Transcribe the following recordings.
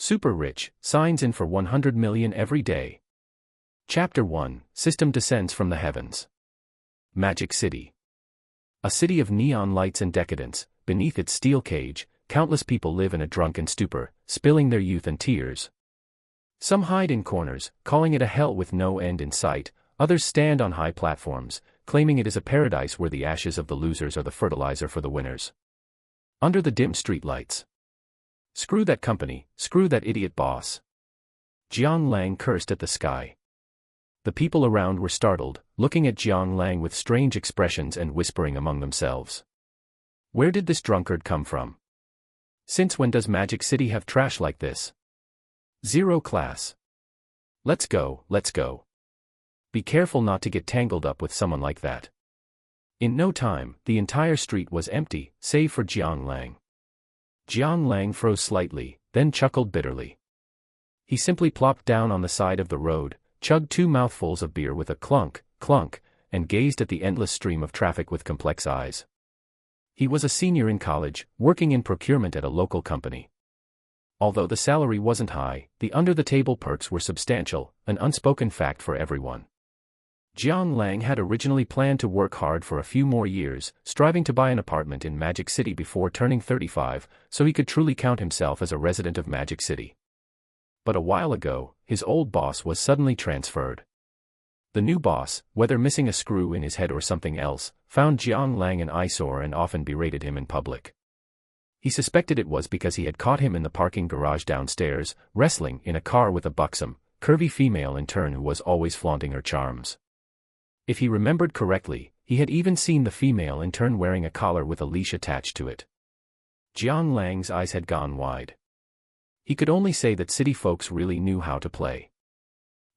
Super rich, signs in for 100 million every day. Chapter 1, System descends from the heavens. Magic City. A city of neon lights and decadence. Beneath its steel cage, countless people live in a drunken stupor, spilling their youth and tears. Some hide in corners, calling it a hell with no end in sight. Others stand on high platforms, claiming it is a paradise where the ashes of the losers are the fertilizer for the winners. Under the dim streetlights. Screw that company, screw that idiot boss. Jiang Lang cursed at the sky. The people around were startled, looking at Jiang Lang with strange expressions and whispering among themselves. Where did this drunkard come from? Since when does Magic City have trash like this? Zero class. Let's go, let's go. Be careful not to get tangled up with someone like that. In no time, the entire street was empty, save for Jiang Lang. Jiang Lang froze slightly, then chuckled bitterly. He simply plopped down on the side of the road, chugged 2 mouthfuls of beer with a clunk, clunk, and gazed at the endless stream of traffic with complex eyes. He was a senior in college, working in procurement at a local company. Although the salary wasn't high, the under-the-table perks were substantial, an unspoken fact for everyone. Jiang Lang had originally planned to work hard for a few more years, striving to buy an apartment in Magic City before turning 35, so he could truly count himself as a resident of Magic City. But a while ago, his old boss was suddenly transferred. The new boss, whether missing a screw in his head or something else, found Jiang Lang an eyesore and often berated him in public. He suspected it was because he had caught him in the parking garage downstairs, wrestling in a car with a buxom, curvy female intern who was always flaunting her charms. If he remembered correctly, he had even seen the female intern wearing a collar with a leash attached to it. Jiang Lang's eyes had gone wide. He could only say that city folks really knew how to play.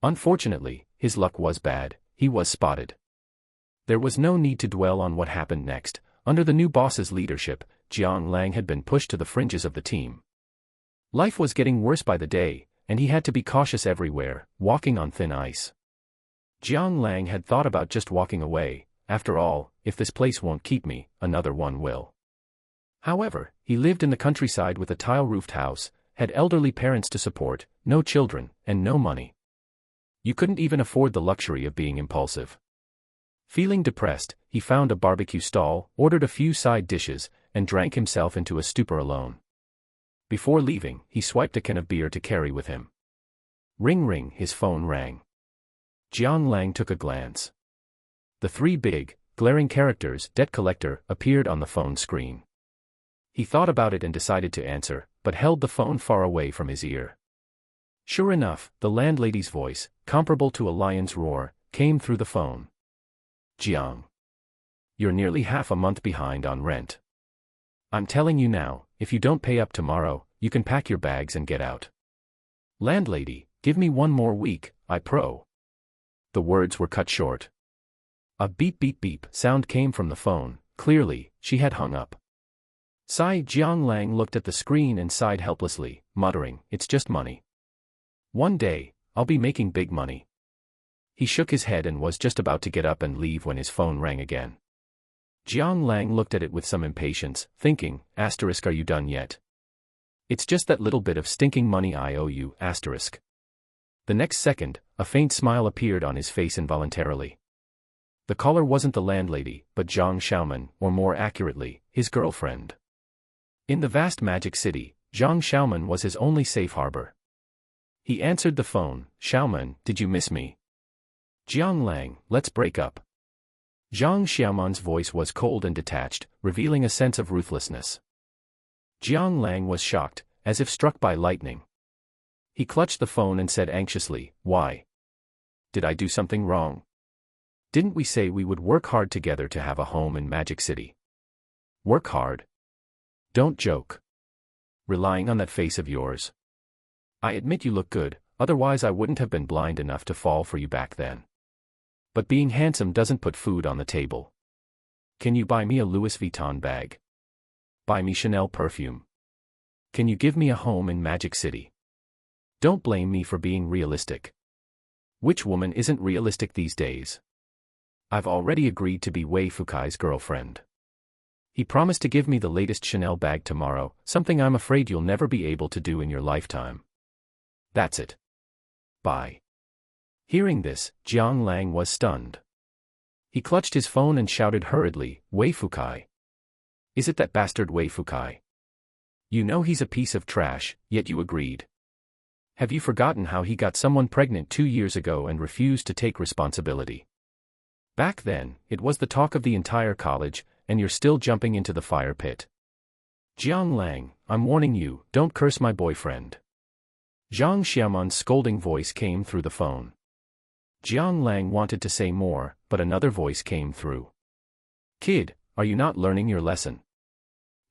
Unfortunately, his luck was bad. He was spotted. There was no need to dwell on what happened next. Under the new boss's leadership, Jiang Lang had been pushed to the fringes of the team. Life was getting worse by the day, and he had to be cautious everywhere, walking on thin ice. Jiang Lang had thought about just walking away. After all, if this place won't keep me, another one will. However, he lived in the countryside with a tile-roofed house, had elderly parents to support, no children, and no money. You couldn't even afford the luxury of being impulsive. Feeling depressed, he found a barbecue stall, ordered a few side dishes, and drank himself into a stupor alone. Before leaving, he swiped a can of beer to carry with him. Ring ring, his phone rang. Jiang Lang took a glance. The 3 big, glaring characters, debt collector, appeared on the phone screen. He thought about it and decided to answer, but held the phone far away from his ear. Sure enough, the landlady's voice, comparable to a lion's roar, came through the phone. Jiang. You're nearly half a month behind on rent. I'm telling you now, if you don't pay up tomorrow, you can pack your bags and get out. Landlady, give me 1 more week, I pro. The words were cut short. A beep beep beep sound came from the phone. Clearly, she had hung up. Jiang Lang looked at the screen and sighed helplessly, muttering, it's just money. One day, I'll be making big money. He shook his head and was just about to get up and leave when his phone rang again. Jiang Lang looked at it with some impatience, thinking, *, are you done yet? It's just that little bit of stinking money I owe you, *. The next second, a faint smile appeared on his face involuntarily. The caller wasn't the landlady, but Zhang Xiaoman, or more accurately, his girlfriend. In the vast Magic City, Zhang Xiaoman was his only safe harbor. He answered the phone. Xiaoman, did you miss me? Jiang Lang, let's break up. Zhang Xiaoman's voice was cold and detached, revealing a sense of ruthlessness. Jiang Lang was shocked, as if struck by lightning. He clutched the phone and said anxiously, why? Did I do something wrong? Didn't we say we would work hard together to have a home in Magic City? Work hard? Don't joke. Relying on that face of yours. I admit you look good, otherwise I wouldn't have been blind enough to fall for you back then. But being handsome doesn't put food on the table. Can you buy me a Louis Vuitton bag? Buy me Chanel perfume? Can you give me a home in Magic City? Don't blame me for being realistic. Which woman isn't realistic these days? I've already agreed to be Wei Fukai's girlfriend. He promised to give me the latest Chanel bag tomorrow, something I'm afraid you'll never be able to do in your lifetime. That's it. Bye. Hearing this, Jiang Lang was stunned. He clutched his phone and shouted hurriedly, Wei Fukai. Is it that bastard Wei Fukai? You know he's a piece of trash, yet you agreed. Have you forgotten how he got someone pregnant 2 years ago and refused to take responsibility? Back then, it was the talk of the entire college, and you're still jumping into the fire pit. Jiang Lang, I'm warning you, don't curse my boyfriend. Zhang Xiaoman's scolding voice came through the phone. Jiang Lang wanted to say more, but another voice came through. Kid, are you not learning your lesson?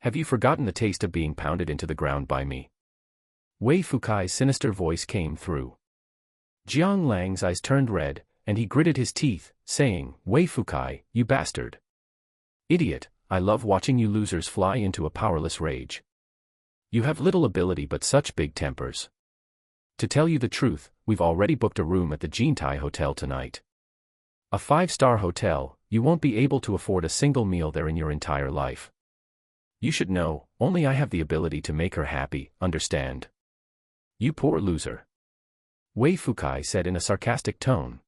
Have you forgotten the taste of being pounded into the ground by me? Wei Fukai's sinister voice came through. Jiang Lang's eyes turned red, and he gritted his teeth, saying, Wei Fukai, you bastard. Idiot, I love watching you losers fly into a powerless rage. You have little ability but such big tempers. To tell you the truth, we've already booked a room at the Jintai Hotel tonight. A 5-star hotel, you won't be able to afford a single meal there in your entire life. You should know, only I have the ability to make her happy, understand? You poor loser. Wei Fukai said in a sarcastic tone.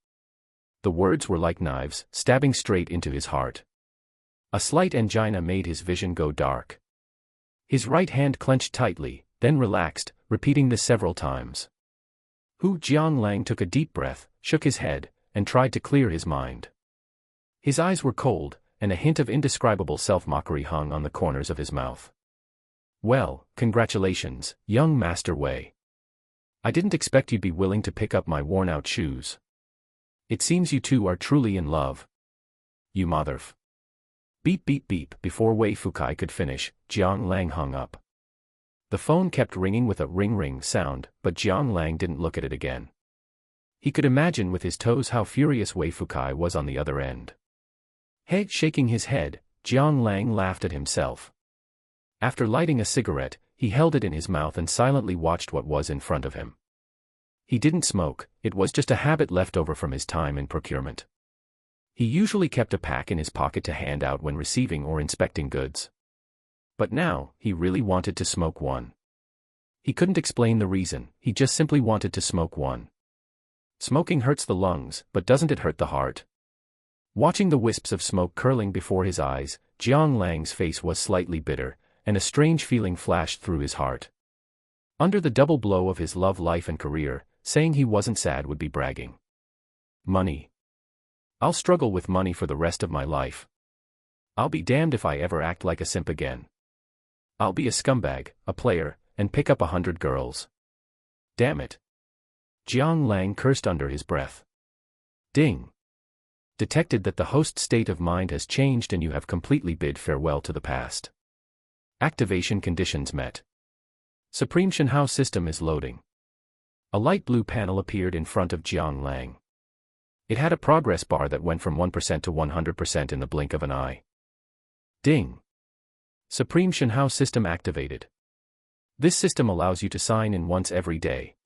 The words were like knives, stabbing straight into his heart. A slight angina made his vision go dark. His right hand clenched tightly, then relaxed, repeating this several times. Jiang Lang took a deep breath, shook his head, and tried to clear his mind. His eyes were cold, and a hint of indescribable self-mockery hung on the corners of his mouth. Well, congratulations, young Master Wei. I didn't expect you'd be willing to pick up my worn-out shoes. It seems you two are truly in love. You motherf. Beep beep beep. Before Wei Fukai could finish, Jiang Lang hung up. The phone kept ringing with a ring-ring sound, but Jiang Lang didn't look at it again. He could imagine with his toes how furious Wei Fukai was on the other end. Shaking his head, Jiang Lang laughed at himself. After lighting a cigarette, he held it in his mouth and silently watched what was in front of him. He didn't smoke, it was just a habit left over from his time in procurement. He usually kept a pack in his pocket to hand out when receiving or inspecting goods. But now, he really wanted to smoke one. He couldn't explain the reason, he just simply wanted to smoke one. Smoking hurts the lungs, but doesn't it hurt the heart? Watching the wisps of smoke curling before his eyes, Jiang Lang's face was slightly bitter, and a strange feeling flashed through his heart. Under the double blow of his love life and career, saying he wasn't sad would be bragging. Money. I'll struggle with money for the rest of my life. I'll be damned if I ever act like a simp again. I'll be a scumbag, a player, and pick up 100 girls. Damn it. Jiang Lang cursed under his breath. Ding. Detected that the host's state of mind has changed and you have completely bid farewell to the past. Activation conditions met. Supreme Shenhao System is loading. A light blue panel appeared in front of Jiang Lang. It had a progress bar that went from 1% to 100% in the blink of an eye. Ding. Supreme Shenhao System activated. This system allows you to sign in once every day.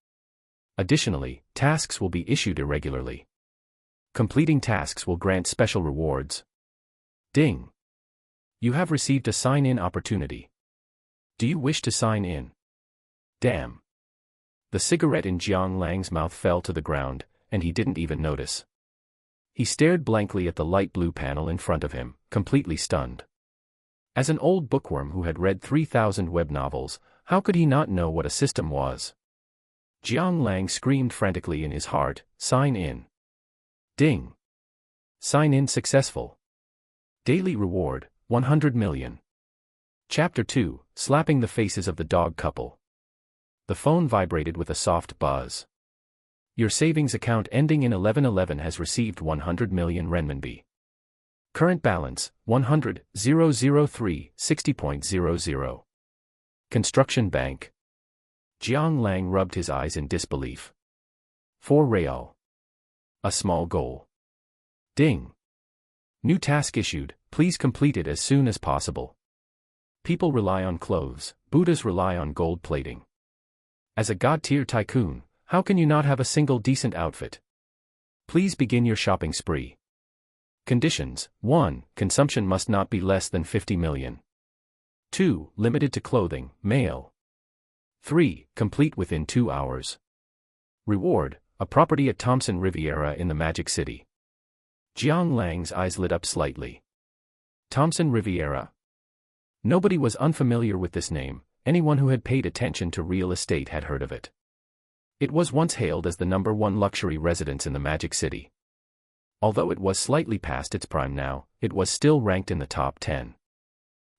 Additionally, tasks will be issued irregularly. Completing tasks will grant special rewards. Ding. You have received a sign-in opportunity. Do you wish to sign in? Damn. The cigarette in Jiang Lang's mouth fell to the ground, and he didn't even notice. He stared blankly at the light blue panel in front of him, completely stunned. As an old bookworm who had read 3,000 web novels, how could he not know what a system was? Jiang Lang screamed frantically in his heart, sign in. Ding. Sign in successful. Daily reward, 100 million. Chapter 2, Slapping the Faces of the Dog Couple. The phone vibrated with a soft buzz. Your savings account ending in 1111 has received 100 million renminbi. Current balance, 100,003, 60.00. Construction Bank. Jiang Lang rubbed his eyes in disbelief. 4 real. A small goal. Ding. New task issued, please complete it as soon as possible. People rely on clothes, Buddhas rely on gold plating. As a god-tier tycoon, how can you not have a single decent outfit? Please begin your shopping spree. Conditions: 1. Consumption must not be less than 50 million. 2. Limited to clothing, male. 3. Complete within 2 hours. Reward, a property at Thompson Riviera in the Magic City. Jiang Lang's eyes lit up slightly. Thompson Riviera. Nobody was unfamiliar with this name. Anyone who had paid attention to real estate had heard of it. It was once hailed as the #1 luxury residence in the Magic City. Although it was slightly past its prime now, it was still ranked in the top 10.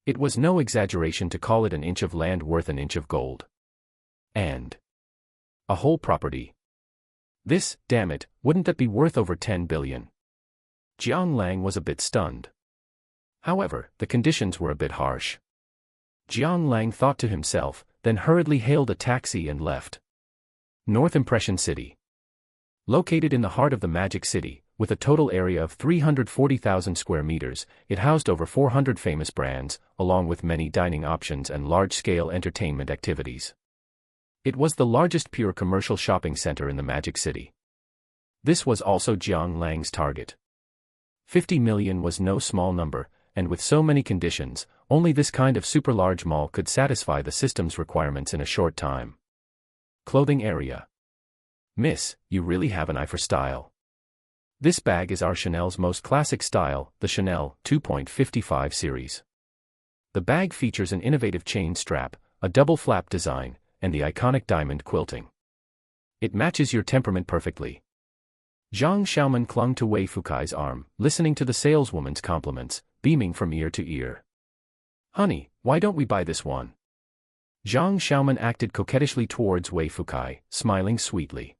It was no exaggeration to call it an inch of land worth an inch of gold. And a whole property. This, damn it, wouldn't that be worth over 10 billion? Jiang Lang was a bit stunned. However, the conditions were a bit harsh. Jiang Lang thought to himself, then hurriedly hailed a taxi and left. North Impression City. Located in the heart of the Magic City, with a total area of 340,000 square meters, it housed over 400 famous brands, along with many dining options and large-scale entertainment activities. It was the largest pure commercial shopping center in the Magic City. This was also Jiang Lang's target. 50 million was no small number, and with so many conditions, only this kind of super-large mall could satisfy the system's requirements in a short time. Clothing area. Miss, you really have an eye for style. This bag is our Chanel's most classic style, the Chanel 2.55 series. The bag features an innovative chain strap, a double flap design, and the iconic diamond quilting. It matches your temperament perfectly. Zhang Xiaoman clung to Wei Fukai's arm, listening to the saleswoman's compliments, beaming from ear to ear. Honey, why don't we buy this one? Zhang Xiaoman acted coquettishly towards Wei Fukai, smiling sweetly.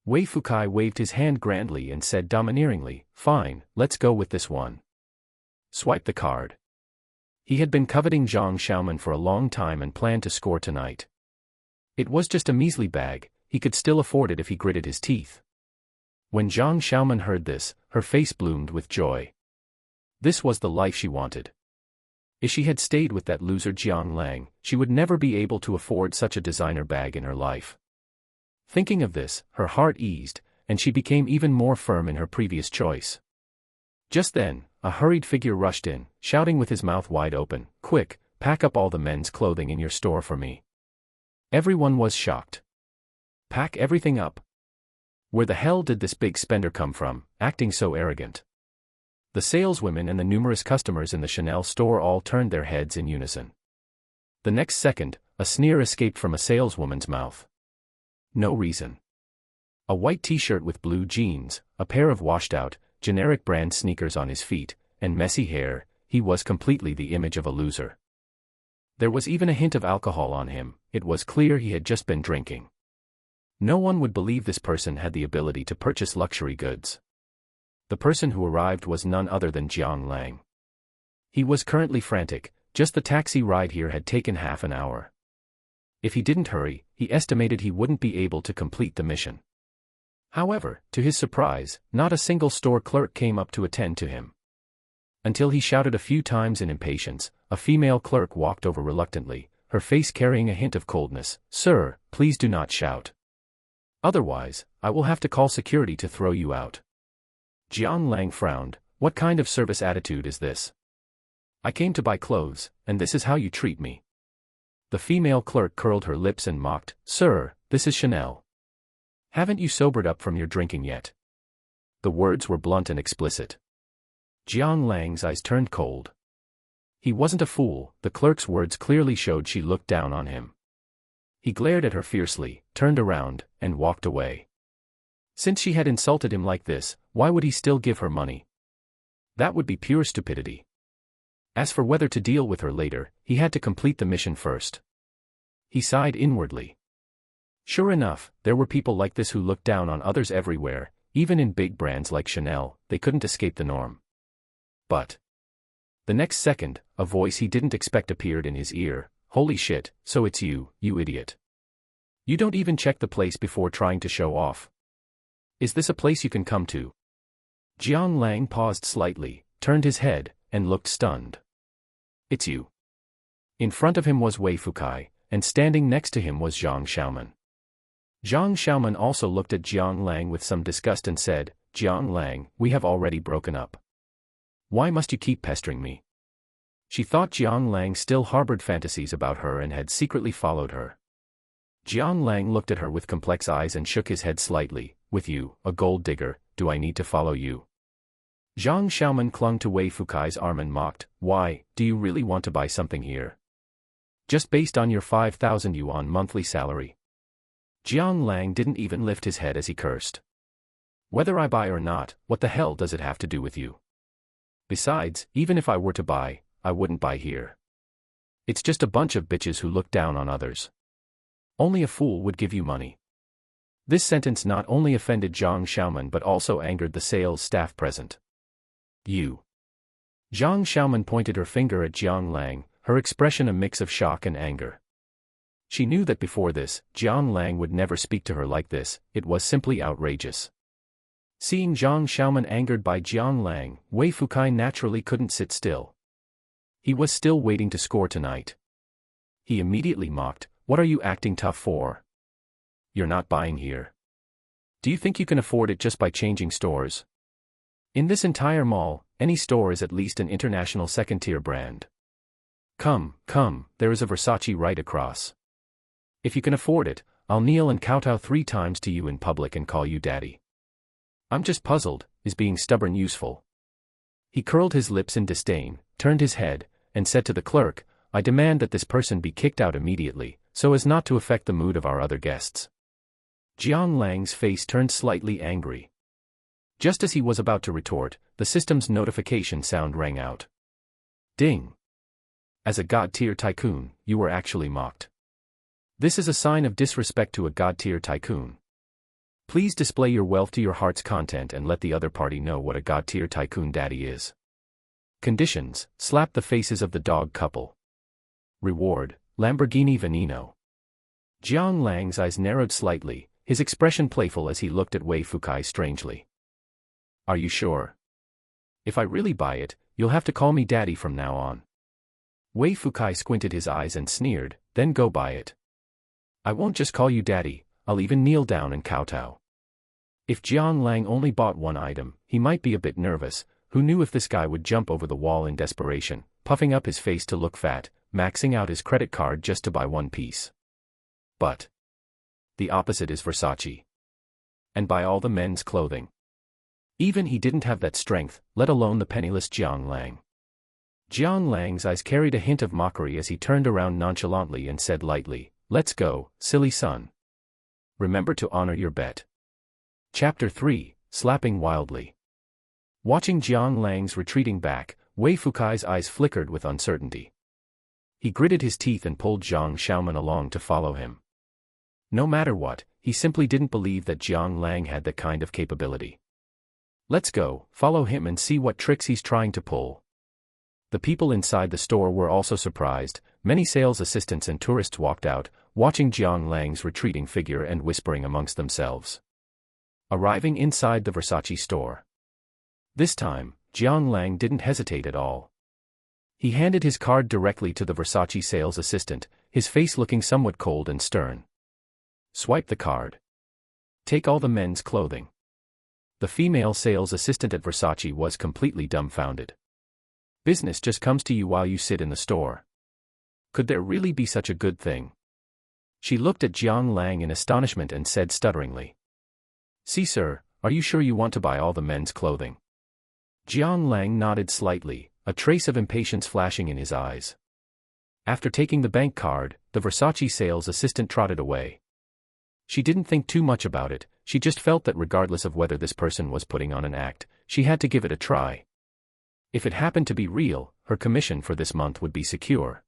Wei Fukai waved his hand grandly and said domineeringly, fine, let's go with this one. Swipe the card. He had been coveting Zhang Xiaoman for a long time and planned to score tonight. It was just a measly bag, he could still afford it if he gritted his teeth. When Zhang Xiaoman heard this, her face bloomed with joy. This was the life she wanted. If she had stayed with that loser Jiang Lang, she would never be able to afford such a designer bag in her life. Thinking of this, her heart eased, and she became even more firm in her previous choice. Just then, a hurried figure rushed in, shouting with his mouth wide open, "Quick, pack up all the men's clothing in your store for me." Everyone was shocked. Pack everything up? Where the hell did this big spender come from, acting so arrogant? The saleswomen and the numerous customers in the Chanel store all turned their heads in unison. The next second, a sneer escaped from a saleswoman's mouth. No reason. A white t-shirt with blue jeans, a pair of washed-out, generic brand sneakers on his feet, and messy hair, he was completely the image of a loser. There was even a hint of alcohol on him, it was clear he had just been drinking. No one would believe this person had the ability to purchase luxury goods. The person who arrived was none other than Jiang Lang. He was currently frantic, just the taxi ride here had taken half an hour. If he didn't hurry, he estimated he wouldn't be able to complete the mission. However, to his surprise, not a single store clerk came up to attend to him. Until he shouted a few times in impatience, a female clerk walked over reluctantly, her face carrying a hint of coldness. "Sir, please do not shout. Otherwise, I will have to call security to throw you out." Jiang Lang frowned. What kind of service attitude is this? I came to buy clothes, and this is how you treat me. The female clerk curled her lips and mocked, "Sir, this is Chanel. Haven't you sobered up from your drinking yet?" The words were blunt and explicit. Jiang Lang's eyes turned cold. He wasn't a fool, the clerk's words clearly showed she looked down on him. He glared at her fiercely, turned around, and walked away. Since she had insulted him like this, why would he still give her money? That would be pure stupidity. As for whether to deal with her later, he had to complete the mission first. He sighed inwardly. Sure enough, there were people like this who looked down on others everywhere, even in big brands like Chanel, they couldn't escape the norm. But the next second, a voice he didn't expect appeared in his ear. "Holy shit, so it's you, you idiot. You don't even check the place before trying to show off. Is this a place you can come to?" Jiang Lang paused slightly, turned his head, and looked stunned. "It's you." In front of him was Wei Fukai, and standing next to him was Zhang Xiaoman. Zhang Xiaoman also looked at Jiang Lang with some disgust and said, "Jiang Lang, we have already broken up. Why must you keep pestering me?" She thought Jiang Lang still harbored fantasies about her and had secretly followed her. Jiang Lang looked at her with complex eyes and shook his head slightly. With you, a gold digger, do I need to follow you? Zhang Xiaoman clung to Wei Fukai's arm and mocked, why, do you really want to buy something here? Just based on your 5,000 yuan monthly salary. Jiang Lang didn't even lift his head as he cursed. Whether I buy or not, what the hell does it have to do with you? Besides, even if I were to buy, I wouldn't buy here. It's just a bunch of bitches who look down on others. Only a fool would give you money. This sentence not only offended Zhang Xiaoman but also angered the sales staff present. You. Zhang Xiaoman pointed her finger at Jiang Lang, her expression a mix of shock and anger. She knew that before this, Jiang Lang would never speak to her like this. It was simply outrageous. Seeing Zhang Xiaoman angered by Jiang Lang, Wei Fukai naturally couldn't sit still. He was still waiting to score tonight. He immediately mocked, what are you acting tough for? You're not buying here. Do you think you can afford it just by changing stores? In this entire mall, any store is at least an international second-tier brand. Come, there is a Versace right across. If you can afford it, I'll kneel and kowtow 3 times to you in public and call you daddy. I'm just puzzled, is being stubborn useful? He curled his lips in disdain, turned his head, and said to the clerk, I demand that this person be kicked out immediately, so as not to affect the mood of our other guests. Jiang Lang's face turned slightly angry. Just as he was about to retort, the system's notification sound rang out. Ding! As a god-tier tycoon, you were actually mocked. This is a sign of disrespect to a god-tier tycoon. Please display your wealth to your heart's content and let the other party know what a god-tier tycoon daddy is. Conditions, slap the faces of the dog couple. Reward, Lamborghini Veneno. Jiang Lang's eyes narrowed slightly, his expression playful as he looked at Wei Fukai strangely. Are you sure? If I really buy it, you'll have to call me daddy from now on. Wei Fukai squinted his eyes and sneered, then go buy it. I won't just call you daddy, I'll even kneel down and kowtow. If Jiang Lang only bought one item, he might be a bit nervous. Who knew if this guy would jump over the wall in desperation, puffing up his face to look fat, maxing out his credit card just to buy one piece. But the opposite is Versace. And buy all the men's clothing. Even he didn't have that strength, let alone the penniless Jiang Lang. Jiang Lang's eyes carried a hint of mockery as he turned around nonchalantly and said lightly, let's go, silly son. Remember to honor your bet. Chapter 3, Slapping Wildly. Watching Jiang Lang's retreating back, Wei Fukai's eyes flickered with uncertainty. He gritted his teeth and pulled Zhang Xiaoman along to follow him. No matter what, he simply didn't believe that Jiang Lang had that kind of capability. Let's go, follow him and see what tricks he's trying to pull. The people inside the store were also surprised. Many sales assistants and tourists walked out, watching Jiang Lang's retreating figure and whispering amongst themselves. Arriving inside the Versace store. This time, Jiang Lang didn't hesitate at all. He handed his card directly to the Versace sales assistant, his face looking somewhat cold and stern. Swipe the card. Take all the men's clothing. The female sales assistant at Versace was completely dumbfounded. Business just comes to you while you sit in the store. Could there really be such a good thing? She looked at Jiang Lang in astonishment and said stutteringly. See sir, are you sure you want to buy all the men's clothing? Jiang Lang nodded slightly, a trace of impatience flashing in his eyes. After taking the bank card, the Versace sales assistant trotted away. She didn't think too much about it, she just felt that regardless of whether this person was putting on an act, she had to give it a try. If it happened to be real, her commission for this month would be secure.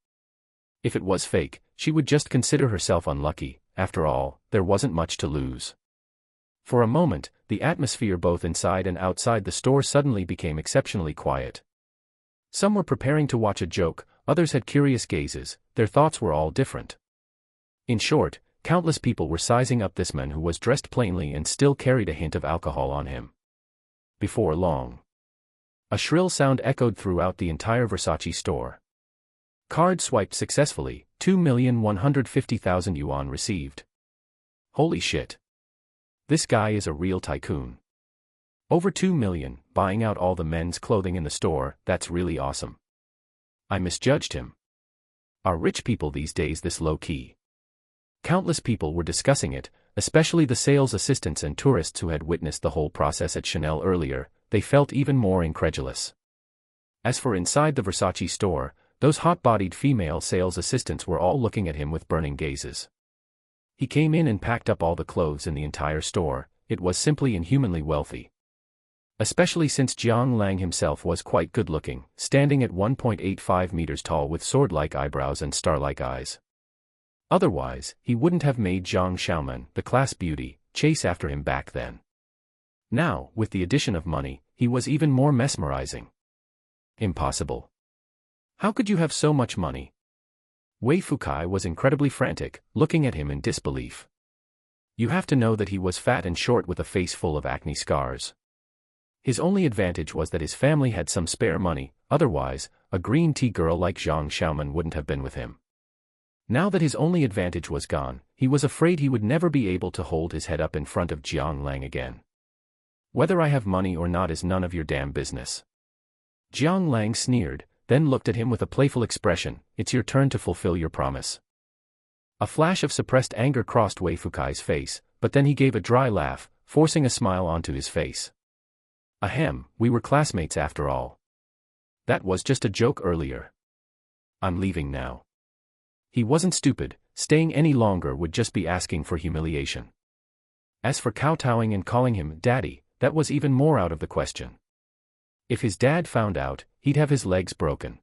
If it was fake, she would just consider herself unlucky. After all, there wasn't much to lose. For a moment, the atmosphere both inside and outside the store suddenly became exceptionally quiet. Some were preparing to watch a joke, others had curious gazes, their thoughts were all different. In short, countless people were sizing up this man who was dressed plainly and still carried a hint of alcohol on him. Before long, a shrill sound echoed throughout the entire Versace store. Card swiped successfully, 2,150,000 yuan received. Holy shit. This guy is a real tycoon. Over 2 million, buying out all the men's clothing in the store, that's really awesome. I misjudged him. Are rich people these days this low-key? Countless people were discussing it, especially the sales assistants and tourists who had witnessed the whole process at Chanel earlier. They felt even more incredulous. As for inside the Versace store, those hot-bodied female sales assistants were all looking at him with burning gazes. He came in and packed up all the clothes in the entire store. It was simply inhumanly wealthy. Especially since Jiang Lang himself was quite good-looking, standing at 1.85 meters tall with sword-like eyebrows and star-like eyes. Otherwise, he wouldn't have made Zhang Xiaoman, the class beauty, chase after him back then. Now, with the addition of money, he was even more mesmerizing. Impossible. How could you have so much money? Wei Fukai was incredibly frantic, looking at him in disbelief. You have to know that he was fat and short with a face full of acne scars. His only advantage was that his family had some spare money, otherwise, a green tea girl like Zhang Xiaoman wouldn't have been with him. Now that his only advantage was gone, he was afraid he would never be able to hold his head up in front of Jiang Lang again. Whether I have money or not is none of your damn business. Jiang Lang sneered, then looked at him with a playful expression. It's your turn to fulfill your promise. A flash of suppressed anger crossed Wei Fukai's face, but then he gave a dry laugh, forcing a smile onto his face. Ahem, we were classmates after all. That was just a joke earlier. I'm leaving now. He wasn't stupid, staying any longer would just be asking for humiliation. As for kowtowing and calling him daddy, that was even more out of the question. If his dad found out, he'd have his legs broken.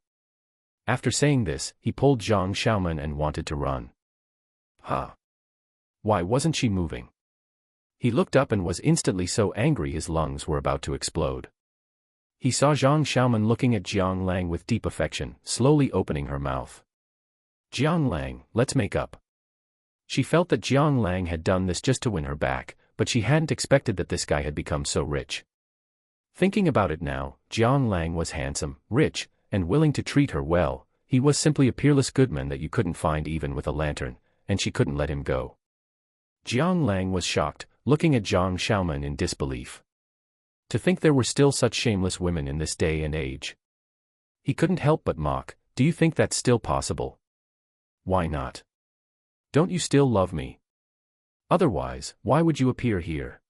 After saying this, he pulled Zhang Xiaoman and wanted to run. Huh? Why wasn't she moving? He looked up and was instantly so angry his lungs were about to explode. He saw Zhang Xiaoman looking at Jiang Lang with deep affection, slowly opening her mouth. Jiang Lang, let's make up. She felt that Jiang Lang had done this just to win her back, but she hadn't expected that this guy had become so rich. Thinking about it now, Jiang Lang was handsome, rich, and willing to treat her well. He was simply a peerless goodman that you couldn't find even with a lantern, and she couldn't let him go. Jiang Lang was shocked, looking at Zhang Xiaoman in disbelief. To think there were still such shameless women in this day and age. He couldn't help but mock. Do you think that's still possible? Why not? Don't you still love me? Otherwise, why would you appear here?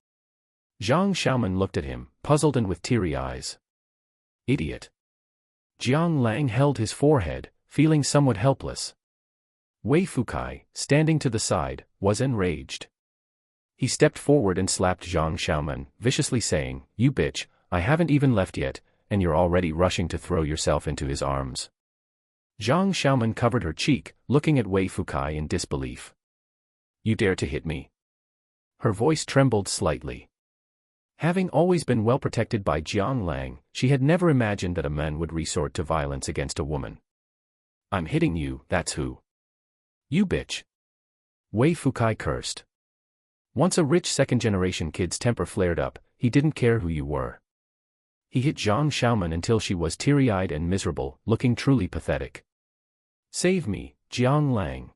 Zhang Xiaoman looked at him, puzzled and with teary eyes. Idiot. Jiang Lang held his forehead, feeling somewhat helpless. Wei Fukai, standing to the side, was enraged. He stepped forward and slapped Zhang Xiaoman, viciously saying, "You bitch, I haven't even left yet, and you're already rushing to throw yourself into his arms." Zhang Xiaoman covered her cheek, looking at Wei Fukai in disbelief. "You dare to hit me?" Her voice trembled slightly. Having always been well protected by Jiang Lang, she had never imagined that a man would resort to violence against a woman. "I'm hitting you, that's who." "You bitch." Wei Fukai cursed. Once a rich second-generation kid's temper flared up, he didn't care who you were. He hit Zhang Xiaoman until she was teary-eyed and miserable, looking truly pathetic. "Save me, Jiang Lang."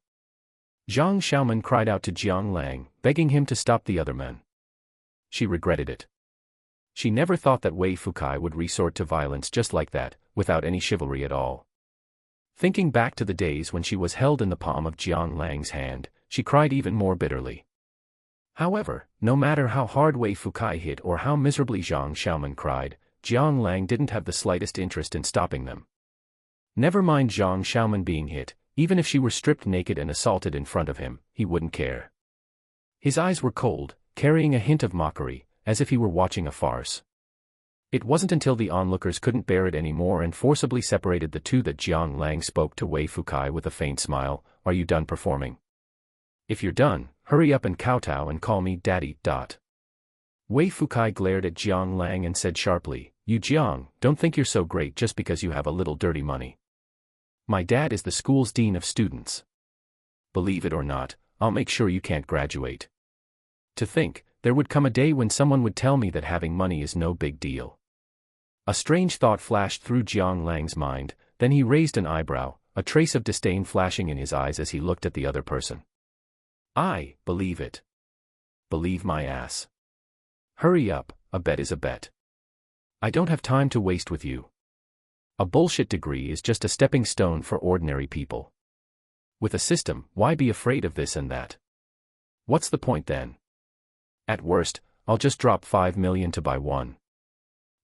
Zhang Xiaoman cried out to Jiang Lang, begging him to stop the other men. She regretted it. She never thought that Wei Fukai would resort to violence just like that, without any chivalry at all. Thinking back to the days when she was held in the palm of Jiang Lang's hand, she cried even more bitterly. However, no matter how hard Wei Fukai hit or how miserably Zhang Xiaoman cried, Jiang Lang didn't have the slightest interest in stopping them. Never mind Zhang Xiaoman being hit, even if she were stripped naked and assaulted in front of him, he wouldn't care. His eyes were cold, carrying a hint of mockery, as if he were watching a farce. It wasn't until the onlookers couldn't bear it anymore and forcibly separated the two that Jiang Lang spoke to Wei Fukai with a faint smile. "Are you done performing? If you're done, hurry up and kowtow and call me daddy." Wei Fukai glared at Jiang Lang and said sharply, "You Jiang, don't think you're so great just because you have a little dirty money. My dad is the school's dean of students. Believe it or not, I'll make sure you can't graduate. To think, there would come a day when someone would tell me that having money is no big deal." A strange thought flashed through Jiang Lang's mind, then he raised an eyebrow, a trace of disdain flashing in his eyes as he looked at the other person. "I believe it. Believe my ass. Hurry up, a bet is a bet. I don't have time to waste with you. A bullshit degree is just a stepping stone for ordinary people. With a system, why be afraid of this and that?" What's the point then? At worst, I'll just drop 5 million to buy one.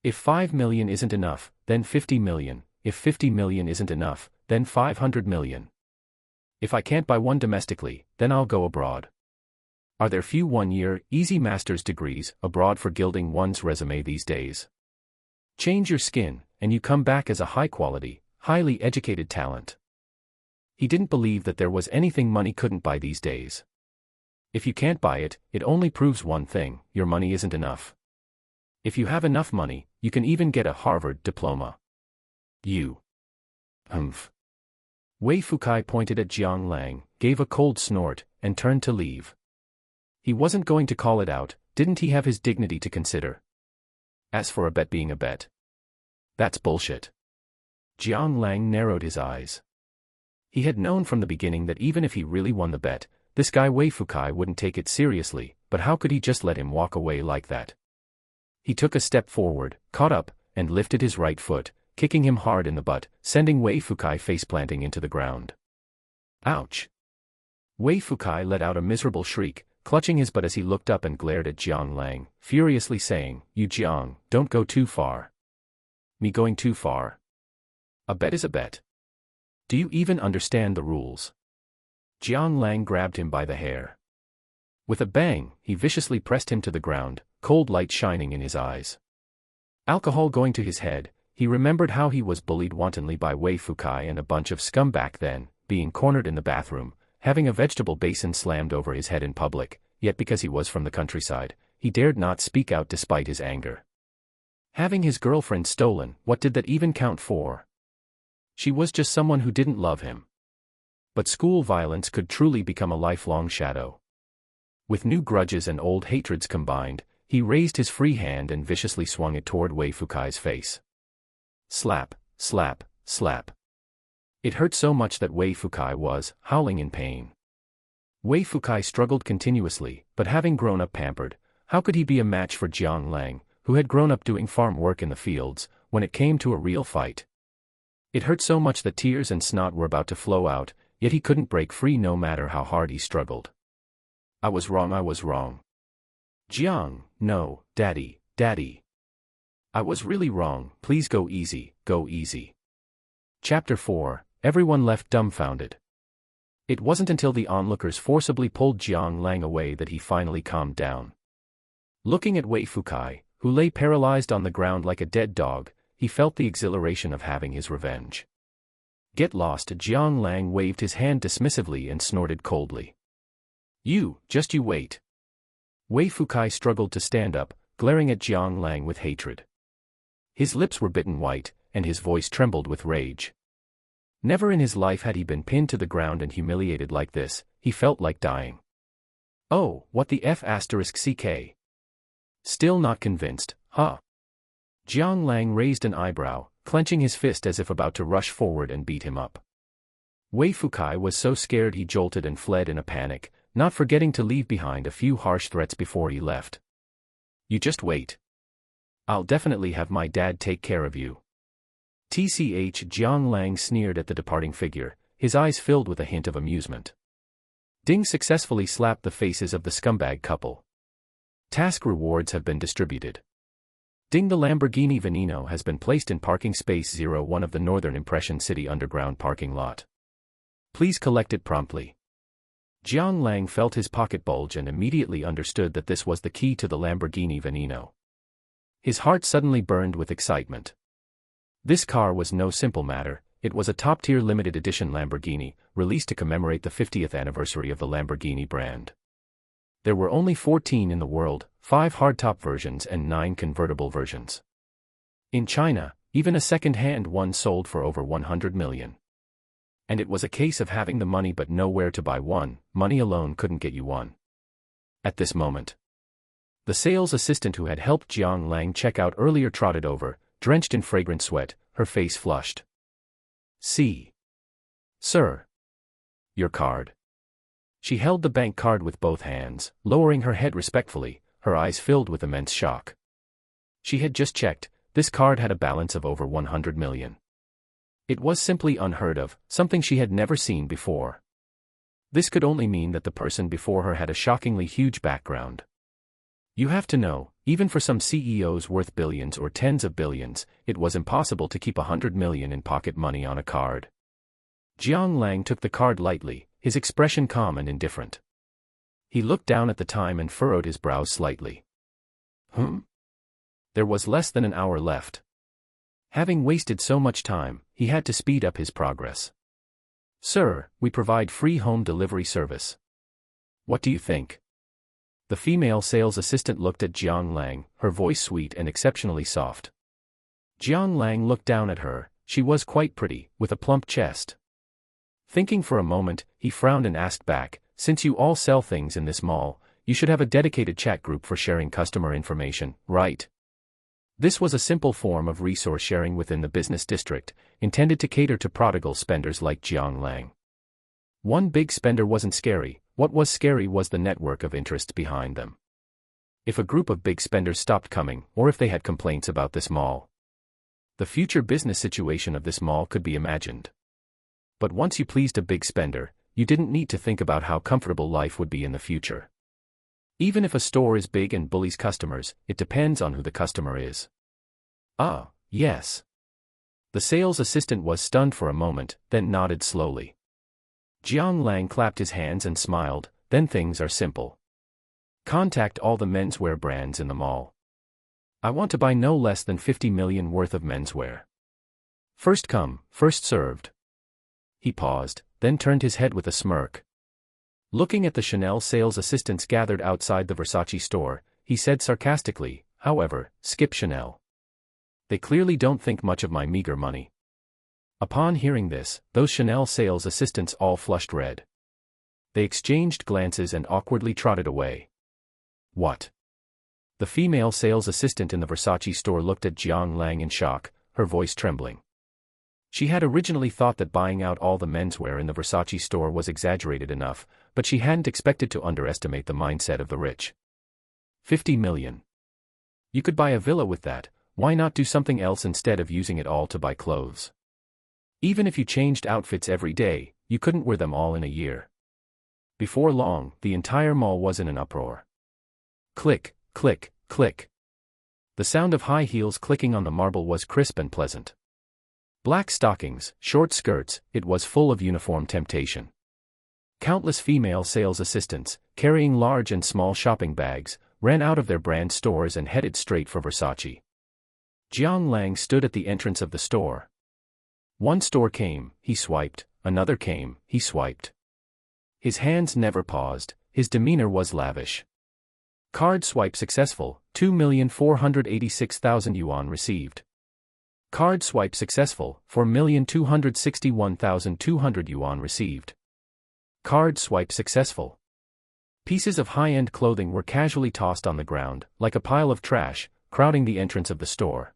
If 5 million isn't enough, then 50 million. If 50 million isn't enough, then 500 million. If I can't buy one domestically, then I'll go abroad. Are there few one-year, easy master's degrees abroad for gilding one's resume these days? Change your skin, and you come back as a high-quality, highly educated talent. He didn't believe that there was anything money couldn't buy these days. If you can't buy it, it only proves one thing: your money isn't enough. If you have enough money, you can even get a Harvard diploma. You. Humph. Wei Fukai pointed at Jiang Lang, gave a cold snort, and turned to leave. He wasn't going to call it out, didn't he have his dignity to consider? As for a bet being a bet, that's bullshit. Jiang Lang narrowed his eyes. He had known from the beginning that even if he really won the bet, this guy Wei Fukai wouldn't take it seriously, but how could he just let him walk away like that? He took a step forward, caught up, and lifted his right foot, kicking him hard in the butt, sending Wei Fukai faceplanting into the ground. Ouch! Wei Fukai let out a miserable shriek, clutching his butt as he looked up and glared at Jiang Lang, furiously saying, "You Jiang, don't go too far." Me going too far? A bet is a bet. Do you even understand the rules? Jiang Lang grabbed him by the hair. With a bang, he viciously pressed him to the ground, cold light shining in his eyes. Alcohol going to his head, he remembered how he was bullied wantonly by Wei Fukai and a bunch of scum back then, being cornered in the bathroom, having a vegetable basin slammed over his head in public, yet because he was from the countryside, he dared not speak out despite his anger. Having his girlfriend stolen, what did that even count for? She was just someone who didn't love him. But school violence could truly become a lifelong shadow. With new grudges and old hatreds combined, he raised his free hand and viciously swung it toward Wei Fukai's face. Slap, slap, slap. It hurt so much that Wei Fukai was howling in pain. Wei Fukai struggled continuously, but having grown up pampered, how could he be a match for Jiang Lang, who had grown up doing farm work in the fields, when it came to a real fight? It hurt so much that tears and snot were about to flow out, yet he couldn't break free no matter how hard he struggled. I was wrong, I was wrong. Jiang, no, Daddy, Daddy. I was really wrong, please go easy, go easy. Chapter 4, Everyone left dumbfounded. It wasn't until the onlookers forcibly pulled Jiang Lang away that he finally calmed down. Looking at Wei Fukai, who lay paralyzed on the ground like a dead dog, he felt the exhilaration of having his revenge. Get lost, Jiang Lang waved his hand dismissively and snorted coldly. You wait. Wei Fukai struggled to stand up, glaring at Jiang Lang with hatred. His lips were bitten white, and his voice trembled with rage. Never in his life had he been pinned to the ground and humiliated like this, he felt like dying. Oh, what the F***ck? Still not convinced, huh? Jiang Lang raised an eyebrow, clenching his fist as if about to rush forward and beat him up. Wei Fukai was so scared he jolted and fled in a panic, not forgetting to leave behind a few harsh threats before he left. You just wait. I'll definitely have my dad take care of you. Tch, Jiang Lang sneered at the departing figure, his eyes filled with a hint of amusement. Ding successfully slapped the faces of the scumbag couple. Task rewards have been distributed. Ding, the Lamborghini Veneno has been placed in parking space 01 of the Northern Impression City underground parking lot. Please collect it promptly. Jiang Lang felt his pocket bulge and immediately understood that this was the key to the Lamborghini Veneno. His heart suddenly burned with excitement. This car was no simple matter, it was a top-tier limited edition Lamborghini, released to commemorate the 50th anniversary of the Lamborghini brand. There were only 14 in the world, 5 hardtop versions and 9 convertible versions. In China, even a second-hand one sold for over 100 million. And it was a case of having the money but nowhere to buy one. Money alone couldn't get you one. At this moment, the sales assistant who had helped Jiang Lang check out earlier trotted over, drenched in fragrant sweat, her face flushed. See. Sir. Your card. She held the bank card with both hands, lowering her head respectfully, her eyes filled with immense shock. She had just checked, this card had a balance of over 100 million. It was simply unheard of, something she had never seen before. This could only mean that the person before her had a shockingly huge background. You have to know, even for some CEOs worth billions or tens of billions, it was impossible to keep 100 million in pocket money on a card. Jiang Lang took the card lightly, his expression calm and indifferent. He looked down at the time and furrowed his brows slightly. There was less than an hour left. Having wasted so much time, he had to speed up his progress. Sir, we provide free home delivery service. What do you think? The female sales assistant looked at Jiang Lang, her voice sweet and exceptionally soft. Jiang Lang looked down at her. She was quite pretty, with a plump chest. Thinking for a moment, he frowned and asked back, since you all sell things in this mall, you should have a dedicated chat group for sharing customer information, right? This was a simple form of resource sharing within the business district, intended to cater to prodigal spenders like Jiang Lang. One big spender wasn't scary. What was scary was the network of interests behind them. If a group of big spenders stopped coming, or if they had complaints about this mall, the future business situation of this mall could be imagined. But once you pleased a big spender, you didn't need to think about how comfortable life would be in the future. Even if a store is big and bullies customers, it depends on who the customer is. Ah, yes. The sales assistant was stunned for a moment, then nodded slowly. Jiang Lang clapped his hands and smiled. Then things are simple. Contact all the menswear brands in the mall. I want to buy no less than 50 million worth of menswear. First come, first served. He paused, then turned his head with a smirk. Looking at the Chanel sales assistants gathered outside the Versace store, he said sarcastically, however, skip Chanel. They clearly don't think much of my meager money. Upon hearing this, those Chanel sales assistants all flushed red. They exchanged glances and awkwardly trotted away. What? The female sales assistant in the Versace store looked at Jiang Lang in shock, her voice trembling. She had originally thought that buying out all the menswear in the Versace store was exaggerated enough, but she hadn't expected to underestimate the mindset of the rich. 50 million. You could buy a villa with that, why not do something else instead of using it all to buy clothes? Even if you changed outfits every day, you couldn't wear them all in a year. Before long, the entire mall was in an uproar. Click, click, click. The sound of high heels clicking on the marble was crisp and pleasant. Black stockings, short skirts, it was full of uniform temptation. Countless female sales assistants, carrying large and small shopping bags, ran out of their brand stores and headed straight for Versace. Jiang Lang stood at the entrance of the store. One store came, he swiped, another came, he swiped. His hands never paused, his demeanor was lavish. Card swipe successful, 2,486,000 yuan received. Card swipe successful, 4,261,200 yuan received. Card swipe successful. Pieces of high-end clothing were casually tossed on the ground, like a pile of trash, crowding the entrance of the store.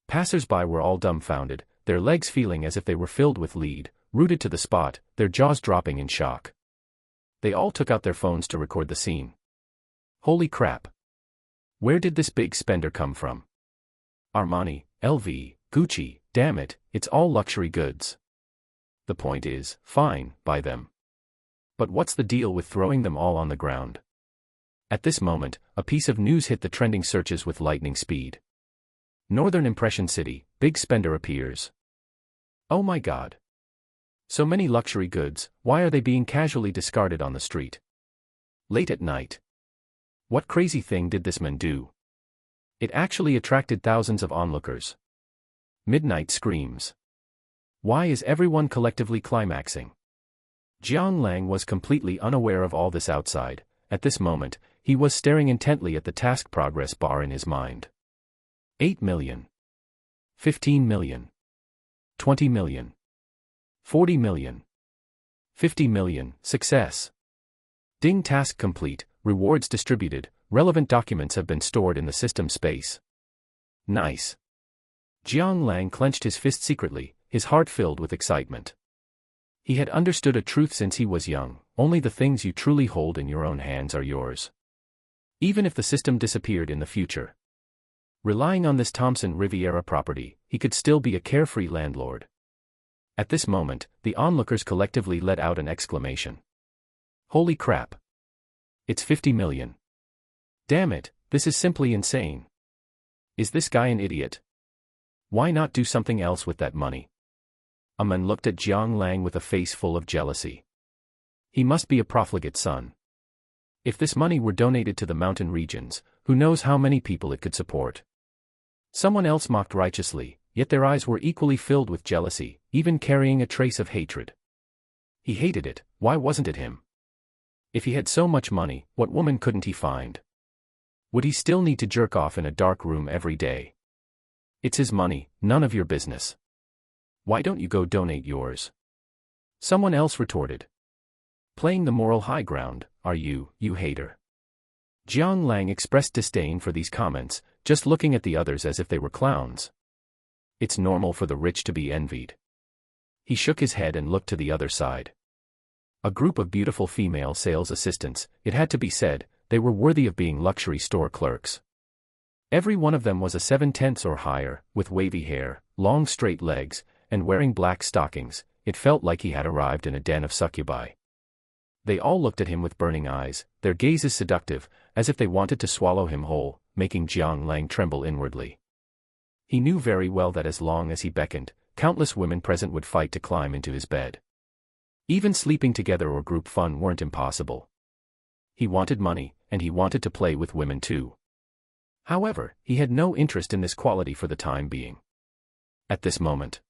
Passers-by were all dumbfounded, their legs feeling as if they were filled with lead, rooted to the spot, their jaws dropping in shock. They all took out their phones to record the scene. Holy crap! Where did this big spender come from? Armani, LV, Gucci, damn it, it's all luxury goods. The point is, fine, buy them. But what's the deal with throwing them all on the ground? At this moment, a piece of news hit the trending searches with lightning speed. Northern Impression City, big spender appears. Oh my god. So many luxury goods, why are they being casually discarded on the street? Late at night. What crazy thing did this man do? It actually attracted thousands of onlookers. Midnight screams. Why is everyone collectively climaxing? Jiang Lang was completely unaware of all this outside. At this moment, he was staring intently at the task progress bar in his mind. 8 million. 15 million. 20 million. 40 million. 50 million, success. Ding, task complete, rewards distributed, relevant documents have been stored in the system space. Nice. Jiang Lang clenched his fist secretly, his heart filled with excitement. He had understood a truth since he was young, only the things you truly hold in your own hands are yours. Even if the system disappeared in the future. Relying on this Thompson Riviera property, he could still be a carefree landlord. At this moment, the onlookers collectively let out an exclamation. Holy crap. It's 50 million. Damn it, this is simply insane. Is this guy an idiot? Why not do something else with that money? A man looked at Jiang Lang with a face full of jealousy. He must be a profligate son. If this money were donated to the mountain regions, who knows how many people it could support. Someone else mocked righteously, yet their eyes were equally filled with jealousy, even carrying a trace of hatred. He hated it, why wasn't it him? If he had so much money, what woman couldn't he find? Would he still need to jerk off in a dark room every day? It's his money, none of your business. Why don't you go donate yours? Someone else retorted. Playing the moral high ground, are you, you hater? Jiang Lang expressed disdain for these comments, just looking at the others as if they were clowns. It's normal for the rich to be envied. He shook his head and looked to the other side. A group of beautiful female sales assistants, it had to be said, they were worthy of being luxury store clerks. Every one of them was a 7/10 or higher, with wavy hair, long straight legs, and wearing black stockings. It felt like he had arrived in a den of succubi. They all looked at him with burning eyes, their gazes seductive, as if they wanted to swallow him whole, making Jiang Lang tremble inwardly. He knew very well that as long as he beckoned, countless women present would fight to climb into his bed. Even sleeping together or group fun weren't impossible. He wanted money, and he wanted to play with women too. However, he had no interest in this quality for the time being. At this moment,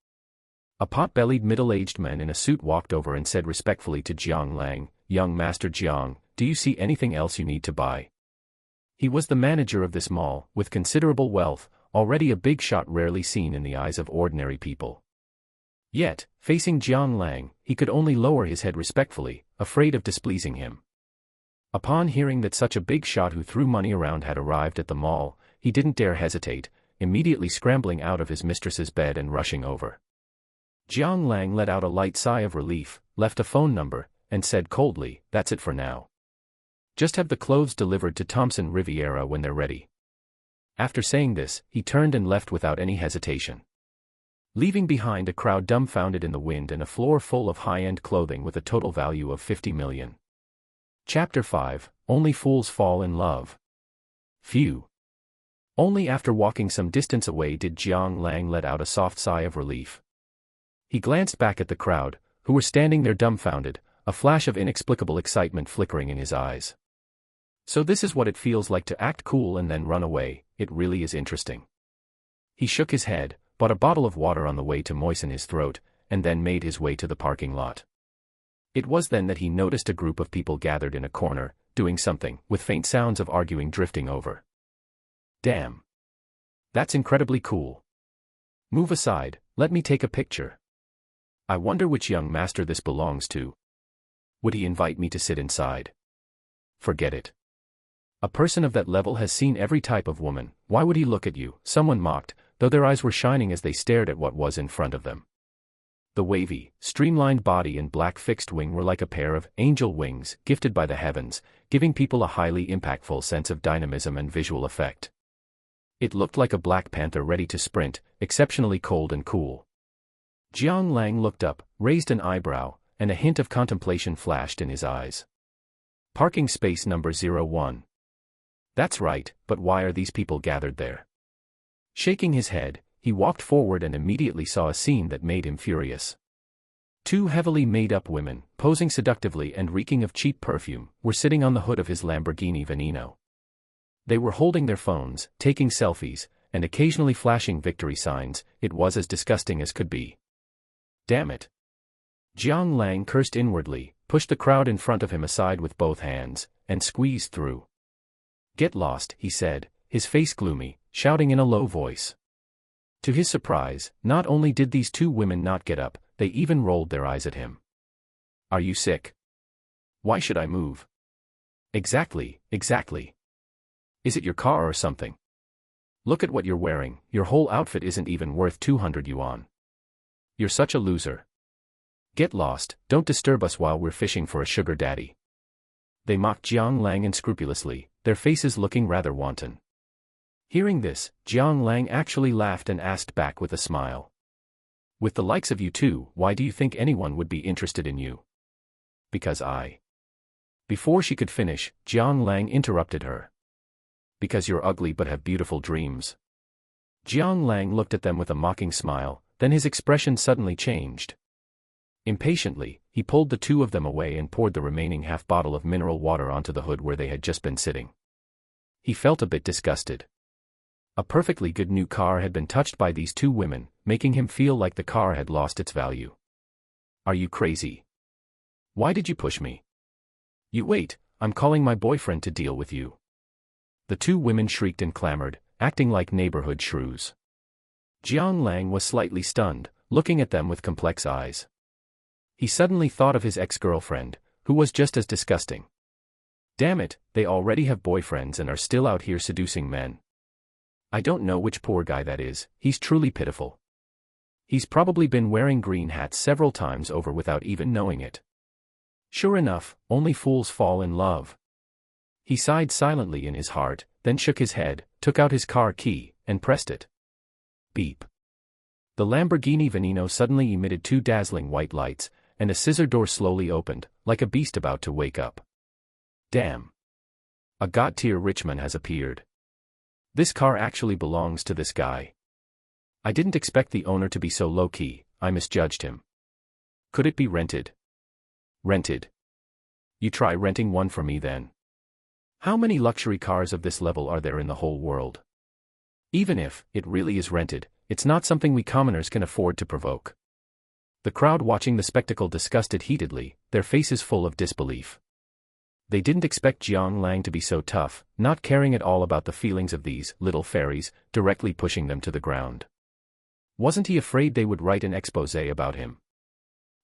a pot-bellied middle-aged man in a suit walked over and said respectfully to Jiang Lang, "Young Master Jiang, do you see anything else you need to buy?" He was the manager of this mall, with considerable wealth, already a big shot rarely seen in the eyes of ordinary people. Yet, facing Jiang Lang, he could only lower his head respectfully, afraid of displeasing him. Upon hearing that such a big shot who threw money around had arrived at the mall, he didn't dare hesitate, immediately scrambling out of his mistress's bed and rushing over. Jiang Lang let out a light sigh of relief, left a phone number, and said coldly, "That's it for now. Just have the clothes delivered to Thompson Riviera when they're ready." After saying this, he turned and left without any hesitation, leaving behind a crowd dumbfounded in the wind and a floor full of high-end clothing with a total value of 50 million. Chapter 5, Only Fools Fall in Love. Phew. Only after walking some distance away did Jiang Lang let out a soft sigh of relief. He glanced back at the crowd, who were standing there dumbfounded, a flash of inexplicable excitement flickering in his eyes. So this is what it feels like to act cool and then run away, it really is interesting. He shook his head, bought a bottle of water on the way to moisten his throat, and then made his way to the parking lot. It was then that he noticed a group of people gathered in a corner, doing something, with faint sounds of arguing drifting over. Damn. That's incredibly cool. Move aside, let me take a picture. I wonder which young master this belongs to. Would he invite me to sit inside? Forget it. A person of that level has seen every type of woman, why would he look at you? Someone mocked, though their eyes were shining as they stared at what was in front of them. The wavy, streamlined body and black fixed wing were like a pair of angel wings gifted by the heavens, giving people a highly impactful sense of dynamism and visual effect. It looked like a black panther ready to sprint, exceptionally cold and cool. Jiang Lang looked up, raised an eyebrow, and a hint of contemplation flashed in his eyes. Parking space number 01. That's right, but why are these people gathered there? Shaking his head, he walked forward and immediately saw a scene that made him furious. Two heavily made-up women, posing seductively and reeking of cheap perfume, were sitting on the hood of his Lamborghini Veneno. They were holding their phones, taking selfies, and occasionally flashing victory signs. It was as disgusting as could be. Damn it. Jiang Lang cursed inwardly, pushed the crowd in front of him aside with both hands, and squeezed through. "Get lost," he said, his face gloomy, shouting in a low voice. To his surprise, not only did these two women not get up, they even rolled their eyes at him. "Are you sick? Why should I move?" Exactly. Is it your car or something? Look at what you're wearing, your whole outfit isn't even worth 200 yuan. You're such a loser. Get lost, don't disturb us while we're fishing for a sugar daddy." They mocked Jiang Lang unscrupulously, their faces looking rather wanton. Hearing this, Jiang Lang actually laughed and asked back with a smile. "With the likes of you two, why do you think anyone would be interested in you?" "Because I Before she could finish, Jiang Lang interrupted her. Because you're ugly but have beautiful dreams. Jiang Lang looked at them with a mocking smile, then his expression suddenly changed. Impatiently, he pulled the two of them away and poured the remaining half bottle of mineral water onto the hood where they had just been sitting. He felt a bit disgusted. A perfectly good new car had been touched by these two women, making him feel like the car had lost its value. Are you crazy? Why did you push me? You wait, I'm calling my boyfriend to deal with you. The two women shrieked and clamored, acting like neighborhood shrews. Jiang Lang was slightly stunned, looking at them with complex eyes. He suddenly thought of his ex-girlfriend, who was just as disgusting. Damn it, they already have boyfriends and are still out here seducing men. I don't know which poor guy that is, he's truly pitiful. He's probably been wearing green hats several times over without even knowing it. Sure enough, only fools fall in love. He sighed silently in his heart, then shook his head, took out his car key, and pressed it. Beep. The Lamborghini Veneno suddenly emitted two dazzling white lights, and a scissor door slowly opened, like a beast about to wake up. Damn. A god-tier rich man has appeared. This car actually belongs to this guy. I didn't expect the owner to be so low-key, I misjudged him. Could it be rented? Rented? You try renting one for me then. How many luxury cars of this level are there in the whole world? Even if it really is rented, it's not something we commoners can afford to provoke. The crowd watching the spectacle discussed it heatedly, their faces full of disbelief. They didn't expect Jiang Lang to be so tough, not caring at all about the feelings of these little fairies, directly pushing them to the ground. Wasn't he afraid they would write an exposé about him?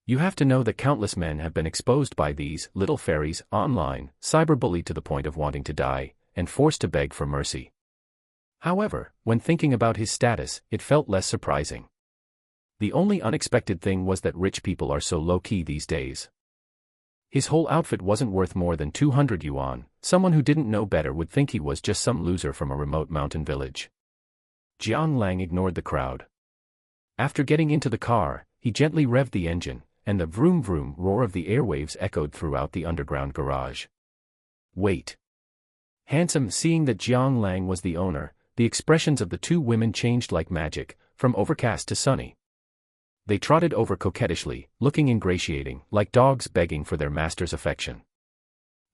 You have to know that countless men have been exposed by these little fairies online, cyberbullied to the point of wanting to die, and forced to beg for mercy. However, when thinking about his status, it felt less surprising. The only unexpected thing was that rich people are so low-key these days. His whole outfit wasn't worth more than 200 yuan, someone who didn't know better would think he was just some loser from a remote mountain village. Jiang Lang ignored the crowd. After getting into the car, he gently revved the engine, and the vroom-vroom roar of the airwaves echoed throughout the underground garage. Wait. Handsome, seeing that Jiang Lang was the owner, the expressions of the two women changed like magic, from overcast to sunny. They trotted over coquettishly, looking ingratiating, like dogs begging for their master's affection.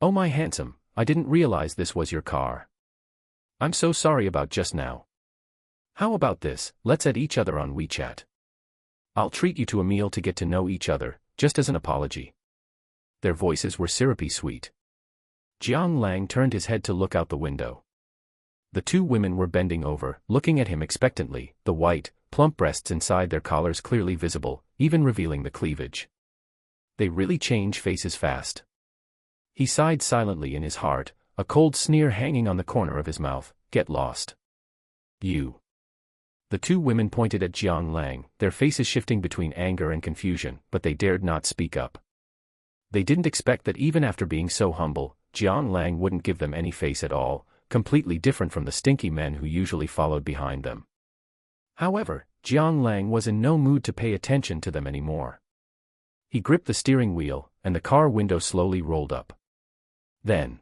Oh my handsome, I didn't realize this was your car. I'm so sorry about just now. How about this, let's add each other on WeChat. I'll treat you to a meal to get to know each other, just as an apology. Their voices were syrupy sweet. Jiang Lang turned his head to look out the window. The two women were bending over, looking at him expectantly, the white, plump breasts inside their collars clearly visible, even revealing the cleavage. They really change faces fast. He sighed silently in his heart, a cold sneer hanging on the corner of his mouth. Get lost. You. The two women pointed at Jiang Lang, their faces shifting between anger and confusion, but they dared not speak up. They didn't expect that even after being so humble, Jiang Lang wouldn't give them any face at all, completely different from the stinky men who usually followed behind them. However, Jiang Lang was in no mood to pay attention to them anymore. He gripped the steering wheel, and the car window slowly rolled up. Then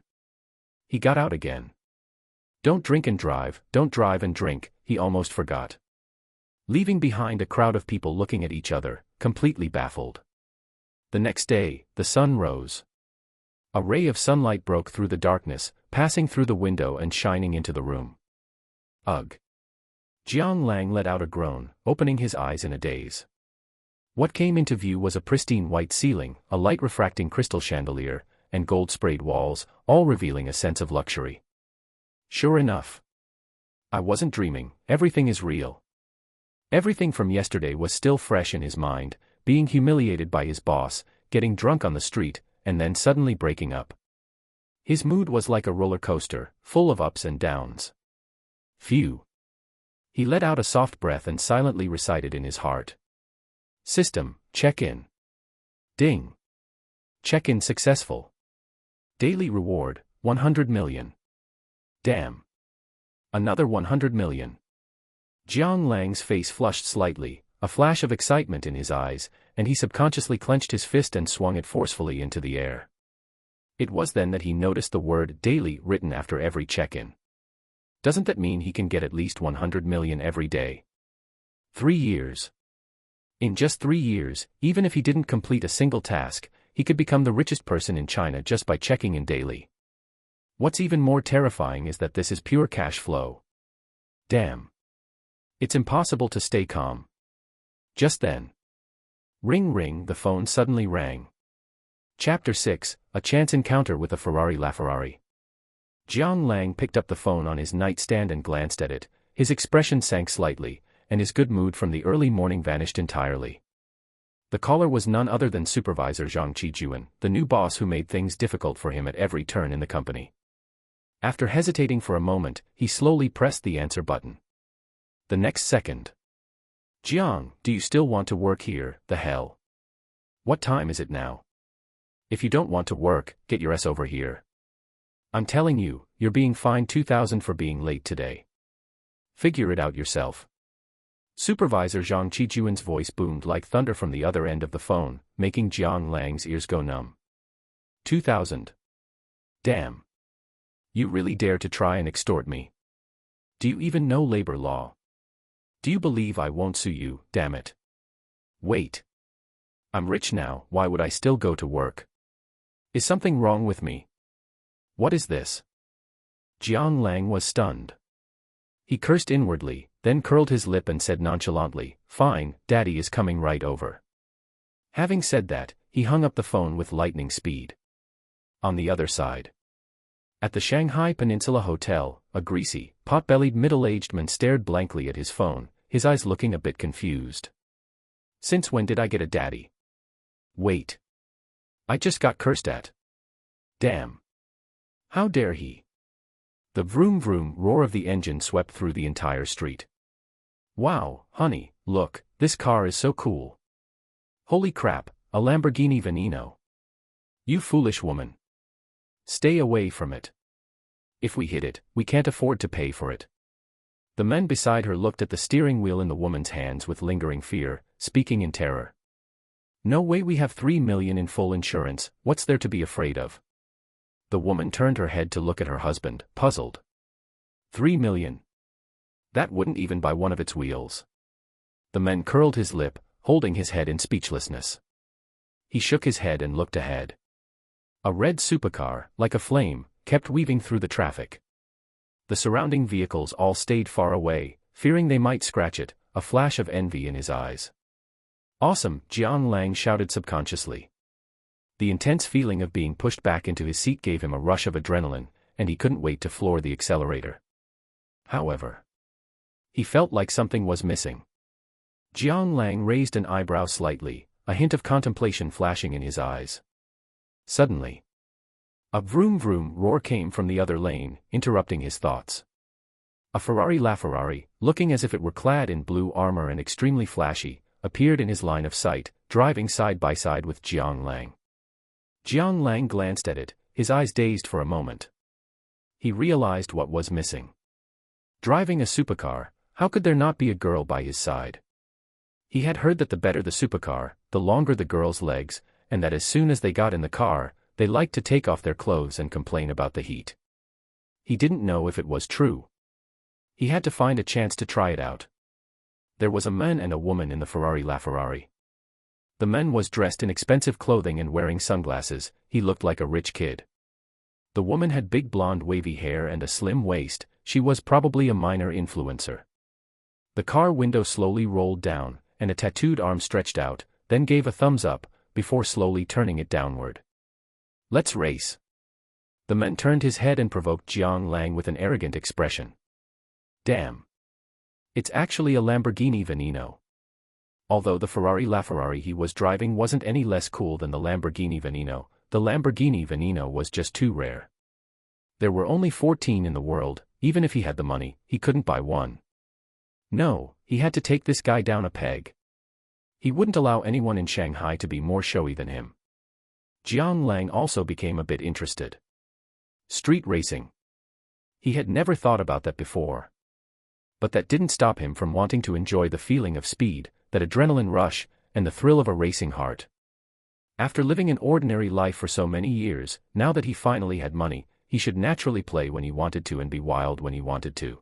he got out again. Don't drink and drive, don't drive and drink, he almost forgot. Leaving behind a crowd of people looking at each other, completely baffled. The next day, the sun rose. A ray of sunlight broke through the darkness, passing through the window and shining into the room. Ugh. Jiang Lang let out a groan, opening his eyes in a daze. What came into view was a pristine white ceiling, a light-refracting crystal chandelier, and gold-sprayed walls, all revealing a sense of luxury. Sure enough. I wasn't dreaming, everything is real. Everything from yesterday was still fresh in his mind, being humiliated by his boss, getting drunk on the street, and then suddenly breaking up. His mood was like a roller coaster, full of ups and downs. Phew. He let out a soft breath and silently recited in his heart. System, check-in. Ding. Check-in successful. Daily reward, 100 million. Damn. Another 100 million. Jiang Lang's face flushed slightly, a flash of excitement in his eyes, and he subconsciously clenched his fist and swung it forcefully into the air. It was then that he noticed the word daily written after every check-in. Doesn't that mean he can get at least 100 million every day? 3 years. In just 3 years, even if he didn't complete a single task, he could become the richest person in China just by checking in daily. What's even more terrifying is that this is pure cash flow. Damn. It's impossible to stay calm. Just then. Ring ring, the phone suddenly rang. Chapter 6, A Chance Encounter with a Ferrari LaFerrari. Jiang Lang picked up the phone on his nightstand and glanced at it. His expression sank slightly, and his good mood from the early morning vanished entirely. The caller was none other than Supervisor Zhang Qijuan, the new boss who made things difficult for him at every turn in the company. After hesitating for a moment, he slowly pressed the answer button. The next second. Jiang, do you still want to work here? The hell? What time is it now? If you don't want to work, get your ass over here. I'm telling you, you're being fined 2,000 for being late today. Figure it out yourself. Supervisor Zhang Qijuan's voice boomed like thunder from the other end of the phone, making Jiang Lang's ears go numb. 2,000. Damn. You really dare to try and extort me? Do you even know labor law? Do you believe I won't sue you, damn it? Wait. I'm rich now, why would I still go to work? Is something wrong with me? What is this? Jiang Lang was stunned. He cursed inwardly, then curled his lip and said nonchalantly, "Fine, Daddy is coming right over." Having said that, he hung up the phone with lightning speed. On the other side. At the Shanghai Peninsula Hotel, a greasy, pot-bellied middle-aged man stared blankly at his phone, his eyes looking a bit confused. Since when did I get a daddy? Wait. I just got cursed at. Damn. How dare he? The vroom vroom roar of the engine swept through the entire street. Wow, honey, look, this car is so cool. Holy crap, a Lamborghini Veneno. You foolish woman. Stay away from it. If we hit it, we can't afford to pay for it. The men beside her looked at the steering wheel in the woman's hands with lingering fear, speaking in terror. No way, we have 3 million in full insurance, what's there to be afraid of? The woman turned her head to look at her husband, puzzled. 3 million. That wouldn't even buy one of its wheels. The man curled his lip, holding his head in speechlessness. He shook his head and looked ahead. A red supercar, like a flame, kept weaving through the traffic. The surrounding vehicles all stayed far away, fearing they might scratch it, a flash of envy in his eyes. Awesome, Jiang Lang shouted subconsciously. The intense feeling of being pushed back into his seat gave him a rush of adrenaline, and he couldn't wait to floor the accelerator. However, he felt like something was missing. Jiang Lang raised an eyebrow slightly, a hint of contemplation flashing in his eyes. Suddenly, a vroom vroom roar came from the other lane, interrupting his thoughts. A Ferrari LaFerrari, looking as if it were clad in blue armor and extremely flashy, appeared in his line of sight, driving side by side with Jiang Lang. Jiang Lang glanced at it, his eyes dazed for a moment. He realized what was missing. Driving a supercar, how could there not be a girl by his side? He had heard that the better the supercar, the longer the girl's legs, and that as soon as they got in the car, they liked to take off their clothes and complain about the heat. He didn't know if it was true. He had to find a chance to try it out. There was a man and a woman in the Ferrari LaFerrari. The man was dressed in expensive clothing and wearing sunglasses, he looked like a rich kid. The woman had big blonde wavy hair and a slim waist, she was probably a minor influencer. The car window slowly rolled down, and a tattooed arm stretched out, then gave a thumbs up, before slowly turning it downward. Let's race. The man turned his head and provoked Jiang Lang with an arrogant expression. Damn. It's actually a Lamborghini Veneno. Although the Ferrari LaFerrari he was driving wasn't any less cool than the Lamborghini Veneno, the Lamborghini Veneno was just too rare. There were only 14 in the world, even if he had the money, he couldn't buy one. No, he had to take this guy down a peg. He wouldn't allow anyone in Shanghai to be more showy than him. Jiang Lang also became a bit interested. Street racing. He had never thought about that before. But that didn't stop him from wanting to enjoy the feeling of speed, that adrenaline rush, and the thrill of a racing heart. After living an ordinary life for so many years, now that he finally had money, he should naturally play when he wanted to and be wild when he wanted to.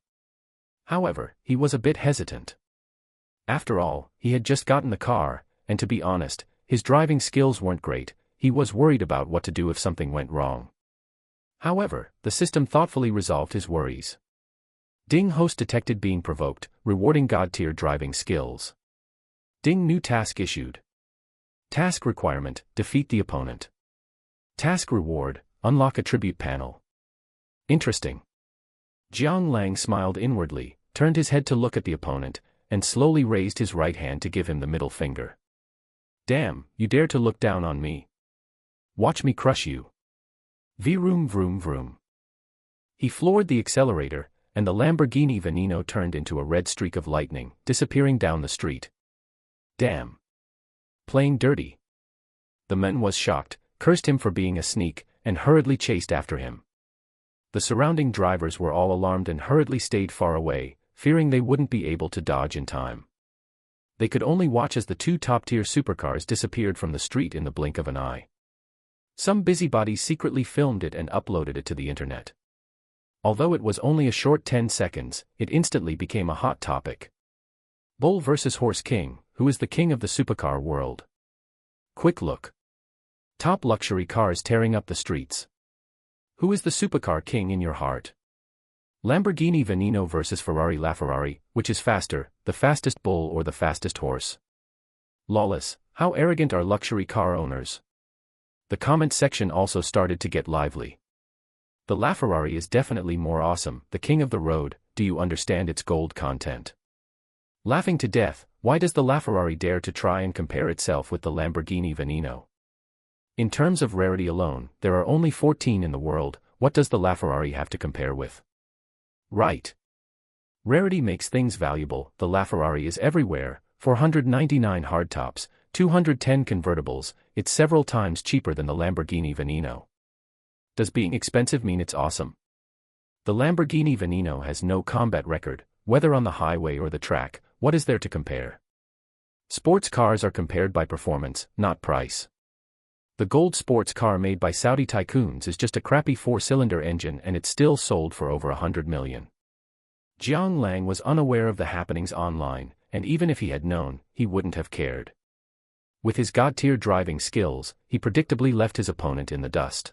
However, he was a bit hesitant. After all, he had just gotten the car, and to be honest, his driving skills weren't great. He was worried about what to do if something went wrong. However, the system thoughtfully resolved his worries. Ding host detected being provoked, rewarding God-tier driving skills. Ding new task issued. Task requirement, defeat the opponent. Task reward, unlock attribute panel. Interesting. Jiang Lang smiled inwardly, turned his head to look at the opponent, and slowly raised his right hand to give him the middle finger. Damn, you dare to look down on me? Watch me crush you. Vroom vroom vroom. He floored the accelerator, and the Lamborghini Veneno turned into a red streak of lightning, disappearing down the street. Damn. Playing dirty. The man was shocked, cursed him for being a sneak, and hurriedly chased after him. The surrounding drivers were all alarmed and hurriedly stayed far away, fearing they wouldn't be able to dodge in time. They could only watch as the two top-tier supercars disappeared from the street in the blink of an eye. Some busybodies secretly filmed it and uploaded it to the internet. Although it was only a short 10 seconds, it instantly became a hot topic. Bull versus Horse King, who is the king of the supercar world? Quick look. Top luxury cars tearing up the streets. Who is the supercar king in your heart? Lamborghini Veneno versus Ferrari LaFerrari, which is faster, the fastest bull or the fastest horse? Lawless, how arrogant are luxury car owners? The comment section also started to get lively. The LaFerrari is definitely more awesome, the king of the road, do you understand its gold content? Laughing to death, why does the LaFerrari dare to try and compare itself with the Lamborghini Veneno? In terms of rarity alone, there are only 14 in the world, what does the LaFerrari have to compare with? Right. Rarity makes things valuable, the LaFerrari is everywhere, 499 hardtops, 210 convertibles, it's several times cheaper than the Lamborghini Veneno. Does being expensive mean it's awesome? The Lamborghini Veneno has no combat record, whether on the highway or the track, what is there to compare? Sports cars are compared by performance, not price. The gold sports car made by Saudi tycoons is just a crappy 4-cylinder engine and it's still sold for over 100 million. Jiang Lang was unaware of the happenings online, and even if he had known, he wouldn't have cared. With his god-tier driving skills, he predictably left his opponent in the dust.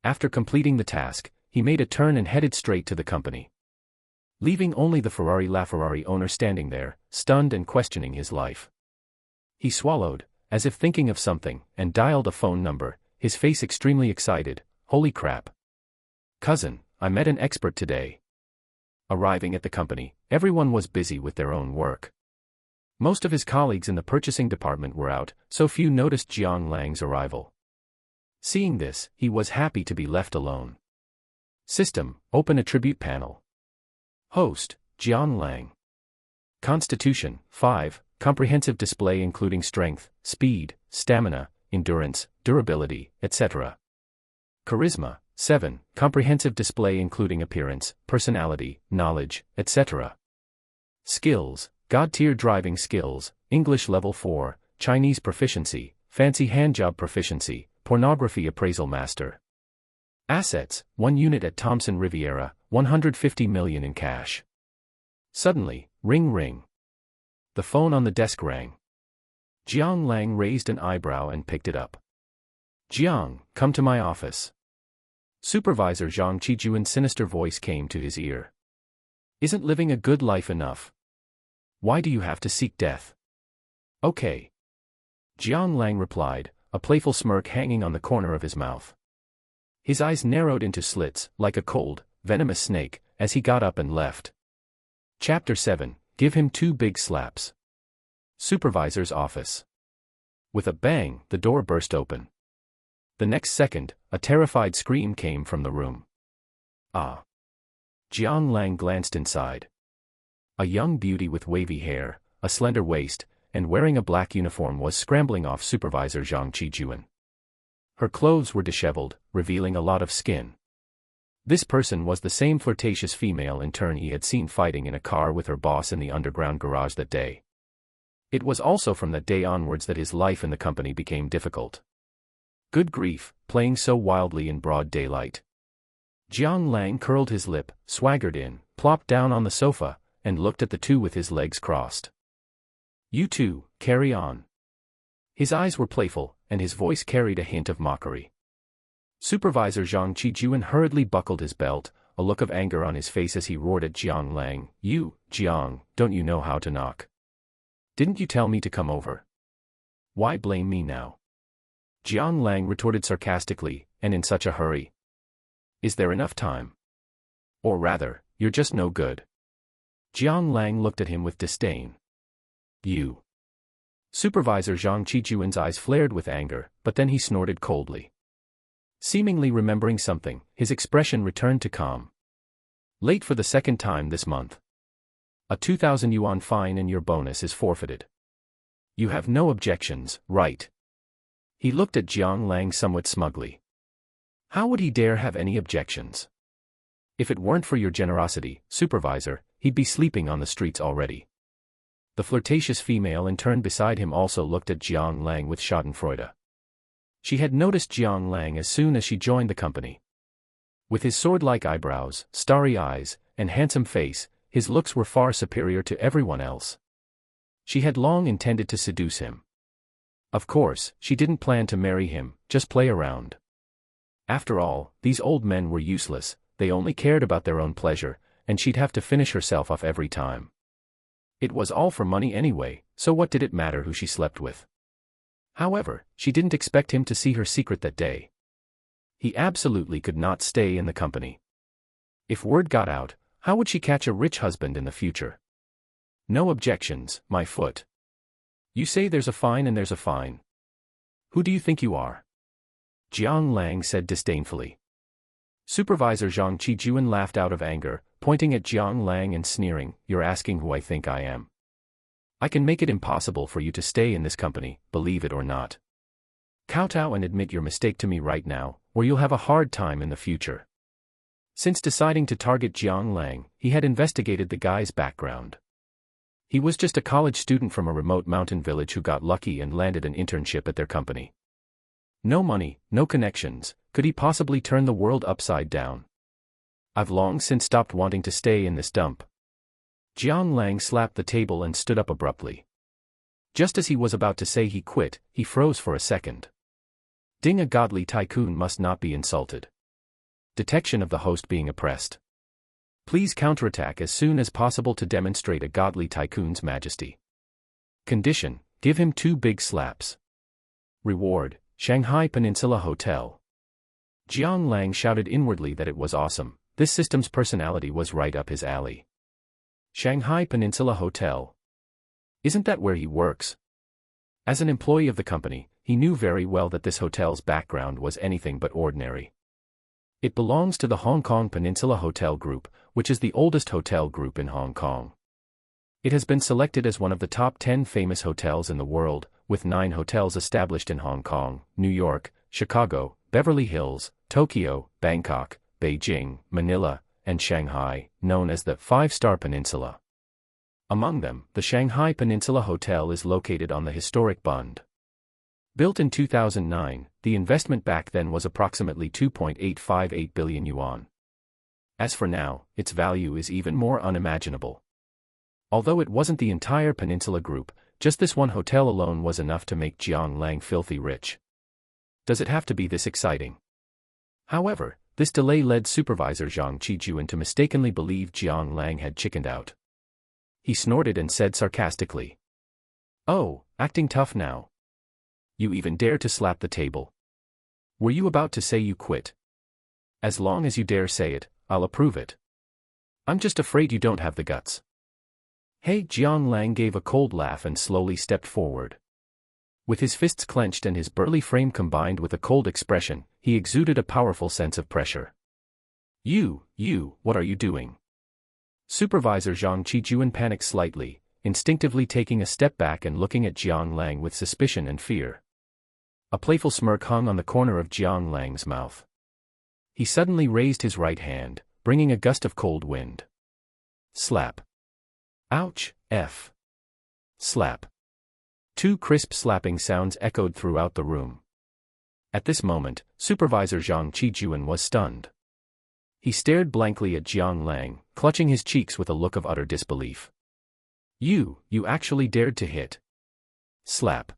After completing the task, he made a turn and headed straight to the company, leaving only the Ferrari LaFerrari owner standing there, stunned and questioning his life. He swallowed, as if thinking of something, and dialed a phone number, his face extremely excited. Holy crap. Cousin, I met an expert today. Arriving at the company, everyone was busy with their own work. Most of his colleagues in the purchasing department were out, so few noticed Jiang Lang's arrival. Seeing this, he was happy to be left alone. System, open attribute panel. Host, Jiang Lang. Constitution, 5, comprehensive display including strength, speed, stamina, endurance, durability, etc. Charisma, 7, comprehensive display including appearance, personality, knowledge, etc. Skills, God-tier driving skills, English level 4, Chinese proficiency, fancy handjob proficiency, pornography appraisal master. Assets, 1 unit at Thomson Riviera, 150 million in cash. Suddenly, ring ring. The phone on the desk rang. Jiang Lang raised an eyebrow and picked it up. Jiang, come to my office. Supervisor Zhang Qijuan's sinister voice came to his ear. Isn't living a good life enough? Why do you have to seek death? Okay. Jiang Lang replied, a playful smirk hanging on the corner of his mouth. His eyes narrowed into slits, like a cold, venomous snake, as he got up and left. Chapter 7, Give him 2 big slaps. Supervisor's office. With a bang, the door burst open. The next second, a terrified scream came from the room. Ah! Jiang Lang glanced inside. A young beauty with wavy hair, a slender waist, and wearing a black uniform was scrambling off Supervisor Zhang Qijuan. Her clothes were disheveled, revealing a lot of skin. This person was the same flirtatious female intern he had seen fighting in a car with her boss in the underground garage that day. It was also from that day onwards that his life in the company became difficult. Good grief, playing so wildly in broad daylight. Jiang Lang curled his lip, swaggered in, plopped down on the sofa, and looked at the two with his legs crossed. You two, carry on. His eyes were playful, and his voice carried a hint of mockery. Supervisor Zhang Qijuan hurriedly buckled his belt, a look of anger on his face as he roared at Jiang Lang. You, Jiang, don't you know how to knock? Didn't you tell me to come over? Why blame me now? Jiang Lang retorted sarcastically, and in such a hurry. Is there enough time? Or rather, you're just no good. Jiang Lang looked at him with disdain. You. Supervisor Zhang Qijuan's eyes flared with anger, but then he snorted coldly. Seemingly remembering something, his expression returned to calm. Late for the second time this month. A 2,000 yuan fine and your bonus is forfeited. You have no objections, right? He looked at Jiang Lang somewhat smugly. How would he dare have any objections? If it weren't for your generosity, Supervisor, he'd be sleeping on the streets already. The flirtatious female intern beside him also looked at Jiang Lang with schadenfreude. She had noticed Jiang Lang as soon as she joined the company. With his sword-like eyebrows, starry eyes, and handsome face, his looks were far superior to everyone else. She had long intended to seduce him. Of course, she didn't plan to marry him, just play around. After all, these old men were useless, they only cared about their own pleasure, and she'd have to finish herself off every time. It was all for money anyway, so what did it matter who she slept with? However, she didn't expect him to see her secret that day. He absolutely could not stay in the company. If word got out, how would she catch a rich husband in the future? No objections, my foot. You say there's a fine and there's a fine. Who do you think you are? Jiang Lang said disdainfully. Supervisor Zhang Qijuan laughed out of anger, pointing at Jiang Lang and sneering, You're asking who I think I am. I can make it impossible for you to stay in this company, believe it or not. Kowtow and admit your mistake to me right now, or you'll have a hard time in the future. Since deciding to target Jiang Lang, he had investigated the guy's background. He was just a college student from a remote mountain village who got lucky and landed an internship at their company. No money, no connections, could he possibly turn the world upside down? I've long since stopped wanting to stay in this dump. Jiang Lang slapped the table and stood up abruptly. Just as he was about to say he quit, he froze for a second. Ding, a godly tycoon must not be insulted. Detection of the host being oppressed. Please counterattack as soon as possible to demonstrate a godly tycoon's majesty. Condition, give him 2 big slaps. Reward, Shanghai Peninsula Hotel. Jiang Lang shouted inwardly that it was awesome, this system's personality was right up his alley. Shanghai Peninsula Hotel. Isn't that where he works? As an employee of the company, he knew very well that this hotel's background was anything but ordinary. It belongs to the Hong Kong Peninsula Hotel Group, which is the oldest hotel group in Hong Kong. It has been selected as one of the top 10 famous hotels in the world, with 9 hotels established in Hong Kong, New York, Chicago, Beverly Hills, Tokyo, Bangkok, Beijing, Manila, and Shanghai, known as the 5-Star Peninsula. Among them, the Shanghai Peninsula Hotel is located on the historic Bund. Built in 2009, the investment back then was approximately 2.858 billion yuan. As for now, its value is even more unimaginable. Although it wasn't the entire Peninsula Group, just this one hotel alone was enough to make Jiang Lang filthy rich. Does it have to be this exciting? However, this delay led Supervisor Zhang Qijuan to mistakenly believe Jiang Lang had chickened out. He snorted and said sarcastically, Oh, acting tough now. You even dare to slap the table. Were you about to say you quit? As long as you dare say it, I'll approve it. I'm just afraid you don't have the guts. Hey, Jiang Lang gave a cold laugh and slowly stepped forward. With his fists clenched and his burly frame combined with a cold expression, he exuded a powerful sense of pressure. You, what are you doing? Supervisor Zhang Qijuan panicked slightly, instinctively taking a step back and looking at Jiang Lang with suspicion and fear. A playful smirk hung on the corner of Jiang Lang's mouth. He suddenly raised his right hand, bringing a gust of cold wind. Slap. Ouch, F. Slap. 2 crisp slapping sounds echoed throughout the room. At this moment, Supervisor Zhang Qijuan was stunned. He stared blankly at Jiang Lang, clutching his cheeks with a look of utter disbelief. You actually dared to hit. Slap.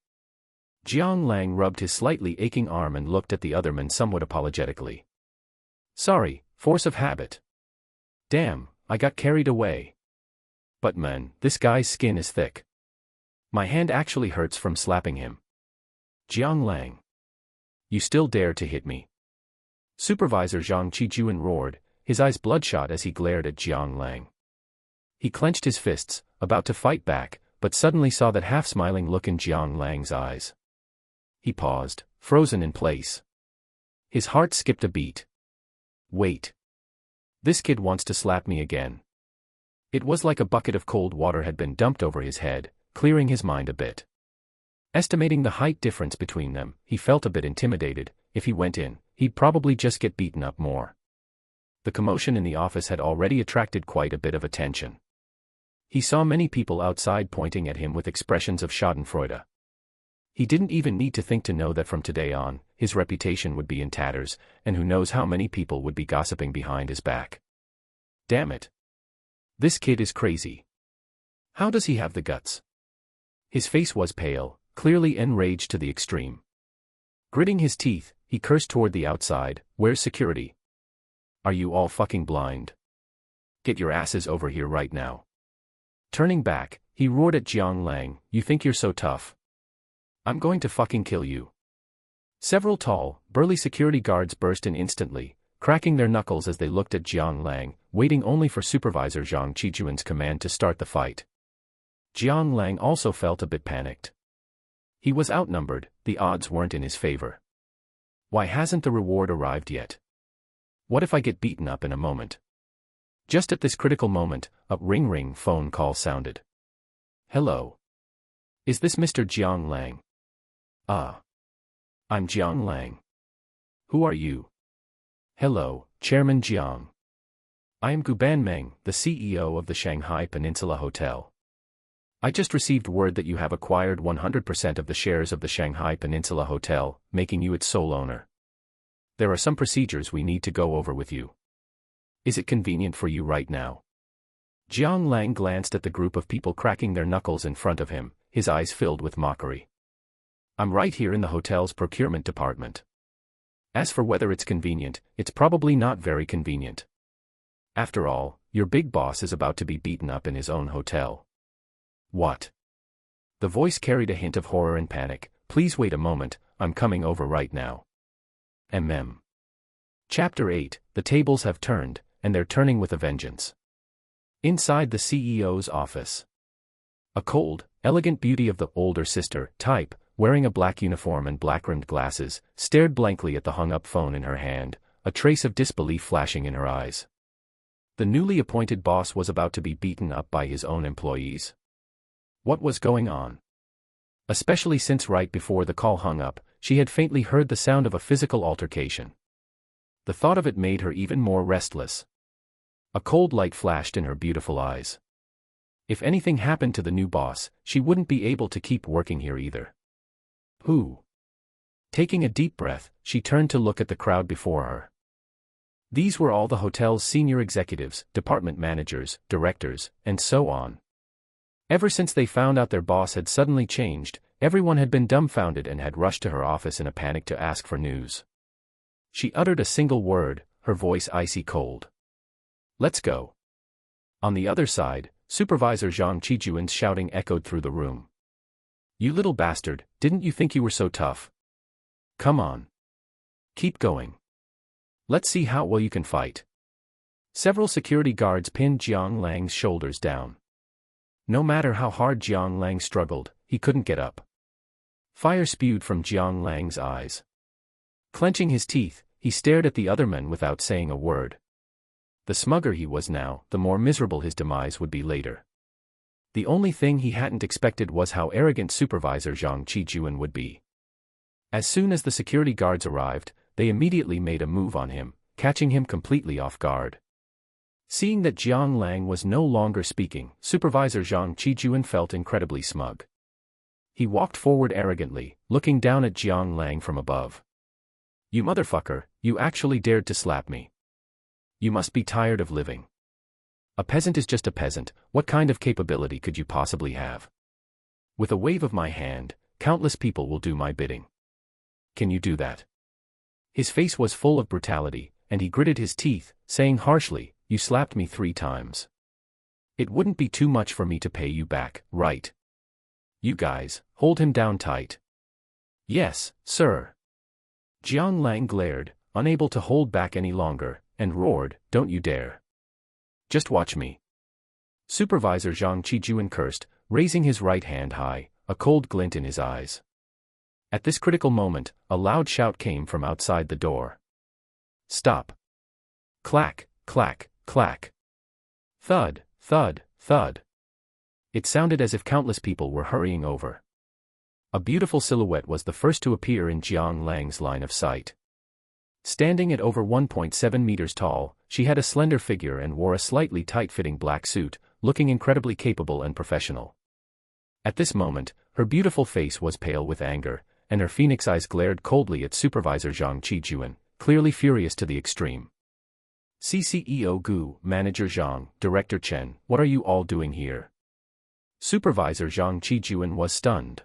Jiang Lang rubbed his slightly aching arm and looked at the other man somewhat apologetically. Sorry, force of habit. Damn, I got carried away. But man, this guy's skin is thick. My hand actually hurts from slapping him. Jiang Lang. You still dare to hit me? Supervisor Zhang Qijuan roared, his eyes bloodshot as he glared at Jiang Lang. He clenched his fists, about to fight back, but suddenly saw that half-smiling look in Jiang Lang's eyes. He paused, frozen in place. His heart skipped a beat. Wait. This kid wants to slap me again. It was like a bucket of cold water had been dumped over his head, clearing his mind a bit. Estimating the height difference between them, he felt a bit intimidated. If he went in, he'd probably just get beaten up more. The commotion in the office had already attracted quite a bit of attention. He saw many people outside pointing at him with expressions of schadenfreude. He didn't even need to think to know that from today on, his reputation would be in tatters, and who knows how many people would be gossiping behind his back. Damn it. This kid is crazy. How does he have the guts? His face was pale, clearly enraged to the extreme. Gritting his teeth, he cursed toward the outside. Where's security? Are you all fucking blind? Get your asses over here right now. Turning back, he roared at Jiang Lang, you think you're so tough? I'm going to fucking kill you. Several tall, burly security guards burst in instantly, cracking their knuckles as they looked at Jiang Lang, waiting only for Supervisor Zhang Qijuan's command to start the fight. Jiang Lang also felt a bit panicked. He was outnumbered, the odds weren't in his favor. Why hasn't the reward arrived yet? What if I get beaten up in a moment? Just at this critical moment, a ring phone call sounded. Hello. Is this Mr. Jiang Lang? I'm Jiang Lang. Who are you? Hello, Chairman Jiang. I am Guban Meng, the CEO of the Shanghai Peninsula Hotel. I just received word that you have acquired 100% of the shares of the Shanghai Peninsula Hotel, making you its sole owner. There are some procedures we need to go over with you. Is it convenient for you right now? Jiang Lang glanced at the group of people cracking their knuckles in front of him, his eyes filled with mockery. I'm right here in the hotel's procurement department. As for whether it's convenient, it's probably not very convenient. After all, your big boss is about to be beaten up in his own hotel. What? The voice carried a hint of horror and panic. Please wait a moment, I'm coming over right now. Chapter 8, the tables have turned, and they're turning with a vengeance. Inside the CEO's office. A cold, elegant beauty of the older sister type, wearing a black uniform and black-rimmed glasses, stared blankly at the hung-up phone in her hand, a trace of disbelief flashing in her eyes. The newly appointed boss was about to be beaten up by his own employees. What was going on? Especially since right before the call hung up, she had faintly heard the sound of a physical altercation. The thought of it made her even more restless. A cold light flashed in her beautiful eyes. If anything happened to the new boss, she wouldn't be able to keep working here either. Who? Taking a deep breath, she turned to look at the crowd before her. These were all the hotel's senior executives, department managers, directors, and so on. Ever since they found out their boss had suddenly changed, everyone had been dumbfounded and had rushed to her office in a panic to ask for news. She uttered a single word, her voice icy cold. Let's go. On the other side, Supervisor Zhang Qijuan's shouting echoed through the room. You little bastard, didn't you think you were so tough? Come on. Keep going. Let's see how well you can fight. Several security guards pinned Jiang Lang's shoulders down. No matter how hard Jiang Lang struggled, he couldn't get up. Fire spewed from Jiang Lang's eyes. Clenching his teeth, he stared at the other men without saying a word. The smugger he was now, the more miserable his demise would be later. The only thing he hadn't expected was how arrogant Supervisor Zhang Qijuan would be. As soon as the security guards arrived, they immediately made a move on him, catching him completely off guard. Seeing that Jiang Lang was no longer speaking, Supervisor Zhang Qijuan felt incredibly smug. He walked forward arrogantly, looking down at Jiang Lang from above. You motherfucker, you actually dared to slap me. You must be tired of living. A peasant is just a peasant, what kind of capability could you possibly have? With a wave of my hand, countless people will do my bidding. Can you do that? His face was full of brutality, and he gritted his teeth, saying harshly, you slapped me 3 times. It wouldn't be too much for me to pay you back, right? You guys, hold him down tight. Yes, sir. Jiang Lang glared, unable to hold back any longer, and roared, don't you dare. Just watch me. Supervisor Zhang Qijuan cursed, raising his right hand high, a cold glint in his eyes. At this critical moment, a loud shout came from outside the door. Stop. Clack, clack, clack. Thud, thud, thud. It sounded as if countless people were hurrying over. A beautiful silhouette was the first to appear in Jiang Lang's line of sight. Standing at over 1.7 meters tall, she had a slender figure and wore a slightly tight-fitting black suit, looking incredibly capable and professional. At this moment, her beautiful face was pale with anger, and her phoenix eyes glared coldly at Supervisor Zhang Qijuan, clearly furious to the extreme. CEO Gu, Manager Zhang, Director Chen, what are you all doing here? Supervisor Zhang Qijuan was stunned.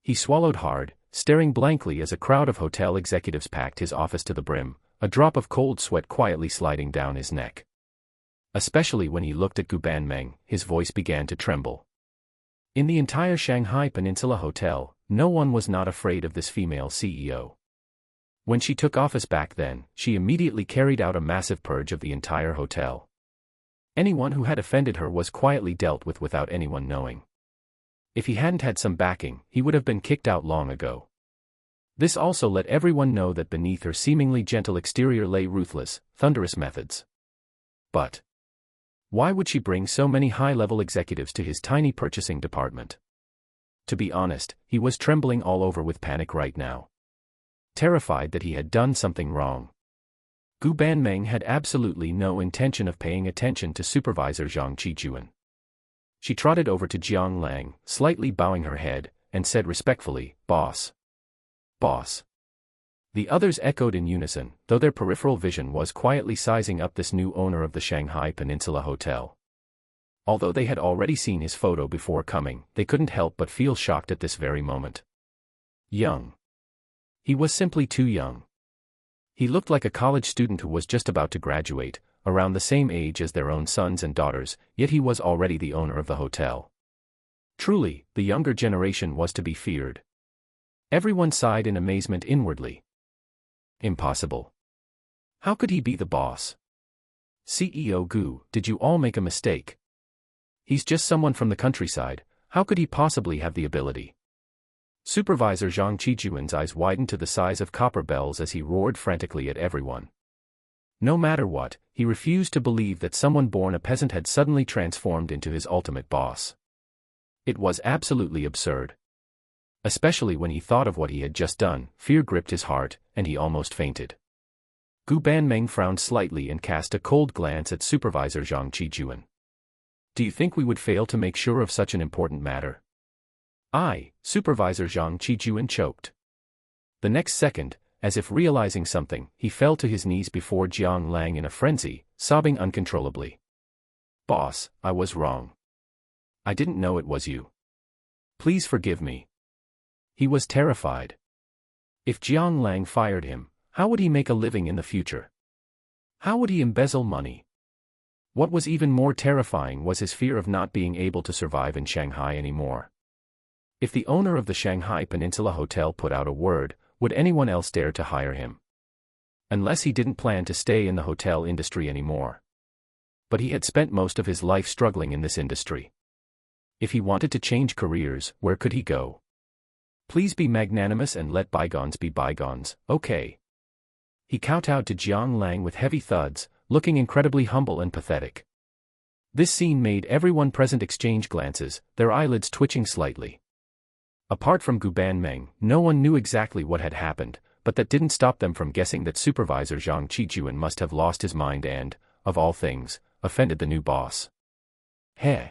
He swallowed hard, staring blankly as a crowd of hotel executives packed his office to the brim, a drop of cold sweat quietly sliding down his neck. Especially when he looked at Gu Banmeng, his voice began to tremble. In the entire Shanghai Peninsula Hotel, no one was not afraid of this female CEO. When she took office back then, she immediately carried out a massive purge of the entire hotel. Anyone who had offended her was quietly dealt with without anyone knowing. If he hadn't had some backing, he would have been kicked out long ago. This also let everyone know that beneath her seemingly gentle exterior lay ruthless, thunderous methods. But why would she bring so many high-level executives to his tiny purchasing department? To be honest, he was trembling all over with panic right now. Terrified that he had done something wrong. Gu Banmeng had absolutely no intention of paying attention to Supervisor Zhang Qijuan. She trotted over to Jiang Lang, slightly bowing her head, and said respectfully, Boss. Boss. The others echoed in unison, though their peripheral vision was quietly sizing up this new owner of the Shanghai Peninsula Hotel. Although they had already seen his photo before coming, they couldn't help but feel shocked at this very moment. Young. He was simply too young. He looked like a college student who was just about to graduate, around the same age as their own sons and daughters, yet he was already the owner of the hotel. Truly, the younger generation was to be feared. Everyone sighed in amazement inwardly. Impossible. How could he be the boss? CEO Gu, did you all make a mistake? He's just someone from the countryside, how could he possibly have the ability? Supervisor Zhang Qijuan's eyes widened to the size of copper bells as he roared frantically at everyone. No matter what, he refused to believe that someone born a peasant had suddenly transformed into his ultimate boss. It was absolutely absurd. Especially when he thought of what he had just done, fear gripped his heart, and he almost fainted. Gu Banmeng frowned slightly and cast a cold glance at Supervisor Zhang Qijuan. Do you think we would fail to make sure of such an important matter? Supervisor Zhang Qijuan choked. The next second, as if realizing something, he fell to his knees before Jiang Lang in a frenzy, sobbing uncontrollably. Boss, I was wrong. I didn't know it was you. Please forgive me. He was terrified. If Jiang Lang fired him, how would he make a living in the future? How would he embezzle money? What was even more terrifying was his fear of not being able to survive in Shanghai anymore. If the owner of the Shanghai Peninsula Hotel put out a word, would anyone else dare to hire him? Unless he didn't plan to stay in the hotel industry anymore. But he had spent most of his life struggling in this industry. If he wanted to change careers, where could he go? Please be magnanimous and let bygones be bygones, okay? He kowtowed to Jiang Lang with heavy thuds, looking incredibly humble and pathetic. This scene made everyone present exchange glances, their eyelids twitching slightly. Apart from Gu Banmeng, no one knew exactly what had happened, but that didn't stop them from guessing that Supervisor Zhang Qijuan must have lost his mind and, of all things, offended the new boss. Heh.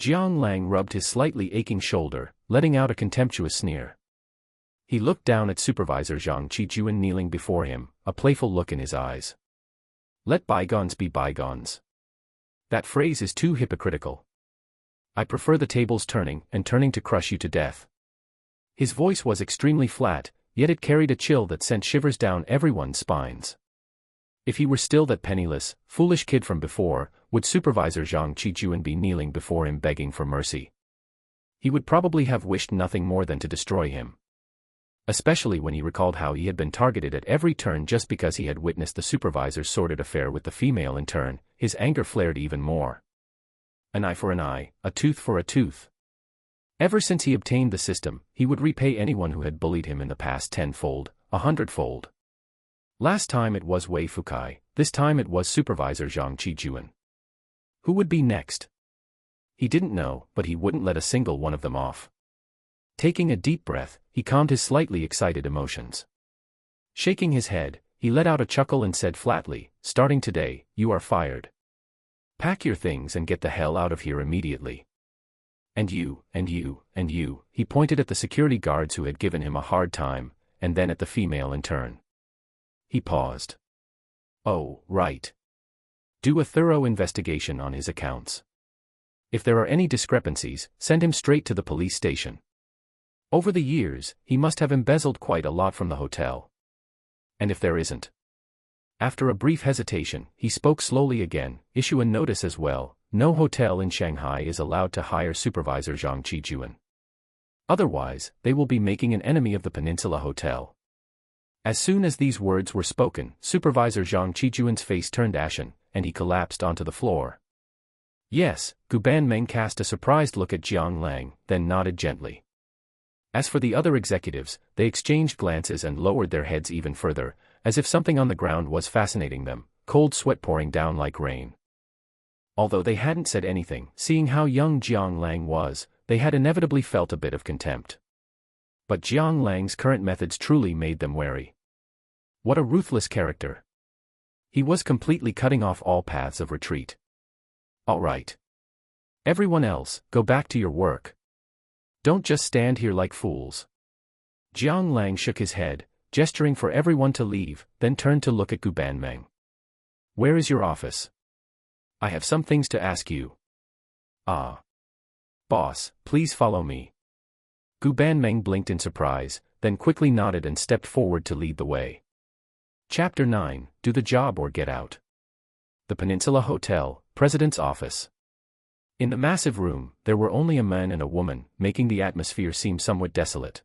Jiang Lang rubbed his slightly aching shoulder, letting out a contemptuous sneer. He looked down at Supervisor Zhang Qijuan kneeling before him, a playful look in his eyes. Let bygones be bygones. That phrase is too hypocritical. I prefer the tables turning and turning to crush you to death. His voice was extremely flat, yet it carried a chill that sent shivers down everyone's spines. If he were still that penniless, foolish kid from before, would Supervisor Zhang Qijuan be kneeling before him begging for mercy? He would probably have wished nothing more than to destroy him. Especially when he recalled how he had been targeted at every turn just because he had witnessed the supervisor's sordid affair with the female intern, his anger flared even more. An eye for an eye, a tooth for a tooth. Ever since he obtained the system, he would repay anyone who had bullied him in the past 10-fold, 100-fold. Last time it was Wei Fukai, this time it was Supervisor Zhang Qijuan. Who would be next? He didn't know, but he wouldn't let a single one of them off. Taking a deep breath, he calmed his slightly excited emotions. Shaking his head, he let out a chuckle and said flatly, starting today, you are fired. Pack your things and get the hell out of here immediately. And you, and you, and you, he pointed at the security guards who had given him a hard time, and then at the female intern. He paused. Oh, right. Do a thorough investigation on his accounts. If there are any discrepancies, send him straight to the police station. Over the years, he must have embezzled quite a lot from the hotel. And if there isn't? After a brief hesitation, he spoke slowly again, issue a notice as well, no hotel in Shanghai is allowed to hire Supervisor Zhang Qijuan. Otherwise, they will be making an enemy of the Peninsula Hotel. As soon as these words were spoken, Supervisor Zhang Qijuan's face turned ashen, and he collapsed onto the floor. Yes, Gu Banmeng cast a surprised look at Jiang Lang, then nodded gently. As for the other executives, they exchanged glances and lowered their heads even further, as if something on the ground was fascinating them, cold sweat pouring down like rain. Although they hadn't said anything, seeing how young Jiang Lang was, they had inevitably felt a bit of contempt. But Jiang Lang's current methods truly made them wary. What a ruthless character. He was completely cutting off all paths of retreat. All right. Everyone else, go back to your work. Don't just stand here like fools. Jiang Lang shook his head, gesturing for everyone to leave, then turned to look at Gu Banmeng. Where is your office? I have some things to ask you. Ah. Boss, please follow me. Gu Banmeng blinked in surprise, then quickly nodded and stepped forward to lead the way. Chapter 9, Do the Job or Get Out. The Peninsula Hotel, President's Office. In the massive room, there were only a man and a woman, making the atmosphere seem somewhat desolate.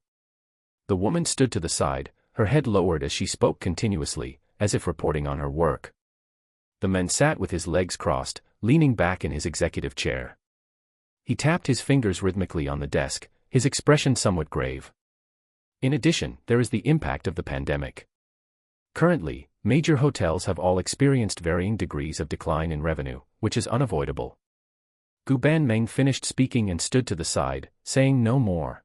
The woman stood to the side, her head lowered as she spoke continuously, as if reporting on her work. The man sat with his legs crossed, leaning back in his executive chair. He tapped his fingers rhythmically on the desk, his expression somewhat grave. In addition, there is the impact of the pandemic. Currently, major hotels have all experienced varying degrees of decline in revenue, which is unavoidable. Gu Banmeng finished speaking and stood to the side, saying no more.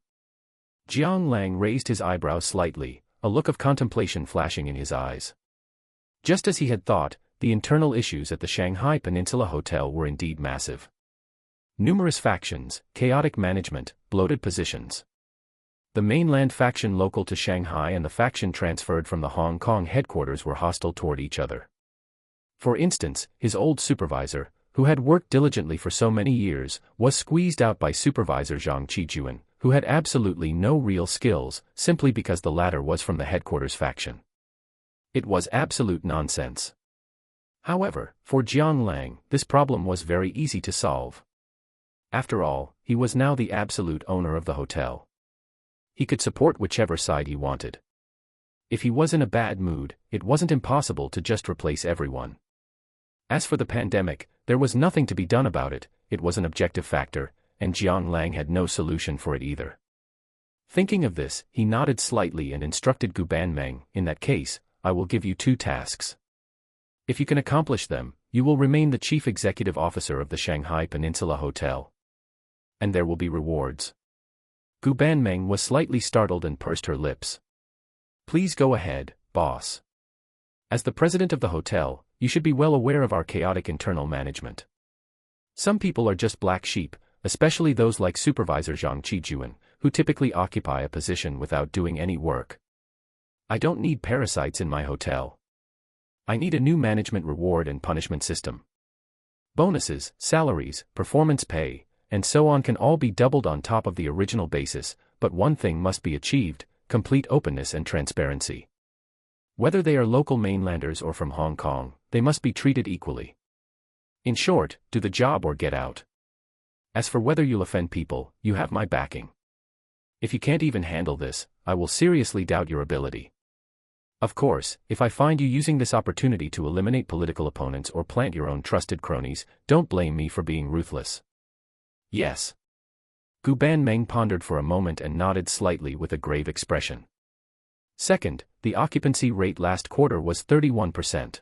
Jiang Lang raised his eyebrows slightly, a look of contemplation flashing in his eyes. Just as he had thought, the internal issues at the Shanghai Peninsula Hotel were indeed massive. Numerous factions, chaotic management, bloated positions. The mainland faction local to Shanghai and the faction transferred from the Hong Kong headquarters were hostile toward each other. For instance, his old supervisor, who had worked diligently for so many years, was squeezed out by Supervisor Zhang Qijuan, who had absolutely no real skills, simply because the latter was from the headquarters faction. It was absolute nonsense. However, for Jiang Lang, this problem was very easy to solve. After all, he was now the absolute owner of the hotel. He could support whichever side he wanted. If he was in a bad mood, it wasn't impossible to just replace everyone. As for the pandemic, there was nothing to be done about it, it was an objective factor, and Jiang Lang had no solution for it either. Thinking of this, he nodded slightly and instructed Gu Banmeng, in that case, I will give you 2 tasks. If you can accomplish them, you will remain the chief executive officer of the Shanghai Peninsula Hotel. And there will be rewards. Gu Banmeng was slightly startled and pursed her lips. Please go ahead, boss. As the president of the hotel, you should be well aware of our chaotic internal management. Some people are just black sheep, especially those like Supervisor Zhang Qijuan, who typically occupy a position without doing any work. I don't need parasites in my hotel. I need a new management reward and punishment system. Bonuses, salaries, performance pay, and so on can all be doubled on top of the original basis, but one thing must be achieved: complete openness and transparency. Whether they are local mainlanders or from Hong Kong, they must be treated equally. In short, do the job or get out. As for whether you'll offend people, you have my backing. If you can't even handle this, I will seriously doubt your ability. Of course, if I find you using this opportunity to eliminate political opponents or plant your own trusted cronies, don't blame me for being ruthless. Yes. Gu Banmeng pondered for a moment and nodded slightly with a grave expression. Second, the occupancy rate last quarter was 31%.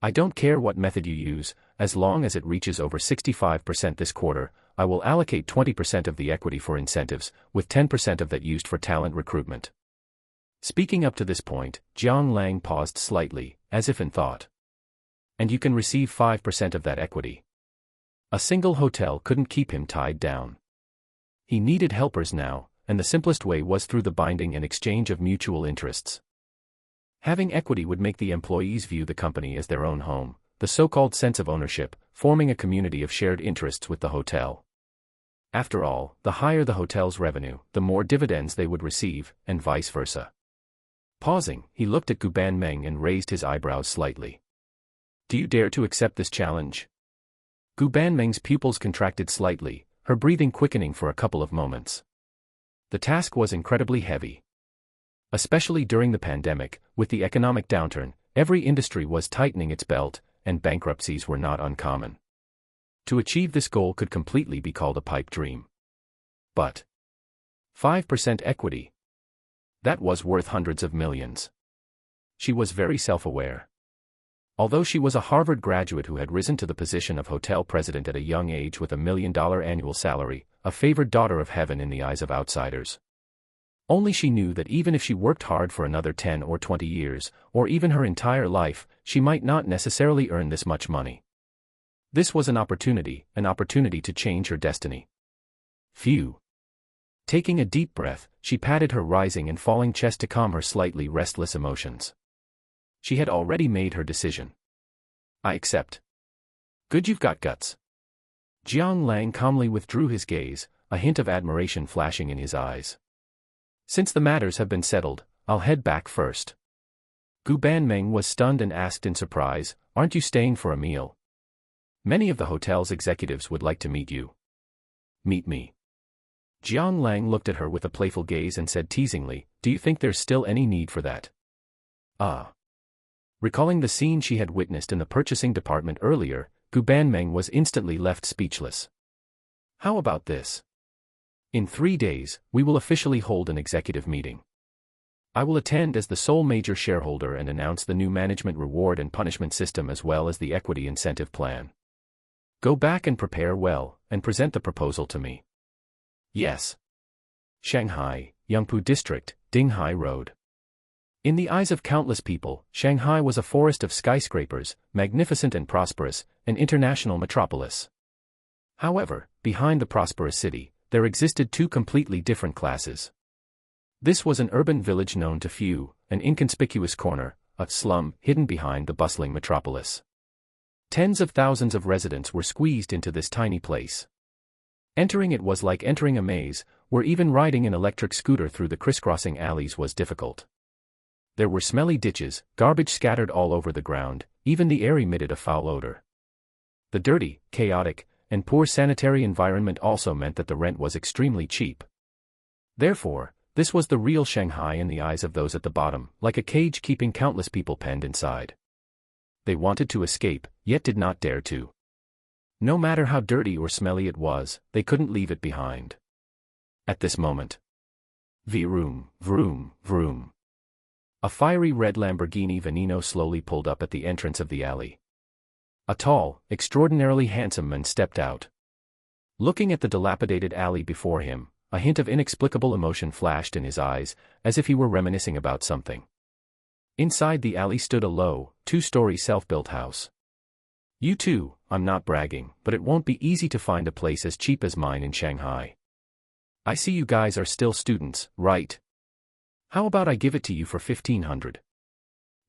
I don't care what method you use, as long as it reaches over 65% this quarter, I will allocate 20% of the equity for incentives, with 10% of that used for talent recruitment. Speaking up to this point, Jiang Lang paused slightly, as if in thought. And you can receive 5% of that equity. A single hotel couldn't keep him tied down. He needed helpers now, and the simplest way was through the binding and exchange of mutual interests. Having equity would make the employees view the company as their own home, the so-called sense of ownership, forming a community of shared interests with the hotel. After all, the higher the hotel's revenue, the more dividends they would receive, and vice versa. Pausing, he looked at Gu Banmeng and raised his eyebrows slightly. Do you dare to accept this challenge? Gu Banmeng's pupils contracted slightly, her breathing quickening for a couple of moments. The task was incredibly heavy. Especially during the pandemic, with the economic downturn, every industry was tightening its belt, and bankruptcies were not uncommon. To achieve this goal could completely be called a pipe dream. But 5% equity. That was worth hundreds of millions. She was very self-aware. Although she was a Harvard graduate who had risen to the position of hotel president at a young age with $1 million annual salary, a favored daughter of heaven in the eyes of outsiders. Only she knew that even if she worked hard for another 10 or 20 years, or even her entire life, she might not necessarily earn this much money. This was an opportunity to change her destiny. Phew. Taking a deep breath, she patted her rising and falling chest to calm her slightly restless emotions. She had already made her decision. I accept. Good, you've got guts. Jiang Lang calmly withdrew his gaze, a hint of admiration flashing in his eyes. Since the matters have been settled, I'll head back first. Gu Banmeng was stunned and asked in surprise, aren't you staying for a meal? Many of the hotel's executives would like to meet you. Meet me. Jiang Lang looked at her with a playful gaze and said teasingly, do you think there's still any need for that? Ah. Recalling the scene she had witnessed in the purchasing department earlier, Gu Banmeng was instantly left speechless. How about this? In 3 days, we will officially hold an executive meeting. I will attend as the sole major shareholder and announce the new management reward and punishment system as well as the equity incentive plan. Go back and prepare well, and present the proposal to me. Yes. Shanghai, Yangpu District, Dinghai Road. In the eyes of countless people, Shanghai was a forest of skyscrapers, magnificent and prosperous, an international metropolis. However, behind the prosperous city, there existed two completely different classes. This was an urban village known to few, an inconspicuous corner, a slum hidden behind the bustling metropolis. Tens of thousands of residents were squeezed into this tiny place. Entering it was like entering a maze, where even riding an electric scooter through the crisscrossing alleys was difficult. There were smelly ditches, garbage scattered all over the ground, even the air emitted a foul odor. The dirty, chaotic, and poor sanitary environment also meant that the rent was extremely cheap. Therefore, this was the real Shanghai in the eyes of those at the bottom, like a cage keeping countless people penned inside. They wanted to escape, yet did not dare to. No matter how dirty or smelly it was, they couldn't leave it behind. At this moment. Vroom, vroom, vroom. A fiery red Lamborghini Veneno slowly pulled up at the entrance of the alley. A tall, extraordinarily handsome man stepped out. Looking at the dilapidated alley before him, a hint of inexplicable emotion flashed in his eyes, as if he were reminiscing about something. Inside the alley stood a low, 2-story self-built house. You too, I'm not bragging, but it won't be easy to find a place as cheap as mine in Shanghai. I see you guys are still students, right? How about I give it to you for 1,500?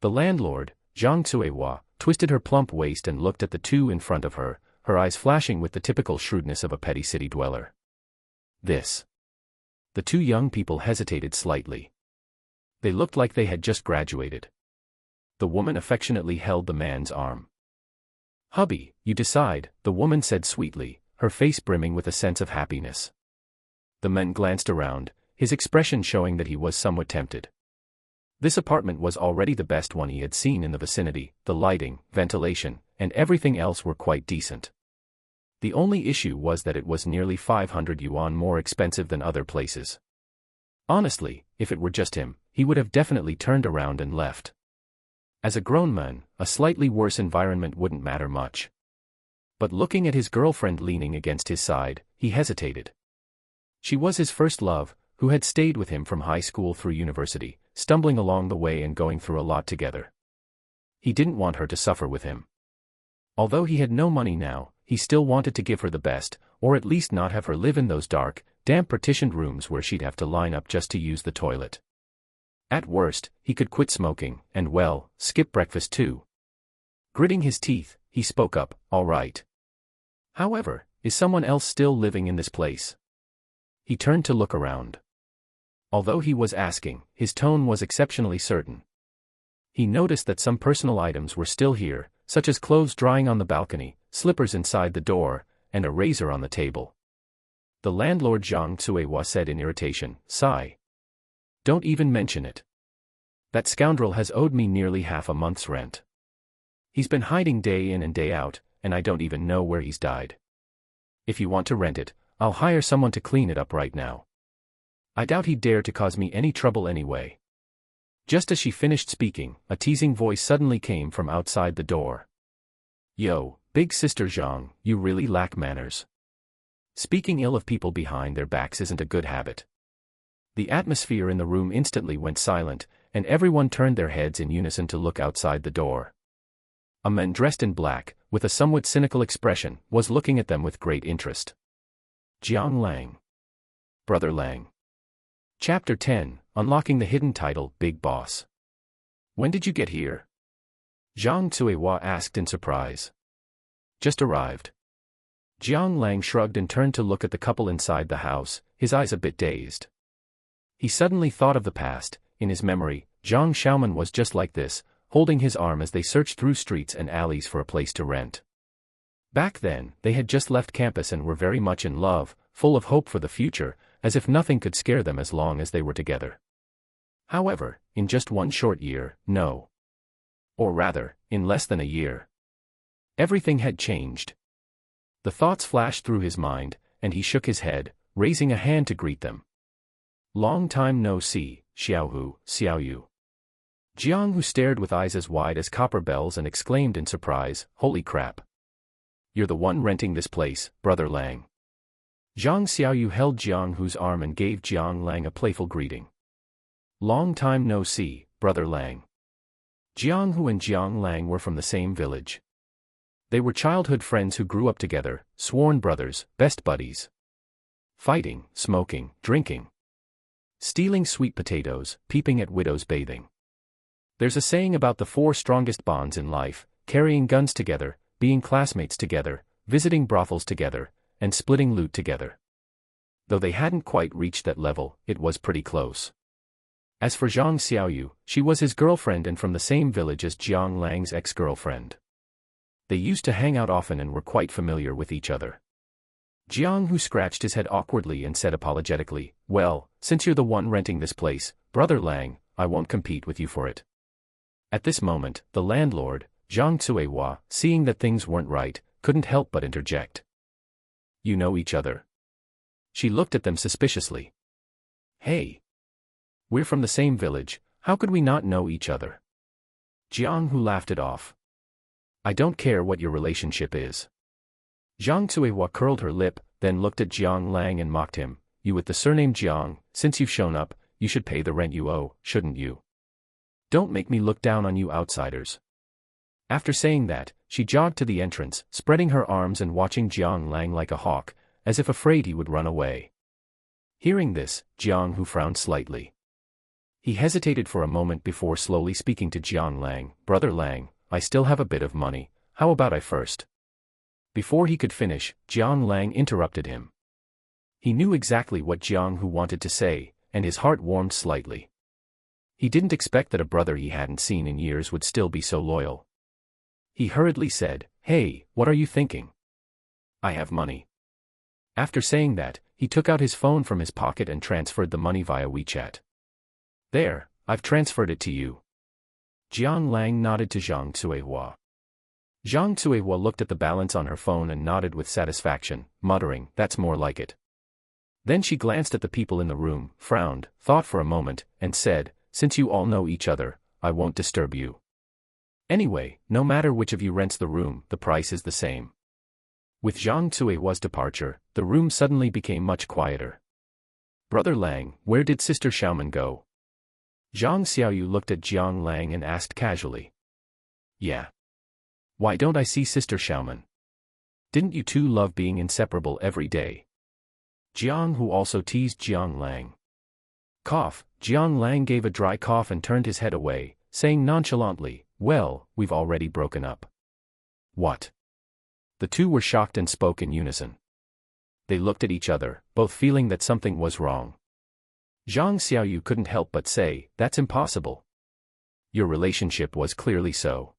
The landlord, Jiang Lang, twisted her plump waist and looked at the two in front of her, her eyes flashing with the typical shrewdness of a petty city dweller. This. The two young people hesitated slightly. They looked like they had just graduated. The woman affectionately held the man's arm. Hubby, you decide, the woman said sweetly, her face brimming with a sense of happiness. The man glanced around, his expression showing that he was somewhat tempted. This apartment was already the best one he had seen in the vicinity, the lighting, ventilation, and everything else were quite decent. The only issue was that it was nearly 500 yuan more expensive than other places. Honestly, if it were just him, he would have definitely turned around and left. As a grown man, a slightly worse environment wouldn't matter much. But looking at his girlfriend leaning against his side, he hesitated. She was his first love, who had stayed with him from high school through university, stumbling along the way and going through a lot together. He didn't want her to suffer with him. Although he had no money now, he still wanted to give her the best, or at least not have her live in those dark, damp partitioned rooms where she'd have to line up just to use the toilet. At worst, he could quit smoking, and well, skip breakfast too. Gritting his teeth, he spoke up, all right. However, is someone else still living in this place? He turned to look around. Although he was asking, his tone was exceptionally certain. He noticed that some personal items were still here, such as clothes drying on the balcony, slippers inside the door, and a razor on the table. The landlord Jiang Lang said in irritation, sigh. Don't even mention it. That scoundrel has owed me nearly half a month's rent. He's been hiding day in and day out, and I don't even know where he's died. If you want to rent it, I'll hire someone to clean it up right now. I doubt he'd dare to cause me any trouble anyway. Just as she finished speaking, a teasing voice suddenly came from outside the door. Yo, big sister Jiang, you really lack manners. Speaking ill of people behind their backs isn't a good habit. The atmosphere in the room instantly went silent, and everyone turned their heads in unison to look outside the door. A man dressed in black, with a somewhat cynical expression, was looking at them with great interest. Jiang Lang. Brother Lang. Chapter 10, Unlocking the Hidden Title, Big Boss. When did you get here? Jiang Lang asked in surprise. Just arrived. Jiang Lang shrugged and turned to look at the couple inside the house, his eyes a bit dazed. He suddenly thought of the past. In his memory, Zhang Xiaoman was just like this, holding his arm as they searched through streets and alleys for a place to rent. Back then, they had just left campus and were very much in love, full of hope for the future, as if nothing could scare them as long as they were together. However, in just one short year, no. Or rather, in less than a year. Everything had changed. The thoughts flashed through his mind, and he shook his head, raising a hand to greet them. Long time no see, Xiaohu, Xiaoyu. Jiang Hu stared with eyes as wide as copper bells and exclaimed in surprise, holy crap. You're the one renting this place, Brother Lang. Zhang Xiaoyu held Jiang Hu's arm and gave Jiang Lang a playful greeting. Long time no see, Brother Lang. Jiang Hu and Jiang Lang were from the same village. They were childhood friends who grew up together, sworn brothers, best buddies. Fighting, smoking, drinking. Stealing sweet potatoes, peeping at widows bathing. There's a saying about the 4 strongest bonds in life: carrying guns together, being classmates together, visiting brothels together, and splitting loot together. Though they hadn't quite reached that level, it was pretty close. As for Zhang Xiaoyu, she was his girlfriend and from the same village as Jiang Lang's ex-girlfriend. They used to hang out often and were quite familiar with each other. Jiang Hu scratched his head awkwardly and said apologetically, well, since you're the one renting this place, Brother Lang, I won't compete with you for it. At this moment, the landlord, Jiang Lang, seeing that things weren't right, couldn't help but interject. You know each other? She looked at them suspiciously. Hey. We're from the same village, how could we not know each other? Jiang Hu laughed it off. I don't care what your relationship is. Jiang Lang curled her lip, then looked at Jiang Lang and mocked him. You with the surname Jiang, since you've shown up, you should pay the rent you owe, shouldn't you? Don't make me look down on you outsiders. After saying that, she jogged to the entrance, spreading her arms and watching Jiang Lang like a hawk, as if afraid he would run away. Hearing this, Jiang Hu frowned slightly. He hesitated for a moment before slowly speaking to Jiang Lang. Brother Lang, I still have a bit of money, how about I first? Before he could finish, Jiang Lang interrupted him. He knew exactly what Jiang Hu wanted to say, and his heart warmed slightly. He didn't expect that a brother he hadn't seen in years would still be so loyal. He hurriedly said, Hey, what are you thinking? I have money. After saying that, he took out his phone from his pocket and transferred the money via WeChat. There, I've transferred it to you. Jiang Lang nodded to Zhang Cuihua. Zhang Cuihua looked at the balance on her phone and nodded with satisfaction, muttering, That's more like it. Then she glanced at the people in the room, frowned, thought for a moment, and said, Since you all know each other, I won't disturb you. Anyway, no matter which of you rents the room, the price is the same. With Zhang Cuihua's departure, the room suddenly became much quieter. Brother Lang, where did Sister Xiaoman go? Zhang Xiaoyu looked at Jiang Lang and asked casually. Yeah. Why don't I see Sister Xiaoman? Didn't you two love being inseparable every day? Jiang Hu also teased Jiang Lang. Cough, Jiang Lang gave a dry cough and turned his head away, saying nonchalantly, Well, we've already broken up. What? The two were shocked and spoke in unison. They looked at each other, both feeling that something was wrong. Zhang Xiaoyu couldn't help but say, That's impossible. Your relationship was clearly so.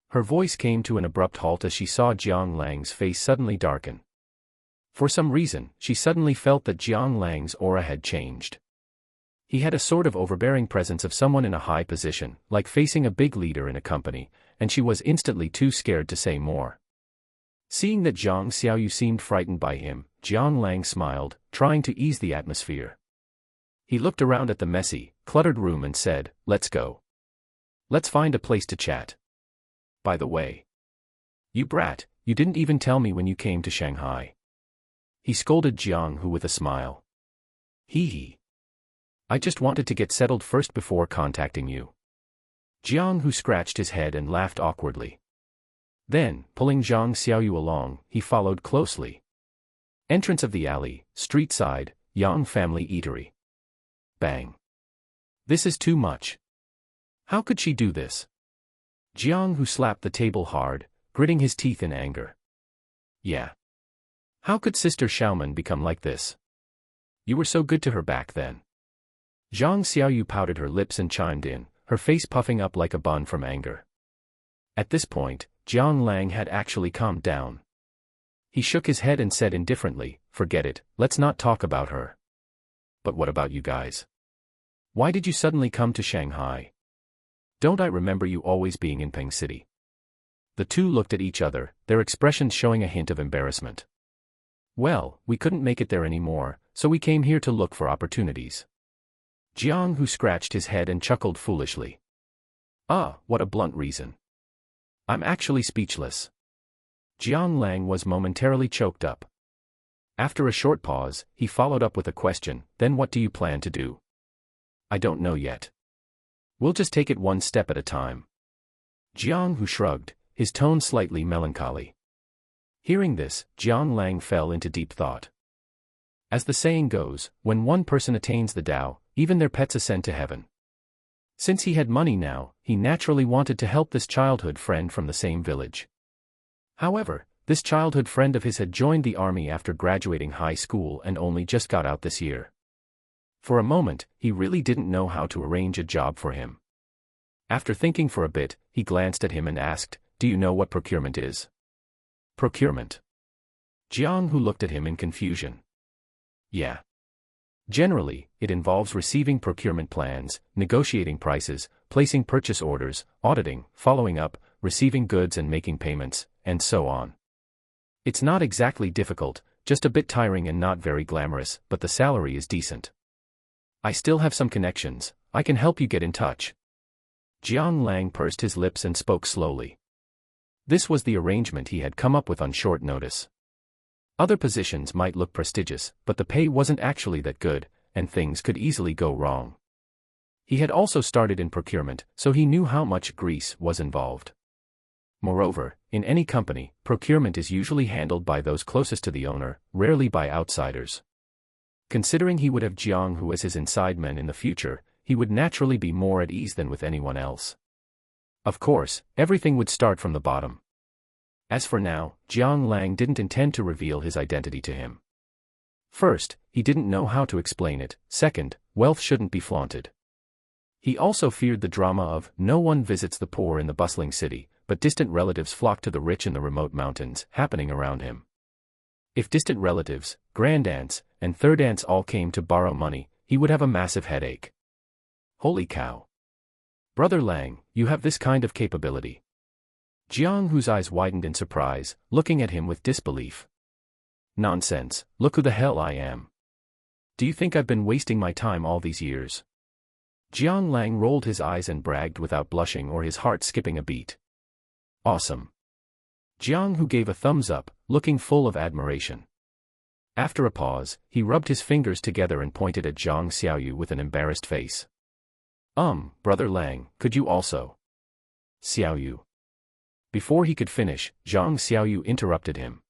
Her voice came to an abrupt halt as she saw Jiang Lang's face suddenly darken. For some reason, she suddenly felt that Jiang Lang's aura had changed. He had a sort of overbearing presence of someone in a high position, like facing a big leader in a company, and she was instantly too scared to say more. Seeing that Zhang Xiaoyu seemed frightened by him, Jiang Lang smiled, trying to ease the atmosphere. He looked around at the messy, cluttered room and said, Let's go. Let's find a place to chat. By the way. You brat, you didn't even tell me when you came to Shanghai. He scolded Jiang Hu with a smile. Hee hee. I just wanted to get settled first before contacting you. Jiang Hu scratched his head and laughed awkwardly. Then, pulling Zhang Xiaoyu along, he followed closely. Entrance of the alley, street side, Yang family eatery. Bang. This is too much. How could she do this? Jiang Hu slapped the table hard, gritting his teeth in anger. Yeah. How could Sister Xiaoman become like this? You were so good to her back then. Zhang Xiaoyu pouted her lips and chimed in, her face puffing up like a bun from anger. At this point, Jiang Lang had actually calmed down. He shook his head and said indifferently, Forget it, let's not talk about her. But what about you guys? Why did you suddenly come to Shanghai? Don't I remember you always being in Peng City? The two looked at each other, their expressions showing a hint of embarrassment. Well, we couldn't make it there anymore, so we came here to look for opportunities. Jiang Hu scratched his head and chuckled foolishly. Ah, what a blunt reason. I'm actually speechless. Jiang Lang was momentarily choked up. After a short pause, he followed up with a question, Then what do you plan to do? I don't know yet. We'll just take it one step at a time. Jiang Hu shrugged, his tone slightly melancholy. Hearing this, Jiang Lang fell into deep thought. As the saying goes, when one person attains the Tao, even their pets ascend to heaven. Since he had money now, he naturally wanted to help this childhood friend from the same village. However, this childhood friend of his had joined the army after graduating high school and only just got out this year. For a moment, he really didn't know how to arrange a job for him. After thinking for a bit, he glanced at him and asked, Do you know what procurement is? Procurement. Jiang Hu looked at him in confusion. Yeah. Generally, it involves receiving procurement plans, negotiating prices, placing purchase orders, auditing, following up, receiving goods and making payments, and so on. It's not exactly difficult, just a bit tiring and not very glamorous, but the salary is decent. I still have some connections, I can help you get in touch. Jiang Lang pursed his lips and spoke slowly. This was the arrangement he had come up with on short notice. Other positions might look prestigious, but the pay wasn't actually that good, and things could easily go wrong. He had also started in procurement, so he knew how much grease was involved. Moreover, in any company, procurement is usually handled by those closest to the owner, rarely by outsiders. Considering he would have Jiang Hu as his inside man in the future, he would naturally be more at ease than with anyone else. Of course, everything would start from the bottom. As for now, Jiang Lang didn't intend to reveal his identity to him. First, he didn't know how to explain it. Second, wealth shouldn't be flaunted. He also feared the drama of, no one visits the poor in the bustling city, but distant relatives flock to the rich in the remote mountains, happening around him. If distant relatives, grandaunts, and third aunts all came to borrow money, he would have a massive headache. Holy cow. Brother Lang, you have this kind of capability. Jiang Hu's eyes widened in surprise, looking at him with disbelief. Nonsense, look who the hell I am. Do you think I've been wasting my time all these years? Jiang Lang rolled his eyes and bragged without blushing or his heart skipping a beat. Awesome. Jiang Hu gave a thumbs up, looking full of admiration. After a pause, he rubbed his fingers together and pointed at Zhang Xiaoyu with an embarrassed face. Brother Lang, could you also? Xiaoyu. Before he could finish, Zhang Xiaoyu interrupted him.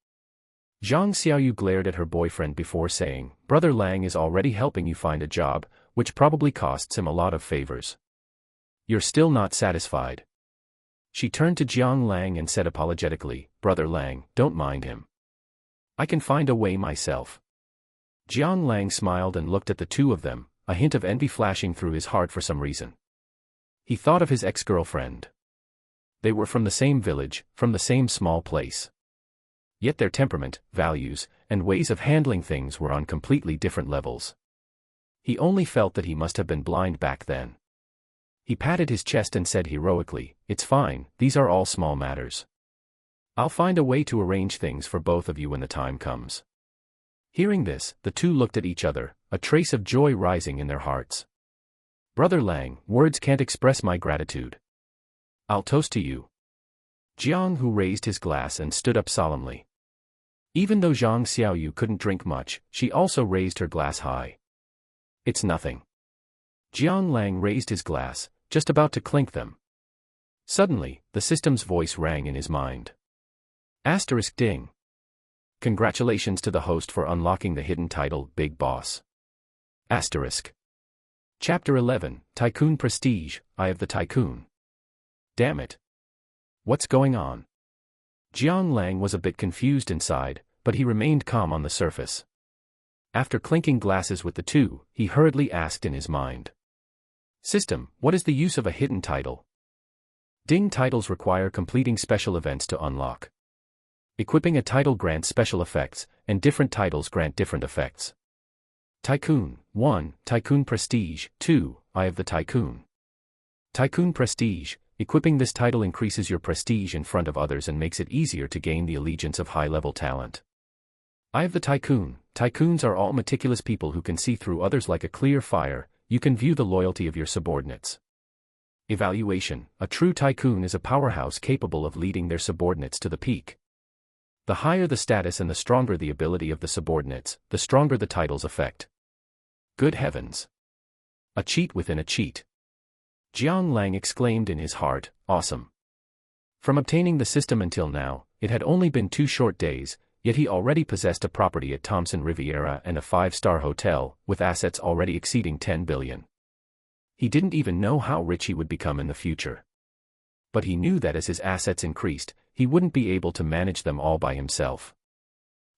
Zhang Xiaoyu glared at her boyfriend before saying, Brother Lang is already helping you find a job, which probably costs him a lot of favors. You're still not satisfied. She turned to Jiang Lang and said apologetically, Brother Lang, don't mind him. I can find a way myself. Jiang Lang smiled and looked at the two of them, a hint of envy flashing through his heart for some reason. He thought of his ex-girlfriend. They were from the same village, from the same small place. Yet their temperament, values, and ways of handling things were on completely different levels. He only felt that he must have been blind back then. He patted his chest and said heroically, It's fine, these are all small matters. I'll find a way to arrange things for both of you when the time comes. Hearing this, the two looked at each other, a trace of joy rising in their hearts. Brother Lang, words can't express my gratitude. I'll toast to you. Jiang Hu raised his glass and stood up solemnly. Even though Zhang Xiaoyu couldn't drink much, she also raised her glass high. It's nothing. Jiang Lang raised his glass, just about to clink them. Suddenly, the system's voice rang in his mind. Asterisk ding. Congratulations to the host for unlocking the hidden title, Big Boss. Asterisk. Chapter 11, Tycoon Prestige, Eye of the Tycoon. Damn it. What's going on? Jiang Lang was a bit confused inside, but he remained calm on the surface. After clinking glasses with the two, he hurriedly asked in his mind. System, what is the use of a hidden title? Ding titles require completing special events to unlock. Equipping a title grants special effects, and different titles grant different effects. Tycoon, 1. Tycoon Prestige, 2. Eye of the Tycoon. Tycoon Prestige. Equipping this title increases your prestige in front of others and makes it easier to gain the allegiance of high-level talent. Eye of the Tycoon. Tycoons are all meticulous people who can see through others like a clear fire. You can view the loyalty of your subordinates. Evaluation. A true tycoon is a powerhouse capable of leading their subordinates to the peak. The higher the status and the stronger the ability of the subordinates, the stronger the title's effect. Good heavens. A cheat within a cheat. Jiang Lang exclaimed in his heart, awesome. From obtaining the system until now, it had only been 2 short days, yet he already possessed a property at Thompson Riviera and a 5-star hotel, with assets already exceeding 10 billion. He didn't even know how rich he would become in the future. But he knew that as his assets increased, he wouldn't be able to manage them all by himself.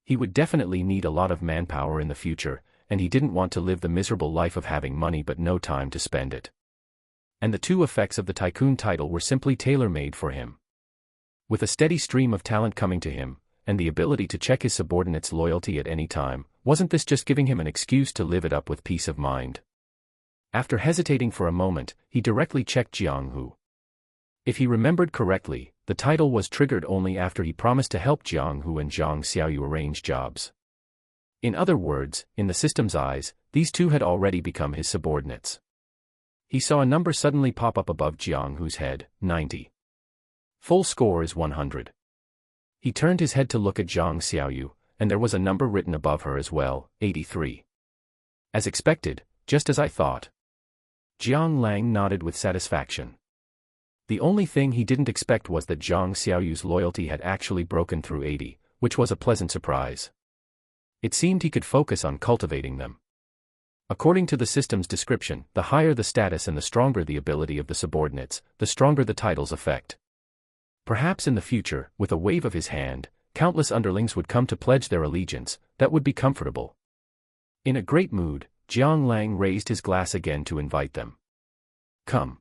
He would definitely need a lot of manpower in the future, and he didn't want to live the miserable life of having money but no time to spend it. And the 2 effects of the tycoon title were simply tailor-made for him. With a steady stream of talent coming to him, and the ability to check his subordinates' loyalty at any time, wasn't this just giving him an excuse to live it up with peace of mind? After hesitating for a moment, he directly checked Jiang Hu. If he remembered correctly, the title was triggered only after he promised to help Jiang Hu and Zhang Xiaoyu arrange jobs. In other words, in the system's eyes, these two had already become his subordinates. He saw a number suddenly pop up above Jiang Hu's head, 90. Full score is 100. He turned his head to look at Zhang Xiaoyu, and there was a number written above her as well, 83. As expected, just as I thought. Jiang Lang nodded with satisfaction. The only thing he didn't expect was that Zhang Xiaoyu's loyalty had actually broken through 80, which was a pleasant surprise. It seemed he could focus on cultivating them. According to the system's description, the higher the status and the stronger the ability of the subordinates, the stronger the title's effect. Perhaps in the future, with a wave of his hand, countless underlings would come to pledge their allegiance. That would be comfortable. In a great mood, Jiang Lang raised his glass again to invite them. Come.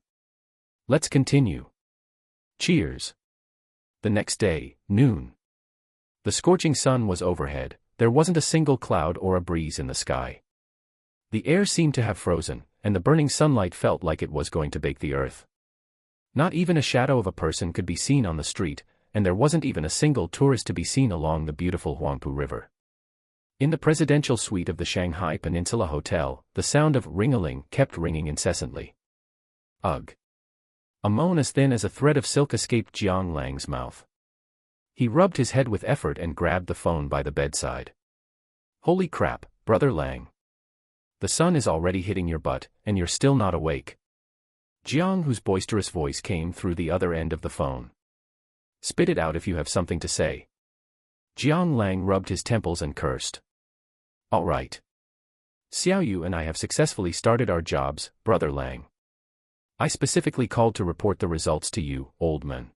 Let's continue. Cheers. The next day, noon. The scorching sun was overhead. There wasn't a single cloud or a breeze in the sky. The air seemed to have frozen, and the burning sunlight felt like it was going to bake the earth. Not even a shadow of a person could be seen on the street, and there wasn't even a single tourist to be seen along the beautiful Huangpu River. In the presidential suite of the Shanghai Peninsula Hotel, the sound of ring-a-ling kept ringing incessantly. Ugh. A moan as thin as a thread of silk escaped Jiang Lang's mouth. He rubbed his head with effort and grabbed the phone by the bedside. Holy crap, Brother Lang. The sun is already hitting your butt, and you're still not awake. Jiang, whose boisterous voice came through the other end of the phone. Spit it out if you have something to say. Jiang Lang rubbed his temples and cursed. All right. Xiao Yu and I have successfully started our jobs, Brother Lang. I specifically called to report the results to you, old man.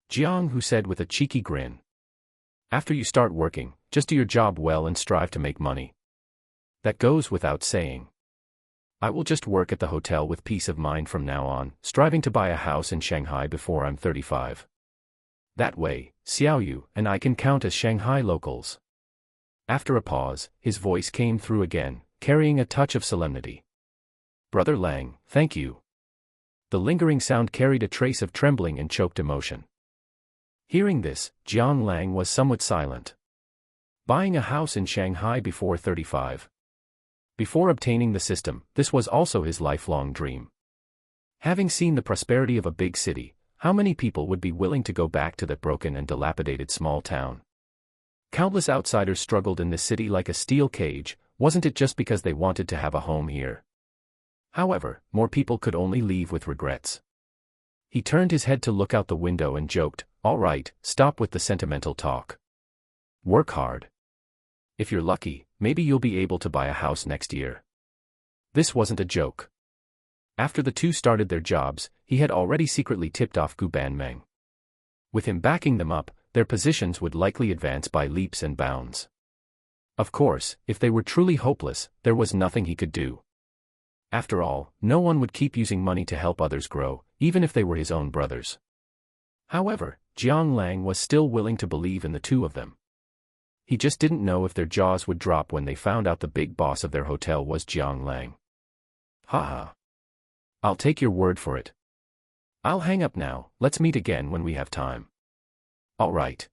Jiang, who said with a cheeky grin. After you start working, just do your job well and strive to make money. That goes without saying. I will just work at the hotel with peace of mind from now on, striving to buy a house in Shanghai before I'm 35. That way, Xiao Yu and I can count as Shanghai locals. After a pause, his voice came through again, carrying a touch of solemnity. Brother Lang, thank you. The lingering sound carried a trace of trembling and choked emotion. Hearing this, Jiang Lang was somewhat silent. Buying a house in Shanghai before 35. Before obtaining the system, this was also his lifelong dream. Having seen the prosperity of a big city, how many people would be willing to go back to that broken and dilapidated small town? Countless outsiders struggled in this city like a steel cage. Wasn't it just because they wanted to have a home here? However, more people could only leave with regrets. He turned his head to look out the window and joked, all right, stop with the sentimental talk. Work hard. If you're lucky, maybe you'll be able to buy a house next year. This wasn't a joke. After the two started their jobs, he had already secretly tipped off Gu Banmeng. With him backing them up, their positions would likely advance by leaps and bounds. Of course, if they were truly hopeless, there was nothing he could do. After all, no one would keep using money to help others grow, even if they were his own brothers. However, Jiang Lang was still willing to believe in the two of them. He just didn't know if their jaws would drop when they found out the big boss of their hotel was Jiang Lang. Haha. I'll take your word for it. I'll hang up now, let's meet again when we have time. All right.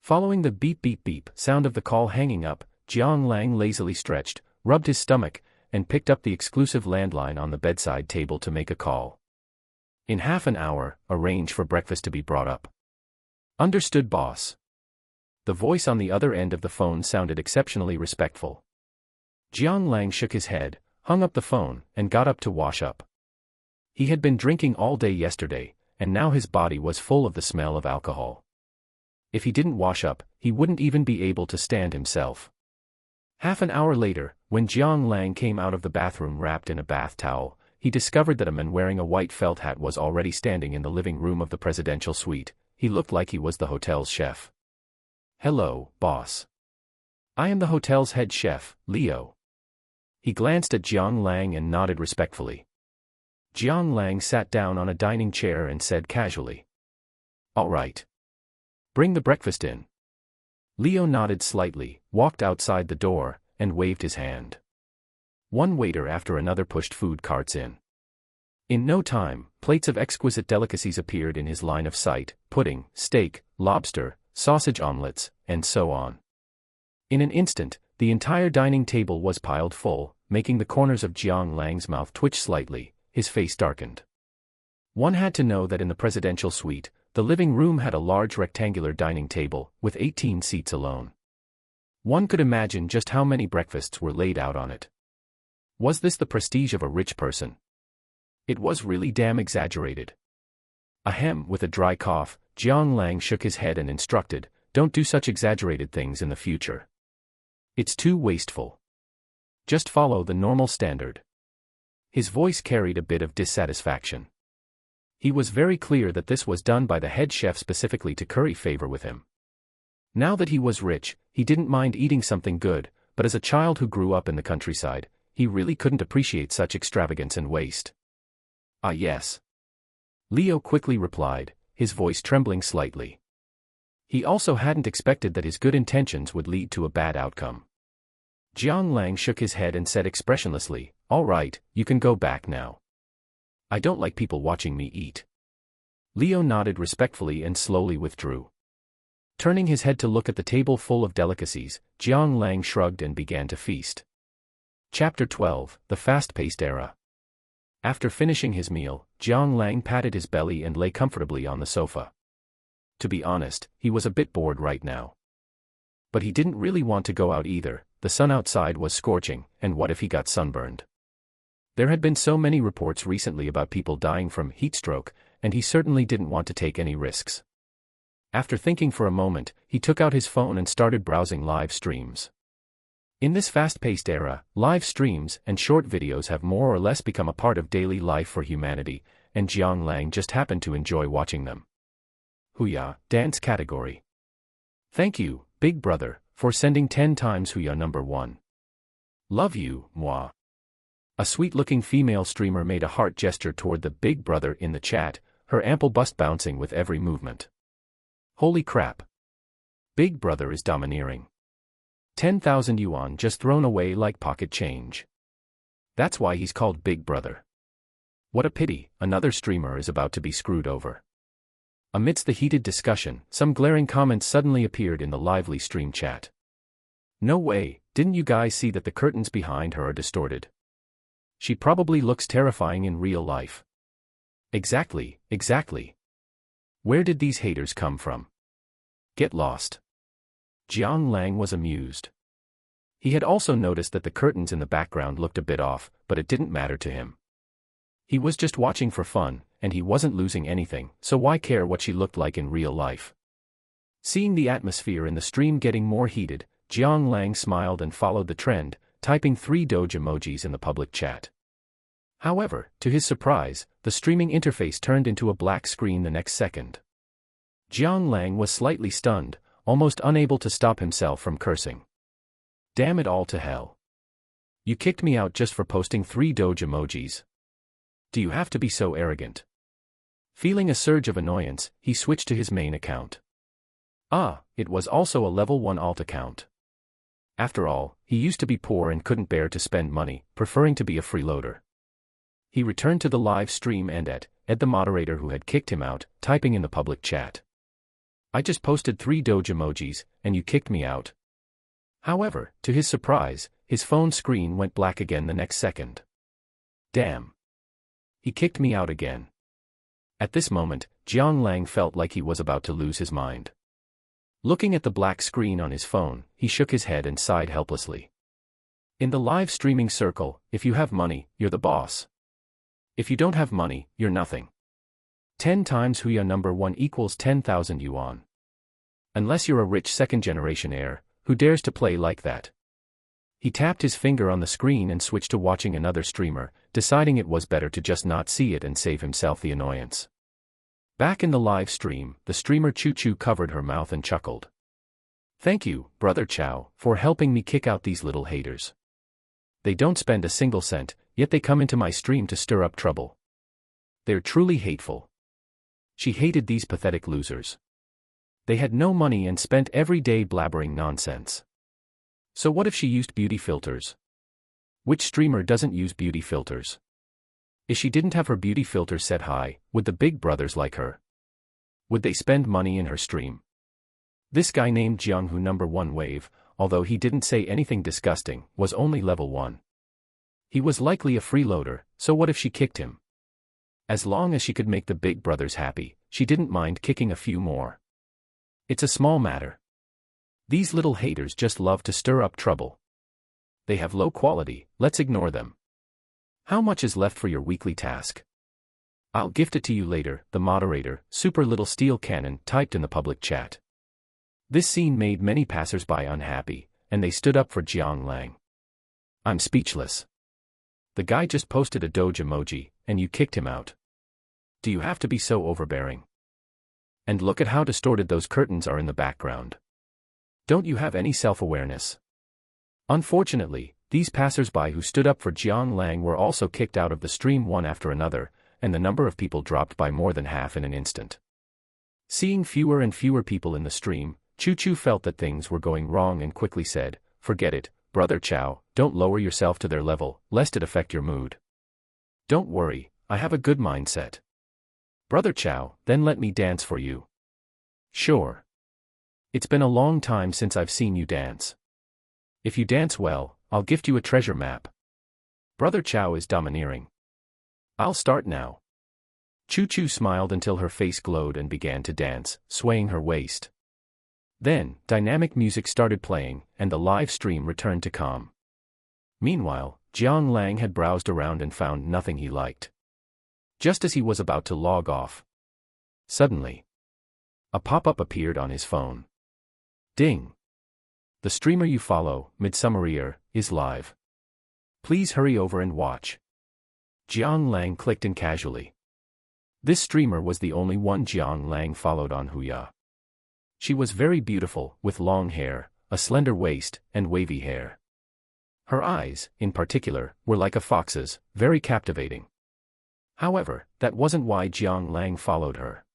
Following the beep beep beep sound of the call hanging up, Jiang Lang lazily stretched, rubbed his stomach, and picked up the exclusive landline on the bedside table to make a call. In half an hour, arrange for breakfast to be brought up. Understood, boss. The voice on the other end of the phone sounded exceptionally respectful. Jiang Lang shook his head, hung up the phone, and got up to wash up. He had been drinking all day yesterday, and now his body was full of the smell of alcohol. If he didn't wash up, he wouldn't even be able to stand himself. Half an hour later, when Jiang Lang came out of the bathroom wrapped in a bath towel, he discovered that a man wearing a white felt hat was already standing in the living room of the presidential suite. He looked like he was the hotel's chef. Hello, boss. I am the hotel's head chef, Leo. He glanced at Jiang Lang and nodded respectfully. Jiang Lang sat down on a dining chair and said casually. All right. Bring the breakfast in. Leo nodded slightly, walked outside the door, and waved his hand. One waiter after another pushed food carts in. In no time, plates of exquisite delicacies appeared in his line of sight: pudding, steak, lobster, sausage omelets, and so on. In an instant, the entire dining table was piled full, making the corners of Jiang Lang's mouth twitch slightly. His face darkened. One had to know that in the presidential suite, the living room had a large rectangular dining table, with 18 seats alone. One could imagine just how many breakfasts were laid out on it. Was this the prestige of a rich person? It was really damn exaggerated. Ahem, with a dry cough, Jiang Lang shook his head and instructed, don't do such exaggerated things in the future. It's too wasteful. Just follow the normal standard. His voice carried a bit of dissatisfaction. He was very clear that this was done by the head chef specifically to curry favor with him. Now that he was rich, he didn't mind eating something good, but as a child who grew up in the countryside, he really couldn't appreciate such extravagance and waste. Ah yes. Leo quickly replied, his voice trembling slightly. He also hadn't expected that his good intentions would lead to a bad outcome. Jiang Lang shook his head and said expressionlessly, "All right, you can go back now. I don't like people watching me eat." Leo nodded respectfully and slowly withdrew. Turning his head to look at the table full of delicacies, Jiang Lang shrugged and began to feast. Chapter 12, The Fast-Paced Era. After finishing his meal, Jiang Lang patted his belly and lay comfortably on the sofa. To be honest, he was a bit bored right now. But he didn't really want to go out either. The sun outside was scorching, and what if he got sunburned? There had been so many reports recently about people dying from heat stroke, and he certainly didn't want to take any risks. After thinking for a moment, he took out his phone and started browsing live streams. In this fast-paced era, live streams and short videos have more or less become a part of daily life for humanity, and Jiang Lang just happened to enjoy watching them. Huya, dance category. Thank you, Big Brother, for sending 10 times Huya number 1. Love you, moi. A sweet-looking female streamer made a heart gesture toward the Big Brother in the chat, her ample bust bouncing with every movement. Holy crap. Big Brother is domineering. 10,000 yuan just thrown away like pocket change. That's why he's called Big Brother. What a pity, another streamer is about to be screwed over. Amidst the heated discussion, some glaring comments suddenly appeared in the lively stream chat. No way, didn't you guys see that the curtains behind her are distorted? She probably looks terrifying in real life. Exactly. Where did these haters come from? Get lost. Jiang Lang was amused. He had also noticed that the curtains in the background looked a bit off, but it didn't matter to him. He was just watching for fun, and he wasn't losing anything, so why care what she looked like in real life? Seeing the atmosphere in the stream getting more heated, Jiang Lang smiled and followed the trend, typing 3 doge emojis in the public chat. However, to his surprise, the streaming interface turned into a black screen the next second. Jiang Lang was slightly stunned, almost unable to stop himself from cursing. Damn it all to hell. You kicked me out just for posting 3 doge emojis. Do you have to be so arrogant? Feeling a surge of annoyance, he switched to his main account. It was also a level 1 alt account. After all, he used to be poor and couldn't bear to spend money, preferring to be a freeloader. He returned to the live stream and Ed, the moderator who had kicked him out, typing in the public chat. I just posted 3 doge emojis, and you kicked me out. However, to his surprise, his phone screen went black again the next second. Damn. He kicked me out again. At this moment, Jiang Lang felt like he was about to lose his mind. Looking at the black screen on his phone, he shook his head and sighed helplessly. In the live streaming circle, if you have money, you're the boss. If you don't have money, you're nothing. 10 times Huya number 1 equals 10,000 yuan. Unless you're a rich second-generation heir, who dares to play like that? He tapped his finger on the screen and switched to watching another streamer, deciding it was better to just not see it and save himself the annoyance. Back in the live stream, the streamer Choo Choo covered her mouth and chuckled. Thank you, Brother Chow, for helping me kick out these little haters. They don't spend a single cent, yet they come into my stream to stir up trouble. They're truly hateful. She hated these pathetic losers. They had no money and spent every day blabbering nonsense. So what if she used beauty filters? Which streamer doesn't use beauty filters? If she didn't have her beauty filter set high, would the big brothers like her? Would they spend money in her stream? This guy named Jiang who number 1 wave, although he didn't say anything disgusting, was only level 1. He was likely a freeloader, so what if she kicked him? As long as she could make the big brothers happy, she didn't mind kicking a few more. It's a small matter. These little haters just love to stir up trouble. They have low quality, let's ignore them. How much is left for your weekly task? I'll gift it to you later, the moderator, Super Little Steel Cannon, typed in the public chat. This scene made many passers-by unhappy, and they stood up for Jiang Lang. I'm speechless. The guy just posted a doge emoji, and you kicked him out. Do you have to be so overbearing? And look at how distorted those curtains are in the background. Don't you have any self-awareness? Unfortunately, these passers-by who stood up for Jiang Lang were also kicked out of the stream one after another, and the number of people dropped by more than half in an instant. Seeing fewer and fewer people in the stream, Chu Chu felt that things were going wrong and quickly said, "Forget it, Brother Chow, don't lower yourself to their level, lest it affect your mood." "Don't worry, I have a good mindset." "Brother Chow, then let me dance for you." "Sure. It's been a long time since I've seen you dance. If you dance well, I'll gift you a treasure map." Brother Chow is domineering. "I'll start now." Chu Chu smiled until her face glowed and began to dance, swaying her waist. Then, dynamic music started playing, and the live stream returned to calm. Meanwhile, Jiang Lang had browsed around and found nothing he liked. Just as he was about to log off, suddenly, a pop-up appeared on his phone. Ding! The streamer you follow, Midsummerear, is live. Please hurry over and watch. Jiang Lang clicked in casually. This streamer was the only one Jiang Lang followed on Huya. She was very beautiful, with long hair, a slender waist, and wavy hair. Her eyes, in particular, were like a fox's, very captivating. However, that wasn't why Jiang Lang followed her.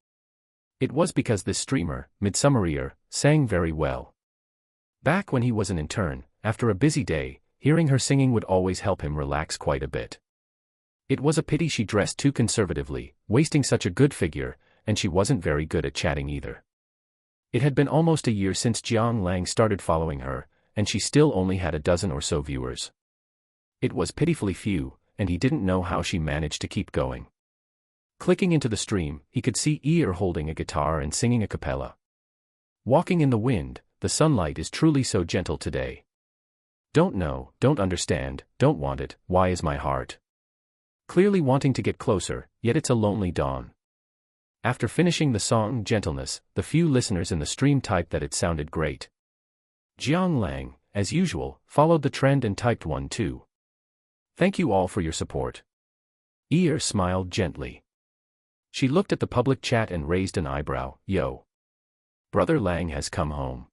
It was because this streamer, Midsummerear, sang very well. Back when he was an intern, after a busy day, hearing her singing would always help him relax quite a bit. It was a pity she dressed too conservatively, wasting such a good figure, and she wasn't very good at chatting either. It had been almost a year since Jiang Lang started following her, and she still only had a dozen or so viewers. It was pitifully few, and he didn't know how she managed to keep going. Clicking into the stream, he could see Ear holding a guitar and singing a cappella. Walking in the wind, the sunlight is truly so gentle today. Don't know, don't understand, don't want it, why is my heart? Clearly wanting to get closer, yet it's a lonely dawn. After finishing the song Gentleness, the few listeners in the stream typed that it sounded great. Jiang Lang, as usual, followed the trend and typed one too. Thank you all for your support. Ear smiled gently. She looked at the public chat and raised an eyebrow. Yo. Brother Lang has come home.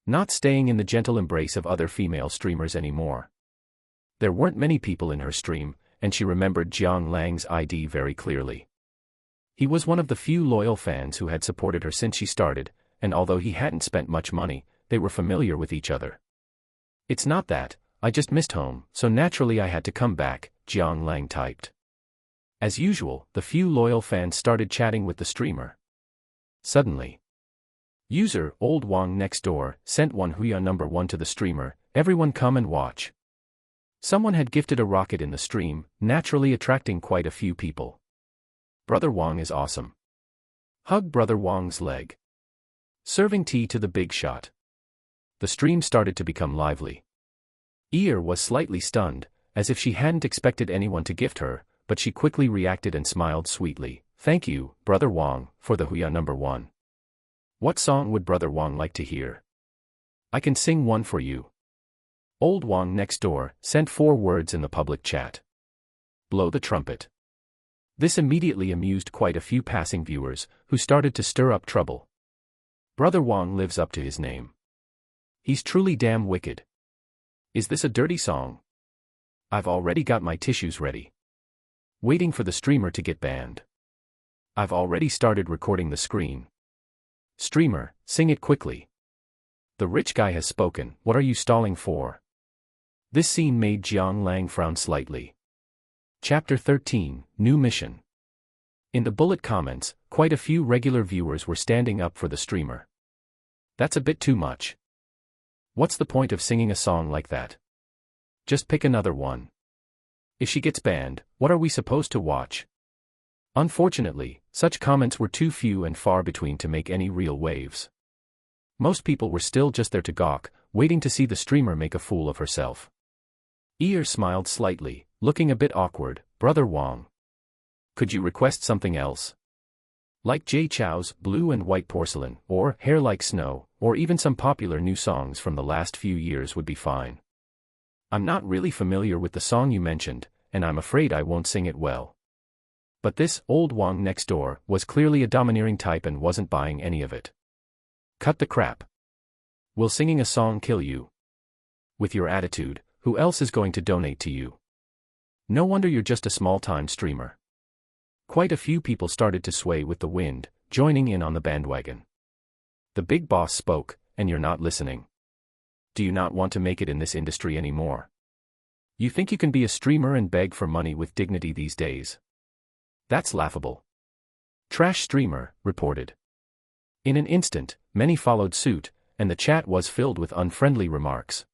Not staying in the gentle embrace of other female streamers anymore. There weren't many people in her stream, and she remembered Jiang Lang's ID very clearly. He was one of the few loyal fans who had supported her since she started, and although he hadn't spent much money, they were familiar with each other. It's not that, I just missed home, so naturally I had to come back, Jiang Lang typed. As usual, the few loyal fans started chatting with the streamer. Suddenly, user Old Wang next door sent one Huya number 1 to the streamer, everyone come and watch. Someone had gifted a rocket in the stream, naturally attracting quite a few people. Brother Wang is awesome. Hug Brother Wang's leg. Serving tea to the big shot. The stream started to become lively. Ear was slightly stunned, as if she hadn't expected anyone to gift her, but she quickly reacted and smiled sweetly. Thank you, Brother Wang, for the Huya number 1. What song would Brother Wang like to hear? I can sing one for you. Old Wang next door sent 4 words in the public chat. Blow the trumpet. This immediately amused quite a few passing viewers, who started to stir up trouble. Brother Wang lives up to his name. He's truly damn wicked. Is this a dirty song? I've already got my tissues ready. Waiting for the streamer to get banned. I've already started recording the screen. Streamer, sing it quickly. The rich guy has spoken, what are you stalling for? This scene made Jiang Lang frown slightly. Chapter 13, New Mission. In the bullet comments, quite a few regular viewers were standing up for the streamer. That's a bit too much. What's the point of singing a song like that? Just pick another one. If she gets banned, what are we supposed to watch? Unfortunately, such comments were too few and far between to make any real waves. Most people were still just there to gawk, waiting to see the streamer make a fool of herself. Ear smiled slightly, looking a bit awkward. Brother Wang. Could you request something else? Like Jay Chou's Blue and White Porcelain, or Hair Like Snow, or even some popular new songs from the last few years would be fine. I'm not really familiar with the song you mentioned, and I'm afraid I won't sing it well. But this old Wang next door was clearly a domineering type and wasn't buying any of it. Cut the crap. Will singing a song kill you? With your attitude, who else is going to donate to you? No wonder you're just a small-time streamer. Quite a few people started to sway with the wind, joining in on the bandwagon. The big boss spoke, and you're not listening. Do you not want to make it in this industry anymore? You think you can be a streamer and beg for money with dignity these days? That's laughable. Trash streamer, reported. In an instant, many followed suit, and the chat was filled with unfriendly remarks.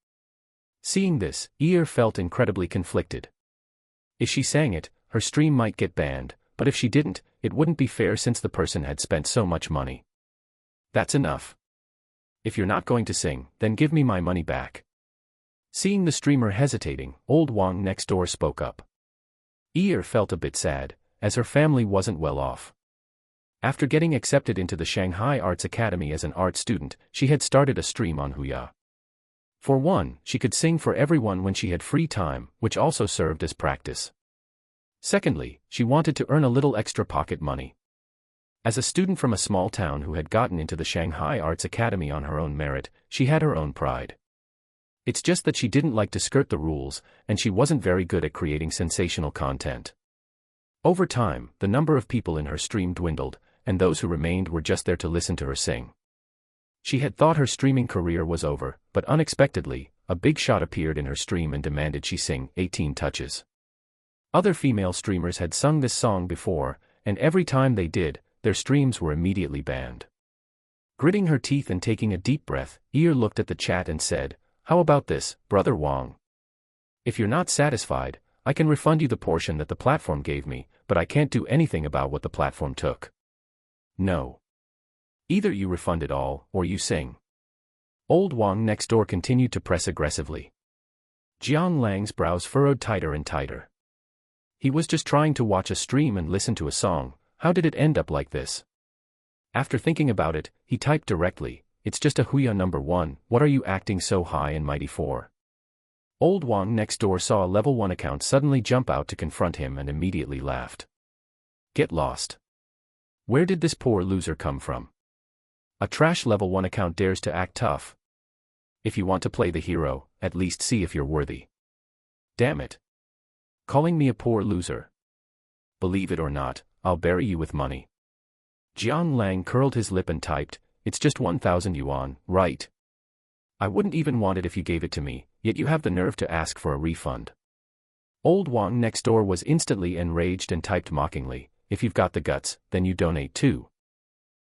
Seeing this, Ear felt incredibly conflicted. If she sang it, her stream might get banned, but if she didn't, it wouldn't be fair since the person had spent so much money. That's enough. If you're not going to sing, then give me my money back. Seeing the streamer hesitating, old Wang next door spoke up. Ear felt a bit sad, as her family wasn't well off. After getting accepted into the Shanghai Arts Academy as an art student, she had started a stream on Huya. For one, she could sing for everyone when she had free time, which also served as practice. Secondly, she wanted to earn a little extra pocket money. As a student from a small town who had gotten into the Shanghai Arts Academy on her own merit, she had her own pride. It's just that she didn't like to skirt the rules, and she wasn't very good at creating sensational content. Over time, the number of people in her stream dwindled, and those who remained were just there to listen to her sing. She had thought her streaming career was over, but unexpectedly, a big shot appeared in her stream and demanded she sing 18 touches. Other female streamers had sung this song before, and every time they did, their streams were immediately banned. Gritting her teeth and taking a deep breath, Ear looked at the chat and said, "How about this, Brother Wang? If you're not satisfied, I can refund you the portion that the platform gave me, but I can't do anything about what the platform took. No. Either you refund it all, or you sing." Old Wang next door continued to press aggressively. Jiang Lang's brows furrowed tighter and tighter. He was just trying to watch a stream and listen to a song. How did it end up like this? After thinking about it, he typed directly, "It's just a Huya number 1, what are you acting so high and mighty for?" Old Wang next door saw a level 1 account suddenly jump out to confront him and immediately laughed. Get lost. Where did this poor loser come from? A trash level 1 account dares to act tough. If you want to play the hero, at least see if you're worthy. Damn it. Calling me a poor loser. Believe it or not, I'll bury you with money. Jiang Lang curled his lip and typed, "It's just 1,000 yuan, right? I wouldn't even want it if you gave it to me, yet you have the nerve to ask for a refund." Old Wang next door was instantly enraged and typed mockingly, "If you've got the guts, then you donate too.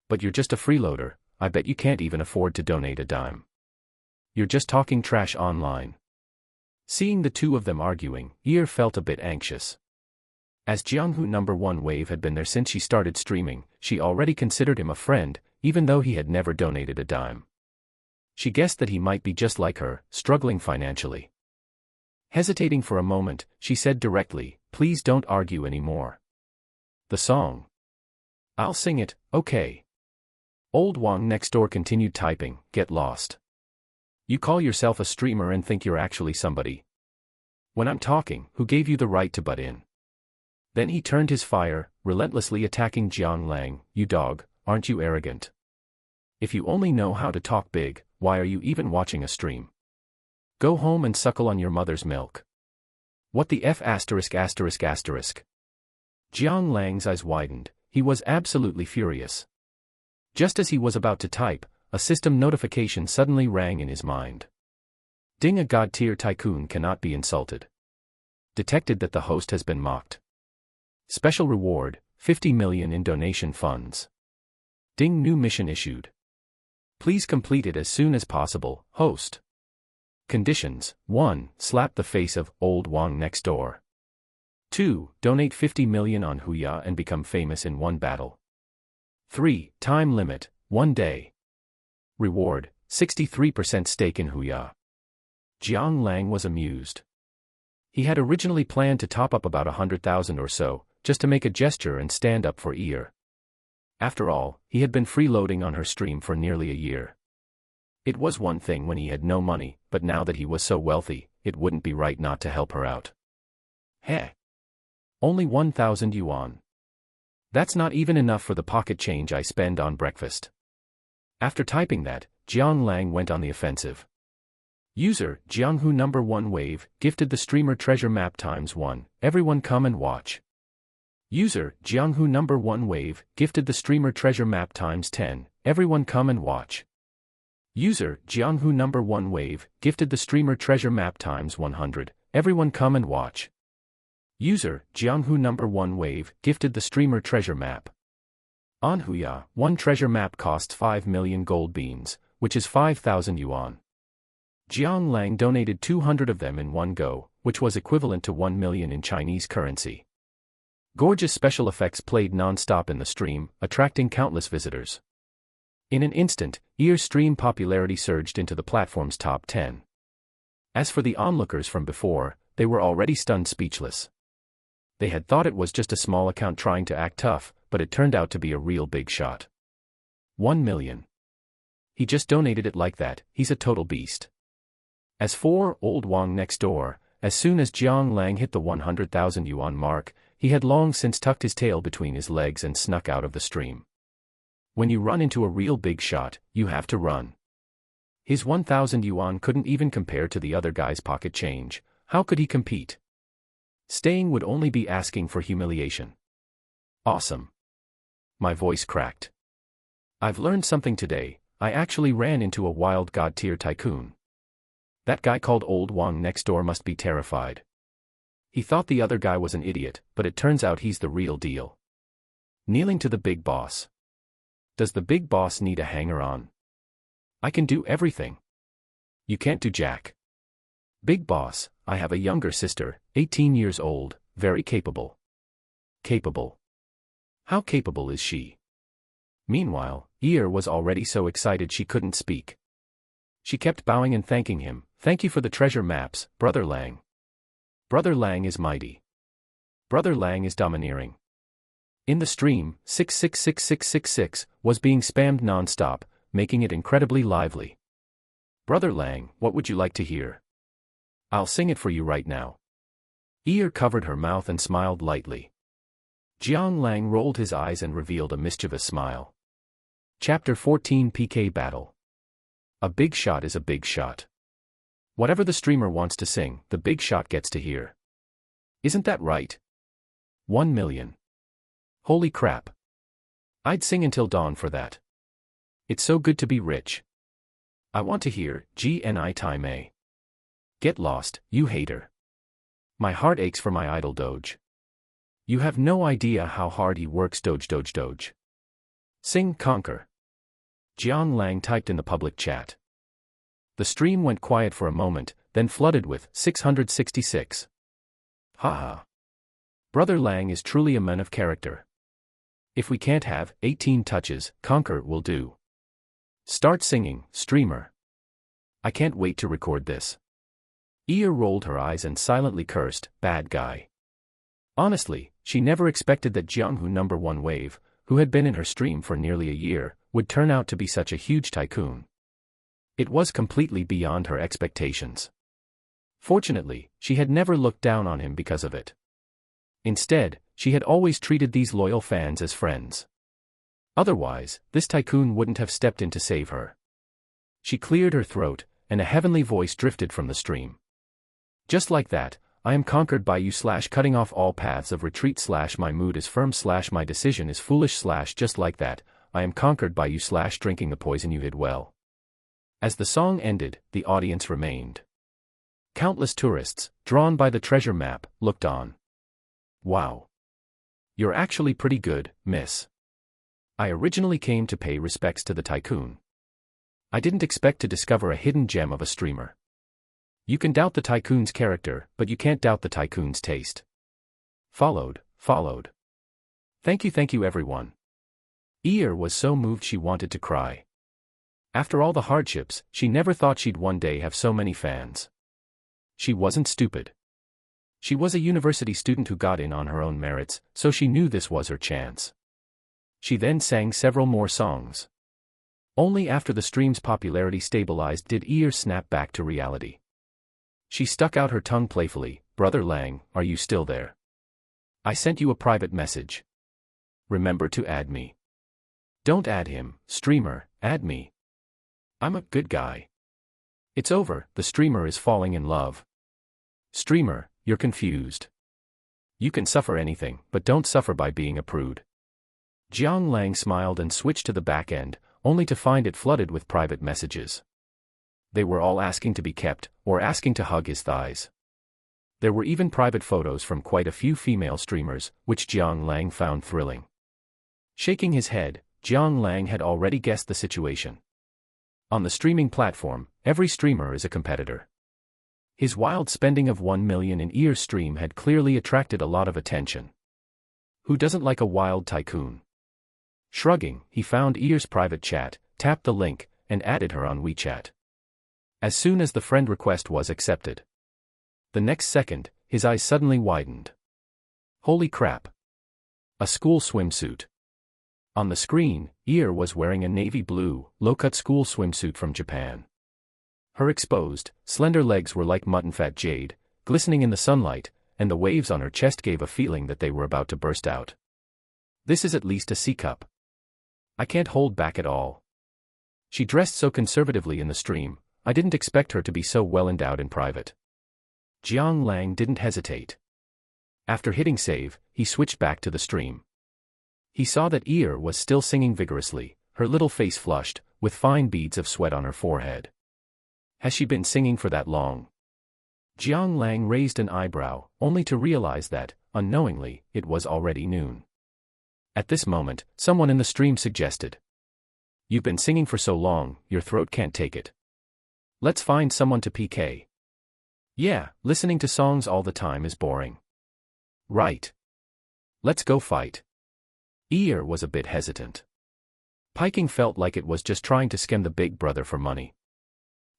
But you're just a freeloader, I bet you can't even afford to donate a dime. You're just talking trash online." Seeing the two of them arguing, Ear felt a bit anxious. As Jianghu number 1 wave had been there since she started streaming, she already considered him a friend, even though he had never donated a dime. She guessed that he might be just like her, struggling financially. Hesitating for a moment, she said directly, "Please don't argue anymore. The song. I'll sing it, okay." Old Wang next door continued typing, "Get lost. You call yourself a streamer and think you're actually somebody. When I'm talking, who gave you the right to butt in?" Then he turned his fire, relentlessly attacking Jiang Lang, "You dog, aren't you arrogant? If you only know how to talk big, why are you even watching a stream? Go home and suckle on your mother's milk. What the F***?" Jiang Lang's eyes widened, he was absolutely furious. Just as he was about to type, a system notification suddenly rang in his mind. Ding, a god-tier tycoon cannot be insulted. Detected that the host has been mocked. Special reward, 50 million in donation funds. Ding, new mission issued. Please complete it as soon as possible, host. Conditions: 1. Slap the face of old Wang next door. 2. Donate 50 million on Huya and become famous in one battle. 3. Time limit, 1 day. Reward, 63% stake in Huya. Jiang Lang was amused. He had originally planned to top up about 100,000 or so, just to make a gesture and stand up for Ear. After all, he had been freeloading on her stream for nearly a year. It was one thing when he had no money, but now that he was so wealthy, it wouldn't be right not to help her out. Heh. Only 1,000 yuan. That's not even enough for the pocket change I spend on breakfast. After typing that, Jiang Lang went on the offensive. User, Jianghu number 1 wave, gifted the streamer treasure map ×1, everyone come and watch. User, Jianghu number 1 wave, gifted the streamer treasure map ×10, everyone come and watch. User, Jianghu number 1 wave, gifted the streamer treasure map ×100, everyone come and watch. User, Jianghu number 1 wave, gifted the streamer treasure map. Anhuya, one treasure map costs 5 million gold beans, which is 5,000 yuan. Jiang Lang donated 200 of them in one go, which was equivalent to 1 million in Chinese currency. Gorgeous special effects played non-stop in the stream, attracting countless visitors. In an instant, Ear's stream popularity surged into the platform's top 10. As for the onlookers from before, they were already stunned speechless. They had thought it was just a small account trying to act tough, but it turned out to be a real big shot. 1 million. He just donated it like that, he's a total beast. As for old Wang next door, as soon as Jiang Lang hit the 100,000 yuan mark, he had long since tucked his tail between his legs and snuck out of the stream. When you run into a real big shot, you have to run. His 1,000 yuan couldn't even compare to the other guy's pocket change. How could he compete? Staying would only be asking for humiliation. Awesome. My voice cracked. I've learned something today. I actually ran into a wild god-tier tycoon. That guy called Old Wang next door must be terrified. He thought the other guy was an idiot, but it turns out he's the real deal. Kneeling to the big boss. Does the big boss need a hanger-on? I can do everything. You can't do jack. Big boss, I have a younger sister, 18 years old, very capable. Capable. How capable is she? Meanwhile, Ear was already so excited she couldn't speak. She kept bowing and thanking him. Thank you for the treasure maps, Brother Lang. Brother Lang is mighty. Brother Lang is domineering. In the stream, 666666 was being spammed non-stop, making it incredibly lively. Brother Lang, what would you like to hear? I'll sing it for you right now. Ear covered her mouth and smiled lightly. Jiang Lang rolled his eyes and revealed a mischievous smile. Chapter 14 PK Battle. A big shot is a big shot. Whatever the streamer wants to sing, the big shot gets to hear. Isn't that right? 1 million. Holy crap. I'd sing until dawn for that. It's so good to be rich. I want to hear GNI time A. Get lost, you hater. My heart aches for my idol Doge. You have no idea how hard he works Doge. Sing conquer. Jiang Lang typed in the public chat. The stream went quiet for a moment, then flooded with 666. Haha. Brother Lang is truly a man of character. If we can't have 18 touches, conquer will do. Start singing, streamer. I can't wait to record this. Ear rolled her eyes and silently cursed, bad guy. Honestly, she never expected that Jianghu number 1 wave, who had been in her stream for nearly a year, would turn out to be such a huge tycoon. It was completely beyond her expectations. Fortunately, she had never looked down on him because of it. Instead, she had always treated these loyal fans as friends. Otherwise, this tycoon wouldn't have stepped in to save her. She cleared her throat, and a heavenly voice drifted from the stream. Just like that, I am conquered by you / cutting off all paths of retreat / my mood is firm / my decision is foolish / just like that, I am conquered by you / drinking the poison you hid well. As the song ended, the audience remained. Countless tourists, drawn by the treasure map, looked on. Wow. You're actually pretty good, miss. I originally came to pay respects to the tycoon. I didn't expect to discover a hidden gem of a streamer. You can doubt the tycoon's character, but you can't doubt the tycoon's taste. Followed. Thank you everyone. Ear was so moved she wanted to cry. After all the hardships, she never thought she'd one day have so many fans. She wasn't stupid. She was a university student who got in on her own merits, so she knew this was her chance. She then sang several more songs. Only after the stream's popularity stabilized did Ear snap back to reality. She stuck out her tongue playfully. Brother Lang, are you still there? I sent you a private message. Remember to add me. Don't add him, streamer, add me. I'm a good guy. It's over, the streamer is falling in love. Streamer, you're confused. You can suffer anything, but don't suffer by being a prude. Jiang Lang smiled and switched to the back end, only to find it flooded with private messages. They were all asking to be kept, or asking to hug his thighs. There were even private photos from quite a few female streamers, which Jiang Lang found thrilling. Shaking his head, Jiang Lang had already guessed the situation. On the streaming platform, every streamer is a competitor. His wild spending of 1 million in Ear's stream had clearly attracted a lot of attention. Who doesn't like a wild tycoon? Shrugging, he found Ear's private chat, tapped the link, and added her on WeChat. As soon as the friend request was accepted, the next second, his eyes suddenly widened. Holy crap! A school swimsuit. On the screen, Ear was wearing a navy blue, low-cut school swimsuit from Japan. Her exposed, slender legs were like mutton-fat jade, glistening in the sunlight, and the waves on her chest gave a feeling that they were about to burst out. This is at least a C-cup. I can't hold back at all. She dressed so conservatively in the stream, I didn't expect her to be so well endowed in private. Jiang Lang didn't hesitate. After hitting save, he switched back to the stream. He saw that Ear was still singing vigorously, her little face flushed, with fine beads of sweat on her forehead. Has she been singing for that long? Jiang Lang raised an eyebrow, only to realize that, unknowingly, it was already noon. At this moment, someone in the stream suggested, "You've been singing for so long, your throat can't take it. Let's find someone to PK. Yeah, listening to songs all the time is boring. Right. Let's go fight." Ear was a bit hesitant. Piking felt like it was just trying to scam the big brother for money.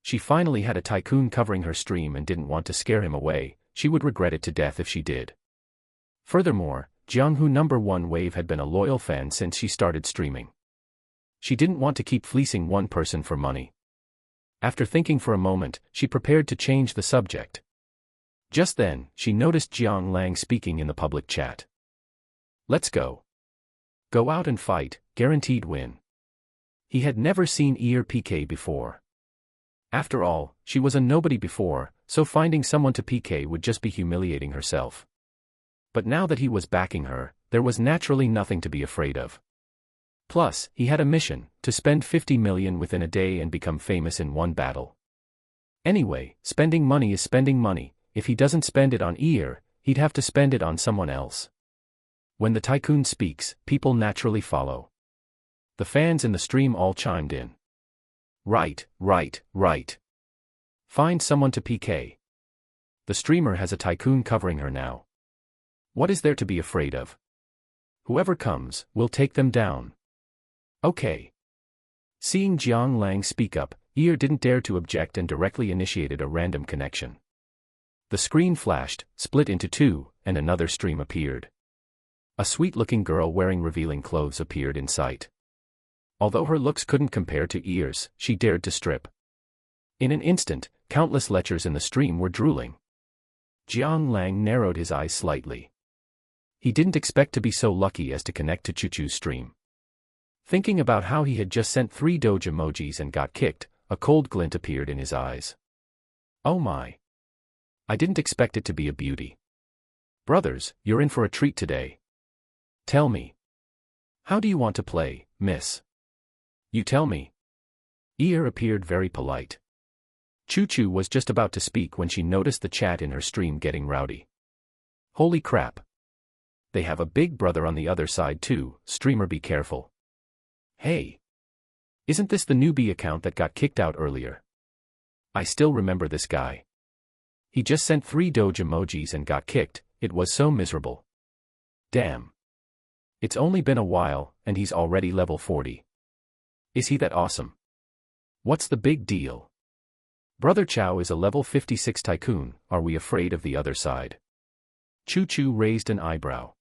She finally had a tycoon covering her stream and didn't want to scare him away. She would regret it to death if she did. Furthermore, Jianghu #1 Wave had been a loyal fan since she started streaming. She didn't want to keep fleecing one person for money. After thinking for a moment, she prepared to change the subject. Just then, she noticed Jiang Lang speaking in the public chat. Let's go. Go out and fight, guaranteed win. He had never seen Ear PK before. After all, she was a nobody before, so finding someone to PK would just be humiliating herself. But now that he was backing her, there was naturally nothing to be afraid of. Plus, he had a mission, to spend 50 million within a day and become famous in one battle. Anyway, spending money is spending money. If he doesn't spend it on Ear, he'd have to spend it on someone else. When the tycoon speaks, people naturally follow. The fans in the stream all chimed in. Right, right, right. Find someone to PK. The streamer has a tycoon covering her now. What is there to be afraid of? Whoever comes, we'll take them down. Okay. Seeing Jiang Lang speak up, Ear didn't dare to object and directly initiated a random connection. The screen flashed, split into two, and another stream appeared. A sweet-looking girl wearing revealing clothes appeared in sight. Although her looks couldn't compare to Ear's, she dared to strip. In an instant, countless lechers in the stream were drooling. Jiang Lang narrowed his eyes slightly. He didn't expect to be so lucky as to connect to Chuchu's stream. Thinking about how he had just sent 3 doge emojis and got kicked, a cold glint appeared in his eyes. Oh my. I didn't expect it to be a beauty. Brothers, you're in for a treat today. Tell me. How do you want to play, miss? You tell me. Ear appeared very polite. Chuchu was just about to speak when she noticed the chat in her stream getting rowdy. Holy crap. They have a big brother on the other side too, streamer be careful. Hey. Isn't this the newbie account that got kicked out earlier? I still remember this guy. He just sent 3 doge emojis and got kicked, it was so miserable. Damn. It's only been a while, and he's already level 40. Is he that awesome? What's the big deal? Brother Chow is a level 56 tycoon, are we afraid of the other side? Chuchu raised an eyebrow.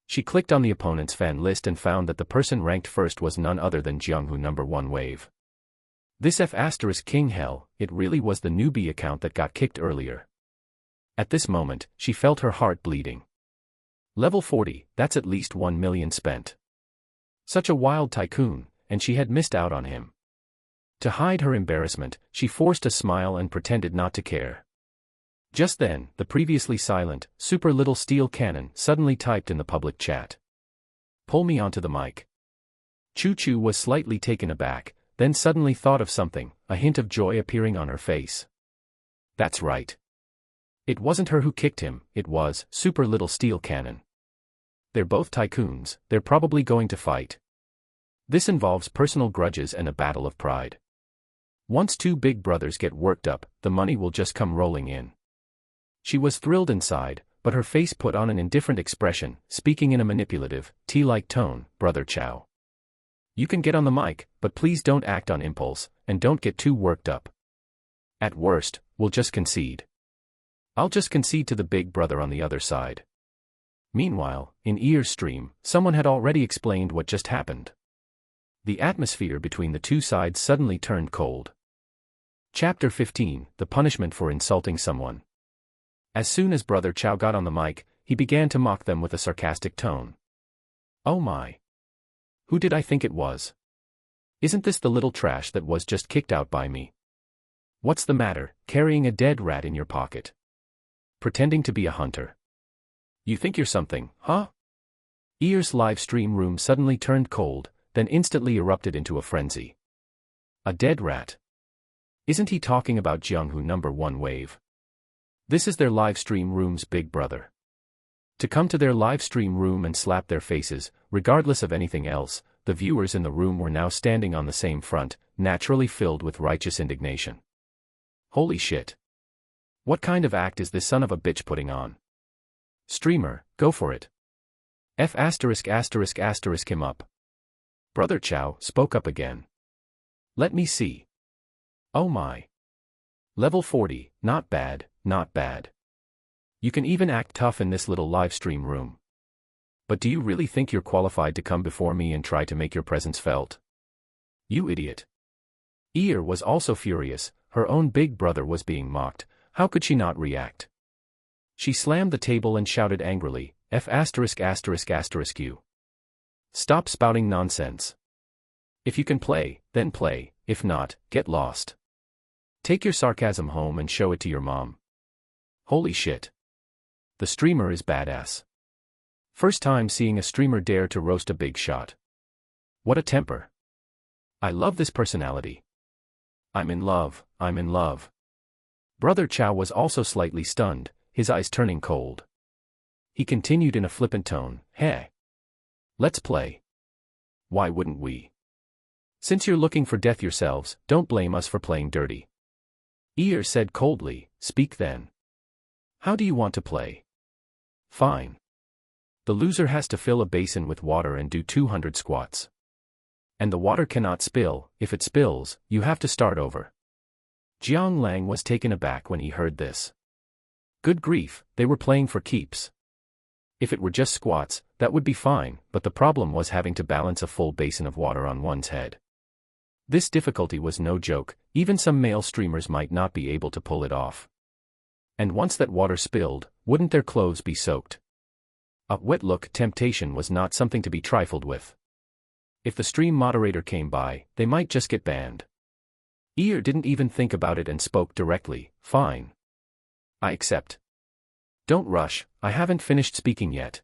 She clicked on the opponent's fan list and found that the person ranked first was none other than Jiang Hu #1 wave. This F*King hell, it really was the newbie account that got kicked earlier. At this moment, she felt her heart bleeding. Level 40, that's at least 1 million spent. Such a wild tycoon, and she had missed out on him. To hide her embarrassment, she forced a smile and pretended not to care. Just then, the previously silent, super little steel cannon suddenly typed in the public chat. "Pull me onto the mic." Choo Choo was slightly taken aback, then suddenly thought of something, a hint of joy appearing on her face. That's right. It wasn't her who kicked him, it was super little steel cannon. They're both tycoons, they're probably going to fight. This involves personal grudges and a battle of pride. Once two big brothers get worked up, the money will just come rolling in. She was thrilled inside, but her face put on an indifferent expression, speaking in a manipulative, tea-like tone. "Brother Chow. You can get on the mic, but please don't act on impulse, and don't get too worked up. At worst, we'll just concede. I'll just concede to the big brother on the other side." Meanwhile, in Ear's stream, someone had already explained what just happened. The atmosphere between the two sides suddenly turned cold. Chapter 15, The Punishment for Insulting Someone. As soon as Brother Chow got on the mic, he began to mock them with a sarcastic tone. "Oh my. Who did I think it was? Isn't this the little trash that was just kicked out by me? What's the matter, carrying a dead rat in your pocket? Pretending to be a hunter? You think you're something, huh?" Ear's live stream room suddenly turned cold, then instantly erupted into a frenzy. A dead rat? Isn't he talking about Jiang Hu #1 wave? This is their live stream room's big brother. To come to their live stream room and slap their faces, regardless of anything else, the viewers in the room were now standing on the same front, naturally filled with righteous indignation. Holy shit. What kind of act is this son of a bitch putting on? Streamer, go for it. F*** him up. Brother Chow spoke up again. Let me see. Oh my. Level 40, not bad, not bad. You can even act tough in this little live stream room. But do you really think you're qualified to come before me and try to make your presence felt? You idiot. Ear was also furious, her own big brother was being mocked, how could she not react? She slammed the table and shouted angrily, F***you. Stop spouting nonsense. If you can play, then play, if not, get lost. Take your sarcasm home and show it to your mom. Holy shit. The streamer is badass. First time seeing a streamer dare to roast a big shot. What a temper. I love this personality. I'm in love, I'm in love. Brother Chow was also slightly stunned, his eyes turning cold. He continued in a flippant tone, "Hey. Let's play. Why wouldn't we? Since you're looking for death yourselves, don't blame us for playing dirty." Ear said coldly, "Speak then. How do you want to play?" "Fine. The loser has to fill a basin with water and do 200 squats. And the water cannot spill, if it spills, you have to start over." Jiang Lang was taken aback when he heard this. Good grief, they were playing for keeps. If it were just squats, that would be fine, but the problem was having to balance a full basin of water on one's head. This difficulty was no joke, even some male streamers might not be able to pull it off. And once that water spilled, wouldn't their clothes be soaked? A wet look temptation was not something to be trifled with. If the stream moderator came by, they might just get banned. Ear didn't even think about it and spoke directly, "Fine. I accept. Don't rush, I haven't finished speaking yet.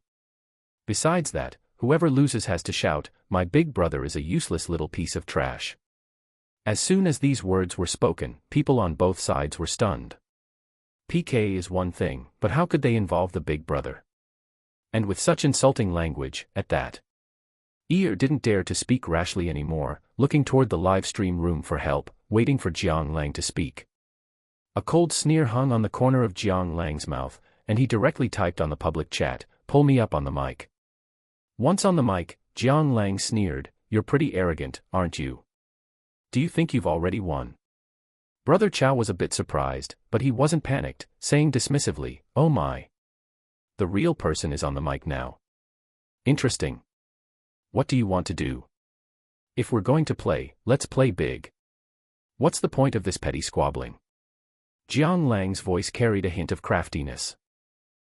Besides that, whoever loses has to shout, 'My big brother is a useless little piece of trash.'" As soon as these words were spoken, people on both sides were stunned. PK is one thing, but how could they involve the big brother? And with such insulting language, at that. Ear didn't dare to speak rashly anymore, looking toward the live stream room for help, waiting for Jiang Lang to speak. A cold sneer hung on the corner of Jiang Lang's mouth, and he directly typed on the public chat, "Pull me up on the mic." Once on the mic, Jiang Lang sneered, "You're pretty arrogant, aren't you? Do you think you've already won?" Brother Chow was a bit surprised, but he wasn't panicked, saying dismissively, "Oh my. The real person is on the mic now." Interesting. What do you want to do? If we're going to play, let's play big. What's the point of this petty squabbling? Jiang Lang's voice carried a hint of craftiness.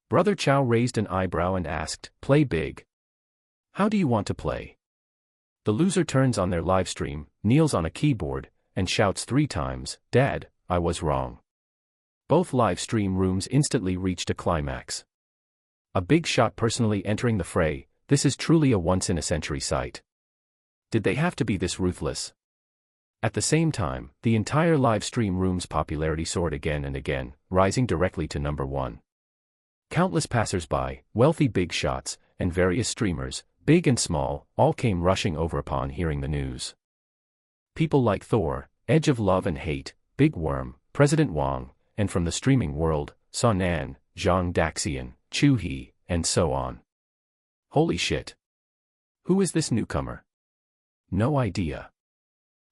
Brother Chow raised an eyebrow and asked, play big? How do you want to play? The loser turns on their livestream, kneels on a keyboard, and shouts 3 times, Dad, I was wrong. Both livestream rooms instantly reached a climax. A big shot personally entering the fray. This is truly a once-in-a-century sight. Did they have to be this ruthless? At the same time, the entire livestream room's popularity soared again and again, rising directly to number 1. Countless passers-by, wealthy big shots, and various streamers, big and small, all came rushing over upon hearing the news. People like Thor, Edge of Love and Hate, Big Worm, President Wang, and from the streaming world, Sonan, Zhang Daxian, Chu He, and so on. Holy shit. Who is this newcomer? No idea.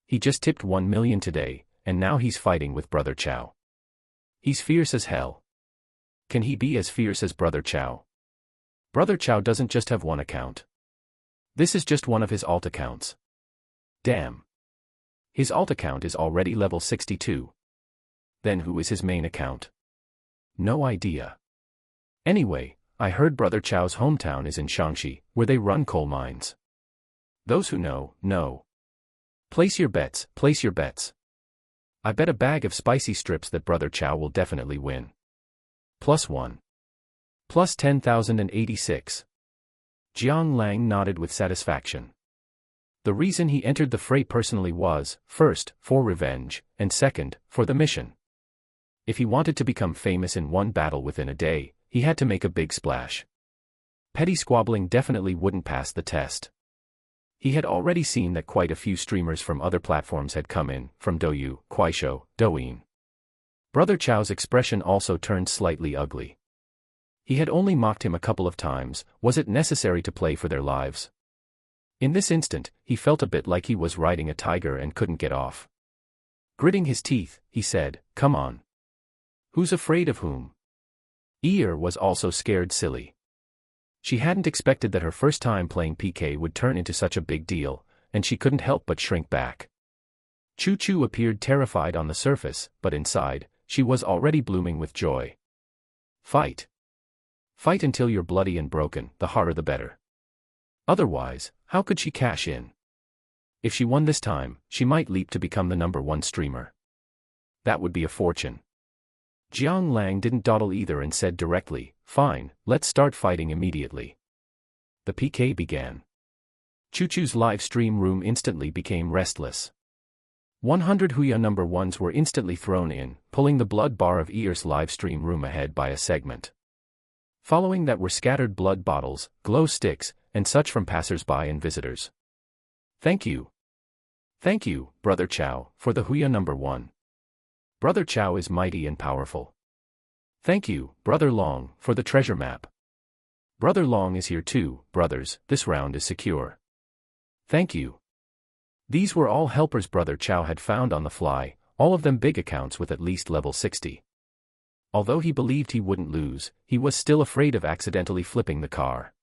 He just tipped 1 million today, and now he's fighting with Brother Chow. He's fierce as hell. Can he be as fierce as Brother Chow? Brother Chow doesn't just have one account. This is just one of his alt accounts. Damn. His alt account is already level 62. Then who is his main account? No idea. Anyway, I heard Brother Chow's hometown is in Shaanxi, where they run coal mines. Those who know, know. Place your bets, place your bets. I bet a bag of spicy strips that Brother Chow will definitely win. +1. Plus 10,086. Jiang Lang nodded with satisfaction. The reason he entered the fray personally was, first, for revenge, and second, for the mission. If he wanted to become famous in one battle within a day, he had to make a big splash. Petty squabbling definitely wouldn't pass the test. He had already seen that quite a few streamers from other platforms had come in, from Douyu, Kuaishou, Douyin. Brother Chow's expression also turned slightly ugly. He had only mocked him a couple of times. Was it necessary to play for their lives? In this instant, he felt a bit like he was riding a tiger and couldn't get off. Gritting his teeth, he said, come on. Who's afraid of whom? Ear was also scared silly. She hadn't expected that her first time playing PK would turn into such a big deal, and she couldn't help but shrink back. Chu Chu appeared terrified on the surface, but inside, she was already blooming with joy. Fight. Fight until you're bloody and broken, the harder the better. Otherwise, how could she cash in? If she won this time, she might leap to become the number 1 streamer. That would be a fortune. Jiang Lang didn't dawdle either and said directly, fine, let's start fighting immediately. The PK began. Chu Chu's live stream room instantly became restless. 100 Huya number 1s were instantly thrown in, pulling the blood bar of Ear's live stream room ahead by a segment. Following that were scattered blood bottles, glow sticks, and such from passers-by and visitors. Thank you. Thank you, Brother Chow, for the Huya number 1. Brother Chow is mighty and powerful. Thank you, Brother Long, for the treasure map. Brother Long is here too, brothers, this round is secure. Thank you. These were all helpers Brother Chow had found on the fly, all of them big accounts with at least level 60. Although he believed he wouldn't lose, he was still afraid of accidentally flipping the car.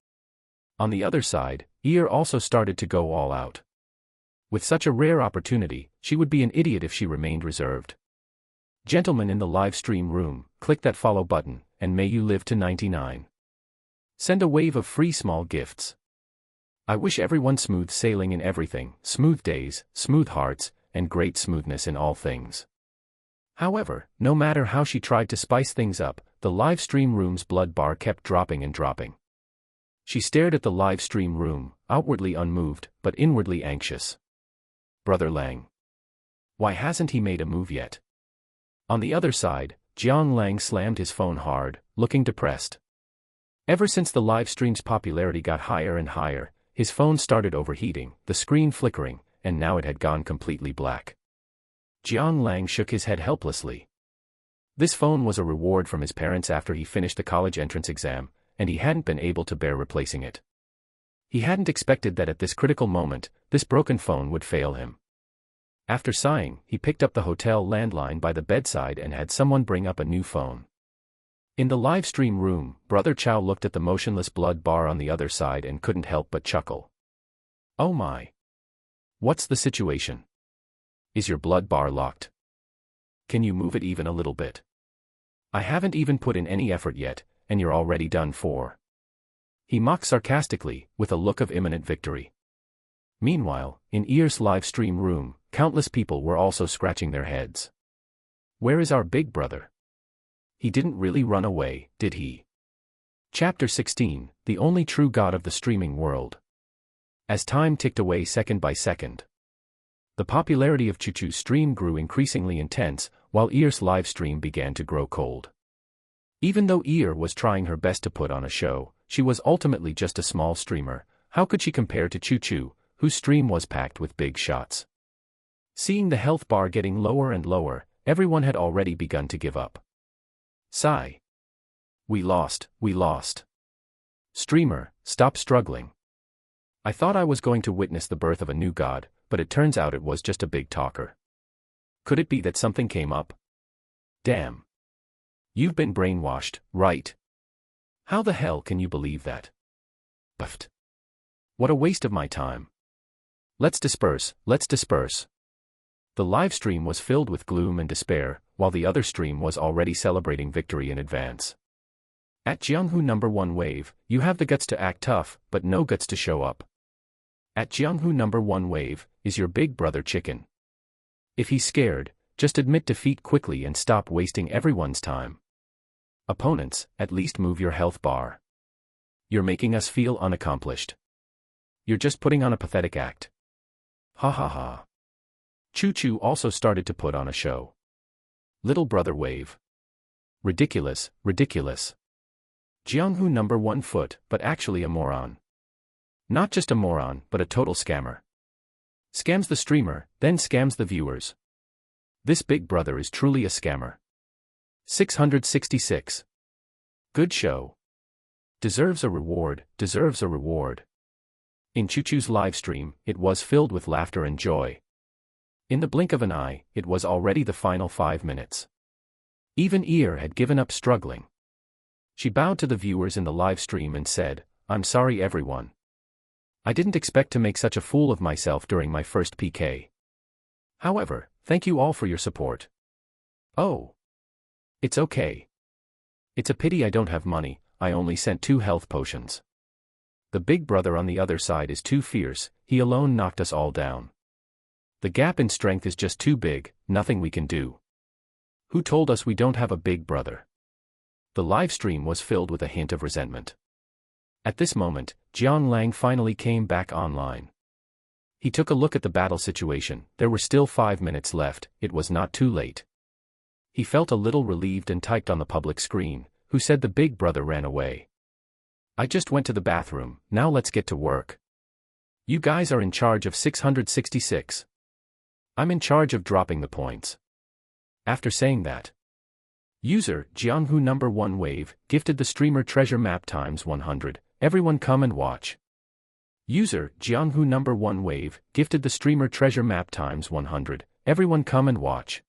On the other side, Ear also started to go all out. With such a rare opportunity, she would be an idiot if she remained reserved. Gentlemen in the live stream room, click that follow button, and may you live to 99. Send a wave of free small gifts. I wish everyone smooth sailing in everything, smooth days, smooth hearts, and great smoothness in all things. However, no matter how she tried to spice things up, the live stream room's blood bar kept dropping and dropping. She stared at the live stream room, outwardly unmoved, but inwardly anxious. Brother Lang. Why hasn't he made a move yet? On the other side, Jiang Lang slammed his phone hard, looking depressed. Ever since the live stream's popularity got higher and higher, his phone started overheating, the screen flickering, and now it had gone completely black. Jiang Lang shook his head helplessly. This phone was a reward from his parents after he finished the college entrance exam, and he hadn't been able to bear replacing it. He hadn't expected that at this critical moment, this broken phone would fail him. After sighing, he picked up the hotel landline by the bedside and had someone bring up a new phone. In the live stream room, Brother Chow looked at the motionless blood bar on the other side and couldn't help but chuckle. Oh my. What's the situation? Is your blood bar locked? Can you move it even a little bit? I haven't even put in any effort yet, and you're already done for. He mocked sarcastically, with a look of imminent victory. Meanwhile, in Ear's live stream room, countless people were also scratching their heads. Where is our big brother? He didn't really run away, did he? Chapter 16, The Only True God of the Streaming World. As time ticked away second by second, the popularity of Chuchu's stream grew increasingly intense, while Ear's live stream began to grow cold. Even though Ear was trying her best to put on a show, she was ultimately just a small streamer. How could she compare to Chuchu, whose stream was packed with big shots? Seeing the health bar getting lower and lower, everyone had already begun to give up. Sigh. We lost. Streamer, stop struggling. I thought I was going to witness the birth of a new god, but it turns out it was just a big talker. Could it be that something came up? Damn. You've been brainwashed, right? How the hell can you believe that? Buffed. What a waste of my time. Let's disperse. The live stream was filled with gloom and despair, while the other stream was already celebrating victory in advance. At Jianghu #1 wave, you have the guts to act tough, but no guts to show up. At Jianghu #1 wave, is your big brother chicken. If he's scared, just admit defeat quickly and stop wasting everyone's time. Opponents, at least move your health bar. You're making us feel unaccomplished. You're just putting on a pathetic act. Ha ha ha. Chuchu also started to put on a show. Little brother wave. Ridiculous. Jianghu #1 foot, but actually a moron. Not just a moron, but a total scammer. Scams the streamer, then scams the viewers. This big brother is truly a scammer. 666. Good show. Deserves a reward. In Chuchu's livestream, it was filled with laughter and joy. In the blink of an eye, it was already the final 5 minutes. Even Ear had given up struggling. She bowed to the viewers in the livestream and said, I'm sorry everyone. I didn't expect to make such a fool of myself during my first PK. However, thank you all for your support. Oh. It's okay. It's a pity I don't have money, I only sent 2 health potions. The big brother on the other side is too fierce, he alone knocked us all down. The gap in strength is just too big, nothing we can do. Who told us we don't have a big brother? The live stream was filled with a hint of resentment. At this moment, Jiang Lang finally came back online. He took a look at the battle situation, there were still 5 minutes left, it was not too late. He felt a little relieved and typed on the public screen, who said the big brother ran away. I just went to the bathroom, now let's get to work. You guys are in charge of 666. I'm in charge of dropping the points. After saying that, user Jianghu #1 wave gifted the streamer treasure map times 100. Everyone come and watch. User Jianghu #1 wave gifted the streamer treasure map times 100. Everyone come and watch.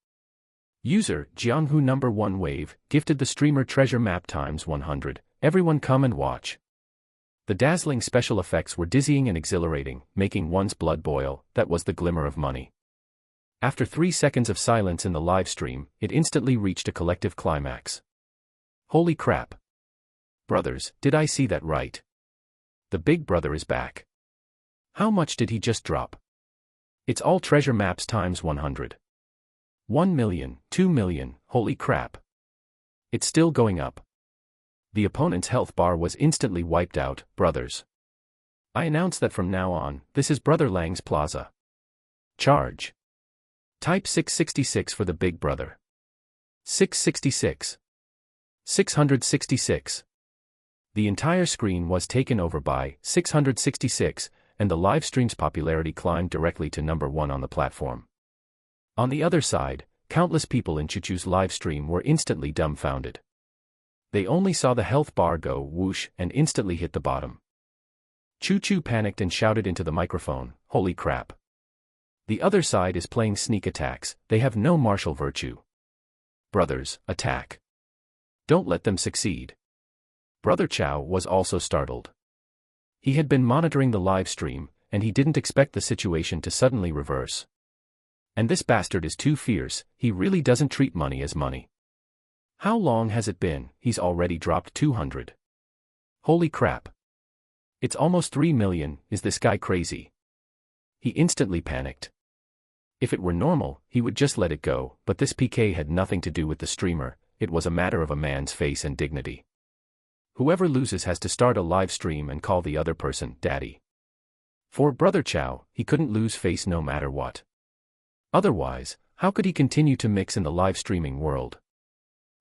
User Jianghu #1 wave gifted the streamer treasure map times 100. Everyone come and watch. The dazzling special effects were dizzying and exhilarating, making one's blood boil. That was the glimmer of money. After 3 seconds of silence in the live stream, it instantly reached a collective climax. Holy crap. Brothers, did I see that right? The big brother is back. How much did he just drop? It's all treasure maps times 100. 1 million, 2 million, holy crap. It's still going up. The opponent's health bar was instantly wiped out, brothers. I announce that from now on, this is Brother Lang's Plaza. Charge. Type 666 for the big brother. 666. 666. The entire screen was taken over by 666, and the live stream's popularity climbed directly to #1 on the platform. On the other side, countless people in Chuchu's live stream were instantly dumbfounded. They only saw the health bar go whoosh and instantly hit the bottom. Chuchu panicked and shouted into the microphone, holy crap. The other side is playing sneak attacks, they have no martial virtue. Brothers, attack. Don't let them succeed. Brother Chow was also startled. He had been monitoring the live stream, and he didn't expect the situation to suddenly reverse. And this bastard is too fierce, he really doesn't treat money as money. How long has it been? He's already dropped 200. Holy crap. It's almost 3 million, is this guy crazy? He instantly panicked. If it were normal, he would just let it go, but this PK had nothing to do with the streamer, it was a matter of a man's face and dignity. Whoever loses has to start a live stream and call the other person daddy. For Brother Chow, he couldn't lose face no matter what. Otherwise, how could he continue to mix in the live streaming world?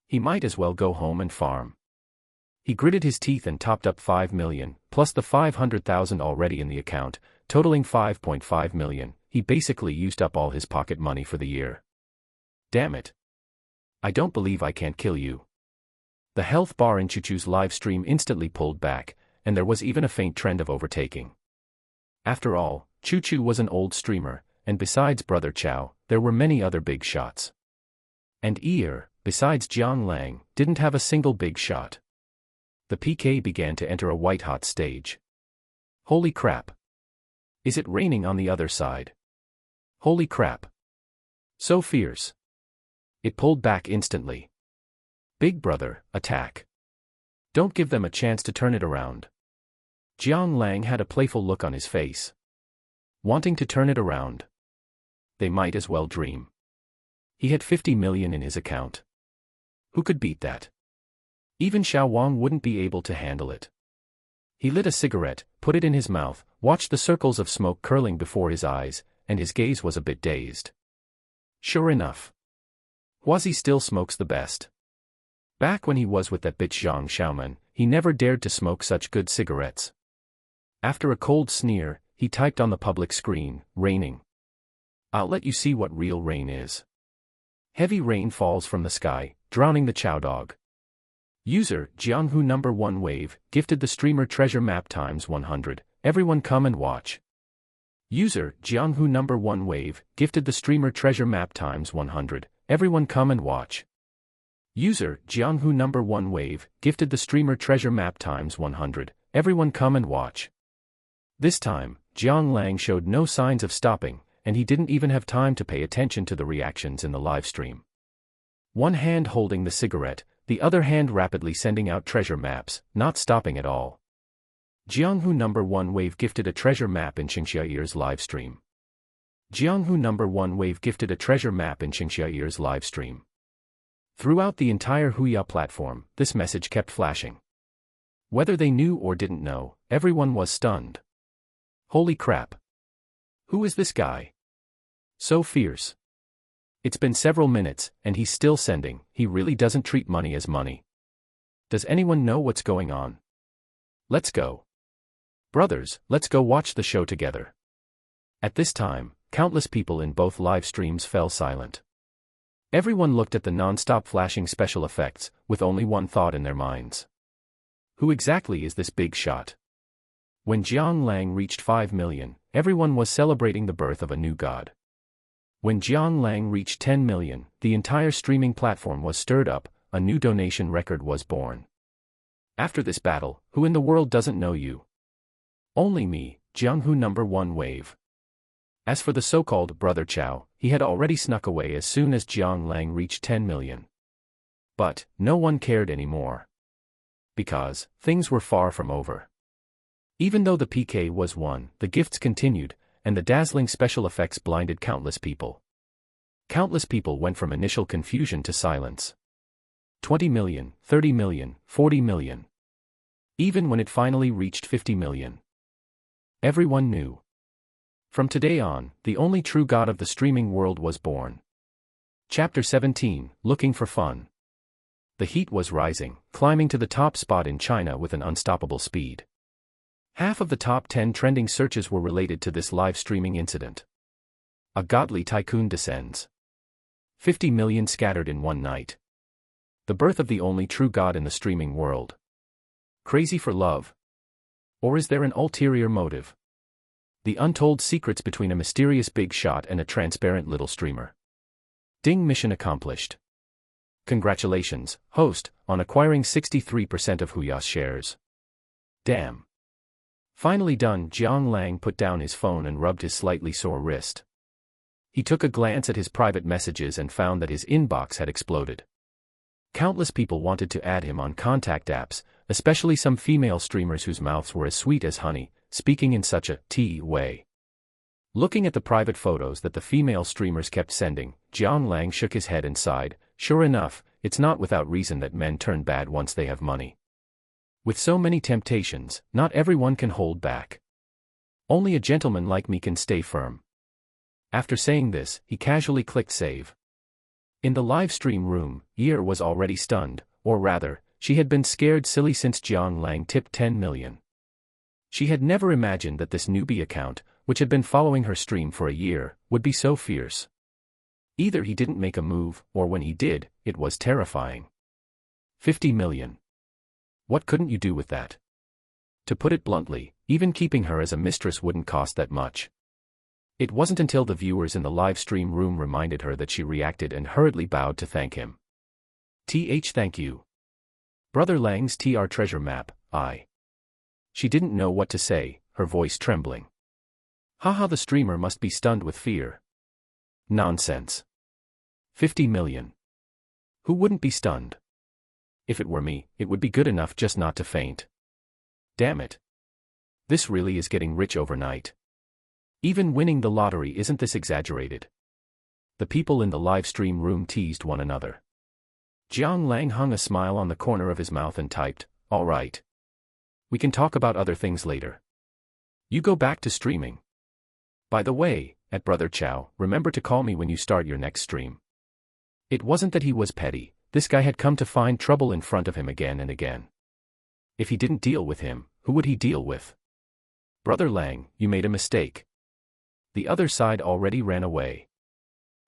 He might as well go home and farm. He gritted his teeth and topped up 5 million, plus the 500,000 already in the account, totaling 5.5 million. He basically used up all his pocket money for the year. Damn it. I don't believe I can't kill you. The health bar in Chuchu's live stream instantly pulled back, and there was even a faint trend of overtaking. After all, Chuchu was an old streamer, and besides Brother Chow, there were many other big shots. And besides Jiang Lang, didn't have a single big shot. The PK began to enter a white-hot stage. Holy crap. Is it raining on the other side? Holy crap. So fierce. It pulled back instantly. Big brother, attack. Don't give them a chance to turn it around. Jiang Lang had a playful look on his face. Wanting to turn it around. They might as well dream. He had 50 million in his account. Who could beat that? Even Xiao Wang wouldn't be able to handle it. He lit a cigarette, put it in his mouth, watched the circles of smoke curling before his eyes, and his gaze was a bit dazed. Sure enough. Huazi still smokes the best. Back when he was with that bitch Zhang Xiaoman, he never dared to smoke such good cigarettes. After a cold sneer, he typed on the public screen, raining. I'll let you see what real rain is. Heavy rain falls from the sky, drowning the Chow dog. User, Jianghu number 1 wave, gifted the streamer treasure map times 100, everyone come and watch. User, Jianghu number 1 wave, gifted the streamer treasure map times 100, everyone come and watch. User, Jianghu number 1 wave, gifted the streamer treasure map times 100, everyone come and watch. This time, Jiang Lang showed no signs of stopping, and he didn't even have time to pay attention to the reactions in the live stream. One hand holding the cigarette, the other hand rapidly sending out treasure maps, not stopping at all. Jianghu number 1 wave gifted a treasure map in Xingxia's live stream. Jianghu number 1 wave gifted a treasure map in Xingxia's live stream. Throughout the entire Huya platform, this message kept flashing. Whether they knew or didn't know, everyone was stunned. Holy crap. Who is this guy? So fierce. It's been several minutes, and he's still sending. He really doesn't treat money as money. Does anyone know what's going on? Let's go. Brothers, let's go watch the show together. At this time, countless people in both live streams fell silent. Everyone looked at the non-stop flashing special effects, with only one thought in their minds. Who exactly is this big shot? When Jiang Lang reached 5 million, everyone was celebrating the birth of a new god. When Jiang Lang reached 10 million, the entire streaming platform was stirred up, a new donation record was born. After this battle, who in the world doesn't know you? Only me, Jianghu number 1 wave. As for the so-called Brother Chow, he had already snuck away as soon as Jiang Lang reached 10 million. But, no one cared anymore. Because, things were far from over. Even though the PK was won, the gifts continued, and the dazzling special effects blinded countless people. Countless people went from initial confusion to silence. 20 million, 30 million, 40 million. Even when it finally reached 50 million. Everyone knew. From today on, the only true god of the streaming world was born. Chapter 17, Looking for Fun. The heat was rising, climbing to the top spot in China with an unstoppable speed. Half of the top 10 trending searches were related to this live streaming incident. A godly tycoon descends. 50 million scattered in one night. The birth of the only true god in the streaming world. Crazy for love? Or is there an ulterior motive? The untold secrets between a mysterious big shot and a transparent little streamer. Ding, mission accomplished. Congratulations, host, on acquiring 63% of Huya's shares. Damn. Finally done. Jiang Lang put down his phone and rubbed his slightly sore wrist. He took a glance at his private messages and found that his inbox had exploded. Countless people wanted to add him on contact apps, especially some female streamers whose mouths were as sweet as honey, speaking in such a tea way. Looking at the private photos that the female streamers kept sending, Jiang Lang shook his head and sighed. Sure enough, it's not without reason that men turn bad once they have money. With so many temptations, not everyone can hold back. Only a gentleman like me can stay firm. After saying this, he casually clicked save. In the live stream room, Year was already stunned, or rather, she had been scared silly since Jiang Lang tipped 10 million. She had never imagined that this newbie account, which had been following her stream for a year, would be so fierce. Either he didn't make a move, or when he did, it was terrifying. 50 million. What couldn't you do with that? To put it bluntly, even keeping her as a mistress wouldn't cost that much. It wasn't until the viewers in the live stream room reminded her that she reacted and hurriedly bowed to thank him. Thank you. Brother Lang's TR treasure map, She didn't know what to say, her voice trembling. Haha, the streamer must be stunned with fear. Nonsense. 50 million. Who wouldn't be stunned? If it were me, it would be good enough just not to faint. Damn it. This really is getting rich overnight. Even winning the lottery isn't this exaggerated. The people in the live stream room teased one another. Jiang Lang hung a smile on the corner of his mouth and typed, "All right. We can talk about other things later. You go back to streaming. By the way, at Brother Chow, remember to call me when you start your next stream." It wasn't that he was petty, this guy had come to find trouble in front of him again and again. If he didn't deal with him, who would he deal with? Brother Lang, you made a mistake. The other side already ran away.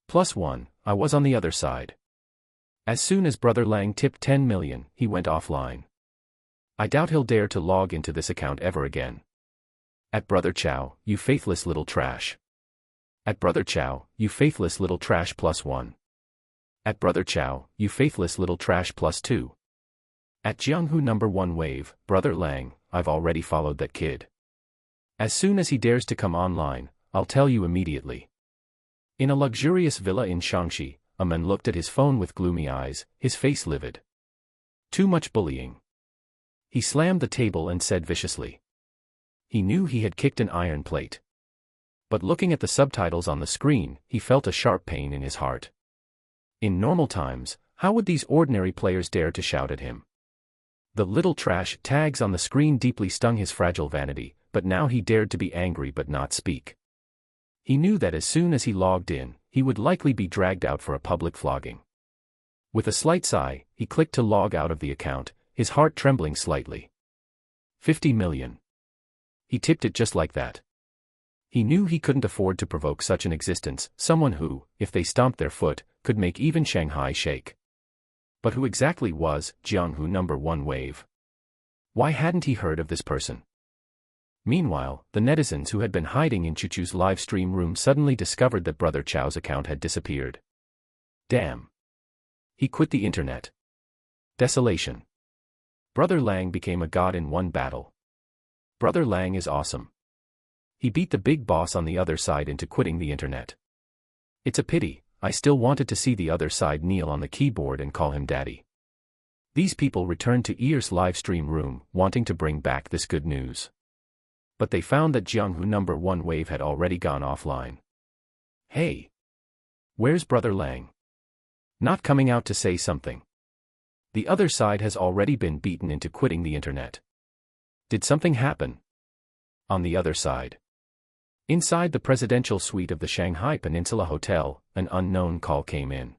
+1, I was on the other side. As soon as Brother Lang tipped 10 million, he went offline. I doubt he'll dare to log into this account ever again. At Brother Chow, you faithless little trash. At Brother Chow, you faithless little trash +1. At Brother Chow, you faithless little trash +2. At Jianghu #1 wave, Brother Lang, I've already followed that kid. As soon as he dares to come online, I'll tell you immediately. In a luxurious villa in Shaanxi, a man looked at his phone with gloomy eyes, his face livid. Too much bullying. He slammed the table and said viciously. He knew he had kicked an iron plate. But looking at the subtitles on the screen, he felt a sharp pain in his heart. In normal times, how would these ordinary players dare to shout at him? The little trash tags on the screen deeply stung his fragile vanity, but now he dared to be angry but not speak. He knew that as soon as he logged in, he would likely be dragged out for a public flogging. With a slight sigh, he clicked to log out of the account, his heart trembling slightly. 50 million. He tipped it just like that. He knew he couldn't afford to provoke such an existence, someone who, if they stomped their foot, could make even Shanghai shake. But who exactly was Jianghu #1 wave? Why hadn't he heard of this person? Meanwhile, the netizens who had been hiding in Chuchu's live stream room suddenly discovered that Brother Chow's account had disappeared. Damn. He quit the internet. Desolation. Brother Lang became a god in one battle. Brother Lang is awesome. He beat the big boss on the other side into quitting the internet. It's a pity, I still wanted to see the other side kneel on the keyboard and call him daddy. These people returned to Ear's live stream room, wanting to bring back this good news. But they found that Jianghu #1 wave had already gone offline. Hey! Where's Brother Lang? Not coming out to say something. The other side has already been beaten into quitting the internet. Did something happen? On the other side. Inside the presidential suite of the Shanghai Peninsula Hotel, an unknown call came in.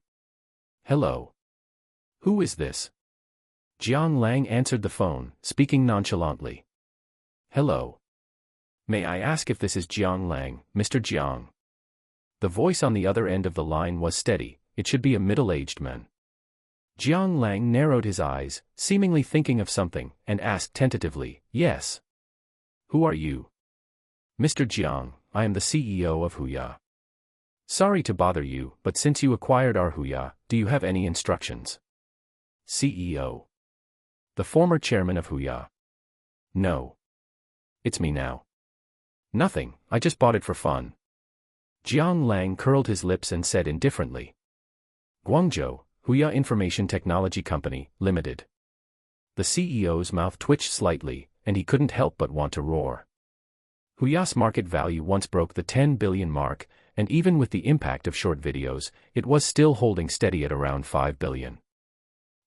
Hello. Who is this? Jiang Lang answered the phone, speaking nonchalantly. Hello. May I ask if this is Jiang Lang, Mr. Jiang? The voice on the other end of the line was steady, it should be a middle-aged man. Jiang Lang narrowed his eyes, seemingly thinking of something, and asked tentatively, Yes. Who are you? Mr. Jiang, I am the CEO of Huya. Sorry to bother you, but since you acquired our Huya, do you have any instructions? CEO. The former chairman of Huya. No. It's me now. Nothing, I just bought it for fun. Jiang Lang curled his lips and said indifferently. Guangzhou, Huya Information Technology Company, Limited. The CEO's mouth twitched slightly, and he couldn't help but want to roar. Huya's market value once broke the 10 billion mark, and even with the impact of short videos, it was still holding steady at around 5 billion.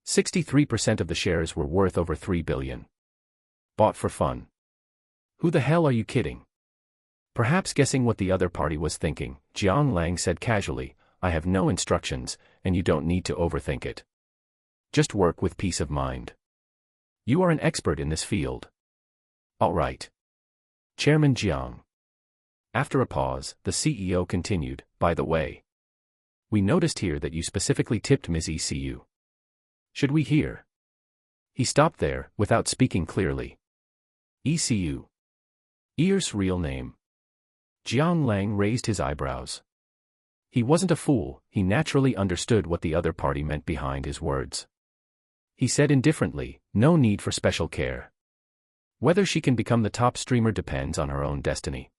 63% of the shares were worth over 3 billion. Bought for fun. Who the hell are you kidding? Perhaps guessing what the other party was thinking, Jiang Lang said casually, I have no instructions, and you don't need to overthink it. Just work with peace of mind. You are an expert in this field. All right. Chairman Jiang. After a pause, the CEO continued, by the way. We noticed here that you specifically tipped Ms. ECU. Should we hear? He stopped there, without speaking clearly. ECU. Ear's real name. Jiang Lang raised his eyebrows. He wasn't a fool, he naturally understood what the other party meant behind his words. He said indifferently, no need for special care. Whether she can become the top streamer depends on her own destiny.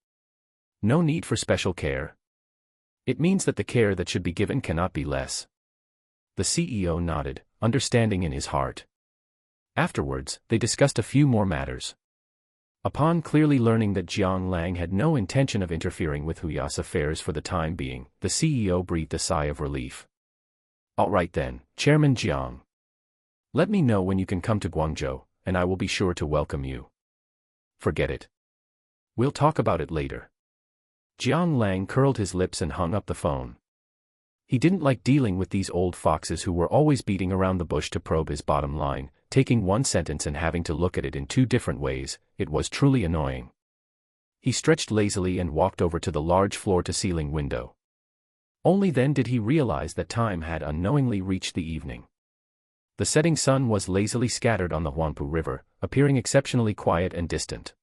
No need for special care. It means that the care that should be given cannot be less. The CEO nodded, understanding in his heart. Afterwards, they discussed a few more matters. Upon clearly learning that Jiang Lang had no intention of interfering with Huya's affairs for the time being, the CEO breathed a sigh of relief. All right then, Chairman Jiang. Let me know when you can come to Guangzhou, and I will be sure to welcome you. Forget it. We'll talk about it later. Jiang Lang curled his lips and hung up the phone. He didn't like dealing with these old foxes who were always beating around the bush to probe his bottom line, taking one sentence and having to look at it in two different ways. It was truly annoying. He stretched lazily and walked over to the large floor-to-ceiling window. Only then did he realize that time had unknowingly reached the evening. The setting sun was lazily scattered on the Huangpu River, appearing exceptionally quiet and distant.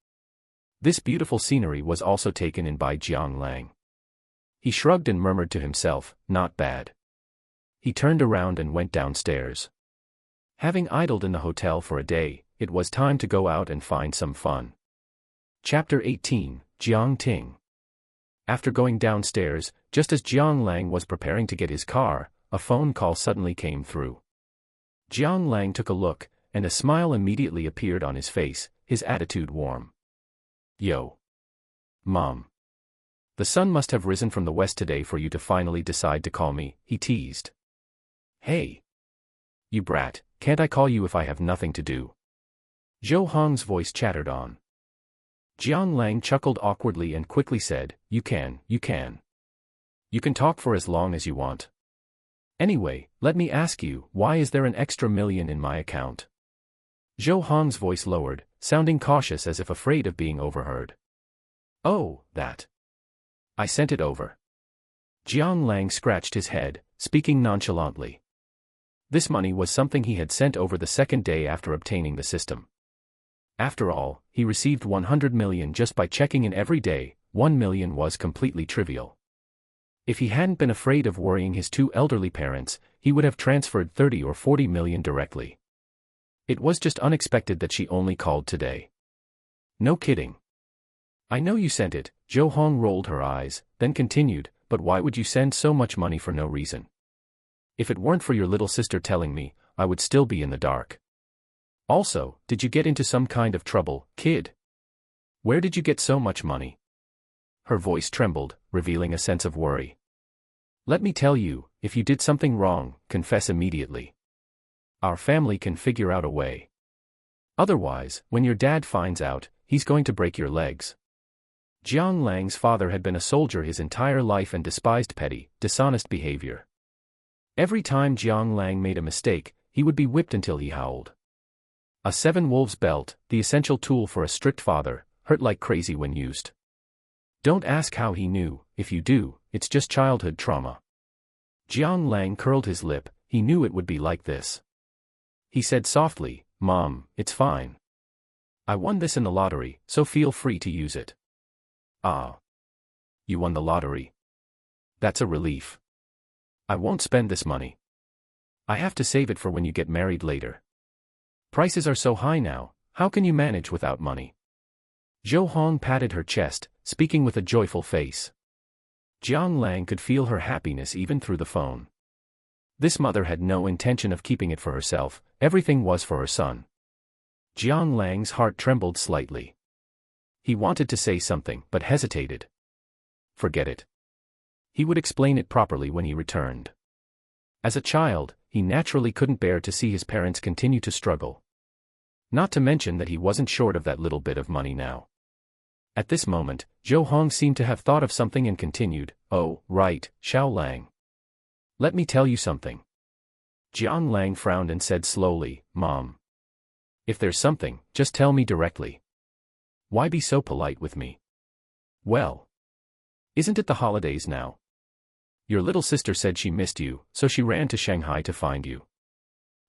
This beautiful scenery was also taken in by Jiang Lang. He shrugged and murmured to himself, not bad. He turned around and went downstairs. Having idled in the hotel for a day, it was time to go out and find some fun. Chapter 18, Jiang Ting. After going downstairs, just as Jiang Lang was preparing to get his car, a phone call suddenly came through. Jiang Lang took a look, and a smile immediately appeared on his face, his attitude warm. Yo. Mom. The sun must have risen from the west today for you to finally decide to call me, he teased. Hey. You brat, can't I call you if I have nothing to do? Zhou Hong's voice chattered on. Jiang Lang chuckled awkwardly and quickly said, You can. You can talk for as long as you want. Anyway, let me ask you, why is there an extra million in my account? Zhou Hong's voice lowered, sounding cautious as if afraid of being overheard. Oh, that. I sent it over. Jiang Lang scratched his head, speaking nonchalantly. This money was something he had sent over the second day after obtaining the system. After all, he received 100 million just by checking in every day. 1 million was completely trivial. If he hadn't been afraid of worrying his two elderly parents, he would have transferred 30 or 40 million directly. It was just unexpected that she only called today. No kidding. I know you sent it, Zhou Hong rolled her eyes, then continued, but why would you send so much money for no reason? If it weren't for your little sister telling me, I would still be in the dark. Also, did you get into some kind of trouble, kid? Where did you get so much money? Her voice trembled, revealing a sense of worry. Let me tell you, if you did something wrong, confess immediately. Our family can figure out a way. Otherwise, when your dad finds out, he's going to break your legs. Jiang Lang's father had been a soldier his entire life and despised petty, dishonest behavior. Every time Jiang Lang made a mistake, he would be whipped until he howled. A 7 wolves belt, the essential tool for a strict father, hurt like crazy when used. Don't ask how he knew, if you do, it's just childhood trauma. Jiang Lang curled his lip, he knew it would be like this. He said softly, Mom, it's fine. I won this in the lottery, so feel free to use it. Ah. You won the lottery. That's a relief. I won't spend this money. I have to save it for when you get married later. Prices are so high now, how can you manage without money? Zhou Hong patted her chest, speaking with a joyful face. Jiang Lang could feel her happiness even through the phone. This mother had no intention of keeping it for herself, everything was for her son. Jiang Lang's heart trembled slightly. He wanted to say something but hesitated. Forget it. He would explain it properly when he returned. As a child, he naturally couldn't bear to see his parents continue to struggle. Not to mention that he wasn't short of that little bit of money now. At this moment, Zhou Hong seemed to have thought of something and continued, "Oh, right, Xiao Lang. Let me tell you something." Jiang Lang frowned and said slowly, "Mom. If there's something, just tell me directly. Why be so polite with me?" "Well. Isn't it the holidays now? Your little sister said she missed you, so she ran to Shanghai to find you."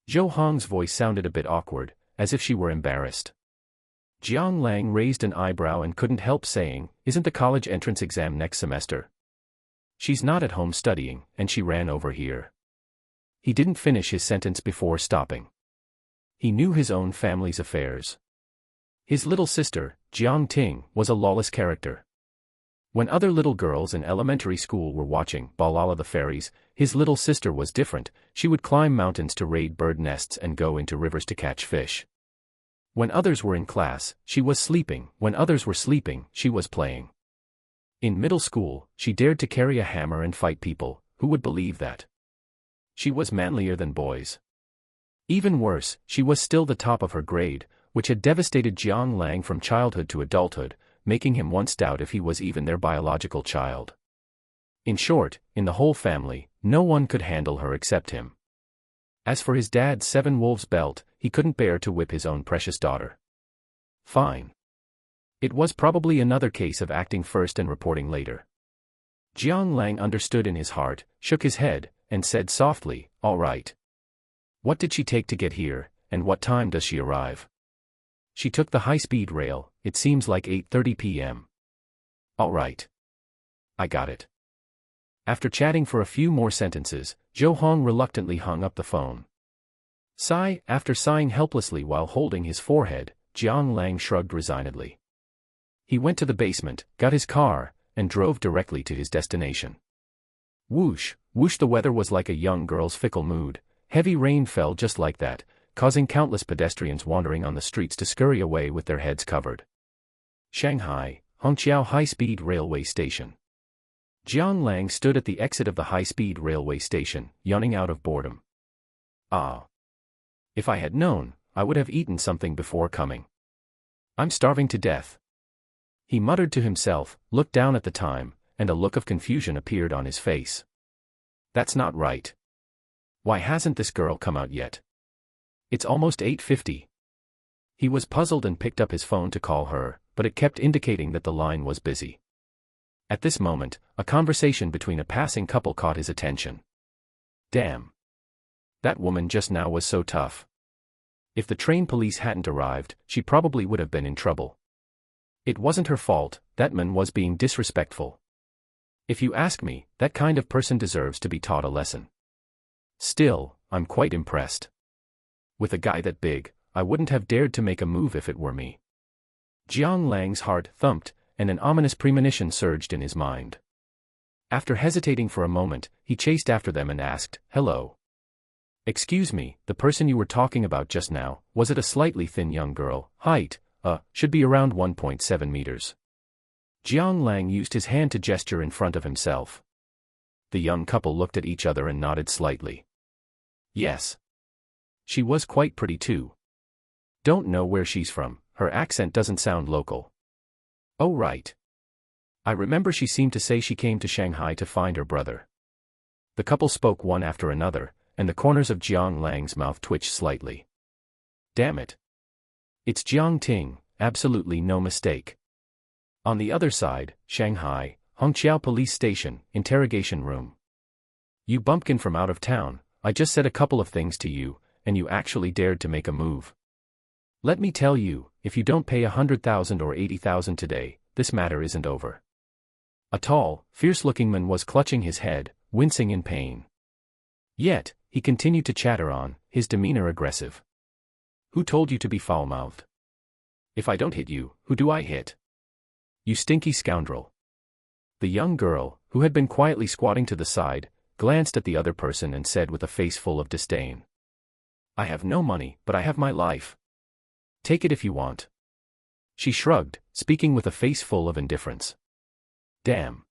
Zhou Hong's voice sounded a bit awkward, as if she were embarrassed. Jiang Lang raised an eyebrow and couldn't help saying, "Isn't the college entrance exam next semester? She's not at home studying, and she ran over here." He didn't finish his sentence before stopping. He knew his own family's affairs. His little sister, Jiang Ting, was a lawless character. When other little girls in elementary school were watching Balala the Fairies, his little sister was different. She would climb mountains to raid bird nests and go into rivers to catch fish. When others were in class, she was sleeping. When others were sleeping, she was playing. In middle school, she dared to carry a hammer and fight people. Who would believe that? She was manlier than boys. Even worse, she was still the top of her grade, which had devastated Jiang Lang from childhood to adulthood, making him once doubt if he was even their biological child. In short, in the whole family, no one could handle her except him. As for his dad's 7 wolves belt, he couldn't bear to whip his own precious daughter. Fine. It was probably another case of acting first and reporting later. Jiang Lang understood in his heart, shook his head, and said softly, "All right. What did she take to get here, and what time does she arrive?" "She took the high-speed rail, it seems like 8:30 p.m. "All right. I got it." After chatting for a few more sentences, Zhou Hong reluctantly hung up the phone. After sighing helplessly while holding his forehead, Jiang Lang shrugged resignedly. He went to the basement, got his car, and drove directly to his destination. Whoosh, whoosh, the weather was like a young girl's fickle mood. Heavy rain fell just like that, causing countless pedestrians wandering on the streets to scurry away with their heads covered. Shanghai, Hongqiao High-Speed Railway Station. Jiang Lang stood at the exit of the high-speed railway station, yawning out of boredom. Ah. If I had known, I would have eaten something before coming. I'm starving to death. He muttered to himself, looked down at the time, and a look of confusion appeared on his face. That's not right. Why hasn't this girl come out yet? It's almost 8:50. He was puzzled and picked up his phone to call her, but it kept indicating that the line was busy. At this moment, a conversation between a passing couple caught his attention. Damn. That woman just now was so tough. If the train police hadn't arrived, she probably would have been in trouble. It wasn't her fault, that man was being disrespectful. If you ask me, that kind of person deserves to be taught a lesson. Still, I'm quite impressed. With a guy that big, I wouldn't have dared to make a move if it were me. Jiang Lang's heart thumped, and an ominous premonition surged in his mind. After hesitating for a moment, he chased after them and asked, "Hello. Excuse me, the person you were talking about just now, was it a slightly thin young girl? Height, should be around 1.7 meters. Jiang Lang used his hand to gesture in front of himself. The young couple looked at each other and nodded slightly. Yes. She was quite pretty too. Don't know where she's from, her accent doesn't sound local. Oh right. I remember she seemed to say she came to Shanghai to find her brother. The couple spoke one after another, and the corners of Jiang Lang's mouth twitched slightly. Damn it. It's Jiang Ting, absolutely no mistake. On the other side, Shanghai, Hongqiao Police Station, interrogation room. You bumpkin from out of town, I just said a couple of things to you, and you actually dared to make a move. Let me tell you, if you don't pay 100,000 or 80,000 today, this matter isn't over. A tall, fierce-looking man was clutching his head, wincing in pain. Yet, he continued to chatter on, his demeanor aggressive. Who told you to be foul-mouthed? If I don't hit you, who do I hit? You stinky scoundrel. The young girl, who had been quietly squatting to the side, glanced at the other person and said with a face full of disdain. I have no money, but I have my life. Take it if you want. She shrugged, speaking with a face full of indifference. Damn.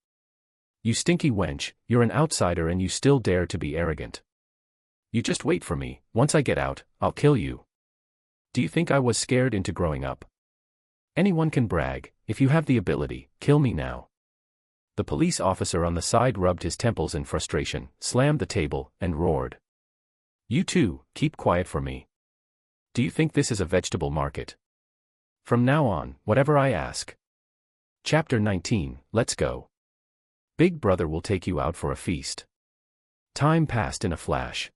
You stinky wench, you're an outsider and you still dare to be arrogant. You just wait for me, once I get out, I'll kill you. Do you think I was scared into growing up? Anyone can brag, if you have the ability, kill me now. The police officer on the side rubbed his temples in frustration, slammed the table, and roared. You two, keep quiet for me. Do you think this is a vegetable market? From now on, whatever I ask. Chapter 19, Let's go. Big Brother will take you out for a feast. Time passed in a flash.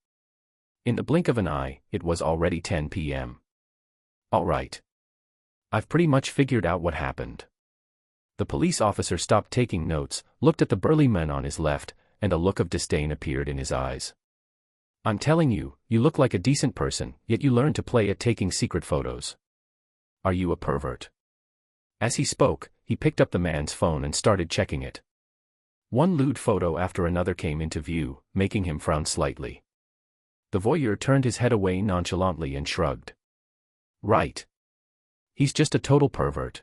In the blink of an eye, it was already 10 p.m. All right. I've pretty much figured out what happened. The police officer stopped taking notes, looked at the burly man on his left, and a look of disdain appeared in his eyes. I'm telling you, you look like a decent person, yet you learn to play at taking secret photos. Are you a pervert? As he spoke, he picked up the man's phone and started checking it. One lewd photo after another came into view, making him frown slightly. The voyeur turned his head away nonchalantly and shrugged. Right. He's just a total pervert.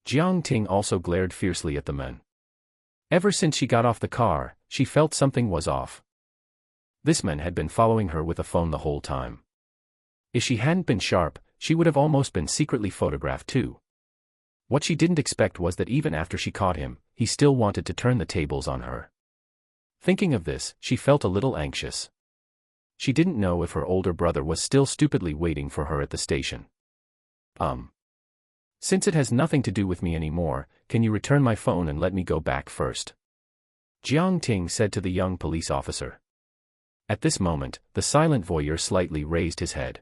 Jiang Ting also glared fiercely at the men. Ever since she got off the car, she felt something was off. This man had been following her with a phone the whole time. If she hadn't been sharp, she would have almost been secretly photographed too. What she didn't expect was that even after she caught him, he still wanted to turn the tables on her. Thinking of this, she felt a little anxious. She didn't know if her older brother was still stupidly waiting for her at the station. Since it has nothing to do with me anymore, can you return my phone and let me go back first? Jiang Ting said to the young police officer. At this moment, the silent voyeur slightly raised his head.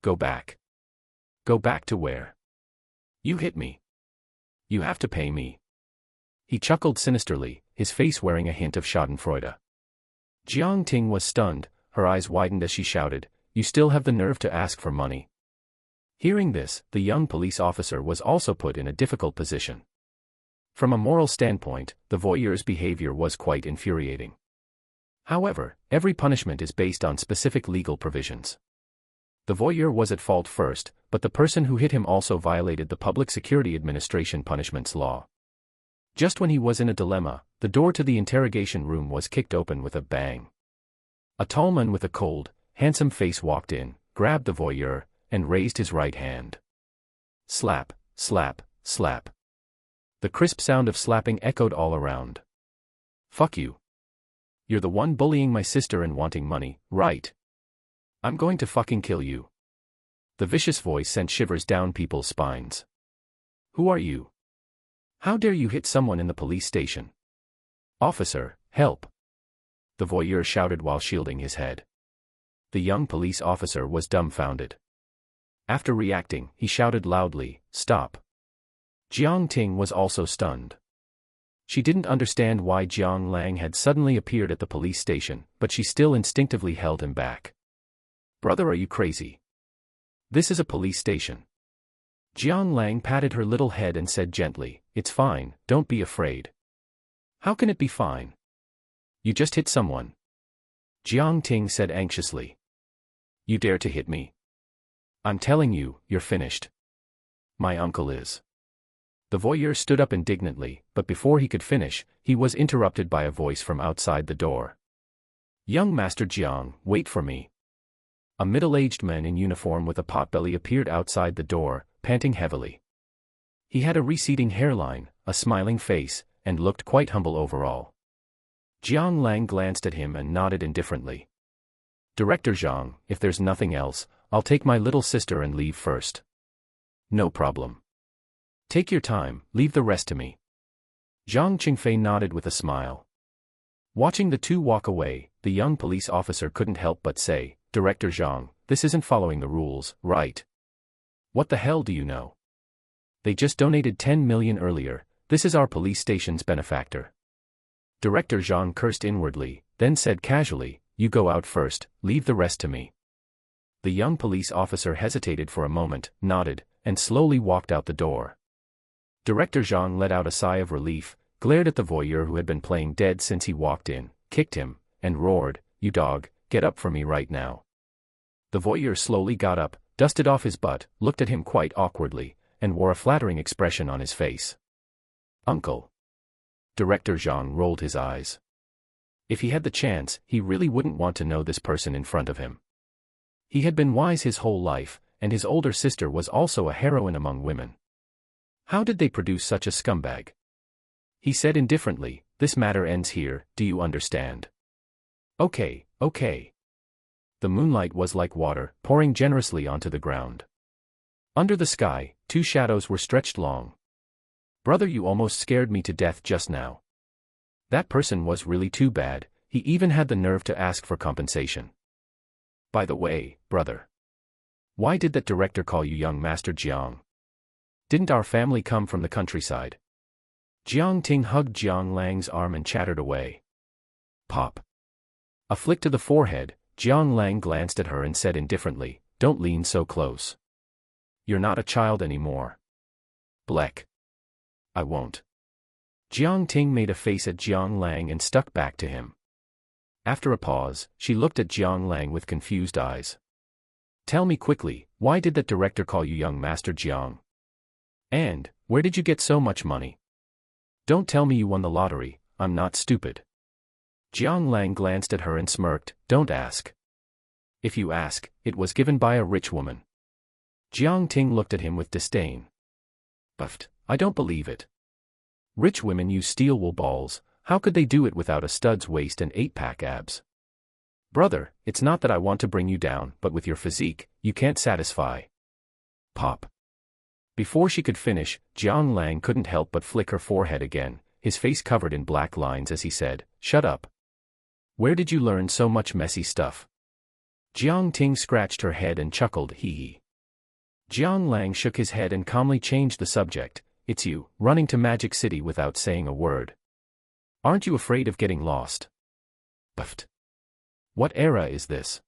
Go back. Go back to where? You hit me. You have to pay me. He chuckled sinisterly, his face wearing a hint of schadenfreude. Jiang Ting was stunned, her eyes widened as she shouted, You still have the nerve to ask for money. Hearing this, the young police officer was also put in a difficult position. From a moral standpoint, the voyeur's behavior was quite infuriating. However, every punishment is based on specific legal provisions. The voyeur was at fault first, but the person who hit him also violated the Public Security Administration punishments law. Just when he was in a dilemma, the door to the interrogation room was kicked open with a bang. A tall man with a cold, handsome face walked in, grabbed the voyeur, and raised his right hand. Slap, slap, slap. The crisp sound of slapping echoed all around. Fuck you. You're the one bullying my sister and wanting money, right? I'm going to fucking kill you. The vicious voice sent shivers down people's spines. Who are you? How dare you hit someone in the police station? Officer, help. The voyeur shouted while shielding his head. The young police officer was dumbfounded. After reacting, he shouted loudly, Stop. Jiang Ting was also stunned. She didn't understand why Jiang Lang had suddenly appeared at the police station, but she still instinctively held him back. Brother, are you crazy? This is a police station. Jiang Lang patted her little head and said gently, It's fine, don't be afraid. How can it be fine? You just hit someone. Jiang Ting said anxiously. You dare to hit me? I'm telling you, you're finished. My uncle is. The voyeur stood up indignantly, but before he could finish, he was interrupted by a voice from outside the door. Young Master Jiang, wait for me. A middle-aged man in uniform with a potbelly appeared outside the door, panting heavily. He had a receding hairline, a smiling face, and looked quite humble overall. Jiang Lang glanced at him and nodded indifferently. Director Zhang, if there's nothing else, I'll take my little sister and leave first. No problem. Take your time, leave the rest to me. Zhang Qingfei nodded with a smile. Watching the two walk away, the young police officer couldn't help but say, Director Zhang, this isn't following the rules, right? What the hell do you know? They just donated 10 million earlier, this is our police station's benefactor. Director Zhang cursed inwardly, then said casually, you go out first, leave the rest to me. The young police officer hesitated for a moment, nodded, and slowly walked out the door. Director Jiang let out a sigh of relief, glared at the voyeur who had been playing dead since he walked in, kicked him, and roared, "You dog, get up for me right now." The voyeur slowly got up, dusted off his butt, looked at him quite awkwardly, and wore a flattering expression on his face. "Uncle." Director Jiang rolled his eyes. If he had the chance, he really wouldn't want to know this person in front of him. He had been wise his whole life, and his older sister was also a heroine among women. How did they produce such a scumbag? He said indifferently, "This matter ends here, do you understand?" "Okay, okay." The moonlight was like water, pouring generously onto the ground. Under the sky, two shadows were stretched long. "Brother, you almost scared me to death just now." That person was really too bad, he even had the nerve to ask for compensation. "By the way, brother. Why did that director call you young Master Jiang? Didn't our family come from the countryside?" Jiang Ting hugged Jiang Lang's arm and chattered away. Pop. A flick to the forehead, Jiang Lang glanced at her and said indifferently, "Don't lean so close. You're not a child anymore." Bleck. "I won't." Jiang Ting made a face at Jiang Lang and stuck back to him. After a pause, she looked at Jiang Lang with confused eyes. "Tell me quickly, why did that director call you young Master Jiang? And, where did you get so much money? Don't tell me you won the lottery, I'm not stupid." Jiang Lang glanced at her and smirked, "Don't ask. If you ask, it was given by a rich woman." Jiang Ting looked at him with disdain. "Buffed, I don't believe it. Rich women use steel wool balls, how could they do it without a stud's waist and 8-pack abs? Brother, it's not that I want to bring you down, but with your physique, you can't satisfy." Pop. Before she could finish, Jiang Lang couldn't help but flick her forehead again, his face covered in black lines as he said, "Shut up. Where did you learn so much messy stuff?" Jiang Ting scratched her head and chuckled, "Hee hee." Jiang Lang shook his head and calmly changed the subject, "It's you, running to Magic City without saying a word. Aren't you afraid of getting lost?" Buffed. What era is this?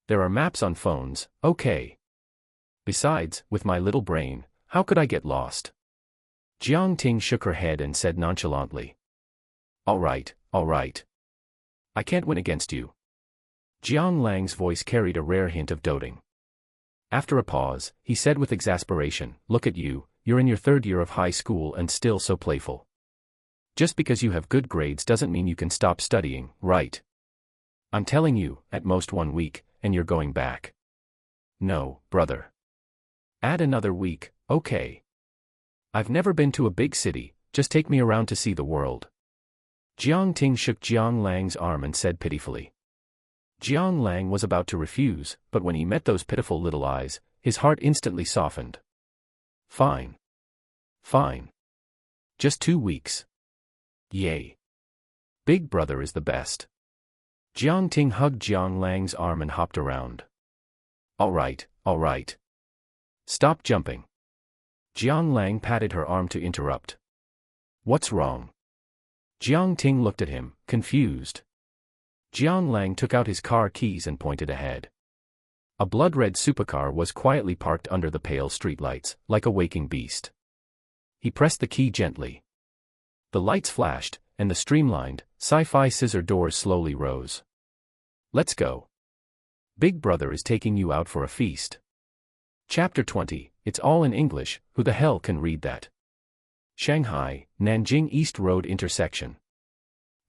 There are maps on phones, okay. Besides, with my little brain, how could I get lost? Jiang Ting shook her head and said nonchalantly, all right. I can't win against you." Jiang Lang's voice carried a rare hint of doting. After a pause, he said with exasperation, "Look at you, you're in your 3rd year of high school and still so playful. Just because you have good grades doesn't mean you can stop studying, right? I'm telling you, at most 1 week, and you're going back." "No, brother. Add another week, okay. I've never been to a big city, just take me around to see the world." Jiang Ting shook Jiang Lang's arm and said pitifully. Jiang Lang was about to refuse, but when he met those pitiful little eyes, his heart instantly softened. Fine. Just 2 weeks. Yay. Big brother is the best." Jiang Ting hugged Jiang Lang's arm and hopped around. All right. Stop jumping." Jiang Lang patted her arm to interrupt. "What's wrong?" Jiang Ting looked at him, confused. Jiang Lang took out his car keys and pointed ahead. A blood-red supercar was quietly parked under the pale streetlights, like a waking beast. He pressed the key gently. The lights flashed, and the streamlined, sci-fi scissor doors slowly rose. "Let's go. Big brother is taking you out for a feast." Chapter 20, it's all in English, who the hell can read that? Shanghai, Nanjing East Road intersection.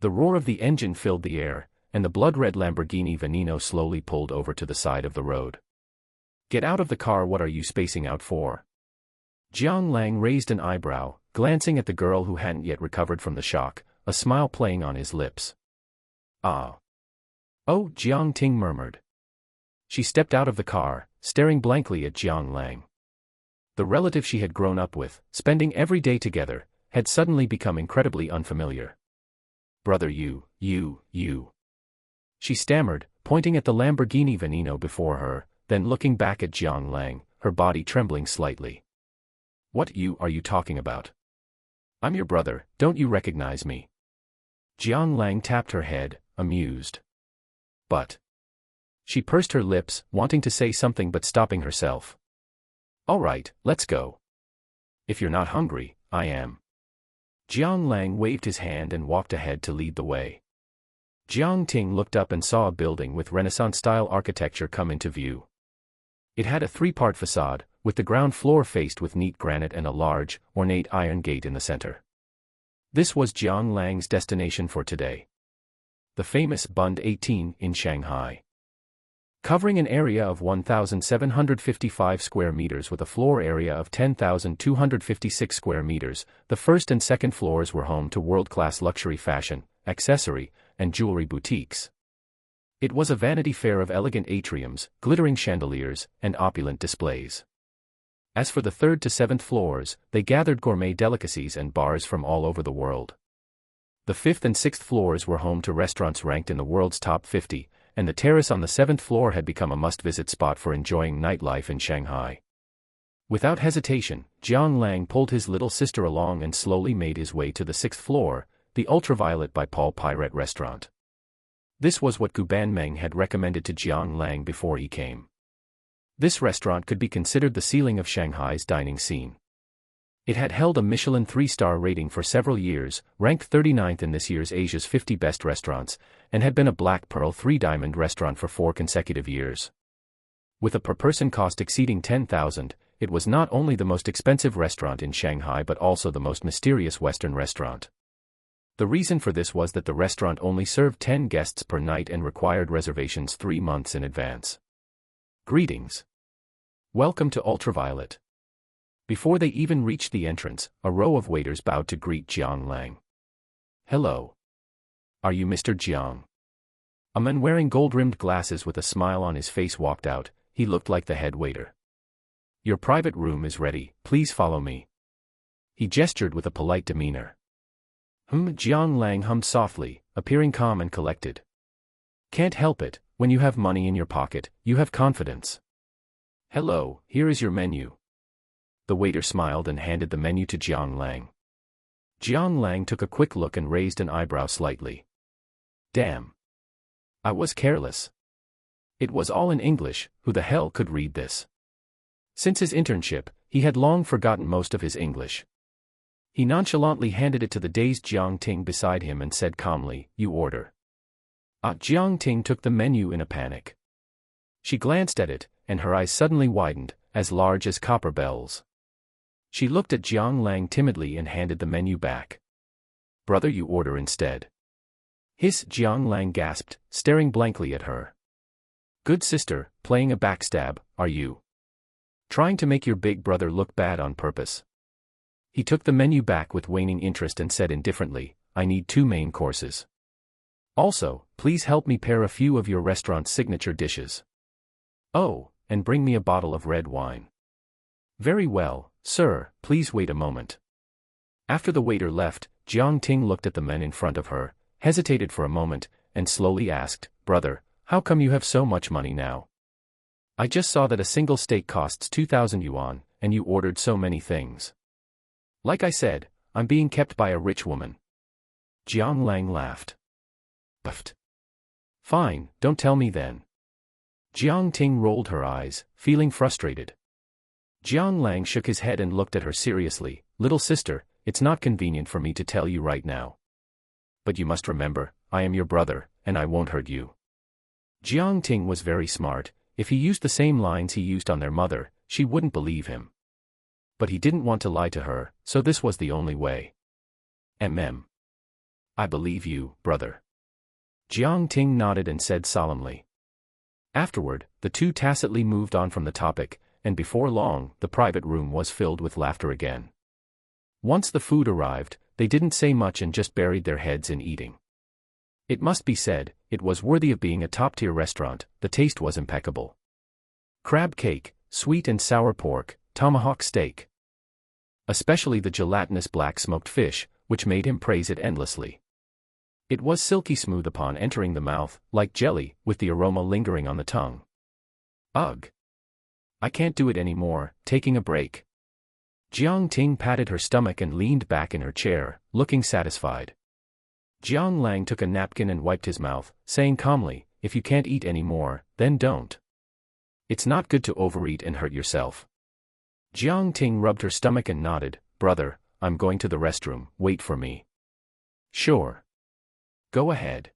The roar of the engine filled the air, and the blood-red Lamborghini Veneno slowly pulled over to the side of the road. "Get out of the car, what are you spacing out for?" Jiang Lang raised an eyebrow, glancing at the girl who hadn't yet recovered from the shock, a smile playing on his lips. "Ah." "Oh," Jiang Ting murmured. She stepped out of the car, staring blankly at Jiang Lang. The relative she had grown up with, spending every day together, had suddenly become incredibly unfamiliar. "Brother, you. She stammered, pointing at the Lamborghini Veneno before her, then looking back at Jiang Lang, her body trembling slightly. "What are you talking about? I'm your brother, don't you recognize me?" Jiang Lang tapped her head, amused. But she pursed her lips, wanting to say something but stopping herself. All right, let's go. If you're not hungry, I am. Jiang Lang waved his hand and walked ahead to lead the way. Jiang Ting looked up and saw a building with Renaissance-style architecture come into view. It had a three-part facade, with the ground floor faced with neat granite and a large, ornate iron gate in the center. This was Jiang Lang's destination for today. The famous Bund 18 in Shanghai. Covering an area of 1,755 square meters with a floor area of 10,256 square meters, the first and second floors were home to world-class luxury fashion, accessory, and jewelry boutiques. It was a Vanity Fair of elegant atriums, glittering chandeliers, and opulent displays. As for the third to seventh floors, they gathered gourmet delicacies and bars from all over the world. The fifth and sixth floors were home to restaurants ranked in the world's top 50, and the terrace on the seventh floor had become a must-visit spot for enjoying nightlife in Shanghai. Without hesitation, Jiang Lang pulled his little sister along and slowly made his way to the sixth floor, the Ultraviolet by Paul Pirate restaurant. This was what Gu Banmeng had recommended to Jiang Lang before he came. This restaurant could be considered the ceiling of Shanghai's dining scene. It had held a Michelin 3-star rating for several years, ranked 39th in this year's Asia's 50 Best Restaurants, and had been a Black Pearl 3-diamond restaurant for 4 consecutive years. With a per-person cost exceeding 10,000, it was not only the most expensive restaurant in Shanghai but also the most mysterious Western restaurant. The reason for this was that the restaurant only served 10 guests per night and required reservations 3 months in advance. Greetings. Welcome to Ultraviolet. Before they even reached the entrance, a row of waiters bowed to greet Jiang Lang. Hello. Are you Mr. Jiang? A man wearing gold-rimmed glasses with a smile on his face walked out. He looked like the head waiter. Your private room is ready, please follow me. He gestured with a polite demeanor. Jiang Lang hummed softly, appearing calm and collected. Can't help it, when you have money in your pocket, you have confidence. Hello, here is your menu. The waiter smiled and handed the menu to Jiang Lang. Jiang Lang took a quick look and raised an eyebrow slightly. Damn. I was careless. It was all in English, who the hell could read this? Since his internship, he had long forgotten most of his English. He nonchalantly handed it to the dazed Jiang Ting beside him and said calmly, You order. Jiang Ting took the menu in a panic. She glanced at it, and her eyes suddenly widened, as large as copper bells. She looked at Jiang Lang timidly and handed the menu back. Brother, you order instead. Jiang Lang gasped, staring blankly at her. Good sister, playing a backstab, are you? Trying to make your big brother look bad on purpose. He took the menu back with waning interest and said indifferently, I need 2 main courses. Also, please help me pair a few of your restaurant's signature dishes. Oh, and bring me a bottle of red wine. Very well, sir, please wait a moment. After the waiter left, Jiang Ting looked at the men in front of her, hesitated for a moment, and slowly asked, Brother, how come you have so much money now? I just saw that a single steak costs 2,000 yuan, and you ordered so many things. Like I said, I'm being kept by a rich woman. Jiang Lang laughed. Buffed. Fine, don't tell me then. Jiang Ting rolled her eyes, feeling frustrated. Jiang Lang shook his head and looked at her seriously. Little sister, it's not convenient for me to tell you right now. But you must remember, I am your brother, and I won't hurt you. Jiang Ting was very smart. If he used the same lines he used on their mother, she wouldn't believe him. But he didn't want to lie to her, so this was the only way. I believe you, brother. Jiang Ting nodded and said solemnly. Afterward, the two tacitly moved on from the topic, and before long, the private room was filled with laughter again. Once the food arrived, they didn't say much and just buried their heads in eating. It must be said, it was worthy of being a top-tier restaurant. The taste was impeccable. Crab cake, sweet and sour pork, tomahawk steak. Especially the gelatinous black smoked fish, which made him praise it endlessly. It was silky smooth upon entering the mouth, like jelly, with the aroma lingering on the tongue. Ugh! I can't do it anymore, taking a break. Jiang Ting patted her stomach and leaned back in her chair, looking satisfied. Jiang Lang took a napkin and wiped his mouth, saying calmly, if you can't eat anymore, then don't. It's not good to overeat and hurt yourself. Jiang Ting rubbed her stomach and nodded. Brother, I'm going to the restroom, wait for me. Sure. Go ahead.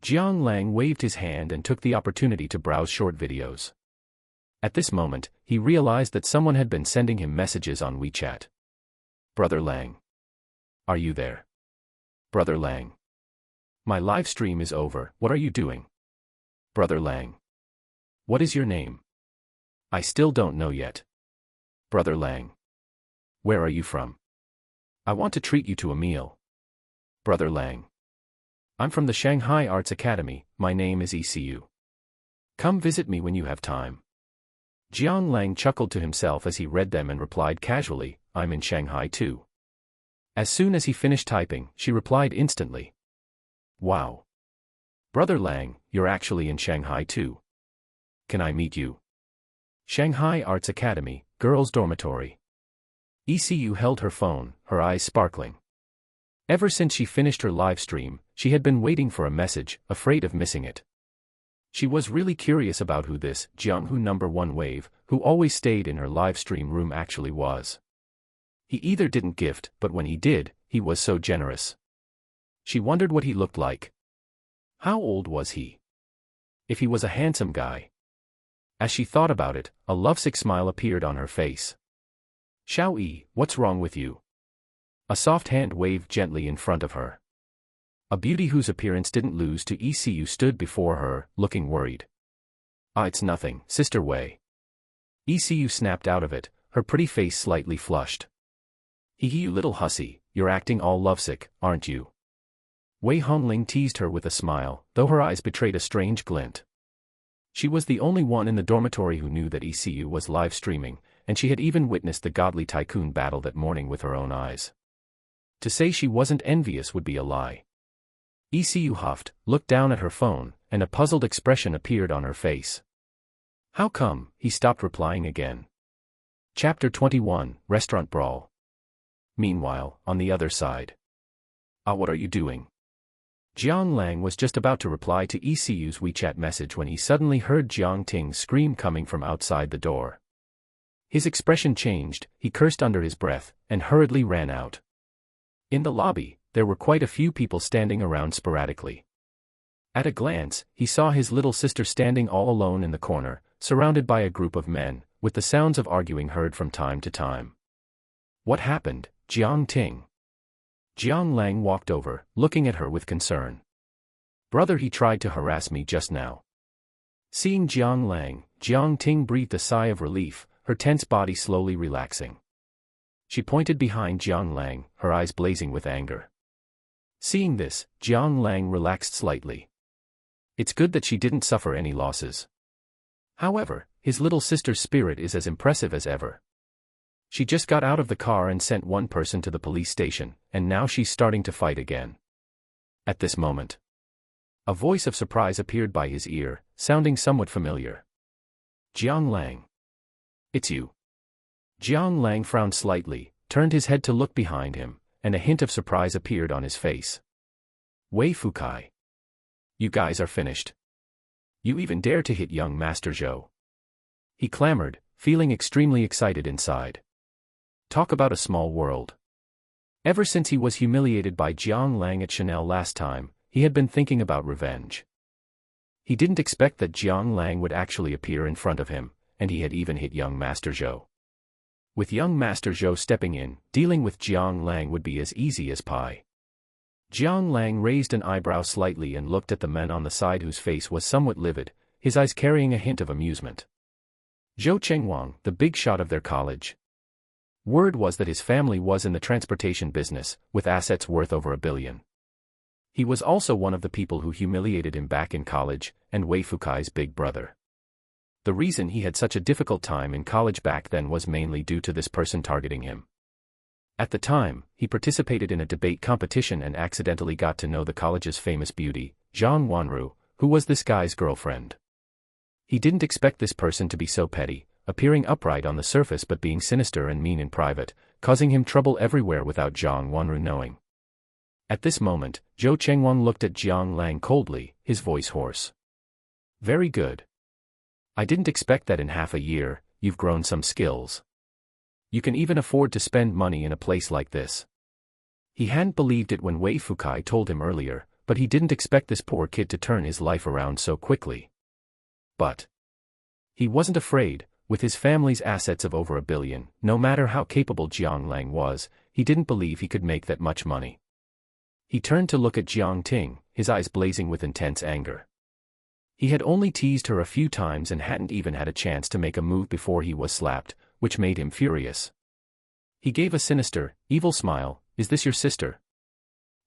Jiang Lang waved his hand and took the opportunity to browse short videos. At this moment, he realized that someone had been sending him messages on WeChat. Brother Lang. Are you there? Brother Lang. My live stream is over, what are you doing? Brother Lang. What is your name? I still don't know yet. Brother Lang. Where are you from? I want to treat you to a meal. Brother Lang. I'm from the Shanghai Arts Academy, my name is ECU. Come visit me when you have time. Jiang Lang chuckled to himself as he read them and replied casually, I'm in Shanghai too. As soon as he finished typing, she replied instantly. Wow. Brother Lang, you're actually in Shanghai too. Can I meet you? Shanghai Arts Academy, Girls' Dormitory. ECU held her phone, her eyes sparkling. Ever since she finished her live stream, she had been waiting for a message, afraid of missing it. She was really curious about who this Jiang #1 wave, who always stayed in her live stream room actually was. He either didn't gift, but when he did, he was so generous. She wondered what he looked like. How old was he? If he was a handsome guy. As she thought about it, a lovesick smile appeared on her face. Xiao Yi, what's wrong with you? A soft hand waved gently in front of her. A beauty whose appearance didn't lose to ECU stood before her, looking worried. Ah, it's nothing, Sister Wei. ECU snapped out of it, her pretty face slightly flushed. Hee hee, you little hussy, you're acting all lovesick, aren't you? Wei Hongling teased her with a smile, though her eyes betrayed a strange glint. She was the only one in the dormitory who knew that ECU was live streaming, and she had even witnessed the godly tycoon battle that morning with her own eyes. To say she wasn't envious would be a lie. ECU huffed, looked down at her phone, and a puzzled expression appeared on her face. How come? He stopped replying again. Chapter 21, Restaurant Brawl. Meanwhile, on the other side. Ah, what are you doing? Jiang Lang was just about to reply to ECU's WeChat message when he suddenly heard Jiang Ting's scream coming from outside the door. His expression changed, he cursed under his breath, and hurriedly ran out. In the lobby, there were quite a few people standing around sporadically. At a glance, he saw his little sister standing all alone in the corner, surrounded by a group of men, with the sounds of arguing heard from time to time. What happened, Jiang Ting? Jiang Lang walked over, looking at her with concern. Brother, he tried to harass me just now. Seeing Jiang Lang, Jiang Ting breathed a sigh of relief, her tense body slowly relaxing. She pointed behind Jiang Lang, her eyes blazing with anger. Seeing this, Jiang Lang relaxed slightly. It's good that she didn't suffer any losses. However, his little sister's spirit is as impressive as ever. She just got out of the car and sent one person to the police station, and now she's starting to fight again. At this moment, a voice of surprise appeared by his ear, sounding somewhat familiar. Jiang Lang. It's you. Jiang Lang frowned slightly, turned his head to look behind him, and a hint of surprise appeared on his face. Wei Fukai. You guys are finished. You even dare to hit young Master Zhou. He clamored, feeling extremely excited inside. Talk about a small world. Ever since he was humiliated by Jiang Lang at Chanel last time, he had been thinking about revenge. He didn't expect that Jiang Lang would actually appear in front of him, and he had even hit young Master Zhou. With young Master Zhou stepping in, dealing with Jiang Lang would be as easy as pie. Jiang Lang raised an eyebrow slightly and looked at the man on the side whose face was somewhat livid, his eyes carrying a hint of amusement. Zhou Chengwang, the big shot of their college. Word was that his family was in the transportation business, with assets worth over $1 billion. He was also one of the people who humiliated him back in college, and Wei Fukai's big brother. The reason he had such a difficult time in college back then was mainly due to this person targeting him. At the time, he participated in a debate competition and accidentally got to know the college's famous beauty, Zhang Wanru, who was this guy's girlfriend. He didn't expect this person to be so petty, appearing upright on the surface but being sinister and mean in private, causing him trouble everywhere without Zhang Wanru knowing. At this moment, Zhou Chengwang looked at Jiang Lang coldly, his voice hoarse. Very good. I didn't expect that in half a year, you've grown some skills. You can even afford to spend money in a place like this. He hadn't believed it when Wei Fukai told him earlier, but he didn't expect this poor kid to turn his life around so quickly. But he wasn't afraid. With his family's assets of over $1 billion, no matter how capable Jiang Lang was, he didn't believe he could make that much money. He turned to look at Jiang Ting, his eyes blazing with intense anger. He had only teased her a few times and hadn't even had a chance to make a move before he was slapped, which made him furious. He gave a sinister, evil smile. Is this your sister?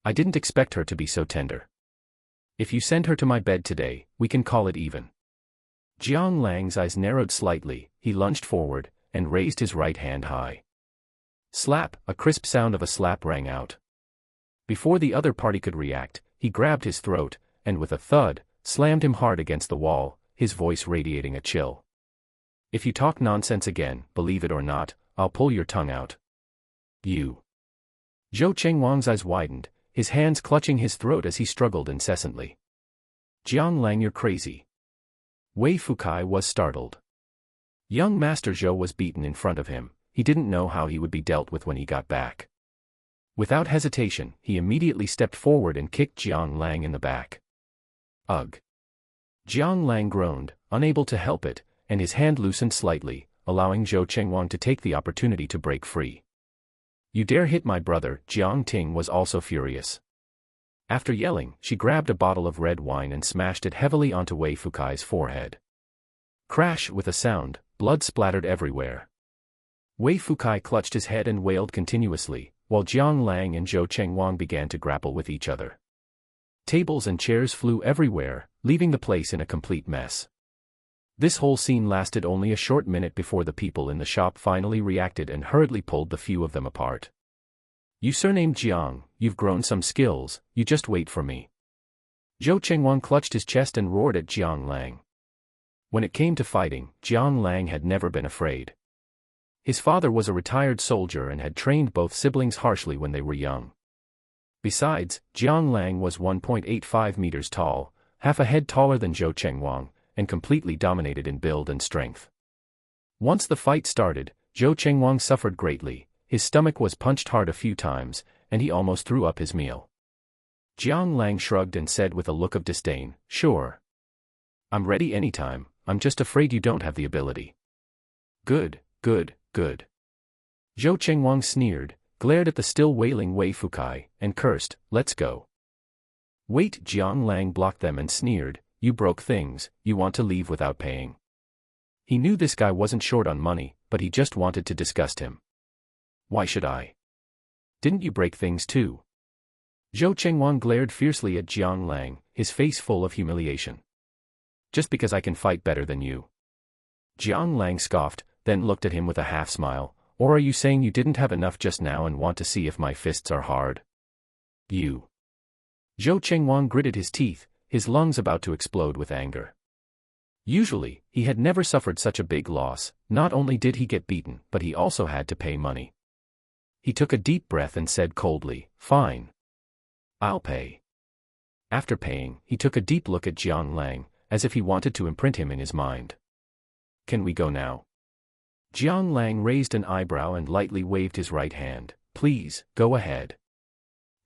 I didn't expect her to be so tender. If you send her to my bed today, we can call it even. Jiang Lang's eyes narrowed slightly. He lunged forward and raised his right hand high. Slap! A crisp sound of a slap rang out. Before the other party could react, he grabbed his throat, and with a thud, slammed him hard against the wall, his voice radiating a chill. If you talk nonsense again, believe it or not, I'll pull your tongue out. You. Zhou Chengwang's eyes widened, his hands clutching his throat as he struggled incessantly. Jiang Lang, you're crazy. Wei Fukai was startled. Young Master Zhou was beaten in front of him. He didn't know how he would be dealt with when he got back. Without hesitation, he immediately stepped forward and kicked Jiang Lang in the back. Ugh. Jiang Lang groaned, unable to help it, and his hand loosened slightly, allowing Zhou Chengwang to take the opportunity to break free. You dare hit my brother? Jiang Ting was also furious. After yelling, she grabbed a bottle of red wine and smashed it heavily onto Wei Fukai's forehead. Crash! With a sound, blood splattered everywhere. Wei Fukai clutched his head and wailed continuously, while Jiang Lang and Zhou Chengwang began to grapple with each other. Tables and chairs flew everywhere, leaving the place in a complete mess. This whole scene lasted only a short minute before the people in the shop finally reacted and hurriedly pulled the few of them apart. You surnamed Jiang, you've grown some skills, you just wait for me. Zhou Chengwang clutched his chest and roared at Jiang Lang. When it came to fighting, Jiang Lang had never been afraid. His father was a retired soldier and had trained both siblings harshly when they were young. Besides, Jiang Lang was 1.85 meters tall, half a head taller than Zhou Chengwang, and completely dominated in build and strength. Once the fight started, Zhou Chengwang suffered greatly. His stomach was punched hard a few times, and he almost threw up his meal. Jiang Lang shrugged and said with a look of disdain, "Sure. I'm ready anytime, I'm just afraid you don't have the ability." Good, good, good. Zhou Chengwang sneered, glared at the still wailing Wei Fukai, and cursed, "Let's go." Wait! Jiang Lang blocked them and sneered, "You broke things, you want to leave without paying." He knew this guy wasn't short on money, but he just wanted to disgust him. Why should I? Didn't you break things too? Zhou Chengwang glared fiercely at Jiang Lang, his face full of humiliation. Just because I can fight better than you. Jiang Lang scoffed, then looked at him with a half smile. Or are you saying you didn't have enough just now and want to see if my fists are hard? You. Zhou Chengwang gritted his teeth, his lungs about to explode with anger. Usually, he had never suffered such a big loss. Not only did he get beaten, but he also had to pay money. He took a deep breath and said coldly, "Fine. I'll pay." After paying, he took a deep look at Jiang Lang, as if he wanted to imprint him in his mind. Can we go now? Jiang Lang raised an eyebrow and lightly waved his right hand. Please, go ahead.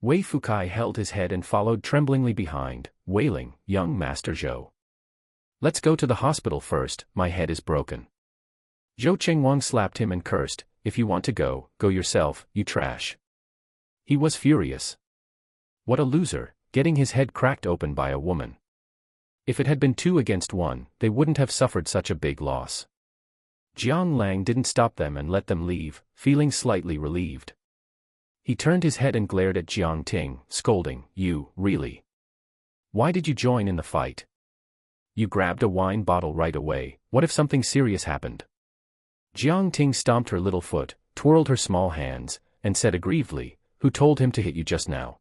Wei Fukai held his head and followed tremblingly behind, wailing, "Young Master Zhou. Let's go to the hospital first, my head is broken." Zhou Chengwang slapped him and cursed, "If you want to go, go yourself, you trash." He was furious. What a loser, getting his head cracked open by a woman. If it had been 2 against 1, they wouldn't have suffered such a big loss. Jiang Lang didn't stop them and let them leave, feeling slightly relieved. He turned his head and glared at Jiang Ting, scolding, "You, really? Why did you join in the fight? You grabbed a wine bottle right away, what if something serious happened?" Jiang Ting stomped her little foot, twirled her small hands, and said aggrievedly, "Who told him to hit you just now?"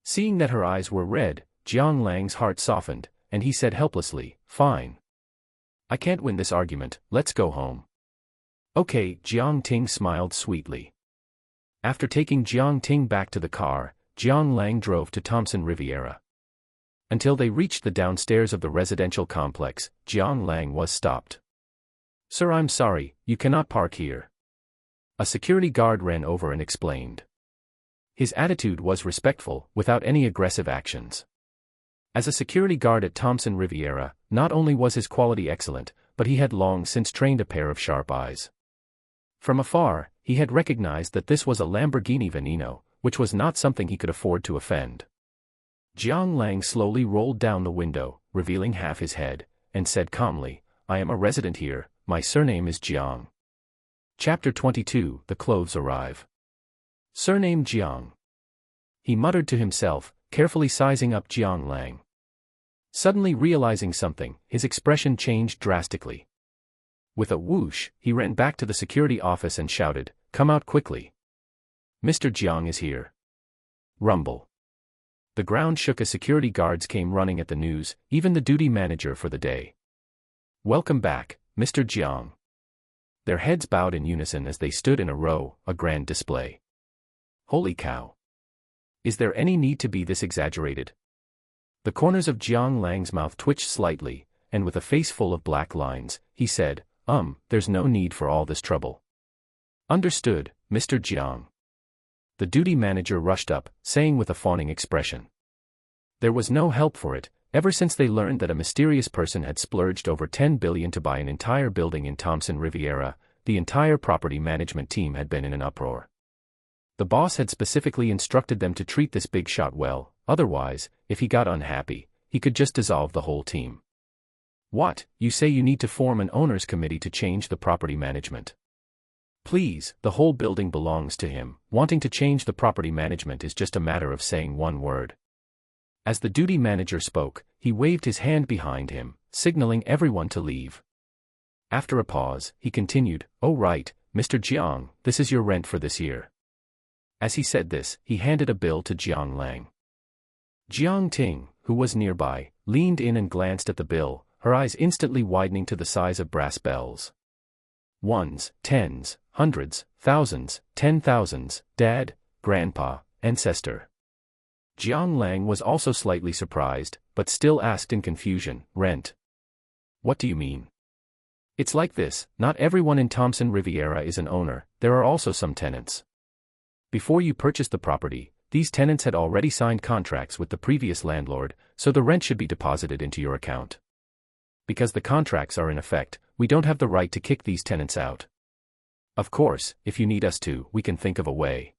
Seeing that her eyes were red, Jiang Lang's heart softened, and he said helplessly, "Fine. I can't win this argument, let's go home." Okay, Jiang Ting smiled sweetly. After taking Jiang Ting back to the car, Jiang Lang drove to Thompson Riviera. Until they reached the downstairs of the residential complex, Jiang Lang was stopped. "Sir, I'm sorry, you cannot park here." A security guard ran over and explained. His attitude was respectful, without any aggressive actions. As a security guard at Thompson Riviera, not only was his quality excellent, but he had long since trained a pair of sharp eyes. From afar, he had recognized that this was a Lamborghini Veneno, which was not something he could afford to offend. Jiang Lang slowly rolled down the window, revealing half his head, and said calmly, "I am a resident here, my surname is Jiang." Chapter 22, The Clothes Arrive. Surname Jiang. He muttered to himself, carefully sizing up Jiang Lang. Suddenly realizing something, his expression changed drastically. With a whoosh, he ran back to the security office and shouted, "Come out quickly. Mr. Jiang is here." Rumble. The ground shook as security guards came running at the news, even the duty manager for the day. "Welcome back, Mr. Jiang." Their heads bowed in unison as they stood in a row, a grand display. Holy cow. Is there any need to be this exaggerated? The corners of Jiang Lang's mouth twitched slightly, and with a face full of black lines, he said, There's no need for all this trouble." "Understood, Mr. Jiang." The duty manager rushed up, saying with a fawning expression. There was no help for it. Ever since they learned that a mysterious person had splurged over $10 billion to buy an entire building in Thompson Riviera, the entire property management team had been in an uproar. The boss had specifically instructed them to treat this big shot well, otherwise, if he got unhappy, he could just dissolve the whole team. "What, you say you need to form an owners committee to change the property management?" "Please, the whole building belongs to him. Wanting to change the property management is just a matter of saying one word." As the duty manager spoke, he waved his hand behind him, signaling everyone to leave. After a pause, he continued, "Oh right, Mr. Jiang, this is your rent for this year." As he said this, he handed a bill to Jiang Lang. Jiang Ting, who was nearby, leaned in and glanced at the bill, her eyes instantly widening to the size of brass bells. Ones, tens, hundreds, thousands, 10,000s, dad, grandpa, ancestor. Jiang Lang was also slightly surprised, but still asked in confusion, "Rent? What do you mean?" "It's like this, not everyone in Thompson Riviera is an owner, there are also some tenants. Before you purchased the property, these tenants had already signed contracts with the previous landlord, so the rent should be deposited into your account. Because the contracts are in effect, we don't have the right to kick these tenants out. Of course, if you need us to, we can think of a way."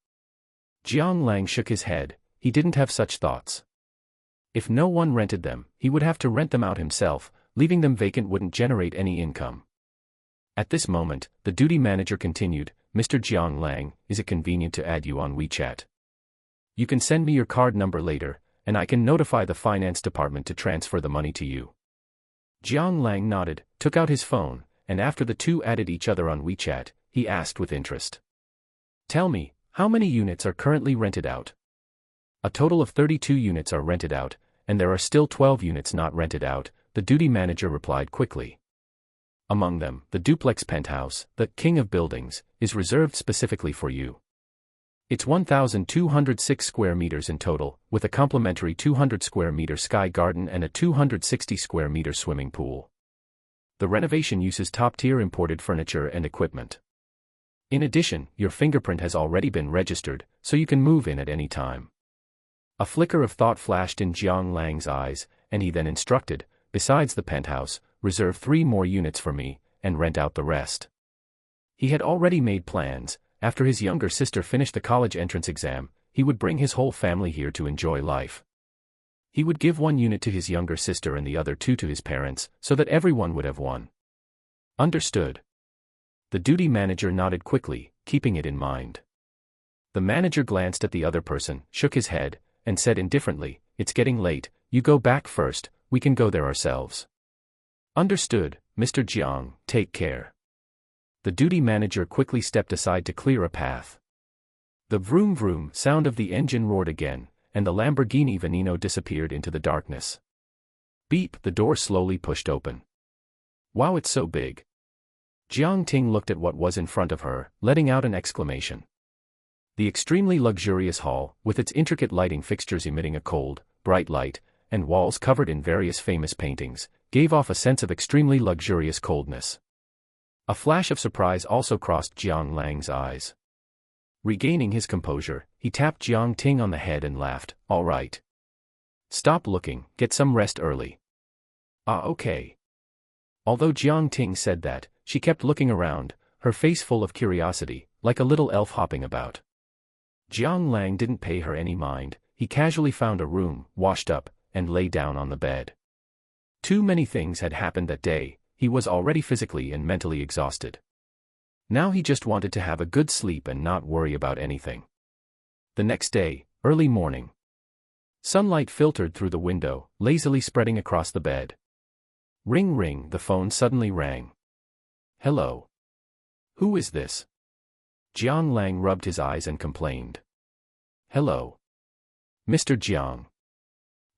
Jiang Lang shook his head. He didn't have such thoughts. If no one rented them, he would have to rent them out himself. Leaving them vacant wouldn't generate any income. At this moment, the duty manager continued, "Mr. Jiang Lang, is it convenient to add you on WeChat? You can send me your card number later, and I can notify the finance department to transfer the money to you." Jiang Lang nodded, took out his phone, and after the two added each other on WeChat, he asked with interest, "Tell me, how many units are currently rented out?" "A total of 32 units are rented out, and there are still 12 units not rented out," the duty manager replied quickly. "Among them, the duplex penthouse, the king of buildings, is reserved specifically for you. It's 1,206 square meters in total, with a complimentary 200 square meter sky garden and a 260 square meter swimming pool. The renovation uses top-tier imported furniture and equipment. In addition, your fingerprint has already been registered, so you can move in at any time." A flicker of thought flashed in Jiang Lang's eyes, and he then instructed, "Besides the penthouse, reserve 3 more units for me, and rent out the rest." He had already made plans. After his younger sister finished the college entrance exam, he would bring his whole family here to enjoy life. He would give 1 unit to his younger sister and the other 2 to his parents, so that everyone would have 1. "Understood." The duty manager nodded quickly, keeping it in mind. The manager glanced at the other person, shook his head, and said indifferently, "It's getting late, you go back first, we can go there ourselves." "Understood, Mr. Jiang, take care." The duty manager quickly stepped aside to clear a path. The vroom vroom sound of the engine roared again, and the Lamborghini Veneno disappeared into the darkness. Beep, the door slowly pushed open. "Wow, it's so big." Jiang Ting looked at what was in front of her, letting out an exclamation. The extremely luxurious hall, with its intricate lighting fixtures emitting a cold, bright light, and walls covered in various famous paintings, gave off a sense of extremely luxurious coldness. A flash of surprise also crossed Jiang Lang's eyes. Regaining his composure, he tapped Jiang Ting on the head and laughed, "All right. Stop looking, get some rest early." "Ah, okay." Although Jiang Ting said that, she kept looking around, her face full of curiosity, like a little elf hopping about. Jiang Lang didn't pay her any mind. He casually found a room, washed up, and lay down on the bed. Too many things had happened that day. He was already physically and mentally exhausted. Now he just wanted to have a good sleep and not worry about anything. The next day, early morning. Sunlight filtered through the window, lazily spreading across the bed. Ring ring, the phone suddenly rang. "Hello. Who is this?" Jiang Lang rubbed his eyes and complained. "Hello. Mr. Jiang.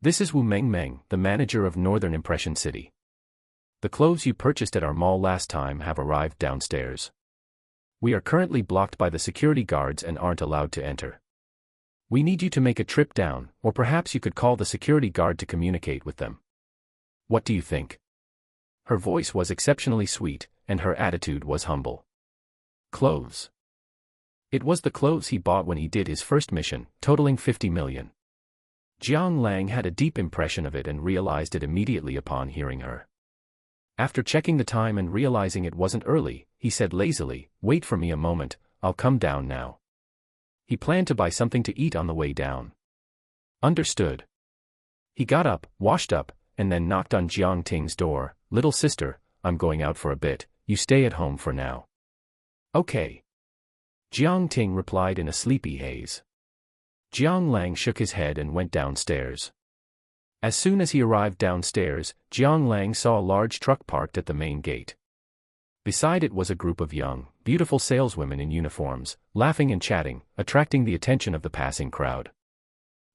This is Wu Meng, the manager of Northern Impression City. The clothes you purchased at our mall last time have arrived downstairs. We are currently blocked by the security guards and aren't allowed to enter. We need you to make a trip down, or perhaps you could call the security guard to communicate with them. What do you think?" Her voice was exceptionally sweet, and her attitude was humble. Clothes. It was the clothes he bought when he did his first mission, totaling 50 million. Jiang Lang had a deep impression of it and realized it immediately upon hearing her. After checking the time and realizing it wasn't early, he said lazily, "Wait for me a moment, I'll come down now." He planned to buy something to eat on the way down. Understood. He got up, washed up, and then knocked on Jiang Ting's door. "Little sister, I'm going out for a bit, you stay at home for now." "Okay." Jiang Ting replied in a sleepy haze. Jiang Lang shook his head and went downstairs. As soon as he arrived downstairs, Jiang Lang saw a large truck parked at the main gate. Beside it was a group of young, beautiful saleswomen in uniforms, laughing and chatting, attracting the attention of the passing crowd.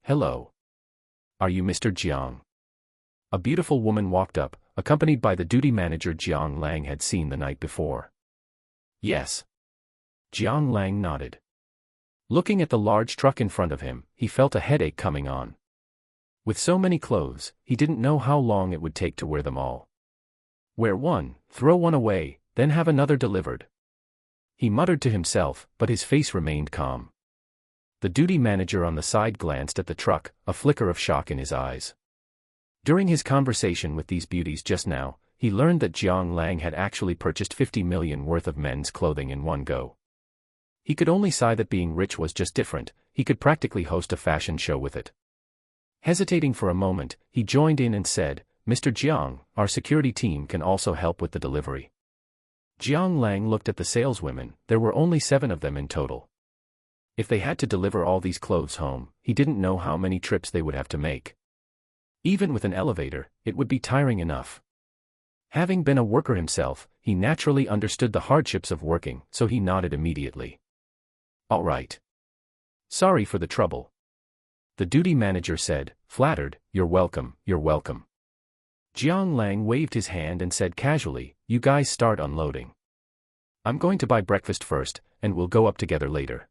"Hello. Are you Mr. Jiang?" A beautiful woman walked up, accompanied by the duty manager Jiang Lang had seen the night before. "Yes." Jiang Lang nodded. Looking at the large truck in front of him, he felt a headache coming on. With so many clothes, he didn't know how long it would take to wear them all. Wear one, throw one away, then have another delivered. He muttered to himself, but his face remained calm. The duty manager on the side glanced at the truck, a flicker of shock in his eyes. During his conversation with these beauties just now, he learned that Jiang Lang had actually purchased 50 million worth of men's clothing in one go. He could only sigh that being rich was just different. He could practically host a fashion show with it. Hesitating for a moment, he joined in and said, "Mr. Jiang, our security team can also help with the delivery." Jiang Lang looked at the saleswomen. There were only 7 of them in total. If they had to deliver all these clothes home, he didn't know how many trips they would have to make. Even with an elevator, it would be tiring enough. Having been a worker himself, he naturally understood the hardships of working, so he nodded immediately. "All right. Sorry for the trouble." The duty manager said, flattered, "You're welcome, you're welcome." Jiang Lang waved his hand and said casually, "You guys start unloading. I'm going to buy breakfast first, and we'll go up together later."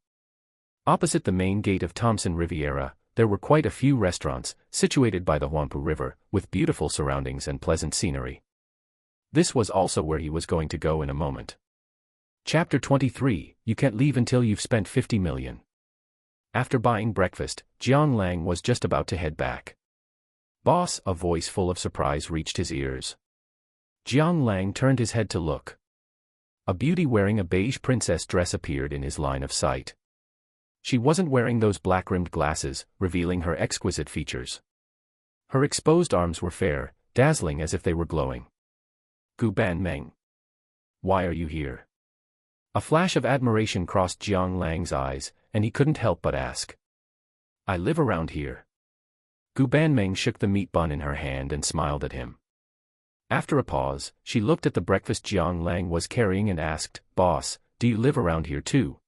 Opposite the main gate of Thompson Riviera, there were quite a few restaurants, situated by the Huangpu River, with beautiful surroundings and pleasant scenery. This was also where he was going to go in a moment. Chapter 23, You Can't Leave Until You've Spent 50 million. After buying breakfast, Jiang Lang was just about to head back. "Boss," a voice full of surprise reached his ears. Jiang Lang turned his head to look. A beauty wearing a beige princess dress appeared in his line of sight. She wasn't wearing those black-rimmed glasses, revealing her exquisite features. Her exposed arms were fair, dazzling as if they were glowing. "Gu Ban Meng. Why are you here?" A flash of admiration crossed Jiang Lang's eyes, and he couldn't help but ask. "I live around here." Gu Banming shook the meat bun in her hand and smiled at him. After a pause, she looked at the breakfast Jiang Lang was carrying and asked, "Boss, do you live around here too?"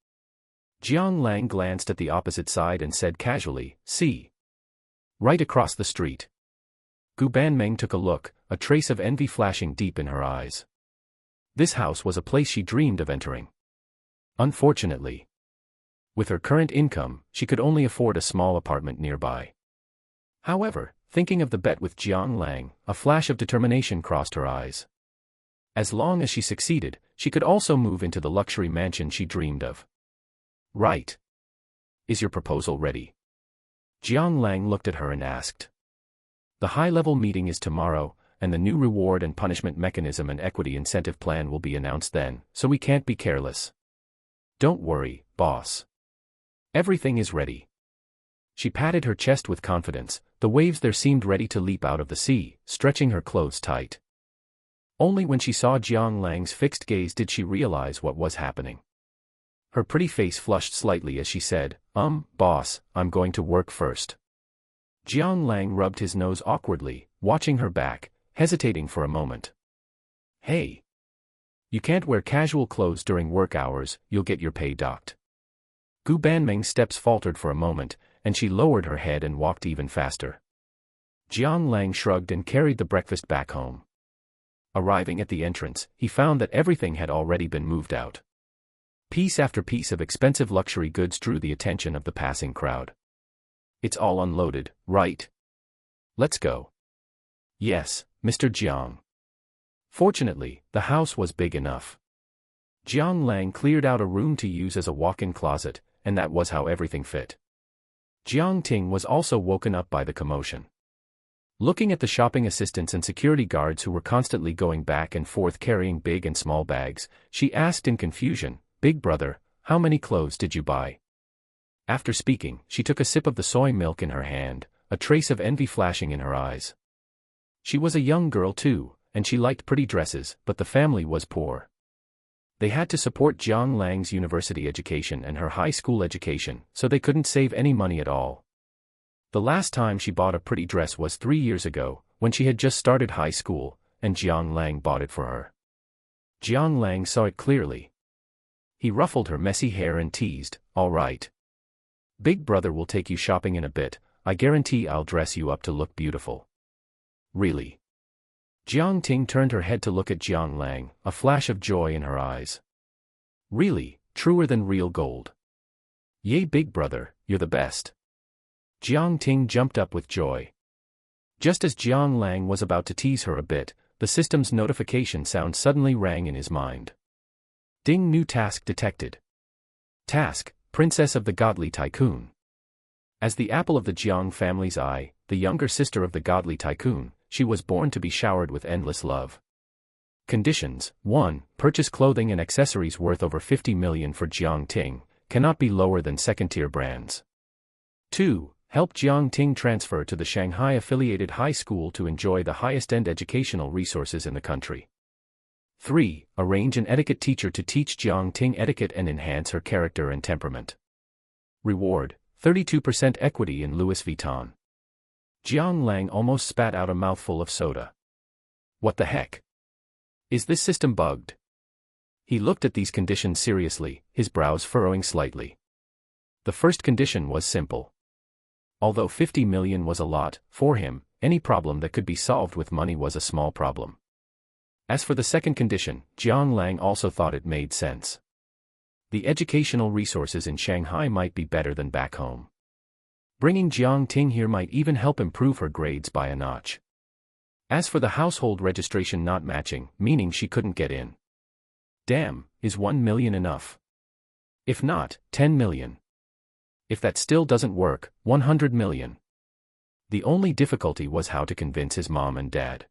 Jiang Lang glanced at the opposite side and said casually, "See. Right across the street." Gu Banming took a look, a trace of envy flashing deep in her eyes. This house was a place she dreamed of entering. Unfortunately, with her current income, she could only afford a small apartment nearby. However, Thinking of the bet with Jiang Lang, a flash of determination crossed her eyes. As long as she succeeded, she could also move into the luxury mansion she dreamed of. Right. Is your proposal ready? Jiang Lang looked at her and asked. The high-level meeting is tomorrow, and the new reward and punishment mechanism and equity incentive plan will be announced then, so we can't be careless. Don't worry, boss. Everything is ready. She patted her chest with confidence, the waves there seemed ready to leap out of the sea, stretching her clothes tight. Only when she saw Jiang Lang's fixed gaze did she realize what was happening. Her pretty face flushed slightly as she said, boss, I'm going to work first. Jiang Lang rubbed his nose awkwardly, watching her back, hesitating for a moment. Hey! You can't wear casual clothes during work hours, you'll get your pay docked. Gu Banming's steps faltered for a moment, and she lowered her head and walked even faster. Jiang Lang shrugged and carried the breakfast back home. Arriving at the entrance, he found that everything had already been moved out. Piece after piece of expensive luxury goods drew the attention of the passing crowd. It's all unloaded, right? Let's go. Yes, Mr. Jiang. Fortunately, the house was big enough. Jiang Lang cleared out a room to use as a walk-in closet, and that was how everything fit. Jiang Ting was also woken up by the commotion. Looking at the shopping assistants and security guards who were constantly going back and forth carrying big and small bags, she asked in confusion, "Big brother, how many clothes did you buy?" After speaking, she took a sip of the soy milk in her hand, a trace of envy flashing in her eyes. She was a young girl too, and she liked pretty dresses, but the family was poor. They had to support Jiang Lang's university education and her high school education, so they couldn't save any money at all. The last time she bought a pretty dress was 3 years ago, when she had just started high school, and Jiang Lang bought it for her. Jiang Lang saw it clearly. He ruffled her messy hair and teased, "All right. Big brother will take you shopping in a bit, I guarantee I'll dress you up to look beautiful." Really? Jiang Ting turned her head to look at Jiang Lang, a flash of joy in her eyes. Really, truer than real gold. Yay, big brother, you're the best. Jiang Ting jumped up with joy. Just as Jiang Lang was about to tease her a bit, the system's notification sound suddenly rang in his mind. Ding, new task detected. Task, Princess of the Godly Tycoon. As the apple of the Jiang family's eye, the younger sister of the Godly Tycoon, she was born to be showered with endless love. Conditions: 1. Purchase clothing and accessories worth over 50 million for Jiang Ting, cannot be lower than second-tier brands. 2. Help Jiang Ting transfer to the Shanghai-affiliated high school to enjoy the highest-end educational resources in the country. 3. Arrange an etiquette teacher to teach Jiang Ting etiquette and enhance her character and temperament. Reward: 32% equity in Louis Vuitton. Jiang Lang almost spat out a mouthful of soda. What the heck? Is this system bugged? He looked at these conditions seriously, his brows furrowing slightly. The first condition was simple. Although 50 million was a lot, for him, any problem that could be solved with money was a small problem. As for the second condition, Jiang Lang also thought it made sense. The educational resources in Shanghai might be better than back home. Bringing Jiang Ting here might even help improve her grades by a notch. As for the household registration not matching, meaning she couldn't get in. Damn, is 1 million enough? If not, 10 million. If that still doesn't work, 100 million. The only difficulty was how to convince his mom and dad.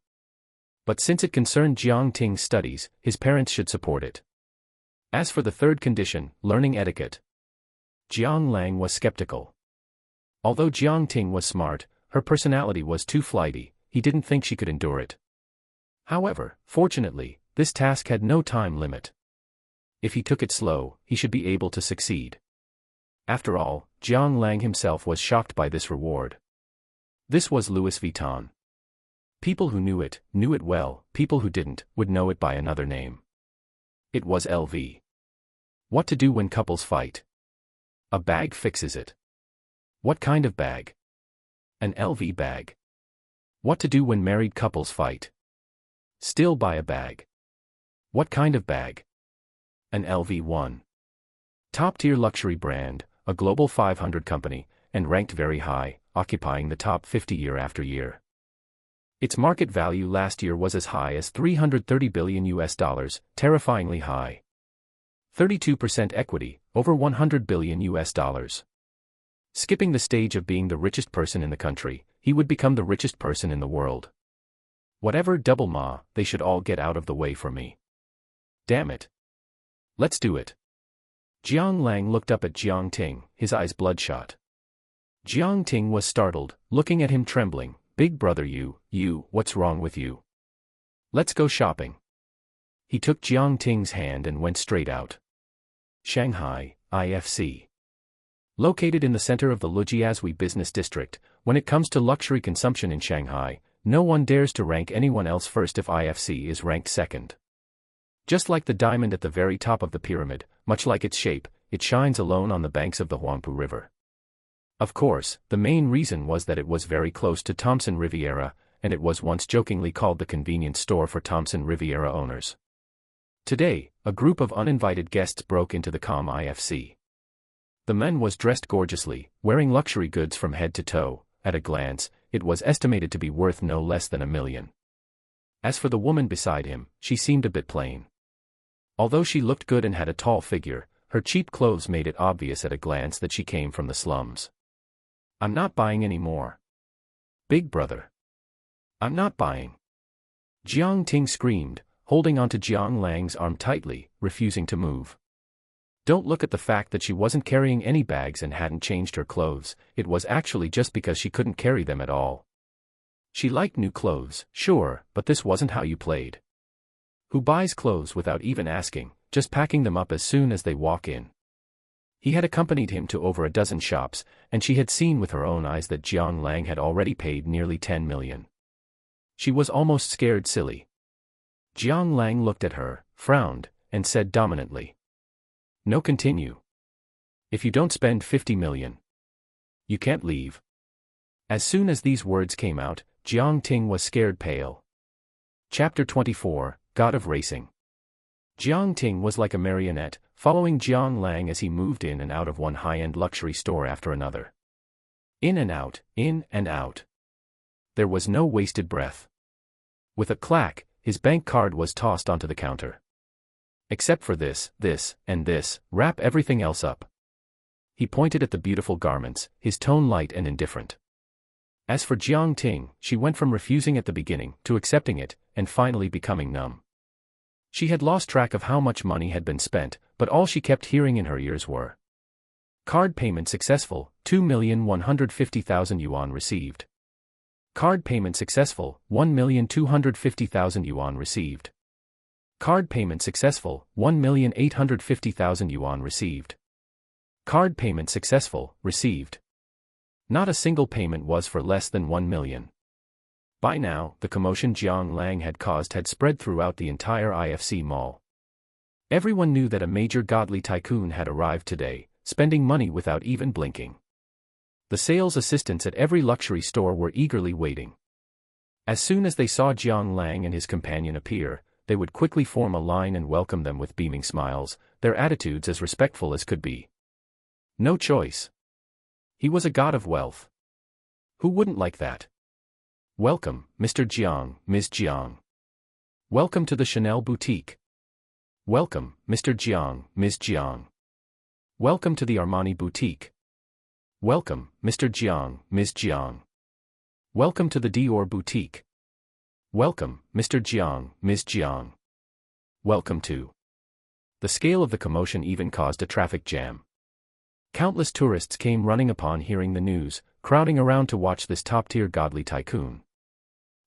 But since it concerned Jiang Ting's studies, his parents should support it. As for the third condition, learning etiquette, Jiang Lang was skeptical. Although Jiang Ting was smart, her personality was too flighty, he didn't think she could endure it. However, fortunately, this task had no time limit. If he took it slow, he should be able to succeed. After all, Jiang Lang himself was shocked by this reward. This was Louis Vuitton. People who knew it well, people who didn't, would know it by another name. It was LV. What to do when couples fight? A bag fixes it. What kind of bag? An LV bag. What to do when married couples fight? Still buy a bag. What kind of bag? An LV one. Top-tier luxury brand, a global 500 company, and ranked very high, occupying the top 50 year after year. Its market value last year was as high as $330 billion, terrifyingly high. 32% equity, over $100 billion. Skipping the stage of being the richest person in the country, he would become the richest person in the world. Whatever double ma, they should all get out of the way for me. Damn it. Let's do it. Jiang Lang looked up at Jiang Ting, his eyes bloodshot. Jiang Ting was startled, looking at him trembling. Big brother, what's wrong with you? Let's go shopping. He took Jiang Ting's hand and went straight out. Shanghai, IFC. Located in the center of the Lujiazui business district, when it comes to luxury consumption in Shanghai, no one dares to rank anyone else first if IFC is ranked second. Just like the diamond at the very top of the pyramid, much like its shape, it shines alone on the banks of the Huangpu River. Of course, the main reason was that it was very close to Thomson Riviera, and it was once jokingly called the convenience store for Thomson Riviera owners. Today, a group of uninvited guests broke into the calm IFC. The man was dressed gorgeously, wearing luxury goods from head to toe. At a glance, it was estimated to be worth no less than $1 million. As for the woman beside him, she seemed a bit plain. Although she looked good and had a tall figure, her cheap clothes made it obvious at a glance that she came from the slums. I'm not buying any more. Big brother. I'm not buying. Jiang Ting screamed, holding onto Jiang Lang's arm tightly, refusing to move. Don't look at the fact that she wasn't carrying any bags and hadn't changed her clothes, it was actually just because she couldn't carry them at all. She liked new clothes, sure, but this wasn't how you played. Who buys clothes without even asking, just packing them up as soon as they walk in? He had accompanied him to over a dozen shops, and she had seen with her own eyes that Jiang Lang had already paid nearly $10 million. She was almost scared silly. Jiang Lang looked at her, frowned, and said dominantly, "No, continue. If you don't spend $50 million, you can't leave." As soon as these words came out, Jiang Ting was scared pale. Chapter 24, God of Racing. Jiang Ting was like a marionette, following Jiang Lang as he moved in and out of one high-end luxury store after another. In and out, in and out. There was no wasted breath. With a clack, his bank card was tossed onto the counter. Except for this, and this, wrap everything else up. He pointed at the beautiful garments, his tone light and indifferent. As for Jiang Ting, she went from refusing at the beginning to accepting it, and finally becoming numb. She had lost track of how much money had been spent, but all she kept hearing in her ears were, "Card payment successful, 2,150,000 yuan received. Card payment successful, 1,250,000 yuan received. Card payment successful, 1,850,000 yuan received. Card payment successful, received." Not a single payment was for less than 1 million. By now, the commotion Jiang Lang had caused had spread throughout the entire IFC mall. Everyone knew that a major godly tycoon had arrived today, spending money without even blinking. The sales assistants at every luxury store were eagerly waiting. As soon as they saw Jiang Lang and his companion appear, they would quickly form a line and welcome them with beaming smiles, their attitudes as respectful as could be. No choice. He was a god of wealth. Who wouldn't like that? "Welcome, Mr. Jiang, Ms. Jiang. Welcome to the Chanel boutique. Welcome, Mr. Jiang, Ms. Jiang. Welcome to the Armani boutique. Welcome, Mr. Jiang, Ms. Jiang. Welcome to the Dior boutique. Welcome, Mr. Jiang, Ms. Jiang. Welcome to." The scale of the commotion even caused a traffic jam. Countless tourists came running upon hearing the news, crowding around to watch this top-tier godly tycoon.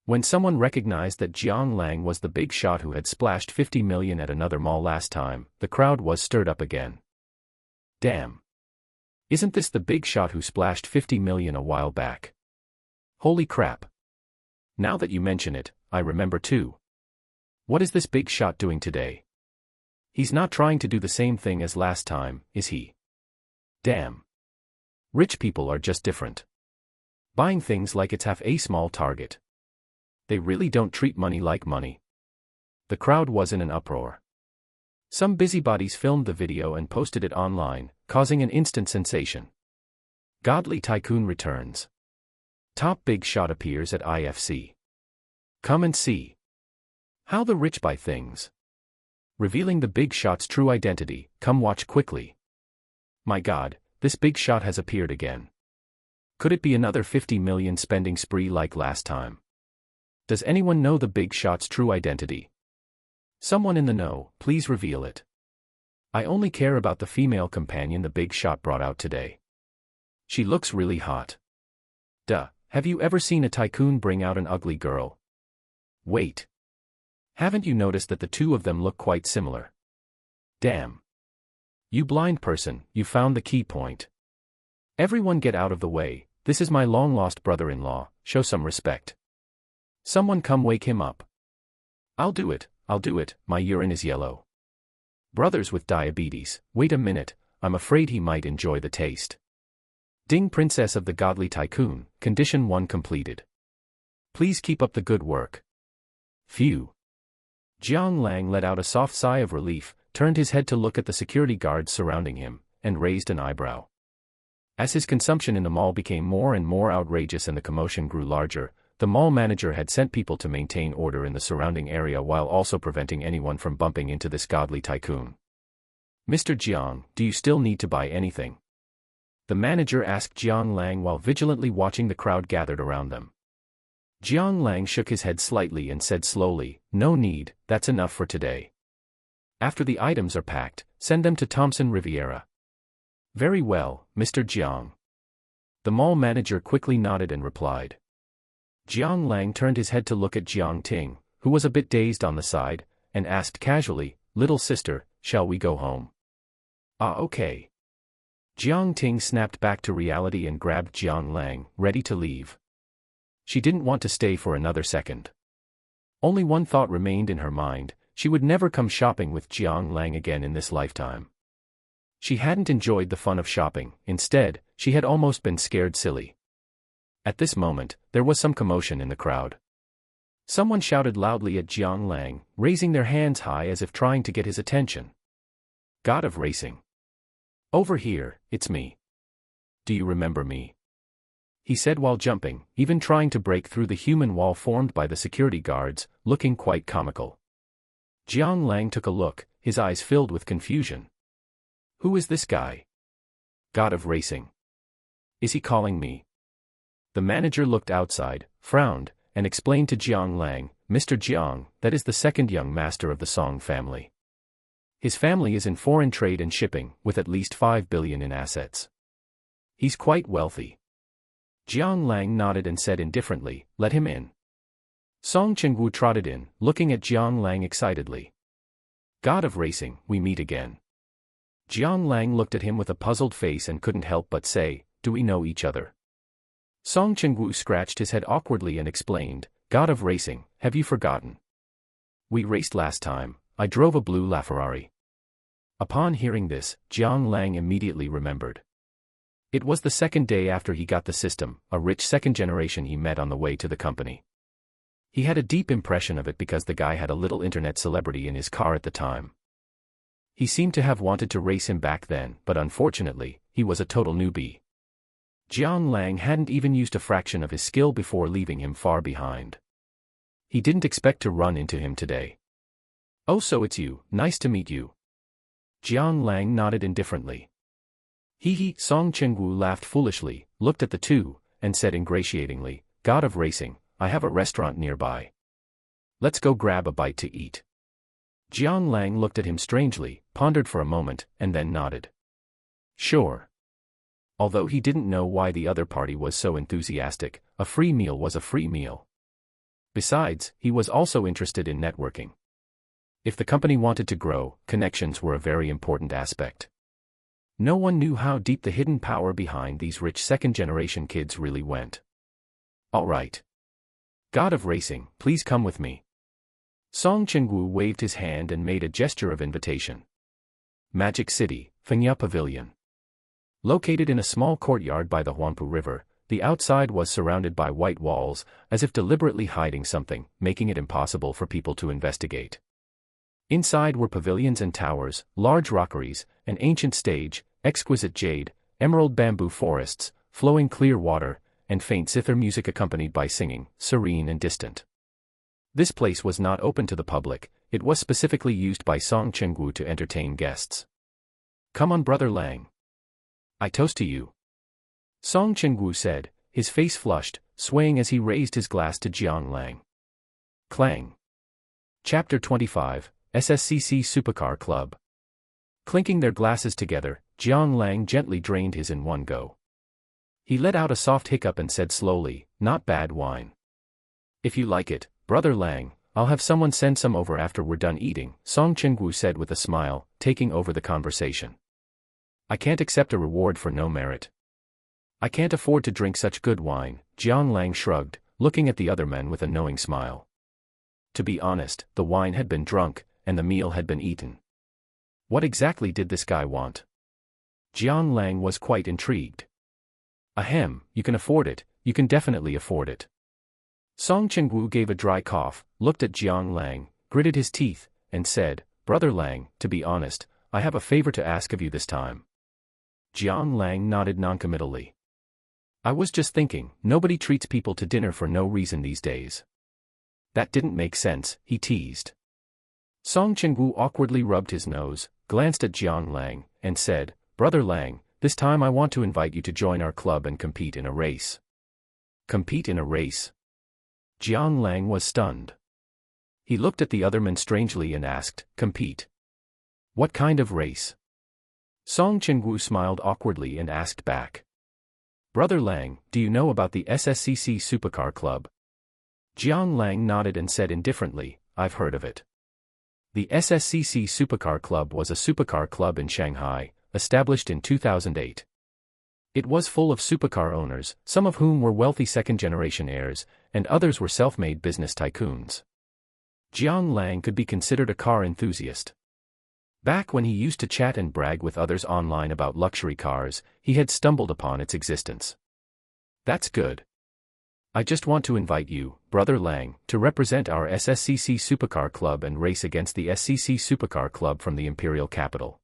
When someone recognized that Jiang Lang was the big shot who had splashed 50 million at another mall last time, the crowd was stirred up again. Damn. Isn't this the big shot who splashed 50 million a while back? Holy crap. Now that you mention it, I remember too. What is this big shot doing today? He's not trying to do the same thing as last time, is he? Damn. Rich people are just different. Buying things like it's half a small target. They really don't treat money like money. The crowd was in an uproar. Some busybodies filmed the video and posted it online, causing an instant sensation. Godly tycoon returns. Top big shot appears at IFC. Come and see how the rich buy things. Revealing the big shot's true identity, come watch quickly. My God, this big shot has appeared again. Could it be another 50 million spending spree like last time? Does anyone know the big shot's true identity? Someone in the know, please reveal it. I only care about the female companion the big shot brought out today. She looks really hot. Duh, have you ever seen a tycoon bring out an ugly girl? Wait. Haven't you noticed that the two of them look quite similar? Damn. You blind person, you found the key point. Everyone get out of the way, this is my long-lost brother-in-law, show some respect. Someone come wake him up. I'll do it, my urine is yellow. Brothers with diabetes, wait a minute, I'm afraid he might enjoy the taste. Ding Princess of the Godly Tycoon, Condition 1 completed. Please keep up the good work. Phew. Jiang Lang let out a soft sigh of relief, turned his head to look at the security guards surrounding him, and raised an eyebrow. As his consumption in the mall became more and more outrageous and the commotion grew larger, the mall manager had sent people to maintain order in the surrounding area while also preventing anyone from bumping into this godly tycoon. Mr. Jiang, do you still need to buy anything? The manager asked Jiang Lang while vigilantly watching the crowd gathered around them. Jiang Lang shook his head slightly and said slowly, no need, that's enough for today. After the items are packed, send them to Thompson Riviera. Very well, Mr. Jiang. The mall manager quickly nodded and replied. Jiang Lang turned his head to look at Jiang Ting, who was a bit dazed on the side, and asked casually, little sister, shall we go home? Ah, okay. Jiang Ting snapped back to reality and grabbed Jiang Lang, ready to leave. She didn't want to stay for another second. Only one thought remained in her mind, she would never come shopping with Jiang Lang again in this lifetime. She hadn't enjoyed the fun of shopping, instead, she had almost been scared silly. At this moment, there was some commotion in the crowd. Someone shouted loudly at Jiang Lang, raising their hands high as if trying to get his attention. God of racing. Over here, it's me. Do you remember me? He said while jumping, even trying to break through the human wall formed by the security guards, looking quite comical. Jiang Lang took a look, his eyes filled with confusion. Who is this guy? God of racing. Is he calling me? The manager looked outside, frowned, and explained to Jiang Lang, Mr. Jiang, that is the second young master of the Song family. His family is in foreign trade and shipping, with at least 5 billion in assets. He's quite wealthy. Jiang Lang nodded and said indifferently, let him in. Song Chengwu trotted in, looking at Jiang Lang excitedly. God of racing, we meet again. Jiang Lang looked at him with a puzzled face and couldn't help but say, do we know each other? Song Chengwu scratched his head awkwardly and explained, God of racing, have you forgotten? We raced last time, I drove a blue LaFerrari. Upon hearing this, Jiang Lang immediately remembered. It was the second day after he got the system, a rich second generation he met on the way to the company. He had a deep impression of it because the guy had a little internet celebrity in his car at the time. He seemed to have wanted to race him back then, but unfortunately, he was a total newbie. Jiang Lang hadn't even used a fraction of his skill before leaving him far behind. He didn't expect to run into him today. Oh, so it's you, nice to meet you. Jiang Lang nodded indifferently. Hee, Song Chengwu laughed foolishly, looked at the two, and said ingratiatingly, God of racing, I have a restaurant nearby. Let's go grab a bite to eat. Jiang Lang looked at him strangely, pondered for a moment, and then nodded. Sure. Although he didn't know why the other party was so enthusiastic, a free meal was a free meal. Besides, he was also interested in networking. If the company wanted to grow, connections were a very important aspect. No one knew how deep the hidden power behind these rich second-generation kids really went. All right. God of racing, please come with me. Song Chengwu waved his hand and made a gesture of invitation. Magic City, Fengya Pavilion. Located in a small courtyard by the Huangpu River, the outside was surrounded by white walls, as if deliberately hiding something, making it impossible for people to investigate. Inside were pavilions and towers, large rockeries, an ancient stage, exquisite jade, emerald bamboo forests, flowing clear water, and faint zither music accompanied by singing, serene and distant. This place was not open to the public, it was specifically used by Song Chengwu to entertain guests. "Come on, Brother Lang. I toast to you," Song Chengwu said, his face flushed, swaying as he raised his glass to Jiang Lang. Clang. Chapter 25, SSCC Supercar Club. Clinking their glasses together, Jiang Lang gently drained his in one go. He let out a soft hiccup and said slowly, "Not bad wine. If you like it, Brother Lang, I'll have someone send some over after we're done eating," Song Chengwu said with a smile, taking over the conversation. "I can't accept a reward for no merit. I can't afford to drink such good wine," Jiang Lang shrugged, looking at the other men with a knowing smile. To be honest, the wine had been drunk, and the meal had been eaten. What exactly did this guy want? Jiang Lang was quite intrigued. "Ahem, you can afford it, you can definitely afford it." Song Chengwu gave a dry cough, looked at Jiang Lang, gritted his teeth, and said, "Brother Lang, to be honest, I have a favor to ask of you this time." Jiang Lang nodded noncommittally. "I was just thinking, nobody treats people to dinner for no reason these days." "That didn't make sense," he teased. Song Chengwu awkwardly rubbed his nose, glanced at Jiang Lang, and said, "Brother Lang, this time I want to invite you to join our club and compete in a race." Compete in a race? Jiang Lang was stunned. He looked at the other men strangely and asked, "Compete? What kind of race?" Song Chengwu smiled awkwardly and asked back, "Brother Lang, do you know about the SSCC Supercar Club?" Jiang Lang nodded and said indifferently, "I've heard of it." The SSCC Supercar Club was a supercar club in Shanghai, established in 2008. It was full of supercar owners, some of whom were wealthy second-generation heirs, and others were self-made business tycoons. Jiang Lang could be considered a car enthusiast. Back when he used to chat and brag with others online about luxury cars, he had stumbled upon its existence. "That's good. I just want to invite you, Brother Lang, to represent our SSCC Supercar Club and race against the SCC Supercar Club from the imperial capital."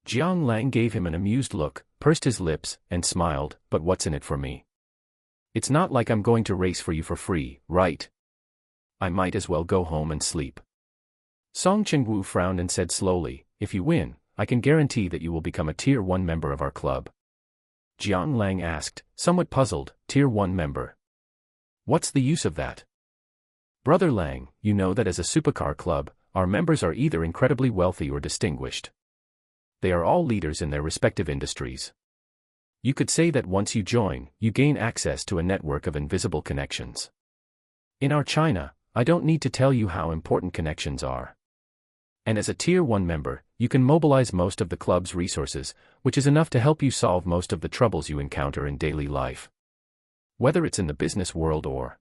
Jiang Lang gave him an amused look, pursed his lips, and smiled, "But what's in it for me? It's not like I'm going to race for you for free, right? I might as well go home and sleep." Song Chengwu frowned and said slowly, "If you win, I can guarantee that you will become a Tier 1 member of our club." Jiang Lang asked, somewhat puzzled, "Tier 1 member? What's the use of that?" "Brother Lang, you know that as a supercar club, our members are either incredibly wealthy or distinguished. They are all leaders in their respective industries. You could say that once you join, you gain access to a network of invisible connections. In our China, I don't need to tell you how important connections are. And as a Tier 1 member, you can mobilize most of the club's resources, which is enough to help you solve most of the troubles you encounter in daily life. Whether it's in the business world or..."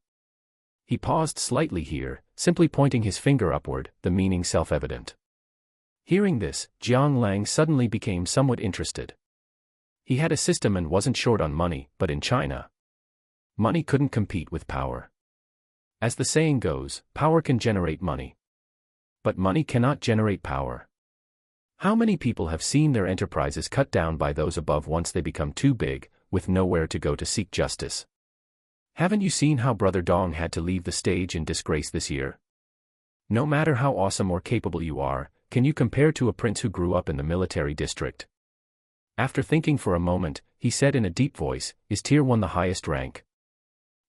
He paused slightly here, simply pointing his finger upward, the meaning self-evident. Hearing this, Jiang Lang suddenly became somewhat interested. He had a system and wasn't short on money, but in China, money couldn't compete with power. As the saying goes, power can generate money. But money cannot generate power. How many people have seen their enterprises cut down by those above once they become too big, with nowhere to go to seek justice? Haven't you seen how Brother Dong had to leave the stage in disgrace this year? No matter how awesome or capable you are, can you compare to a prince who grew up in the military district? After thinking for a moment, he said in a deep voice, "Is Tier 1 the highest rank?"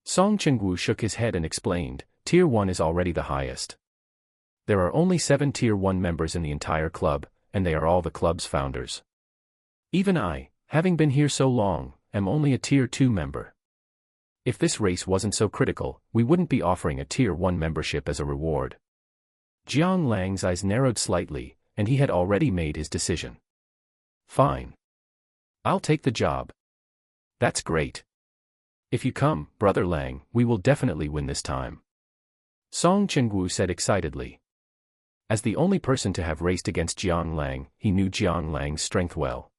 Song Chengwu shook his head and explained, "Tier 1 is already the highest. There are only 7 Tier 1 members in the entire club, and they are all the club's founders. Even I, having been here so long, am only a Tier 2 member. If this race wasn't so critical, we wouldn't be offering a Tier 1 membership as a reward." Jiang Lang's eyes narrowed slightly, and he had already made his decision. "Fine. I'll take the job." "That's great. If you come, Brother Lang, we will definitely win this time," Song Chengwu said excitedly. As the only person to have raced against Jiang Lang, he knew Jiang Lang's strength well.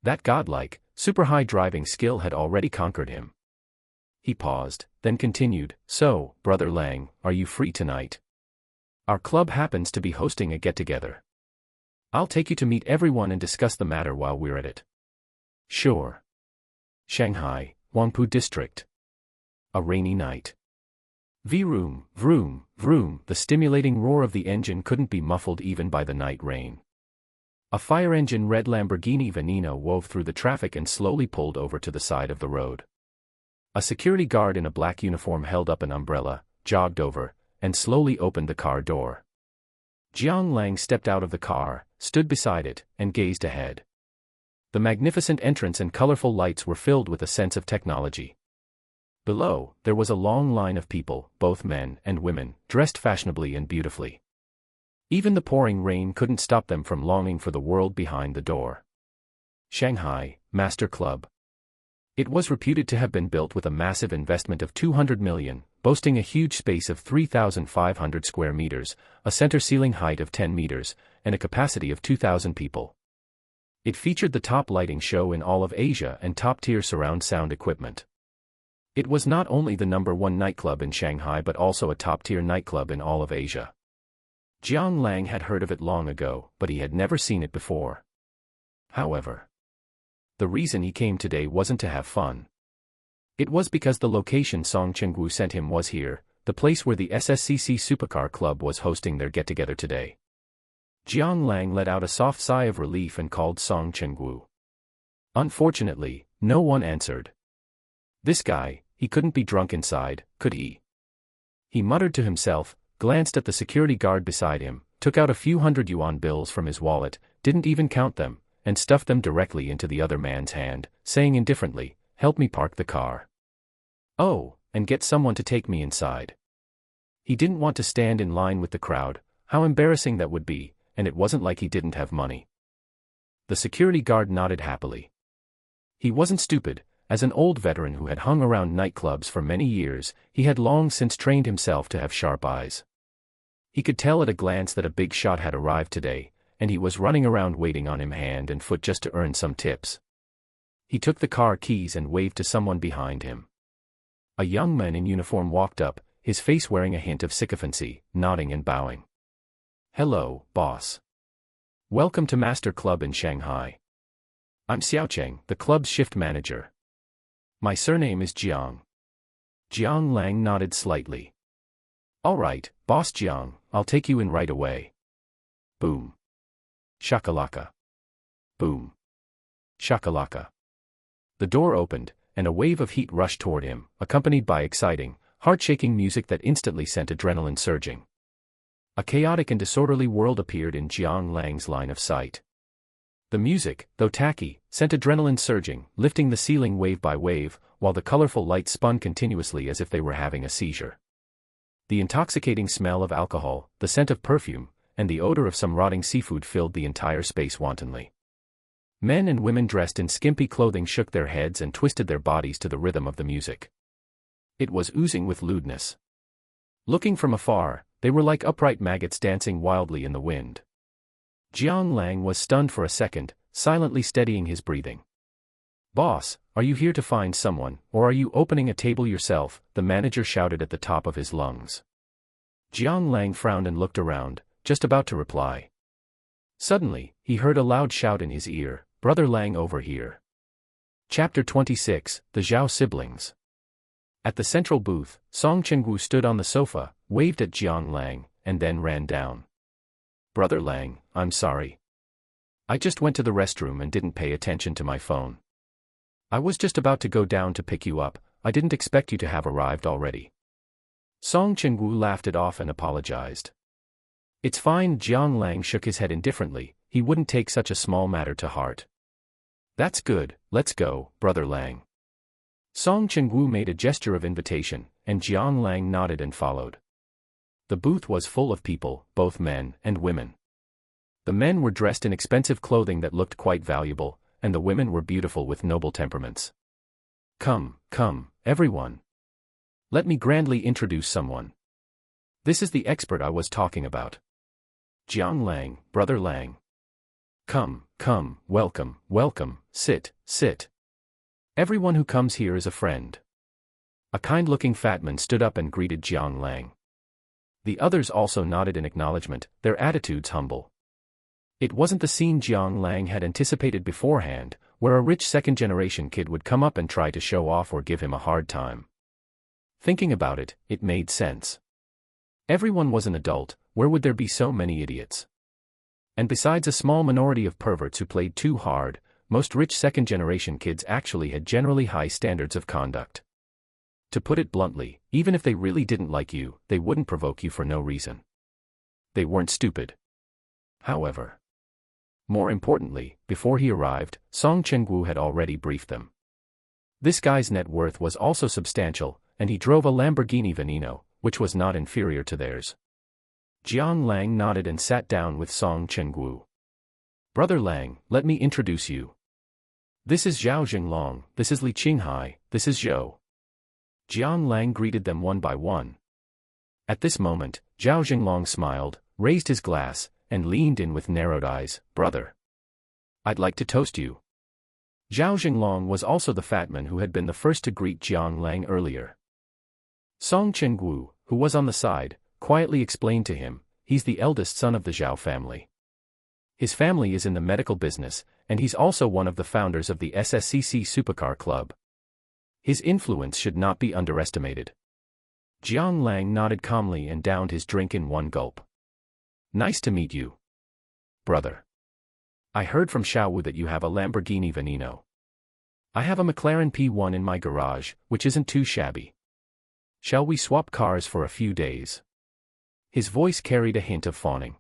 That godlike, super-high driving skill had already conquered him. He paused, then continued, "So, Brother Lang, are you free tonight? Our club happens to be hosting a get-together. I'll take you to meet everyone and discuss the matter while we're at it." "Sure." Shanghai, Huangpu District. A rainy night. Vroom, vroom, vroom, the stimulating roar of the engine couldn't be muffled even by the night rain. A fire engine red Lamborghini Veneno wove through the traffic and slowly pulled over to the side of the road. A security guard in a black uniform held up an umbrella, jogged over, and slowly opened the car door. Jiang Lang stepped out of the car, stood beside it, and gazed ahead. The magnificent entrance and colorful lights were filled with a sense of technology. Below, there was a long line of people, both men and women, dressed fashionably and beautifully. Even the pouring rain couldn't stop them from longing for the world behind the door. Shanghai, Master Club. It was reputed to have been built with a massive investment of 200 million, boasting a huge space of 3,500 square meters, a center ceiling height of 10 meters, and a capacity of 2,000 people. It featured the top lighting show in all of Asia and top-tier surround sound equipment. It was not only the #1 nightclub in Shanghai but also a top-tier nightclub in all of Asia. Jiang Lang had heard of it long ago, but he had never seen it before. However, the reason he came today wasn't to have fun. It was because the location Song Chengwu sent him was here, the place where the SSCC Supercar Club was hosting their get-together today. Jiang Lang let out a soft sigh of relief and called Song Chengwu. Unfortunately, no one answered. This guy, he couldn't be drunk inside, could he? He muttered to himself, glanced at the security guard beside him, took out a few hundred-yuan bills from his wallet, didn't even count them, and stuffed them directly into the other man's hand, saying indifferently, "Help me park the car. Oh, and get someone to take me inside." He didn't want to stand in line with the crowd, how embarrassing that would be, and it wasn't like he didn't have money. The security guard nodded happily. He wasn't stupid. As an old veteran who had hung around nightclubs for many years, he had long since trained himself to have sharp eyes. He could tell at a glance that a big shot had arrived today, and he was running around waiting on him hand and foot just to earn some tips. He took the car keys and waved to someone behind him. A young man in uniform walked up, his face wearing a hint of sycophancy, nodding and bowing. "Hello, boss. Welcome to Master Club in Shanghai. I'm Xiaocheng, the club's shift manager. My surname is Jiang." Jiang Lang nodded slightly. "All right, Boss Jiang, I'll take you in right away." Boom. Shakalaka. Boom. Shakalaka. The door opened, and a wave of heat rushed toward him, accompanied by exciting, heart-shaking music that instantly sent adrenaline surging. A chaotic and disorderly world appeared in Jiang Lang's line of sight. The music, though tacky, sent adrenaline surging, lifting the ceiling wave by wave, while the colorful lights spun continuously as if they were having a seizure. The intoxicating smell of alcohol, the scent of perfume, and the odor of some rotting seafood filled the entire space wantonly. Men and women dressed in skimpy clothing shook their heads and twisted their bodies to the rhythm of the music. It was oozing with lewdness. Looking from afar, they were like upright maggots dancing wildly in the wind. Jiang Lang was stunned for a second, silently steadying his breathing. "Boss, are you here to find someone, or are you opening a table yourself?" the manager shouted at the top of his lungs. Jiang Lang frowned and looked around, just about to reply. Suddenly, he heard a loud shout in his ear, "Brother Lang over here." Chapter 26, The Zhao Siblings. At the central booth, Song Chengwu stood on the sofa, waved at Jiang Lang, and then ran down. "Brother Lang, I'm sorry. I just went to the restroom and didn't pay attention to my phone. I was just about to go down to pick you up, I didn't expect you to have arrived already." Song Chengwu laughed it off and apologized. "It's fine." Jiang Lang shook his head indifferently, he wouldn't take such a small matter to heart. "That's good, let's go, Brother Lang." Song Chengwu made a gesture of invitation, and Jiang Lang nodded and followed. The booth was full of people, both men and women. The men were dressed in expensive clothing that looked quite valuable, and the women were beautiful with noble temperaments. Come, everyone. Let me grandly introduce someone. This is the expert I was talking about. Jiang Lang, Brother Lang. Come, welcome, sit. Everyone who comes here is a friend." A kind-looking fat man stood up and greeted Jiang Lang. The others also nodded in acknowledgement, their attitudes humble. It wasn't the scene Jiang Lang had anticipated beforehand, where a rich second-generation kid would come up and try to show off or give him a hard time. Thinking about it, it made sense. Everyone was an adult, where would there be so many idiots? And besides a small minority of perverts who played too hard, most rich second-generation kids actually had generally high standards of conduct. To put it bluntly, even if they really didn't like you, they wouldn't provoke you for no reason. They weren't stupid. However, more importantly, before he arrived, Song Chenggu had already briefed them. This guy's net worth was also substantial, and he drove a Lamborghini Veneno, which was not inferior to theirs. Jiang Lang nodded and sat down with Song Chenggu. "Brother Lang, let me introduce you. This is Jiang Lang, this is Li Qinghai, this is Zhou." Jiang Lang greeted them one by one. At this moment, Jiang Lang smiled, raised his glass, and leaned in with narrowed eyes. "Brother, I'd like to toast you." Jiang Lang was also the fat man who had been the first to greet Jiang Lang earlier. Song Chenggu, who was on the side, quietly explained to him, he's the eldest son of the Zhao family. His family is in the medical business, and he's also one of the founders of the SSCC Supercar Club. His influence should not be underestimated. Jiang Lang nodded calmly and downed his drink in one gulp. "Nice to meet you, brother. I heard from Xiaowu that you have a Lamborghini Veneno. I have a McLaren P1 in my garage, which isn't too shabby. Shall we swap cars for a few days?" His voice carried a hint of fawning.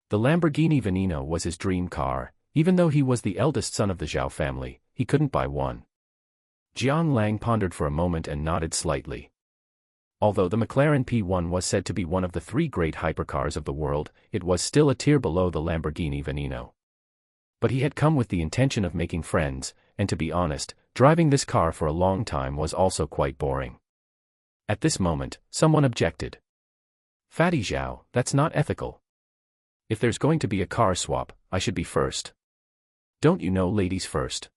The Lamborghini Veneno was his dream car. Even though he was the eldest son of the Zhao family, he couldn't buy one. Jiang Lang pondered for a moment and nodded slightly. Although the McLaren P1 was said to be one of the 3 great hypercars of the world, it was still a tier below the Lamborghini Veneno. But he had come with the intention of making friends, and to be honest, driving this car for a long time was also quite boring. At this moment, someone objected. "Fatty Zhao, that's not ethical. If there's going to be a car swap, I should be first. Don't you know ladies first?"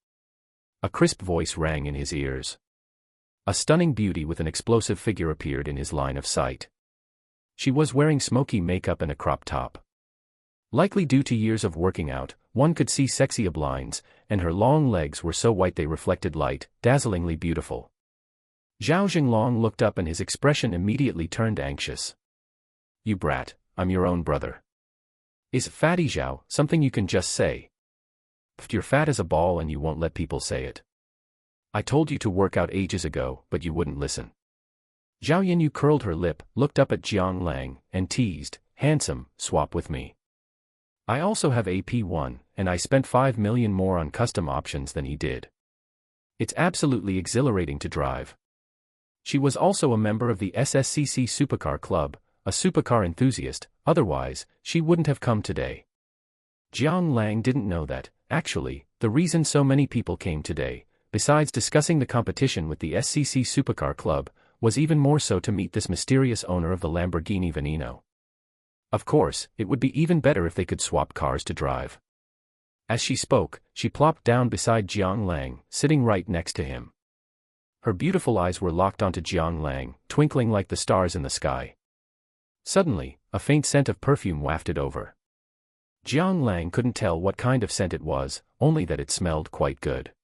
A crisp voice rang in his ears. A stunning beauty with an explosive figure appeared in his line of sight. She was wearing smoky makeup and a crop top. Likely due to years of working out, one could see sexy ablines, and her long legs were so white they reflected light, dazzlingly beautiful. Zhao Lang looked up and his expression immediately turned anxious. "You brat, I'm your own brother. Is Fatty Zhao something you can just say? You're fat as a ball and you won't let people say it. I told you to work out ages ago, but you wouldn't listen." Zhao Yanyu curled her lip, looked up at Jiang Lang, and teased, "Handsome, swap with me. I also have a P1, and I spent 5 million more on custom options than he did. It's absolutely exhilarating to drive." She was also a member of the SSCC Supercar Club, a supercar enthusiast, otherwise, she wouldn't have come today. Jiang Lang didn't know that, actually, the reason so many people came today, besides discussing the competition with the SCC Supercar Club, was even more so to meet this mysterious owner of the Lamborghini Veneno. Of course, it would be even better if they could swap cars to drive. As she spoke, she plopped down beside Jiang Lang, sitting right next to him. Her beautiful eyes were locked onto Jiang Lang, twinkling like the stars in the sky. Suddenly, a faint scent of perfume wafted over. Jiang Lang couldn't tell what kind of scent it was, only that it smelled quite good.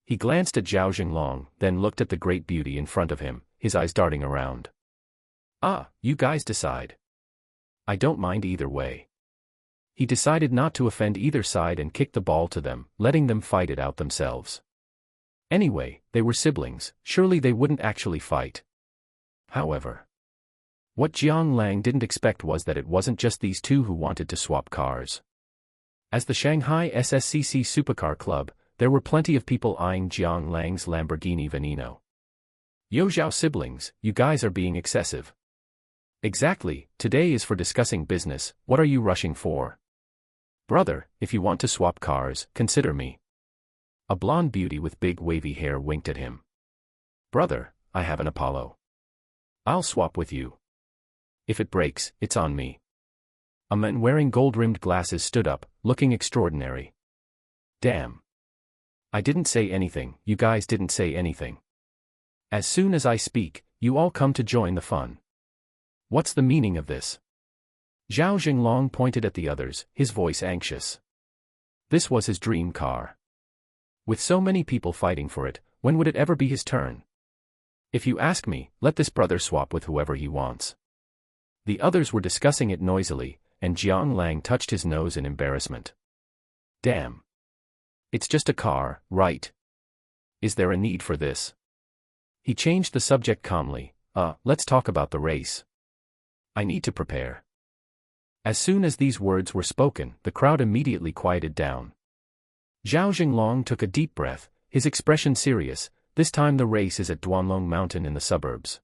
He glanced at Zhao Lang, then looked at the great beauty in front of him, his eyes darting around. "Ah, you guys decide. I don't mind either way." He decided not to offend either side and kicked the ball to them, letting them fight it out themselves. Anyway, they were siblings, surely they wouldn't actually fight. However, what Jiang Lang didn't expect was that it wasn't just these two who wanted to swap cars. As the Shanghai SSCC Supercar Club, there were plenty of people eyeing Jiang Lang's Lamborghini Veneno. "Yo Zhao siblings, you guys are being excessive." "Exactly, today is for discussing business, what are you rushing for?" "Brother, if you want to swap cars, consider me." A blonde beauty with big wavy hair winked at him. "Brother, I have an Apollo. I'll swap with you. If it breaks, it's on me." A man wearing gold-rimmed glasses stood up, looking extraordinary. "Damn. I didn't say anything, you guys didn't say anything. As soon as I speak, you all come to join the fun. What's the meaning of this?" Zhao Lang pointed at the others, his voice anxious. This was his dream car. With so many people fighting for it, when would it ever be his turn? If you ask me, let this brother swap with whoever he wants. The others were discussing it noisily, and Jiang Lang touched his nose in embarrassment. Damn. It's just a car, right? Is there a need for this? He changed the subject calmly. Let's talk about the race. I need to prepare. As soon as these words were spoken, the crowd immediately quieted down. Jiang Lang took a deep breath, his expression serious. This time the race is at Duanlong Mountain in the suburbs.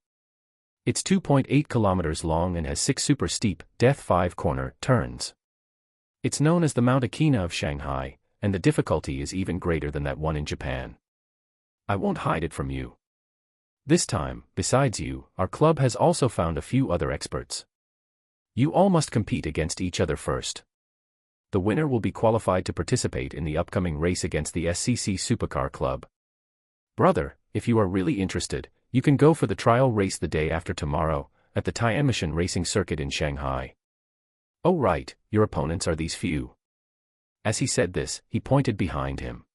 It's 2.8 kilometers long and has 6 super steep, death 5-corner turns. It's known as the Mount Akina of Shanghai, and the difficulty is even greater than that one in Japan. I won't hide it from you. This time, besides you, our club has also found a few other experts. You all must compete against each other first. The winner will be qualified to participate in the upcoming race against the SCC Supercar Club. Brother, if you are really interested, you can go for the trial race the day after tomorrow, at the Tianmishan Racing Circuit in Shanghai. Oh right, your opponents are these few. As he said this, he pointed behind him.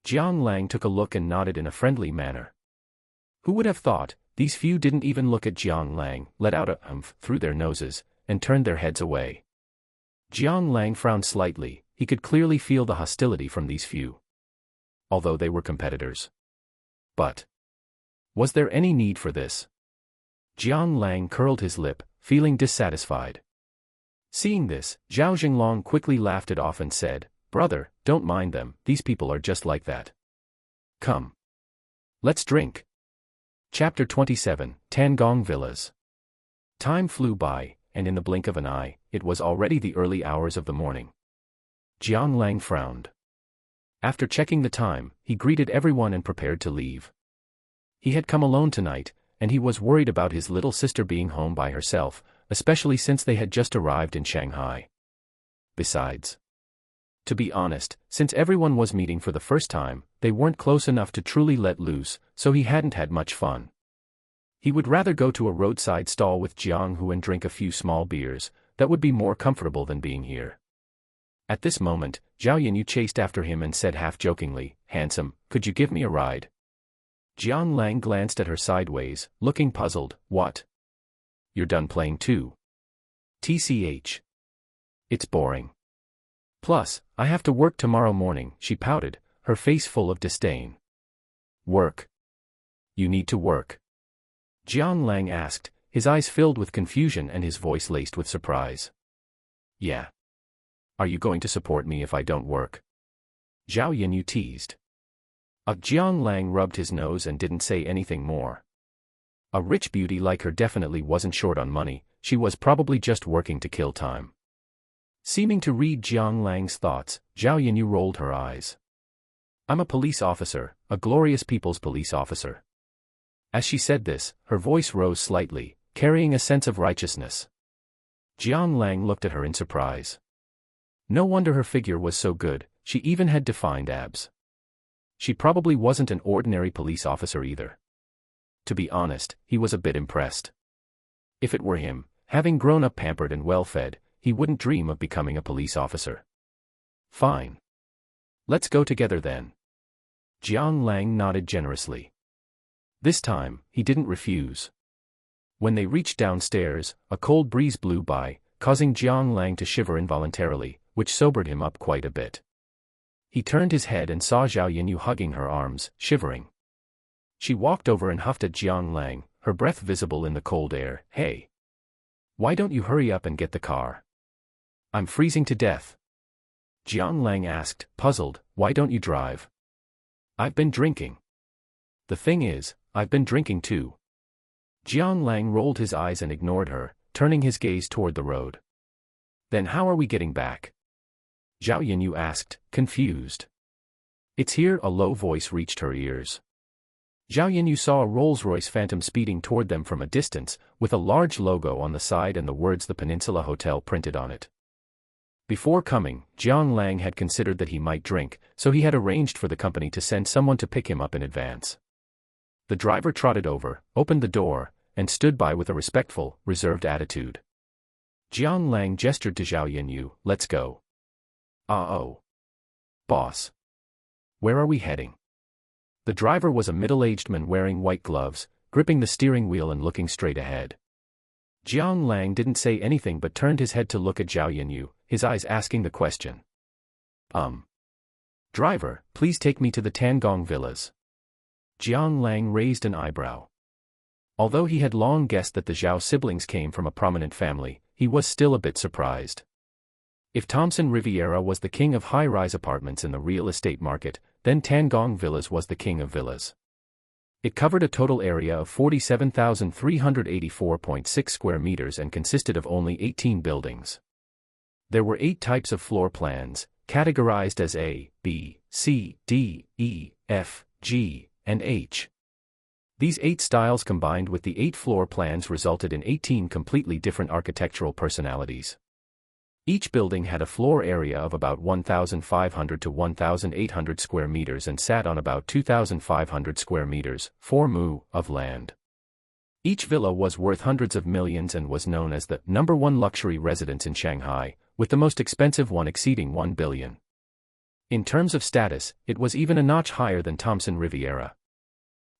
Jiang Lang took a look and nodded in a friendly manner. Who would have thought, these few didn't even look at Jiang Lang, let out a humph through their noses, and turned their heads away. Jiang Lang frowned slightly, he could clearly feel the hostility from these few. Although they were competitors. But was there any need for this? Jiang Lang curled his lip, feeling dissatisfied. Seeing this, Jiang Lang quickly laughed it off and said, Brother, don't mind them, these people are just like that. Come. Let's drink. Chapter 27, Tangong Villas. Time flew by, and in the blink of an eye, it was already the early hours of the morning. Jiang Lang frowned. After checking the time, he greeted everyone and prepared to leave. He had come alone tonight, and he was worried about his little sister being home by herself, especially since they had just arrived in Shanghai. Besides, to be honest, since everyone was meeting for the first time, they weren't close enough to truly let loose, so he hadn't had much fun. He would rather go to a roadside stall with Jiang Hu and drink a few small beers, that would be more comfortable than being here. At this moment, Zhao Yanyu chased after him and said half-jokingly, Handsome, could you give me a ride? Jiang Lang glanced at her sideways, looking puzzled. What? You're done playing too? TCH. It's boring. Plus, I have to work tomorrow morning, she pouted, her face full of disdain. Work? You need to work? Jiang Lang asked, his eyes filled with confusion and his voice laced with surprise. Yeah. Are you going to support me if I don't work? Zhao Yanyu teased. Jiang Lang rubbed his nose and didn't say anything more. A rich beauty like her definitely wasn't short on money, she was probably just working to kill time. Seeming to read Jiang Lang's thoughts, Zhao Yanyu rolled her eyes. I'm a police officer, a glorious people's police officer. As she said this, her voice rose slightly, carrying a sense of righteousness. Jiang Lang looked at her in surprise. No wonder her figure was so good, she even had defined abs. She probably wasn't an ordinary police officer either. To be honest, he was a bit impressed. If it were him, having grown up pampered and well-fed, he wouldn't dream of becoming a police officer. Fine. Let's go together then. Jiang Lang nodded generously. This time, he didn't refuse. When they reached downstairs, a cold breeze blew by, causing Jiang Lang to shiver involuntarily, which sobered him up quite a bit. He turned his head and saw Zhao Yanyu hugging her arms, shivering. She walked over and huffed at Jiang Lang, her breath visible in the cold air. Hey! Why don't you hurry up and get the car? I'm freezing to death. Jiang Lang asked, puzzled, why don't you drive? I've been drinking. The thing is, I've been drinking too. Jiang Lang rolled his eyes and ignored her, turning his gaze toward the road. Then how are we getting back? Zhao Yanyu asked, confused. It's here, a low voice reached her ears. Zhao Yanyu saw a Rolls-Royce Phantom speeding toward them from a distance, with a large logo on the side and the words The Peninsula Hotel printed on it. Before coming, Jiang Lang had considered that he might drink, so he had arranged for the company to send someone to pick him up in advance. The driver trotted over, opened the door, and stood by with a respectful, reserved attitude. Jiang Lang gestured to Zhao Yanyu, let's go. Oh. Boss. Where are we heading? The driver was a middle-aged man wearing white gloves, gripping the steering wheel and looking straight ahead. Jiang Lang didn't say anything but turned his head to look at Zhao Yanyu, his eyes asking the question. Driver, please take me to the Tangong villas. Jiang Lang raised an eyebrow. Although he had long guessed that the Zhao siblings came from a prominent family, he was still a bit surprised. If Thompson Riviera was the king of high-rise apartments in the real estate market, then Tangong Villas was the king of villas. It covered a total area of 47,384.6 square meters and consisted of only 18 buildings. There were 8 types of floor plans, categorized as A, B, C, D, E, F, G, and H. These 8 styles combined with the 8 floor plans resulted in 18 completely different architectural personalities. Each building had a floor area of about 1,500 to 1,800 square meters and sat on about 2,500 square meters, 4 mu, of land. Each villa was worth hundreds of millions and was known as the #1 luxury residence in Shanghai, with the most expensive one exceeding 1 billion. In terms of status, it was even a notch higher than Thompson Riviera.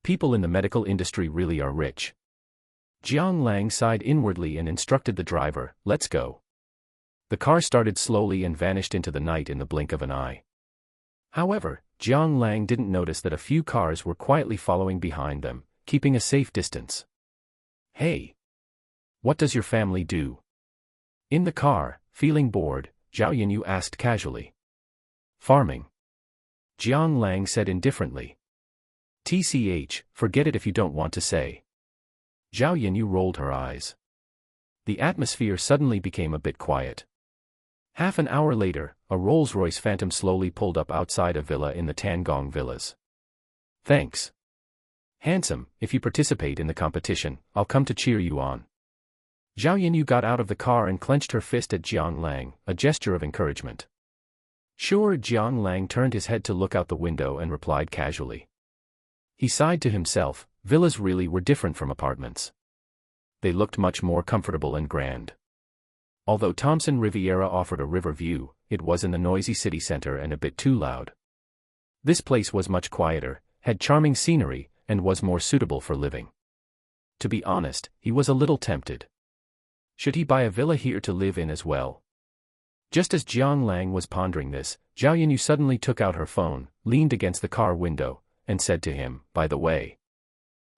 People in the medical industry really are rich. Jiang Lang sighed inwardly and instructed the driver, "Let's go." The car started slowly and vanished into the night in the blink of an eye. However, Jiang Lang didn't notice that a few cars were quietly following behind them, keeping a safe distance. "Hey! What does your family do?" In the car, feeling bored, Zhao Yanyu asked casually. "Farming." Jiang Lang said indifferently. "TCH, forget it if you don't want to say." Zhao Yanyu rolled her eyes. The atmosphere suddenly became a bit quiet. Half an hour later, a Rolls-Royce Phantom slowly pulled up outside a villa in the Tangong Villas. "Thanks. Handsome, if you participate in the competition, I'll come to cheer you on." Zhao Yanyu got out of the car and clenched her fist at Jiang Lang, a gesture of encouragement. Sure. Jiang Lang turned his head to look out the window and replied casually. He sighed to himself, villas really were different from apartments. They looked much more comfortable and grand. Although Thompson Riviera offered a river view, it was in the noisy city center and a bit too loud. This place was much quieter, had charming scenery, and was more suitable for living. To be honest, he was a little tempted. Should he buy a villa here to live in as well? Just as Jiang Lang was pondering this, Zhao Yanyu suddenly took out her phone, leaned against the car window, and said to him, "By the way,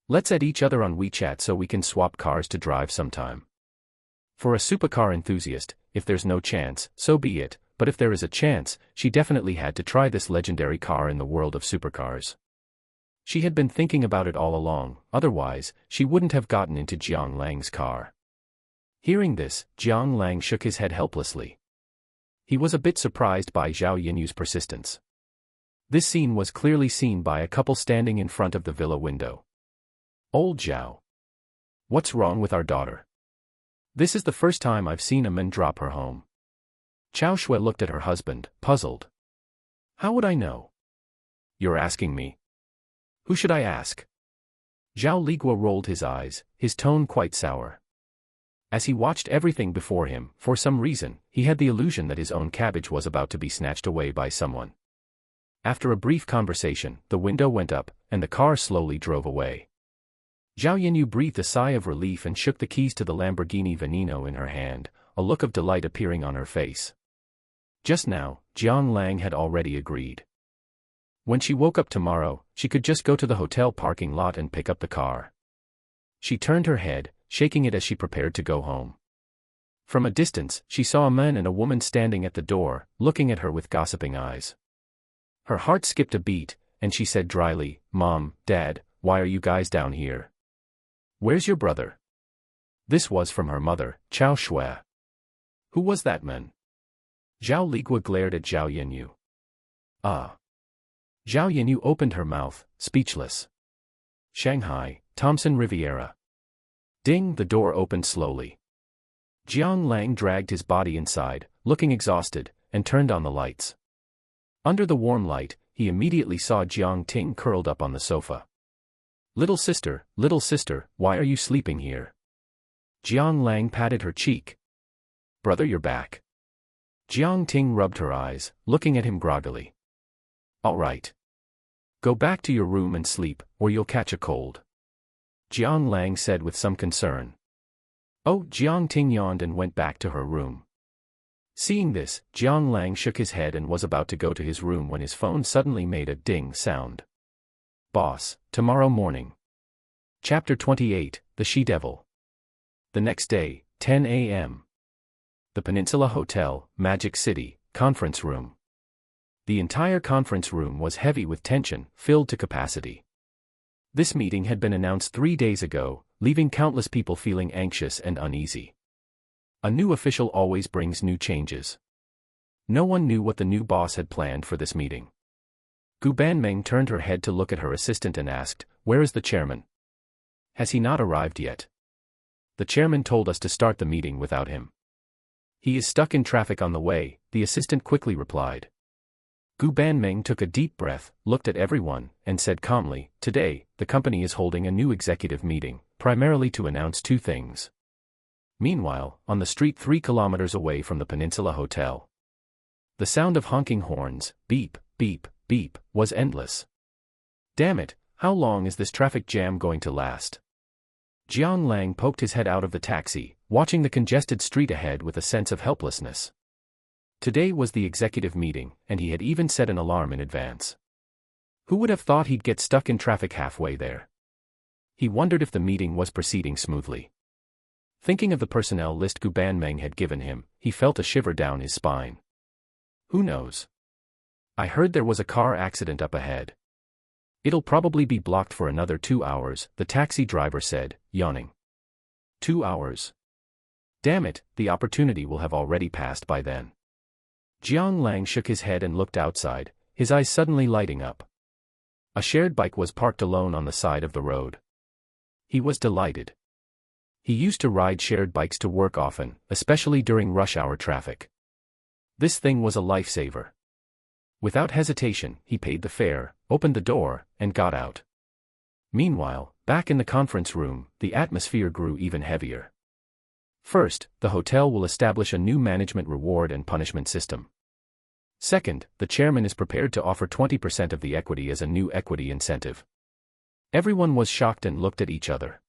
let's add each other on WeChat so we can swap cars to drive sometime." For a supercar enthusiast, if there's no chance, so be it, but if there is a chance, she definitely had to try this legendary car in the world of supercars. She had been thinking about it all along, otherwise, she wouldn't have gotten into Jiang Lang's car. Hearing this, Jiang Lang shook his head helplessly. He was a bit surprised by Zhao Yanyu's persistence. This scene was clearly seen by a couple standing in front of the villa window. "Old Zhao. What's wrong with our daughter? This is the first time I've seen a man drop her home." Chao Shui looked at her husband, puzzled. "How would I know?" "You're asking me. Who should I ask?" Zhao Ligua rolled his eyes, his tone quite sour. As he watched everything before him, for some reason, he had the illusion that his own cabbage was about to be snatched away by someone. After a brief conversation, the window went up, and the car slowly drove away. Zhao Yanyu breathed a sigh of relief and shook the keys to the Lamborghini Veneno in her hand, a look of delight appearing on her face. Just now, Jiang Lang had already agreed. When she woke up tomorrow, she could just go to the hotel parking lot and pick up the car. She turned her head, shaking it as she prepared to go home. From a distance, she saw a man and a woman standing at the door, looking at her with gossiping eyes. Her heart skipped a beat, and she said dryly, "Mom, Dad, why are you guys down here? Where's your brother?" This was from her mother, Chao Shui. "Who was that man?" Zhao Ligua glared at Zhao Yanyu. "Ah." Zhao Yanyu opened her mouth, speechless. "Shanghai, Thompson Riviera." Ding, the door opened slowly. Jiang Lang dragged his body inside, looking exhausted, and turned on the lights. Under the warm light, he immediately saw Jiang Ting curled up on the sofa. Little sister, why are you sleeping here?" Jiang Lang patted her cheek. "Brother, you're back." Jiang Ting rubbed her eyes, looking at him groggily. "All right. Go back to your room and sleep, or you'll catch a cold. Jiang Lang said with some concern. Oh, Jiang Ting yawned and went back to her room. Seeing this, Jiang Lang shook his head and was about to go to his room when his phone suddenly made a ding sound. Boss, tomorrow morning. Chapter 28, The She-Devil. The next day, 10 a.m. The Peninsula Hotel, Magic City, conference room. The entire conference room was heavy with tension, filled to capacity. This meeting had been announced 3 days ago, leaving countless people feeling anxious and uneasy. A new official always brings new changes. No one knew what the new boss had planned for this meeting. Gu Banmeng turned her head to look at her assistant and asked, "Where is the chairman? Has he not arrived yet? The chairman told us to start the meeting without him." "He is stuck in traffic on the way," the assistant quickly replied. Gu Banmeng took a deep breath, looked at everyone, and said calmly, "Today, the company is holding a new executive meeting, primarily to announce 2 things. Meanwhile, on the street 3 kilometers away from the Peninsula Hotel, the sound of honking horns, beep, beep, beep, was endless. Damn it, how long is this traffic jam going to last? Jiang Lang poked his head out of the taxi, watching the congested street ahead with a sense of helplessness. Today was the executive meeting, and he had even set an alarm in advance. Who would have thought he'd get stuck in traffic halfway there? He wondered if the meeting was proceeding smoothly. Thinking of the personnel list Gu Banmeng had given him, he felt a shiver down his spine. Who knows? I heard there was a car accident up ahead. It'll probably be blocked for another 2 hours, the taxi driver said, yawning. 2 hours. Damn it, the opportunity will have already passed by then. Jiang Lang shook his head and looked outside, his eyes suddenly lighting up. A shared bike was parked alone on the side of the road. He was delighted. He used to ride shared bikes to work often, especially during rush hour traffic. This thing was a lifesaver. Without hesitation, he paid the fare, opened the door, and got out. Meanwhile, back in the conference room, the atmosphere grew even heavier. First, the hotel will establish a new management reward and punishment system. Second, the chairman is prepared to offer 20% of the equity as a new equity incentive. Everyone was shocked and looked at each other.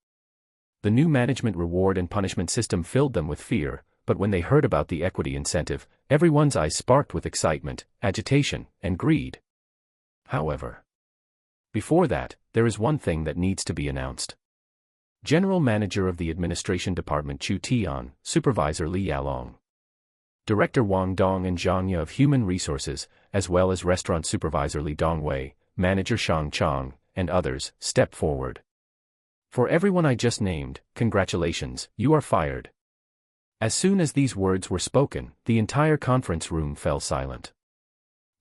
The new management reward and punishment system filled them with fear, but when they heard about the equity incentive, everyone's eyes sparked with excitement, agitation, and greed. However, before that, there is one thing that needs to be announced. General Manager of the Administration Department Chu Tian, Supervisor Li Yalong, Director Wang Dong and Zhang Ye of Human Resources, as well as Restaurant Supervisor Li Dongwei, Manager Shang Chang, and others, step forward. For everyone I just named, congratulations, you are fired. As soon as these words were spoken, the entire conference room fell silent.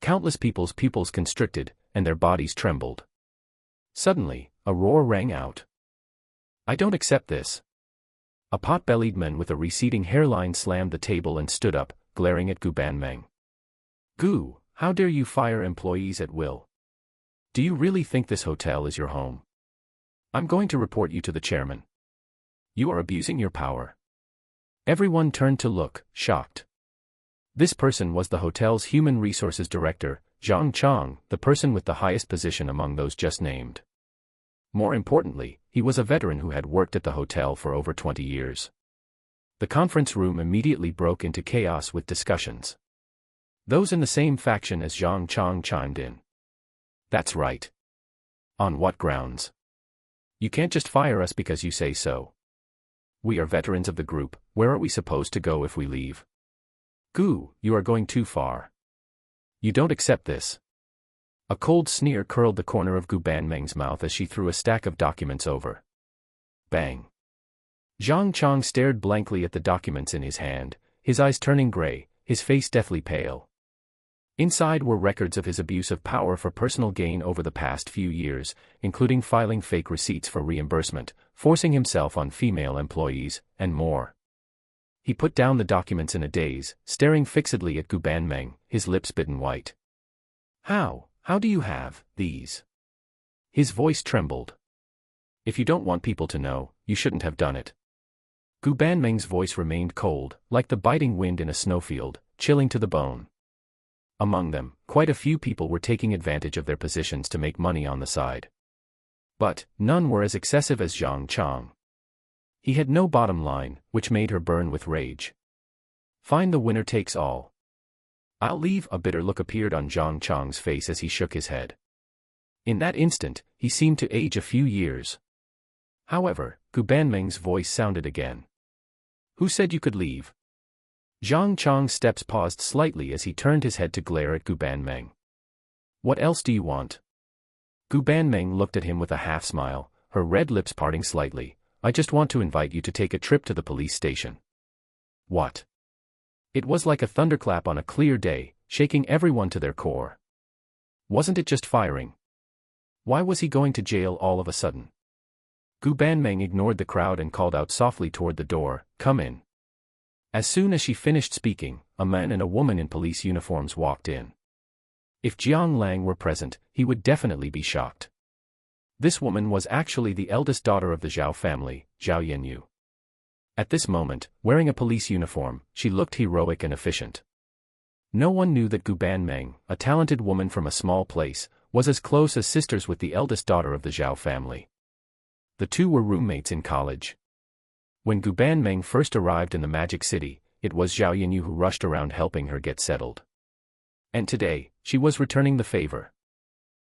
Countless people's pupils constricted, and their bodies trembled. Suddenly, a roar rang out. I don't accept this. A pot-bellied man with a receding hairline slammed the table and stood up, glaring at Gu Banmeng. Gu, how dare you fire employees at will? Do you really think this hotel is your home? I'm going to report you to the chairman. You are abusing your power. Everyone turned to look, shocked. This person was the hotel's human resources director, Zhang Chang, the person with the highest position among those just named. More importantly, he was a veteran who had worked at the hotel for over 20 years. The conference room immediately broke into chaos with discussions. Those in the same faction as Zhang Chang chimed in. That's right. On what grounds? You can't just fire us because you say so. We are veterans of the group, where are we supposed to go if we leave? Gu, you are going too far. You don't accept this. A cold sneer curled the corner of Gu Banmeng's mouth as she threw a stack of documents over. Bang. Zhang Chang stared blankly at the documents in his hand, his eyes turning gray, his face deathly pale. Inside were records of his abuse of power for personal gain over the past few years, including filing fake receipts for reimbursement, forcing himself on female employees, and more. He put down the documents in a daze, staring fixedly at Gu Banmeng, his lips bitten white. How do you have these? His voice trembled. If you don't want people to know, you shouldn't have done it. Gu Banmeng's voice remained cold, like the biting wind in a snowfield, chilling to the bone. Among them, quite a few people were taking advantage of their positions to make money on the side. But none were as excessive as Jiang Chang. He had no bottom line, which made her burn with rage. Find the winner takes all. I'll leave. A bitter look appeared on Jiang Chang's face as he shook his head. In that instant, he seemed to age a few years. However, Gu Banmeng's voice sounded again. Who said you could leave? Jiang Chang's steps paused slightly as he turned his head to glare at Gu Banmeng. What else do you want? Gu Banmeng looked at him with a half-smile, her red lips parting slightly. I just want to invite you to take a trip to the police station. What? It was like a thunderclap on a clear day, shaking everyone to their core. Wasn't it just firing? Why was he going to jail all of a sudden? Gu Banmeng ignored the crowd and called out softly toward the door, come in. As soon as she finished speaking, a man and a woman in police uniforms walked in. If Jiang Lang were present, he would definitely be shocked. This woman was actually the eldest daughter of the Zhao family, Zhao Yanyu. At this moment, wearing a police uniform, she looked heroic and efficient. No one knew that Gu Banmeng, a talented woman from a small place, was as close as sisters with the eldest daughter of the Zhao family. The two were roommates in college. When Gu Banmeng first arrived in the Magic City, it was Zhao Yanyu who rushed around helping her get settled. And today, she was returning the favor.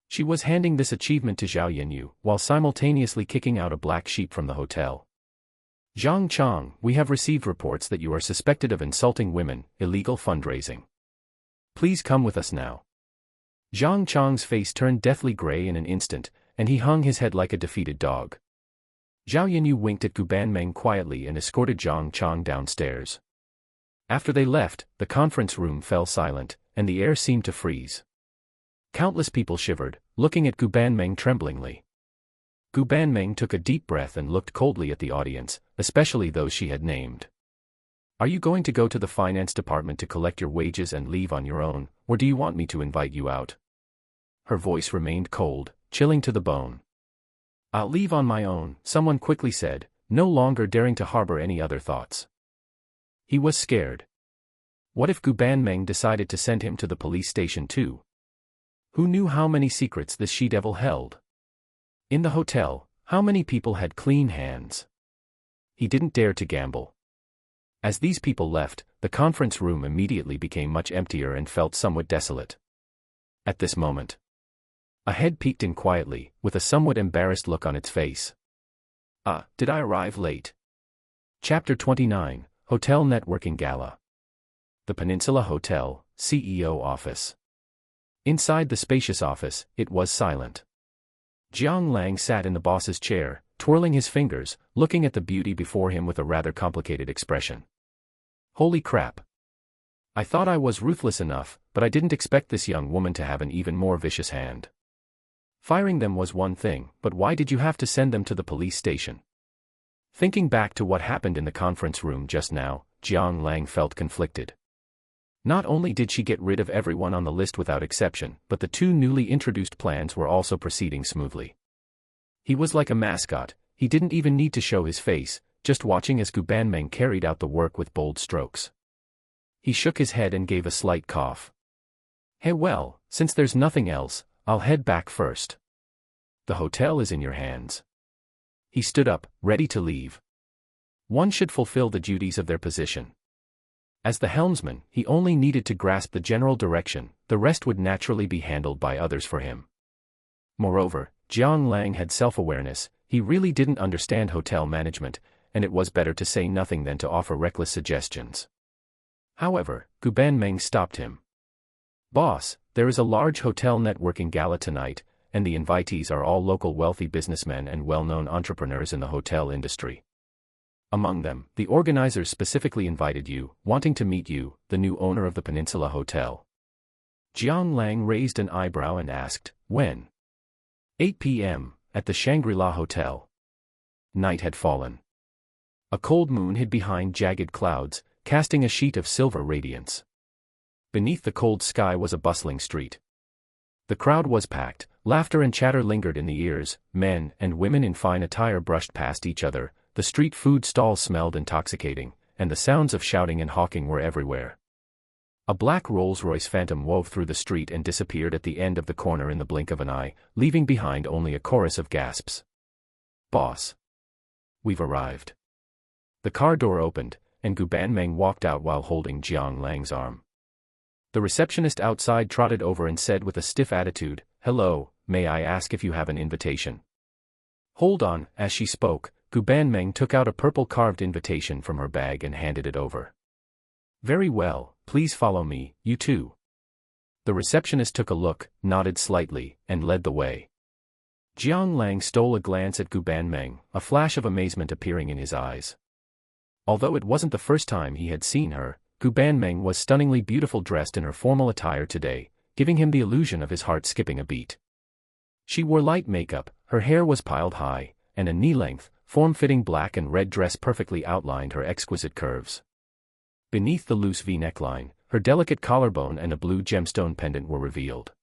She was handing this achievement to Zhao Yanyu, while simultaneously kicking out a black sheep from the hotel. Jiang Chang, we have received reports that you are suspected of insulting women, illegal fundraising. Please come with us now. Jiang Chang's face turned deathly gray in an instant, and he hung his head like a defeated dog. Zhao Yanyu winked at Gu Banmeng quietly and escorted Jiang Chang downstairs. After they left, the conference room fell silent, and the air seemed to freeze. Countless people shivered, looking at Gu Banmeng tremblingly. Gu Banmeng took a deep breath and looked coldly at the audience, especially those she had named. Are you going to go to the finance department to collect your wages and leave on your own, or do you want me to invite you out? Her voice remained cold, chilling to the bone. I'll leave on my own, someone quickly said, no longer daring to harbor any other thoughts. He was scared. What if Gu Banmeng decided to send him to the police station too? Who knew how many secrets this she-devil held? In the hotel, how many people had clean hands? He didn't dare to gamble. As these people left, the conference room immediately became much emptier and felt somewhat desolate. At this moment, a head peeked in quietly, with a somewhat embarrassed look on its face. Did I arrive late? Chapter 29, Hotel Networking Gala. The Peninsula Hotel, CEO Office. Inside the spacious office, it was silent. Jiang Lang sat in the boss's chair, twirling his fingers, looking at the beauty before him with a rather complicated expression. Holy crap. I thought I was ruthless enough, but I didn't expect this young woman to have an even more vicious hand. Firing them was one thing, but why did you have to send them to the police station? Thinking back to what happened in the conference room just now, Jiang Lang felt conflicted. Not only did she get rid of everyone on the list without exception, but the two newly introduced plans were also proceeding smoothly. He was like a mascot, he didn't even need to show his face, just watching as Gu Banmeng carried out the work with bold strokes. He shook his head and gave a slight cough. Hey well, since there's nothing else, I'll head back first. The hotel is in your hands. He stood up, ready to leave. One should fulfill the duties of their position. As the helmsman, he only needed to grasp the general direction, the rest would naturally be handled by others for him. Moreover, Jiang Lang had self-awareness, he really didn't understand hotel management, and it was better to say nothing than to offer reckless suggestions. However, Gu Banmeng stopped him. Boss, there is a large hotel networking gala tonight, and the invitees are all local wealthy businessmen and well-known entrepreneurs in the hotel industry. Among them, the organizers specifically invited you, wanting to meet you, the new owner of the Peninsula Hotel. Jiang Lang raised an eyebrow and asked, when? 8 p.m., at the Shangri-La Hotel. Night had fallen. A cold moon hid behind jagged clouds, casting a sheet of silver radiance. Beneath the cold sky was a bustling street. The crowd was packed, laughter and chatter lingered in the ears, men and women in fine attire brushed past each other, the street food stalls smelled intoxicating, and the sounds of shouting and hawking were everywhere. A black Rolls-Royce Phantom wove through the street and disappeared at the end of the corner in the blink of an eye, leaving behind only a chorus of gasps. "Boss. We've arrived." The car door opened, and Gu Banmeng walked out while holding Jiang Lang's arm. The receptionist outside trotted over and said with a stiff attitude, "Hello, may I ask if you have an invitation?" "Hold on." As she spoke, Gu Banmeng took out a purple carved invitation from her bag and handed it over. "Very well, please follow me, you two." The receptionist took a look, nodded slightly, and led the way. Jiang Lang stole a glance at Gu Banmeng, a flash of amazement appearing in his eyes. Although it wasn't the first time he had seen her, Gu Banmeng was stunningly beautiful dressed in her formal attire today, giving him the illusion of his heart skipping a beat. She wore light makeup, her hair was piled high, and a knee-length, form-fitting black and red dress perfectly outlined her exquisite curves. Beneath the loose V neckline, her delicate collarbone and a blue gemstone pendant were revealed.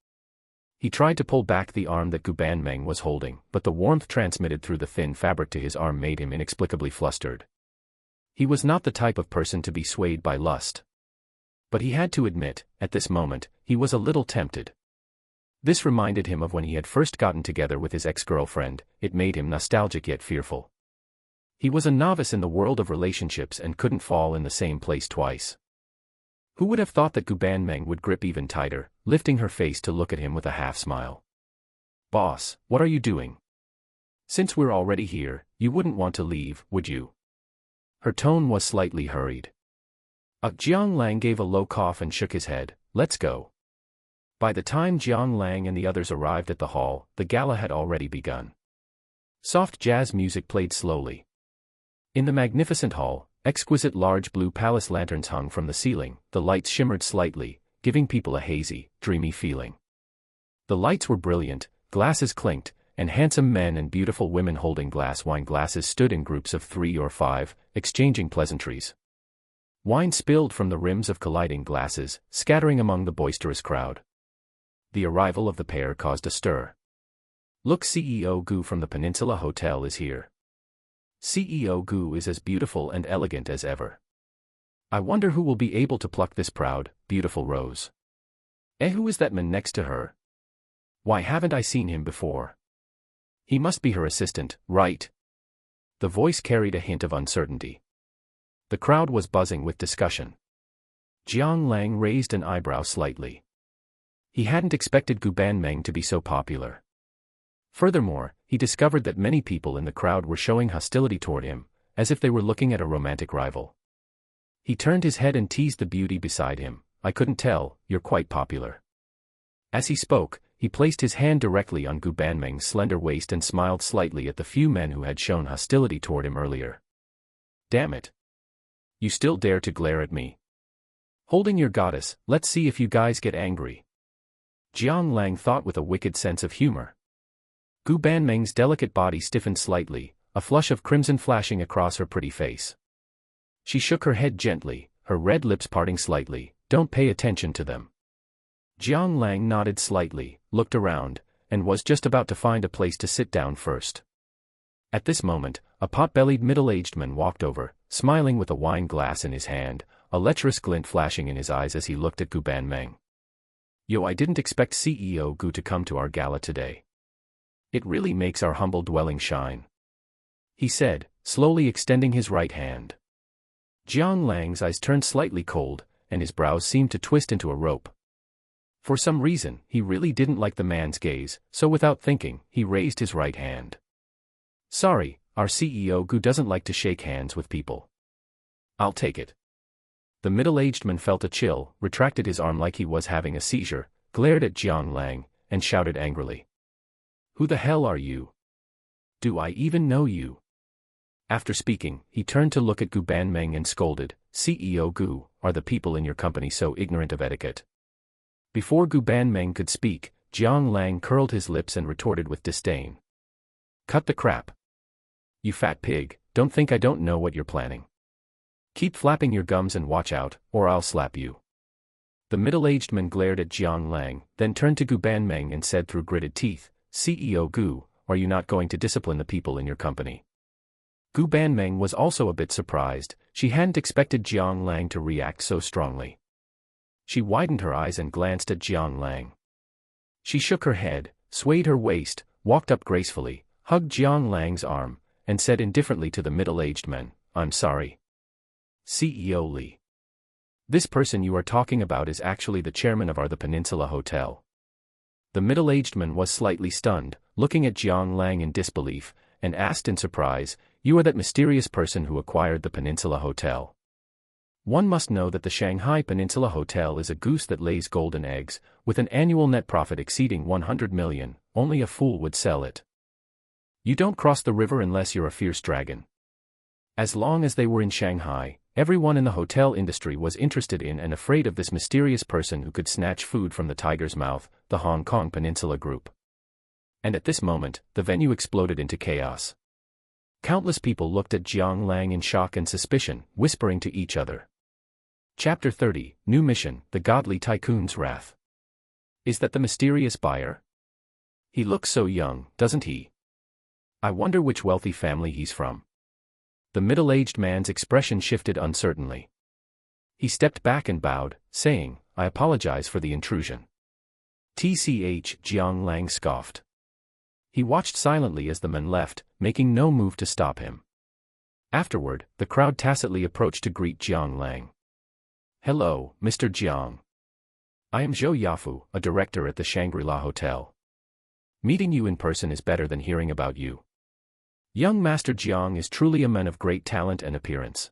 He tried to pull back the arm that Gu Banmeng was holding, but the warmth transmitted through the thin fabric to his arm made him inexplicably flustered. He was not the type of person to be swayed by lust. But he had to admit, at this moment, he was a little tempted. This reminded him of when he had first gotten together with his ex-girlfriend. It made him nostalgic yet fearful. He was a novice in the world of relationships and couldn't fall in the same place twice. Who would have thought that Gu Banmeng would grip even tighter, lifting her face to look at him with a half-smile. "Boss, what are you doing? Since we're already here, you wouldn't want to leave, would you?" Her tone was slightly hurried. Jiang Lang gave a low cough and shook his head. "Let's go." By the time Jiang Lang and the others arrived at the hall, the gala had already begun. Soft jazz music played slowly. In the magnificent hall, exquisite large blue palace lanterns hung from the ceiling, the lights shimmered slightly, giving people a hazy, dreamy feeling. The lights were brilliant, glasses clinked, and handsome men and beautiful women holding glass wine glasses stood in groups of 3 or 5, exchanging pleasantries. Wine spilled from the rims of colliding glasses, scattering among the boisterous crowd. The arrival of the pair caused a stir. "Look, CEO Gu from the Peninsula Hotel is here. CEO Gu is as beautiful and elegant as ever. I wonder who will be able to pluck this proud, beautiful rose. Who is that man next to her? Why haven't I seen him before? He must be her assistant, right?" The voice carried a hint of uncertainty. The crowd was buzzing with discussion. Jiang Lang raised an eyebrow slightly. He hadn't expected Gu Banmeng to be so popular. Furthermore, he discovered that many people in the crowd were showing hostility toward him, as if they were looking at a romantic rival. He turned his head and teased the beauty beside him. "I couldn't tell, you're quite popular." As he spoke, he placed his hand directly on Gu Banmeng's slender waist and smiled slightly at the few men who had shown hostility toward him earlier. "Damn it. You still dare to glare at me? Holding your goddess, let's see if you guys get angry." Jiang Lang thought with a wicked sense of humor. Gu Banmeng's delicate body stiffened slightly, a flush of crimson flashing across her pretty face. She shook her head gently, her red lips parting slightly. "Don't pay attention to them." Jiang Lang nodded slightly, looked around, and was just about to find a place to sit down first. At this moment, a pot-bellied middle-aged man walked over, smiling with a wine glass in his hand, a lecherous glint flashing in his eyes as he looked at Gu Banmeng. "Yo, I didn't expect CEO Gu to come to our gala today. It really makes our humble dwelling shine," he said, slowly extending his right hand. Jiang Lang's eyes turned slightly cold, and his brows seemed to twist into a rope. For some reason, he really didn't like the man's gaze, so without thinking, he raised his right hand. "Sorry, our CEO Gu doesn't like to shake hands with people." "I'll take it." The middle-aged man felt a chill, retracted his arm like he was having a seizure, glared at Jiang Lang, and shouted angrily. "Who the hell are you? Do I even know you?" After speaking, he turned to look at Gu Banmeng and scolded, "CEO Gu, are the people in your company so ignorant of etiquette?" Before Gu Banmeng could speak, Jiang Lang curled his lips and retorted with disdain. "Cut the crap. You fat pig, don't think I don't know what you're planning. Keep flapping your gums and watch out, or I'll slap you." The middle-aged man glared at Jiang Lang, then turned to Gu Banmeng and said through gritted teeth, "CEO Gu, are you not going to discipline the people in your company?" Gu Banmeng was also a bit surprised. She hadn't expected Jiang Lang to react so strongly. She widened her eyes and glanced at Jiang Lang. She shook her head, swayed her waist, walked up gracefully, hugged Jiang Lang's arm, and said indifferently to the middle-aged man, "I'm sorry. CEO Li. This person you are talking about is actually the chairman of the Peninsula Hotel." The middle-aged man was slightly stunned, looking at Jiang Lang in disbelief, and asked in surprise, "You are that mysterious person who acquired the Peninsula Hotel?" One must know that the Shanghai Peninsula Hotel is a goose that lays golden eggs, with an annual net profit exceeding 100 million, only a fool would sell it. You don't cross the river unless you're a fierce dragon. As long as they were in Shanghai, everyone in the hotel industry was interested in and afraid of this mysterious person who could snatch food from the tiger's mouth, the Hong Kong Peninsula Group. And at this moment, the venue exploded into chaos. Countless people looked at Jiang Lang in shock and suspicion, whispering to each other. Chapter 30, New Mission, The Godly Tycoon's Wrath. Is that the mysterious buyer? He looks so young, doesn't he? I wonder which wealthy family he's from. The middle-aged man's expression shifted uncertainly. He stepped back and bowed, saying, "I apologize for the intrusion." "Tch," Jiang Lang scoffed. He watched silently as the man left, making no move to stop him. Afterward, the crowd tacitly approached to greet Jiang Lang. "Hello, Mr. Jiang. I am Zhou Yafu, a director at the Shangri-La Hotel. Meeting you in person is better than hearing about you. Young Master Jiang is truly a man of great talent and appearance.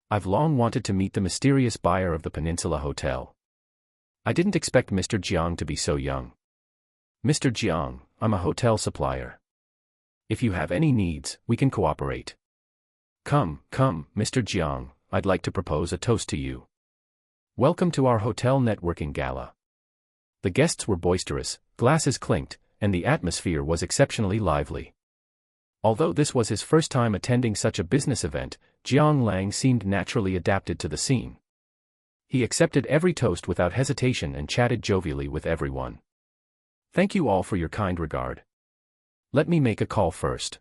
I've long wanted to meet the mysterious buyer of the Peninsula Hotel. I didn't expect Mr. Jiang to be so young. Mr. Jiang, I'm a hotel supplier. If you have any needs, we can cooperate. Come, Mr. Jiang, I'd like to propose a toast to you. Welcome to our hotel networking gala." The guests were boisterous, glasses clinked, and the atmosphere was exceptionally lively. Although this was his first time attending such a business event, Jiang Lang seemed naturally adapted to the scene. He accepted every toast without hesitation and chatted jovially with everyone. "Thank you all for your kind regard. Let me make a call first."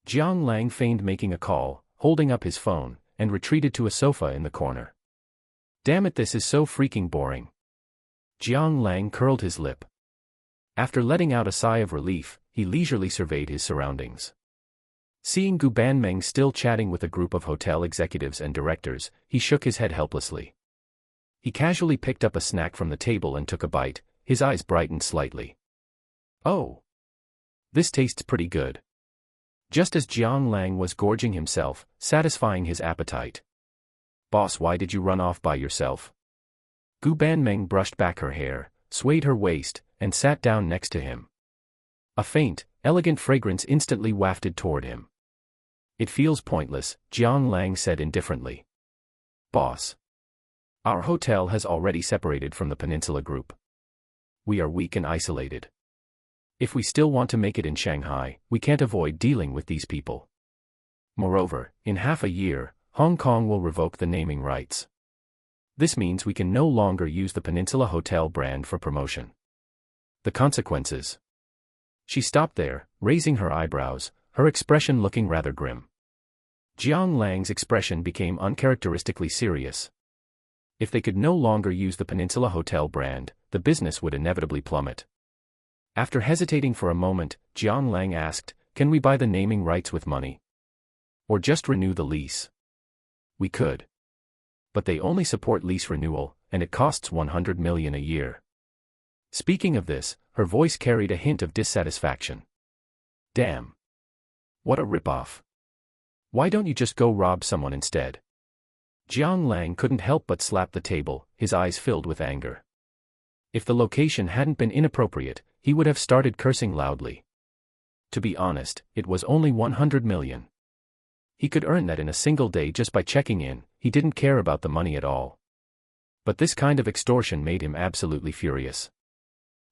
Jiang Lang feigned making a call, holding up his phone, and retreated to a sofa in the corner. "Damn it, this is so freaking boring." Jiang Lang curled his lip. After letting out a sigh of relief, he leisurely surveyed his surroundings. Seeing Gu Banmeng still chatting with a group of hotel executives and directors, he shook his head helplessly. He casually picked up a snack from the table and took a bite, his eyes brightened slightly. "Oh! This tastes pretty good." Just as Jiang Lang was gorging himself, satisfying his appetite. "Boss, why did you run off by yourself?" Gu Banmeng brushed back her hair, swayed her waist, and sat down next to him. A faint, elegant fragrance instantly wafted toward him. "It feels pointless," Jiang Lang said indifferently. "Boss. Our hotel has already separated from the Peninsula Group. We are weak and isolated. If we still want to make it in Shanghai, we can't avoid dealing with these people. Moreover, in half a year, Hong Kong will revoke the naming rights. This means we can no longer use the Peninsula Hotel brand for promotion. The consequences." She stopped there, raising her eyebrows, her expression looking rather grim. Jiang Lang's expression became uncharacteristically serious. If they could no longer use the Peninsula Hotel brand, the business would inevitably plummet. After hesitating for a moment, Jiang Lang asked, "Can we buy the naming rights with money? Or just renew the lease?" "We could. But they only support lease renewal, and it costs 100 million a year." Speaking of this, her voice carried a hint of dissatisfaction. "Damn. What a ripoff. Why don't you just go rob someone instead?" Jiang Lang couldn't help but slap the table, his eyes filled with anger. If the location hadn't been inappropriate, he would have started cursing loudly. To be honest, it was only 100 million. He could earn that in a single day just by checking in, he didn't care about the money at all. But this kind of extortion made him absolutely furious.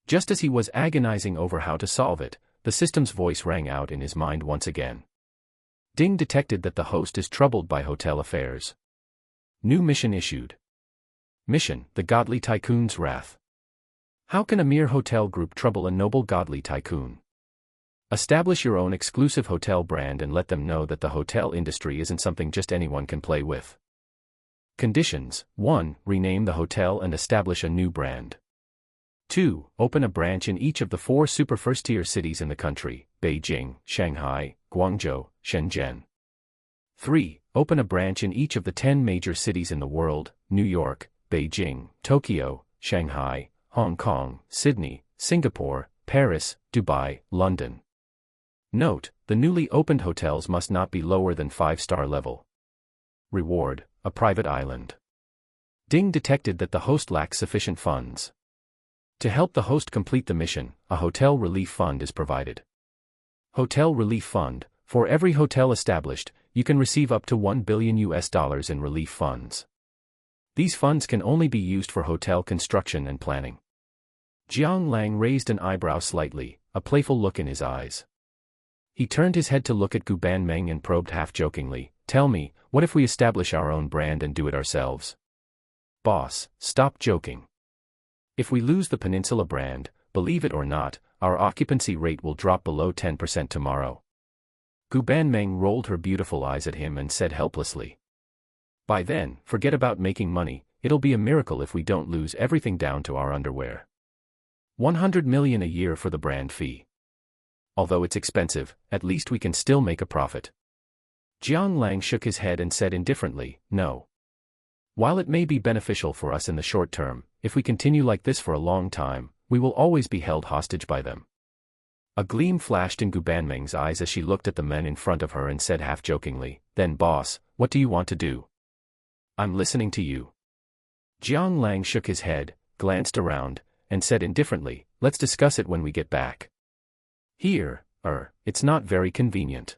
Just as he was agonizing over how to solve it, the system's voice rang out in his mind once again. Ding detected that the host is troubled by hotel affairs. New mission issued. Mission, the Godly Tycoon's Wrath. How can a mere hotel group trouble a noble godly tycoon? Establish your own exclusive hotel brand and let them know that the hotel industry isn't something just anyone can play with. Conditions: 1. Rename the hotel and establish a new brand. 2. Open a branch in each of the 4 super first-tier cities in the country: Beijing, Shanghai, Guangzhou, Shenzhen. 3. Open a branch in each of the 10 major cities in the world: New York, Beijing, Tokyo, Shanghai, Hong Kong, Sydney, Singapore, Paris, Dubai, London. Note: the newly opened hotels must not be lower than 5-star level. Reward: a private island. Ding detected that the host lacks sufficient funds. To help the host complete the mission, a hotel relief fund is provided. Hotel relief fund: for every hotel established, you can receive up to $1 billion in relief funds. These funds can only be used for hotel construction and planning. Jiang Lang raised an eyebrow slightly, a playful look in his eyes. He turned his head to look at Gu Banmeng and probed half-jokingly, "Tell me, what if we establish our own brand and do it ourselves?" "Boss, stop joking. If we lose the Peninsula brand, believe it or not, our occupancy rate will drop below 10% tomorrow." Gu Banmeng rolled her beautiful eyes at him and said helplessly, "By then, forget about making money, it'll be a miracle if we don't lose everything down to our underwear. 100 million a year for the brand fee. Although it's expensive, at least we can still make a profit." Jiang Lang shook his head and said indifferently, "No. While it may be beneficial for us in the short term, if we continue like this for a long time, we will always be held hostage by them." A gleam flashed in Gu Banmeng's eyes as she looked at the men in front of her and said half-jokingly, "Then boss, what do you want to do?" "I'm listening to you." Jiang Lang shook his head, glanced around, and said indifferently, "Let's discuss it when we get back. Here, it's not very convenient."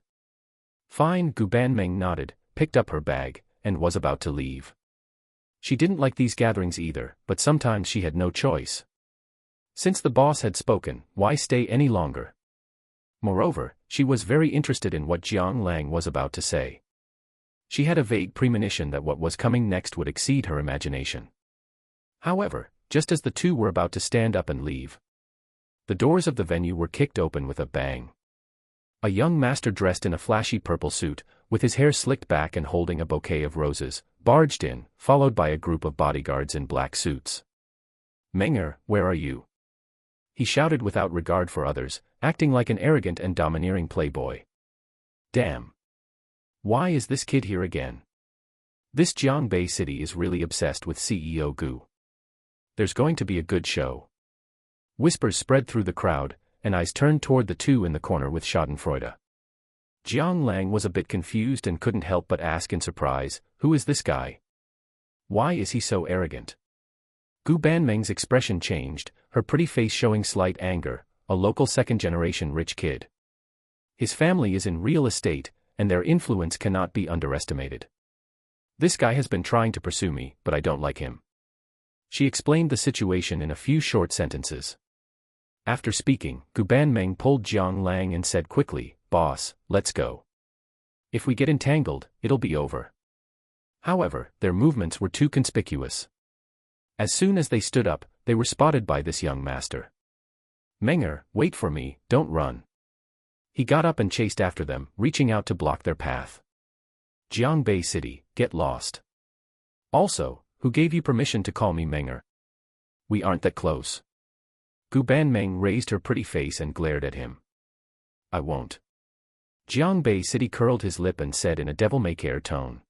"Fine." Gu Banmeng nodded, picked up her bag, and was about to leave. She didn't like these gatherings either, but sometimes she had no choice. Since the boss had spoken, why stay any longer? Moreover, she was very interested in what Jiang Lang was about to say. She had a vague premonition that what was coming next would exceed her imagination. However, just as the two were about to stand up and leave, the doors of the venue were kicked open with a bang. A young master dressed in a flashy purple suit, with his hair slicked back and holding a bouquet of roses, barged in, followed by a group of bodyguards in black suits. "Menger, where are you?" he shouted without regard for others, acting like an arrogant and domineering playboy. "Damn. Why is this kid here again? This Jiangbei city is really obsessed with CEO Gu. There's going to be a good show." Whispers spread through the crowd, and eyes turned toward the two in the corner with schadenfreude. Jiang Lang was a bit confused and couldn't help but ask in surprise, "Who is this guy? Why is he so arrogant?" Gu Banmeng's expression changed, her pretty face showing slight anger. "A local second-generation rich kid. His family is in real estate, and their influence cannot be underestimated. This guy has been trying to pursue me, but I don't like him." She explained the situation in a few short sentences. After speaking, Gu Banmeng pulled Jiang Lang and said quickly, "Boss, let's go. If we get entangled, it'll be over." However, their movements were too conspicuous. As soon as they stood up, they were spotted by this young master. "Menger, wait for me, don't run." He got up and chased after them, reaching out to block their path. "Jiangbei City, get lost. Also, who gave you permission to call me Menger? We aren't that close." Gu Banmeng raised her pretty face and glared at him. "I won't." Jiangbei City curled his lip and said in a devil-may-care tone.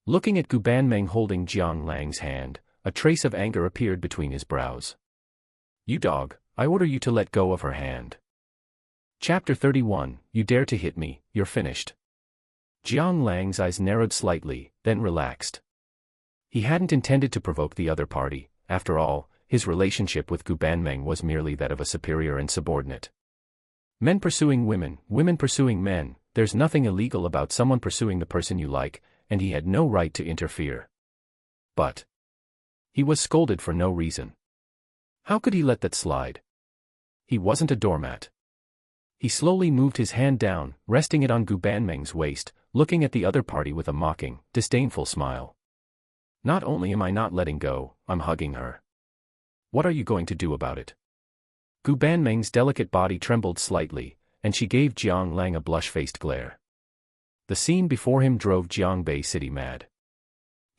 Looking at Gu Banmeng holding Jiang Lang's hand, a trace of anger appeared between his brows. "You dog, I order you to let go of her hand." Chapter 31, You dare to hit me, you're finished. Jiang Lang's eyes narrowed slightly, then relaxed. He hadn't intended to provoke the other party. After all, his relationship with Gu Banmeng was merely that of a superior and subordinate. Men pursuing women, women pursuing men, there's nothing illegal about someone pursuing the person you like, and he had no right to interfere. But he was scolded for no reason. How could he let that slide? He wasn't a doormat. He slowly moved his hand down, resting it on Gu Banmeng's waist, looking at the other party with a mocking, disdainful smile. "Not only am I not letting go, I'm hugging her. What are you going to do about it?" Gu Banmeng's delicate body trembled slightly, and she gave Jiang Lang a blush-faced glare. The scene before him drove Jiangbei City mad.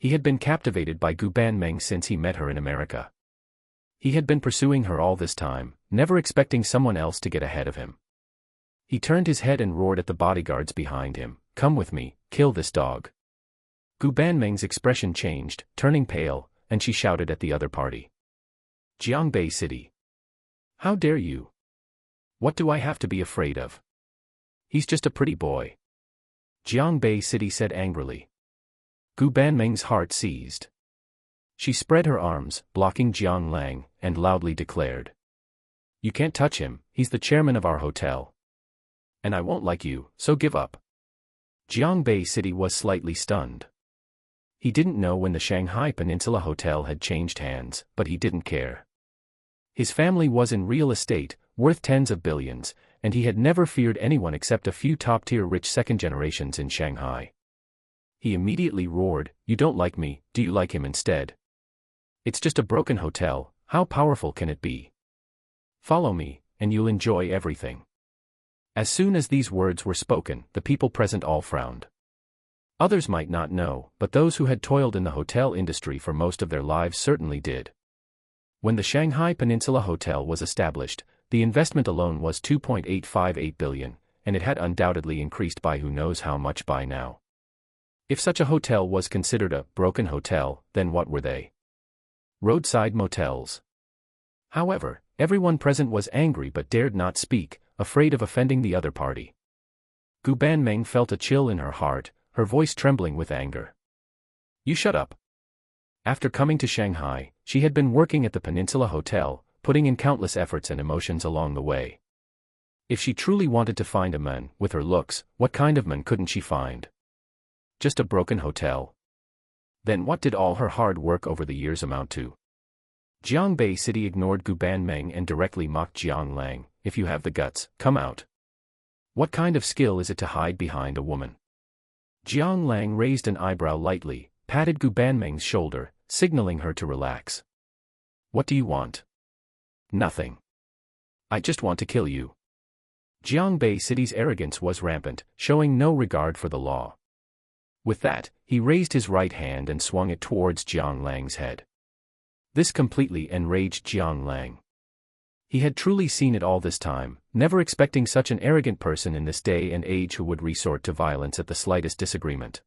He had been captivated by Gu Banmeng since he met her in America. He had been pursuing her all this time, never expecting someone else to get ahead of him. He turned his head and roared at the bodyguards behind him, "Come with me, kill this dog." Gu Banmeng's expression changed, turning pale, and she shouted at the other party. "Jiangbei City. How dare you? What do I have to be afraid of? He's just a pretty boy." Jiangbei City said angrily. Gu Banmeng's heart seized. She spread her arms, blocking Jiang Lang, and loudly declared, "You can't touch him, he's the chairman of our hotel. And I won't like you, so give up." Jiangbei City was slightly stunned. He didn't know when the Shanghai Peninsula Hotel had changed hands, but he didn't care. His family was in real estate, worth tens of billions, and he had never feared anyone except a few top-tier rich second generations in Shanghai. He immediately roared, "You don't like me, do you like him instead? It's just a broken hotel, how powerful can it be? Follow me, and you'll enjoy everything." As soon as these words were spoken, the people present all frowned. Others might not know, but those who had toiled in the hotel industry for most of their lives certainly did. When the Shanghai Peninsula Hotel was established, the investment alone was 2.858 billion, and it had undoubtedly increased by who knows how much by now. If such a hotel was considered a broken hotel, then what were they? Roadside motels. However, everyone present was angry but dared not speak, afraid of offending the other party. Gu Banmeng felt a chill in her heart, her voice trembling with anger. "You shut up." After coming to Shanghai, she had been working at the Peninsula Hotel, putting in countless efforts and emotions along the way. If she truly wanted to find a man, with her looks, what kind of man couldn't she find? Just a broken hotel? Then what did all her hard work over the years amount to? Jiangbei City ignored Gu Banmeng and directly mocked Jiang Lang, "If you have the guts, come out. What kind of skill is it to hide behind a woman?" Jiang Lang raised an eyebrow lightly, patted Gu Banmeng's shoulder, signaling her to relax. "What do you want?" "Nothing. I just want to kill you." Jiangbei City's arrogance was rampant, showing no regard for the law. With that, he raised his right hand and swung it towards Jiang Lang's head. This completely enraged Jiang Lang. He had truly seen it all this time, never expecting such an arrogant person in this day and age who would resort to violence at the slightest disagreement.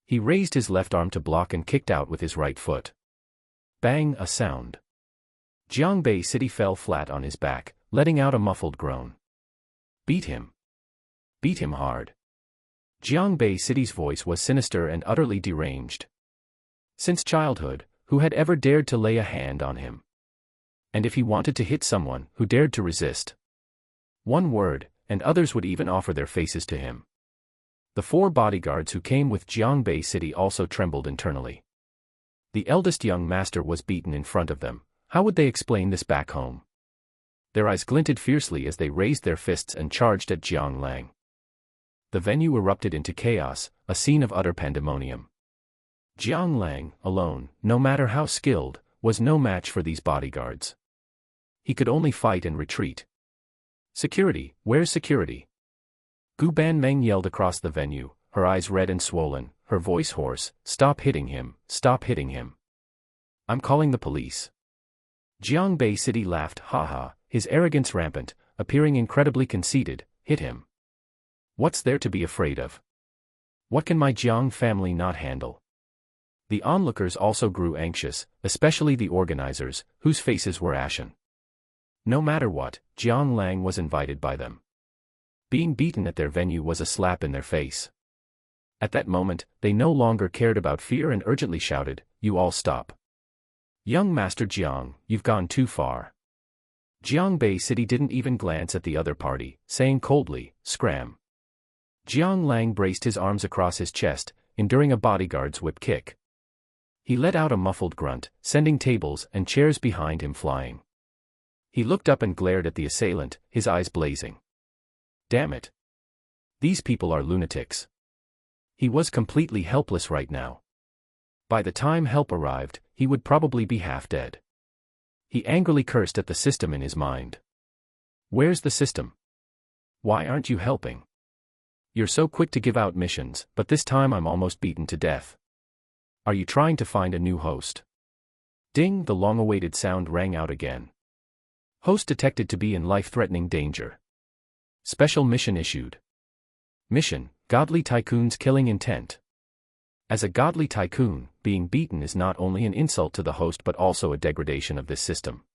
He raised his left arm to block and kicked out with his right foot. Bang, a sound. Jiangbei City fell flat on his back, letting out a muffled groan. "Beat him. Beat him hard." Jiangbei City's voice was sinister and utterly deranged. Since childhood, who had ever dared to lay a hand on him? And if he wanted to hit someone, who dared to resist? One word, and others would even offer their faces to him. The 4 bodyguards who came with Jiangbei City also trembled internally. The eldest young master was beaten in front of them. How would they explain this back home? Their eyes glinted fiercely as they raised their fists and charged at Jiang Lang. The venue erupted into chaos, a scene of utter pandemonium. Jiang Lang, alone, no matter how skilled, was no match for these bodyguards. He could only fight and retreat. "Security, where's security?" Gu Banmeng yelled across the venue, her eyes red and swollen, her voice hoarse, "Stop hitting him, stop hitting him. I'm calling the police." Jiangbei City laughed, "Ha, his arrogance rampant, appearing incredibly conceited. "Hit him. What's there to be afraid of? What can my Jiang family not handle?" The onlookers also grew anxious, especially the organizers, whose faces were ashen. No matter what, Jiang Lang was invited by them. Being beaten at their venue was a slap in their face. At that moment, they no longer cared about fear and urgently shouted, "You all stop. Young Master Jiang, you've gone too far." Jiangbei City didn't even glance at the other party, saying coldly, "Scram." Jiang Lang braced his arms across his chest, enduring a bodyguard's whip kick. He let out a muffled grunt, sending tables and chairs behind him flying. He looked up and glared at the assailant, his eyes blazing. Damn it. These people are lunatics. He was completely helpless right now. By the time help arrived, he would probably be half dead. He angrily cursed at the system in his mind. Where's the system? Why aren't you helping? You're so quick to give out missions, but this time I'm almost beaten to death. Are you trying to find a new host? Ding, the long-awaited sound rang out again. Host detected to be in life-threatening danger. Special mission issued. Mission: Godly Tycoon's Killing Intent. As a godly tycoon, being beaten is not only an insult to the host but also a degradation of this system.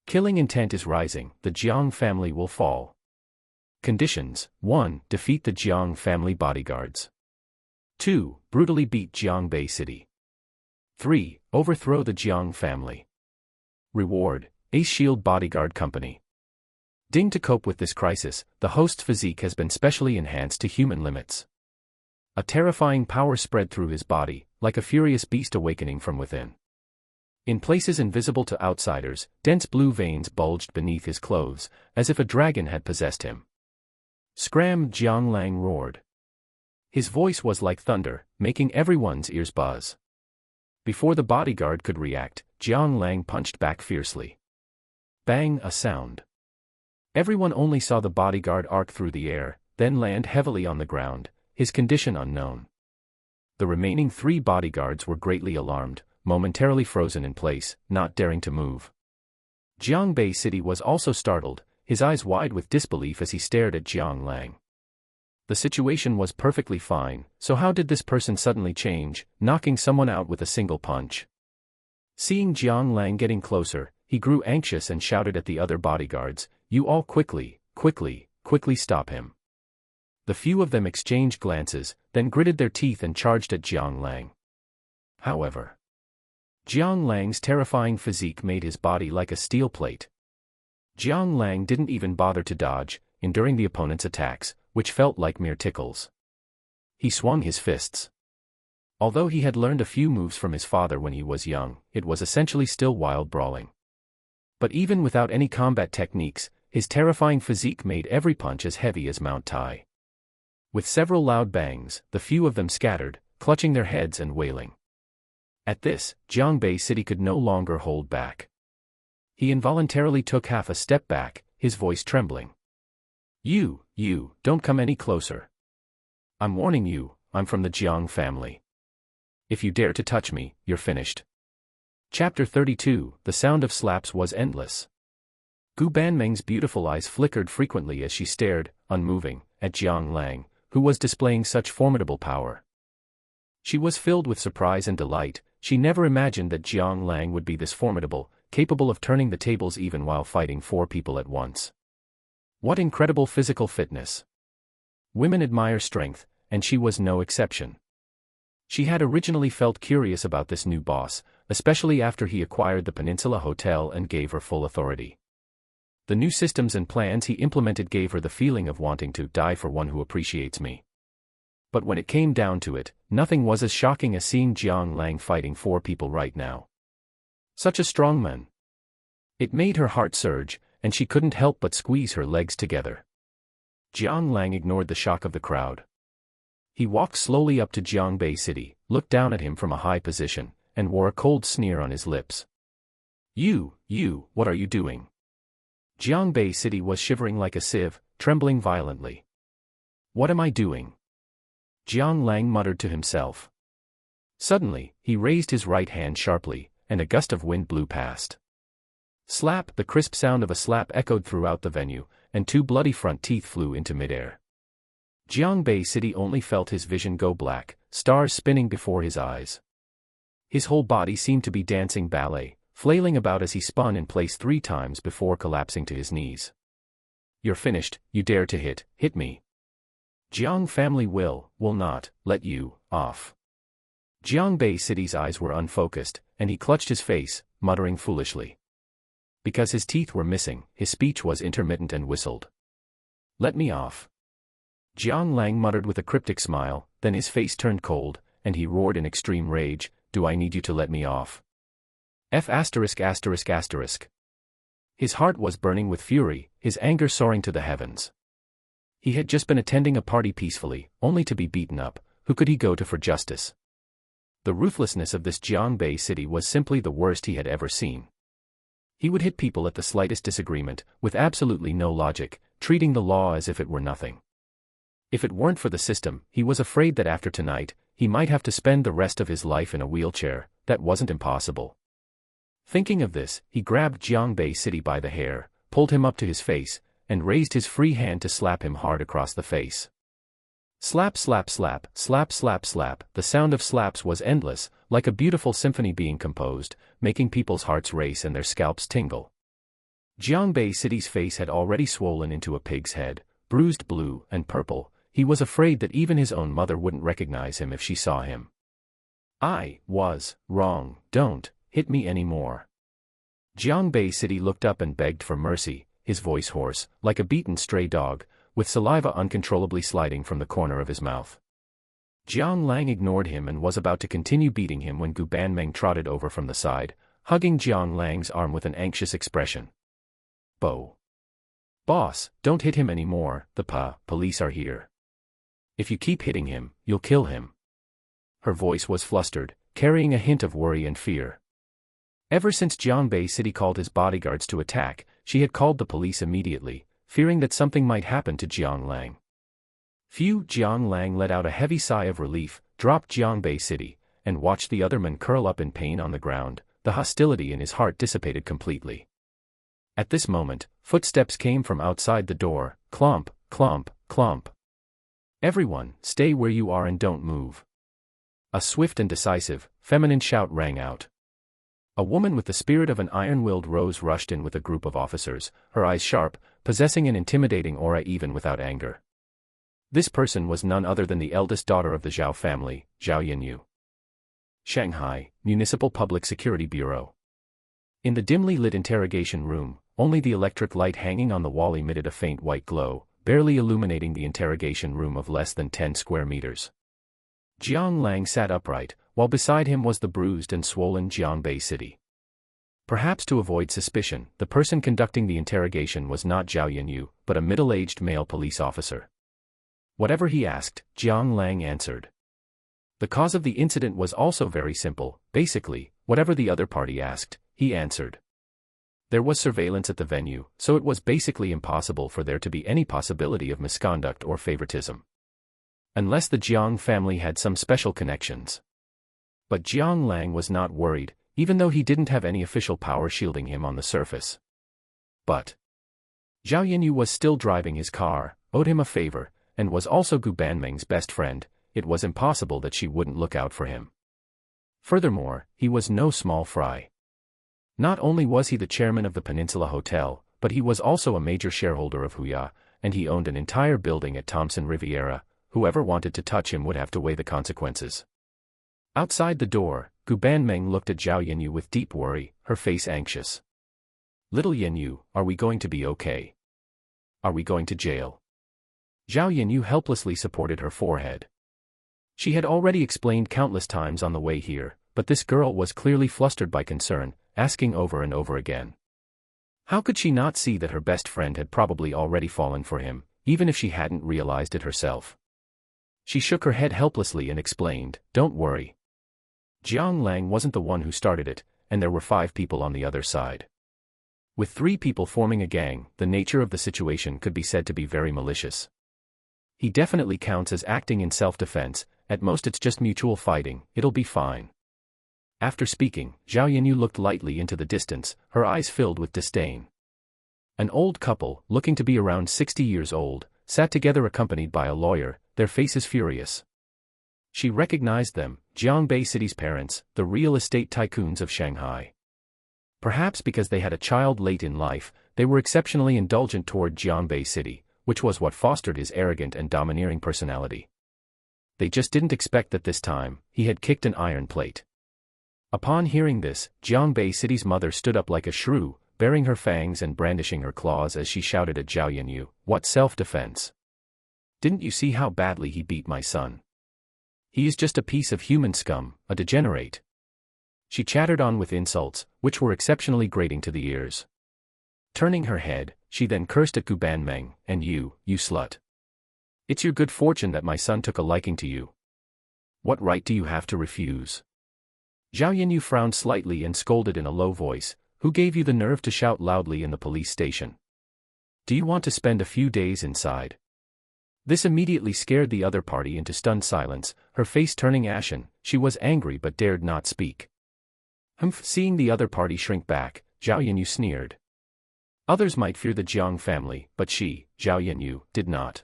Killing intent is rising, the Jiang family will fall. Conditions: 1. Defeat the Jiang family bodyguards. 2. Brutally beat Jiangbei City. 3. Overthrow the Jiang family. Reward: Ace Shield Bodyguard Company. Ding. To cope with this crisis, the host's physique has been specially enhanced to human limits. A terrifying power spread through his body, like a furious beast awakening from within. In places invisible to outsiders, dense blue veins bulged beneath his clothes, as if a dragon had possessed him. Scram! Jiang Lang roared. His voice was like thunder, making everyone's ears buzz. Before the bodyguard could react, Jiang Lang punched back fiercely. Bang! A sound. Everyone only saw the bodyguard arc through the air, then land heavily on the ground, his condition unknown. The remaining 3 bodyguards were greatly alarmed, momentarily frozen in place, not daring to move. Jiangbei City was also startled, his eyes wide with disbelief as he stared at Jiang Lang. The situation was perfectly fine, so how did this person suddenly change, knocking someone out with a single punch? Seeing Jiang Lang getting closer, he grew anxious and shouted at the other bodyguards, "You all quickly stop him." The few of them exchanged glances, then gritted their teeth and charged at Jiang Lang. However, Jiang Lang's terrifying physique made his body like a steel plate. Jiang Lang didn't even bother to dodge, enduring the opponent's attacks, which felt like mere tickles. He swung his fists. Although he had learned a few moves from his father when he was young, it was essentially still wild brawling. But even without any combat techniques, his terrifying physique made every punch as heavy as Mount Tai. With several loud bangs, the few of them scattered, clutching their heads and wailing. At this, Jiangbei City could no longer hold back. He involuntarily took half a step back, his voice trembling. You, don't come any closer. I'm warning you, I'm from the Jiang family. If you dare to touch me, you're finished. Chapter 32, The sound of slaps was endless. Gu Banmeng's beautiful eyes flickered frequently as she stared, unmoving, at Jiang Lang, who was displaying such formidable power. She was filled with surprise and delight. She never imagined that Jiang Lang would be this formidable, capable of turning the tables even while fighting 4 people at once. What incredible physical fitness! Women admire strength, and she was no exception. She had originally felt curious about this new boss, especially after he acquired the Peninsula Hotel and gave her full authority. The new systems and plans he implemented gave her the feeling of wanting to die for one who appreciates me. But when it came down to it, nothing was as shocking as seeing Jiang Lang fighting 4 people right now. Such a strong man. It made her heart surge, and she couldn't help but squeeze her legs together. Jiang Lang ignored the shock of the crowd. He walked slowly up to Jiangbei City, looked down at him from a high position, and wore a cold sneer on his lips. You, what are you doing? Jiangbei City was shivering like a sieve, trembling violently. What am I doing? Jiang Lang muttered to himself. Suddenly, he raised his right hand sharply, and a gust of wind blew past. Slap! The crisp sound of a slap echoed throughout the venue, and 2 bloody front teeth flew into midair. Jiangbei City only felt his vision go black, stars spinning before his eyes. His whole body seemed to be dancing ballet, flailing about as he spun in place 3 times before collapsing to his knees. You're finished, you dare to hit me. Jiang family will not, let you off. Jiangbei City's eyes were unfocused, and he clutched his face, muttering foolishly. Because his teeth were missing, his speech was intermittent and whistled. Let me off. Jiang Lang muttered with a cryptic smile, then his face turned cold, and he roared in extreme rage, Do I need you to let me off? F*******. His heart was burning with fury, his anger soaring to the heavens. He had just been attending a party peacefully, only to be beaten up. Who could he go to for justice? The ruthlessness of this Jiangbei City was simply the worst he had ever seen. He would hit people at the slightest disagreement, with absolutely no logic, treating the law as if it were nothing. If it weren't for the system, he was afraid that after tonight, he might have to spend the rest of his life in a wheelchair. That wasn't impossible. Thinking of this, he grabbed Jiang City by the hair, pulled him up to his face, and raised his free hand to slap him hard across the face. Slap slap slap, slap slap slap. The sound of slaps was endless, like a beautiful symphony being composed, making people's hearts race and their scalps tingle. Jiang City's face had already swollen into a pig's head, bruised blue and purple. He was afraid that even his own mother wouldn't recognize him if she saw him. I was wrong. Don't hit me anymore. Jiang City looked up and begged for mercy, his voice hoarse, like a beaten stray dog, with saliva uncontrollably sliding from the corner of his mouth. Jiang Lang ignored him and was about to continue beating him when Gu Banmeng trotted over from the side, hugging Jiang Lang's arm with an anxious expression. Bo. Boss, don't hit him anymore, the police are here. If you keep hitting him, you'll kill him. Her voice was flustered, carrying a hint of worry and fear. Ever since Jiang City called his bodyguards to attack, she had called the police immediately, fearing that something might happen to Jiang Lang. Phew! Jiang Lang let out a heavy sigh of relief, dropped Jiang City, and watched the other men curl up in pain on the ground. The hostility in his heart dissipated completely. At this moment, footsteps came from outside the door, clomp, clomp, clomp. Everyone, stay where you are and don't move. A swift and decisive, feminine shout rang out. A woman with the spirit of an iron-willed rose rushed in with a group of officers, her eyes sharp, possessing an intimidating aura even without anger. This person was none other than the eldest daughter of the Zhao family, Zhao Yanyu. Shanghai, Municipal Public Security Bureau. In the dimly lit interrogation room, only the electric light hanging on the wall emitted a faint white glow, barely illuminating the interrogation room of less than 10 square meters. Jiang Lang sat upright, while beside him was the bruised and swollen Jiang City. Perhaps to avoid suspicion, the person conducting the interrogation was not Zhao Yanyu, but a middle-aged male police officer. Whatever he asked, Jiang Lang answered. The cause of the incident was also very simple. Basically, whatever the other party asked, he answered. There was surveillance at the venue, so it was basically impossible for there to be any possibility of misconduct or favoritism. Unless the Jiang family had some special connections. But Jiang Lang was not worried, even though he didn't have any official power shielding him on the surface. But Zhao Yanyu was still driving his car, owed him a favor, and was also Gu Banmeng's best friend. It was impossible that she wouldn't look out for him. Furthermore, he was no small fry. Not only was he the chairman of the Peninsula Hotel, but he was also a major shareholder of Huya, and he owned an entire building at Thompson Riviera. Whoever wanted to touch him would have to weigh the consequences. Outside the door, Gu Banmeng looked at Zhao Yanyu with deep worry, her face anxious. Little Yanyu, are we going to be okay? Are we going to jail? Zhao Yanyu helplessly supported her forehead. She had already explained countless times on the way here, but this girl was clearly flustered by concern, asking over and over again. How could she not see that her best friend had probably already fallen for him, even if she hadn't realized it herself? She shook her head helplessly and explained, "Don't worry. Jiang Lang wasn't the one who started it, and there were 5 people on the other side. With 3 people forming a gang, the nature of the situation could be said to be very malicious. He definitely counts as acting in self-defense. At most it's just mutual fighting, it'll be fine." After speaking, Zhao Yanyu looked lightly into the distance, her eyes filled with disdain. An old couple, looking to be around 60 years old, sat together accompanied by a lawyer, their faces furious. She recognized them, Jiang City's parents, the real estate tycoons of Shanghai. Perhaps because they had a child late in life, they were exceptionally indulgent toward Jiang City, which was what fostered his arrogant and domineering personality. They just didn't expect that this time, he had kicked an iron plate. Upon hearing this, Jiang City's mother stood up like a shrew, baring her fangs and brandishing her claws as she shouted at Zhao Yanyu, "What self-defense? Didn't you see how badly he beat my son? He is just a piece of human scum, a degenerate." She chattered on with insults, which were exceptionally grating to the ears. Turning her head, she then cursed at Gu Banmeng, "And you slut. It's your good fortune that my son took a liking to you. What right do you have to refuse?" Zhao Yanyu frowned slightly and scolded in a low voice, "Who gave you the nerve to shout loudly in the police station? Do you want to spend a few days inside?" This immediately scared the other party into stunned silence, her face turning ashen. She was angry but dared not speak. Humph! Seeing the other party shrink back, Zhao Yanyu sneered. Others might fear the Jiang family, but she, Zhao Yanyu, did not.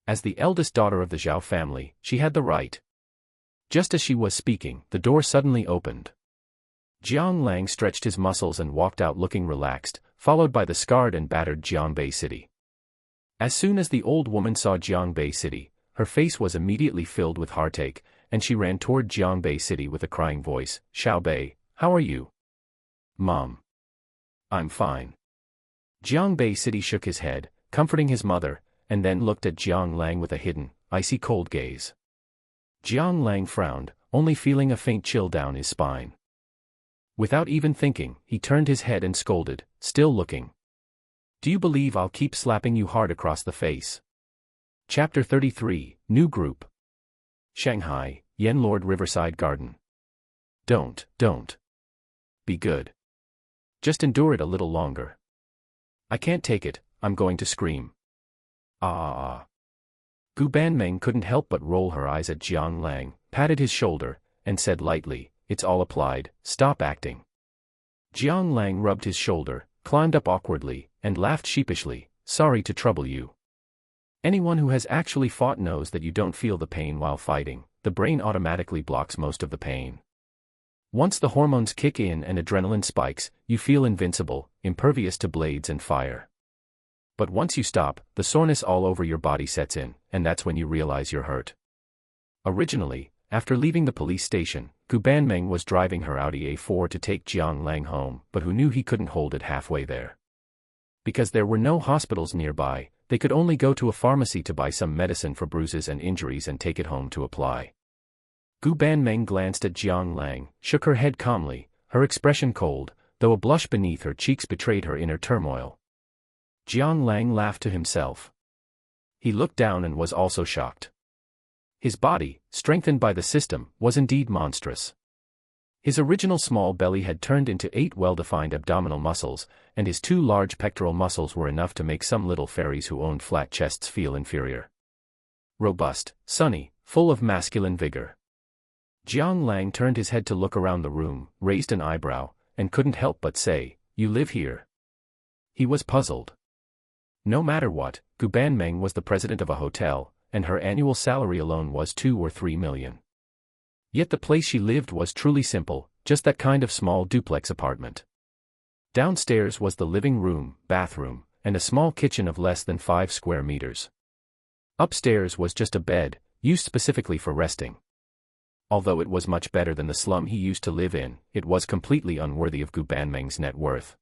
As the eldest daughter of the Zhao family, she had the right. Just as she was speaking, the door suddenly opened. Jiang Lang stretched his muscles and walked out looking relaxed, followed by the scarred and battered Jiangbei City. As soon as the old woman saw Jiangbei City, her face was immediately filled with heartache, and she ran toward Jiangbei City with a crying voice, "Xiaobei, how are you?" "Mom. I'm fine." Jiangbei City shook his head, comforting his mother, and then looked at Jiang Lang with a hidden, icy cold gaze. Jiang Lang frowned, only feeling a faint chill down his spine. Without even thinking, he turned his head and scolded, still looking. "Do you believe I'll keep slapping you hard across the face?" Chapter 33, New Group. Shanghai, Yenlord Riverside Garden. Don't. Be good. Just endure it a little longer. I can't take it, I'm going to scream. Gu Banmeng couldn't help but roll her eyes at Jiang Lang, patted his shoulder, and said lightly, "It's all applied, stop acting." Jiang Lang rubbed his shoulder, climbed up awkwardly, and laughed sheepishly, "Sorry to trouble you." Anyone who has actually fought knows that you don't feel the pain while fighting, the brain automatically blocks most of the pain. Once the hormones kick in and adrenaline spikes, you feel invincible, impervious to blades and fire. But once you stop, the soreness all over your body sets in, and that's when you realize you're hurt. Originally, after leaving the police station, Gu Banmeng was driving her Audi A4 to take Jiang Lang home, but who knew he couldn't hold it halfway there. Because there were no hospitals nearby, they could only go to a pharmacy to buy some medicine for bruises and injuries and take it home to apply. Gu Banmeng glanced at Jiang Lang, shook her head calmly, her expression cold, though a blush beneath her cheeks betrayed her inner turmoil. Jiang Lang laughed to himself. He looked down and was also shocked. His body, strengthened by the system, was indeed monstrous. His original small belly had turned into 8 well-defined abdominal muscles, and his 2 large pectoral muscles were enough to make some little fairies who owned flat chests feel inferior. Robust, sunny, full of masculine vigor. Jiang Lang turned his head to look around the room, raised an eyebrow, and couldn't help but say, "You live here?" He was puzzled. No matter what, Gu Banmeng was the president of a hotel, and her annual salary alone was 2 or 3 million. Yet the place she lived was truly simple, just that kind of small duplex apartment. Downstairs was the living room, bathroom, and a small kitchen of less than 5 square meters. Upstairs was just a bed, used specifically for resting. Although it was much better than the slum he used to live in, it was completely unworthy of Gu Banmeng's net worth.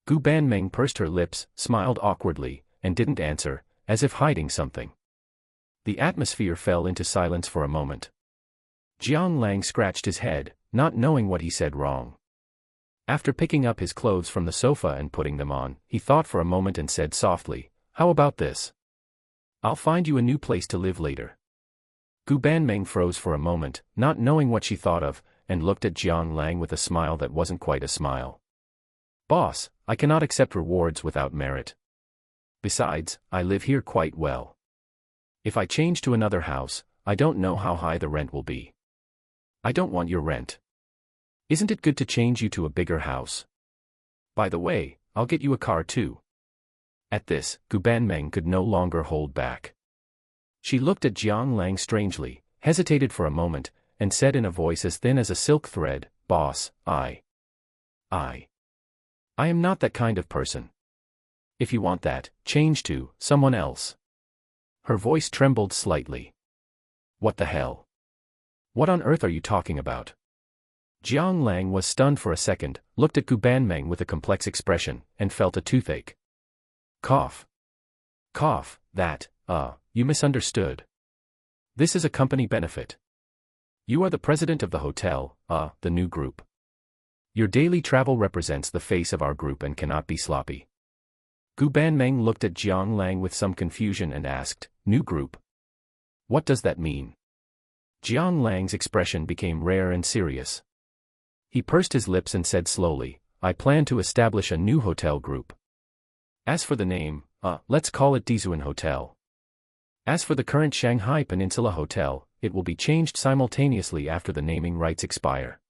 Gu Banmeng pursed her lips, smiled awkwardly, and didn't answer, as if hiding something. The atmosphere fell into silence for a moment. Jiang Lang scratched his head, not knowing what he said wrong. After picking up his clothes from the sofa and putting them on, he thought for a moment and said softly, "How about this? I'll find you a new place to live later." Gu Banmeng froze for a moment, not knowing what she thought of, and looked at Jiang Lang with a smile that wasn't quite a smile. "Boss, I cannot accept rewards without merit. Besides, I live here quite well. If I change to another house, I don't know how high the rent will be. I don't want your rent. Isn't it good to change you to a bigger house? By the way, I'll get you a car too." At this, Gu Banmeng could no longer hold back. She looked at Jiang Lang strangely, hesitated for a moment, and said in a voice as thin as a silk thread, "Boss, I am not that kind of person. If you want that, change to someone else." Her voice trembled slightly. "What the hell? What on earth are you talking about?" Jiang Lang was stunned for a second, looked at Gu Banmeng with a complex expression, and felt a toothache. Cough. You misunderstood. This is a company benefit. You are the president of the hotel, the new group. Your daily travel represents the face of our group and cannot be sloppy. Gu Banmeng looked at Jiang Lang with some confusion and asked, "New group? What does that mean?" Jiang Lang's expression became rare and serious. He pursed his lips and said slowly, "I plan to establish a new hotel group. As for the name, let's call it Dizuan Hotel." As for the current Shanghai Peninsula Hotel, it will be changed simultaneously after the naming rights expire.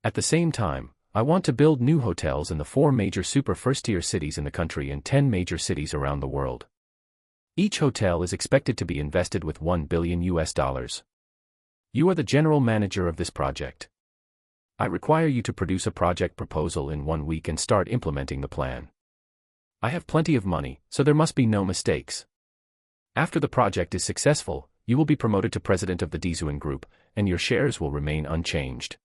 At the same time, I want to build new hotels in the 4 major super first-tier cities in the country and 10 major cities around the world. Each hotel is expected to be invested with $1 billion. You are the general manager of this project. I require you to produce a project proposal in 1 week and start implementing the plan. I have plenty of money, so there must be no mistakes. After the project is successful, you will be promoted to president of the Dizuan Group, and your shares will remain unchanged.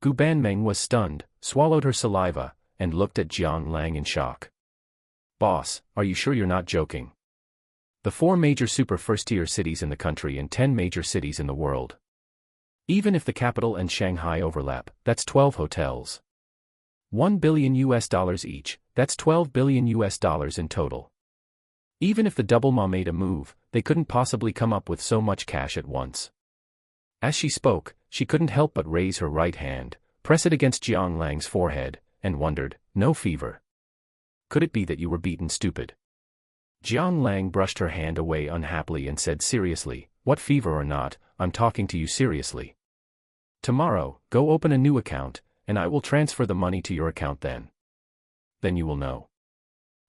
Gu Banmeng was stunned, swallowed her saliva, and looked at Jiang Lang in shock. Boss, are you sure you're not joking? The 4 major super first-tier cities in the country and 10 major cities in the world. Even if the capital and Shanghai overlap, that's 12 hotels. $1 billion each, that's $12 billion in total. Even if the double ma made a move, they couldn't possibly come up with so much cash at once. As she spoke, she couldn't help but raise her right hand, press it against Jiang Lang's forehead, and wondered, no fever. Could it be that you were beaten stupid? Jiang Lang brushed her hand away unhappily and said seriously, what fever or not, I'm talking to you seriously. Tomorrow, go open a new account, and I will transfer the money to your account then. Then you will know.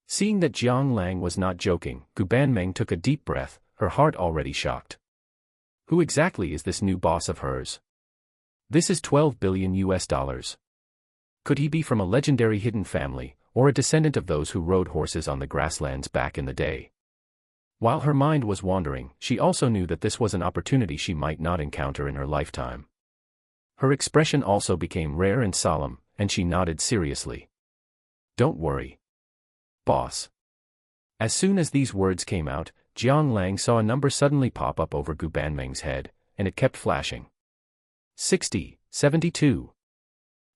Seeing that Jiang Lang was not joking, Gu Banmeng took a deep breath, her heart already shocked. Who exactly is this new boss of hers? This is $12 billion. Could he be from a legendary hidden family, or a descendant of those who rode horses on the grasslands back in the day? While her mind was wandering, she also knew that this was an opportunity she might not encounter in her lifetime. Her expression also became rare and solemn, and she nodded seriously. Don't worry, boss. As soon as these words came out, Jiang Lang saw a number suddenly pop up over Gu Banmeng's head, and it kept flashing. 60, 72,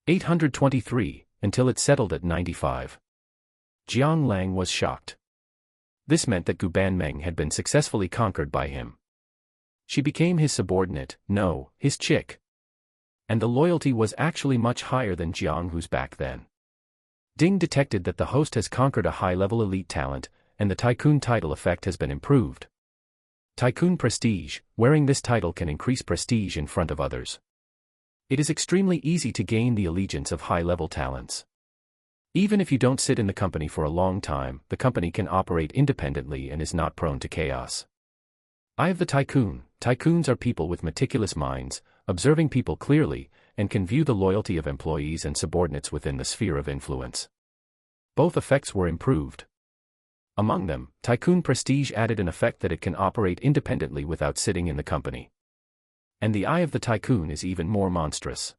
823, until it settled at 95. Jiang Lang was shocked. This meant that Gu Banmeng had been successfully conquered by him. She became his subordinate, no, his chick. And the loyalty was actually much higher than Jiang Hu's back then. Ding detected that the host has conquered a high-level elite talent, and the tycoon title effect has been improved. Tycoon prestige, wearing this title can increase prestige in front of others. It is extremely easy to gain the allegiance of high-level talents. Even if you don't sit in the company for a long time, the company can operate independently and is not prone to chaos. Eye of the tycoon. Tycoons are people with meticulous minds, observing people clearly, and can view the loyalty of employees and subordinates within the sphere of influence. Both effects were improved. Among them, tycoon prestige added an effect that it can operate independently without sitting in the company. And the eye of the tycoon is even more monstrous.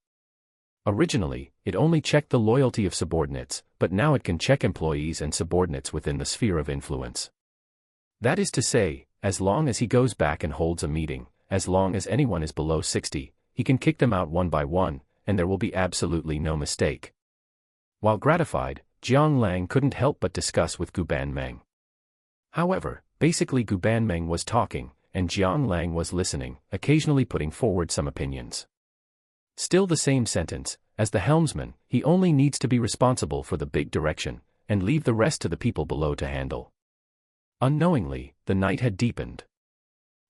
Originally, it only checked the loyalty of subordinates, but now it can check employees and subordinates within the sphere of influence. That is to say, as long as he goes back and holds a meeting, as long as anyone is below 60, he can kick them out one by one, and there will be absolutely no mistake. While gratified, Jiang Lang couldn't help but discuss with Gu Banmeng. However, basically Gu Banmeng was talking, and Jiang Lang was listening, occasionally putting forward some opinions. Still the same sentence, as the helmsman, he only needs to be responsible for the big direction, and leave the rest to the people below to handle. Unknowingly, the night had deepened.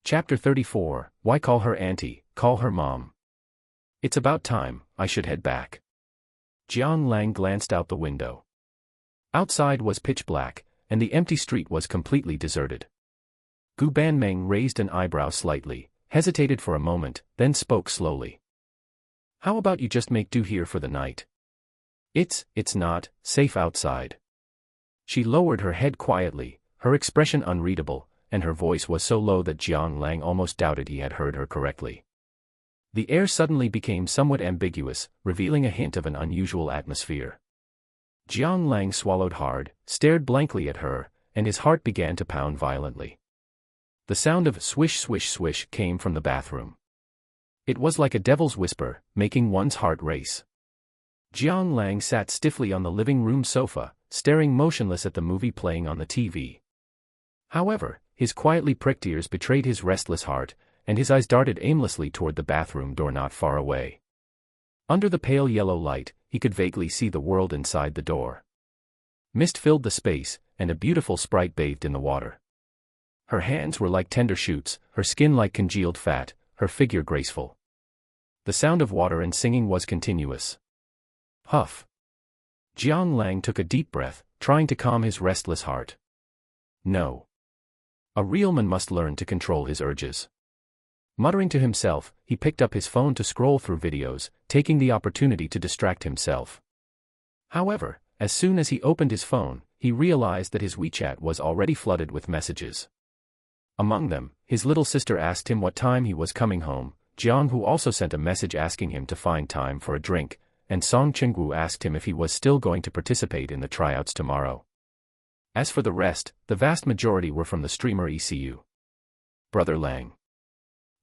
Chapter 34, Why call her auntie, call her mom. It's about time, I should head back. Jiang Lang glanced out the window. Outside was pitch black, and the empty street was completely deserted. Gu Banmeng raised an eyebrow slightly, hesitated for a moment, then spoke slowly. How about you just make do here for the night? It's not safe outside. She lowered her head quietly, her expression unreadable, and her voice was so low that Jiang Lang almost doubted he had heard her correctly. The air suddenly became somewhat ambiguous, revealing a hint of an unusual atmosphere. Jiang Lang swallowed hard, stared blankly at her, and his heart began to pound violently. The sound of swish swish swish came from the bathroom. It was like a devil's whisper, making one's heart race. Jiang Lang sat stiffly on the living room sofa, staring motionless at the movie playing on the TV. However, his quietly pricked ears betrayed his restless heart, and his eyes darted aimlessly toward the bathroom door not far away. Under the pale yellow light, he could vaguely see the world inside the door. Mist filled the space, and a beautiful sprite bathed in the water. Her hands were like tender shoots, her skin like congealed fat, her figure graceful. The sound of water and singing was continuous. Huff. Jiang Lang took a deep breath, trying to calm his restless heart. No. A real man must learn to control his urges. Muttering to himself, he picked up his phone to scroll through videos, taking the opportunity to distract himself. However, as soon as he opened his phone, he realized that his WeChat was already flooded with messages. Among them, his little sister asked him what time he was coming home, Jiang Hu also sent a message asking him to find time for a drink, and Song Chenggu asked him if he was still going to participate in the tryouts tomorrow. As for the rest, the vast majority were from the streamer ECU. Brother Lang.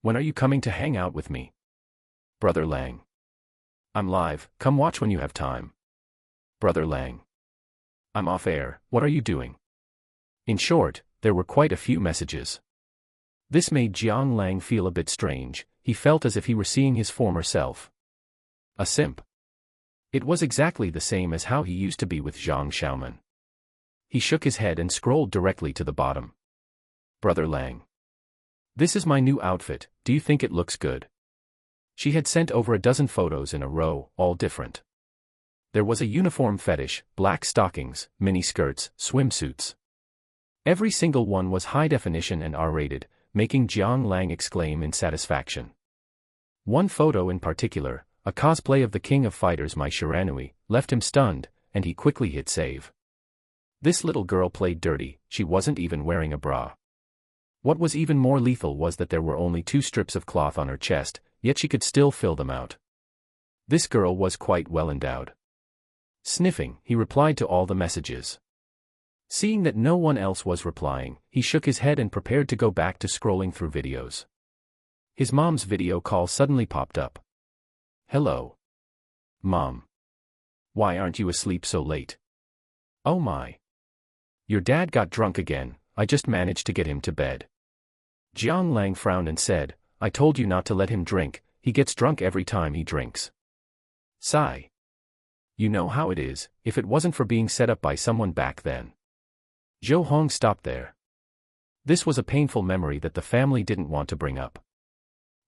When are you coming to hang out with me? Brother Lang. I'm live, come watch when you have time. Brother Lang. I'm off air, what are you doing? In short, there were quite a few messages. This made Jiang Lang feel a bit strange, he felt as if he were seeing his former self. A simp. It was exactly the same as how he used to be with Zhang Xiaoman. He shook his head and scrolled directly to the bottom. Brother Lang. This is my new outfit, do you think it looks good? She had sent over a dozen photos in a row, all different. There was a uniform fetish, black stockings, mini skirts, swimsuits. Every single one was high definition and R-rated, making Jiang Lang exclaim in satisfaction. One photo in particular, a cosplay of the King of Fighters Mai Shiranui, left him stunned, and he quickly hit save. This little girl played dirty, she wasn't even wearing a bra. What was even more lethal was that there were only 2 strips of cloth on her chest, yet she could still fill them out. This girl was quite well endowed. Sniffing, he replied to all the messages. Seeing that no one else was replying, he shook his head and prepared to go back to scrolling through videos. His mom's video call suddenly popped up. Hello. Mom. Why aren't you asleep so late? Oh my. Your dad got drunk again, I just managed to get him to bed. Jiang Lang frowned and said, I told you not to let him drink, he gets drunk every time he drinks. Sigh. You know how it is, if it wasn't for being set up by someone back then. Zhou Hong stopped there. This was a painful memory that the family didn't want to bring up.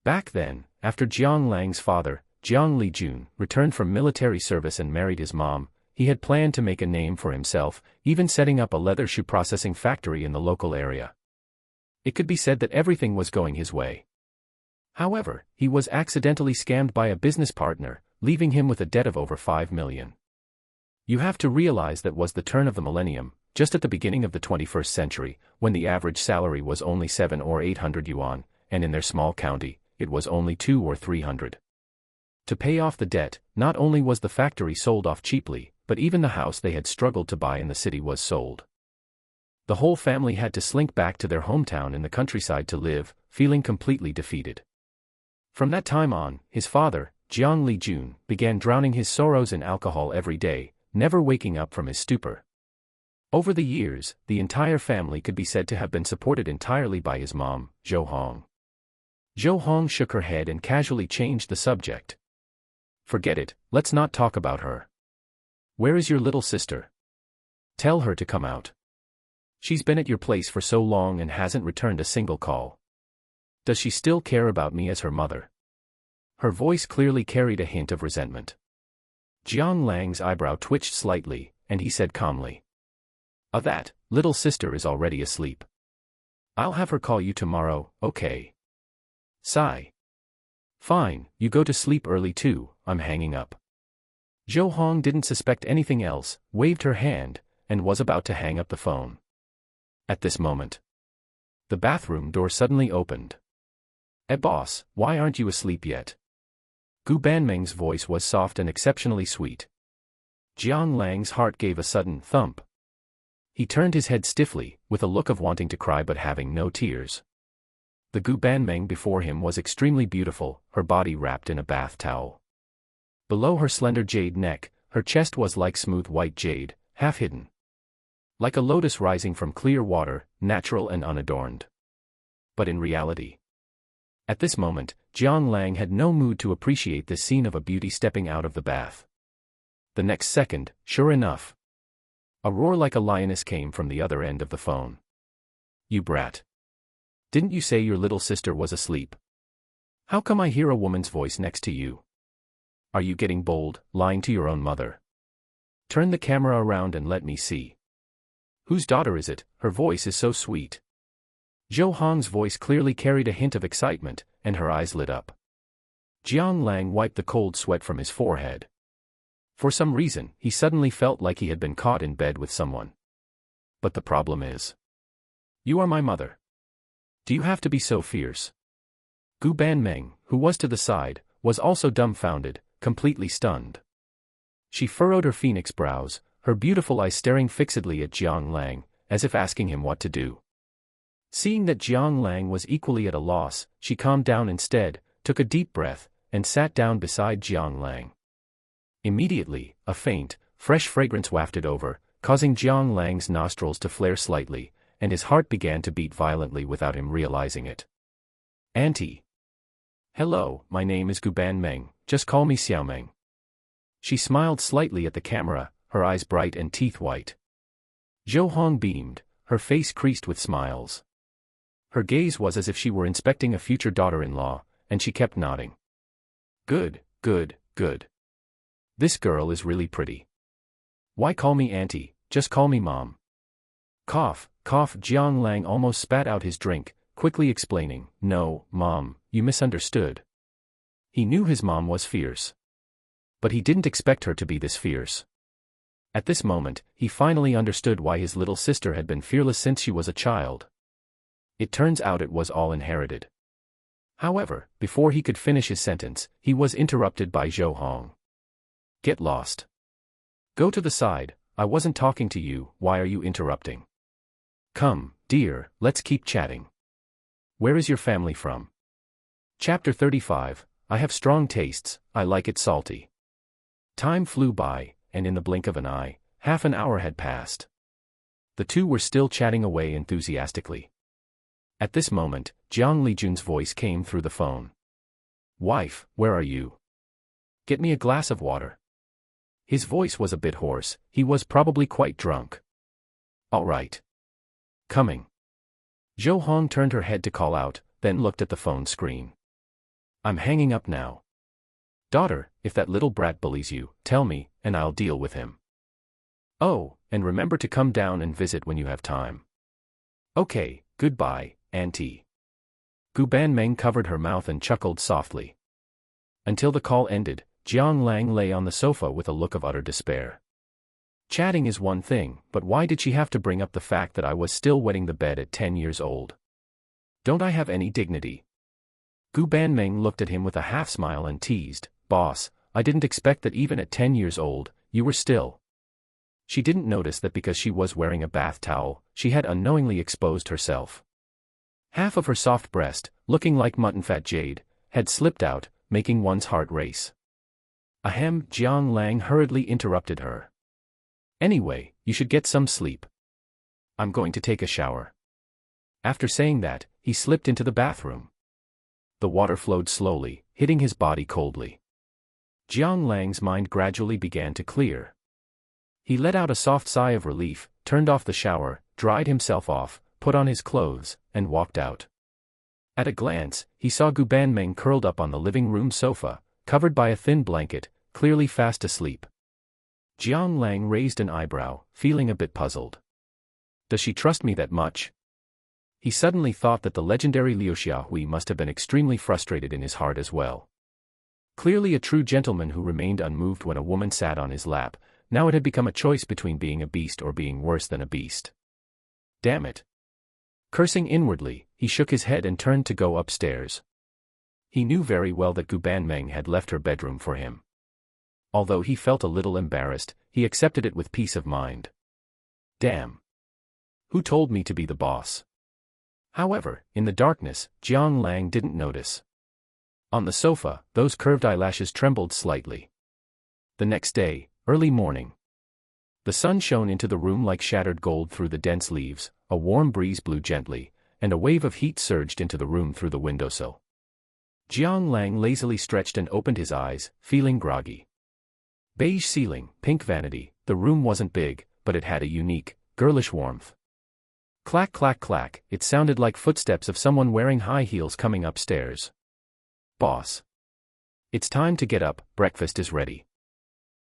Back then, after Jiang Lang's father, Jiang Lijun, returned from military service and married his mom, he had planned to make a name for himself, even setting up a leather shoe processing factory in the local area. It could be said that everything was going his way. However, he was accidentally scammed by a business partner, leaving him with a debt of over 5 million. You have to realize that was the turn of the millennium, just at the beginning of the 21st century, when the average salary was only 7 or 800 yuan, and in their small county, it was only 2 or 300. To pay off the debt, not only was the factory sold off cheaply, but even the house they had struggled to buy in the city was sold. The whole family had to slink back to their hometown in the countryside to live, feeling completely defeated. From that time on, his father, Jiang Lijun, began drowning his sorrows in alcohol every day, never waking up from his stupor. Over the years, the entire family could be said to have been supported entirely by his mom, Zhou Hong. Zhou Hong shook her head and casually changed the subject. Forget it, let's not talk about her. Where is your little sister? Tell her to come out. She's been at your place for so long and hasn't returned a single call. Does she still care about me as her mother? Her voice clearly carried a hint of resentment. Jiang Lang's eyebrow twitched slightly, and he said calmly. That little sister is already asleep. I'll have her call you tomorrow, okay? Sigh. Fine, you go to sleep early too, I'm hanging up. Zhou Hong didn't suspect anything else, waved her hand, and was about to hang up the phone. At this moment, the bathroom door suddenly opened. Boss, why aren't you asleep yet? Gu Banmeng's voice was soft and exceptionally sweet. Jiang Lang's heart gave a sudden thump. He turned his head stiffly, with a look of wanting to cry but having no tears. The Gu Banmeng before him was extremely beautiful, her body wrapped in a bath towel. Below her slender jade neck, her chest was like smooth white jade, half hidden. Like a lotus rising from clear water, natural and unadorned. But in reality, at this moment, Jiang Lang had no mood to appreciate this scene of a beauty stepping out of the bath. The next second, sure enough, a roar like a lioness came from the other end of the phone. You brat. Didn't you say your little sister was asleep? How come I hear a woman's voice next to you? Are you getting bold, lying to your own mother? Turn the camera around and let me see. Whose daughter is it? Her voice is so sweet. Zhou Hong's voice clearly carried a hint of excitement, and her eyes lit up. Jiang Lang wiped the cold sweat from his forehead. For some reason, he suddenly felt like he had been caught in bed with someone. But the problem is, you are my mother. Do you have to be so fierce? Gu Banmeng, who was to the side, was also dumbfounded, completely stunned. She furrowed her phoenix brows, her beautiful eyes staring fixedly at Jiang Lang, as if asking him what to do. Seeing that Jiang Lang was equally at a loss, she calmed down instead, took a deep breath, and sat down beside Jiang Lang. Immediately, a faint, fresh fragrance wafted over, causing Jiang Lang's nostrils to flare slightly, and his heart began to beat violently without him realizing it. Auntie. Hello, my name is Gu Banmeng, just call me Xiaomeng. She smiled slightly at the camera, her eyes bright and teeth white. Zhou Hong beamed, her face creased with smiles. Her gaze was as if she were inspecting a future daughter-in-law, and she kept nodding. Good, good, good. This girl is really pretty. Why call me auntie, just call me mom. Cough, cough. Jiang Lang almost spat out his drink, quickly explaining, no, mom, you misunderstood. He knew his mom was fierce. But he didn't expect her to be this fierce. At this moment, he finally understood why his little sister had been fearless since she was a child. It turns out it was all inherited. However, before he could finish his sentence, he was interrupted by Zhou Hong. Get lost. Go to the side, I wasn't talking to you, why are you interrupting? Come, dear, let's keep chatting. Where is your family from? Chapter 35, I have strong tastes, I like it salty. Time flew by, and in the blink of an eye, half an hour had passed. The two were still chatting away enthusiastically. At this moment, Jiang Lijun's voice came through the phone. Wife, where are you? Get me a glass of water. His voice was a bit hoarse, he was probably quite drunk. All right. Coming. Zhou Hong turned her head to call out, then looked at the phone screen. I'm hanging up now. Daughter, if that little brat bullies you, tell me, and I'll deal with him. Oh, and remember to come down and visit when you have time. Okay, goodbye, auntie. Gu Banmeng covered her mouth and chuckled softly. Until the call ended, Jiang Lang lay on the sofa with a look of utter despair. Chatting is one thing, but why did she have to bring up the fact that I was still wetting the bed at 10 years old? Don't I have any dignity? Gu Banmeng looked at him with a half-smile and teased, Boss, I didn't expect that even at 10 years old, you were still. She didn't notice that because she was wearing a bath towel, she had unknowingly exposed herself. Half of her soft breast, looking like mutton-fat jade, had slipped out, making one's heart race. Ahem, Jiang Lang hurriedly interrupted her. Anyway, you should get some sleep. I'm going to take a shower. After saying that, he slipped into the bathroom. The water flowed slowly, hitting his body coldly. Jiang Lang's mind gradually began to clear. He let out a soft sigh of relief, turned off the shower, dried himself off, put on his clothes, and walked out. At a glance, he saw Gu Banmeng curled up on the living room sofa, covered by a thin blanket, clearly fast asleep. Jiang Lang raised an eyebrow, feeling a bit puzzled. Does she trust me that much? He suddenly thought that the legendary Liu Xiaohui must have been extremely frustrated in his heart as well. Clearly a true gentleman who remained unmoved when a woman sat on his lap, now it had become a choice between being a beast or being worse than a beast. Damn it. Cursing inwardly, he shook his head and turned to go upstairs. He knew very well that Gu Banmeng had left her bedroom for him. Although he felt a little embarrassed, he accepted it with peace of mind. Damn. Who told me to be the boss? However, in the darkness, Jiang Lang didn't notice. On the sofa, those curved eyelashes trembled slightly. The next day, early morning. The sun shone into the room like shattered gold through the dense leaves, a warm breeze blew gently, and a wave of heat surged into the room through the windowsill. Jiang Lang lazily stretched and opened his eyes, feeling groggy. Beige ceiling, pink vanity, the room wasn't big, but it had a unique, girlish warmth. Clack clack clack, it sounded like footsteps of someone wearing high heels coming upstairs. Boss. It's time to get up, breakfast is ready.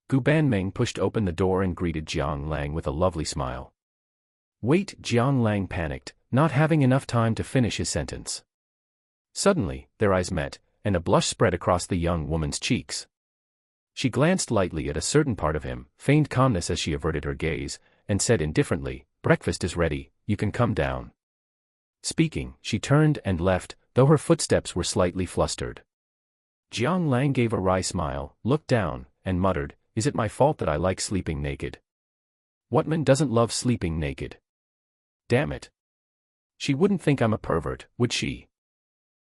Gu Banming pushed open the door and greeted Jiang Lang with a lovely smile. Wait, Jiang Lang panicked, not having enough time to finish his sentence. Suddenly, their eyes met, and a blush spread across the young woman's cheeks. She glanced lightly at a certain part of him, feigned calmness as she averted her gaze, and said indifferently, breakfast is ready, you can come down. Speaking, she turned and left, though her footsteps were slightly flustered. Jiang Lang gave a wry smile, looked down, and muttered, is it my fault that I like sleeping naked? What man doesn't love sleeping naked? Damn it. She wouldn't think I'm a pervert, would she?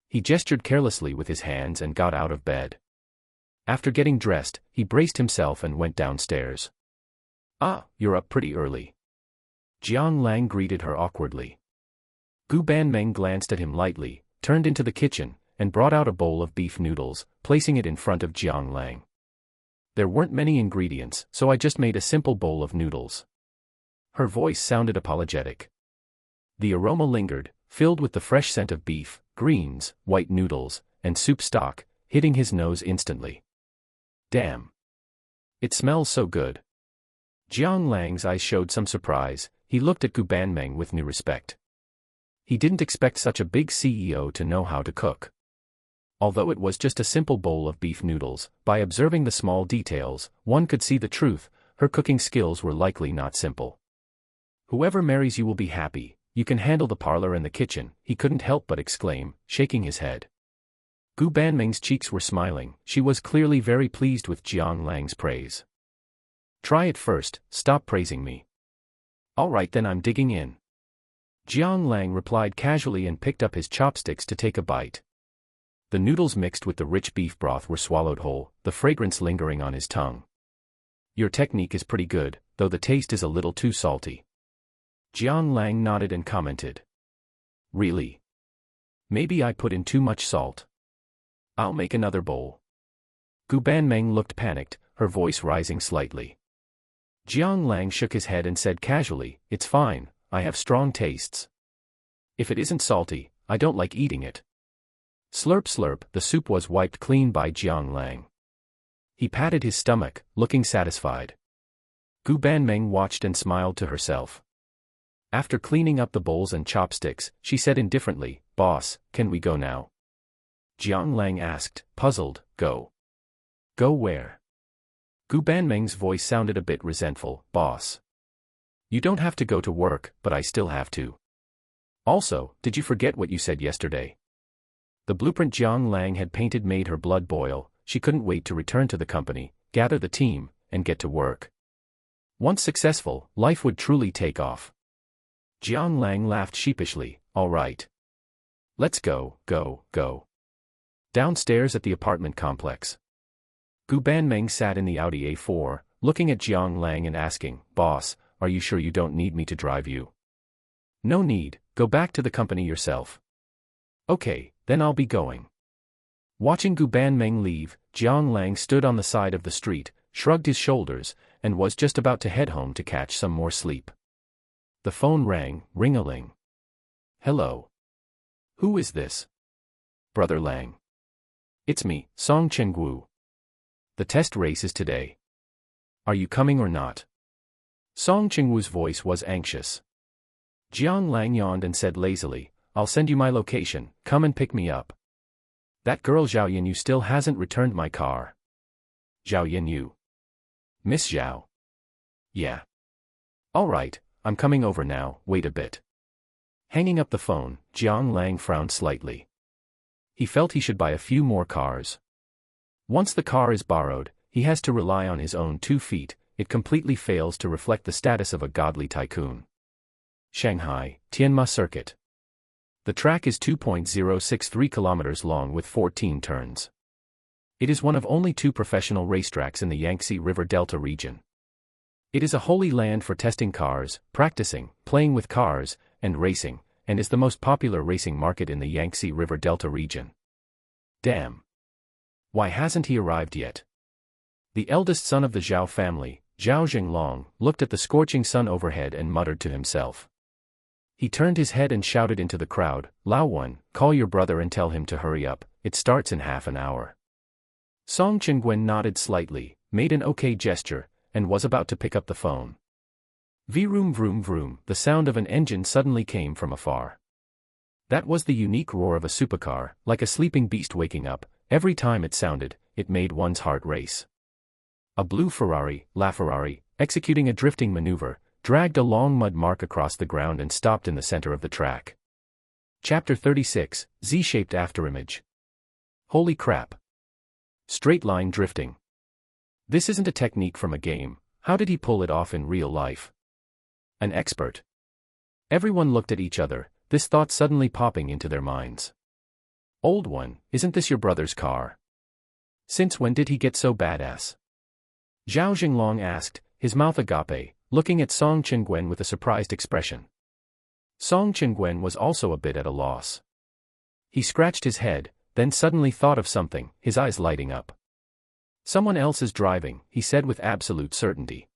He gestured carelessly with his hands and got out of bed. After getting dressed, he braced himself and went downstairs. Ah, you're up pretty early. Jiang Lang greeted her awkwardly. Gu Banming glanced at him lightly, turned into the kitchen, and brought out a bowl of beef noodles, placing it in front of Jiang Lang. There weren't many ingredients, so I just made a simple bowl of noodles. Her voice sounded apologetic. The aroma lingered, filled with the fresh scent of beef, greens, white noodles, and soup stock, hitting his nose instantly. Damn. It smells so good. Jiang Lang's eyes showed some surprise. He looked at Gu Banming with new respect. He didn't expect such a big CEO to know how to cook. Although it was just a simple bowl of beef noodles, by observing the small details, one could see the truth, her cooking skills were likely not simple. Whoever marries you will be happy, you can handle the parlor and the kitchen, he couldn't help but exclaim, shaking his head. Gu Banming's cheeks were smiling, she was clearly very pleased with Jiang Lang's praise. Try it first, stop praising me. Alright then, I'm digging in. Jiang Lang replied casually and picked up his chopsticks to take a bite. The noodles mixed with the rich beef broth were swallowed whole, the fragrance lingering on his tongue. Your technique is pretty good, though the taste is a little too salty. Jiang Lang nodded and commented. Really? Maybe I put in too much salt. I'll make another bowl. Gu Banming looked panicked, her voice rising slightly. Jiang Lang shook his head and said casually, it's fine, I have strong tastes. If it isn't salty, I don't like eating it. Slurp slurp, the soup was wiped clean by Jiang Lang. He patted his stomach, looking satisfied. Gu Banming watched and smiled to herself. After cleaning up the bowls and chopsticks, she said indifferently, boss, can we go now? Jiang Lang asked, puzzled, go. Go where? Gu Banming's voice sounded a bit resentful, boss. You don't have to go to work, but I still have to. Also, did you forget what you said yesterday? The blueprint Jiang Lang had painted made her blood boil, she couldn't wait to return to the company, gather the team, and get to work. Once successful, life would truly take off. Jiang Lang laughed sheepishly, all right. Let's go, go. Downstairs at the apartment complex. Gu Banming sat in the Audi A4, looking at Jiang Lang and asking, boss, are you sure you don't need me to drive you? No need, go back to the company yourself. Okay, then I'll be going. Watching Gu Banming leave, Jiang Lang stood on the side of the street, shrugged his shoulders, and was just about to head home to catch some more sleep. The phone rang, ring-a-ling. Hello. Who is this? Brother Lang. It's me, Song Chenggu. The test race is today. Are you coming or not? Song Chengwu's voice was anxious. Jiang Lang yawned and said lazily, I'll send you my location, come and pick me up. That girl Zhao Yanyu still hasn't returned my car. Zhao Yanyu. Miss Zhao. Yeah. Alright, I'm coming over now, wait a bit. Hanging up the phone, Jiang Lang frowned slightly. He felt he should buy a few more cars. Once the car is borrowed, he has to rely on his own 2 feet, it completely fails to reflect the status of a godly tycoon. Shanghai, Tianma Circuit. The track is 2.063 kilometers long with 14 turns. It is one of only 2 professional racetracks in the Yangtze River Delta region. It is a holy land for testing cars, practicing, playing with cars, and racing, and is the most popular racing market in the Yangtze River Delta region. Damn. Why hasn't he arrived yet? The eldest son of the Zhao family, Zhao Jinglong, looked at the scorching sun overhead and muttered to himself. He turned his head and shouted into the crowd, "Lao Wan, call your brother and tell him to hurry up, it starts in half an hour." Song Chingwen nodded slightly, made an okay gesture, and was about to pick up the phone. Vroom vroom vroom, the sound of an engine suddenly came from afar. That was the unique roar of a supercar, like a sleeping beast waking up. Every time it sounded, it made one's heart race. A blue Ferrari, LaFerrari, executing a drifting maneuver, dragged a long mud mark across the ground and stopped in the center of the track. Chapter 36, Z-shaped afterimage. Holy crap. Straight line drifting. This isn't a technique from a game, how did he pull it off in real life? An expert. Everyone looked at each other, this thought suddenly popping into their minds. Old one, isn't this your brother's car? Since when did he get so badass? Jiang Lang asked, his mouth agape, looking at Song Chingwen with a surprised expression. Song Chingwen was also a bit at a loss. He scratched his head, then suddenly thought of something, his eyes lighting up. Someone else is driving, he said with absolute certainty.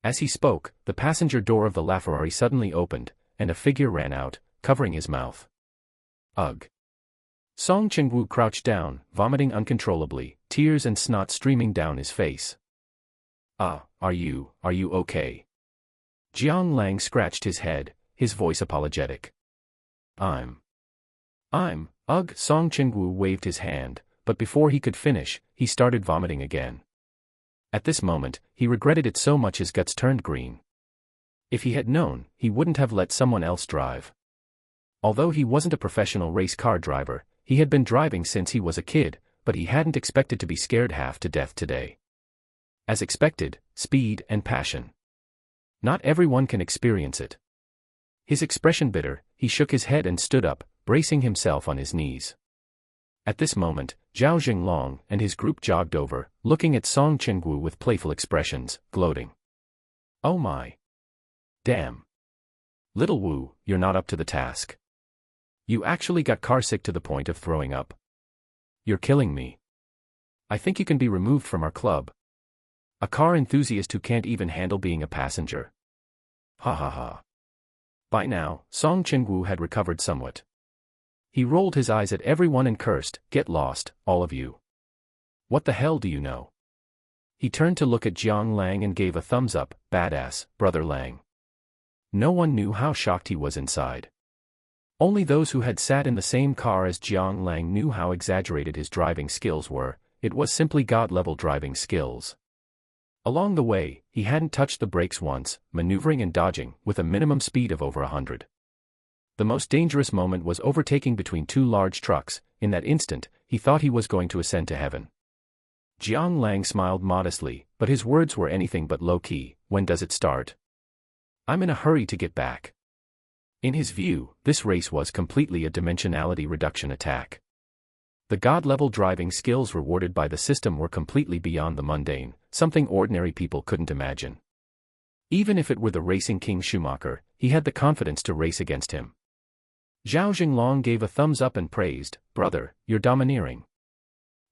As he spoke, the passenger door of the LaFerrari suddenly opened, and a figure ran out, covering his mouth. Ugh. Song Chingwu crouched down, vomiting uncontrollably, tears and snot streaming down his face. Are you okay? Jiang Lang scratched his head, his voice apologetic. Ugh. Song Chingwu waved his hand, but before he could finish, he started vomiting again. At this moment, he regretted it so much his guts turned green. If he had known, he wouldn't have let someone else drive. Although he wasn't a professional race car driver, he had been driving since he was a kid, but he hadn't expected to be scared half to death today. As expected, speed and passion. Not everyone can experience it. His expression bitter, he shook his head and stood up, bracing himself on his knees. At this moment, Jiang Lang and his group jogged over, looking at Song Chingwu with playful expressions, gloating. Oh my. Damn. Little Wu, you're not up to the task. You actually got carsick to the point of throwing up. You're killing me. I think you can be removed from our club. A car enthusiast who can't even handle being a passenger. Ha ha ha. By now, Song Chingwu had recovered somewhat. He rolled his eyes at everyone and cursed, "Get lost, all of you. What the hell do you know?" He turned to look at Jiang Lang and gave a thumbs up, "Badass, Brother Lang." No one knew how shocked he was inside. Only those who had sat in the same car as Jiang Lang knew how exaggerated his driving skills were. It was simply God-level driving skills. Along the way, he hadn't touched the brakes once, maneuvering and dodging, with a minimum speed of over 100. The most dangerous moment was overtaking between two large trucks. In that instant, he thought he was going to ascend to heaven. Jiang Lang smiled modestly, but his words were anything but low-key. When does it start? I'm in a hurry to get back. In his view, this race was completely a dimensionality reduction attack. The God-level driving skills rewarded by the system were completely beyond the mundane, something ordinary people couldn't imagine. Even if it were the racing king Schumacher, he had the confidence to race against him. Jiang Lang gave a thumbs up and praised, "Brother, you're domineering.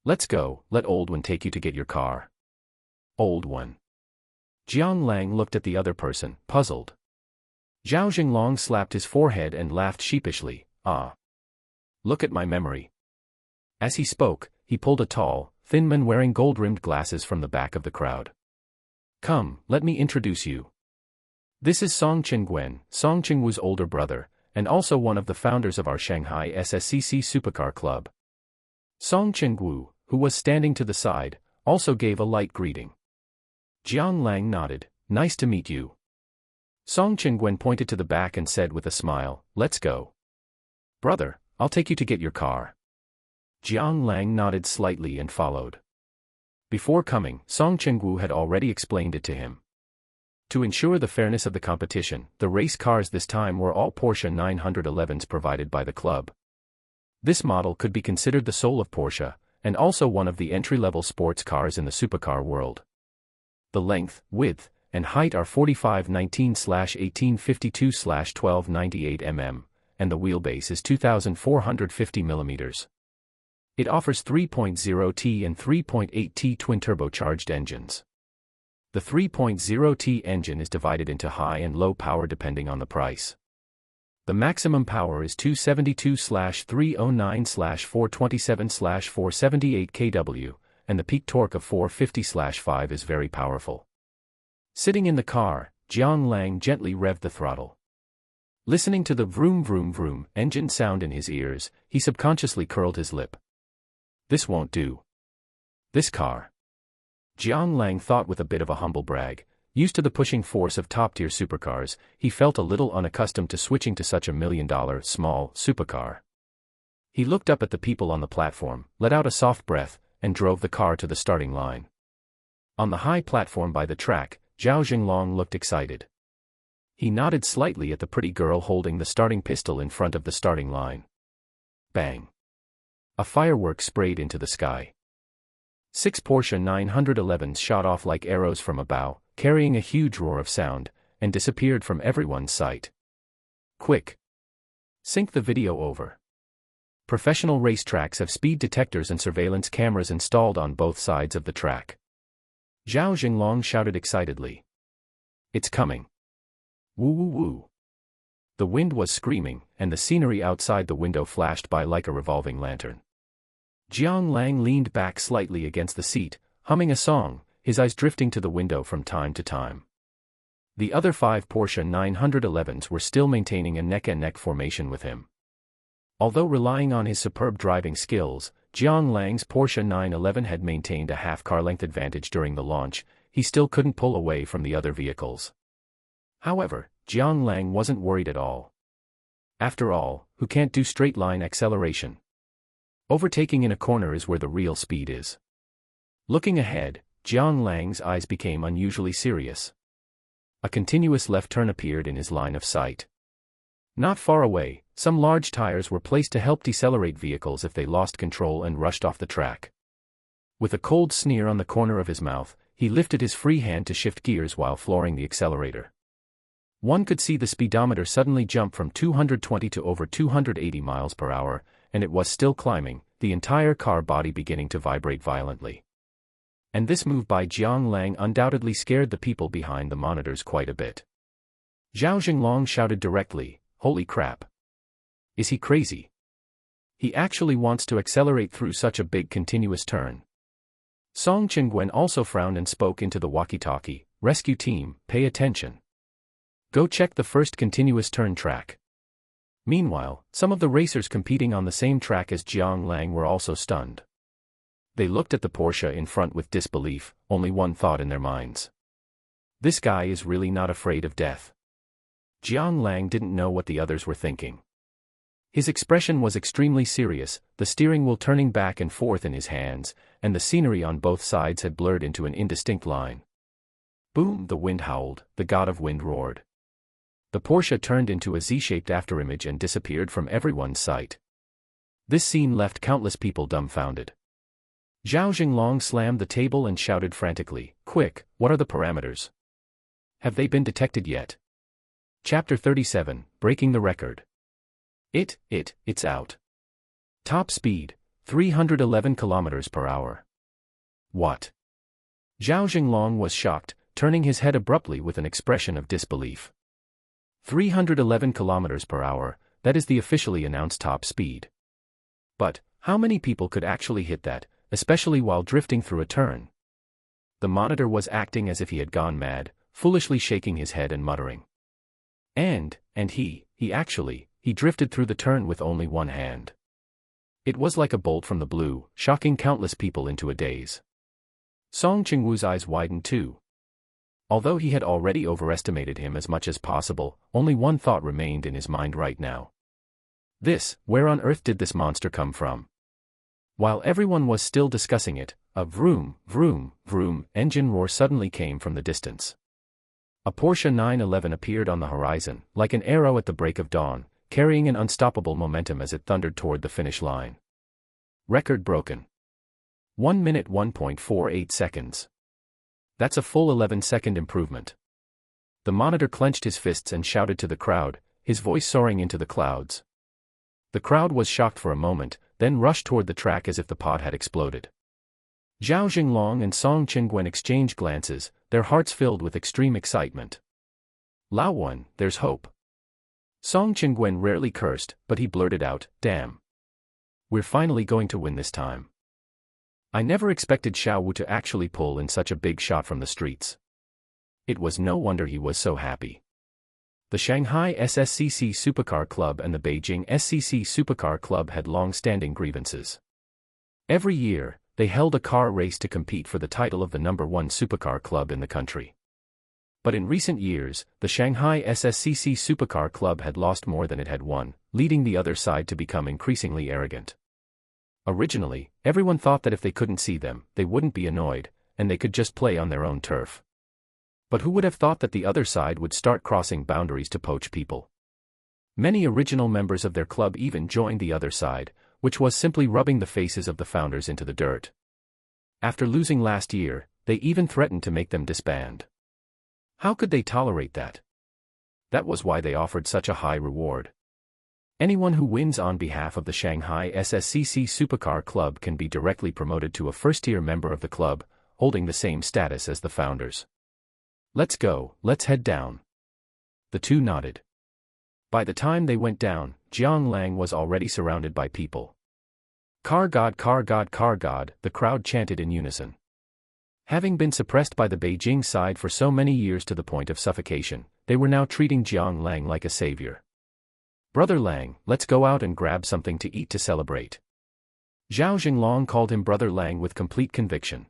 Let's go, let Old One take you to get your car." Old One. Jiang Lang looked at the other person, puzzled. Jiang Lang slapped his forehead and laughed sheepishly, Look at my memory. As he spoke, he pulled a tall, thin man wearing gold-rimmed glasses from the back of the crowd. Come, let me introduce you. This is Song Chingwen, Song Chingwu's older brother, and also one of the founders of our Shanghai SSCC Supercar Club. Song Chingwu, who was standing to the side, also gave a light greeting. Jiang Lang nodded, "Nice to meet you." Song Chingwen pointed to the back and said with a smile, "Let's go. Brother, I'll take you to get your car." Jiang Lang nodded slightly and followed. Before coming, Song Chingwu had already explained it to him. To ensure the fairness of the competition, the race cars this time were all Porsche 911s provided by the club. This model could be considered the soul of Porsche, and also one of the entry-level sports cars in the supercar world. The length, width, and height are 4519/1852/1298 mm, and the wheelbase is 2450 mm. It offers 3.0T and 3.8T twin-turbocharged engines. The 3.0T engine is divided into high and low power depending on the price. The maximum power is 272/309/427/478 kW, and the peak torque of 450/5 is very powerful. Sitting in the car, Jiang Lang gently revved the throttle. Listening to the vroom vroom vroom engine sound in his ears, he subconsciously curled his lip. This won't do. This car. Jiang Lang thought with a bit of a humble brag. Used to the pushing force of top-tier supercars, he felt a little unaccustomed to switching to such a $1 million small supercar. He looked up at the people on the platform, let out a soft breath, and drove the car to the starting line. On the high platform by the track, Jiang Lang looked excited. He nodded slightly at the pretty girl holding the starting pistol in front of the starting line. Bang! A firework sprayed into the sky. 6 Porsche 911s shot off like arrows from a bow, carrying a huge roar of sound, and disappeared from everyone's sight. Quick! Sync the video over. Professional racetracks have speed detectors and surveillance cameras installed on both sides of the track. Jiang Lang shouted excitedly. It's coming. Woo woo woo. The wind was screaming, and the scenery outside the window flashed by like a revolving lantern. Jiang Lang leaned back slightly against the seat, humming a song, his eyes drifting to the window from time to time. The other 5 Porsche 911s were still maintaining a neck-and-neck formation with him. Although relying on his superb driving skills, Jiang Lang's Porsche 911 had maintained a half-car-length advantage during the launch. He still couldn't pull away from the other vehicles. However, Jiang Lang wasn't worried at all. After all, who can't do straight-line acceleration? Overtaking in a corner is where the real speed is. Looking ahead, Jiang Lang's eyes became unusually serious. A continuous left turn appeared in his line of sight. Not far away, some large tires were placed to help decelerate vehicles if they lost control and rushed off the track. With a cold sneer on the corner of his mouth, he lifted his free hand to shift gears while flooring the accelerator. One could see the speedometer suddenly jump from 220 to over 280 miles per hour, and it was still climbing, the entire car body beginning to vibrate violently. And this move by Jiang Lang undoubtedly scared the people behind the monitors quite a bit. Jiang Lang shouted directly, "Holy crap! Is he crazy? He actually wants to accelerate through such a big continuous turn." Song Chingwen also frowned and spoke into the walkie-talkie, "Rescue team, pay attention. Go check the first continuous turn track." Meanwhile, some of the racers competing on the same track as Jiang Lang were also stunned. They looked at the Porsche in front with disbelief, only one thought in their minds. This guy is really not afraid of death. Jiang Lang didn't know what the others were thinking. His expression was extremely serious, the steering wheel turning back and forth in his hands, and the scenery on both sides had blurred into an indistinct line. Boom! The wind howled, the god of wind roared. The Porsche turned into a Z-shaped afterimage and disappeared from everyone's sight. This scene left countless people dumbfounded. Jiang Lang slammed the table and shouted frantically, "Quick, what are the parameters? Have they been detected yet?" Chapter 37, Breaking the Record. It's out. Top speed, 311 kilometers per hour. What? Jiang Lang was shocked, turning his head abruptly with an expression of disbelief. 311 kilometers per hour, that is the officially announced top speed. But, how many people could actually hit that, especially while drifting through a turn? The monitor was acting as if he had gone mad, foolishly shaking his head and muttering. And he drifted through the turn with only one hand. It was like a bolt from the blue, shocking countless people into a daze. Song Chingwu's eyes widened too. Although he had already overestimated him as much as possible, only one thought remained in his mind right now. Where on earth did this monster come from? While everyone was still discussing it, a vroom, vroom, vroom engine roar suddenly came from the distance. A Porsche 911 appeared on the horizon, like an arrow at the break of dawn, carrying an unstoppable momentum as it thundered toward the finish line. Record broken. 1 minute 1.48 seconds. That's a full 11-second improvement. The monitor clenched his fists and shouted to the crowd, his voice soaring into the clouds. The crowd was shocked for a moment, then rushed toward the track as if the pod had exploded. Jiang Lang and Song Chingwen exchanged glances, their hearts filled with extreme excitement. "Lao Wan, there's hope." Song Chingwen rarely cursed, but he blurted out, "Damn. We're finally going to win this time. I never expected Xiao Wu to actually pull in such a big shot from the streets." It was no wonder he was so happy. The Shanghai SSCC Supercar Club and the Beijing SCC Supercar Club had long-standing grievances. Every year, they held a car race to compete for the title of the #1 supercar club in the country. But in recent years, the Shanghai SSCC Supercar Club had lost more than it had won, leading the other side to become increasingly arrogant. Originally, everyone thought that if they couldn't see them, they wouldn't be annoyed, and they could just play on their own turf. But who would have thought that the other side would start crossing boundaries to poach people? Many original members of their club even joined the other side, which was simply rubbing the faces of the founders into the dirt. After losing last year, they even threatened to make them disband. How could they tolerate that? That was why they offered such a high reward. Anyone who wins on behalf of the Shanghai SSCC Supercar Club can be directly promoted to a first-tier member of the club, holding the same status as the founders. "Let's go, let's head down." The two nodded. By the time they went down, Jiang Lang was already surrounded by people. "Car God, car God, car God," the crowd chanted in unison. Having been suppressed by the Beijing side for so many years to the point of suffocation, they were now treating Jiang Lang like a savior. "Brother Lang, let's go out and grab something to eat to celebrate." Zhao Jinglong called him Brother Lang with complete conviction.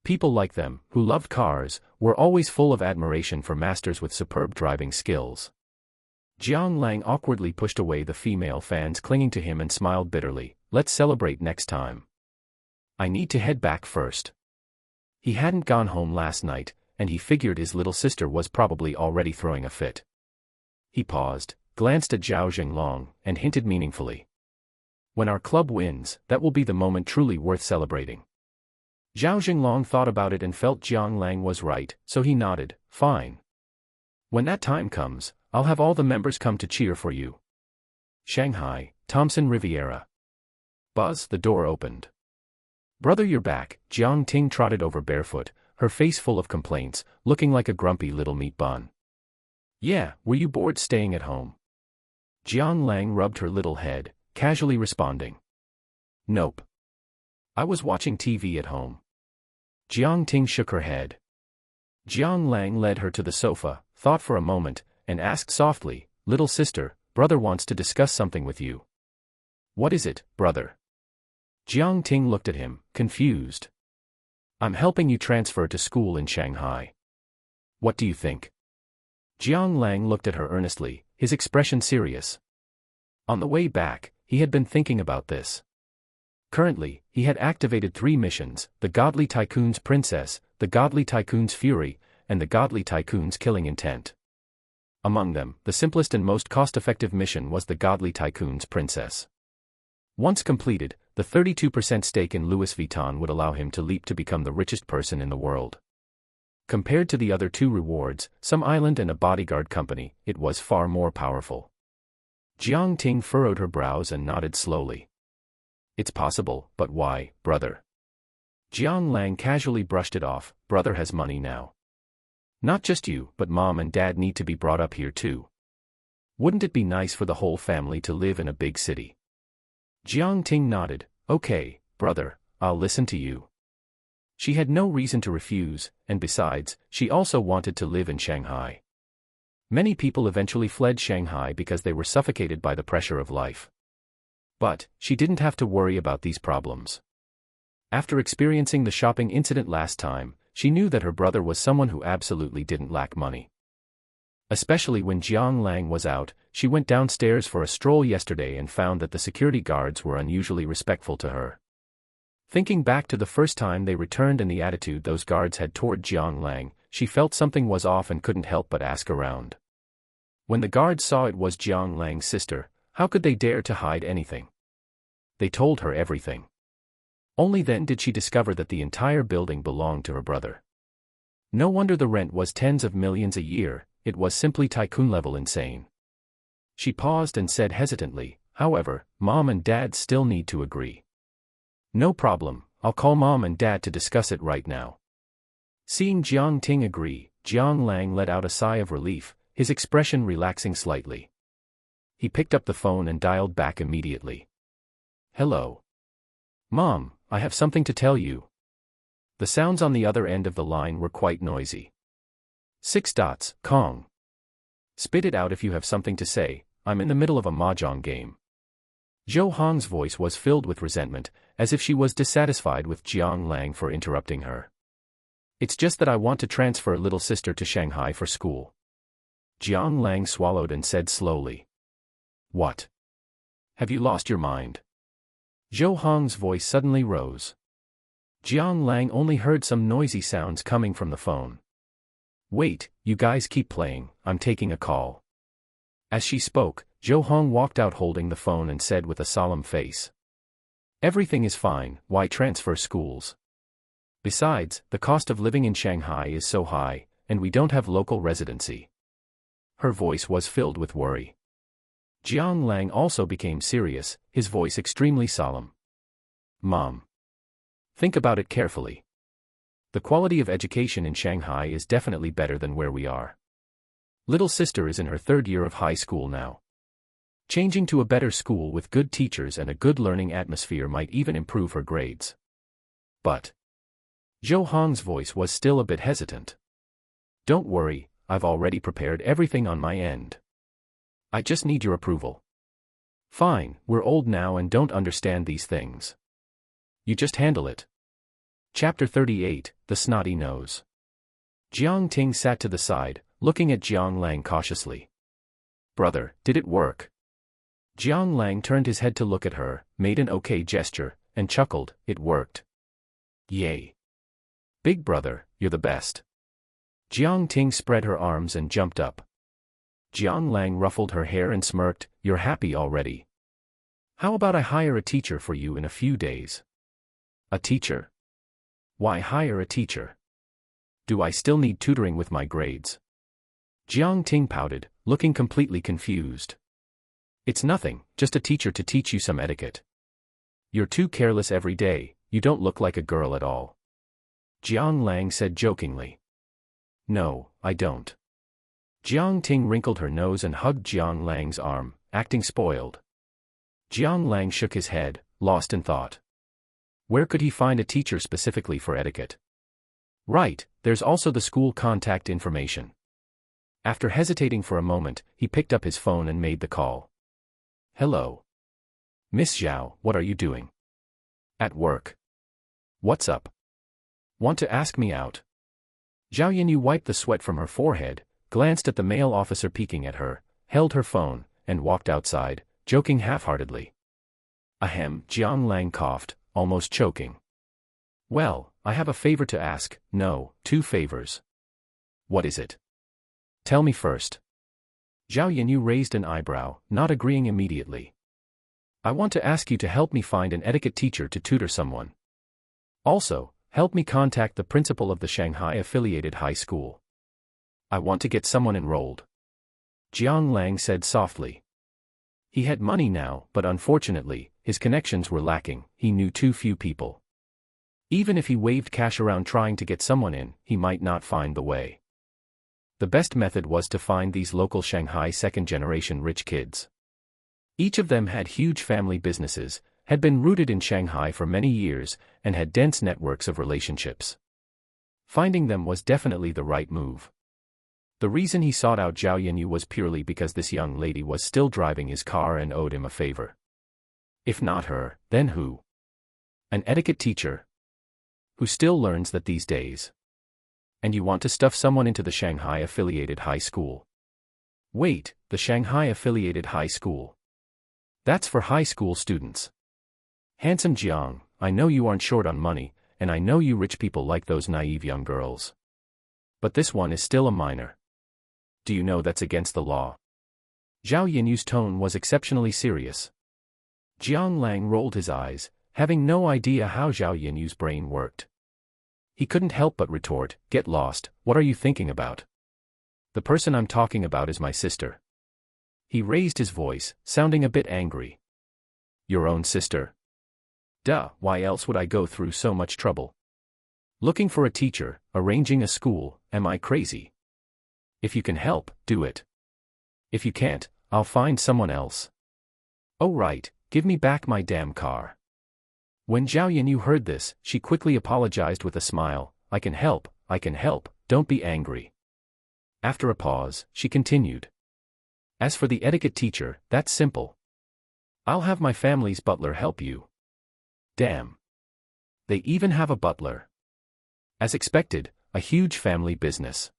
People like them, who loved cars, were always full of admiration for masters with superb driving skills. Jiang Lang awkwardly pushed away the female fans clinging to him and smiled bitterly. "Let's celebrate next time. I need to head back first." He hadn't gone home last night, and he figured his little sister was probably already throwing a fit. He paused, glanced at Zhao Jinglong, and hinted meaningfully, "When our club wins, that will be the moment truly worth celebrating." Zhao Jinglong thought about it and felt Jiang Lang was right, so he nodded, "Fine. When that time comes, I'll have all the members come to cheer for you." Shanghai, Thompson Riviera. Buzz, the door opened. "Brother, you're back." Jiang Ting trotted over barefoot, her face full of complaints, looking like a grumpy little meat bun. "Yeah, were you bored staying at home?" Jiang Lang rubbed her little head, casually responding, "Nope. I was watching TV at home." Jiang Ting shook her head. Jiang Lang led her to the sofa, thought for a moment, and asked softly, "Little sister, brother wants to discuss something with you." "What is it, brother?" Jiang Ting looked at him, confused. "I'm helping you transfer to school in Shanghai. What do you think?" Jiang Lang looked at her earnestly, his expression serious. On the way back, he had been thinking about this. Currently, he had activated 3 missions: the Godly Tycoon's Princess, the Godly Tycoon's Fury, and the Godly Tycoon's Killing Intent. Among them, the simplest and most cost-effective mission was the Godly Tycoon's Princess. Once completed, the 32% stake in Louis Vuitton would allow him to leap to become the richest person in the world. Compared to the other 2 rewards, some island and a bodyguard company, it was far more powerful. Jiang Ting furrowed her brows and nodded slowly. "It's possible, but why, brother?" Jiang Lang casually brushed it off. "Brother has money now. Not just you, but mom and dad need to be brought up here too. Wouldn't it be nice for the whole family to live in a big city?" Jiang Ting nodded. "Okay, brother, I'll listen to you." She had no reason to refuse, and besides, she also wanted to live in Shanghai. Many people eventually fled Shanghai because they were suffocated by the pressure of life. But she didn't have to worry about these problems. After experiencing the shopping incident last time, she knew that her brother was someone who absolutely didn't lack money. Especially when Jiang Lang was out, she went downstairs for a stroll yesterday and found that the security guards were unusually respectful to her. Thinking back to the first time they returned and the attitude those guards had toward Jiang Lang, she felt something was off and couldn't help but ask around. When the guards saw it was Jiang Lang's sister, how could they dare to hide anything? They told her everything. Only then did she discover that the entire building belonged to her brother. No wonder the rent was tens of millions a year, it was simply tycoon-level insane. She paused and said hesitantly, "However, mom and dad still need to agree." "No problem, I'll call mom and dad to discuss it right now." Seeing Jiang Ting agree, Jiang Lang let out a sigh of relief, his expression relaxing slightly. he picked up the phone and dialed back immediately. Hello. Mom, I have something to tell you. The sounds on the other end of the line were quite noisy. 6 dots, Kong. Spit it out if you have something to say, I'm in the middle of a mahjong game. Zhou Hong's voice was filled with resentment, as if she was dissatisfied with Jiang Lang for interrupting her. It's just that I want to transfer little sister to Shanghai for school. Jiang Lang swallowed and said slowly. What? Have you lost your mind? Zhou Hong's voice suddenly rose. Jiang Lang only heard some noisy sounds coming from the phone. Wait, you guys keep playing, I'm taking a call. As she spoke, Zhou Hong walked out holding the phone and said with a solemn face. Everything is fine, why transfer schools? Besides, the cost of living in Shanghai is so high, and we don't have local residency. Her voice was filled with worry. Jiang Lang also became serious, his voice extremely solemn. Mom. Think about it carefully. The quality of education in Shanghai is definitely better than where we are. Little sister is in her 3rd year of high school now. Changing to a better school with good teachers and a good learning atmosphere might even improve her grades. But Zhou Hong's voice was still a bit hesitant. Don't worry, I've already prepared everything on my end. I just need your approval. Fine, we're old now and don't understand these things. You just handle it. Chapter 38, The Snotty Nose. Jiang Ting sat to the side, looking at Jiang Lang cautiously. Brother, did it work? Jiang Lang turned his head to look at her, made an okay gesture, and chuckled, it worked. Yay. Big brother, you're the best. Jiang Ting spread her arms and jumped up. Jiang Lang ruffled her hair and smirked, you're happy already. How about I hire a teacher for you in a few days? A teacher? Why hire a teacher? Do I still need tutoring with my grades? Jiang Ting pouted, looking completely confused. It's nothing, just a teacher to teach you some etiquette. You're too careless every day, you don't look like a girl at all. Jiang Lang said jokingly. No, I don't. Jiang Ting wrinkled her nose and hugged Jiang Lang's arm, acting spoiled. Jiang Lang shook his head, lost in thought. Where could he find a teacher specifically for etiquette? Right, there's also the school contact information. After hesitating for a moment, he picked up his phone and made the call. Hello. Miss Zhao, what are you doing? At work. What's up? Want to ask me out? Zhao Yanyu wiped the sweat from her forehead, glanced at the male officer peeking at her, held her phone, and walked outside, joking half-heartedly. Ahem, Jiang Lang coughed, almost choking. Well, I have a favor to ask, no, 2 favors. What is it? Tell me first. Zhao Yanyu raised an eyebrow, not agreeing immediately. I want to ask you to help me find an etiquette teacher to tutor someone. Also, help me contact the principal of the Shanghai affiliated high school. I want to get someone enrolled. Jiang Lang said softly. He had money now, but unfortunately, his connections were lacking, he knew too few people. Even if he waved cash around trying to get someone in, he might not find the way. The best method was to find these local Shanghai second-generation rich kids. Each of them had huge family businesses, had been rooted in Shanghai for many years, and had dense networks of relationships. Finding them was definitely the right move. The reason he sought out Zhao Yanyu was purely because this young lady was still driving his car and owed him a favor. If not her, then who? An etiquette teacher? Who still learns that these days? And you want to stuff someone into the Shanghai affiliated high school? Wait, the Shanghai affiliated high school. That's for high school students. Handsome Jiang, I know you aren't short on money, and I know you rich people like those naive young girls. But this one is still a minor. Do you know that's against the law? Zhao Yanyu's tone was exceptionally serious. Jiang Lang rolled his eyes, having no idea how Zhao Yanyu's brain worked. He couldn't help but retort, get lost, what are you thinking about? The person I'm talking about is my sister. He raised his voice, sounding a bit angry. Your own sister? Duh, why else would I go through so much trouble? Looking for a teacher, arranging a school, am I crazy? If you can help, do it. If you can't, I'll find someone else. Oh right, give me back my damn car. When Zhao Yanyu heard this, she quickly apologized with a smile. I can help, don't be angry. After a pause, she continued. As for the etiquette teacher, that's simple. I'll have my family's butler help you. Damn. They even have a butler. As expected, a huge family business.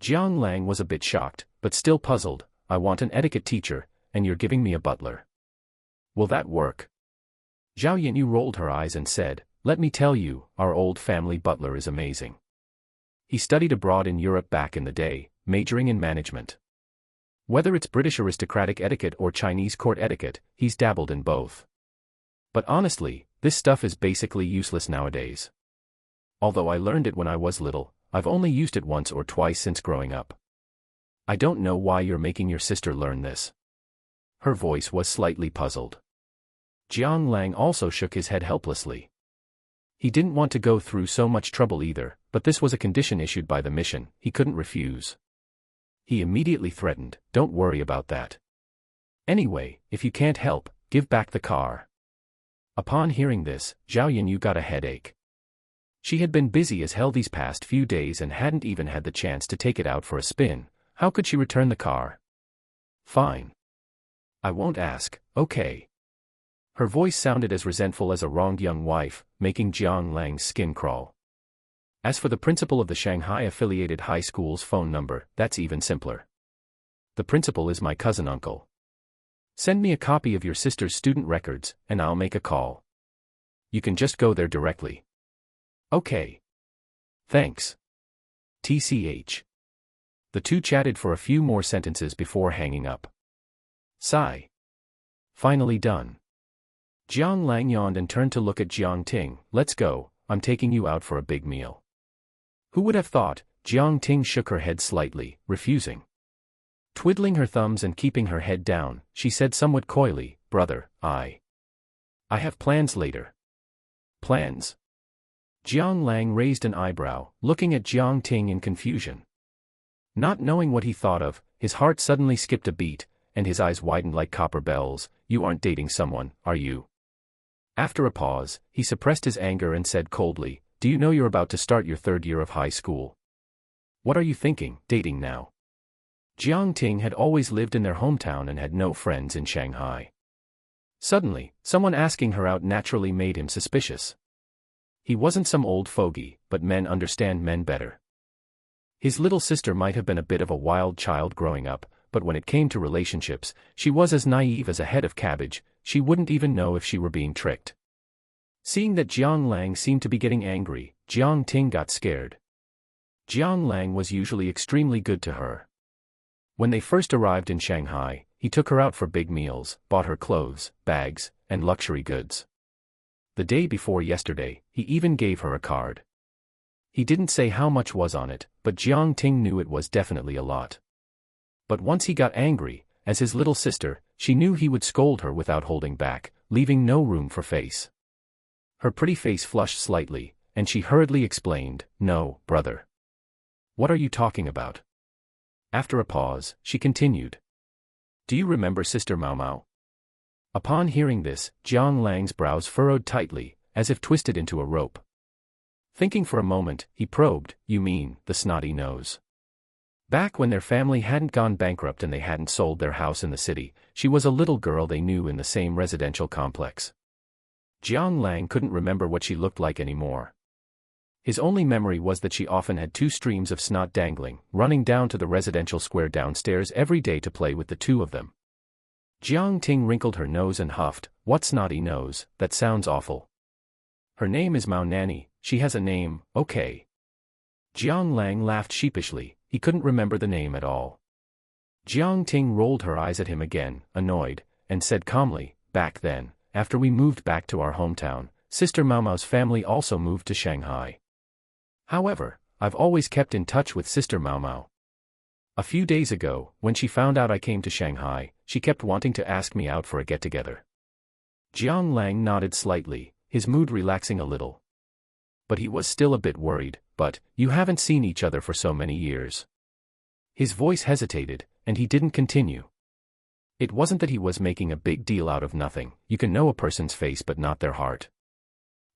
Jiang Lang was a bit shocked, but still puzzled. I want an etiquette teacher, and you're giving me a butler. Will that work? Zhao Yanyu rolled her eyes and said, let me tell you, our old family butler is amazing. He studied abroad in Europe back in the day, majoring in management. Whether it's British aristocratic etiquette or Chinese court etiquette, he's dabbled in both. But honestly, this stuff is basically useless nowadays. Although I learned it when I was little, I've only used it once or twice since growing up. I don't know why you're making your sister learn this. Her voice was slightly puzzled. Jiang Lang also shook his head helplessly. He didn't want to go through so much trouble either, but this was a condition issued by the mission, he couldn't refuse. He immediately threatened, don't worry about that. Anyway, if you can't help, give back the car. Upon hearing this, Zhao Yanyu got a headache. She had been busy as hell these past few days and hadn't even had the chance to take it out for a spin. How could she return the car? Fine. I won't ask, okay. Her voice sounded as resentful as a wronged young wife, making Jiang Lang's skin crawl. As for the principal of the Shanghai-affiliated high school's phone number, that's even simpler. The principal is my cousin uncle. Send me a copy of your sister's student records, and I'll make a call. You can just go there directly. Okay. Thanks. TCH. The two chatted for a few more sentences before hanging up. Sigh. Finally done. Jiang Lang yawned and turned to look at Jiang Ting. Let's go, I'm taking you out for a big meal. Who would have thought? Jiang Ting shook her head slightly, refusing. Twiddling her thumbs and keeping her head down, she said somewhat coyly, brother, I have plans later. Plans? Jiang Lang raised an eyebrow, looking at Jiang Ting in confusion. Not knowing what he thought of, his heart suddenly skipped a beat, and his eyes widened like copper bells. You aren't dating someone, are you? After a pause, he suppressed his anger and said coldly, do you know you're about to start your third year of high school? What are you thinking, dating now? Jiang Ting had always lived in their hometown and had no friends in Shanghai. Suddenly, someone asking her out naturally made him suspicious. He wasn't some old fogey, but men understand men better. His little sister might have been a bit of a wild child growing up, but when it came to relationships, she was as naive as a head of cabbage. She wouldn't even know if she were being tricked. Seeing that Jiang Lang seemed to be getting angry, Jiang Ting got scared. Jiang Lang was usually extremely good to her. When they first arrived in Shanghai, he took her out for big meals, bought her clothes, bags, and luxury goods. The day before yesterday, he even gave her a card. He didn't say how much was on it, but Jiang Ting knew it was definitely a lot. But once he got angry, as his little sister, she knew he would scold her without holding back, leaving no room for face. Her pretty face flushed slightly, and she hurriedly explained, no, brother. What are you talking about? After a pause, she continued. Do you remember Sister Mao Mao? Upon hearing this, Jiang Lang's brows furrowed tightly, as if twisted into a rope. Thinking for a moment, he probed, you mean, the snotty nose. Back when their family hadn't gone bankrupt and they hadn't sold their house in the city, she was a little girl they knew in the same residential complex. Jiang Lang couldn't remember what she looked like anymore. His only memory was that she often had two streams of snot dangling, running down to the residential square downstairs every day to play with the two of them. Jiang Ting wrinkled her nose and huffed, what snotty nose, that sounds awful. Her name is Mao Nanny, she has a name, okay. Jiang Lang laughed sheepishly, he couldn't remember the name at all. Jiang Ting rolled her eyes at him again, annoyed, and said calmly, back then, after we moved back to our hometown, Sister Mao Mao's family also moved to Shanghai. However, I've always kept in touch with Sister Mao Mao. A few days ago, when she found out I came to Shanghai, she kept wanting to ask me out for a get-together. Jiang Lang nodded slightly, his mood relaxing a little. But he was still a bit worried, but, you haven't seen each other for so many years. His voice hesitated, and he didn't continue. It wasn't that he was making a big deal out of nothing. You can know a person's face but not their heart.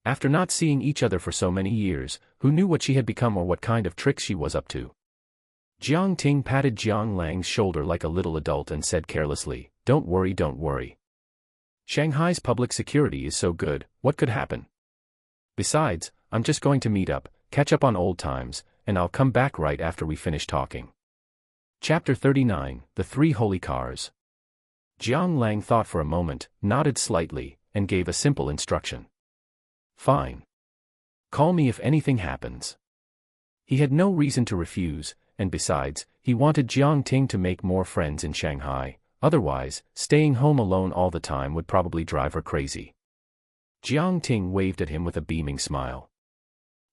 After not seeing each other for so many years, who knew what she had become or what kind of tricks she was up to? Jiang Ting patted Jiang Lang's shoulder like a little adult and said carelessly, "Don't worry, don't worry. Shanghai's public security is so good, what could happen? Besides, I'm just going to meet up, catch up on old times, and I'll come back right after we finish talking." Chapter 39, The Three Holy Cars. Jiang Lang thought for a moment, nodded slightly, and gave a simple instruction. "Fine. Call me if anything happens." He had no reason to refuse, and besides, he wanted Jiang Ting to make more friends in Shanghai, otherwise, staying home alone all the time would probably drive her crazy. Jiang Ting waved at him with a beaming smile.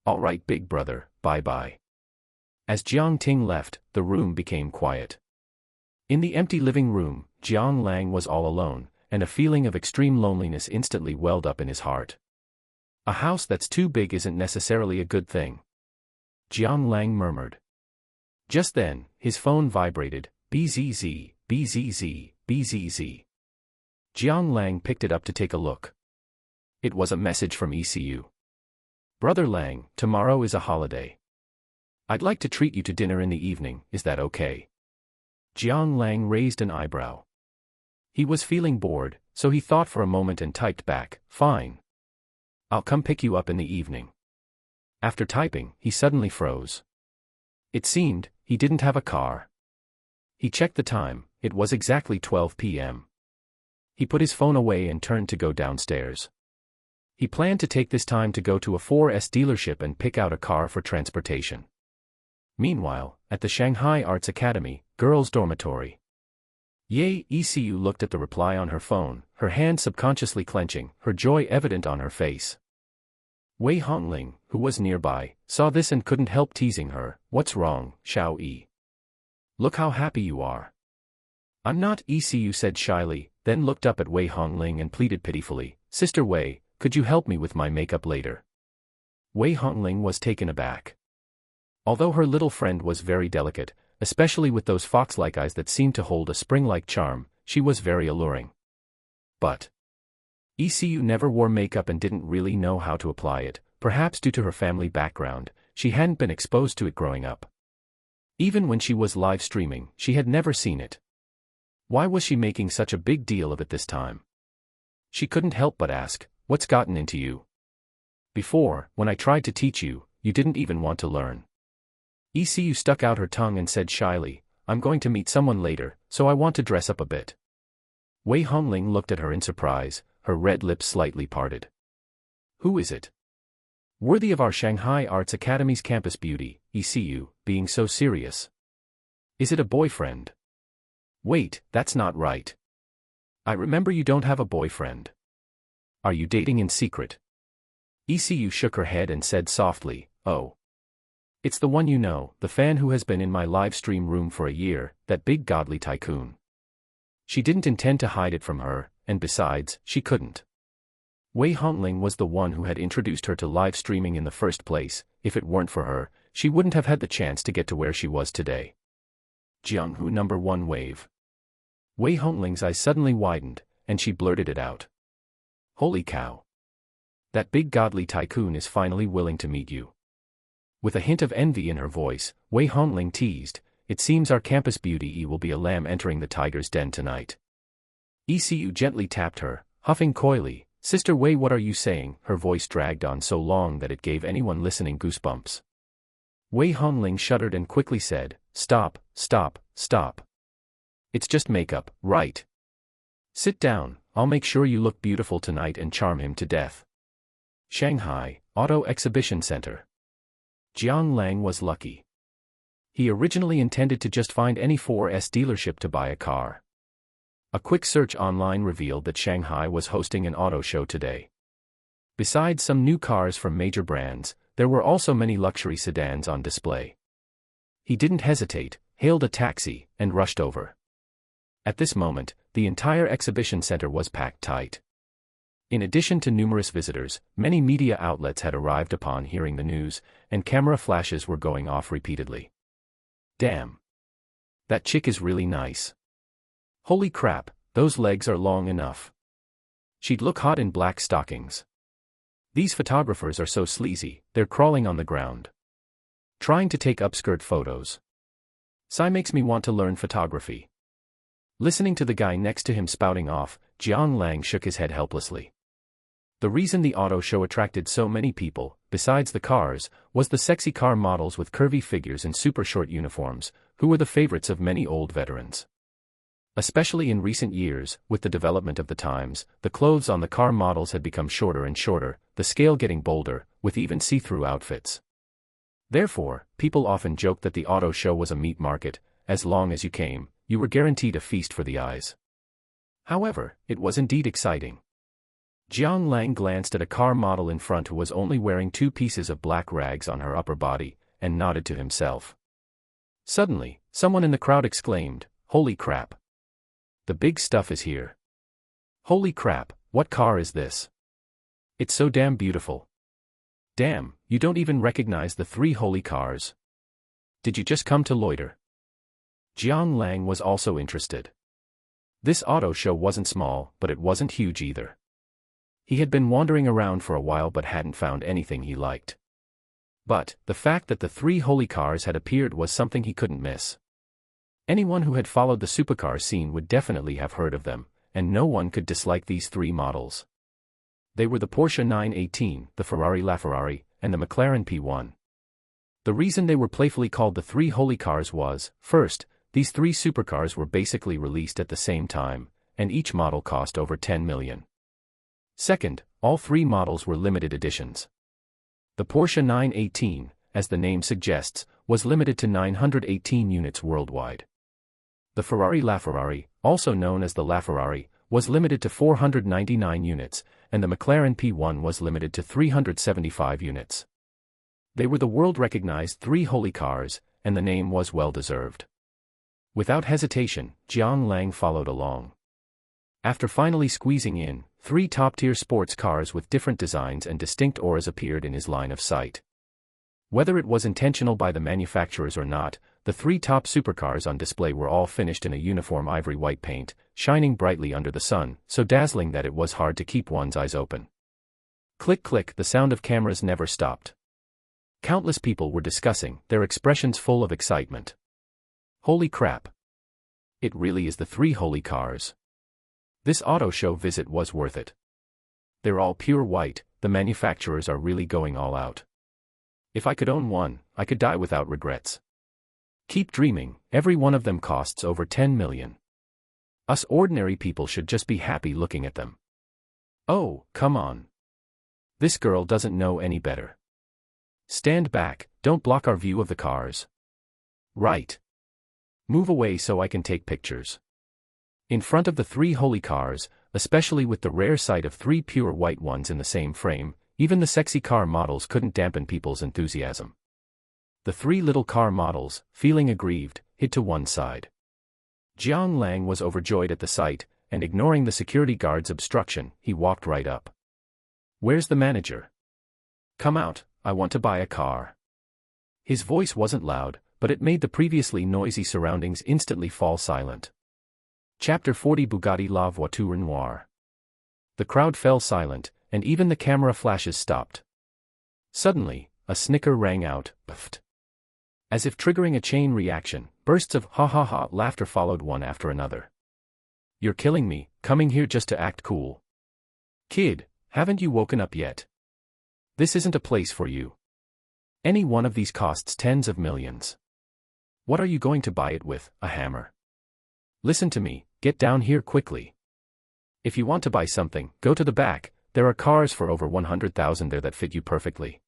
"All right, big brother, bye-bye." As Jiang Ting left, the room became quiet. In the empty living room, Jiang Lang was all alone, and a feeling of extreme loneliness instantly welled up in his heart. A house that's too big isn't necessarily a good thing, Jiang Lang murmured. Just then, his phone vibrated, bzz, bzz, bzz. Jiang Lang picked it up to take a look. It was a message from ECU. "Brother Lang, tomorrow is a holiday. I'd like to treat you to dinner in the evening, is that okay?" Jiang Lang raised an eyebrow. He was feeling bored, so he thought for a moment and typed back, "Fine. I'll come pick you up in the evening." After typing, he suddenly froze. It seemed, he didn't have a car. He checked the time, it was exactly 12 p.m. He put his phone away and turned to go downstairs. He planned to take this time to go to a 4S dealership and pick out a car for transportation. Meanwhile, at the Shanghai Arts Academy, girls' dormitory. Ye ECU looked at the reply on her phone, her hand subconsciously clenching, her joy evident on her face. Wei Hongling, who was nearby, saw this and couldn't help teasing her. "What's wrong, Xiao Yi? Look how happy you are." "I'm not," ECU said shyly, then looked up at Wei Hongling and pleaded pitifully, "Sister Wei, could you help me with my makeup later?" Wei Hongling was taken aback. Although her little friend was very delicate, especially with those fox-like eyes that seemed to hold a spring-like charm, she was very alluring. But ECU never wore makeup and didn't really know how to apply it, perhaps due to her family background, she hadn't been exposed to it growing up. Even when she was live streaming, she had never seen it. Why was she making such a big deal of it this time? She couldn't help but ask, "What's gotten into you? Before, when I tried to teach you, you didn't even want to learn." ECU stuck out her tongue and said shyly, "I'm going to meet someone later, so I want to dress up a bit." Wei Hongling looked at her in surprise, her red lips slightly parted. "Who is it?" "Worthy of our Shanghai Arts Academy's campus beauty, ECU, being so serious. Is it a boyfriend?" "Wait, that's not right. I remember you don't have a boyfriend. Are you dating in secret?" ECU shook her head and said softly, "Oh. It's the one you know, the fan who has been in my live stream room for a year, that big godly tycoon." She didn't intend to hide it from her, and besides, she couldn't. Wei Hongling was the one who had introduced her to live streaming in the first place. If it weren't for her, she wouldn't have had the chance to get to where she was today. Jianghu #1 wave. Wei Hongling's eyes suddenly widened, and she blurted it out. "Holy cow. That big godly tycoon is finally willing to meet you." With a hint of envy in her voice, Wei Hongling teased, "It seems our campus beauty will be a lamb entering the tiger's den tonight." ECU gently tapped her, huffing coyly, "Sister Wei, what are you saying?" Her voice dragged on so long that it gave anyone listening goosebumps. Wei Hongling shuddered and quickly said, "Stop, stop, stop. It's just makeup, right? Sit down, I'll make sure you look beautiful tonight and charm him to death." Shanghai Auto Exhibition Center. Jiang Lang was lucky. He originally intended to just find any 4S dealership to buy a car. A quick search online revealed that Shanghai was hosting an auto show today. Besides some new cars from major brands, there were also many luxury sedans on display. He didn't hesitate, hailed a taxi, and rushed over. At this moment, the entire exhibition center was packed tight. In addition to numerous visitors, many media outlets had arrived upon hearing the news, and camera flashes were going off repeatedly. "Damn. That chick is really nice. Holy crap, Those legs are long enough. She'd look hot in black stockings. These photographers are so sleazy, they're crawling on the ground, trying to take upskirt photos. Psy makes me want to learn photography. Listening to the guy next to him spouting off, Jiang Lang shook his head helplessly. The reason the auto show attracted so many people, besides the cars, was the sexy car models with curvy figures and super short uniforms, who were the favorites of many old veterans. Especially in recent years, with the development of the times, the clothes on the car models had become shorter and shorter, the scale getting bolder, with even see-through outfits. Therefore, people often joked that the auto show was a meat market. As long as you came, you were guaranteed a feast for the eyes. However, it was indeed exciting. Jiang Lang glanced at a car model in front who was only wearing 2 pieces of black rags on her upper body, and nodded to himself. Suddenly, someone in the crowd exclaimed, "Holy crap! The big stuff is here. Holy crap, what car is this? It's so damn beautiful. Damn, you don't even recognize the 3 holy cars. Did you just come to loiter?" Jiang Lang was also interested. This auto show wasn't small, but it wasn't huge either. He had been wandering around for a while but hadn't found anything he liked. But, the fact that the 3 holy cars had appeared was something he couldn't miss. Anyone who had followed the supercar scene would definitely have heard of them, and no one could dislike these 3 models. They were the Porsche 918, the Ferrari LaFerrari, and the McLaren P1. The reason they were playfully called the 3 holy cars was, first, these 3 supercars were basically released at the same time, and each model cost over 10 million. Second, all 3 models were limited editions. The Porsche 918, as the name suggests, was limited to 918 units worldwide. The Ferrari LaFerrari, also known as the LaFerrari, was limited to 499 units, and the McLaren P1 was limited to 375 units. They were the world-recognized 3 holy cars, and the name was well-deserved. Without hesitation, Jiang Lang followed along. After finally squeezing in, 3 top-tier sports cars with different designs and distinct auras appeared in his line of sight. Whether it was intentional by the manufacturers or not, the 3 top supercars on display were all finished in a uniform ivory white paint, shining brightly under the sun, so dazzling that it was hard to keep one's eyes open. Click click, the sound of cameras never stopped. Countless people were discussing, their expressions full of excitement. Holy crap! It really is the 3 holy cars. This auto show visit was worth it. They're all pure white, the manufacturers are really going all out. If I could own one, I could die without regrets. Keep dreaming, every one of them costs over 10 million. Us ordinary people should just be happy looking at them. Oh, come on. This girl doesn't know any better. Stand back, don't block our view of the cars. Right. Move away so I can take pictures. In front of the 3 holy cars, especially with the rare sight of 3 pure white ones in the same frame, even the sexy car models couldn't dampen people's enthusiasm. The 3 little car models, feeling aggrieved, hid to one side. Jiang Lang was overjoyed at the sight, and ignoring the security guard's obstruction, he walked right up. "Where's the manager? Come out, I want to buy a car." His voice wasn't loud, but it made the previously noisy surroundings instantly fall silent. Chapter 40 Bugatti La Voiture Noire. The crowd fell silent, and even the camera flashes stopped. Suddenly, a snicker rang out, puffed. As if triggering a chain reaction, bursts of ha-ha-ha laughter followed one after another. "You're killing me, coming here just to act cool. Kid, haven't you woken up yet? This isn't a place for you. Any one of these costs tens of millions. What are you going to buy it with, a hammer? Listen to me, get down here quickly. If you want to buy something, go to the back, there are cars for over 100,000 there that fit you perfectly."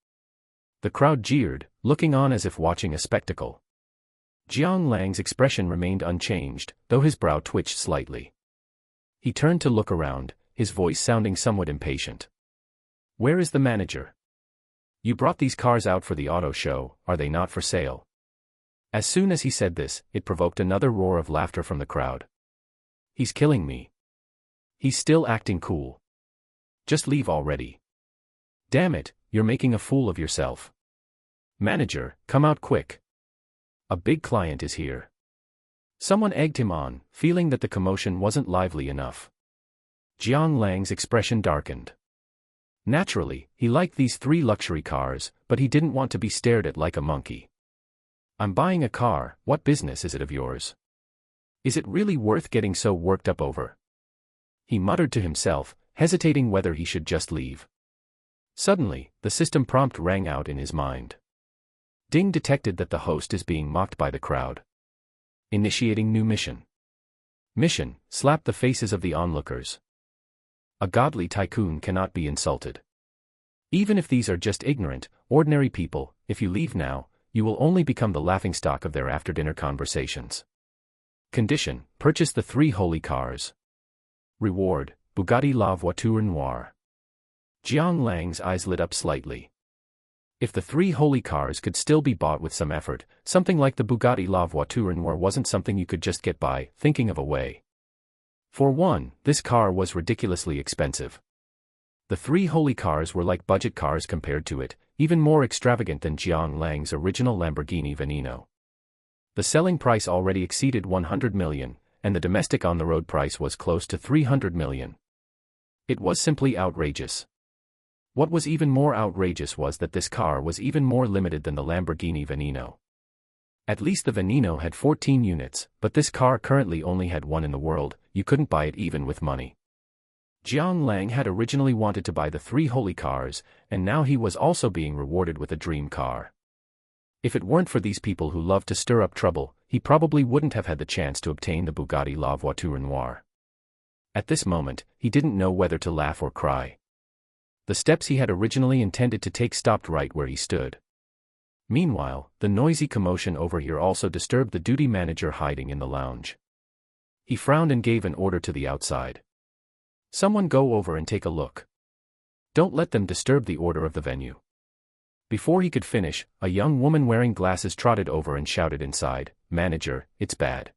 The crowd jeered, looking on as if watching a spectacle. Jiang Lang's expression remained unchanged, though his brow twitched slightly. He turned to look around, his voice sounding somewhat impatient. "Where is the manager? You brought these cars out for the auto show, are they not for sale?" As soon as he said this, it provoked another roar of laughter from the crowd. "He's killing me. He's still acting cool. Just leave already. Damn it, you're making a fool of yourself. Manager, come out quick. A big client is here." Someone egged him on, feeling that the commotion wasn't lively enough. Jiang Lang's expression darkened. Naturally, he liked these 3 luxury cars, but he didn't want to be stared at like a monkey. I'm buying a car, what business is it of yours? Is it really worth getting so worked up over? He muttered to himself, hesitating whether he should just leave. Suddenly, the system prompt rang out in his mind. Ding detected that the host is being mocked by the crowd. Initiating new mission. Mission, slap the faces of the onlookers. A godly tycoon cannot be insulted. Even if these are just ignorant, ordinary people, if you leave now, you will only become the laughingstock of their after-dinner conversations. Condition, purchase the 3 holy cars. Reward, Bugatti La Voiture Noire. Jiang Lang's eyes lit up slightly. If the 3 holy cars could still be bought with some effort, something like the Bugatti La Voiture Noire wasn't something you could just get by thinking of a way. For one, this car was ridiculously expensive. The 3 holy cars were like budget cars compared to it, even more extravagant than Jiang Lang's original Lamborghini Veneno. The selling price already exceeded 100 million, and the domestic on-the-road price was close to 300 million. It was simply outrageous. What was even more outrageous was that this car was even more limited than the Lamborghini Veneno. At least the Veneno had 14 units, but this car currently only had 1 in the world. You couldn't buy it even with money. Jiang Lang had originally wanted to buy the 3 holy cars, and now he was also being rewarded with a dream car. If it weren't for these people who love to stir up trouble, he probably wouldn't have had the chance to obtain the Bugatti La Voiture Noire. At this moment, he didn't know whether to laugh or cry. The steps he had originally intended to take stopped right where he stood. Meanwhile, the noisy commotion over here also disturbed the duty manager hiding in the lounge. He frowned and gave an order to the outside. Someone go over and take a look. Don't let them disturb the order of the venue. Before he could finish, a young woman wearing glasses trotted over and shouted inside, "Manager, it's bad.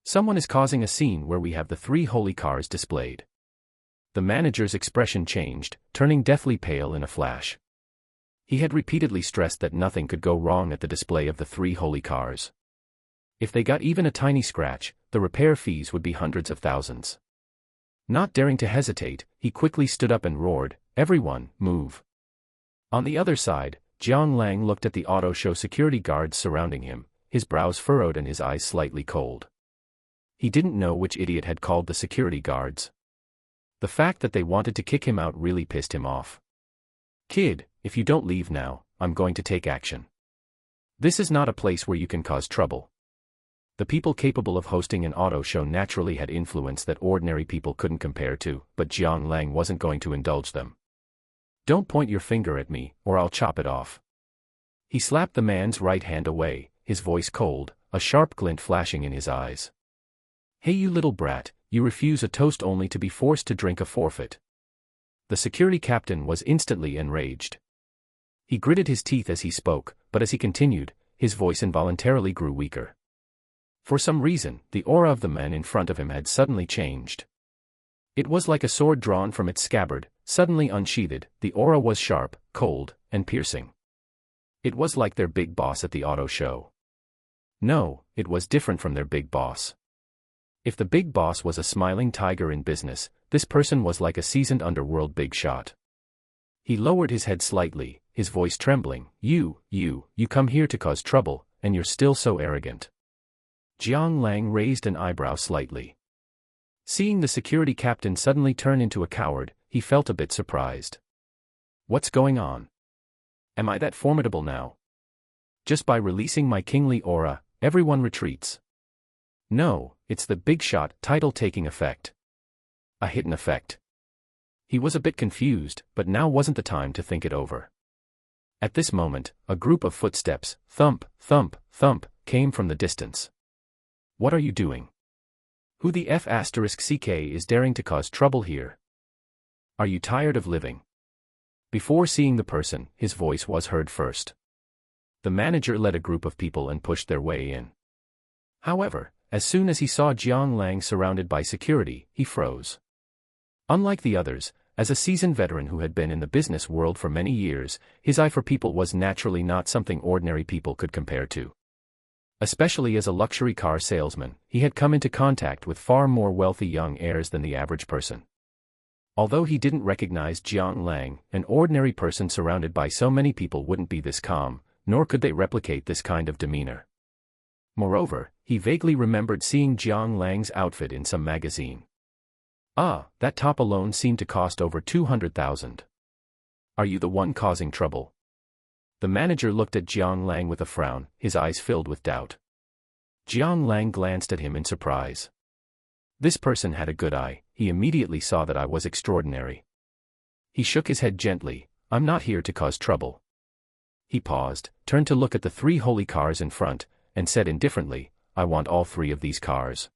Someone is causing a scene where we have the 3 holy cars displayed." The manager's expression changed, turning deathly pale in a flash. He had repeatedly stressed that nothing could go wrong at the display of the 3 holy cars. If they got even a tiny scratch, the repair fees would be hundreds of thousands. Not daring to hesitate, he quickly stood up and roared, "Everyone, move." On the other side, Jiang Lang looked at the auto show security guards surrounding him, his brows furrowed and his eyes slightly cold. He didn't know which idiot had called the security guards. The fact that they wanted to kick him out really pissed him off. "Kid, if you don't leave now, I'm going to take action. This is not a place where you can cause trouble." The people capable of hosting an auto show naturally had influence that ordinary people couldn't compare to, but Jiang Lang wasn't going to indulge them. "Don't point your finger at me, or I'll chop it off." He slapped the man's right hand away, his voice cold, a sharp glint flashing in his eyes. "Hey you little brat, you refuse a toast only to be forced to drink a forfeit." The security captain was instantly enraged. He gritted his teeth as he spoke, but as he continued, his voice involuntarily grew weaker. For some reason, the aura of the man in front of him had suddenly changed. It was like a sword drawn from its scabbard, suddenly unsheathed. The aura was sharp, cold, and piercing. It was like their big boss at the auto show. No, it was different from their big boss. If the big boss was a smiling tiger in business, this person was like a seasoned underworld big shot. He lowered his head slightly, his voice trembling. You come here to cause trouble, and you're still so arrogant." Jiang Lang raised an eyebrow slightly. Seeing the security captain suddenly turn into a coward, he felt a bit surprised. "What's going on? Am I that formidable now? Just by releasing my kingly aura, everyone retreats. No, it's the big shot title taking effect. A hidden effect." He was a bit confused, but now wasn't the time to think it over. At this moment, a group of footsteps, thump, thump, thump, came from the distance. "What are you doing? Who the F***ck is daring to cause trouble here? Are you tired of living?" Before seeing the person, his voice was heard first. The manager led a group of people and pushed their way in. However, as soon as he saw Jiang Lang surrounded by security, he froze. Unlike the others, as a seasoned veteran who had been in the business world for many years, his eye for people was naturally not something ordinary people could compare to. Especially as a luxury car salesman, he had come into contact with far more wealthy young heirs than the average person. Although he didn't recognize Jiang Lang, an ordinary person surrounded by so many people wouldn't be this calm, nor could they replicate this kind of demeanor. Moreover, he vaguely remembered seeing Jiang Lang's outfit in some magazine. Ah, that top alone seemed to cost over 200,000. Are you the one causing trouble? The manager looked at Jiang Lang with a frown, his eyes filled with doubt. Jiang Lang glanced at him in surprise. This person had a good eye, he immediately saw that I was extraordinary. He shook his head gently. I'm not here to cause trouble. He paused, turned to look at the 3 holy cars in front, and said indifferently, I want all 3 of these cars.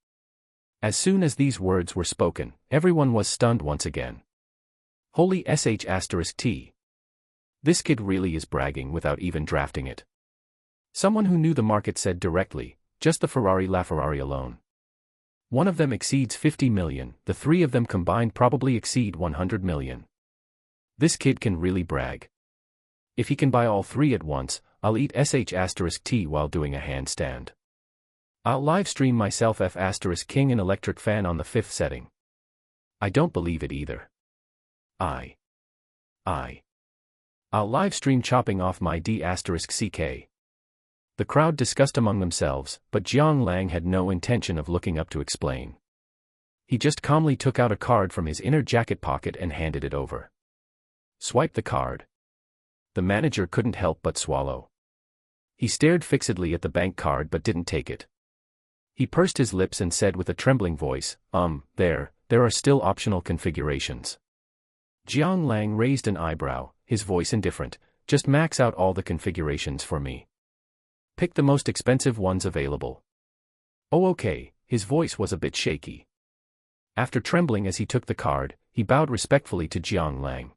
As soon as these words were spoken, everyone was stunned once again. Holy sh*t. This kid really is bragging without even drafting it. Someone who knew the market said directly, just the Ferrari LaFerrari alone. One of them exceeds 50 million, the 3 of them combined probably exceed 100 million. This kid can really brag. If he can buy all 3 at once, I'll eat sh*t while doing a handstand. I'll livestream myself f*king an electric fan on the 5th setting. I don't believe it either. I'll livestream chopping off my d*ck. The crowd discussed among themselves, but Jiang Lang had no intention of looking up to explain. He just calmly took out a card from his inner jacket pocket and handed it over. Swipe the card. The manager couldn't help but swallow. He stared fixedly at the bank card but didn't take it. He pursed his lips and said with a trembling voice, there are still optional configurations. Jiang Lang raised an eyebrow, his voice indifferent, just max out all the configurations for me. Pick the most expensive ones available. Oh okay, his voice was a bit shaky. After trembling as he took the card, he bowed respectfully to Jiang Lang.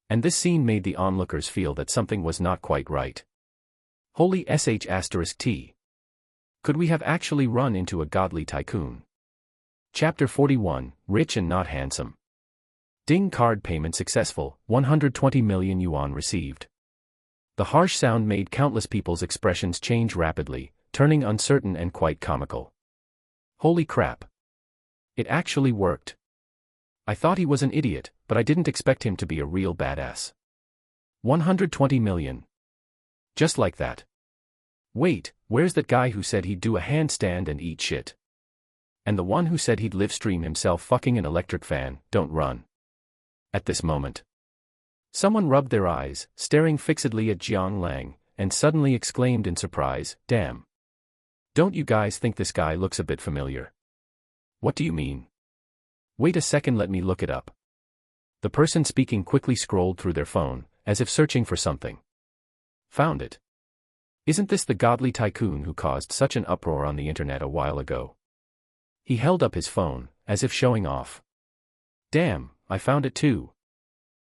And this scene made the onlookers feel that something was not quite right. Holy sh*t. Could we have actually run into a godly tycoon? Chapter 41, Rich and Not Handsome. Ding, card payment successful, 120 million yuan received. The harsh sound made countless people's expressions change rapidly, turning uncertain and quite comical. Holy crap. It actually worked. I thought he was an idiot, but I didn't expect him to be a real badass. 120 million. Just like that. Wait, where's that guy who said he'd do a handstand and eat shit? And the one who said he'd livestream himself fucking an electric fan, don't run. At this moment, someone rubbed their eyes, staring fixedly at Jiang Lang, and suddenly exclaimed in surprise, damn. Don't you guys think this guy looks a bit familiar? What do you mean? Wait a second, let me look it up. The person speaking quickly scrolled through their phone, as if searching for something. Found it. Isn't this the godly tycoon who caused such an uproar on the internet a while ago? He held up his phone, as if showing off. Damn, I found it too.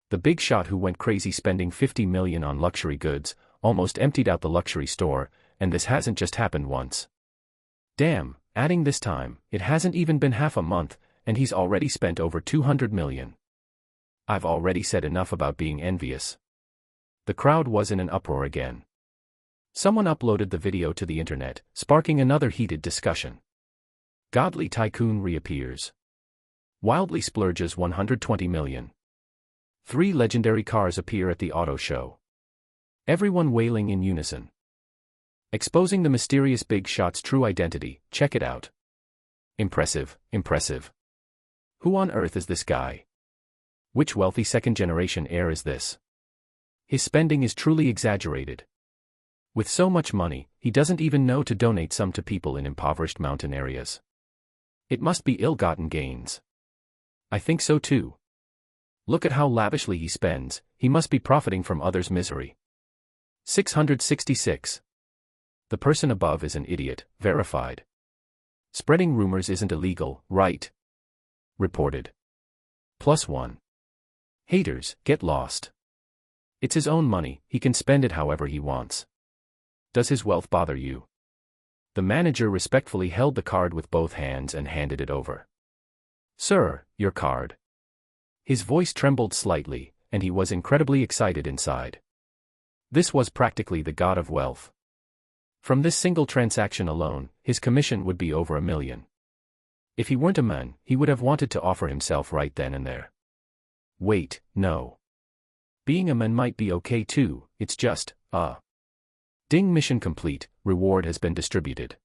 The big shot who went crazy spending 50 million on luxury goods, almost emptied out the luxury store, and this hasn't just happened once. Damn, adding this time, it hasn't even been half a month, and he's already spent over 200 million. I've already said enough about being envious. The crowd was in an uproar again. Someone uploaded the video to the internet, sparking another heated discussion. Godly tycoon reappears. Wildly splurges 120 million. 3 legendary cars appear at the auto show. Everyone wailing in unison. Exposing the mysterious big shot's true identity, check it out. Impressive, impressive. Who on earth is this guy? Which wealthy second-generation heir is this? His spending is truly exaggerated. With so much money, he doesn't even know to donate some to people in impoverished mountain areas. It must be ill-gotten gains. I think so too. Look at how lavishly he spends, he must be profiting from others' misery. 666. The person above is an idiot, verified. Spreading rumors isn't illegal, right? Reported. +1. Haters, get lost. It's his own money, he can spend it however he wants. Does his wealth bother you? The manager respectfully held the card with both hands and handed it over. Sir, your card. His voice trembled slightly, and he was incredibly excited inside. This was practically the god of wealth. From this single transaction alone, his commission would be over $1 million. If he weren't a man, he would have wanted to offer himself right then and there. Wait, no. Being a man might be okay too, it's just, Ding, mission complete, reward has been distributed.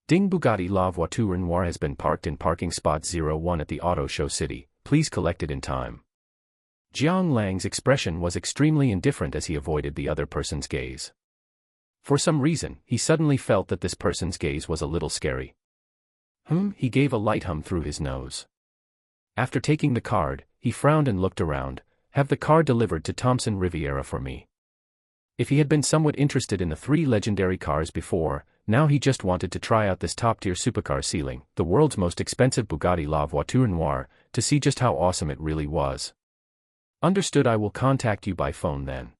Ding, Bugatti La Voiture Noire has been parked in parking spot 01 at the auto show city, please collect it in time. Jiang Lang's expression was extremely indifferent as he avoided the other person's gaze. For some reason, he suddenly felt that this person's gaze was a little scary. He gave a light hum through his nose. After taking the card, he frowned and looked around. Have the card delivered to Thompson Riviera for me. If he had been somewhat interested in the 3 legendary cars before, now he just wanted to try out this top-tier supercar ceiling, the world's most expensive Bugatti La Voiture Noire, to see just how awesome it really was. Understood, I will contact you by phone then.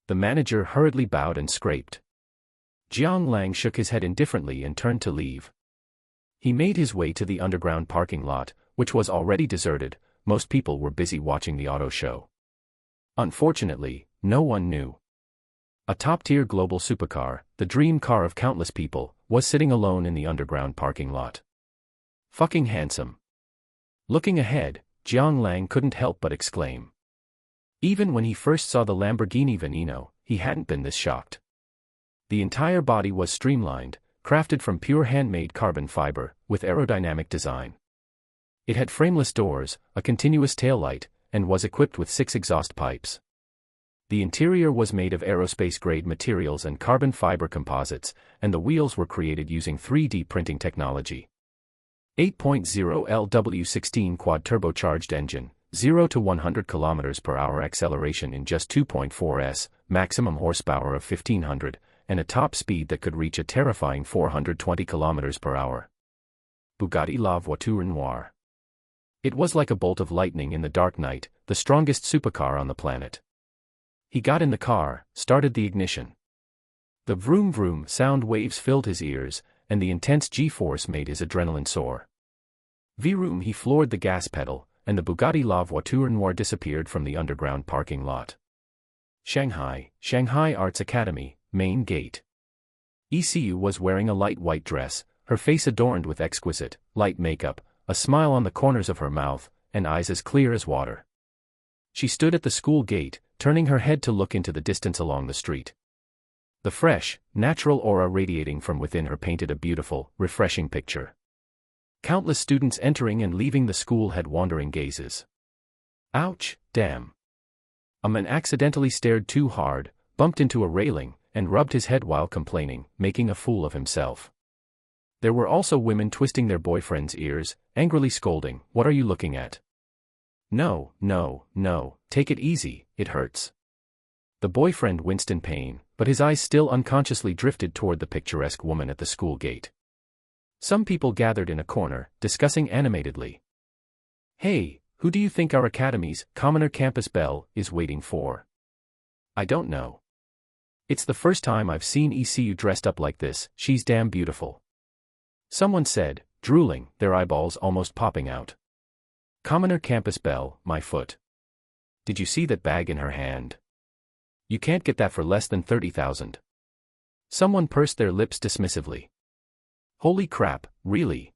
The manager hurriedly bowed and scraped. Jiang Lang shook his head indifferently and turned to leave. He made his way to the underground parking lot, which was already deserted. Most people were busy watching the auto show. Unfortunately, no one knew. A top-tier global supercar, the dream car of countless people, was sitting alone in the underground parking lot. Fucking handsome. Looking ahead, Jiang Lang couldn't help but exclaim. Even when he first saw the Lamborghini Veneno, he hadn't been this shocked. The entire body was streamlined, crafted from pure handmade carbon fiber, with aerodynamic design. It had frameless doors, a continuous taillight, and was equipped with 6 exhaust pipes. The interior was made of aerospace-grade materials and carbon fiber composites, and the wheels were created using 3D printing technology. 8.0 LW16 quad-turbocharged engine, 0 to 100 km per hour acceleration in just 2.4 s, maximum horsepower of 1500, and a top speed that could reach a terrifying 420 km per hour. Bugatti La Voiture Noire. It was like a bolt of lightning in the dark night, the strongest supercar on the planet. He got in the car, started the ignition. The vroom vroom sound waves filled his ears, and the intense G-force made his adrenaline soar. Vroom, he floored the gas pedal, and the Bugatti La Voiture Noire disappeared from the underground parking lot. Shanghai Arts Academy, main gate. ECU was wearing a light white dress, her face adorned with exquisite, light makeup, a smile on the corners of her mouth, and eyes as clear as water. She stood at the school gate, turning her head to look into the distance along the street. The fresh, natural aura radiating from within her painted a beautiful, refreshing picture. Countless students entering and leaving the school had wandering gazes. Ouch, damn. A man accidentally stared too hard, bumped into a railing, and rubbed his head while complaining, making a fool of himself. There were also women twisting their boyfriends' ears, angrily scolding, "What are you looking at? No, take it easy, it hurts." The boyfriend winced in pain, but his eyes still unconsciously drifted toward the picturesque woman at the school gate. Some people gathered in a corner, discussing animatedly. "Hey, who do you think our academy's commoner campus belle is waiting for?" "I don't know. It's the first time I've seen ECU dressed up like this, she's damn beautiful." Someone said, drooling, their eyeballs almost popping out. "Commoner campus belle, my foot. Did you see that bag in her hand? You can't get that for less than 30,000. Someone pursed their lips dismissively. Holy crap, really?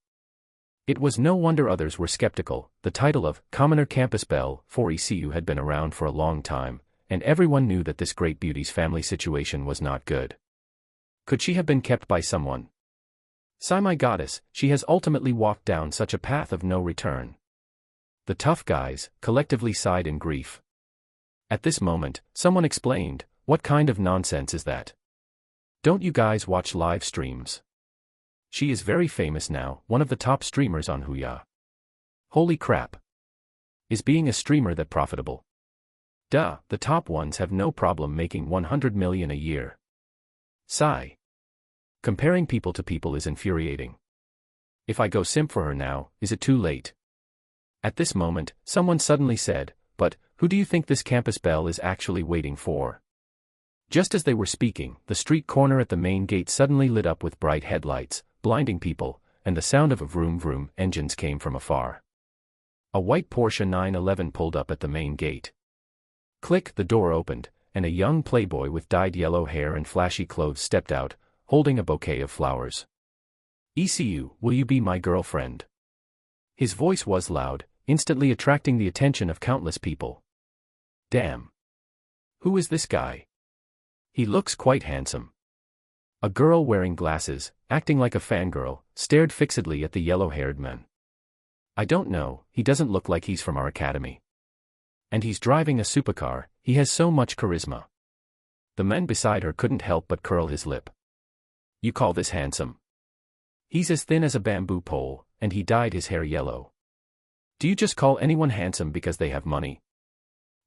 It was no wonder others were skeptical. The title of Commoner Campus Belle for ECU had been around for a long time, and everyone knew that this great beauty's family situation was not good. Could she have been kept by someone? Sigh, my goddess, she has ultimately walked down such a path of no return. The tough guys collectively sighed in grief. At this moment, someone explained, "What kind of nonsense is that? Don't you guys watch live streams? She is very famous now, one of the top streamers on Huya. Holy crap. Is being a streamer that profitable? Duh, the top ones have no problem making 100 million a year." Sigh. Comparing people to people is infuriating. If I go simp for her now, is it too late? At this moment, someone suddenly said, "But, who do you think this campus belle is actually waiting for?" Just as they were speaking, the street corner at the main gate suddenly lit up with bright headlights, blinding people, and the sound of a vroom vroom engines came from afar. A white Porsche 911 pulled up at the main gate. Click, the door opened, and a young playboy with dyed yellow hair and flashy clothes stepped out, holding a bouquet of flowers. "ECU, will you be my girlfriend?" His voice was loud, instantly attracting the attention of countless people. Damn. Who is this guy? He looks quite handsome. A girl wearing glasses, acting like a fangirl, stared fixedly at the yellow-haired man. "I don't know, he doesn't look like he's from our academy. And he's driving a supercar, he has so much charisma." The man beside her couldn't help but curl his lip. "You call this handsome? He's as thin as a bamboo pole, and he dyed his hair yellow. Do you just call anyone handsome because they have money?"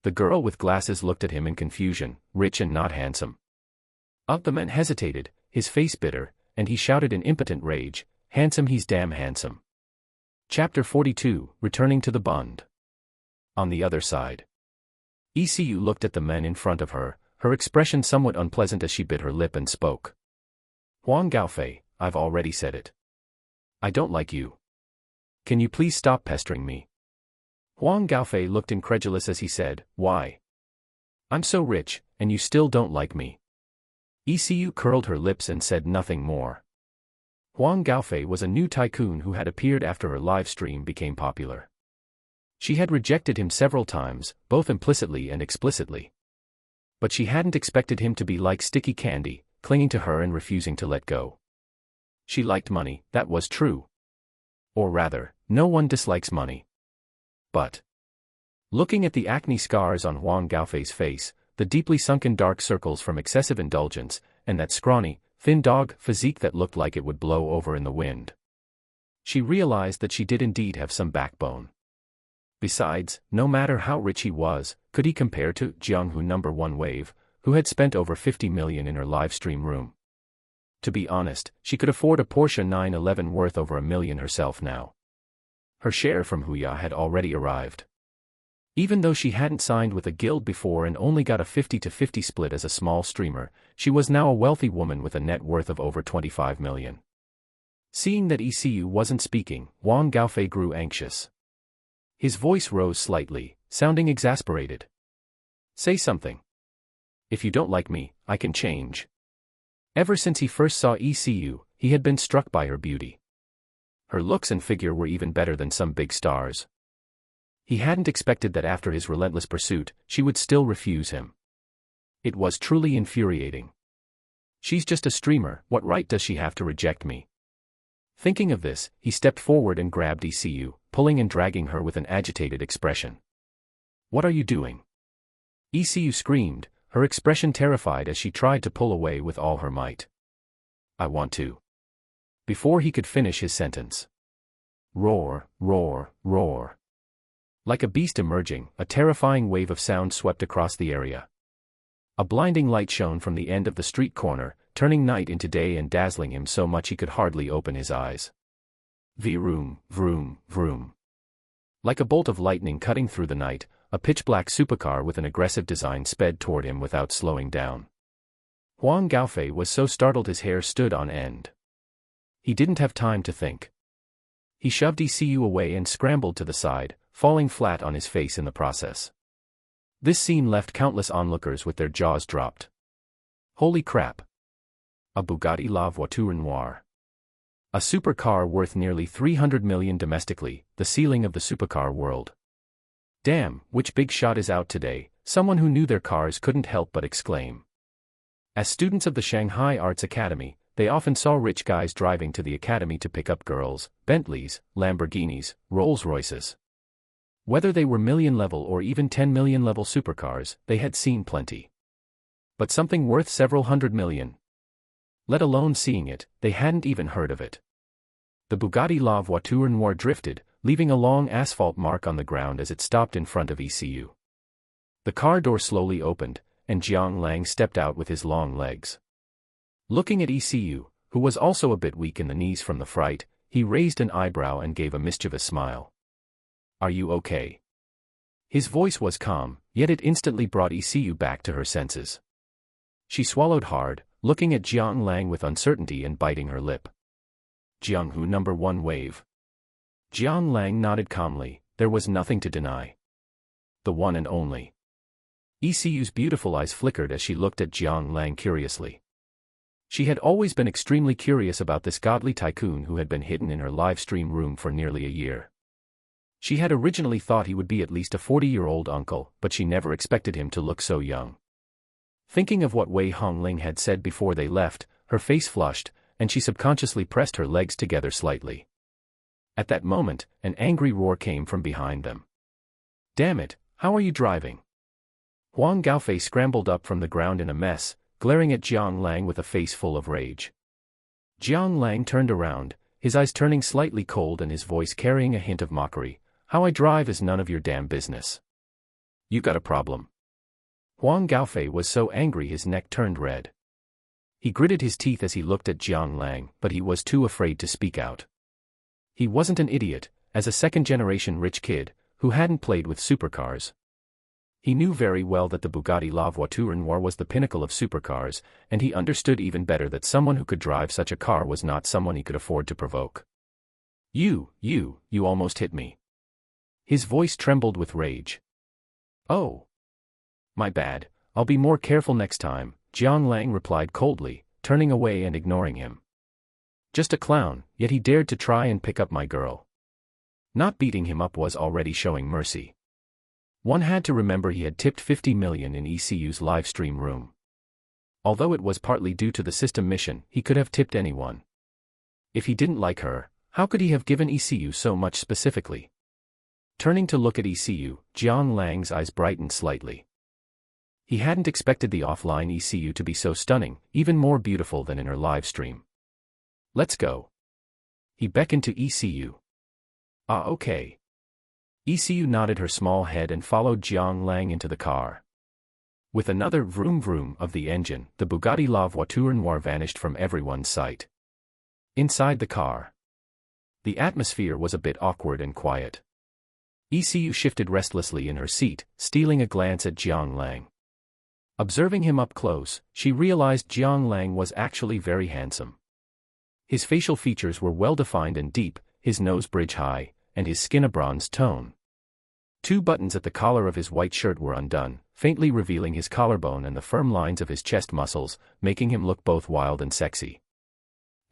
The girl with glasses looked at him in confusion, rich and not handsome. The man hesitated, his face bitter, and he shouted in impotent rage, "Handsome, he's damn handsome." Chapter 42, Returning to the Bund. On the other side. ECU looked at the men in front of her, her expression somewhat unpleasant as she bit her lip and spoke. "Huang Gaofei, I've already said it. I don't like you. Can you please stop pestering me?" Huang Gaofei looked incredulous as he said, "Why? I'm so rich, and you still don't like me." ECU curled her lips and said nothing more. Huang Gaofei was a new tycoon who had appeared after her live stream became popular. She had rejected him several times, both implicitly and explicitly. But she hadn't expected him to be like sticky candy, clinging to her and refusing to let go. She liked money, that was true. Or rather, no one dislikes money. But looking at the acne scars on Huang Gaofei's face, the deeply sunken dark circles from excessive indulgence, and that scrawny, thin dog physique that looked like it would blow over in the wind, she realized that she did indeed have some backbone. Besides, no matter how rich he was, could he compare to Jiang No. 1 Wave, who had spent over 50 million in her livestream room? To be honest, she could afford a Porsche 911 worth over $1 million herself now. Her share from Huya had already arrived. Even though she hadn't signed with a guild before and only got a 50-50 split as a small streamer, she was now a wealthy woman with a net worth of over 25 million. Seeing that ECU wasn't speaking, Huang Gaofei grew anxious. His voice rose slightly, sounding exasperated. "Say something. If you don't like me, I can change." Ever since he first saw ECU, he had been struck by her beauty. Her looks and figure were even better than some big stars. He hadn't expected that after his relentless pursuit, she would still refuse him. It was truly infuriating. "She's just a streamer, what right does she have to reject me?" Thinking of this, he stepped forward and grabbed ECU, pulling and dragging her with an agitated expression. "What are you doing?" ECU screamed, her expression terrified as she tried to pull away with all her might. "I want to." Before he could finish his sentence. Roar, roar, roar. Like a beast emerging, a terrifying wave of sound swept across the area. A blinding light shone from the end of the street corner, turning night into day and dazzling him so much he could hardly open his eyes. Vroom, vroom, vroom. Like a bolt of lightning cutting through the night, a pitch-black supercar with an aggressive design sped toward him without slowing down. Huang Gaofei was so startled his hair stood on end. He didn't have time to think. He shoved ECU away and scrambled to the side, falling flat on his face in the process. This scene left countless onlookers with their jaws dropped. Holy crap! A Bugatti La Voiture Noire. A supercar worth nearly 300 million domestically, the ceiling of the supercar world. Damn, which big shot is out today, someone who knew their cars couldn't help but exclaim. As students of the Shanghai Arts Academy, they often saw rich guys driving to the academy to pick up girls, Bentleys, Lamborghinis, Rolls-Royces. Whether they were million-level or even 10 million-level supercars, they had seen plenty. But something worth several hundred million. Let alone seeing it, they hadn't even heard of it. The Bugatti La Voiture Noire drifted, leaving a long asphalt mark on the ground as it stopped in front of ECU. The car door slowly opened, and Jiang Lang stepped out with his long legs. Looking at ECU, who was also a bit weak in the knees from the fright, he raised an eyebrow and gave a mischievous smile. "Are you okay?" His voice was calm, yet it instantly brought ECU back to her senses. She swallowed hard, looking at Jiang Lang with uncertainty and biting her lip. "Jiang No. 1 Wave." Jiang Lang nodded calmly, there was nothing to deny. The one and only. ECU's beautiful eyes flickered as she looked at Jiang Lang curiously. She had always been extremely curious about this godly tycoon who had been hidden in her live stream room for nearly a year. She had originally thought he would be at least a 40-year-old uncle, but she never expected him to look so young. Thinking of what Wei Hongling had said before they left, her face flushed, and she subconsciously pressed her legs together slightly. At that moment, an angry roar came from behind them. "Damn it, how are you driving?" Huang Gaofei scrambled up from the ground in a mess, glaring at Jiang Lang with a face full of rage. Jiang Lang turned around, his eyes turning slightly cold and his voice carrying a hint of mockery. "How I drive is none of your damn business. You got a problem." Huang Gaofei was so angry his neck turned red. He gritted his teeth as he looked at Jiang Lang, but he was too afraid to speak out. He wasn't an idiot, as a second-generation rich kid, who hadn't played with supercars. He knew very well that the Bugatti La Voiture Noire was the pinnacle of supercars, and he understood even better that someone who could drive such a car was not someone he could afford to provoke. You almost hit me." His voice trembled with rage. "Oh. My bad, I'll be more careful next time," Jiang Lang replied coldly, turning away and ignoring him. Just a clown, yet he dared to try and pick up my girl. Not beating him up was already showing mercy. One had to remember he had tipped 50 million in ECU's live stream room. Although it was partly due to the system mission, he could have tipped anyone. If he didn't like her, how could he have given ECU so much specifically? Turning to look at ECU, Jiang Lang's eyes brightened slightly. He hadn't expected the offline ECU to be so stunning, even more beautiful than in her live stream. "Let's go." He beckoned to ECU. "Ah, okay." ECU nodded her small head and followed Jiang Lang into the car. With another vroom vroom of the engine, the Bugatti La Voiture Noire vanished from everyone's sight. Inside the car, the atmosphere was a bit awkward and quiet. ECU shifted restlessly in her seat, stealing a glance at Jiang Lang. Observing him up close, she realized Jiang Lang was actually very handsome. His facial features were well-defined and deep, his nose bridge-high, and his skin a bronze tone. 2 buttons at the collar of his white shirt were undone, faintly revealing his collarbone and the firm lines of his chest muscles, making him look both wild and sexy.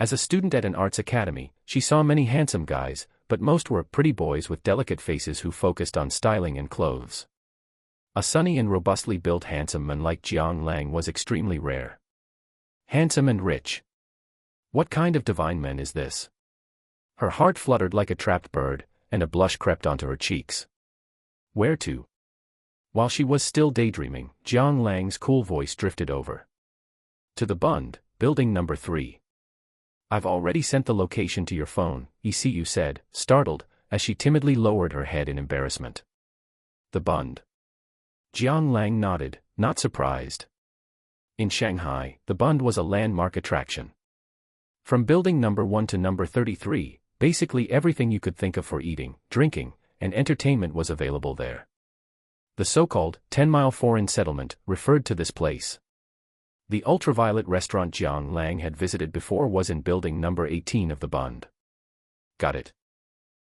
As a student at an arts academy, she saw many handsome guys, but most were pretty boys with delicate faces who focused on styling and clothes. A sunny and robustly built handsome man like Jiang Lang was extremely rare. Handsome and rich. What kind of divine man is this? Her heart fluttered like a trapped bird, and a blush crept onto her cheeks. Where to? While she was still daydreaming, Jiang Lang's cool voice drifted over. To the Bund, building number 3. I've already sent the location to your phone, ECU said, startled, as she timidly lowered her head in embarrassment. The Bund. Jiang Lang nodded, not surprised. In Shanghai, the Bund was a landmark attraction. From building number 1 to number 33, basically everything you could think of for eating, drinking, and entertainment was available there. The so-called 10-mile foreign settlement referred to this place. The ultraviolet restaurant Jiang Lang had visited before was in building number 18 of the Bund. Got it.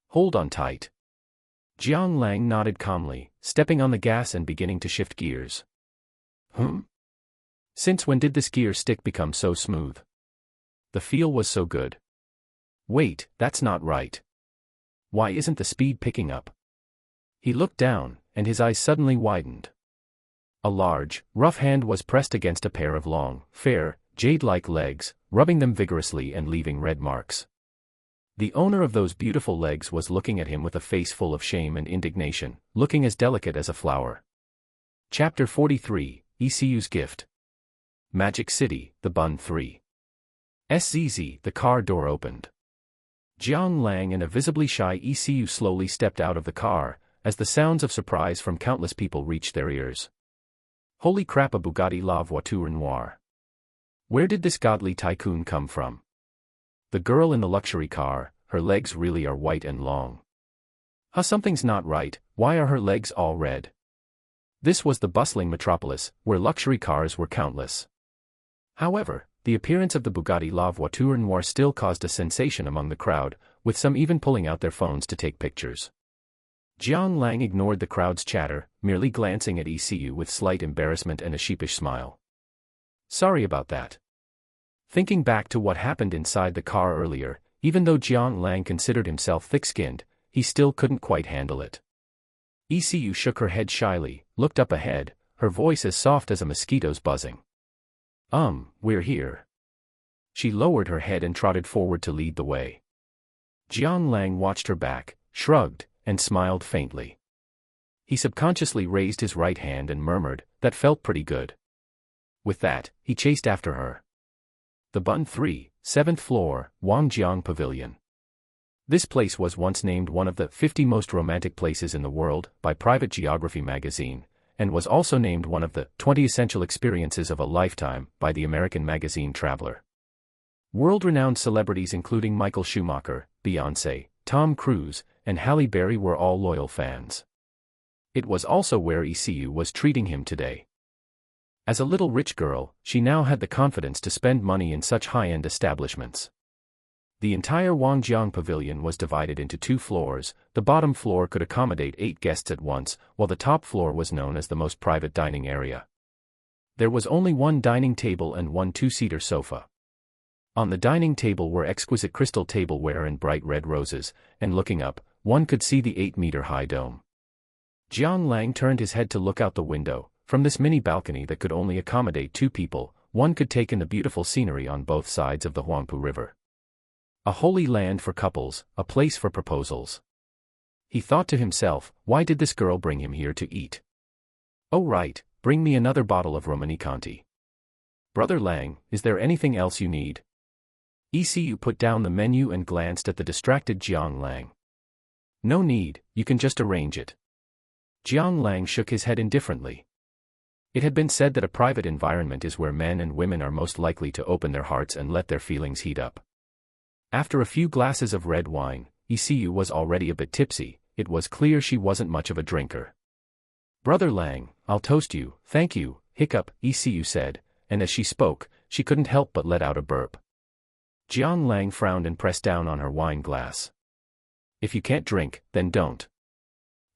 Hold on tight. Jiang Lang nodded calmly, stepping on the gas and beginning to shift gears. Since when did this gear stick become so smooth? The feel was so good. Wait, that's not right. Why isn't the speed picking up? He looked down, and his eyes suddenly widened. A large, rough hand was pressed against a pair of long, fair, jade-like legs, rubbing them vigorously and leaving red marks. The owner of those beautiful legs was looking at him with a face full of shame and indignation, looking as delicate as a flower. Chapter 43, ECU's Gift. Magic City, the Bund 3. SZZ, the car door opened. Jiang Lang and a visibly shy ECU slowly stepped out of the car, as the sounds of surprise from countless people reached their ears. Holy crap, a Bugatti La Voiture Noire. Where did this godly tycoon come from? The girl in the luxury car, her legs really are white and long. Something's not right, why are her legs all red? This was the bustling metropolis, where luxury cars were countless. However, the appearance of the Bugatti La Voiture Noire still caused a sensation among the crowd, with some even pulling out their phones to take pictures. Jiang Lang ignored the crowd's chatter, merely glancing at ECU with slight embarrassment and a sheepish smile. Sorry about that. Thinking back to what happened inside the car earlier, even though Jiang Lang considered himself thick-skinned, he still couldn't quite handle it. ECU shook her head shyly, looked up ahead, her voice as soft as a mosquito's buzzing. We're here. She lowered her head and trotted forward to lead the way. Jiang Lang watched her back, shrugged, and smiled faintly. He subconsciously raised his right hand and murmured, "That felt pretty good." With that, he chased after her. The Bun 3, 7th floor, Wangjiang Pavilion. This place was once named one of the 50 most romantic places in the world by Private Geography magazine, and was also named one of the 20 essential experiences of a lifetime by the American magazine Traveler. World-renowned celebrities including Michael Schumacher, Beyoncé, Tom Cruise, and Halle Berry were all loyal fans. It was also where ECU was treating him today. As a little rich girl, she now had the confidence to spend money in such high-end establishments. The entire Wangjiang Pavilion was divided into 2 floors. The bottom floor could accommodate 8 guests at once, while the top floor was known as the most private dining area. There was only one dining table and one 2-seater sofa. On the dining table were exquisite crystal tableware and bright red roses, and looking up, one could see the 8-meter-high dome. Jiang Lang turned his head to look out the window. From this mini balcony that could only accommodate 2 people, one could take in the beautiful scenery on both sides of the Huangpu River. A holy land for couples, a place for proposals. He thought to himself, why did this girl bring him here to eat? Oh right, bring me another bottle of Romani Conti. Brother Lang, is there anything else you need? ECU put down the menu and glanced at the distracted Jiang Lang. No need, you can just arrange it. Jiang Lang shook his head indifferently. It had been said that a private environment is where men and women are most likely to open their hearts and let their feelings heat up. After a few glasses of red wine, ECU was already a bit tipsy. It was clear she wasn't much of a drinker. Brother Lang, I'll toast you, thank you, hiccup, ECU said, and as she spoke, she couldn't help but let out a burp. Jiang Lang frowned and pressed down on her wine glass. If you can't drink, then don't.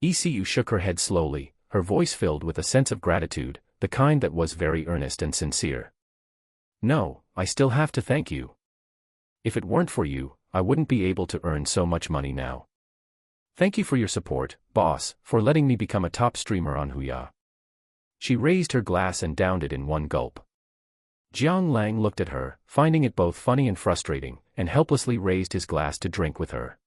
ECU shook her head slowly, her voice filled with a sense of gratitude, the kind that was very earnest and sincere. No, I still have to thank you. If it weren't for you, I wouldn't be able to earn so much money now. Thank you for your support, boss, for letting me become a top streamer on Huya. She raised her glass and downed it in one gulp. Jiang Lang looked at her, finding it both funny and frustrating, and helplessly raised his glass to drink with her.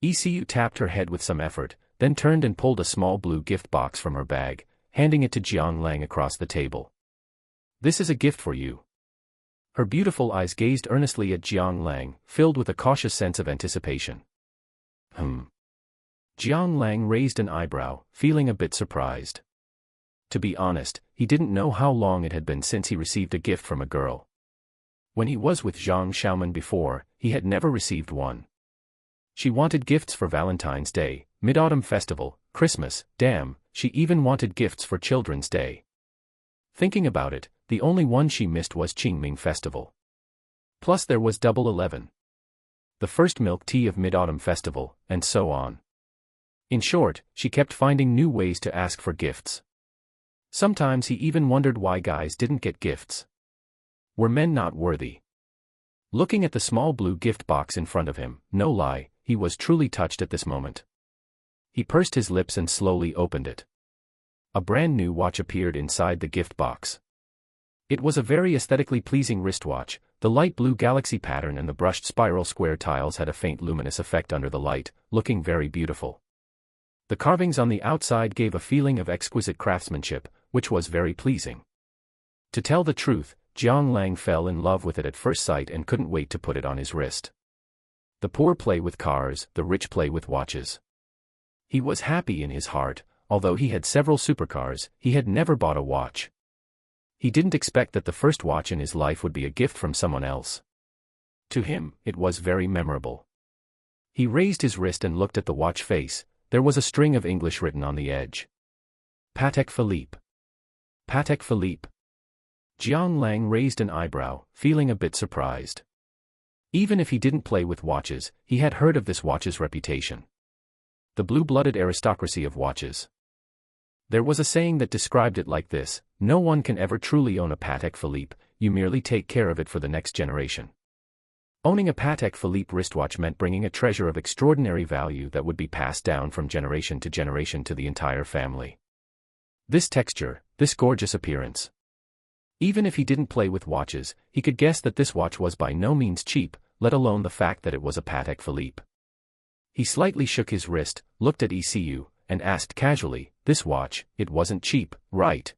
ECU tapped her head with some effort, then turned and pulled a small blue gift box from her bag, handing it to Jiang Lang across the table. This is a gift for you. Her beautiful eyes gazed earnestly at Jiang Lang, filled with a cautious sense of anticipation. Jiang Lang raised an eyebrow, feeling a bit surprised. To be honest, he didn't know how long it had been since he received a gift from a girl. When he was with Zhang Xiaoman before, he had never received one. She wanted gifts for Valentine's Day, Mid-Autumn Festival, Christmas, damn, she even wanted gifts for Children's Day. Thinking about it, the only one she missed was Qingming Festival. Plus there was Double 11. The first milk tea of Mid-Autumn Festival, and so on. In short, she kept finding new ways to ask for gifts. Sometimes he even wondered why guys didn't get gifts. Were men not worthy? Looking at the small blue gift box in front of him, no lie, he was truly touched at this moment. He pursed his lips and slowly opened it. A brand new watch appeared inside the gift box. It was a very aesthetically pleasing wristwatch. The light blue galaxy pattern and the brushed spiral square tiles had a faint luminous effect under the light, looking very beautiful. The carvings on the outside gave a feeling of exquisite craftsmanship, which was very pleasing. To tell the truth, Jiang Lang fell in love with it at first sight and couldn't wait to put it on his wrist. The poor play with cars, the rich play with watches. He was happy in his heart. Although he had several supercars, he had never bought a watch. He didn't expect that the first watch in his life would be a gift from someone else. To him, it was very memorable. He raised his wrist and looked at the watch face. There was a string of English written on the edge. Patek Philippe. Patek Philippe. Jiang Lang raised an eyebrow, feeling a bit surprised. Even if he didn't play with watches, he had heard of this watch's reputation. The blue-blooded aristocracy of watches. There was a saying that described it like this: no one can ever truly own a Patek Philippe, you merely take care of it for the next generation. Owning a Patek Philippe wristwatch meant bringing a treasure of extraordinary value that would be passed down from generation to generation to the entire family. This texture, this gorgeous appearance. Even if he didn't play with watches, he could guess that this watch was by no means cheap, let alone the fact that it was a Patek Philippe. He slightly shook his wrist, looked at ECU, and asked casually, "This watch, it wasn't cheap, right?"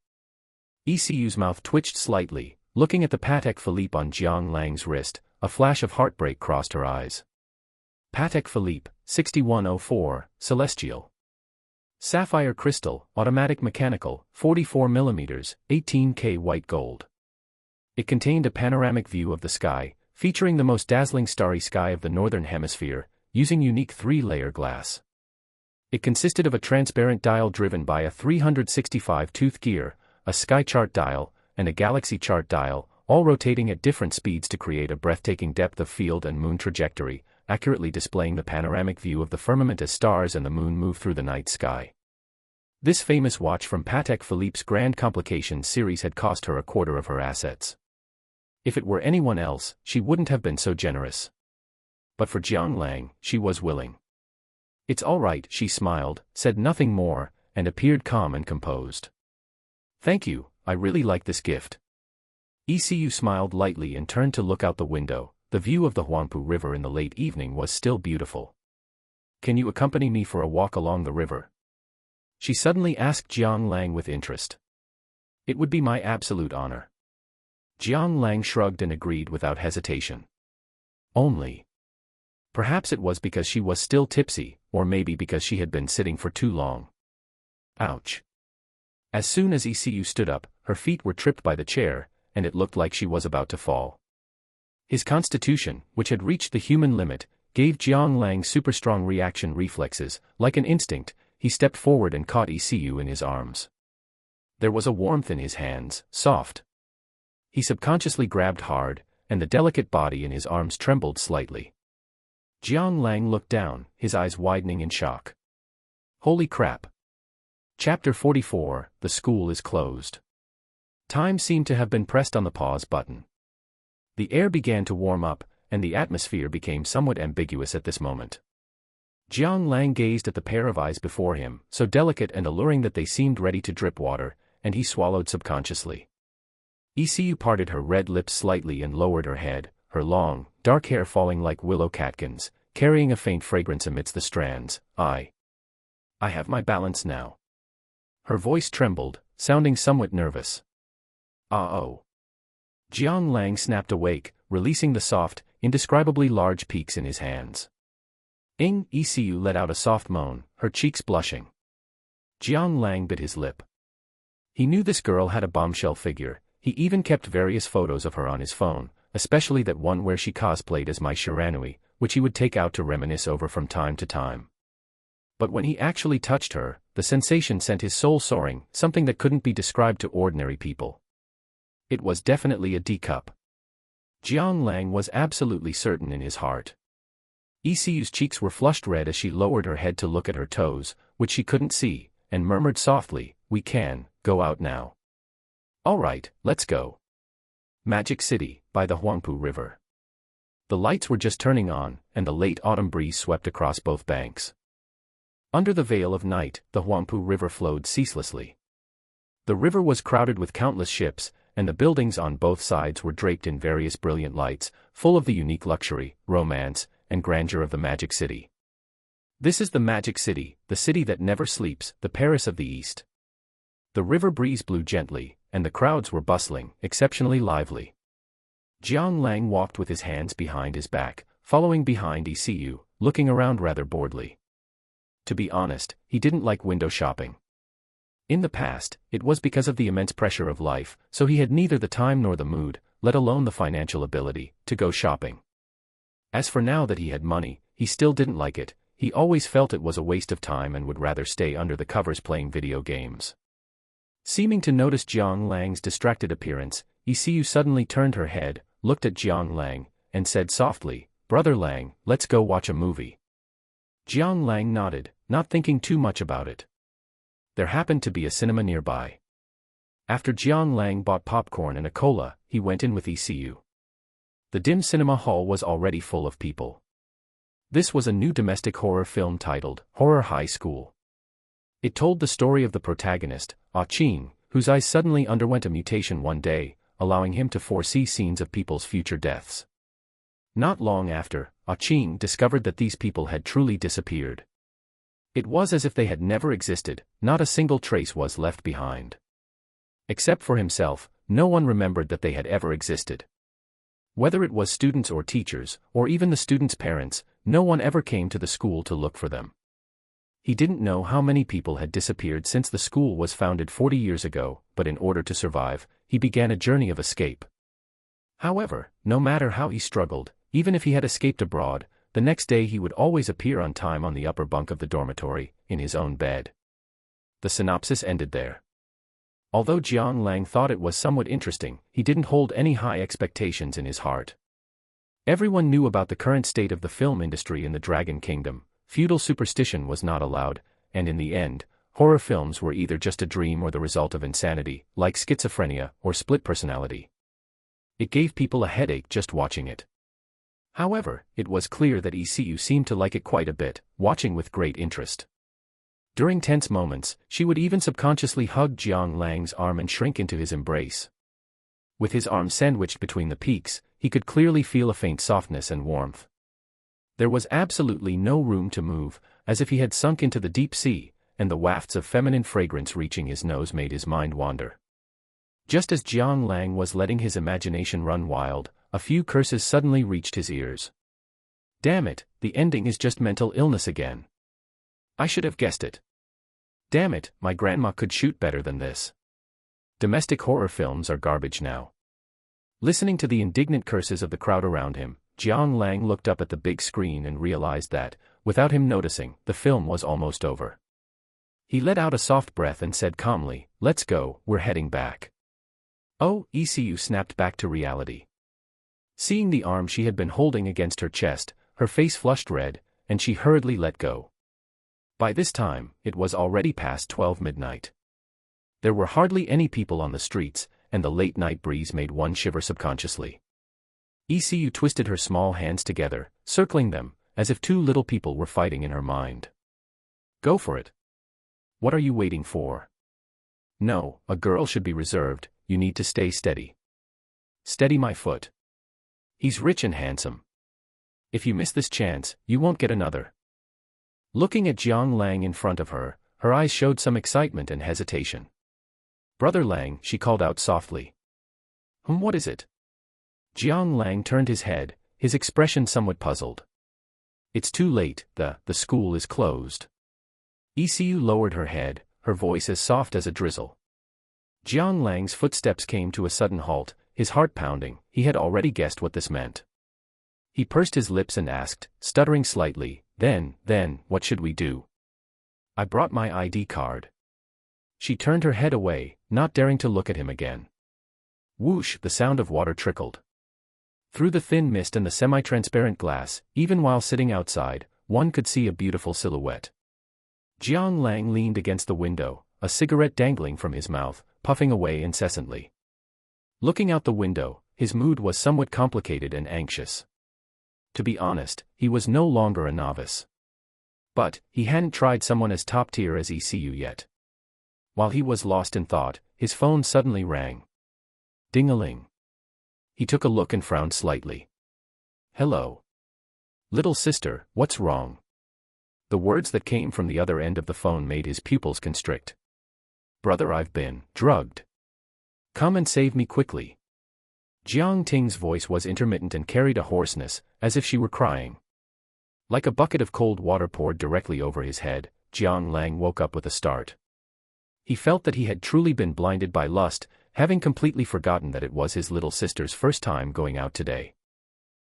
ECU's mouth twitched slightly, looking at the Patek Philippe on Jiang Lang's wrist. A flash of heartbreak crossed her eyes. Patek Philippe, 6104, Celestial. Sapphire crystal, automatic mechanical, 44mm, 18K white gold. It contained a panoramic view of the sky, featuring the most dazzling starry sky of the northern hemisphere, using unique 3-layer glass. It consisted of a transparent dial driven by a 365-tooth gear, a sky chart dial, and a galaxy chart dial, all rotating at different speeds to create a breathtaking depth of field and moon trajectory, accurately displaying the panoramic view of the firmament as stars and the moon move through the night sky. This famous watch from Patek Philippe's Grand Complications series had cost her a quarter of her assets. If it were anyone else, she wouldn't have been so generous. But for Jiang Lang, she was willing. "It's all right," she smiled, said nothing more, and appeared calm and composed. "Thank you, I really like this gift." ECU smiled lightly and turned to look out the window. The view of the Huangpu River in the late evening was still beautiful. "Can you accompany me for a walk along the river?" she suddenly asked Jiang Lang with interest. "It would be my absolute honor." Jiang Lang shrugged and agreed without hesitation. Only. Perhaps it was because she was still tipsy, or maybe because she had been sitting for too long. Ouch. As soon as ECU stood up, her feet were tripped by the chair, and it looked like she was about to fall. His constitution, which had reached the human limit, gave Jiang Lang super-strong reaction reflexes. Like an instinct, he stepped forward and caught ECU in his arms. There was a warmth in his hands, soft. He subconsciously grabbed hard, and the delicate body in his arms trembled slightly. Jiang Lang looked down, his eyes widening in shock. Holy crap. Chapter 44, The School is Closed. Time seemed to have been pressed on the pause button. The air began to warm up, and the atmosphere became somewhat ambiguous at this moment. Jiang Lang gazed at the pair of eyes before him, so delicate and alluring that they seemed ready to drip water, and he swallowed subconsciously. ECU parted her red lips slightly and lowered her head, her long, dark hair falling like willow catkins, carrying a faint fragrance amidst the strands. I have my balance now." Her voice trembled, sounding somewhat nervous. "Oh." Jiang Lang snapped awake, releasing the soft, indescribably large peaks in his hands. ECU let out a soft moan, her cheeks blushing. Jiang Lang bit his lip. He knew this girl had a bombshell figure. He even kept various photos of her on his phone, especially that one where she cosplayed as Mai Shiranui, which he would take out to reminisce over from time to time. But when he actually touched her, the sensation sent his soul soaring, something that couldn't be described to ordinary people. It was definitely a D-cup. Jiang Lang was absolutely certain in his heart. ECU's cheeks were flushed red as she lowered her head to look at her toes, which she couldn't see, and murmured softly, "We can go out now." "All right, let's go." Magic City, by the Huangpu River. The lights were just turning on, and the late autumn breeze swept across both banks. Under the veil of night, the Huangpu River flowed ceaselessly. The river was crowded with countless ships, and the buildings on both sides were draped in various brilliant lights, full of the unique luxury, romance, and grandeur of the Magic City. This is the Magic City, the city that never sleeps, the Paris of the East. The river breeze blew gently, and the crowds were bustling, exceptionally lively. Jiang Lang walked with his hands behind his back, following behind ECU, looking around rather boredly. To be honest, he didn't like window shopping. In the past, it was because of the immense pressure of life, so he had neither the time nor the mood, let alone the financial ability, to go shopping. As for now that he had money, he still didn't like it. He always felt it was a waste of time and would rather stay under the covers playing video games. Seeming to notice Jiang Lang's distracted appearance, ECU suddenly turned her head, looked at Jiang Lang, and said softly, "Brother Lang, let's go watch a movie." Jiang Lang nodded, not thinking too much about it. There happened to be a cinema nearby. After Jiang Lang bought popcorn and a cola, he went in with ECU. The dim cinema hall was already full of people. This was a new domestic horror film titled Horror High School. It told the story of the protagonist, Qing, whose eyes suddenly underwent a mutation one day, allowing him to foresee scenes of people's future deaths. Not long after, Qing discovered that these people had truly disappeared. It was as if they had never existed, not a single trace was left behind. Except for himself, no one remembered that they had ever existed. Whether it was students or teachers, or even the students' parents, no one ever came to the school to look for them. He didn't know how many people had disappeared since the school was founded 40 years ago, but in order to survive, he began a journey of escape. However, no matter how he struggled, even if he had escaped abroad, the next day he would always appear on time on the upper bunk of the dormitory, in his own bed. The synopsis ended there. Although Jiang Lang thought it was somewhat interesting, he didn't hold any high expectations in his heart. Everyone knew about the current state of the film industry in the Dragon Kingdom. Feudal superstition was not allowed, and in the end, horror films were either just a dream or the result of insanity, like schizophrenia or split personality. It gave people a headache just watching it. However, it was clear that ECU seemed to like it quite a bit, watching with great interest. During tense moments, she would even subconsciously hug Jiang Lang's arm and shrink into his embrace. With his arm sandwiched between the peaks, he could clearly feel a faint softness and warmth. There was absolutely no room to move, as if he had sunk into the deep sea, and the wafts of feminine fragrance reaching his nose made his mind wander. Just as Jiang Lang was letting his imagination run wild, a few curses suddenly reached his ears. Damn it, the ending is just mental illness again. I should have guessed it. Damn it, my grandma could shoot better than this. Domestic horror films are garbage now. Listening to the indignant curses of the crowd around him, Jiang Lang looked up at the big screen and realized that, without him noticing, the film was almost over. He let out a soft breath and said calmly, "Let's go, we're heading back." Oh, ECU snapped back to reality. Seeing the arm she had been holding against her chest, her face flushed red, and she hurriedly let go. By this time, it was already past 12 midnight. There were hardly any people on the streets, and the late-night breeze made one shiver subconsciously. ECU twisted her small hands together, circling them, as if two little people were fighting in her mind. Go for it. What are you waiting for? No, a girl should be reserved, you need to stay steady. Steady my foot. He's rich and handsome. If you miss this chance, you won't get another. Looking at Jiang Lang in front of her, her eyes showed some excitement and hesitation. Brother Lang, she called out softly. What is it? Jiang Lang turned his head, his expression somewhat puzzled. It's too late, the school is closed. ECU lowered her head, her voice as soft as a drizzle. Jiang Lang's footsteps came to a sudden halt, his heart pounding. He had already guessed what this meant. He pursed his lips and asked, stuttering slightly, Then, what should we do? I brought my ID card. She turned her head away, not daring to look at him again. Whoosh, the sound of water trickled. Through the thin mist and the semi-transparent glass, even while sitting outside, one could see a beautiful silhouette. Jiang Lang leaned against the window, a cigarette dangling from his mouth, puffing away incessantly. Looking out the window, his mood was somewhat complicated and anxious. To be honest, he was no longer a novice. But, he hadn't tried someone as top-tier as ECU yet. While he was lost in thought, his phone suddenly rang. Ding-a-ling. He took a look and frowned slightly. Hello. Little sister, what's wrong? The words that came from the other end of the phone made his pupils constrict. Brother, I've been drugged. Come and save me quickly. Jiang Ting's voice was intermittent and carried a hoarseness, as if she were crying. Like a bucket of cold water poured directly over his head, Jiang Lang woke up with a start. He felt that he had truly been blinded by lust, having completely forgotten that it was his little sister's first time going out today.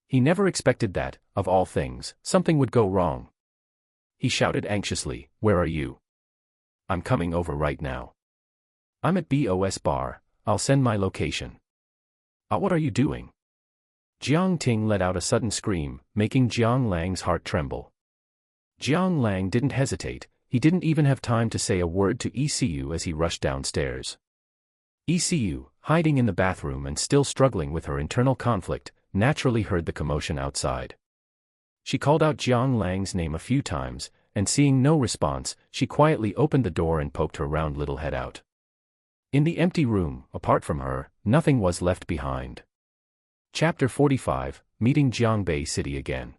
He never expected that, of all things, something would go wrong. He shouted anxiously, Where are you? I'm coming over right now. I'm at BOS bar, I'll send my location. What are you doing? Jiang Ting let out a sudden scream, making Jiang Lang's heart tremble. Jiang Lang didn't hesitate, he didn't even have time to say a word to ECU as he rushed downstairs. ECU, hiding in the bathroom and still struggling with her internal conflict, naturally heard the commotion outside. She called out Jiang Lang's name a few times, and seeing no response, she quietly opened the door and poked her round little head out. In the empty room, apart from her, nothing was left behind. Chapter 45, Meeting Jiangbei City again.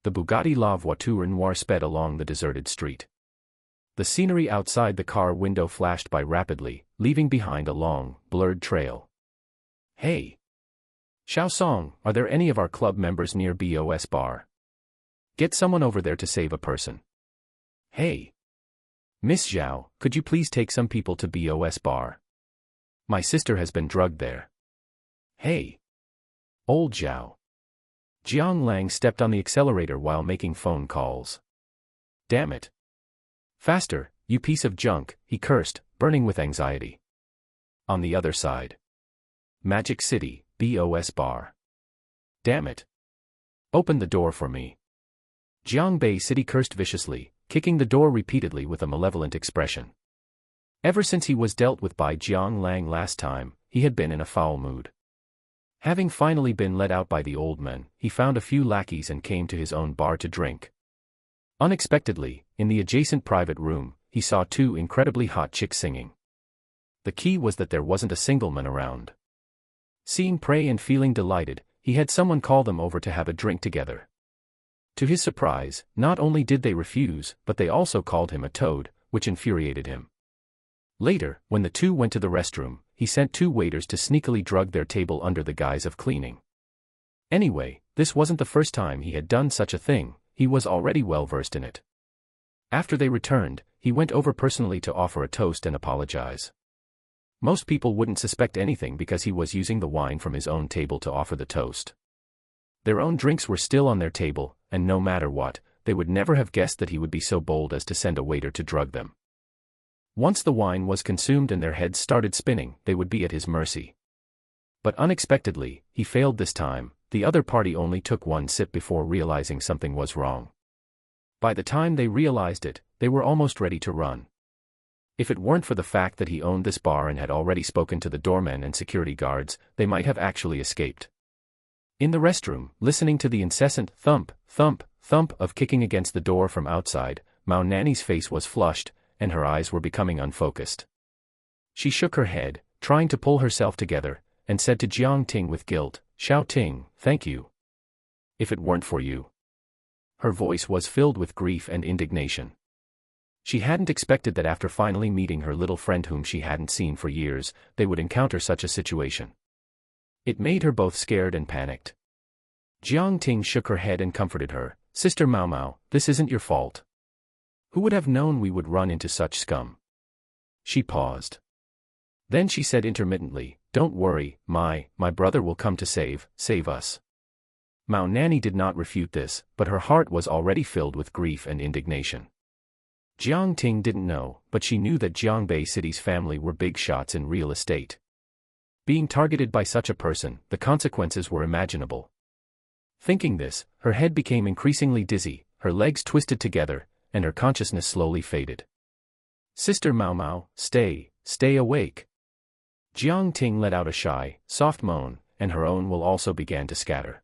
The Bugatti La Voiture Noire sped along the deserted street. The scenery outside the car window flashed by rapidly, leaving behind a long, blurred trail. Hey! Xiaosong, are there any of our club members near BOS bar? Get someone over there to save a person. Hey! Miss Zhao, could you please take some people to BOS bar? My sister has been drugged there. Hey! Old Zhao. Jiang Lang stepped on the accelerator while making phone calls. Damn it. Faster, you piece of junk, he cursed, burning with anxiety. On the other side. Magic City, BOS bar. Damn it. Open the door for me. Jiangbei City cursed viciously, kicking the door repeatedly with a malevolent expression. Ever since he was dealt with by Jiang Lang last time, he had been in a foul mood. Having finally been let out by the old man, he found a few lackeys and came to his own bar to drink. Unexpectedly, in the adjacent private room, he saw two incredibly hot chicks singing. The key was that there wasn't a single man around. Seeing prey and feeling delighted, he had someone call them over to have a drink together. To his surprise, not only did they refuse, but they also called him a toad, which infuriated him. Later, when the two went to the restroom, he sent two waiters to sneakily drug their table under the guise of cleaning. Anyway, this wasn't the first time he had done such a thing, he was already well versed in it. After they returned, he went over personally to offer a toast and apologize. Most people wouldn't suspect anything because he was using the wine from his own table to offer the toast. Their own drinks were still on their table, and no matter what, they would never have guessed that he would be so bold as to send a waiter to drug them. Once the wine was consumed and their heads started spinning, they would be at his mercy. But unexpectedly, he failed this time. The other party only took one sip before realizing something was wrong. By the time they realized it, they were almost ready to run. If it weren't for the fact that he owned this bar and had already spoken to the doormen and security guards, they might have actually escaped. In the restroom, listening to the incessant thump, thump, thump of kicking against the door from outside, Mao Nanny's face was flushed, and her eyes were becoming unfocused. She shook her head, trying to pull herself together, and said to Jiang Ting with guilt, "Xiao Ting, thank you. If it weren't for you." Her voice was filled with grief and indignation. She hadn't expected that after finally meeting her little friend whom she hadn't seen for years, they would encounter such a situation. It made her both scared and panicked. Jiang Ting shook her head and comforted her, "Sister Mao Mao, this isn't your fault. Who would have known we would run into such scum?" She paused. Then she said intermittently, "Don't worry, my brother will come to save us." Mao Nanny did not refute this, but her heart was already filled with grief and indignation. Jiang Ting didn't know, but she knew that Jiangbei City's family were big shots in real estate. Being targeted by such a person, the consequences were imaginable. Thinking this, her head became increasingly dizzy, her legs twisted together, and her consciousness slowly faded. "Sister Mao Mao, stay awake." Jiang Ting let out a shy, soft moan, and her own will also began to scatter.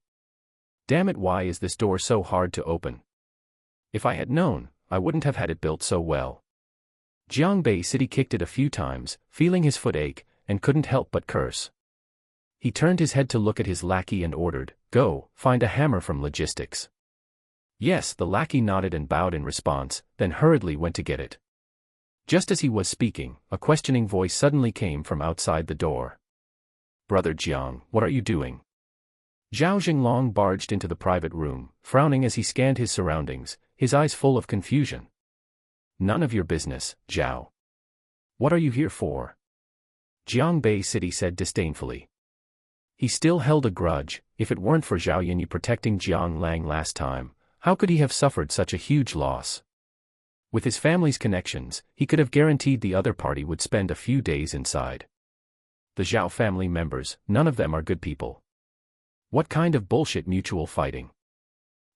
"Damn it, why is this door so hard to open? If I had known, I wouldn't have had it built so well." Jiangbei City kicked it a few times, feeling his foot ache, and couldn't help but curse. He turned his head to look at his lackey and ordered, "Go, find a hammer from logistics." Yes, the lackey nodded and bowed in response, then hurriedly went to get it. Just as he was speaking, a questioning voice suddenly came from outside the door. "Brother Jiang, what are you doing?" Zhao Jinglong barged into the private room, frowning as he scanned his surroundings, his eyes full of confusion. "None of your business, Zhao. What are you here for?" Jiangbei City said disdainfully. He still held a grudge. If it weren't for Zhao Yinyi protecting Jiang Lang last time, how could he have suffered such a huge loss? With his family's connections, he could have guaranteed the other party would spend a few days inside. The Zhao family members, none of them are good people. What kind of bullshit mutual fighting?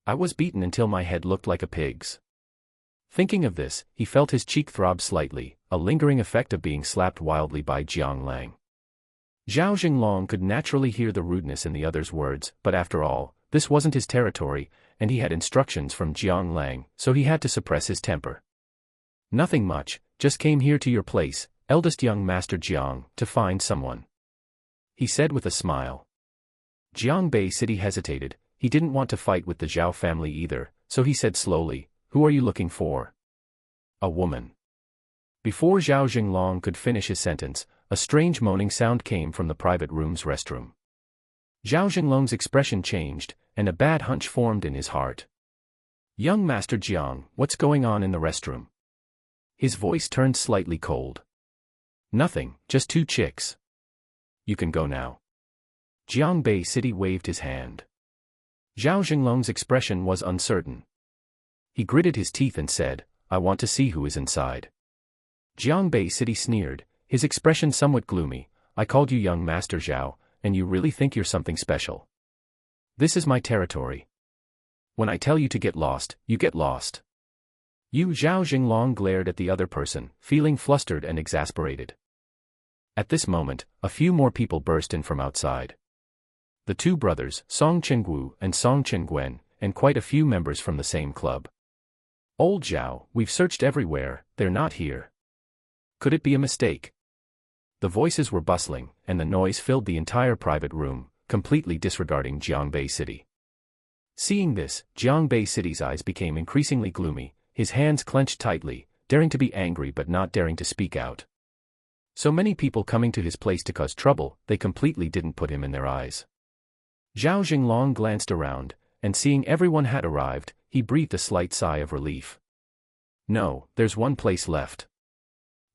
I was beaten until my head looked like a pig's. Thinking of this, he felt his cheek throb slightly, a lingering effect of being slapped wildly by Jiang Lang. Jiang Lang could naturally hear the rudeness in the other's words, but after all, this wasn't his territory, and he had instructions from Jiang Lang, so he had to suppress his temper. Nothing much, just came here to your place, eldest young master Jiang, to find someone, he said with a smile. Jiangbei City hesitated. He didn't want to fight with the Zhao family either, so he said slowly, who are you looking for? A woman. Before Zhao Jinglong could finish his sentence, a strange moaning sound came from the private room's restroom. Zhao Jinglong's expression changed, and a bad hunch formed in his heart. Young Master Jiang, what's going on in the restroom? His voice turned slightly cold. Nothing, just two chicks. You can go now. Jiangbei City waved his hand. Zhao Jinglong's expression was uncertain. He gritted his teeth and said, I want to see who is inside. Jiangbei City sneered, his expression somewhat gloomy. I called you young Master Zhao, and you really think you're something special. This is my territory. When I tell you to get lost, you get lost. You Zhao Jinglong glared at the other person, feeling flustered and exasperated. At this moment, a few more people burst in from outside. The two brothers, Song Chenggu and Song Chengguan, and quite a few members from the same club. Old Zhao, we've searched everywhere, they're not here. Could it be a mistake? The voices were bustling, and the noise filled the entire private room, completely disregarding Jiangbei City. Seeing this, Jiangbei City's eyes became increasingly gloomy, his hands clenched tightly, daring to be angry but not daring to speak out. So many people coming to his place to cause trouble, they completely didn't put him in their eyes. Zhao Jinglong glanced around, and seeing everyone had arrived, he breathed a slight sigh of relief. No, there's one place left.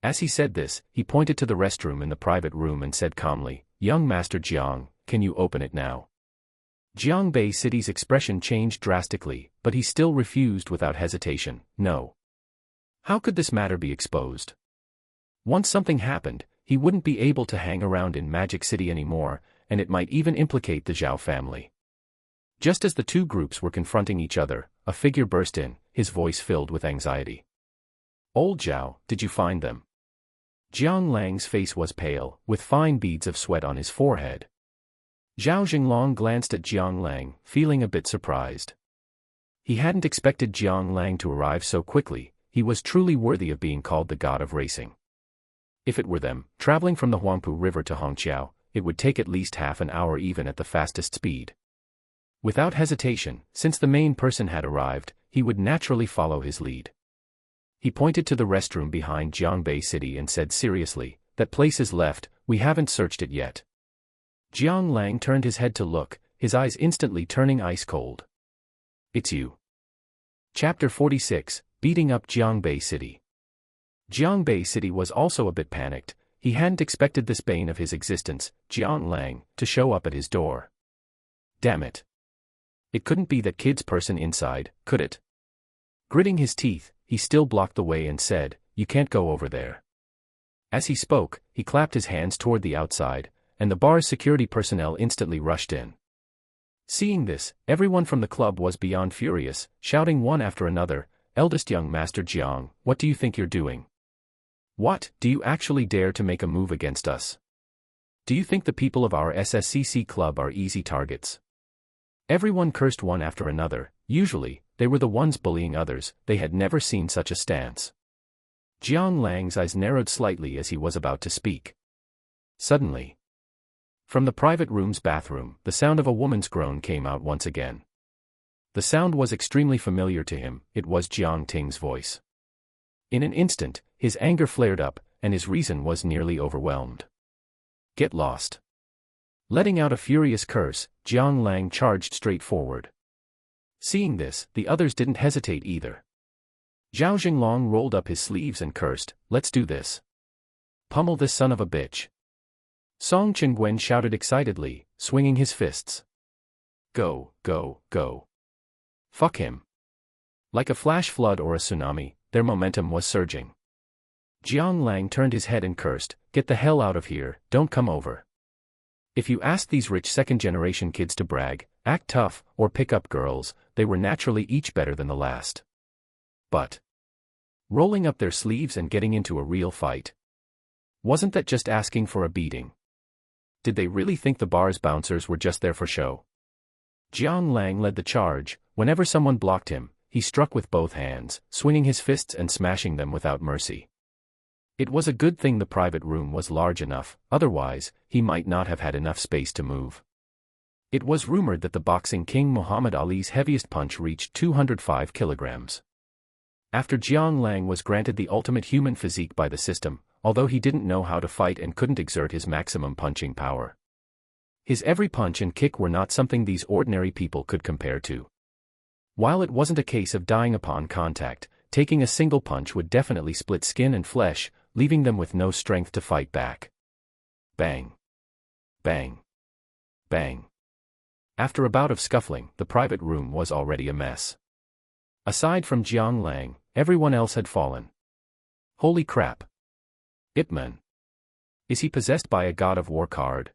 As he said this, he pointed to the restroom in the private room and said calmly, Young Master Jiang, can you open it now? Jiangbei City's expression changed drastically, but he still refused without hesitation, no. How could this matter be exposed? Once something happened, he wouldn't be able to hang around in Magic City anymore, and it might even implicate the Zhao family. Just as the two groups were confronting each other, a figure burst in, his voice filled with anxiety. Old Zhao, did you find them? Jiang Lang's face was pale, with fine beads of sweat on his forehead. Zhao Jinglong glanced at Jiang Lang, feeling a bit surprised. He hadn't expected Jiang Lang to arrive so quickly. He was truly worthy of being called the god of racing. If it were them, traveling from the Huangpu River to Hongqiao, it would take at least half an hour even at the fastest speed. Without hesitation, since the main person had arrived, he would naturally follow his lead. He pointed to the restroom behind Jiangbei City and said seriously, that place is left, we haven't searched it yet. Jiang Lang turned his head to look, his eyes instantly turning ice cold. It's you. Chapter 46, Beating Up Jiangbei City. Jiangbei City was also a bit panicked. He hadn't expected this bane of his existence, Jiang Lang, to show up at his door. Damn it. It couldn't be that kid's person inside, could it? Gritting his teeth, he still blocked the way and said, you can't go over there. As he spoke, he clapped his hands toward the outside, and the bar's security personnel instantly rushed in. Seeing this, everyone from the club was beyond furious, shouting one after another, Eldest young Master Jiang, what do you think you're doing? What, do you actually dare to make a move against us? Do you think the people of our SSCC club are easy targets? Everyone cursed one after another. Usually, they were the ones bullying others. They had never seen such a stance. Jiang Lang's eyes narrowed slightly as he was about to speak. Suddenly, from the private room's bathroom, the sound of a woman's groan came out once again. The sound was extremely familiar to him. It was Jiang Ting's voice. In an instant, his anger flared up, and his reason was nearly overwhelmed. Get lost. Letting out a furious curse, Jiang Lang charged straight forward. Seeing this, the others didn't hesitate either. Zhao Jinglong rolled up his sleeves and cursed, let's do this. Pummel this son of a bitch. Song Chengguan shouted excitedly, swinging his fists. Go, go, go. Fuck him. Like a flash flood or a tsunami, their momentum was surging. Jiang Lang turned his head and cursed, get the hell out of here, don't come over. If you asked these rich second-generation kids to brag, act tough, or pick up girls, they were naturally each better than the last. But rolling up their sleeves and getting into a real fight. Wasn't that just asking for a beating? Did they really think the bar's bouncers were just there for show? Jiang Lang led the charge. Whenever someone blocked him, he struck with both hands, swinging his fists and smashing them without mercy. It was a good thing the private room was large enough, otherwise, he might not have had enough space to move. It was rumored that the boxing king Muhammad Ali's heaviest punch reached 205 kilograms. After Jiang Lang was granted the ultimate human physique by the system, although he didn't know how to fight and couldn't exert his maximum punching power. His every punch and kick were not something these ordinary people could compare to. While it wasn't a case of dying upon contact, taking a single punch would definitely split skin and flesh, leaving them with no strength to fight back. Bang. Bang. Bang. After a bout of scuffling, the private room was already a mess. Aside from Jiang Lang, everyone else had fallen. Holy crap. Ip Man. Is he possessed by a god of war card?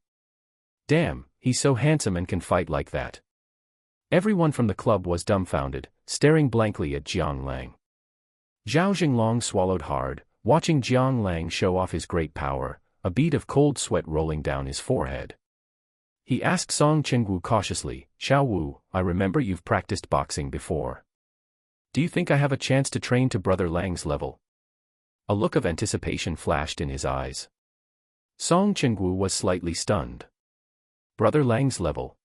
Damn, he's so handsome and can fight like that. Everyone from the club was dumbfounded, staring blankly at Jiang Lang. Zhao Jinglong swallowed hard, watching Jiang Lang show off his great power, a bead of cold sweat rolling down his forehead. He asked Song Chengwu cautiously, "Xiao Wu, I remember you've practiced boxing before. Do you think I have a chance to train to Brother Lang's level?" A look of anticipation flashed in his eyes. Song Chengwu was slightly stunned. Brother Lang's level?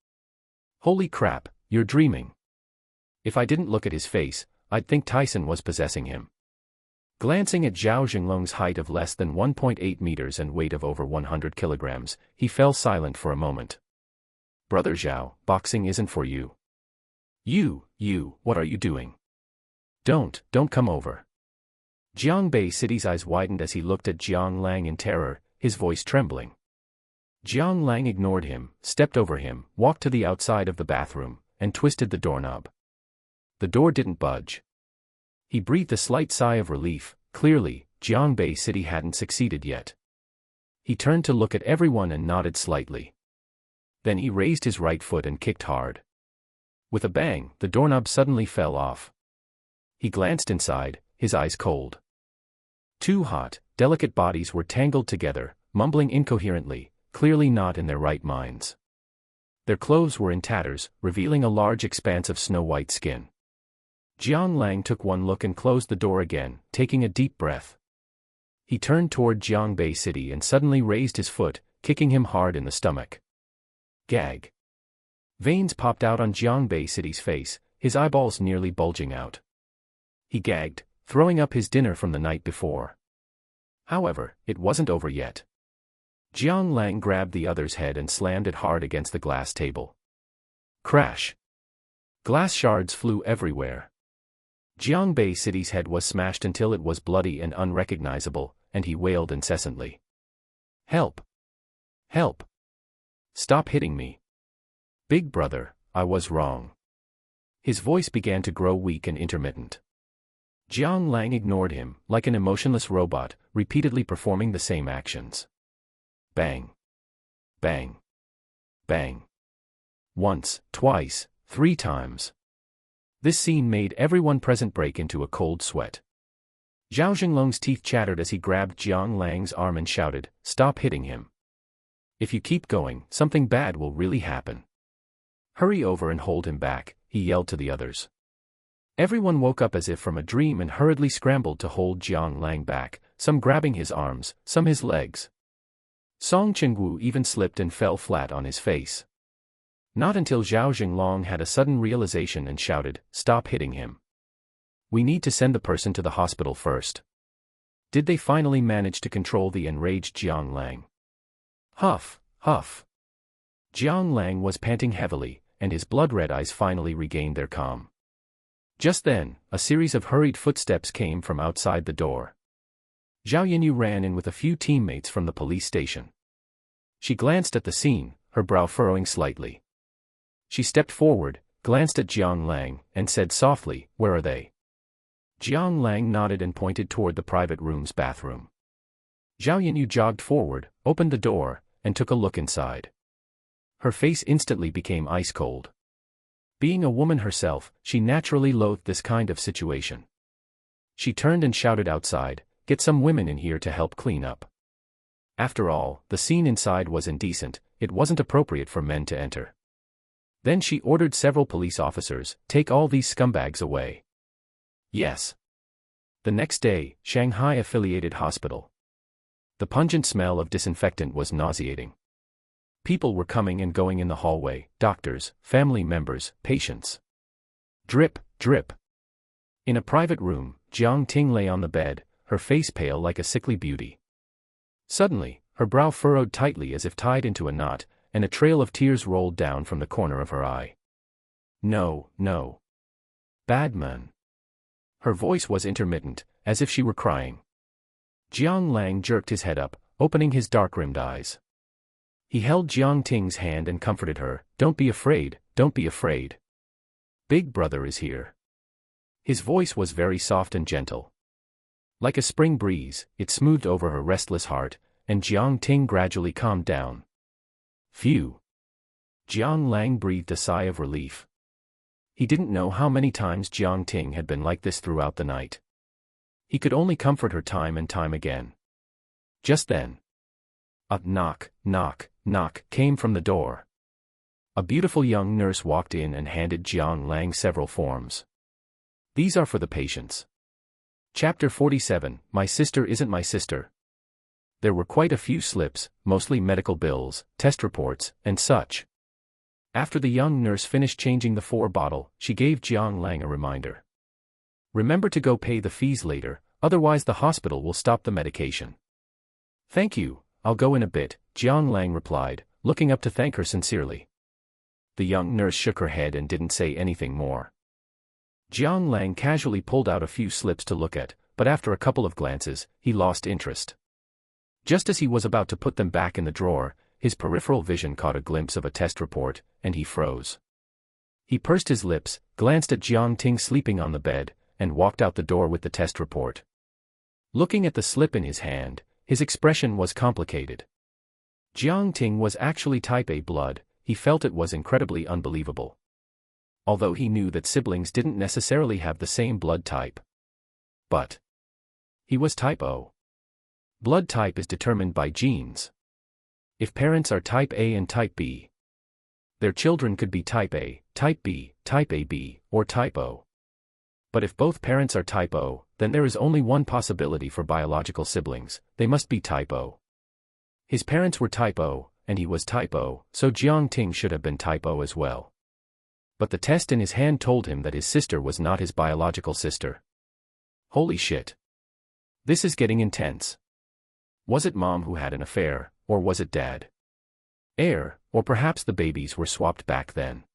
Holy crap, you're dreaming. If I didn't look at his face, I'd think Tyson was possessing him. Glancing at Zhao Jinglong's height of less than 1.8 meters and weight of over 100 kilograms, he fell silent for a moment. Brother Zhao, boxing isn't for you. You, what are you doing? Don't come over. Jiangbei City's eyes widened as he looked at Jiang Lang in terror, his voice trembling. Jiang Lang ignored him, stepped over him, walked to the outside of the bathroom, and twisted the doorknob. The door didn't budge. He breathed a slight sigh of relief. Clearly, Jiangbei City hadn't succeeded yet. He turned to look at everyone and nodded slightly. Then he raised his right foot and kicked hard. With a bang, the doorknob suddenly fell off. He glanced inside, his eyes cold. Two hot, delicate bodies were tangled together, mumbling incoherently, clearly not in their right minds. Their clothes were in tatters, revealing a large expanse of snow-white skin. Jiang Lang took one look and closed the door again, taking a deep breath. He turned toward Jiangbei City and suddenly raised his foot, kicking him hard in the stomach. Gag. Veins popped out on Jiangbei City's face, his eyeballs nearly bulging out. He gagged, throwing up his dinner from the night before. However, it wasn't over yet. Jiang Lang grabbed the other's head and slammed it hard against the glass table. Crash. Glass shards flew everywhere. Jiangbei City's head was smashed until it was bloody and unrecognizable, and he wailed incessantly. Help! Help! Stop hitting me. Big brother, I was wrong. His voice began to grow weak and intermittent. Jiang Lang ignored him, like an emotionless robot, repeatedly performing the same actions. Bang. Bang. Bang. Once, twice, 3 times. This scene made everyone present break into a cold sweat. Zhao Jinglong's teeth chattered as he grabbed Jiang Lang's arm and shouted, "Stop hitting him. If you keep going, something bad will really happen. Hurry over and hold him back," he yelled to the others. Everyone woke up as if from a dream and hurriedly scrambled to hold Jiang Lang back, some grabbing his arms, some his legs. Song Chengwu even slipped and fell flat on his face. Not until Zhao Jinglong had a sudden realization and shouted, "Stop hitting him. We need to send the person to the hospital first." Did they finally manage to control the enraged Jiang Lang? Huff, huff. Jiang Lang was panting heavily, and his blood-red eyes finally regained their calm. Just then, a series of hurried footsteps came from outside the door. Zhao Yinyu ran in with a few teammates from the police station. She glanced at the scene, her brow furrowing slightly. She stepped forward, glanced at Jiang Lang, and said softly, "Where are they?" Jiang Lang nodded and pointed toward the private room's bathroom. Zhao Yinyu jogged forward, opened the door, and took a look inside. Her face instantly became ice cold. Being a woman herself, she naturally loathed this kind of situation. She turned and shouted outside, "Get some women in here to help clean up." After all, the scene inside was indecent, it wasn't appropriate for men to enter. Then she ordered several police officers, "Take all these scumbags away." Yes. The next day, Shanghai Affiliated Hospital. The pungent smell of disinfectant was nauseating. People were coming and going in the hallway, doctors, family members, patients. Drip, drip. In a private room, Jiang Ting lay on the bed, her face pale like a sickly beauty. Suddenly, her brow furrowed tightly as if tied into a knot, and a trail of tears rolled down from the corner of her eye. "No, no. Bad man." Her voice was intermittent, as if she were crying. Jiang Lang jerked his head up, opening his dark-rimmed eyes. He held Jiang Ting's hand and comforted her, "Don't be afraid, don't be afraid. Big brother is here." His voice was very soft and gentle. Like a spring breeze, it smoothed over her restless heart, and Jiang Ting gradually calmed down. Phew. Jiang Lang breathed a sigh of relief. He didn't know how many times Jiang Ting had been like this throughout the night. He could only comfort her time and time again. Just then, a knock, knock, knock came from the door. A beautiful young nurse walked in and handed Jiang Lang several forms. "These are for the patients." Chapter 47, My Sister Isn't My Sister. There were quite a few slips, mostly medical bills, test reports, and such. After the young nurse finished changing the 4 bottle, she gave Jiang Lang a reminder. "Remember to go pay the fees later, otherwise the hospital will stop the medication." "Thank you, I'll go in a bit," Jiang Lang replied, looking up to thank her sincerely. The young nurse shook her head and didn't say anything more. Jiang Lang casually pulled out a few slips to look at, but after a couple of glances, he lost interest. Just as he was about to put them back in the drawer, his peripheral vision caught a glimpse of a test report, and he froze. He pursed his lips, glanced at Jiang Ting sleeping on the bed, and walked out the door with the test report. Looking at the slip in his hand, his expression was complicated. Jiang Ting was actually type A blood, he felt it was incredibly unbelievable. Although he knew that siblings didn't necessarily have the same blood type. But he was type O. Blood type is determined by genes. If parents are type A and type B, their children could be type A, type B, type AB, or type O. But if both parents are type O, then there is only one possibility for biological siblings, they must be type O. His parents were type O, and he was type O, so Jiang Ting should have been type O as well. But the test in his hand told him that his sister was not his biological sister. Holy shit. This is getting intense. Was it mom who had an affair, or was it dad? Or perhaps the babies were swapped back then.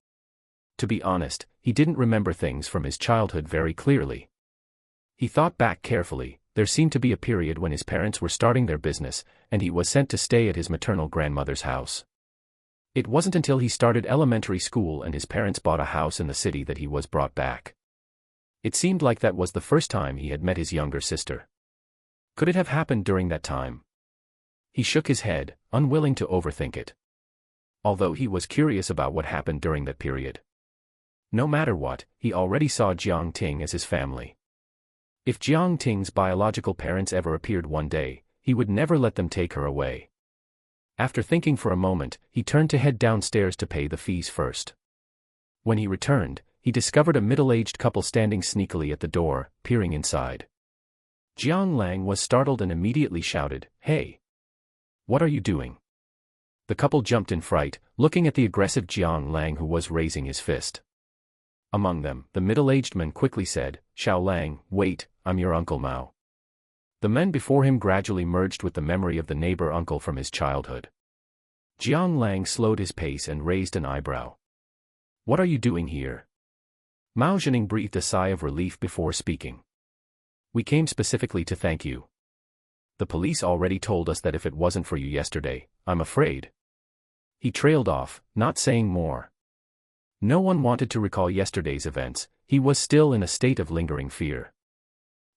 To be honest, he didn't remember things from his childhood very clearly. He thought back carefully, there seemed to be a period when his parents were starting their business, and he was sent to stay at his maternal grandmother's house. It wasn't until he started elementary school and his parents bought a house in the city that he was brought back. It seemed like that was the first time he had met his younger sister. Could it have happened during that time? He shook his head, unwilling to overthink it. Although he was curious about what happened during that period. No matter what, he already saw Jiang Ting as his family. If Jiang Ting's biological parents ever appeared one day, he would never let them take her away. After thinking for a moment, he turned to head downstairs to pay the fees first. When he returned, he discovered a middle-aged couple standing sneakily at the door, peering inside. Jiang Lang was startled and immediately shouted, "Hey! What are you doing?" The couple jumped in fright, looking at the aggressive Jiang Lang who was raising his fist. Among them, the middle-aged man quickly said, "Xiao Lang, wait, I'm your Uncle Mao." The men before him gradually merged with the memory of the neighbor uncle from his childhood. Jiang Lang slowed his pace and raised an eyebrow. "What are you doing here?" Mao Zhening breathed a sigh of relief before speaking. "We came specifically to thank you. The police already told us that if it wasn't for you yesterday, I'm afraid." He trailed off, not saying more. No one wanted to recall yesterday's events, he was still in a state of lingering fear.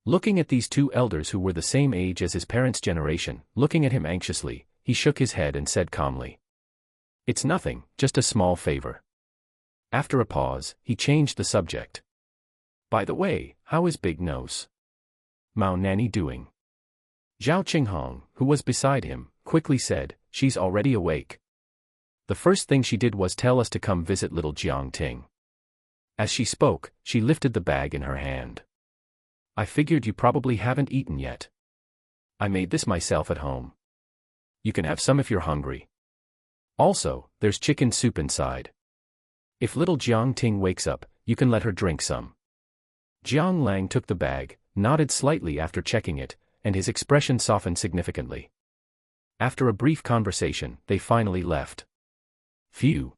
Looking at these two elders who were the same age as his parents' generation, looking at him anxiously, he shook his head and said calmly, "It's nothing, just a small favor." After a pause, he changed the subject. "By the way, how is Big Nose?" Mao Nanny doing? Zhao Qinghong, who was beside him, quickly said, she's already awake. The first thing she did was tell us to come visit little Jiang Ting. As she spoke, she lifted the bag in her hand. I figured you probably haven't eaten yet. I made this myself at home. You can have some if you're hungry. Also, there's chicken soup inside. If little Jiang Ting wakes up, you can let her drink some. Jiang Lang took the bag, nodded slightly after checking it, and his expression softened significantly. After a brief conversation, they finally left. Phew.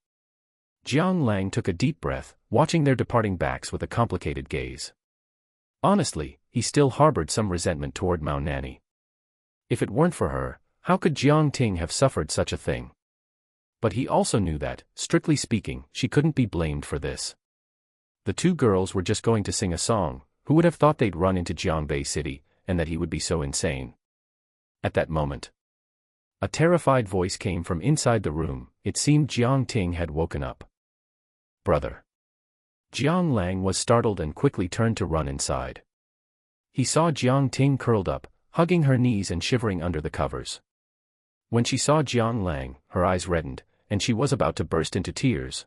Jiang Lang took a deep breath, watching their departing backs with a complicated gaze. Honestly, he still harbored some resentment toward Mao Nanny. If it weren't for her, how could Jiang Ting have suffered such a thing? But he also knew that, strictly speaking, she couldn't be blamed for this. The two girls were just going to sing a song. Who would have thought they'd run into Jiangbei City, and that he would be so insane? At that moment, a terrified voice came from inside the room. It seemed Jiang Ting had woken up. Brother. Jiang Lang was startled and quickly turned to run inside. He saw Jiang Ting curled up, hugging her knees and shivering under the covers. When she saw Jiang Lang, her eyes reddened, and she was about to burst into tears.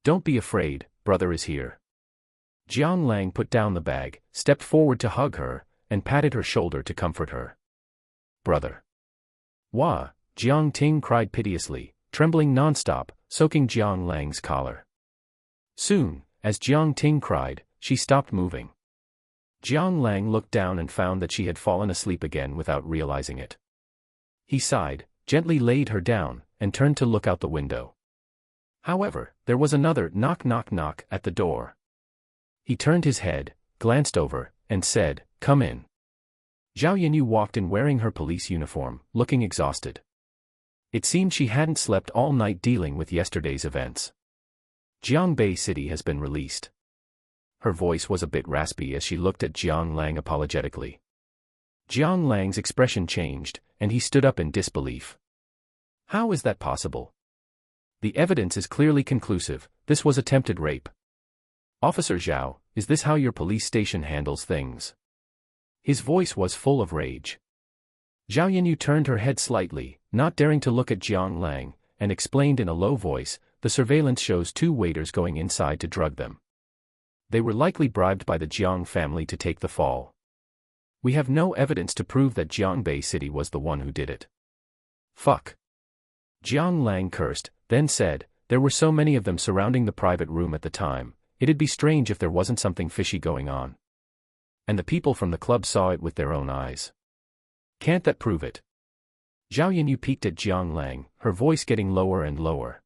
Don't be afraid, brother is here. Jiang Lang put down the bag, stepped forward to hug her, and patted her shoulder to comfort her. Brother. Wah, Jiang Ting cried piteously, trembling non-stop, soaking Jiang Lang's collar. Soon, as Jiang Ting cried, she stopped moving. Jiang Lang looked down and found that she had fallen asleep again without realizing it. He sighed, gently laid her down, and turned to look out the window. However, there was another knock knock knock at the door. He turned his head, glanced over, and said, "Come in." Zhao Yanyu walked in wearing her police uniform, looking exhausted. It seemed she hadn't slept all night dealing with yesterday's events. Jiangbei City has been released. Her voice was a bit raspy as she looked at Jiang Lang apologetically. Jiang Lang's expression changed, and he stood up in disbelief. How is that possible? The evidence is clearly conclusive. This was attempted rape. Officer Zhao, is this how your police station handles things? His voice was full of rage. Zhao Yanyu turned her head slightly, not daring to look at Jiang Lang, and explained in a low voice, the surveillance shows two waiters going inside to drug them. They were likely bribed by the Jiang family to take the fall. We have no evidence to prove that Jiangbei City was the one who did it. Fuck. Jiang Lang cursed, then said, there were so many of them surrounding the private room at the time, it'd be strange if there wasn't something fishy going on. And the people from the club saw it with their own eyes. Can't that prove it? Zhao Yanyu peeked at Jiang Lang, her voice getting lower and lower.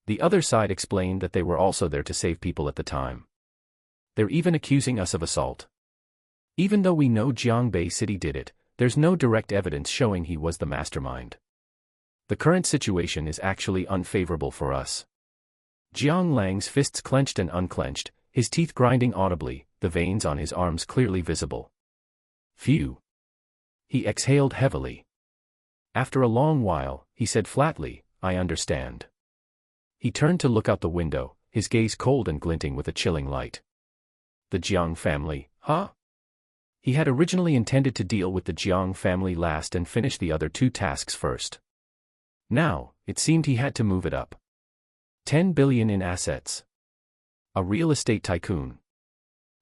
The other side explained that they were also there to save people at the time. They're even accusing us of assault. Even though we know Jiangbei City did it, there's no direct evidence showing he was the mastermind. The current situation is actually unfavorable for us. Jiang Lang's fists clenched and unclenched, his teeth grinding audibly, the veins on his arms clearly visible. Phew. He exhaled heavily. After a long while, he said flatly, I understand. He turned to look out the window, his gaze cold and glinting with a chilling light. The Jiang family, huh? He had originally intended to deal with the Jiang family last and finish the other two tasks first. Now, it seemed he had to move it up. 10 billion in assets. A real estate tycoon.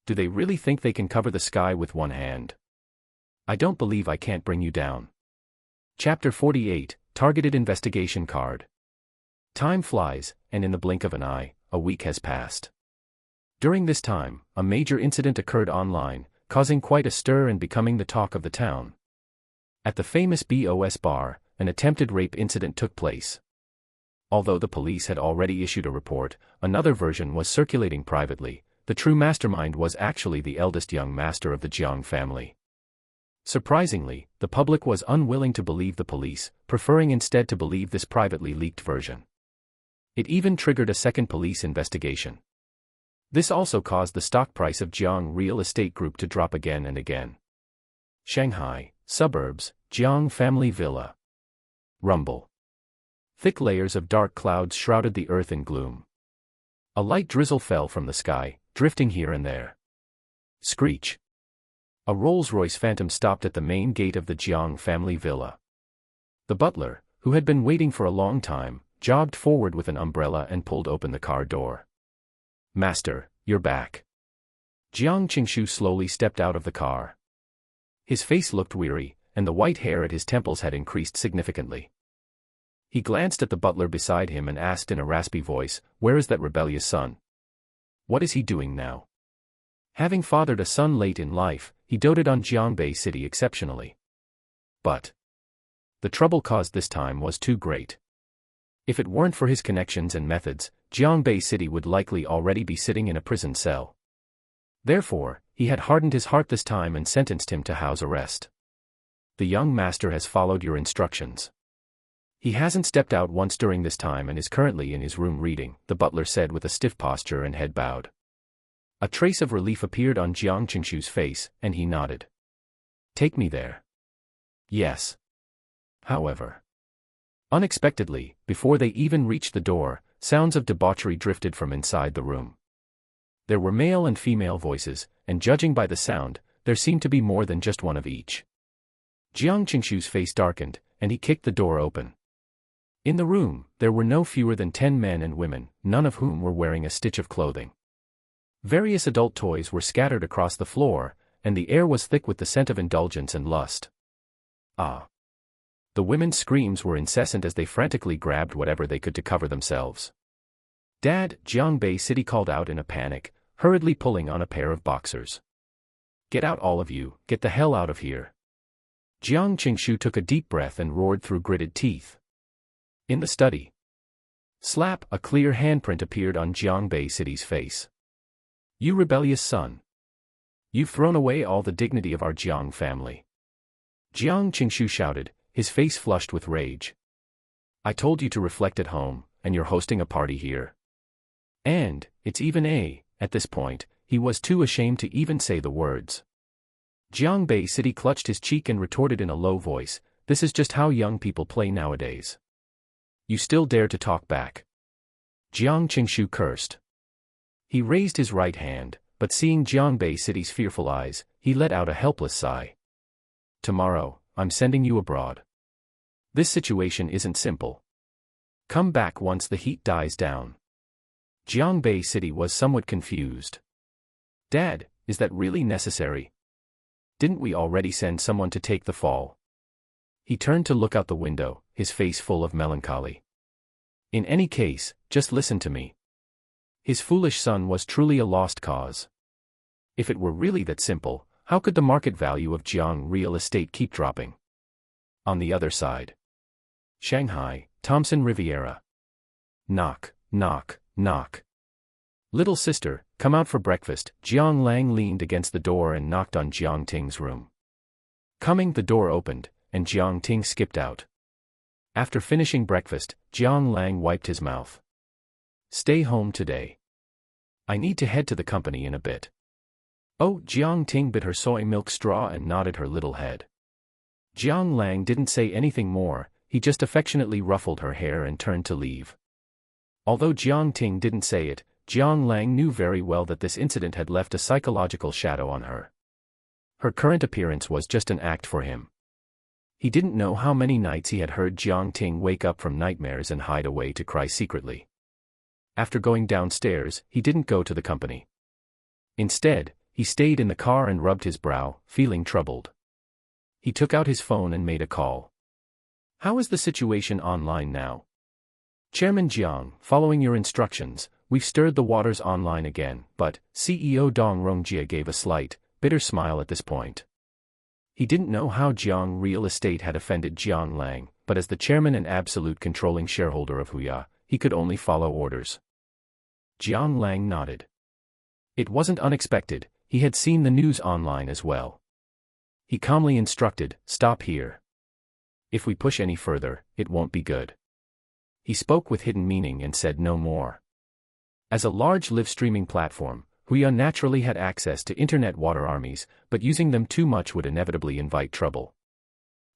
Do they really think they can cover the sky with one hand? I don't believe I can't bring you down. Chapter 48, Targeted Investigation Card. Time flies, and in the blink of an eye, a week has passed. During this time, a major incident occurred online, causing quite a stir and becoming the talk of the town. At the famous BOS bar, an attempted rape incident took place. Although the police had already issued a report, another version was circulating privately. The true mastermind was actually the eldest young master of the Jiang family. Surprisingly, the public was unwilling to believe the police, preferring instead to believe this privately leaked version. It even triggered a second police investigation. This also caused the stock price of Jiang Real Estate Group to drop again and again. Shanghai, suburbs, Jiang family villa. Rumble. Thick layers of dark clouds shrouded the earth in gloom. A light drizzle fell from the sky, drifting here and there. Screech. A Rolls-Royce Phantom stopped at the main gate of the Jiang family villa. The butler, who had been waiting for a long time, jogged forward with an umbrella and pulled open the car door. "Master, you're back." Jiang Qingshu slowly stepped out of the car. His face looked weary, and the white hair at his temples had increased significantly. He glanced at the butler beside him and asked in a raspy voice, "Where is that rebellious son? What is he doing now?" Having fathered a son late in life, he doted on Jiangbei City exceptionally. But the trouble caused this time was too great. If it weren't for his connections and methods, Jiangbei City would likely already be sitting in a prison cell. Therefore, he had hardened his heart this time and sentenced him to house arrest. "The young master has followed your instructions. He hasn't stepped out once during this time and is currently in his room reading," the butler said with a stiff posture and head bowed. A trace of relief appeared on Jiang Qingshu's face, and he nodded. "Take me there." "Yes." However, unexpectedly, before they even reached the door, sounds of debauchery drifted from inside the room. There were male and female voices, and judging by the sound, there seemed to be more than just one of each. Jiang Qingshu's face darkened, and he kicked the door open. In the room, there were no fewer than 10 men and women, none of whom were wearing a stitch of clothing. Various adult toys were scattered across the floor, and the air was thick with the scent of indulgence and lust. Ah! The women's screams were incessant as they frantically grabbed whatever they could to cover themselves. "Dad," Jiangbei City called out in a panic, hurriedly pulling on a pair of boxers. "Get out, all of you, get the hell out of here." Jiang Qingshu took a deep breath and roared through gritted teeth. In the study. Slap! A clear handprint appeared on Jiangbei City's face. "You rebellious son. You've thrown away all the dignity of our Jiang family." Jiang Qingshu shouted, his face flushed with rage. "I told you to reflect at home, and you're hosting a party here. And, it's even at this point, he was too ashamed to even say the words. Jiangbei City clutched his cheek and retorted in a low voice, "This is just how young people play nowadays. You still dare to talk back?" Jiang Qingshu cursed. He raised his right hand, but seeing Jiangbei City's fearful eyes, he let out a helpless sigh. "Tomorrow, I'm sending you abroad. This situation isn't simple. Come back once the heat dies down." Jiangbei City was somewhat confused. "Dad, is that really necessary? Didn't we already send someone to take the fall?" He turned to look out the window, his face full of melancholy. "In any case, just listen to me. His foolish son was truly a lost cause. If it were really that simple, how could the market value of Jiang real estate keep dropping?" On the other side. Shanghai, Thompson Riviera. Knock, knock, knock. "Little sister, come out for breakfast." Jiang Lang leaned against the door and knocked on Jiang Ting's room. Coming, the door opened, and Jiang Ting skipped out. After finishing breakfast, Jiang Lang wiped his mouth. "Stay home today. I need to head to the company in a bit." "Oh," Jiang Ting bit her soy milk straw and nodded her little head. Jiang Lang didn't say anything more, he just affectionately ruffled her hair and turned to leave. Although Jiang Ting didn't say it, Jiang Lang knew very well that this incident had left a psychological shadow on her. Her current appearance was just an act for him. He didn't know how many nights he had heard Jiang Ting wake up from nightmares and hide away to cry secretly. After going downstairs, he didn't go to the company. Instead, he stayed in the car and rubbed his brow, feeling troubled. He took out his phone and made a call. "How is the situation online now?" "Chairman Jiang, following your instructions, we've stirred the waters online again," but CEO Dong Rongjie gave a slight, bitter smile at this point. He didn't know how Jiang real estate had offended Jiang Lang, but as the chairman and absolute controlling shareholder of Huya, he could only follow orders. Jiang Lang nodded. It wasn't unexpected, he had seen the news online as well. He calmly instructed, "Stop here. If we push any further, it won't be good." He spoke with hidden meaning and said no more. As a large live streaming platform, Huya naturally had access to internet water armies, but using them too much would inevitably invite trouble.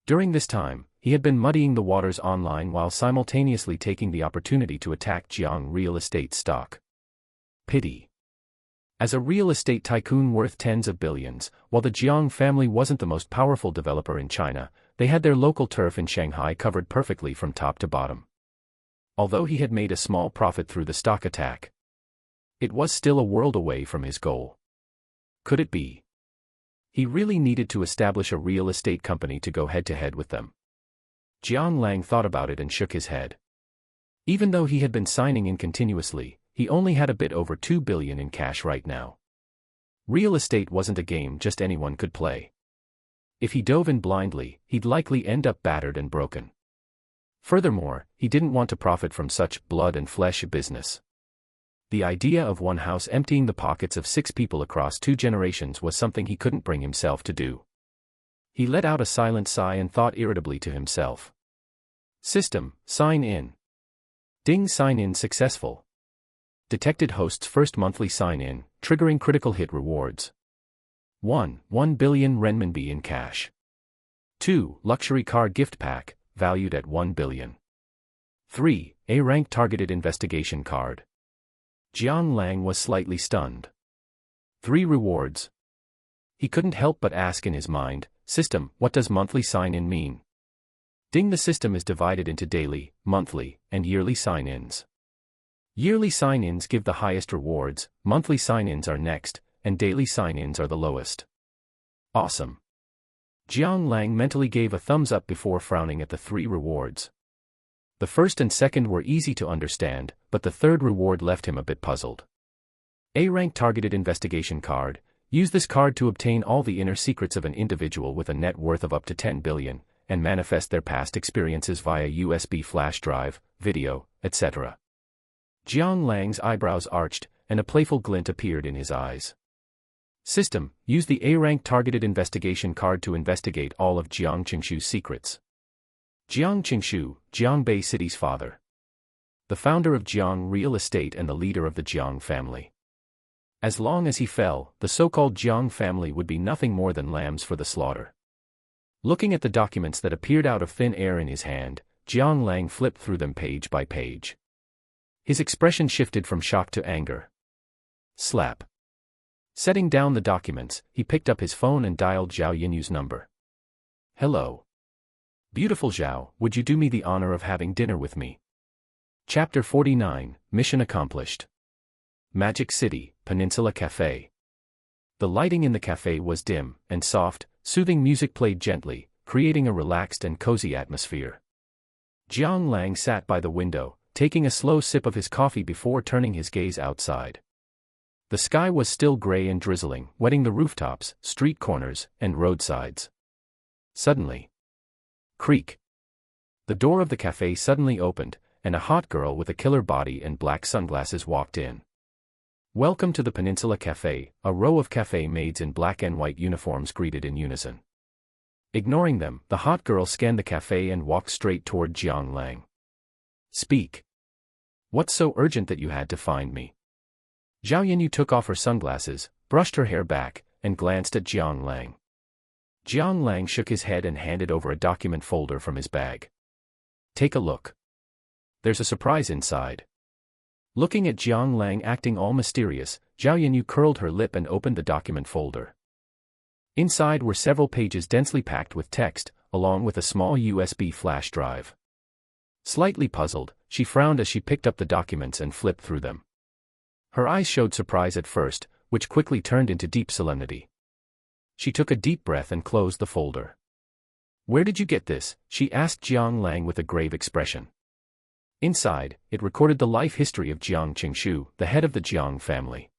During this time, he had been muddying the waters online while simultaneously taking the opportunity to attack Jiang real estate stock. Pity. As a real estate tycoon worth tens of billions, while the Jiang family wasn't the most powerful developer in China, they had their local turf in Shanghai covered perfectly from top to bottom. Although he had made a small profit through the stock attack, it was still a world away from his goal. Could it be? He really needed to establish a real estate company to go head-to-head with them. Jiang Lang thought about it and shook his head. Even though he had been signing in continuously, he only had a bit over 2 billion in cash right now. Real estate wasn't a game just anyone could play. If he dove in blindly, he'd likely end up battered and broken. Furthermore, he didn't want to profit from such blood and flesh business. The idea of one house emptying the pockets of 6 people across 2 generations was something he couldn't bring himself to do. He let out a silent sigh and thought irritably to himself. System, sign in. Ding, sign in successful. Detected host's first monthly sign-in, triggering critical hit rewards. 1. 1 billion renminbi in cash. 2. Luxury car gift pack, valued at 1 billion. 3. A-rank targeted investigation card. Jiang Lang was slightly stunned. 3 rewards. He couldn't help but ask in his mind, system, what does monthly sign-in mean? Ding, the system is divided into daily, monthly, and yearly sign-ins. Yearly sign-ins give the highest rewards, monthly sign-ins are next, and daily sign-ins are the lowest. Awesome. Jiang Lang mentally gave a thumbs up before frowning at the 3 rewards. The first and second were easy to understand, but the third reward left him a bit puzzled. A-rank targeted investigation card. Use this card to obtain all the inner secrets of an individual with a net worth of up to 10 billion, and manifest their past experiences via USB flash drive, video, etc. Jiang Lang's eyebrows arched, and a playful glint appeared in his eyes. System, use the A-rank targeted investigation card to investigate all of Jiang Qingshu's secrets. Jiang Qingshu, Jiangbei City's father. The founder of Jiang Real Estate and the leader of the Jiang family. As long as he fell, the so-called Jiang family would be nothing more than lambs for the slaughter. Looking at the documents that appeared out of thin air in his hand, Jiang Lang flipped through them page by page. His expression shifted from shock to anger. Slap. Setting down the documents, he picked up his phone and dialed Zhao Yinyu's number. Hello. Beautiful Zhao, would you do me the honor of having dinner with me? Chapter 49, Mission Accomplished. Magic City, Peninsula Cafe. The lighting in the cafe was dim, and soft, soothing music played gently, creating a relaxed and cozy atmosphere. Jiang Lang sat by the window, taking a slow sip of his coffee before turning his gaze outside. The sky was still gray and drizzling, wetting the rooftops, street corners, and roadsides. Suddenly. Creak. The door of the cafe suddenly opened, and a hot girl with a killer body and black sunglasses walked in. Welcome to the Peninsula Cafe, a row of cafe maids in black and white uniforms greeted in unison. Ignoring them, the hot girl scanned the cafe and walked straight toward Jiang Lang. Speak. What's so urgent that you had to find me? Zhao Yinyu took off her sunglasses, brushed her hair back, and glanced at Jiang Lang. Jiang Lang shook his head and handed over a document folder from his bag. Take a look. There's a surprise inside. Looking at Jiang Lang acting all mysterious, Zhao Yinyu curled her lip and opened the document folder. Inside were several pages densely packed with text, along with a small USB flash drive. Slightly puzzled, she frowned as she picked up the documents and flipped through them. Her eyes showed surprise at first, which quickly turned into deep solemnity. She took a deep breath and closed the folder. Where did you get this? She asked Jiang Lang with a grave expression. Inside, it recorded the life history of Jiang Qingshu, the head of the Jiang family.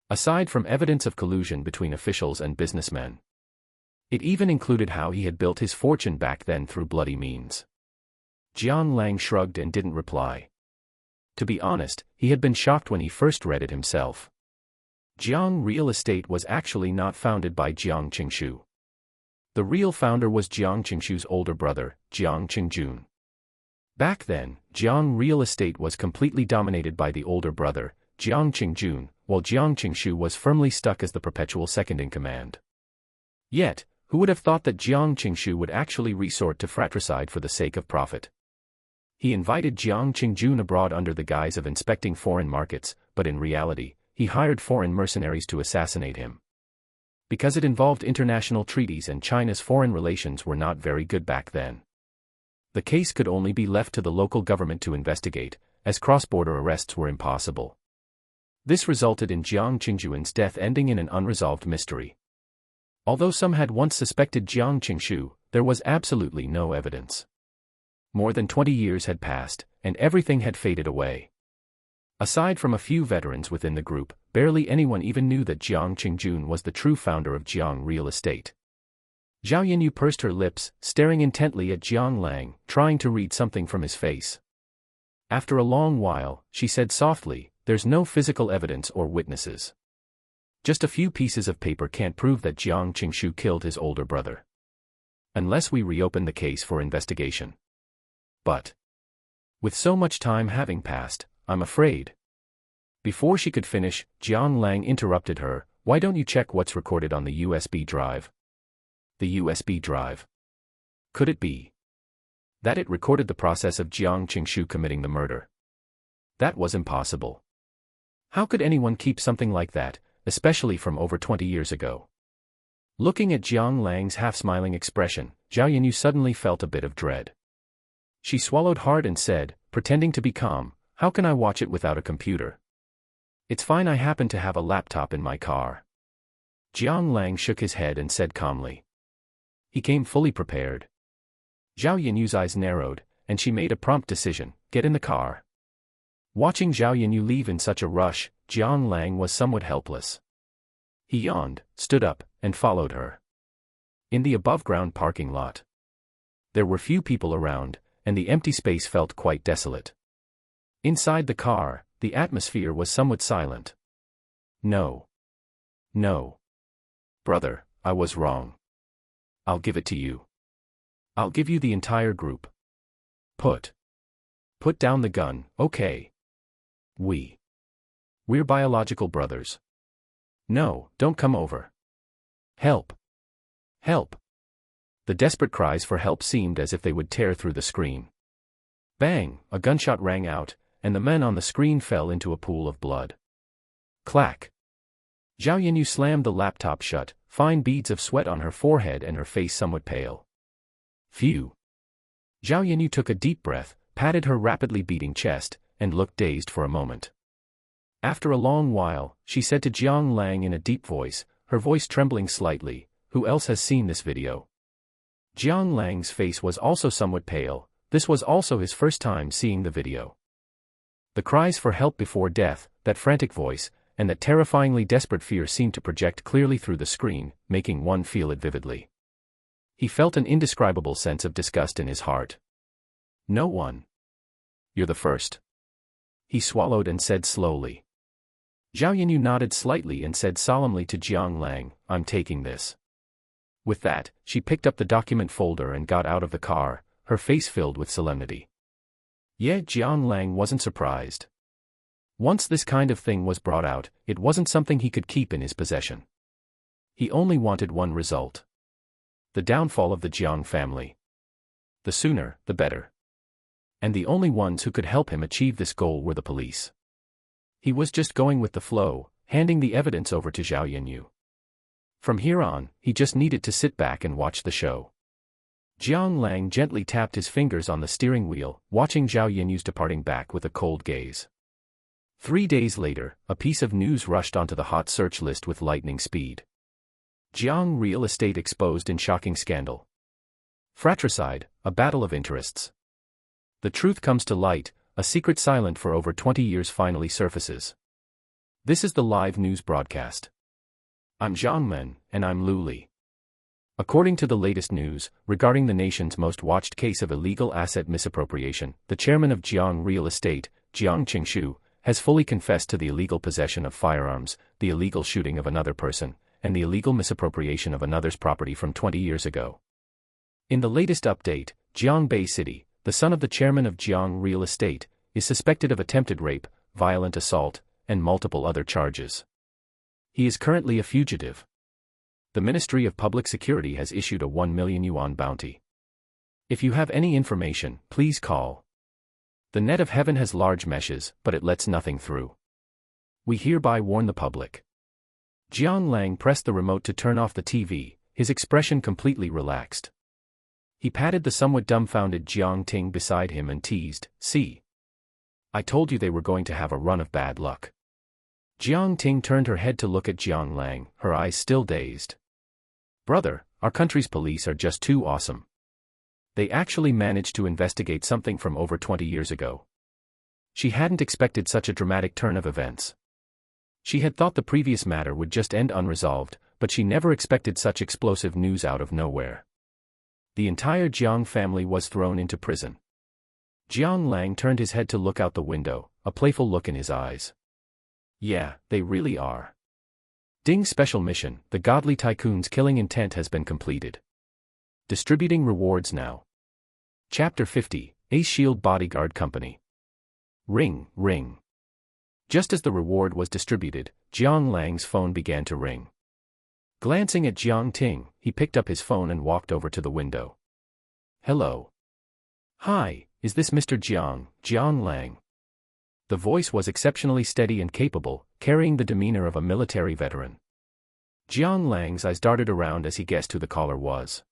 Aside from evidence of collusion between officials and businessmen, it even included how he had built his fortune back then through bloody means. Jiang Lang shrugged and didn't reply. To be honest, he had been shocked when he first read it himself. Jiang Real Estate was actually not founded by Jiang Qingshu. The real founder was Jiang Qingshu's older brother, Jiang Qingjun. Back then, Jiang Real Estate was completely dominated by the older brother, Jiang Qingjun, while Jiang Qingshu was firmly stuck as the perpetual second-in-command. Yet, who would have thought that Jiang Qingshu would actually resort to fratricide for the sake of profit? He invited Jiang Qingjun abroad under the guise of inspecting foreign markets, but in reality, he hired foreign mercenaries to assassinate him. Because it involved international treaties and China's foreign relations were not very good back then. The case could only be left to the local government to investigate, as cross-border arrests were impossible. This resulted in Jiang Qingjuan's death ending in an unresolved mystery. Although some had once suspected Jiang Qingshu, there was absolutely no evidence. More than 20 years had passed, and everything had faded away. Aside from a few veterans within the group, barely anyone even knew that Jiang Qingjun was the true founder of Jiang Real Estate. Zhao Yanyu pursed her lips, staring intently at Jiang Lang, trying to read something from his face. After a long while, she said softly, "There's no physical evidence or witnesses. Just a few pieces of paper can't prove that Jiang Qingshu killed his older brother. Unless we reopen the case for investigation. But with so much time having passed, I'm afraid." Before she could finish, Jiang Lang interrupted her, "Why don't you check what's recorded on the USB drive?" The USB drive. Could it be that it recorded the process of Jiang Qingshu committing the murder? That was impossible. How could anyone keep something like that, especially from over 20 years ago? Looking at Jiang Lang's half-smiling expression, Zhao Yanyu suddenly felt a bit of dread. She swallowed hard and said, pretending to be calm, "How can I watch it without a computer? It's fine, I happen to have a laptop in my car." Jiang Lang shook his head and said calmly. He came fully prepared. Zhao Yanyu's eyes narrowed, and she made a prompt decision, "Get in the car." Watching Zhao Yanyu leave in such a rush, Jiang Lang was somewhat helpless. He yawned, stood up, and followed her. In the above-ground parking lot, there were few people around, and the empty space felt quite desolate. Inside the car, the atmosphere was somewhat silent. No. Brother, I was wrong. I'll give it to you. I'll give you the entire group. Put down the gun, okay? We're biological brothers. No, don't come over. Help. The desperate cries for help seemed as if they would tear through the screen. Bang, a gunshot rang out, and the men on the screen fell into a pool of blood. Clack. Zhao Yanyu slammed the laptop shut, fine beads of sweat on her forehead and her face somewhat pale. Phew. Zhao Yanyu took a deep breath, patted her rapidly beating chest, and looked dazed for a moment. After a long while, she said to Jiang Lang in a deep voice, her voice trembling slightly, "Who else has seen this video?" Jiang Lang's face was also somewhat pale. This was also his first time seeing the video. The cries for help before death, that frantic voice, and that terrifyingly desperate fear seemed to project clearly through the screen, making one feel it vividly. He felt an indescribable sense of disgust in his heart. "No one. You're the first." He swallowed and said slowly. Zhao Yanyu nodded slightly and said solemnly to Jiang Lang, "I'm taking this." With that, she picked up the document folder and got out of the car, her face filled with solemnity. Yet Jiang Lang wasn't surprised. Once this kind of thing was brought out, it wasn't something he could keep in his possession. He only wanted one result: the downfall of the Jiang family. The sooner, the better. And the only ones who could help him achieve this goal were the police. He was just going with the flow, handing the evidence over to Zhao Yanyu. From here on, he just needed to sit back and watch the show. Jiang Lang gently tapped his fingers on the steering wheel, watching Zhao Yanyu's departing back with a cold gaze. 3 days later, a piece of news rushed onto the hot search list with lightning speed. Jiang Real Estate exposed in shocking scandal. Fratricide, a battle of interests. The truth comes to light, a secret silent for over 20 years finally surfaces. This is the live news broadcast. I'm Jiang Men, and I'm Lu Li. According to the latest news, regarding the nation's most watched case of illegal asset misappropriation, the chairman of Jiang Real Estate, Jiang Qingshu, has fully confessed to the illegal possession of firearms, the illegal shooting of another person, and the illegal misappropriation of another's property from 20 years ago. In the latest update, Jiang Bay City, the son of the chairman of Jiang Real Estate, is suspected of attempted rape, violent assault, and multiple other charges. He is currently a fugitive. The Ministry of Public Security has issued a 1 million yuan bounty. If you have any information, please call. The net of heaven has large meshes, but it lets nothing through. We hereby warn the public. Jiang Lang pressed the remote to turn off the TV, his expression completely relaxed. He patted the somewhat dumbfounded Jiang Ting beside him and teased, "See? I told you they were going to have a run of bad luck." Jiang Ting turned her head to look at Jiang Lang, her eyes still dazed. "Brother, our country's police are just too awesome. They actually managed to investigate something from over 20 years ago." She hadn't expected such a dramatic turn of events. She had thought the previous matter would just end unresolved, but she never expected such explosive news out of nowhere. The entire Jiang family was thrown into prison. Jiang Lang turned his head to look out the window, a playful look in his eyes. "Yeah, they really are. Ding's special mission, the godly tycoon's killing intent, has been completed. Distributing rewards now." Chapter 50, Ace Shield Bodyguard Company. Ring, ring. Just as the reward was distributed, Jiang Lang's phone began to ring. Glancing at Jiang Ting, he picked up his phone and walked over to the window. "Hello. Hi, is this Mr. Jiang Lang?" The voice was exceptionally steady and capable, carrying the demeanor of a military veteran. Jiang Lang's eyes darted around as he guessed who the caller was.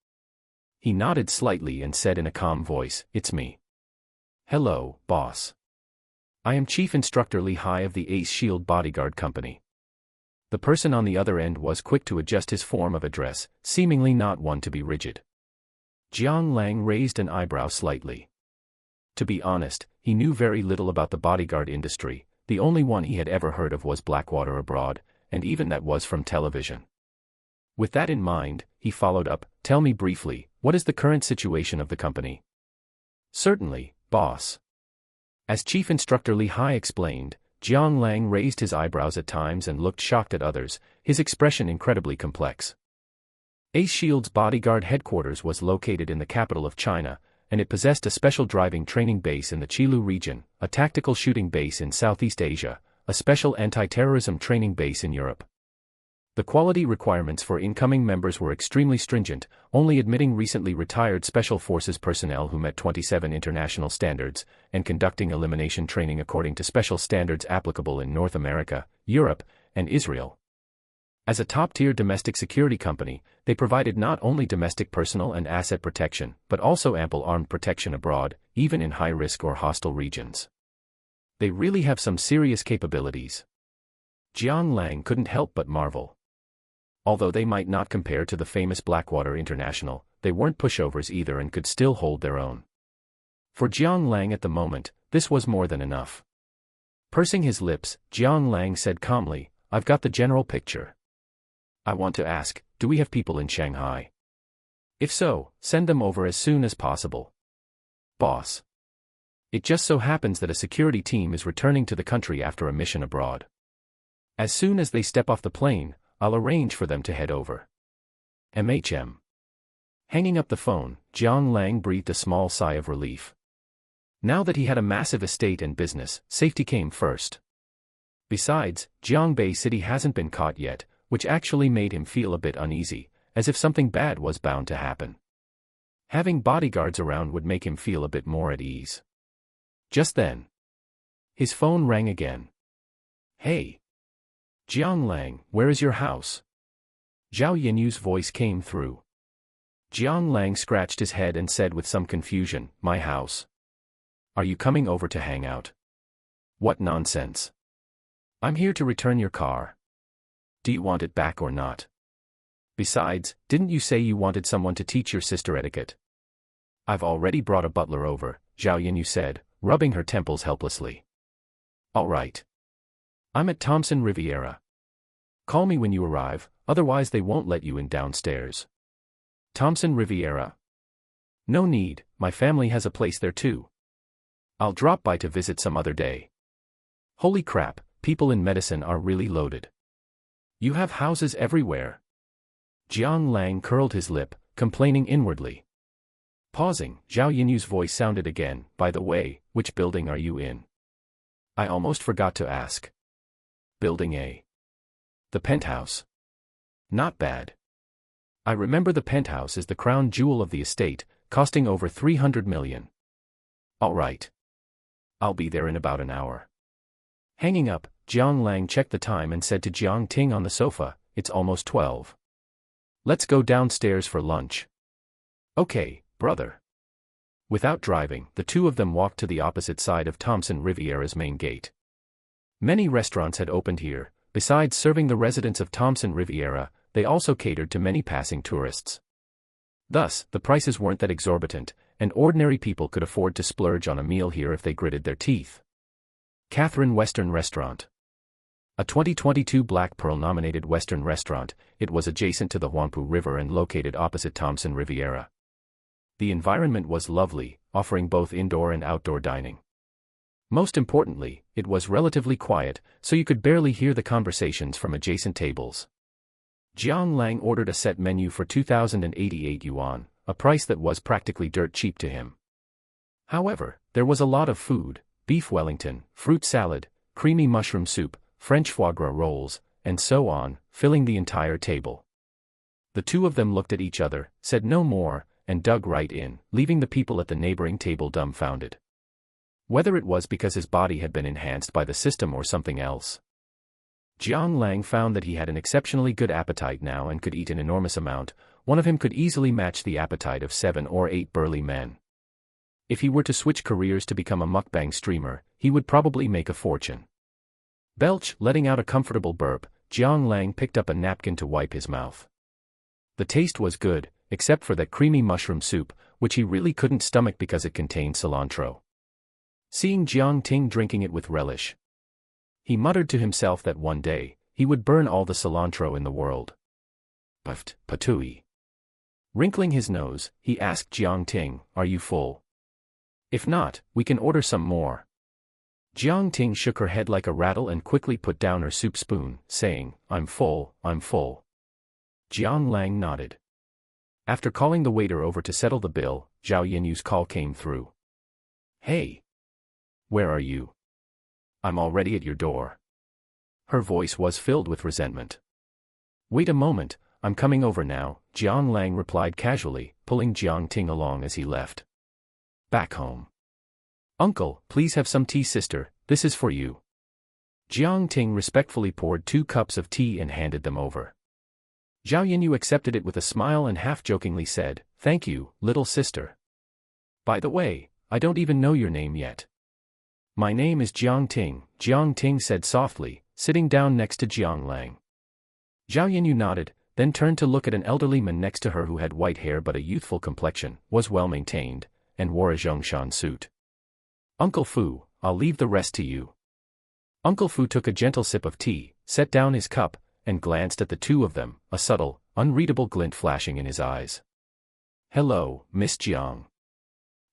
He nodded slightly and said in a calm voice, "It's me." "Hello, boss. I am Chief Instructor Li Hai of the Ace Shield Bodyguard Company." The person on the other end was quick to adjust his form of address, seemingly not one to be rigid. Jiang Lang raised an eyebrow slightly. To be honest, he knew very little about the bodyguard industry. The only one he had ever heard of was Blackwater Abroad, and even that was from television. With that in mind, he followed up, "Tell me briefly, what is the current situation of the company?" "Certainly, boss." As Chief Instructor Li Hai explained, Jiang Lang raised his eyebrows at times and looked shocked at others, his expression incredibly complex. Ace Shield's bodyguard headquarters was located in the capital of China, and it possessed a special driving training base in the Qilu region, a tactical shooting base in Southeast Asia, a special anti-terrorism training base in Europe. The quality requirements for incoming members were extremely stringent, only admitting recently retired Special Forces personnel who met 27 international standards, and conducting elimination training according to special standards applicable in North America, Europe, and Israel. As a top-tier domestic security company, they provided not only domestic personal and asset protection, but also ample armed protection abroad, even in high-risk or hostile regions. They really have some serious capabilities. Jiang Lang couldn't help but marvel. Although they might not compare to the famous Blackwater International, they weren't pushovers either and could still hold their own. For Jiang Lang at the moment, this was more than enough. Pursing his lips, Jiang Lang said calmly, "I've got the general picture. I want to ask, do we have people in Shanghai? If so, send them over as soon as possible." "Boss. It just so happens that a security team is returning to the country after a mission abroad. As soon as they step off the plane, I'll arrange for them to head over." MHM. Hanging up the phone, Jiang Lang breathed a small sigh of relief. Now that he had a massive estate and business, safety came first. Besides, Jiangbei City hasn't been caught yet, which actually made him feel a bit uneasy, as if something bad was bound to happen. Having bodyguards around would make him feel a bit more at ease. Just then, his phone rang again. "Hey. Jiang Lang, where is your house?" Zhao Yinyu's voice came through. Jiang Lang scratched his head and said with some confusion, "My house? Are you coming over to hang out?" "What nonsense. I'm here to return your car. Do you want it back or not? Besides, didn't you say you wanted someone to teach your sister etiquette?" "I've already brought a butler over," Zhao Yinyu said, rubbing her temples helplessly. "All right. I'm at Thomson Riviera. Call me when you arrive, otherwise they won't let you in downstairs." "Thomson Riviera? No need, my family has a place there too. I'll drop by to visit some other day." Holy crap, people in medicine are really loaded. You have houses everywhere. Jiang Lang curled his lip, complaining inwardly. Pausing, Zhao Yinyu's voice sounded again, "By the way, which building are you in? I almost forgot to ask." "Building A. The penthouse. Not bad. I remember the penthouse is the crown jewel of the estate, costing over 300 million. All right. I'll be there in about an hour." Hanging up, Jiang Lang checked the time and said to Jiang Ting on the sofa, "It's almost 12. Let's go downstairs for lunch." "Okay, brother." Without driving, the two of them walked to the opposite side of Thompson Riviera's main gate. Many restaurants had opened here. Besides serving the residents of Thompson Riviera, they also catered to many passing tourists. Thus, the prices weren't that exorbitant, and ordinary people could afford to splurge on a meal here if they gritted their teeth. Catherine Western Restaurant. A 2022 Black Pearl-nominated Western restaurant, it was adjacent to the Huangpu River and located opposite Thompson Riviera. The environment was lovely, offering both indoor and outdoor dining. Most importantly, it was relatively quiet, so you could barely hear the conversations from adjacent tables. Jiang Lang ordered a set menu for 2,088 yuan, a price that was practically dirt cheap to him. However, there was a lot of food: beef Wellington, fruit salad, creamy mushroom soup, French foie gras rolls, and so on, filling the entire table. The two of them looked at each other, said no more, and dug right in, leaving the people at the neighboring table dumbfounded. Whether it was because his body had been enhanced by the system or something else, Jiang Lang found that he had an exceptionally good appetite now and could eat an enormous amount. One of him could easily match the appetite of 7 or 8 burly men. If he were to switch careers to become a mukbang streamer, he would probably make a fortune. Belch, letting out a comfortable burp, Jiang Lang picked up a napkin to wipe his mouth. The taste was good, except for that creamy mushroom soup, which he really couldn't stomach because it contained cilantro. Seeing Jiang Ting drinking it with relish, he muttered to himself that one day, he would burn all the cilantro in the world. Puffed, patooey. Wrinkling his nose, he asked Jiang Ting, "Are you full? If not, we can order some more." Jiang Ting shook her head like a rattle and quickly put down her soup spoon, saying, I'm full." Jiang Lang nodded. After calling the waiter over to settle the bill, Zhao Yinyu's call came through. "Hey! Where are you? I'm already at your door." Her voice was filled with resentment. "Wait a moment, I'm coming over now," Jiang Lang replied casually, pulling Jiang Ting along as he left. Back home. "Uncle, please have some tea. Sister, this is for you." Jiang Ting respectfully poured 2 cups of tea and handed them over. Zhao Yinyu accepted it with a smile and half-jokingly said, "Thank you, little sister. By the way, I don't even know your name yet." "My name is Jiang Ting," Jiang Ting said softly, sitting down next to Jiang Lang. Zhao Yinyu nodded, then turned to look at an elderly man next to her who had white hair but a youthful complexion, was well-maintained, and wore a Zhongshan suit. "Uncle Fu, I'll leave the rest to you." Uncle Fu took a gentle sip of tea, set down his cup, and glanced at the two of them, a subtle, unreadable glint flashing in his eyes. "Hello, Miss Jiang.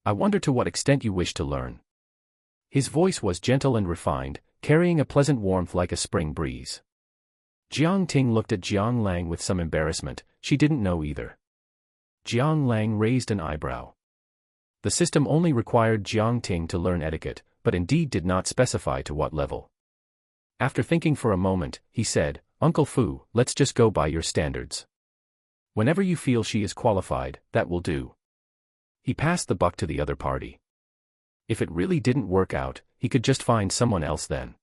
I wonder to what extent you wish to learn." His voice was gentle and refined, carrying a pleasant warmth like a spring breeze. Jiang Ting looked at Jiang Lang with some embarrassment. She didn't know either. Jiang Lang raised an eyebrow. The system only required Jiang Ting to learn etiquette, but indeed did not specify to what level. After thinking for a moment, he said, "Uncle Fu, let's just go by your standards. Whenever you feel she is qualified, that will do." He passed the buck to the other party. If it really didn't work out, he could just find someone else then.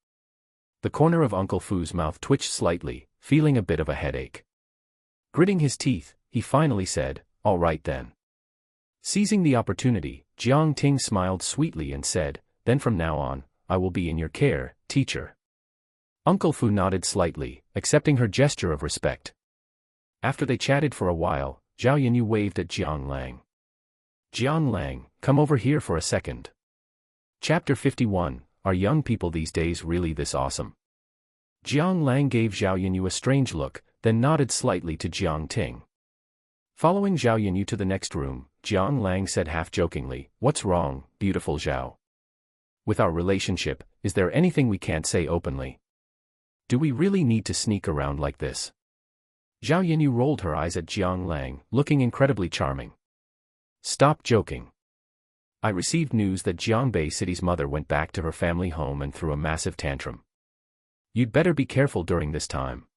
The corner of Uncle Fu's mouth twitched slightly, feeling a bit of a headache. Gritting his teeth, he finally said, "All right then." Seizing the opportunity, Jiang Ting smiled sweetly and said, "Then from now on, I will be in your care, teacher." Uncle Fu nodded slightly, accepting her gesture of respect. After they chatted for a while, Zhao Yinyu waved at Jiang Lang. "Jiang Lang, come over here for a second." Chapter 51, Are young people these days really this awesome? Jiang Lang gave Zhao Yinyu a strange look, then nodded slightly to Jiang Ting. Following Zhao Yinyu to the next room, Jiang Lang said half-jokingly, "What's wrong, beautiful Zhao? With our relationship, is there anything we can't say openly? Do we really need to sneak around like this?" Zhao Yinyu rolled her eyes at Jiang Lang, looking incredibly charming. "Stop joking. I received news that Jiangbei City's mother went back to her family home and threw a massive tantrum. You'd better be careful during this time.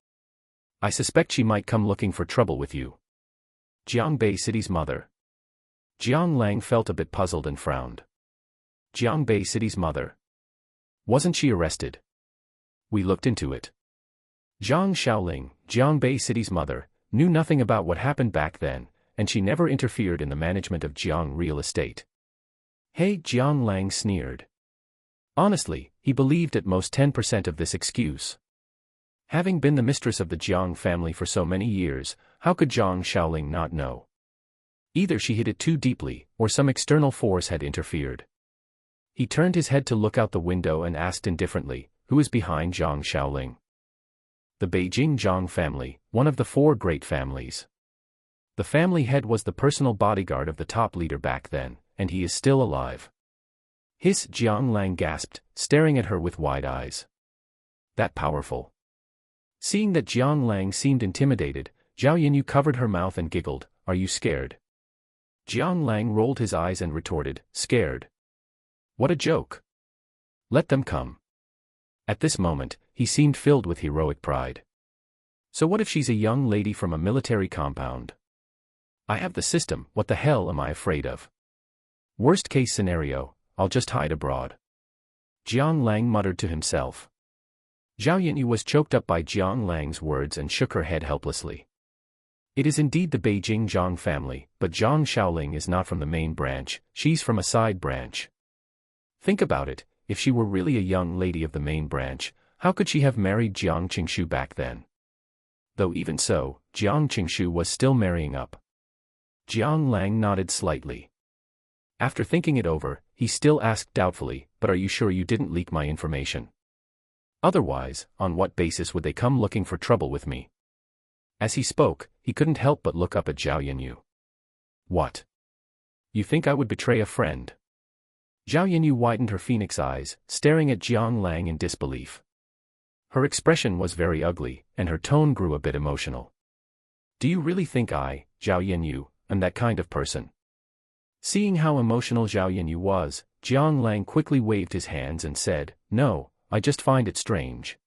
I suspect she might come looking for trouble with you." Jiangbei City's mother. Jiang Lang felt a bit puzzled and frowned. Jiangbei City's mother. Wasn't she arrested? We looked into it. Zhang Xiaoling, Jiangbei City's mother, knew nothing about what happened back then, and she never interfered in the management of Jiang real estate. Hey, Jiang Lang sneered. Honestly, he believed at most 10% of this excuse. Having been the mistress of the Jiang family for so many years, how could Zhang Xiaoling not know? Either she hid it too deeply, or some external force had interfered. He turned his head to look out the window and asked indifferently, who is behind Zhang Xiaoling? The Beijing Zhang family, one of the 4 great families. The family head was the personal bodyguard of the top leader back then, and he is still alive. Hiss, Jiang Lang gasped, staring at her with wide eyes. That powerful. Seeing that Jiang Lang seemed intimidated, Zhao Yinyu covered her mouth and giggled, are you scared? Jiang Lang rolled his eyes and retorted, scared? What a joke. Let them come. At this moment, he seemed filled with heroic pride. So what if she's a young lady from a military compound? I have the system, what the hell am I afraid of? Worst case scenario, I'll just hide abroad. Jiang Lang muttered to himself. Zhao Yinyu was choked up by Jiang Lang's words and shook her head helplessly. It is indeed the Beijing Zhang family, but Zhang Xiaoling is not from the main branch, she's from a side branch. Think about it, if she were really a young lady of the main branch, how could she have married Jiang Qingshu back then? Though even so, Jiang Qingshu was still marrying up. Jiang Lang nodded slightly. After thinking it over, he still asked doubtfully, but are you sure you didn't leak my information? Otherwise, on what basis would they come looking for trouble with me? As he spoke, he couldn't help but look up at Zhao Yinyu. What? You think I would betray a friend? Zhao Yinyu widened her phoenix eyes, staring at Jiang Lang in disbelief. Her expression was very ugly, and her tone grew a bit emotional. Do you really think I, Zhao Yinyu, am that kind of person? Seeing how emotional Zhao Yinyu was, Jiang Lang quickly waved his hands and said, no, I just find it strange.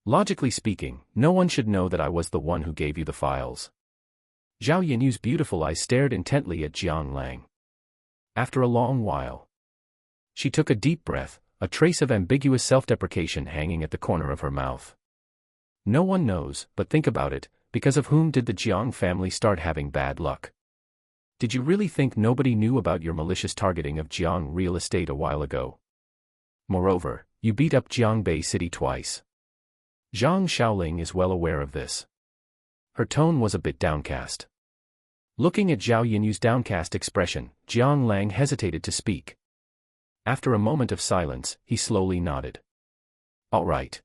Logically speaking, no one should know that I was the one who gave you the files. Zhao Yinyu's beautiful eyes stared intently at Jiang Lang. After a long while, she took a deep breath, a trace of ambiguous self-deprecation hanging at the corner of her mouth. No one knows, but think about it, because of whom did the Jiang family start having bad luck? Did you really think nobody knew about your malicious targeting of Jiang real estate a while ago? Moreover, you beat up Jiangbei City twice. Zhang Xiaoling is well aware of this. Her tone was a bit downcast. Looking at Zhao Yinyu's downcast expression, Jiang Lang hesitated to speak. After a moment of silence, he slowly nodded. All right.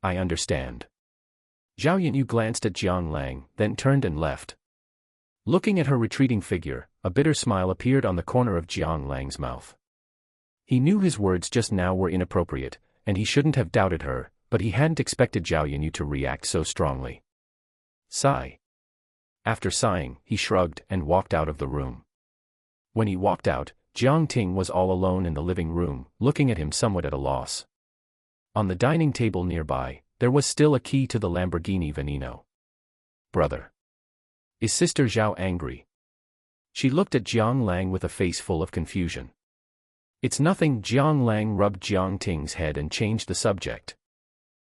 I understand. Zhao Yinyu glanced at Jiang Lang, then turned and left. Looking at her retreating figure, a bitter smile appeared on the corner of Jiang Lang's mouth. He knew his words just now were inappropriate, and he shouldn't have doubted her, but he hadn't expected Zhao Yinyu to react so strongly. Sigh. After sighing, he shrugged and walked out of the room. When he walked out, Jiang Ting was all alone in the living room, looking at him somewhat at a loss. On the dining table nearby, there was still a key to the Lamborghini Veneno. Brother. Is Sister Zhao angry? She looked at Jiang Lang with a face full of confusion. It's nothing. Jiang Lang rubbed Jiang Ting's head and changed the subject.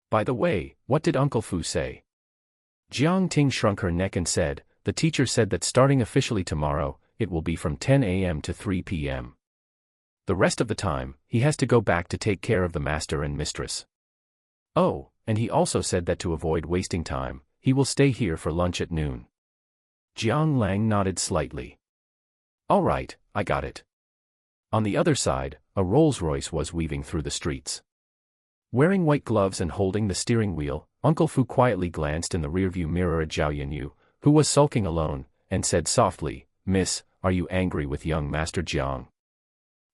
By the way, what did Uncle Fu say? Jiang Ting shrunk her neck and said, the teacher said that starting officially tomorrow, it will be from 10 a.m. to 3 p.m. The rest of the time, he has to go back to take care of the master and mistress. Oh, and he also said that to avoid wasting time, he will stay here for lunch at noon. Jiang Lang nodded slightly. All right, I got it. On the other side, a Rolls-Royce was weaving through the streets. Wearing white gloves and holding the steering wheel, Uncle Fu quietly glanced in the rearview mirror at Zhao Yinyu, who was sulking alone, and said softly, Miss, are you angry with young Master Jiang?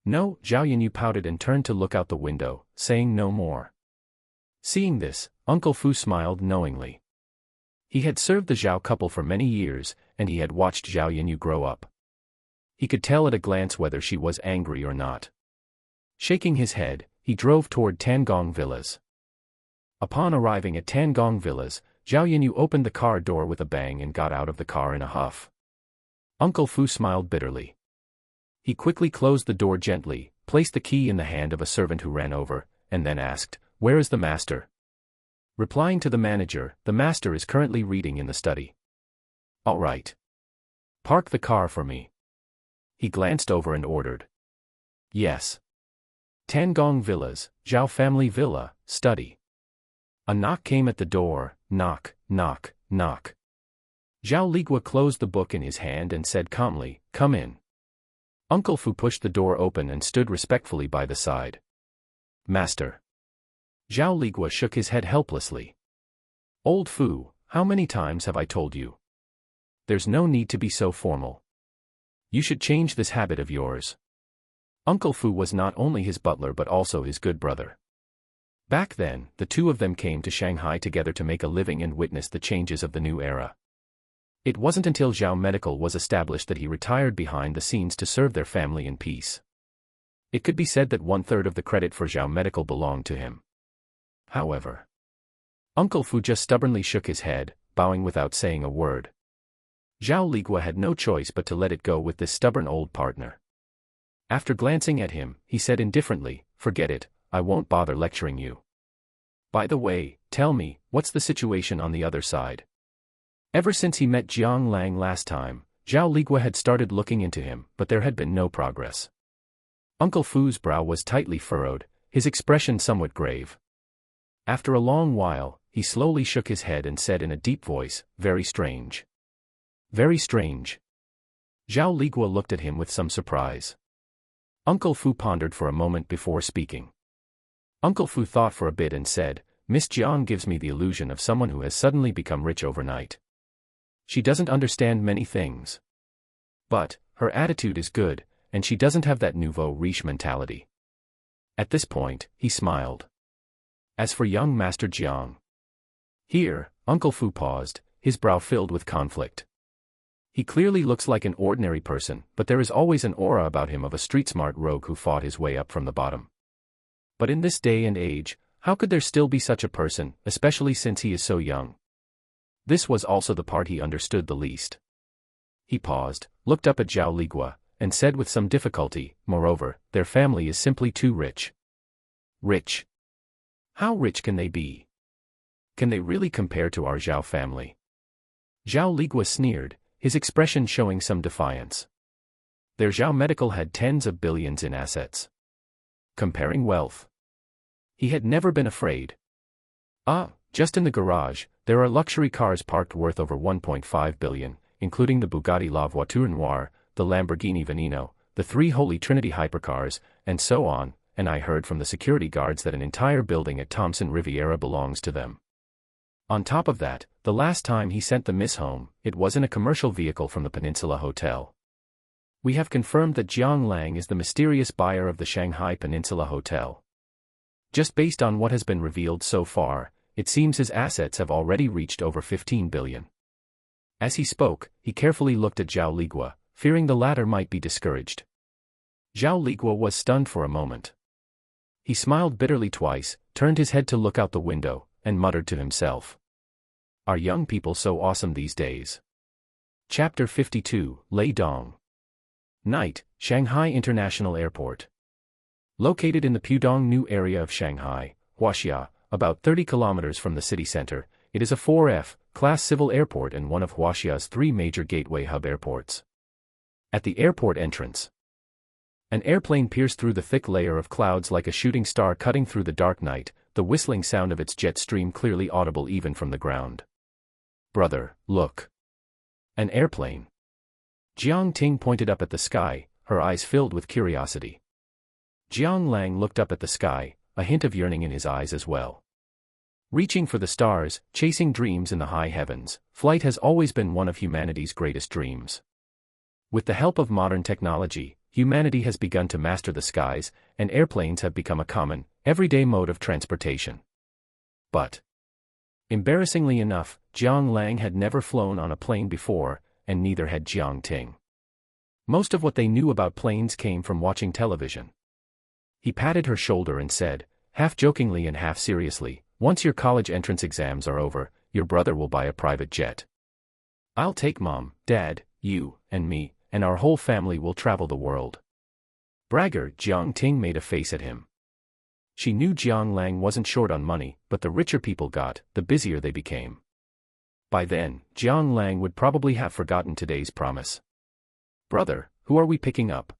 No, Zhao Yinyu pouted and turned to look out the window, saying no more. Seeing this, Uncle Fu smiled knowingly. He had served the Zhao couple for many years, and he had watched Zhao Yinyu grow up. He could tell at a glance whether she was angry or not. Shaking his head, he drove toward Tangong Villas. Upon arriving at Tangong Villas, Zhao Yinyu opened the car door with a bang and got out of the car in a huff. Uncle Fu smiled bitterly. He quickly closed the door gently, placed the key in the hand of a servant who ran over, and then asked, where is the master? Replying to the manager, the master is currently reading in the study. All right. Park the car for me. He glanced over and ordered. Yes. Tangong Villas, Zhao Family Villa, study. A knock came at the door, knock, knock, knock. Zhao Ligua closed the book in his hand and said calmly, come in. Uncle Fu pushed the door open and stood respectfully by the side. Master. Zhao Ligua shook his head helplessly. Old Fu, how many times have I told you? There's no need to be so formal. You should change this habit of yours. Uncle Fu was not only his butler but also his good brother. Back then, the two of them came to Shanghai together to make a living and witness the changes of the new era. It wasn't until Zhao Medical was established that he retired behind the scenes to serve their family in peace. It could be said that 1/3 of the credit for Zhao Medical belonged to him. However, Uncle Fu just stubbornly shook his head, bowing without saying a word. Zhao Ligua had no choice but to let it go with this stubborn old partner. After glancing at him, he said indifferently, forget it, I won't bother lecturing you. By the way, tell me, what's the situation on the other side? Ever since he met Jiang Lang last time, Zhao Ligua had started looking into him, but there had been no progress. Uncle Fu's brow was tightly furrowed, his expression somewhat grave. After a long while, he slowly shook his head and said in a deep voice, very strange. Very strange. Zhao Ligua looked at him with some surprise. Uncle Fu pondered for a moment before speaking. Uncle Fu thought for a bit and said, Miss Jiang gives me the illusion of someone who has suddenly become rich overnight. She doesn't understand many things. But, her attitude is good, and she doesn't have that nouveau riche mentality. At this point, he smiled. As for young Master Jiang. Here, Uncle Fu paused, his brow filled with conflict. He clearly looks like an ordinary person, but there is always an aura about him of a street-smart rogue who fought his way up from the bottom. But in this day and age, how could there still be such a person, especially since he is so young? This was also the part he understood the least. He paused, looked up at Zhao Ligua, and said with some difficulty, moreover, their family is simply too rich. Rich? How rich can they be? Can they really compare to our Zhao family? Zhao Ligua sneered, his expression showing some defiance. Their Zhao Medical had tens of billions in assets. Comparing wealth. He had never been afraid. Just in the garage, there are luxury cars parked worth over 1.5 billion, including the Bugatti La Voiture Noire, the Lamborghini Veneno, the 3 Holy Trinity hypercars, and so on, and I heard from the security guards that an entire building at Thompson Riviera belongs to them. On top of that, the last time he sent the miss home, it was in a commercial vehicle from the Peninsula Hotel. We have confirmed that Jiang Lang is the mysterious buyer of the Shanghai Peninsula Hotel. Just based on what has been revealed so far, it seems his assets have already reached over 15 billion. As he spoke, he carefully looked at Zhao Ligua, fearing the latter might be discouraged. Zhao Ligua was stunned for a moment. He smiled bitterly twice, turned his head to look out the window, and muttered to himself. Are young people so awesome these days? Chapter 52, Lei Dong. Night, Shanghai International Airport. Located in the Pudong New area of Shanghai, Huaxia, about 30 kilometers from the city center, it is a 4F class civil airport and one of Huaxia's 3 major gateway hub airports. At the airport entrance, an airplane pierced through the thick layer of clouds like a shooting star cutting through the dark night, the whistling sound of its jet stream clearly audible even from the ground. Brother, look. An airplane. Jiang Ting pointed up at the sky, her eyes filled with curiosity. Jiang Lang looked up at the sky, a hint of yearning in his eyes as well. Reaching for the stars, chasing dreams in the high heavens, flight has always been one of humanity's greatest dreams. With the help of modern technology, humanity has begun to master the skies, and airplanes have become a common, everyday mode of transportation. But, embarrassingly enough, Jiang Lang had never flown on a plane before, and neither had Jiang Ting. Most of what they knew about planes came from watching television. He patted her shoulder and said, half jokingly and half seriously, once your college entrance exams are over, your brother will buy a private jet. I'll take Mom, Dad, you, and me, and our whole family will travel the world. Braggart, Jiang Ting made a face at him. She knew Jiang Lang wasn't short on money, but the richer people got, the busier they became. By then, Jiang Lang would probably have forgotten today's promise. "Brother, who are we picking up?"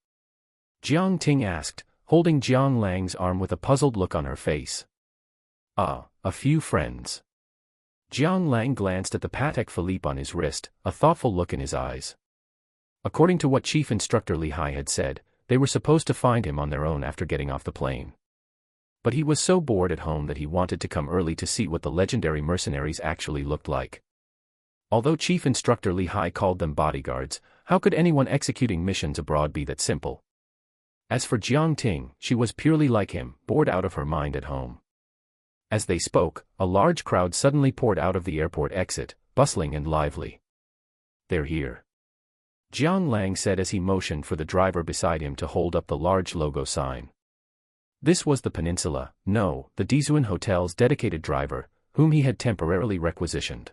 Jiang Ting asked, holding Jiang Lang's arm with a puzzled look on her face. A few friends." Jiang Lang glanced at the Patek Philippe on his wrist, a thoughtful look in his eyes. According to what Chief Instructor Li Hai had said, they were supposed to find him on their own after getting off the plane. But he was so bored at home that he wanted to come early to see what the legendary mercenaries actually looked like. Although Chief Instructor Li Hai called them bodyguards, how could anyone executing missions abroad be that simple? As for Jiang Ting, she was purely like him, bored out of her mind at home. As they spoke, a large crowd suddenly poured out of the airport exit, bustling and lively. "They're here," Jiang Lang said as he motioned for the driver beside him to hold up the large logo sign. This was the Peninsula, no, the Dizuan Hotel's dedicated driver, whom he had temporarily requisitioned.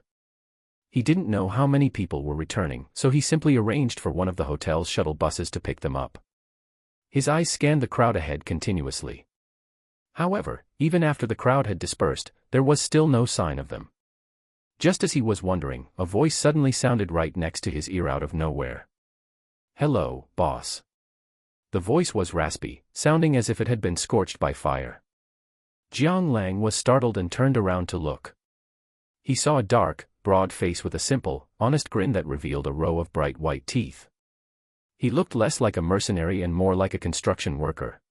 He didn't know how many people were returning, so he simply arranged for one of the hotel's shuttle buses to pick them up. His eyes scanned the crowd ahead continuously. However, even after the crowd had dispersed, there was still no sign of them. Just as he was wondering, a voice suddenly sounded right next to his ear out of nowhere. "Hello, boss." The voice was raspy, sounding as if it had been scorched by fire. Jiang Lang was startled and turned around to look. He saw a dark, broad face with a simple, honest grin that revealed a row of bright white teeth. He looked less like a mercenary and more like a construction worker.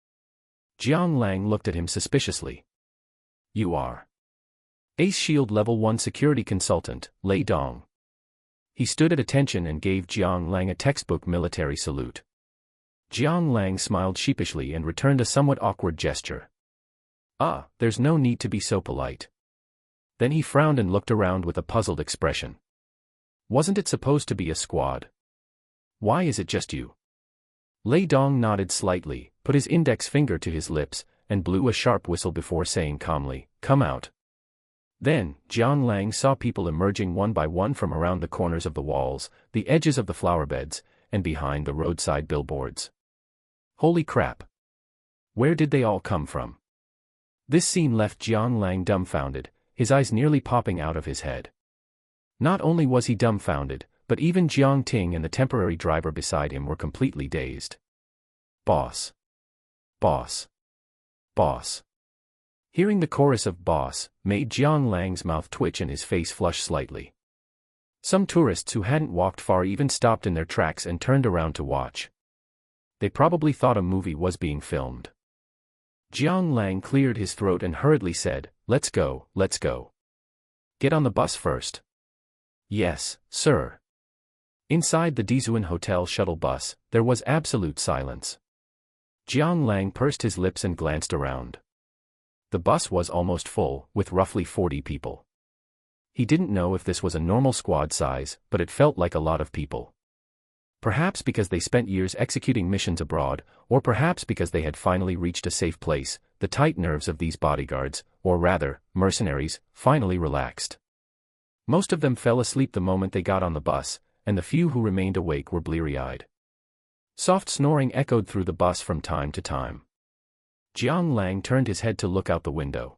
Jiang Lang looked at him suspiciously. "You are Ace Shield Level 1 Security Consultant, Lei Dong." He stood at attention and gave Jiang Lang a textbook military salute. Jiang Lang smiled sheepishly and returned a somewhat awkward gesture. There's no need to be so polite." Then he frowned and looked around with a puzzled expression. "Wasn't it supposed to be a squad? Why is it just you?" Lei Dong nodded slightly, put his index finger to his lips, and blew a sharp whistle before saying calmly, "Come out." Then, Jiang Lang saw people emerging one by one from around the corners of the walls, the edges of the flower beds, and behind the roadside billboards. Holy crap! Where did they all come from? This scene left Jiang Lang dumbfounded, his eyes nearly popping out of his head. Not only was he dumbfounded, but even Jiang Ting and the temporary driver beside him were completely dazed. "Boss! Boss! Boss!" Hearing the chorus of "boss" made Jiang Lang's mouth twitch and his face flush slightly. Some tourists who hadn't walked far even stopped in their tracks and turned around to watch. They probably thought a movie was being filmed. Jiang Lang cleared his throat and hurriedly said, let's go. Get on the bus first." "Yes, sir." Inside the Dizuan Hotel shuttle bus, there was absolute silence. Jiang Lang pursed his lips and glanced around. The bus was almost full, with roughly 40 people. He didn't know if this was a normal squad size, but it felt like a lot of people. Perhaps because they spent years executing missions abroad, or perhaps because they had finally reached a safe place, the tight nerves of these bodyguards, or rather, mercenaries, finally relaxed. Most of them fell asleep the moment they got on the bus, and the few who remained awake were bleary-eyed. Soft snoring echoed through the bus from time to time. Jiang Lang turned his head to look out the window.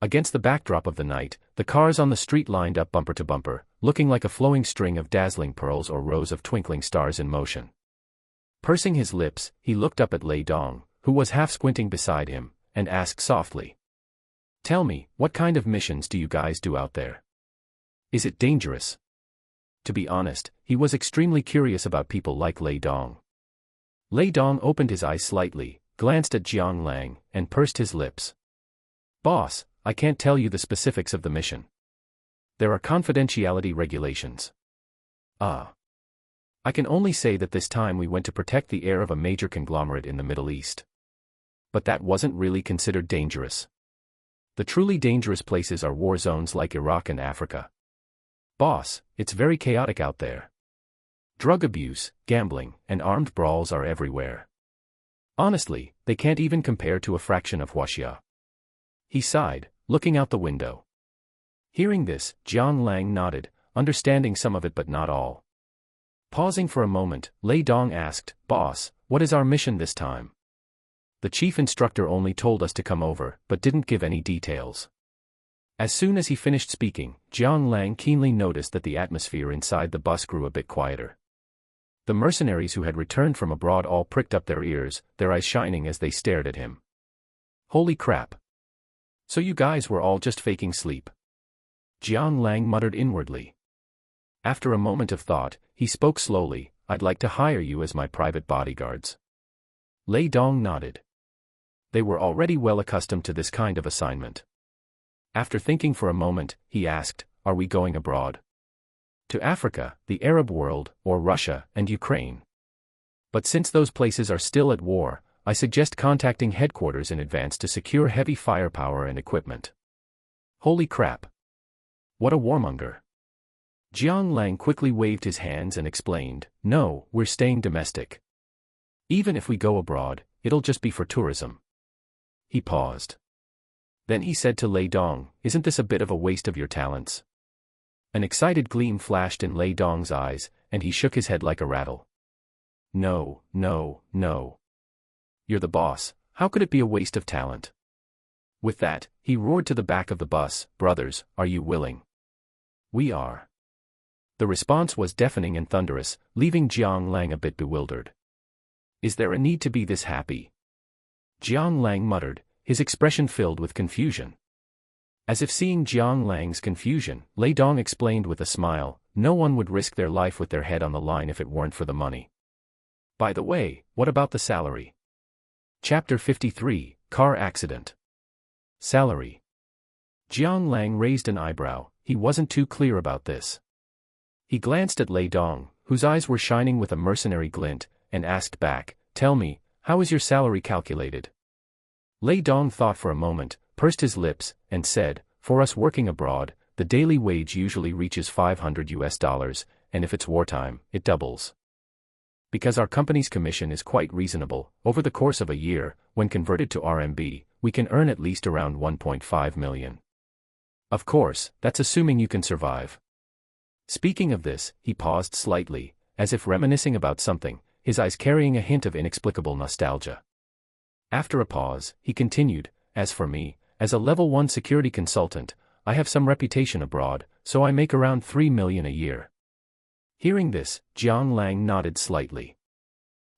Against the backdrop of the night, the cars on the street lined up bumper to bumper, looking like a flowing string of dazzling pearls or rows of twinkling stars in motion. Pursing his lips, he looked up at Lei Dong, who was half squinting beside him, and asked softly, "Tell me, what kind of missions do you guys do out there? Is it dangerous?" To be honest, he was extremely curious about people like Lei Dong. Lei Dong opened his eyes slightly, glanced at Jiang Lang, and pursed his lips. "Boss, I can't tell you the specifics of the mission. There are confidentiality regulations." "I can only say that this time we went to protect the heir of a major conglomerate in the Middle East. But that wasn't really considered dangerous. The truly dangerous places are war zones like Iraq and Africa. Boss, it's very chaotic out there. Drug abuse, gambling, and armed brawls are everywhere. Honestly, they can't even compare to a fraction of Huaxia." He sighed, looking out the window. Hearing this, Jiang Lang nodded, understanding some of it but not all. Pausing for a moment, Lei Dong asked, "Boss, what is our mission this time?" The chief instructor only told us to come over, but didn't give any details. As soon as he finished speaking, Jiang Lang keenly noticed that the atmosphere inside the bus grew a bit quieter. The mercenaries who had returned from abroad all pricked up their ears, their eyes shining as they stared at him. Holy crap! So you guys were all just faking sleep? Jiang Lang muttered inwardly. After a moment of thought, he spoke slowly, I'd like to hire you as my private bodyguards. Lei Dong nodded. They were already well accustomed to this kind of assignment. After thinking for a moment, he asked, are we going abroad? To Africa, the Arab world, or Russia and Ukraine? But since those places are still at war, I suggest contacting headquarters in advance to secure heavy firepower and equipment. Holy crap! What a warmonger! Jiang Lang quickly waved his hands and explained, no, we're staying domestic. Even if we go abroad, it'll just be for tourism. He paused. Then he said to Lei Dong, isn't this a bit of a waste of your talents? An excited gleam flashed in Lei Dong's eyes, and he shook his head like a rattle. No, no, no. You're the boss, how could it be a waste of talent? With that, he roared to the back of the bus, brothers, are you willing? We are. The response was deafening and thunderous, leaving Jiang Lang a bit bewildered. Is there a need to be this happy? Jiang Lang muttered, his expression filled with confusion. As if seeing Jiang Lang's confusion, Lei Dong explained with a smile, no one would risk their life with their head on the line if it weren't for the money. By the way, what about the salary? Chapter 53, Car Accident. Salary. Jiang Lang raised an eyebrow, he wasn't too clear about this. He glanced at Lei Dong, whose eyes were shining with a mercenary glint, and asked back, tell me, how is your salary calculated? Lei Dong thought for a moment, pursed his lips, and said, for us working abroad, the daily wage usually reaches $500, and if it's wartime, it doubles. Because our company's commission is quite reasonable, over the course of a year, when converted to RMB, we can earn at least around 1.5 million. Of course, that's assuming you can survive. Speaking of this, he paused slightly, as if reminiscing about something, his eyes carrying a hint of inexplicable nostalgia. After a pause, he continued, as for me, as a level 1 security consultant, I have some reputation abroad, so I make around 3 million a year. Hearing this, Jiang Lang nodded slightly.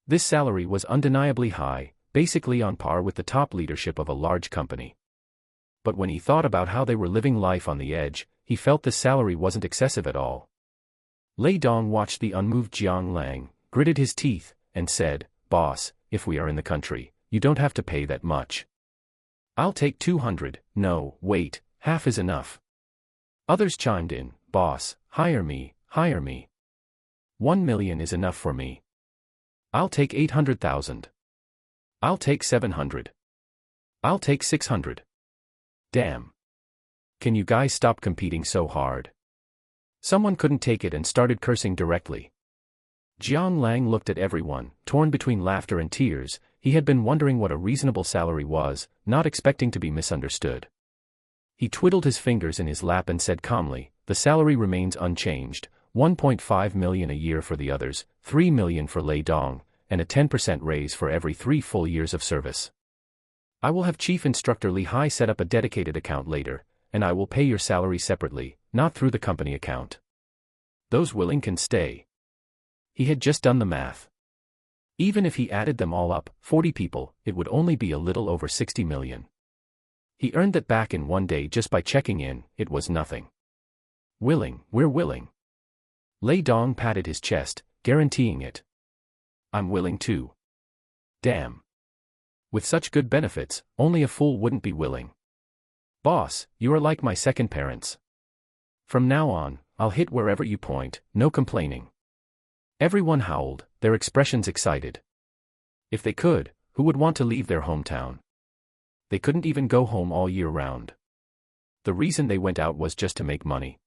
This salary was undeniably high, basically on par with the top leadership of a large company. But when he thought about how they were living life on the edge, he felt this salary wasn't excessive at all. Lei Dong watched the unmoved Jiang Lang, gritted his teeth, and said, boss, if we are in the country, you don't have to pay that much. I'll take 200, no, wait, half is enough. Others chimed in, boss, hire me, hire me. 1 million is enough for me. I'll take 800,000. I'll take 700. I'll take 600. Damn. Can you guys stop competing so hard? Someone couldn't take it and started cursing directly. Jiang Lang looked at everyone, torn between laughter and tears. He had been wondering what a reasonable salary was, not expecting to be misunderstood. He twiddled his fingers in his lap and said calmly, the salary remains unchanged, 1.5 million a year for the others, 3 million for Lei Dong, and a 10% raise for every 3 full years of service. I will have Chief Instructor Li Hai set up a dedicated account later, and I will pay your salary separately, not through the company account. Those willing can stay. He had just done the math. Even if he added them all up, 40 people, it would only be a little over 60 million. He earned that back in one day just by checking in, it was nothing. Willing, we're willing. Lei Dong patted his chest, guaranteeing it. I'm willing too. Damn. With such good benefits, only a fool wouldn't be willing. Boss, you are like my second parents. From now on, I'll hit wherever you point, no complaining. Everyone howled, their expressions excited. If they could, who would want to leave their hometown? They couldn't even go home all year round. The reason they went out was just to make money.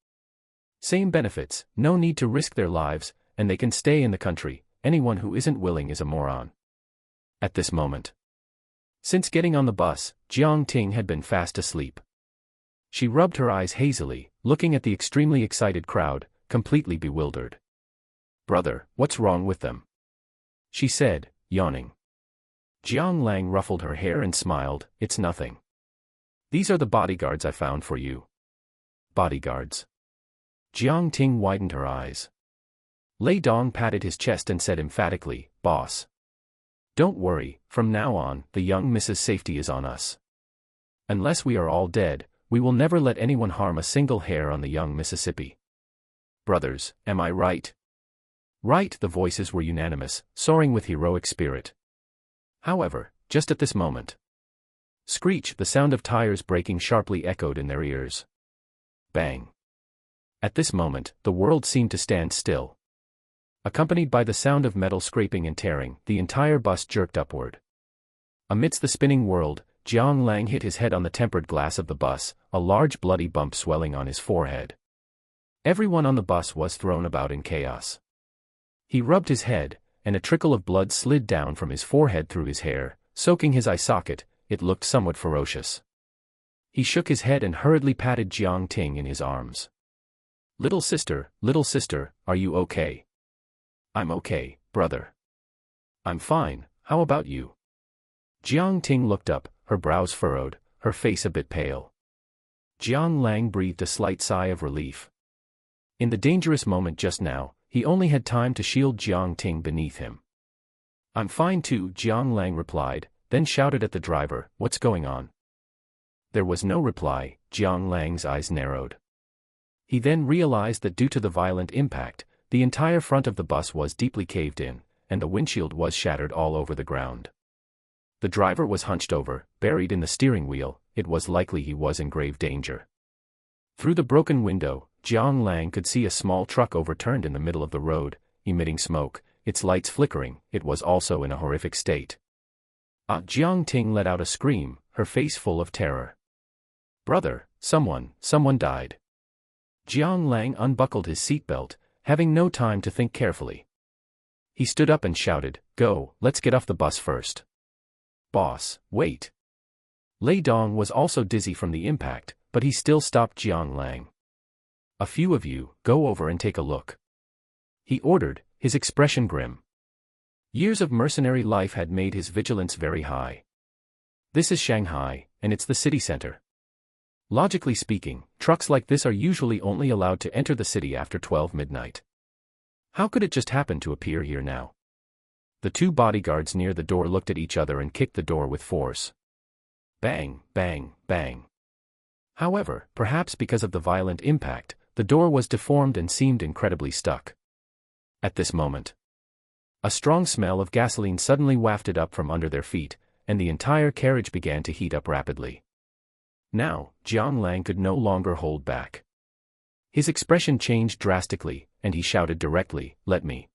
Same benefits, no need to risk their lives, and they can stay in the country. Anyone who isn't willing is a moron. At this moment. Since getting on the bus, Jiang Ting had been fast asleep. She rubbed her eyes hazily, looking at the extremely excited crowd, completely bewildered. Brother, what's wrong with them? She said, yawning. Jiang Lang ruffled her hair and smiled, "It's nothing. These are the bodyguards I found for you." "Bodyguards?" Jiang Ting widened her eyes. Lei Dong patted his chest and said emphatically, "Boss. Don't worry, from now on, the young Mrs. Safety is on us. Unless we are all dead, we will never let anyone harm a single hair on the young Mississippi. Brothers, am I right?" "Right," the voices were unanimous, soaring with heroic spirit. However, just at this moment, screech, the sound of tires braking sharply echoed in their ears. Bang. At this moment, the world seemed to stand still. Accompanied by the sound of metal scraping and tearing, the entire bus jerked upward. Amidst the spinning world, Jiang Lang hit his head on the tempered glass of the bus, a large bloody bump swelling on his forehead. Everyone on the bus was thrown about in chaos. He rubbed his head, and a trickle of blood slid down from his forehead through his hair, soaking his eye socket. It looked somewhat ferocious. He shook his head and hurriedly patted Jiang Ting in his arms. Little sister, are you okay?" "I'm okay, brother. I'm fine, how about you?" Jiang Ting looked up, her brows furrowed, her face a bit pale. Jiang Lang breathed a slight sigh of relief. In the dangerous moment just now, he only had time to shield Jiang Ting beneath him. "I'm fine too," Jiang Lang replied, then shouted at the driver, "What's going on?" There was no reply. Jiang Lang's eyes narrowed. He then realized that due to the violent impact, the entire front of the bus was deeply caved in, and the windshield was shattered all over the ground. The driver was hunched over, buried in the steering wheel. It was likely he was in grave danger. Through the broken window, Jiang Lang could see a small truck overturned in the middle of the road, emitting smoke, its lights flickering. It was also in a horrific state. Jiang Ting let out a scream, her face full of terror. "Brother, someone died." Jiang Lang unbuckled his seatbelt, having no time to think carefully. He stood up and shouted, "Go, let's get off the bus first." "Boss, wait." Lei Dong was also dizzy from the impact, but he still stopped Jiang Lang. "A few of you, go over and take a look," he ordered, his expression grim. Years of mercenary life had made his vigilance very high. This is Shanghai, and it's the city center. Logically speaking, trucks like this are usually only allowed to enter the city after 12 midnight. How could it just happen to appear here now? The two bodyguards near the door looked at each other and kicked the door with force. Bang, bang, bang. However, perhaps because of the violent impact, the door was deformed and seemed incredibly stuck. At this moment, a strong smell of gasoline suddenly wafted up from under their feet, and the entire carriage began to heat up rapidly. Now, Jiang Lang could no longer hold back. His expression changed drastically, and he shouted directly, "Let me."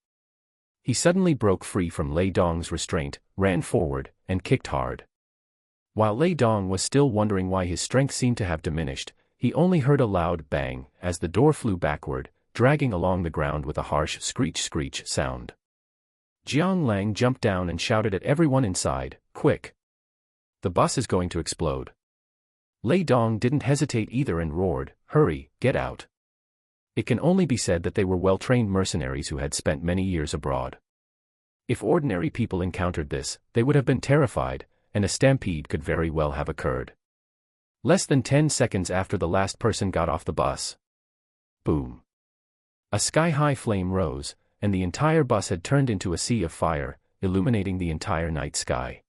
He suddenly broke free from Lei Dong's restraint, ran forward, and kicked hard. While Lei Dong was still wondering why his strength seemed to have diminished, he only heard a loud bang as the door flew backward, dragging along the ground with a harsh screech sound. Jiang Lang jumped down and shouted at everyone inside, "Quick! The bus is going to explode." Lei Dong didn't hesitate either and roared, "Hurry, get out." It can only be said that they were well-trained mercenaries who had spent many years abroad. If ordinary people encountered this, they would have been terrified, and a stampede could very well have occurred. Less than 10 seconds after the last person got off the bus. Boom. A sky-high flame rose, and the entire bus had turned into a sea of fire, illuminating the entire night sky.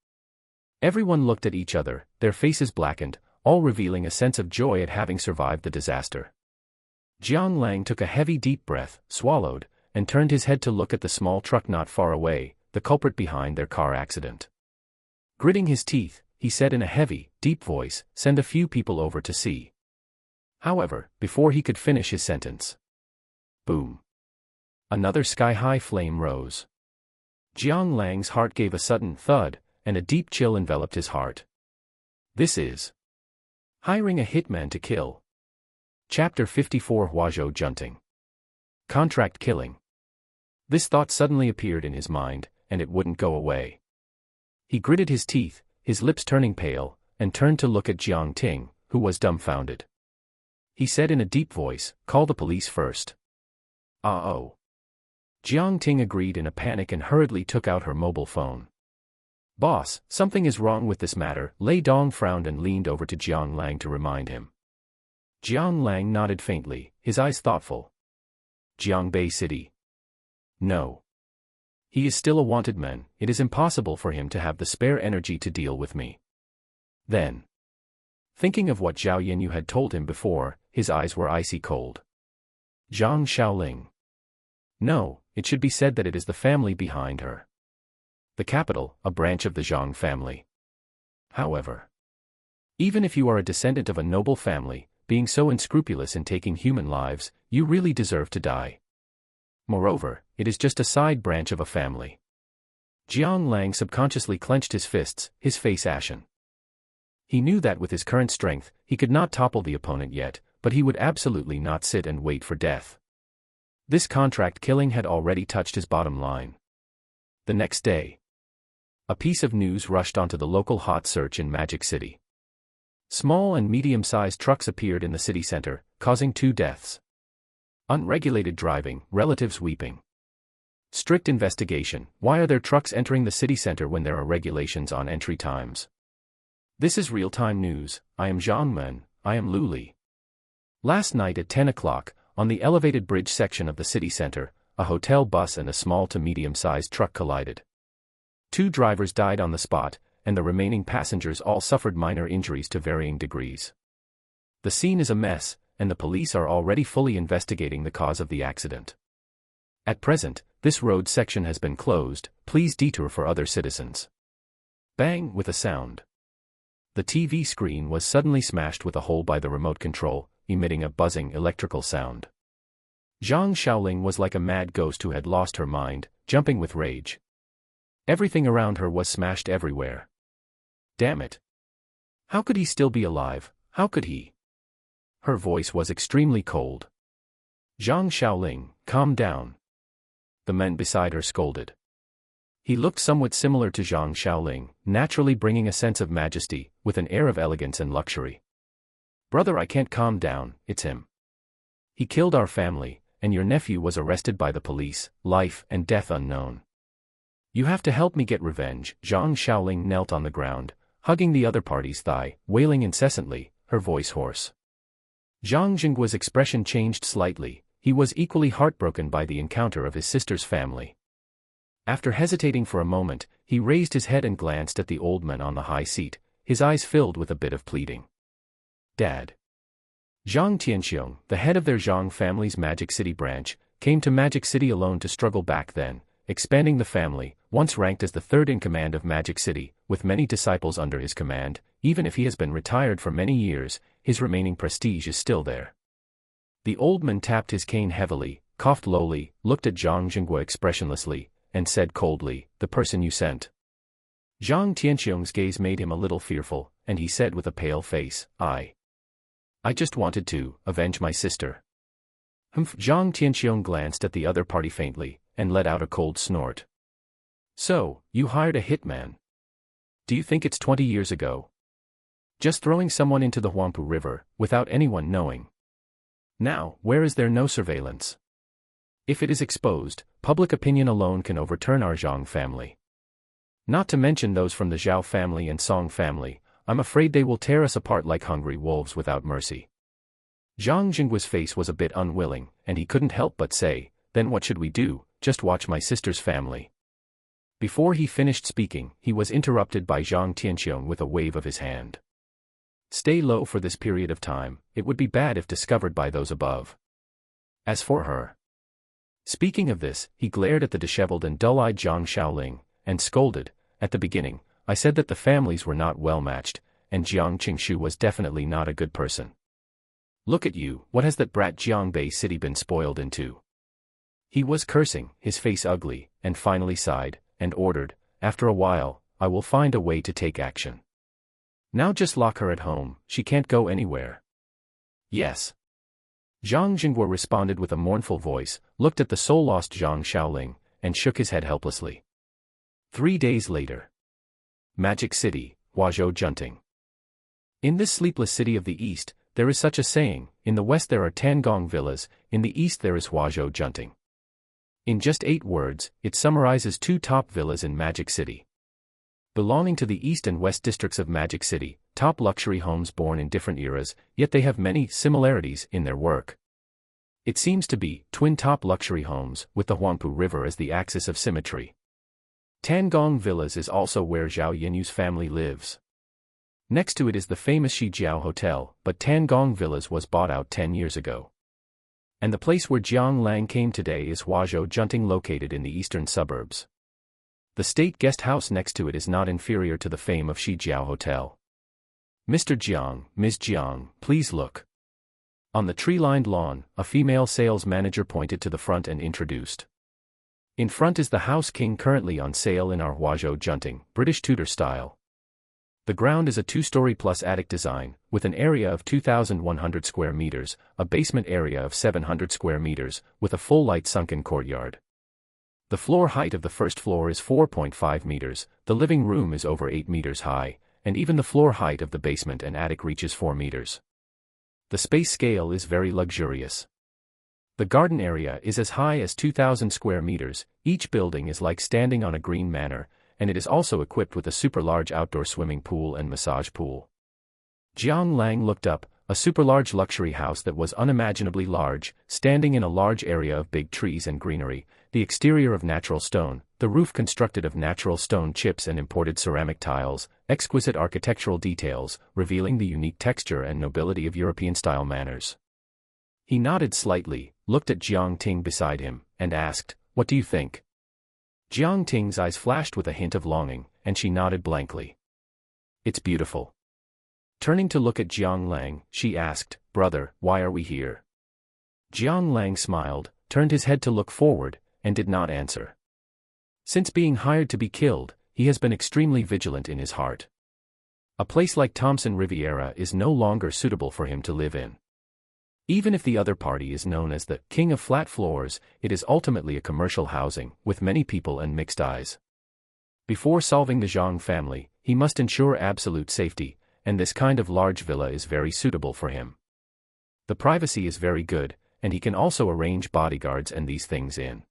Everyone looked at each other, their faces blackened, all revealing a sense of joy at having survived the disaster. Jiang Lang took a heavy deep breath, swallowed, and turned his head to look at the small truck not far away, the culprit behind their car accident. Gritting his teeth, he said in a heavy, deep voice, "Send a few people over to see." However, before he could finish his sentence, boom. Another sky-high flame rose. Jiang Lang's heart gave a sudden thud, and a deep chill enveloped his heart. This is hiring a hitman to kill. Chapter 54 Huazhou Junting. Contract killing. This thought suddenly appeared in his mind, and it wouldn't go away. He gritted his teeth, his lips turning pale, and turned to look at Jiang Ting, who was dumbfounded. He said in a deep voice, "Call the police first." Oh. Jiang Ting agreed in a panic and hurriedly took out her mobile phone. Boss, something is wrong with this matter. Lei Dong frowned and leaned over to Jiang Lang to remind him. Jiang Lang nodded faintly, his eyes thoughtful. Jiangbei City. No. He is still a wanted man. It is impossible for him to have the spare energy to deal with me. Then, thinking of what Zhao Yanyu had told him before, his eyes were icy cold. Zhang Xiaoling. No, it should be said that it is the family behind her. The capital, a branch of the Zhang family. However, even if you are a descendant of a noble family, being so unscrupulous in taking human lives, you really deserve to die. Moreover, it is just a side branch of a family. Jiang Lang subconsciously clenched his fists, his face ashen. He knew that with his current strength, he could not topple the opponent yet, but he would absolutely not sit and wait for death. This contract killing had already touched his bottom line. The next day, a piece of news rushed onto the local hot search in Magic City. Small and medium-sized trucks appeared in the city center, causing 2 deaths. Unregulated driving, relatives weeping. Strict investigation. Why are there trucks entering the city center when there are regulations on entry times? This is real-time news. I am Zhang Men, I am Lu Li. Last night at 10 o'clock, on the elevated bridge section of the city center, a hotel bus and a small to medium-sized truck collided. 2 drivers died on the spot, and the remaining passengers all suffered minor injuries to varying degrees. The scene is a mess, and the police are already fully investigating the cause of the accident. At present, this road section has been closed. Please detour for other citizens. Bang! With a sound. The TV screen was suddenly smashed with a hole by the remote control, emitting a buzzing electrical sound. Zhang Xiaoling was like a mad ghost who had lost her mind, jumping with rage. Everything around her was smashed everywhere. Damn it! How could he still be alive? How could he? Her voice was extremely cold. Zhang Xiaoling, calm down. The men beside her scolded. He looked somewhat similar to Zhang Xiaoling, naturally bringing a sense of majesty, with an air of elegance and luxury. Brother, I can't calm down, it's him. He killed our family, and your nephew was arrested by the police, life and death unknown. You have to help me get revenge. Zhang Xiaoling knelt on the ground, hugging the other party's thigh, wailing incessantly, her voice hoarse. Zhang Jingguo's expression changed slightly. He was equally heartbroken by the encounter of his sister's family. After hesitating for a moment, he raised his head and glanced at the old man on the high seat, his eyes filled with a bit of pleading. Dad. Zhang Tianxiong, the head of their Zhang family's Magic City branch, came to Magic City alone to struggle back then, expanding the family, once ranked as the 3rd in command of Magic City, with many disciples under his command. Even if he has been retired for many years, his remaining prestige is still there. The old man tapped his cane heavily, coughed lowly, looked at Zhang Jingguo expressionlessly, and said coldly, "The person you sent." Zhang Tianxiong's gaze made him a little fearful, and he said with a pale face, I just wanted to avenge my sister. Humph! Zhang Tianxiong glanced at the other party faintly, and let out a cold snort. So, you hired a hitman? Do you think it's 20 years ago? Just throwing someone into the Huangpu River, without anyone knowing. Now, where is there no surveillance? If it is exposed, public opinion alone can overturn our Zhang family. Not to mention those from the Zhao family and Song family. I'm afraid they will tear us apart like hungry wolves without mercy. Zhang Jingguo's face was a bit unwilling, and he couldn't help but say, then what should we do? Just watch my sister's family. Before he finished speaking, he was interrupted by Zhang Tianxiong with a wave of his hand. Stay low for this period of time. It would be bad if discovered by those above. As for her. Speaking of this, he glared at the disheveled and dull-eyed Zhang Xiaoling, and scolded, at the beginning, I said that the families were not well matched, and Jiang Qingshu was definitely not a good person. Look at you, what has that brat Jiangbei City been spoiled into? He was cursing, his face ugly, and finally sighed, and ordered, after a while, I will find a way to take action. Now just lock her at home, she can't go anywhere. Yes. Zhang Jingguo responded with a mournful voice, looked at the soul-lost Zhang Xiaoling, and shook his head helplessly. 3 days later. Magic City, Huazhou Junting. In this sleepless city of the East, there is such a saying, in the West there are Tangong villas, in the East there is Huazhou Junting. In just 8 words, it summarizes 2 top villas in Magic City. Belonging to the east and west districts of Magic City, top luxury homes born in different eras, yet they have many similarities in their work. It seems to be twin top luxury homes, with the Huangpu River as the axis of symmetry. Tangong Villas is also where Zhao Yenyu's family lives. Next to it is the famous Shijiao Hotel, but Tangong Villas was bought out 10 years ago. And the place where Jiang Lang came today is Huazhou Junting, located in the eastern suburbs. The state guest house next to it is not inferior to the fame of Shijiao Hotel. Mr. Jiang, Ms. Jiang, please look. On the tree-lined lawn, a female sales manager pointed to the front and introduced. In front is the House King, currently on sale in our Huazhou Junting, British Tudor style. The ground is a 2-story plus attic design, with an area of 2,100 square meters, a basement area of 700 square meters, with a full light sunken courtyard. The floor height of the first floor is 4.5 meters, the living room is over 8 meters high, and even the floor height of the basement and attic reaches 4 meters. The space scale is very luxurious. The garden area is as high as 2,000 square meters, each building is like standing on a green manor, and it is also equipped with a super large outdoor swimming pool and massage pool. Jiang Lang looked up, a super large luxury house that was unimaginably large, standing in a large area of big trees and greenery, the exterior of natural stone, the roof constructed of natural stone chips and imported ceramic tiles, exquisite architectural details, revealing the unique texture and nobility of European-style manners. He nodded slightly, looked at Jiang Ting beside him, and asked, "What do you think?" Jiang Ting's eyes flashed with a hint of longing, and she nodded blankly. "It's beautiful." Turning to look at Jiang Lang, she asked, "Brother, why are we here?" Jiang Lang smiled, turned his head to look forward, and did not answer. Since being hired to be killed, he has been extremely vigilant in his heart. A place like Thompson Riviera is no longer suitable for him to live in. Even if the other party is known as the King of Flat Floors, it is ultimately a commercial housing, with many people and mixed eyes. Before solving the Zhang family, he must ensure absolute safety, and this kind of large villa is very suitable for him. The privacy is very good, and he can also arrange bodyguards and these things in.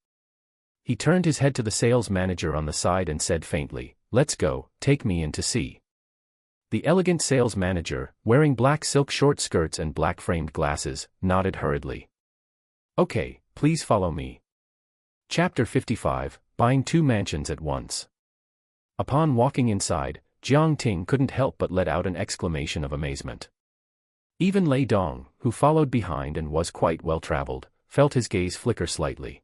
He turned his head to the sales manager on the side and said faintly, "Let's go, take me in to see." The elegant sales manager, wearing black silk short skirts and black framed glasses, nodded hurriedly. "Okay, please follow me." Chapter 55, Buying 2 Mansions at Once. Upon walking inside, Jiang Ting couldn't help but let out an exclamation of amazement. Even Lei Dong, who followed behind and was quite well-traveled, felt his gaze flicker slightly.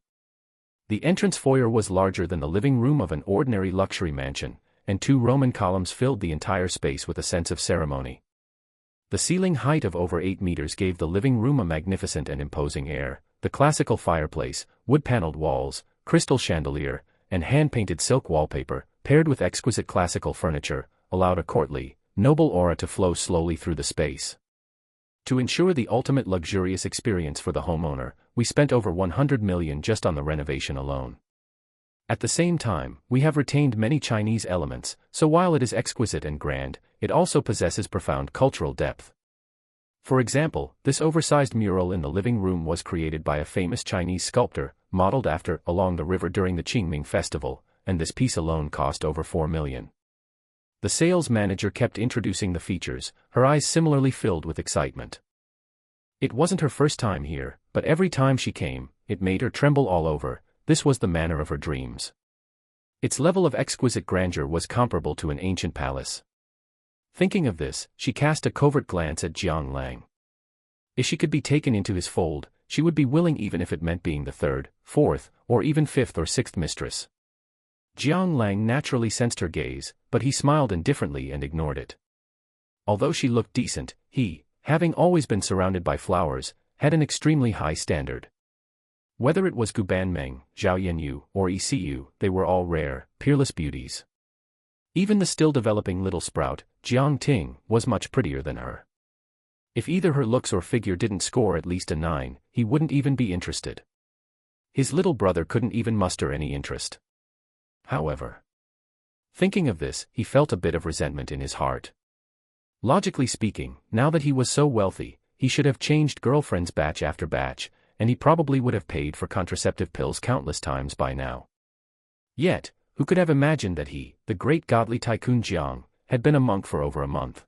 The entrance foyer was larger than the living room of an ordinary luxury mansion, and 2 Roman columns filled the entire space with a sense of ceremony. The ceiling height of over 8 meters gave the living room a magnificent and imposing air. The classical fireplace, wood-paneled walls, crystal chandelier, and hand-painted silk wallpaper, paired with exquisite classical furniture, allowed a courtly, noble aura to flow slowly through the space. To ensure the ultimate luxurious experience for the homeowner, we spent over 100 million just on the renovation alone. At the same time, we have retained many Chinese elements, so while it is exquisite and grand, it also possesses profound cultural depth. For example, this oversized mural in the living room was created by a famous Chinese sculptor, modeled after along the river during the Qingming festival, and this piece alone cost over 4 million. The sales manager kept introducing the features, her eyes similarly filled with excitement. It wasn't her first time here, but every time she came, it made her tremble all over. This was the manor of her dreams. Its level of exquisite grandeur was comparable to an ancient palace. Thinking of this, she cast a covert glance at Jiang Lang. If she could be taken into his fold, she would be willing even if it meant being the 3rd, 4th, or even 5th or 6th mistress. Jiang Lang naturally sensed her gaze, but he smiled indifferently and ignored it. Although she looked decent, he, having always been surrounded by flowers, had an extremely high standard. Whether it was Guban Meng, Zhao Yenyu, or ECU, they were all rare, peerless beauties. Even the still-developing little sprout, Jiang Ting, was much prettier than her. If either her looks or figure didn't score at least a 9, he wouldn't even be interested. His little brother couldn't even muster any interest. However, thinking of this, he felt a bit of resentment in his heart. Logically speaking, now that he was so wealthy, he should have changed girlfriends batch after batch, and he probably would have paid for contraceptive pills countless times by now. Yet, who could have imagined that he, the great godly tycoon Jiang, had been a monk for over a month.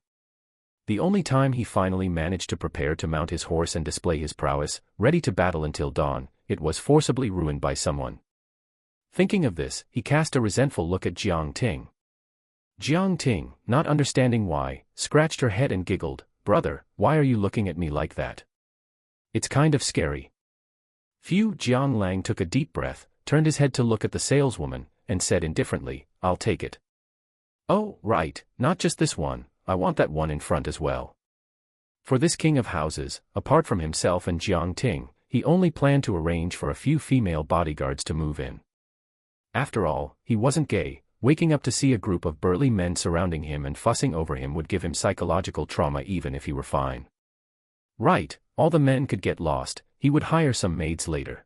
The only time he finally managed to prepare to mount his horse and display his prowess, ready to battle until dawn, it was forcibly ruined by someone. Thinking of this, he cast a resentful look at Jiang Ting. Jiang Ting, not understanding why, scratched her head and giggled, "Brother, why are you looking at me like that? It's kind of scary." Jiang Lang took a deep breath, turned his head to look at the saleswoman, and said indifferently, "I'll take it." "Oh, right, not just this one, I want that one in front as well." For this king of houses, apart from himself and Jiang Ting, he only planned to arrange for a few female bodyguards to move in. After all, he wasn't gay. Waking up to see a group of burly men surrounding him and fussing over him would give him psychological trauma even if he were fine. Right, all the men could get lost, he would hire some maids later.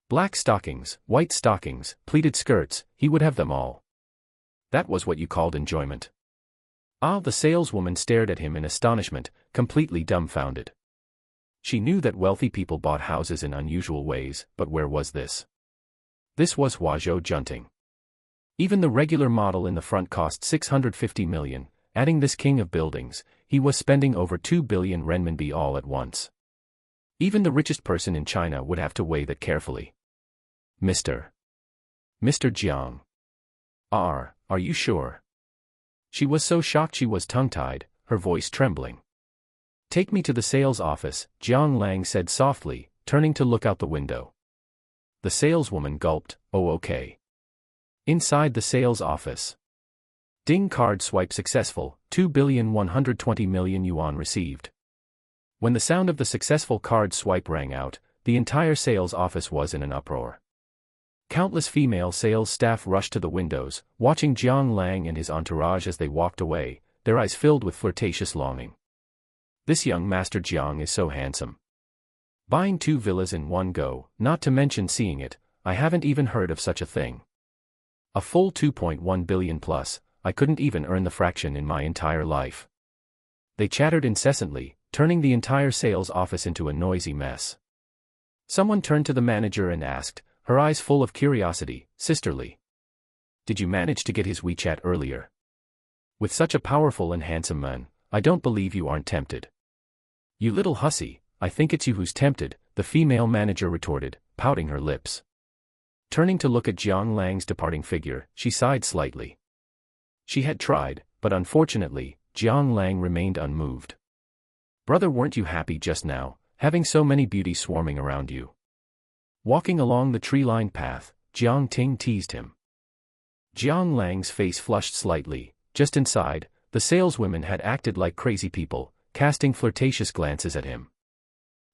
Black stockings, white stockings, pleated skirts, he would have them all. That was what you called enjoyment. Ah, the saleswoman stared at him in astonishment, completely dumbfounded. She knew that wealthy people bought houses in unusual ways, but where was this? This was Huazhou junting. Even the regular model in the front cost 650 million, adding this king of buildings, he was spending over 2 billion renminbi all at once. Even the richest person in China would have to weigh that carefully. Mr. Jiang. Are you sure? She was so shocked she was tongue-tied, her voice trembling. "Take me to the sales office," Jiang Lang said softly, turning to look out the window. The saleswoman gulped, "Oh, okay." Inside the sales office. Ding, card swipe successful, 2,120 million yuan received. When the sound of the successful card swipe rang out, the entire sales office was in an uproar. Countless female sales staff rushed to the windows, watching Jiang Lang and his entourage as they walked away, their eyes filled with flirtatious longing. This young Master Jiang is so handsome. Buying 2 villas in one go, not to mention seeing it, I haven't even heard of such a thing. A full 2.1 billion plus, I couldn't even earn the fraction in my entire life. They chattered incessantly, turning the entire sales office into a noisy mess. Someone turned to the manager and asked, her eyes full of curiosity, "Sisterly, did you manage to get his WeChat earlier? With such a powerful and handsome man, I don't believe you aren't tempted." "You little hussy, I think it's you who's tempted," the female manager retorted, pouting her lips. Turning to look at Jiang Lang's departing figure, she sighed slightly. She had tried, but unfortunately, Jiang Lang remained unmoved. "Brother, weren't you happy just now, having so many beauties swarming around you?" Walking along the tree-lined path, Jiang Ting teased him. Jiang Lang's face flushed slightly. Just inside, the saleswomen had acted like crazy people, casting flirtatious glances at him.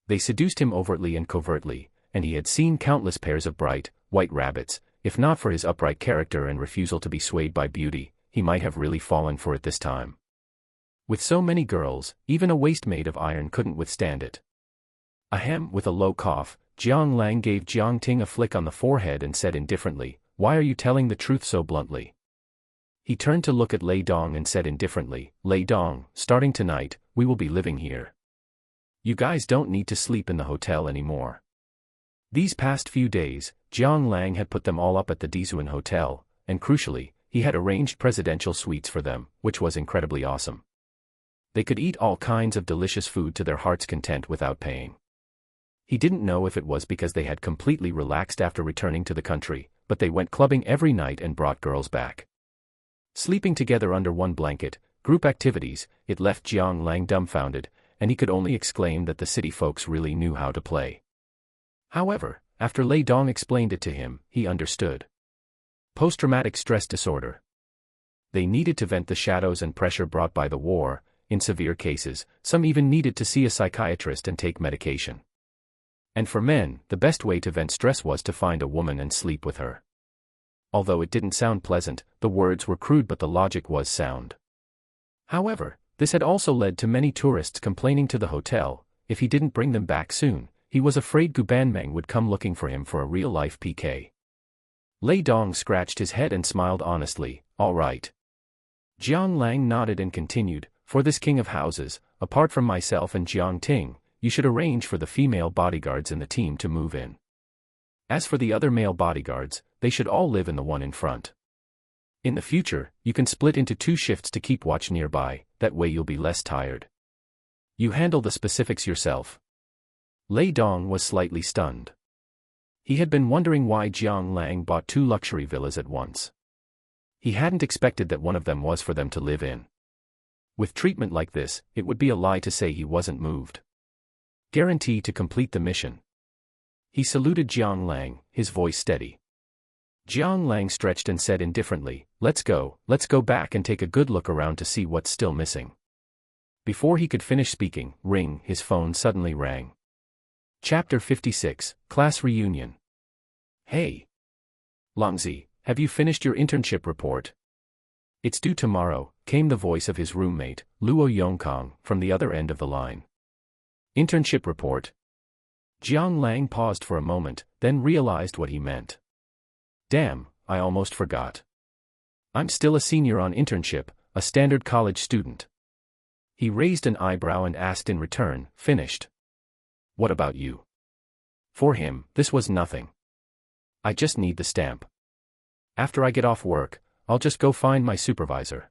They seduced him overtly and covertly, and he had seen countless pairs of bright, white rabbits. If not for his upright character and refusal to be swayed by beauty, he might have really fallen for it this time. With so many girls, even a waist made of iron couldn't withstand it. Ahem, with a low cough, Jiang Lang gave Jiang Ting a flick on the forehead and said indifferently, "Why are you telling the truth so bluntly?" He turned to look at Lei Dong and said indifferently, "Lei Dong, starting tonight, we will be living here. You guys don't need to sleep in the hotel anymore." These past few days, Jiang Lang had put them all up at the Dizuan Hotel, and crucially, he had arranged presidential suites for them, which was incredibly awesome. They could eat all kinds of delicious food to their heart's content without paying. He didn't know if it was because they had completely relaxed after returning to the country, but they went clubbing every night and brought girls back. Sleeping together under one blanket, group activities, it left Jiang Lang dumbfounded, and he could only exclaim that the city folks really knew how to play. However, after Lei Dong explained it to him, he understood. Post-traumatic stress disorder. They needed to vent the shadows and pressure brought by the war. In severe cases, some even needed to see a psychiatrist and take medication. And for men, the best way to vent stress was to find a woman and sleep with her. Although it didn't sound pleasant, the words were crude but the logic was sound. However, this had also led to many tourists complaining to the hotel. If he didn't bring them back soon, he was afraid Gubanmeng would come looking for him for a real-life PK. Lei Dong scratched his head and smiled honestly, "All right." Jiang Lang nodded and continued, "For this king of houses, apart from myself and Jiang Ting, you should arrange for the female bodyguards in the team to move in. As for the other male bodyguards, they should all live in the one in front. In the future, you can split into 2 shifts to keep watch nearby, that way you'll be less tired. You handle the specifics yourself. Lei Dong was slightly stunned. He had been wondering why Jiang Lang bought 2 luxury villas at once. He hadn't expected that one of them was for them to live in. With treatment like this, it would be a lie to say he wasn't moved. Guarantee to complete the mission. He saluted Jiang Lang, his voice steady. Jiang Lang stretched and said indifferently, let's go back and take a good look around to see what's still missing. Before he could finish speaking, ring, his phone suddenly rang. Chapter 56, Class Reunion. Hey. Langzi, have you finished your internship report? It's due tomorrow, came the voice of his roommate, Luo Yongkang, from the other end of the line. Internship report? Jiang Lang paused for a moment, then realized what he meant. Damn, I almost forgot. I'm still a senior on internship, a standard college student. He raised an eyebrow and asked in return, finished? What about you? For him, this was nothing. I just need the stamp. After I get off work, I'll just go find my supervisor.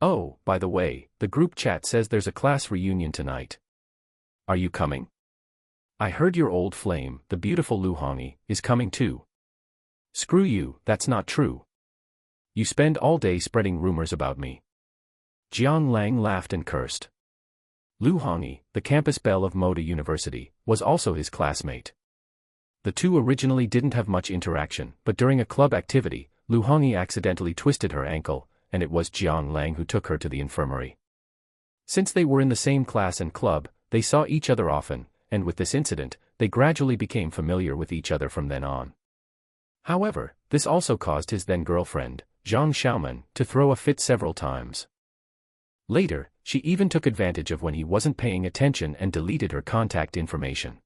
Oh, by the way, the group chat says there's a class reunion tonight. Are you coming? I heard your old flame, the beautiful Lu Hongyi, is coming too. Screw you, that's not true. You spend all day spreading rumors about me. Jiang Lang laughed and cursed. Lu Hongyi, the campus belle of Moda University, was also his classmate. The two originally didn't have much interaction, but during a club activity, Lu Hongyi accidentally twisted her ankle, and it was Jiang Lang who took her to the infirmary. Since they were in the same class and club, they saw each other often, and with this incident, they gradually became familiar with each other from then on. However, this also caused his then-girlfriend, Zhang Xiaoman, to throw a fit several times. Later, she even took advantage of when he wasn't paying attention and deleted her contact information.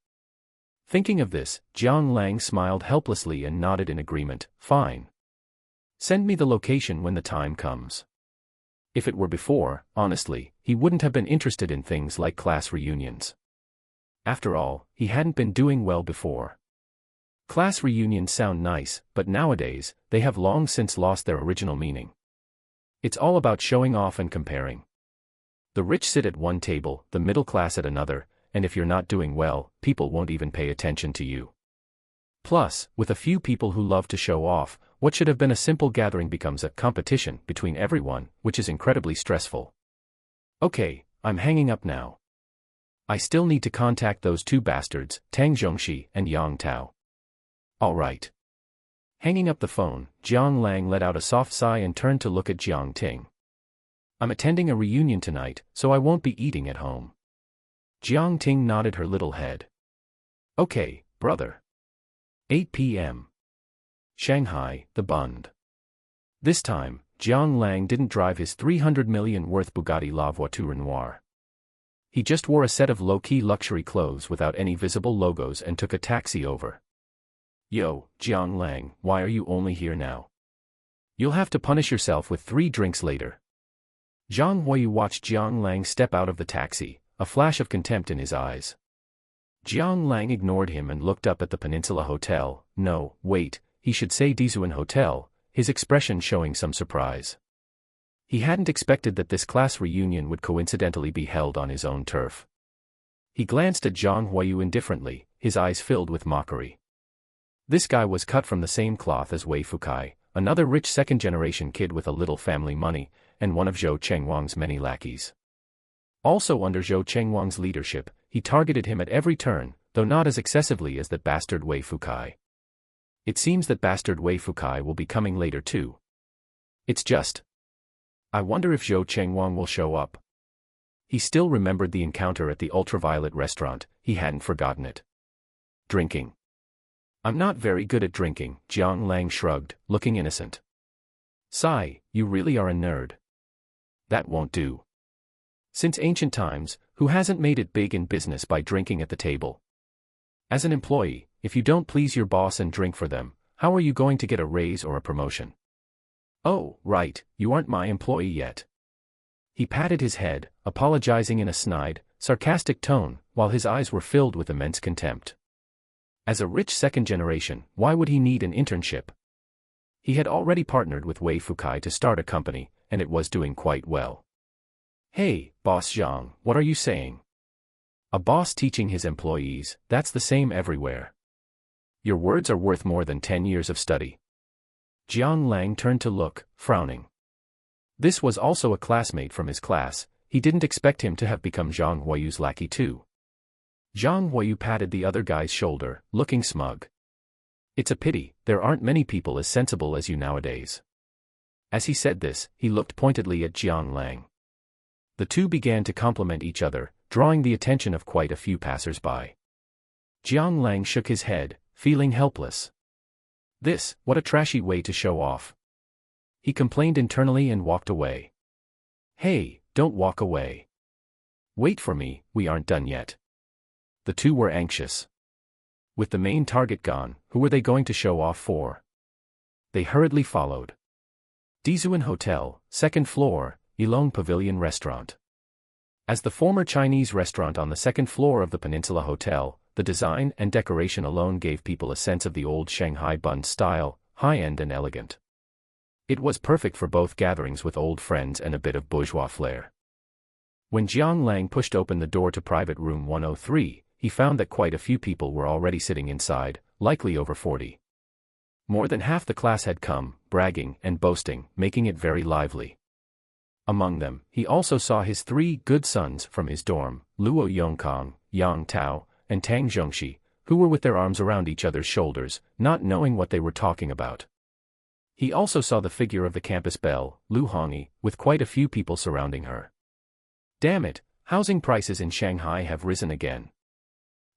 Thinking of this, Jiang Lang smiled helplessly and nodded in agreement, fine. Send me the location when the time comes. If it were before, honestly, he wouldn't have been interested in things like class reunions. After all, he hadn't been doing well before. Class reunions sound nice, but nowadays, they have long since lost their original meaning. It's all about showing off and comparing. The rich sit at one table, the middle class at another, and if you're not doing well, people won't even pay attention to you. Plus, with a few people who love to show off, what should have been a simple gathering becomes a competition between everyone, which is incredibly stressful. Okay, I'm hanging up now. I still need to contact those 2 bastards, Tang Zhongxi and Yang Tao. All right. Hanging up the phone, Jiang Lang let out a soft sigh and turned to look at Jiang Ting. I'm attending a reunion tonight, so I won't be eating at home. Jiang Ting nodded her little head. Okay, brother. 8 p.m. Shanghai, the Bund. This time, Jiang Lang didn't drive his 300 million worth Bugatti La Voiture Noire. He just wore a set of low-key luxury clothes without any visible logos and took a taxi over. Yo, Jiang Lang, why are you only here now? You'll have to punish yourself with 3 drinks later. Zhang Huiyu watched Jiang Lang step out of the taxi, a flash of contempt in his eyes. Jiang Lang ignored him and looked up at the Peninsula Hotel, no, wait, he should say Dizuan Hotel, his expression showing some surprise. He hadn't expected that this class reunion would coincidentally be held on his own turf. He glanced at Zhang Huiyu indifferently, his eyes filled with mockery. This guy was cut from the same cloth as Wei Fukai, another rich second-generation kid with a little family money, and one of Zhou Chengwang's many lackeys. Also under Zhou Chengwang's leadership, he targeted him at every turn, though not as excessively as that bastard Wei Fukai. It seems that bastard Wei Fukai will be coming later too. It's just... I wonder if Zhou Chengwang will show up. He still remembered the encounter at the Ultraviolet restaurant, he hadn't forgotten it. Drinking. I'm not very good at drinking, Jiang Lang shrugged, looking innocent. Sigh, you really are a nerd. That won't do. Since ancient times, who hasn't made it big in business by drinking at the table? As an employee, if you don't please your boss and drink for them, how are you going to get a raise or a promotion? Oh, right, you aren't my employee yet. He patted his head, apologizing in a snide, sarcastic tone, while his eyes were filled with immense contempt. As a rich second generation, why would he need an internship? He had already partnered with Wei Fukai to start a company, and it was doing quite well. Hey, Boss Jiang, what are you saying? A boss teaching his employees, that's the same everywhere. Your words are worth more than 10 years of study. Jiang Lang turned to look, frowning. This was also a classmate from his class. He didn't expect him to have become Zhang Huayu's lackey too. Zhang Huayu patted the other guy's shoulder, looking smug. It's a pity, there aren't many people as sensible as you nowadays. As he said this, he looked pointedly at Jiang Lang. The two began to compliment each other, drawing the attention of quite a few passers-by. Jiang Lang shook his head, feeling helpless. What a trashy way to show off. He complained internally and walked away. Hey, don't walk away. Wait for me, we aren't done yet. The two were anxious. With the main target gone, who were they going to show off for? They hurriedly followed. Dizuan Hotel, 2nd floor, Ilong Pavilion Restaurant. As the former Chinese restaurant on the 2nd floor of the Peninsula Hotel, the design and decoration alone gave people a sense of the old Shanghai bund style, high-end and elegant. It was perfect for both gatherings with old friends and a bit of bourgeois flair. When Jiang Lang pushed open the door to private room 103, he found that quite a few people were already sitting inside, likely over 40. More than half the class had come, bragging and boasting, making it very lively. Among them, he also saw his 3 good sons from his dorm, Luo Yongkang, Yang Tao, and Tang Zhongxi, who were with their arms around each other's shoulders, not knowing what they were talking about. He also saw the figure of the campus belle, Lu Hongyi, with quite a few people surrounding her. Damn it, housing prices in Shanghai have risen again.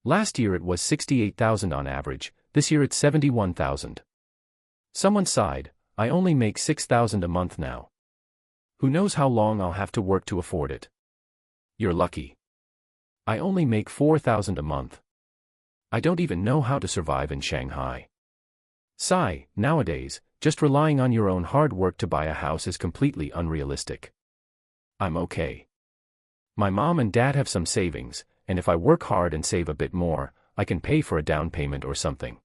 Last year it was 68,000 on average, this year it's 71,000. Someone sighed, I only make 6,000 a month now. Who knows how long I'll have to work to afford it. You're lucky. I only make 4,000 a month. I don't even know how to survive in Shanghai. Sigh, nowadays, just relying on your own hard work to buy a house is completely unrealistic. I'm okay. My mom and dad have some savings, and if I work hard and save a bit more, I can pay for a down payment or something.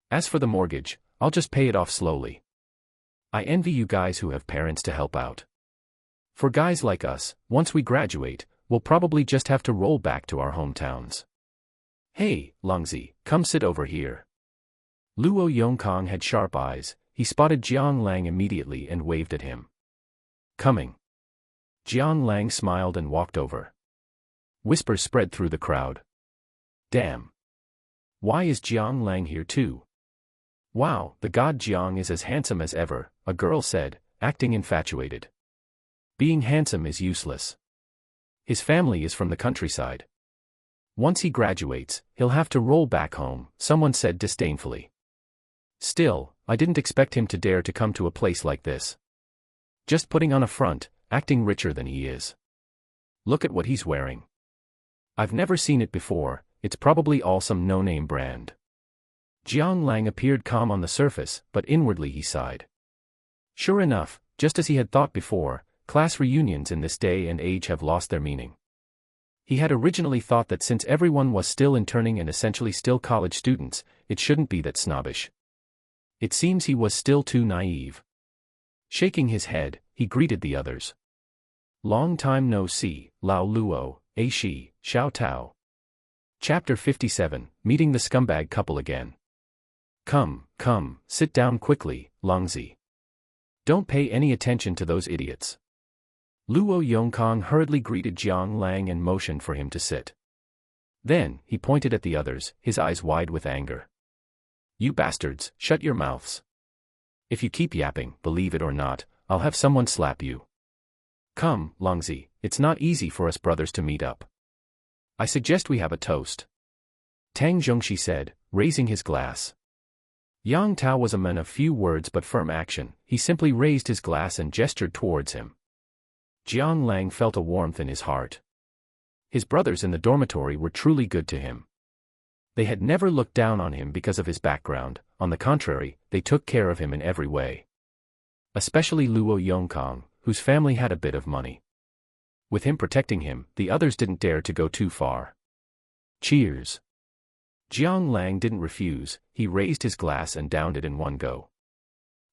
As for the mortgage, I'll just pay it off slowly. I envy you guys who have parents to help out. For guys like us, once we graduate, we'll probably just have to roll back to our hometowns. Hey, Langzi, come sit over here. Luo Yongkang had sharp eyes. He spotted Jiang Lang immediately and waved at him. Coming. Jiang Lang smiled and walked over. Whispers spread through the crowd. Damn. Why is Jiang Lang here too? Wow, the god Jiang is as handsome as ever, a girl said, acting infatuated. Being handsome is useless. His family is from the countryside. Once he graduates, he'll have to roll back home, someone said disdainfully. Still, I didn't expect him to dare to come to a place like this. Just putting on a front, acting richer than he is. Look at what he's wearing. I've never seen it before, it's probably all some no-name brand. Jiang Lang appeared calm on the surface, but inwardly he sighed. Sure enough, just as he had thought before, class reunions in this day and age have lost their meaning. He had originally thought that since everyone was still interning and essentially still college students, it shouldn't be that snobbish. It seems he was still too naive. Shaking his head, he greeted the others. Long time no see, Lao Luo, A Shi, Xiao Tao. Chapter 57, Meeting the Scumbag Couple Again. Come, sit down quickly, Langzi. Don't pay any attention to those idiots. Luo Yongkang hurriedly greeted Jiang Lang and motioned for him to sit. Then, he pointed at the others, his eyes wide with anger. You bastards, shut your mouths. If you keep yapping, believe it or not, I'll have someone slap you. Come, Langzi, it's not easy for us brothers to meet up. I suggest we have a toast. Tang Zhongxi said, raising his glass. Yang Tao was a man of few words but firm action. He simply raised his glass and gestured towards him. Jiang Lang felt a warmth in his heart. His brothers in the dormitory were truly good to him. They had never looked down on him because of his background, on the contrary, they took care of him in every way. Especially Luo Yongkang, whose family had a bit of money. With him protecting him, the others didn't dare to go too far. Cheers. Jiang Lang didn't refuse, he raised his glass and downed it in one go.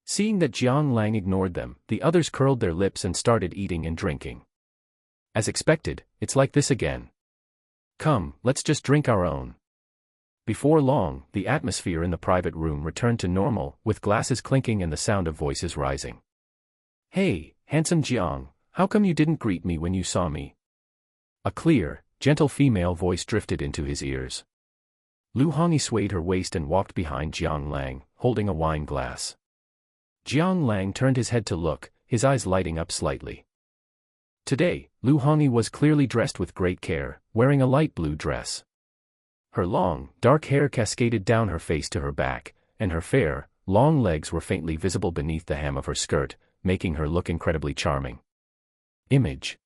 Seeing that Jiang Lang ignored them, the others curled their lips and started eating and drinking. As expected, it's like this again. Come, let's just drink our own. Before long, the atmosphere in the private room returned to normal, with glasses clinking and the sound of voices rising. Hey, handsome Jiang, how come you didn't greet me when you saw me? A clear, gentle female voice drifted into his ears. Lu Hongyi swayed her waist and walked behind Jiang Lang, holding a wine glass. Jiang Lang turned his head to look, his eyes lighting up slightly. Today, Lu Hongyi was clearly dressed with great care, wearing a light blue dress. Her long, dark hair cascaded down her face to her back, and her fair, long legs were faintly visible beneath the hem of her skirt, making her look incredibly charming. Image.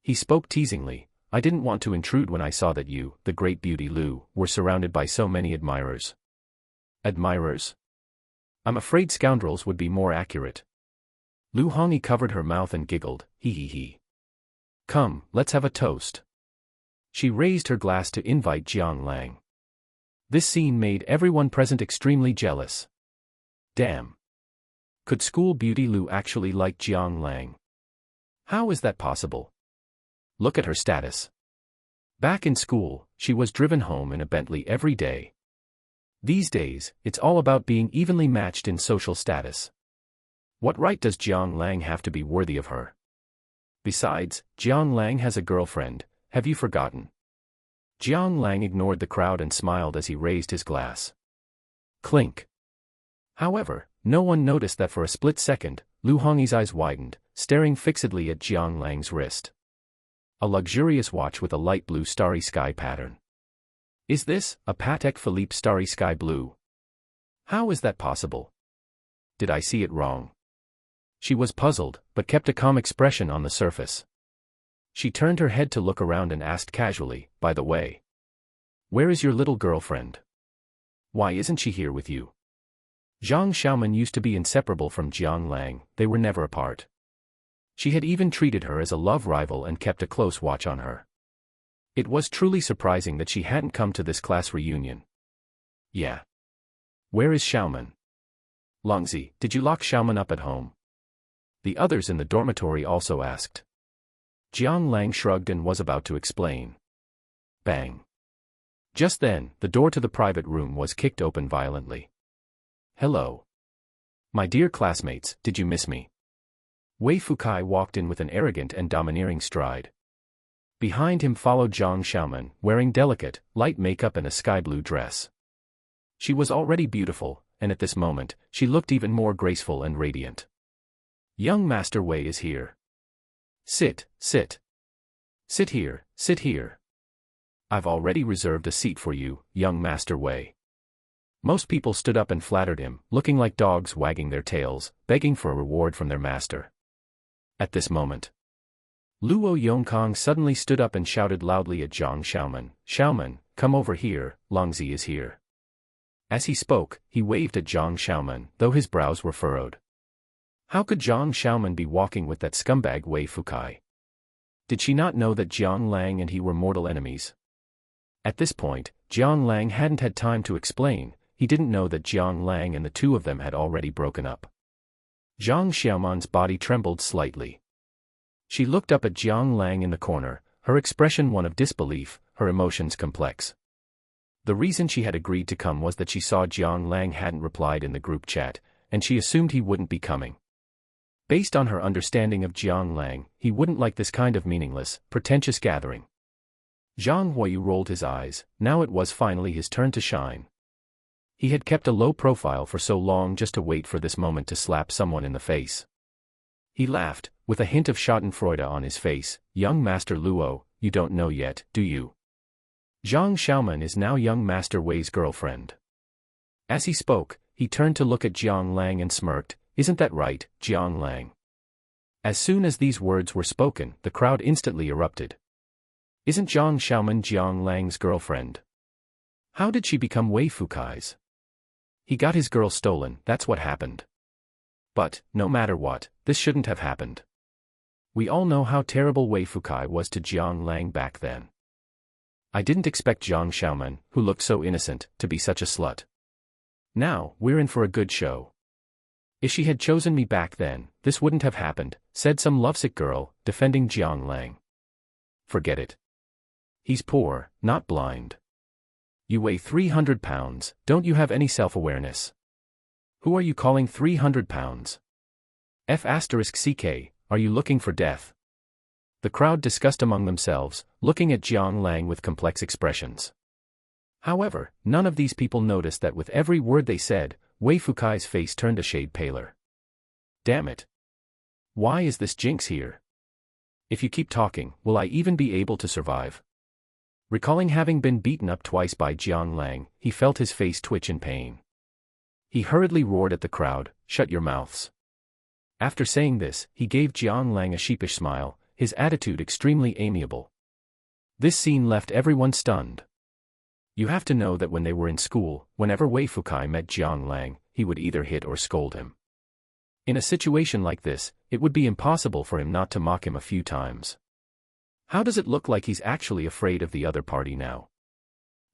He spoke teasingly. I didn't want to intrude when I saw that you, the great beauty Lu, were surrounded by so many admirers. Admirers? I'm afraid scoundrels would be more accurate. Lu Hongyi covered her mouth and giggled, hee hee hee. Come, let's have a toast. She raised her glass to invite Jiang Lang. This scene made everyone present extremely jealous. Damn. Could school beauty Lu actually like Jiang Lang? How is that possible? Look at her status. Back in school, she was driven home in a Bentley every day. These days, it's all about being evenly matched in social status. What right does Jiang Lang have to be worthy of her? Besides, Jiang Lang has a girlfriend, have you forgotten? Jiang Lang ignored the crowd and smiled as he raised his glass. Clink. However, no one noticed that for a split second, Lu Hongyi's eyes widened, staring fixedly at Jiang Lang's wrist. A luxurious watch with a light blue starry sky pattern. Is this a Patek Philippe starry sky blue? How is that possible? Did I see it wrong? She was puzzled, but kept a calm expression on the surface. She turned her head to look around and asked casually, by the way. Where is your little girlfriend? Why isn't she here with you? Zhang Xiaoman used to be inseparable from Jiang Lang, they were never apart. She had even treated her as a love rival and kept a close watch on her. It was truly surprising that she hadn't come to this class reunion. Yeah. Where is Xiaoman? Longzi, did you lock Xiaoman up at home? The others in the dormitory also asked. Jiang Lang shrugged and was about to explain. Bang. Just then, the door to the private room was kicked open violently. Hello. My dear classmates, did you miss me? Wei Fukai walked in with an arrogant and domineering stride. Behind him followed Zhang Xiaoman, wearing delicate, light makeup and a sky-blue dress. She was already beautiful, and at this moment, she looked even more graceful and radiant. Young Master Wei is here. Sit, sit. Sit here, sit here. I've already reserved a seat for you, young Master Wei. Most people stood up and flattered him, looking like dogs wagging their tails, begging for a reward from their master. At this moment, Luo Yongkang suddenly stood up and shouted loudly at Zhang Xiaoman, Xiaoman, come over here, Longzi is here. As he spoke, he waved at Zhang Xiaoman, though his brows were furrowed. How could Zhang Xiaoman be walking with that scumbag Wei Fukai? Did she not know that Jiang Lang and he were mortal enemies? At this point, Jiang Lang hadn't had time to explain, he didn't know that Jiang Lang and the two of them had already broken up. Zhang Xiaoman's body trembled slightly. She looked up at Jiang Lang in the corner, her expression one of disbelief, her emotions complex. The reason she had agreed to come was that she saw Jiang Lang hadn't replied in the group chat, and she assumed he wouldn't be coming. Based on her understanding of Jiang Lang, he wouldn't like this kind of meaningless, pretentious gathering. Zhang Huayu rolled his eyes, now it was finally his turn to shine. He had kept a low profile for so long just to wait for this moment to slap someone in the face. He laughed, with a hint of schadenfreude on his face, young Master Luo, you don't know yet, do you? Zhang Xiaoman is now young Master Wei's girlfriend. As he spoke, he turned to look at Jiang Lang and smirked, isn't that right, Jiang Lang? As soon as these words were spoken, the crowd instantly erupted. Isn't Zhang Xiaoman Jiang Lang's girlfriend? How did she become Wei Fukai's? He got his girl stolen, that's what happened. But, no matter what, this shouldn't have happened. We all know how terrible Wei Fukai was to Jiang Lang back then. I didn't expect Jiang Xiaoman, who looked so innocent, to be such a slut. Now, we're in for a good show. If she had chosen me back then, this wouldn't have happened, said some lovesick girl, defending Jiang Lang. Forget it. He's poor, not blind. You weigh 300 pounds, don't you have any self-awareness? Who are you calling 300 pounds? F*CK, are you looking for death? The crowd discussed among themselves, looking at Jiang Lang with complex expressions. However, none of these people noticed that with every word they said, Wei Fukai's face turned a shade paler. Damn it. Why is this jinx here? If you keep talking, will I even be able to survive? Recalling having been beaten up twice by Jiang Lang, he felt his face twitch in pain. He hurriedly roared at the crowd, "Shut your mouths." After saying this, he gave Jiang Lang a sheepish smile, his attitude extremely amiable. This scene left everyone stunned. You have to know that when they were in school, whenever Wei Fukai met Jiang Lang, he would either hit or scold him. In a situation like this, it would be impossible for him not to mock him a few times. How does it look like he's actually afraid of the other party now?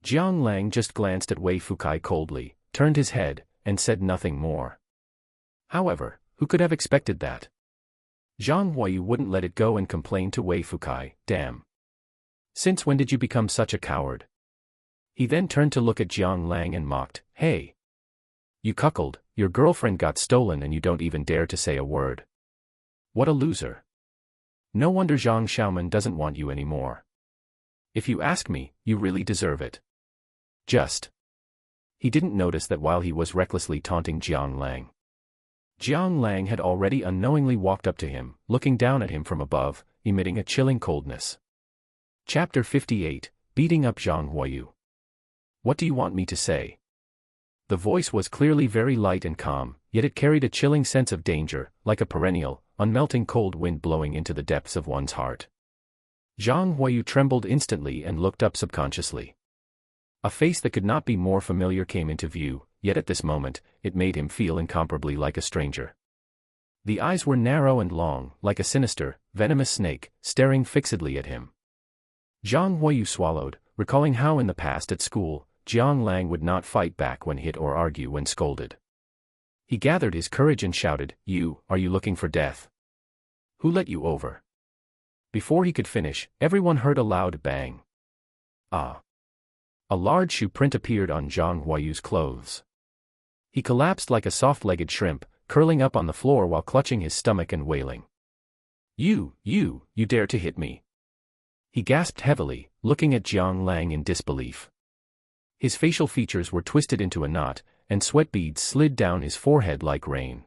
Jiang Lang just glanced at Wei Fukai coldly, turned his head, and said nothing more. However, who could have expected that? Zhang Huayu wouldn't let it go and complained to Wei Fukai, "Damn. Since when did you become such a coward?" He then turned to look at Jiang Lang and mocked, "Hey. You cuckold, your girlfriend got stolen and you don't even dare to say a word. What a loser. No wonder Jiang Xiaoman doesn't want you anymore. If you ask me, you really deserve it. Just." He didn't notice that while he was recklessly taunting Jiang Lang, Jiang Lang had already unknowingly walked up to him, looking down at him from above, emitting a chilling coldness. Chapter 58, Beating Up Zhang Huayu. What do you want me to say? The voice was clearly very light and calm, yet it carried a chilling sense of danger, like a perennial, unmelting cold wind blowing into the depths of one's heart. Zhang Huayu trembled instantly and looked up subconsciously. A face that could not be more familiar came into view, yet at this moment, it made him feel incomparably like a stranger. The eyes were narrow and long, like a sinister, venomous snake, staring fixedly at him. Zhang Huayu swallowed, recalling how in the past at school, Jiang Lang would not fight back when hit or argue when scolded. He gathered his courage and shouted, Are you looking for death? Who let you over?" Before he could finish, everyone heard a loud bang. Ah! A large shoe print appeared on Zhang Huayu's clothes. He collapsed like a soft-legged shrimp, curling up on the floor while clutching his stomach and wailing. You dare to hit me?" He gasped heavily, looking at Jiang Lang in disbelief. His facial features were twisted into a knot, and sweat beads slid down his forehead like rain.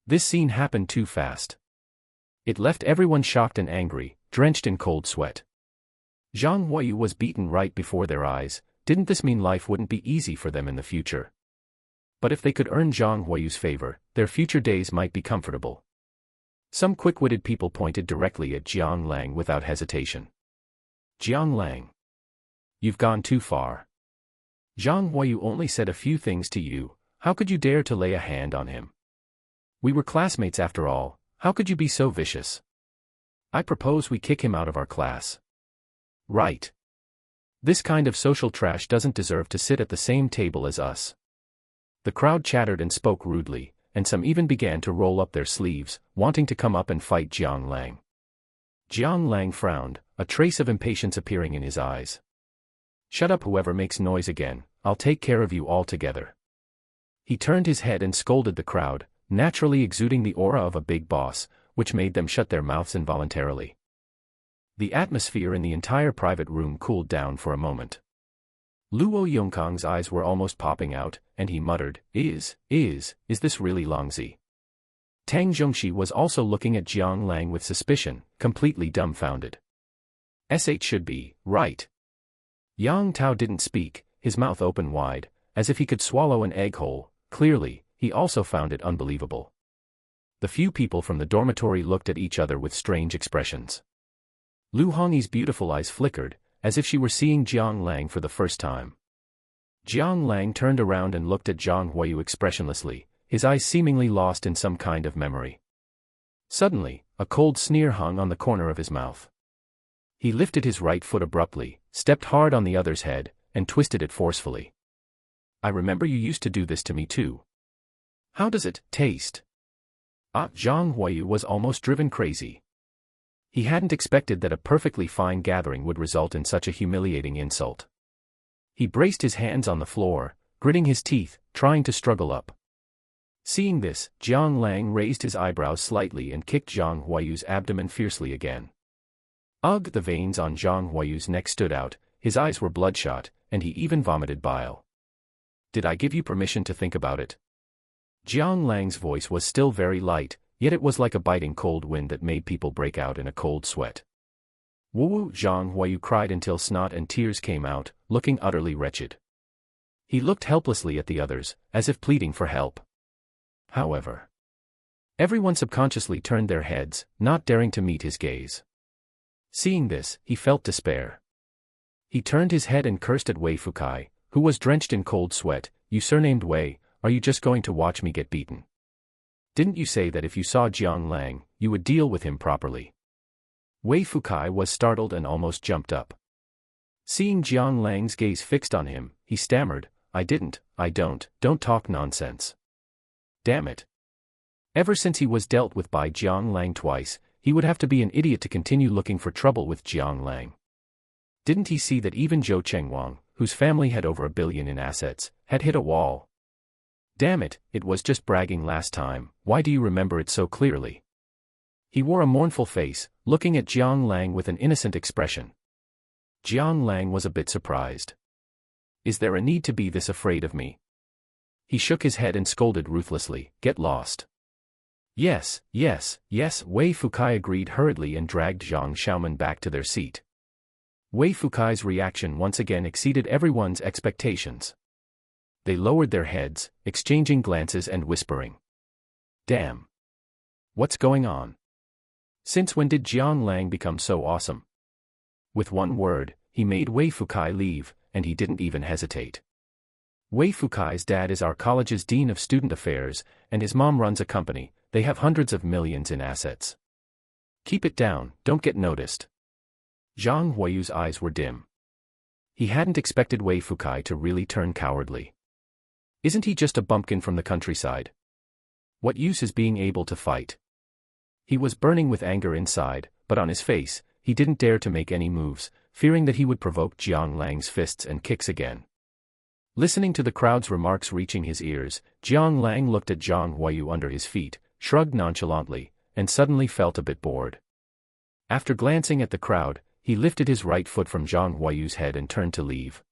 This scene happened too fast. It left everyone shocked and angry, drenched in cold sweat. Zhang Huayu was beaten right before their eyes. Didn't this mean life wouldn't be easy for them in the future? But if they could earn Zhang Huayu's favor, their future days might be comfortable. Some quick-witted people pointed directly at Jiang Lang without hesitation. "Jiang Lang, you've gone too far. Zhang Huayu only said a few things to you, how could you dare to lay a hand on him? We were classmates after all, how could you be so vicious? I propose we kick him out of our class." "Right. This kind of social trash doesn't deserve to sit at the same table as us." The crowd chattered and spoke rudely, and some even began to roll up their sleeves, wanting to come up and fight Jiang Lang. Jiang Lang frowned, a trace of impatience appearing in his eyes. "Shut up, whoever makes noise again, I'll take care of you all together." He turned his head and scolded the crowd, naturally exuding the aura of a big boss, which made them shut their mouths involuntarily. The atmosphere in the entire private room cooled down for a moment. Luo Yongkang's eyes were almost popping out, and he muttered, Is this really Longzi?" Tang Zhongxi was also looking at Jiang Lang with suspicion, completely dumbfounded. "Sh should be, right." Yang Tao didn't speak, his mouth open wide, as if he could swallow an egg whole. Clearly, he also found it unbelievable. The few people from the dormitory looked at each other with strange expressions. Lu Hongyi's beautiful eyes flickered, as if she were seeing Jiang Lang for the first time. Jiang Lang turned around and looked at Zhang Huayu expressionlessly, his eyes seemingly lost in some kind of memory. Suddenly, a cold sneer hung on the corner of his mouth. He lifted his right foot abruptly, stepped hard on the other's head, and twisted it forcefully. I remember you used to do this to me too. How does it taste? Zhang Huayu was almost driven crazy. He hadn't expected that a perfectly fine gathering would result in such a humiliating insult. He braced his hands on the floor, gritting his teeth, trying to struggle up. Seeing this, Jiang Lang raised his eyebrows slightly and kicked Zhang Huayu's abdomen fiercely again. Ugh! The veins on Zhang Huayu's neck stood out, his eyes were bloodshot, and he even vomited bile. Did I give you permission to think about it? Jiang Lang's voice was still very light, yet it was like a biting cold wind that made people break out in a cold sweat. Woo! Zhang Huayu cried until snot and tears came out, looking utterly wretched. He looked helplessly at the others, as if pleading for help. However, everyone subconsciously turned their heads, not daring to meet his gaze. Seeing this, he felt despair. He turned his head and cursed at Wei Fukai, who was drenched in cold sweat. You surnamed Wei, are you just going to watch me get beaten? Didn't you say that if you saw Jiang Lang, you would deal with him properly? Wei Fukai was startled and almost jumped up. Seeing Jiang Lang's gaze fixed on him, he stammered, I don't talk nonsense. Damn it. Ever since he was dealt with by Jiang Lang twice, he would have to be an idiot to continue looking for trouble with Jiang Lang. Didn't he see that even Zhou Chengwang, whose family had over $1 billion in assets, had hit a wall? Damn it, it was just bragging last time, why do you remember it so clearly? He wore a mournful face, looking at Jiang Lang with an innocent expression. Jiang Lang was a bit surprised. Is there a need to be this afraid of me? He shook his head and scolded ruthlessly, get lost. Yes, Wei Fukai agreed hurriedly and dragged Zhang Xiaoman back to their seat. Wei Fukai's reaction once again exceeded everyone's expectations. They lowered their heads, exchanging glances and whispering. Damn. What's going on? Since when did Jiang Lang become so awesome? With one word, he made Wei Fukai leave, and he didn't even hesitate. Wei Fukai's dad is our college's dean of student affairs, and his mom runs a company. They have hundreds of millions in assets. Keep it down, don't get noticed. Zhang Huayu's eyes were dim. He hadn't expected Wei Fukai to really turn cowardly. Isn't he just a bumpkin from the countryside? What use is being able to fight? He was burning with anger inside, but on his face, he didn't dare to make any moves, fearing that he would provoke Jiang Lang's fists and kicks again. Listening to the crowd's remarks reaching his ears, Jiang Lang looked at Zhang Huayu under his feet, shrugged nonchalantly, and suddenly felt a bit bored. After glancing at the crowd, he lifted his right foot from Zhang Huayu's head and turned to leave.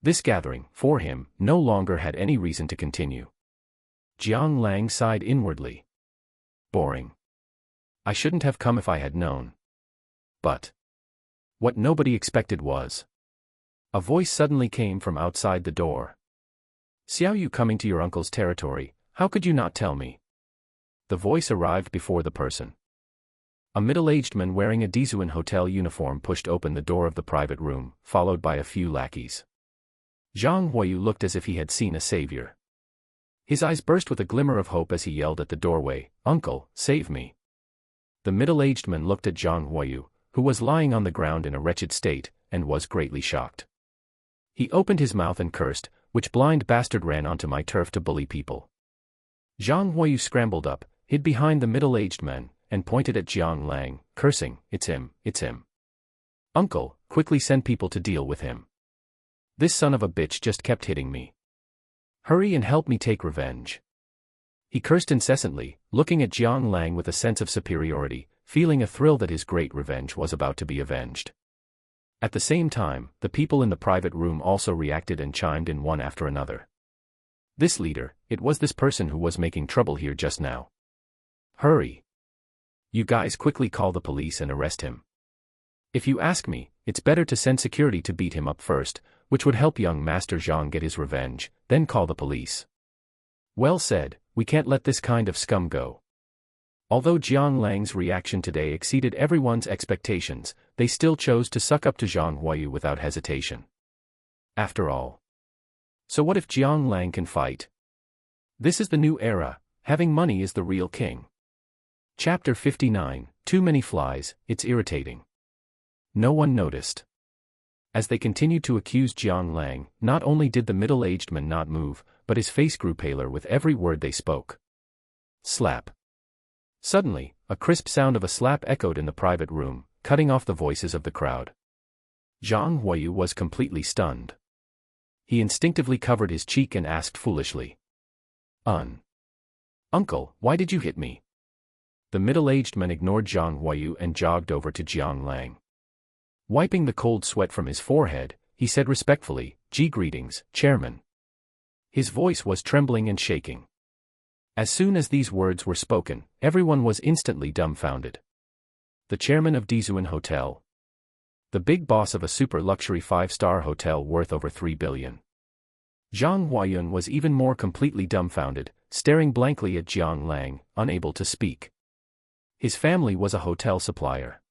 This gathering, for him, no longer had any reason to continue. Jiang Lang sighed inwardly. Boring. I shouldn't have come if I had known. But what nobody expected was. A voice suddenly came from outside the door. Xiao Yu coming to your uncle's territory, how could you not tell me? The voice arrived before the person. A middle-aged man wearing a Dizuan hotel uniform pushed open the door of the private room, followed by a few lackeys. Zhang Huayu looked as if he had seen a savior. His eyes burst with a glimmer of hope as he yelled at the doorway, Uncle, save me. The middle-aged man looked at Zhang Huayu, who was lying on the ground in a wretched state, and was greatly shocked. He opened his mouth and cursed, which blind bastard ran onto my turf to bully people. Zhang Huayu scrambled up, hid behind the middle-aged man, and pointed at Jiang Lang, cursing, it's him. Uncle, quickly send people to deal with him. This son of a bitch just kept hitting me. Hurry and help me take revenge. He cursed incessantly, looking at Jiang Lang with a sense of superiority, feeling a thrill that his great revenge was about to be avenged. At the same time, the people in the private room also reacted and chimed in one after another. This leader, it was this person who was making trouble here just now. Hurry. You guys quickly call the police and arrest him. If you ask me, it's better to send security to beat him up first, which would help young Master Zhang get his revenge, then call the police. Well said, we can't let this kind of scum go. Although Jiang Lang's reaction today exceeded everyone's expectations, they still chose to suck up to Zhang Huayu without hesitation. After all. So what if Jiang Lang can fight? This is the new era, having money is the real king. Chapter 59, Too many flies, it's irritating. No one noticed. As they continued to accuse Jiang Lang, not only did the middle-aged man not move, but his face grew paler with every word they spoke. Slap. Suddenly, a crisp sound of a slap echoed in the private room, cutting off the voices of the crowd. Zhang Huayu was completely stunned. He instinctively covered his cheek and asked foolishly. Uncle, why did you hit me? The middle-aged man ignored Zhang Huayu and jogged over to Jiang Lang. Wiping the cold sweat from his forehead, he said respectfully, Greetings, Chairman. His voice was trembling and shaking. As soon as these words were spoken, everyone was instantly dumbfounded. The chairman of Dizuan Hotel. The big boss of a super-luxury 5-star hotel worth over 3 billion. Zhang Huayun was even more completely dumbfounded, staring blankly at Jiang Lang, unable to speak. His family was a hotel supplier.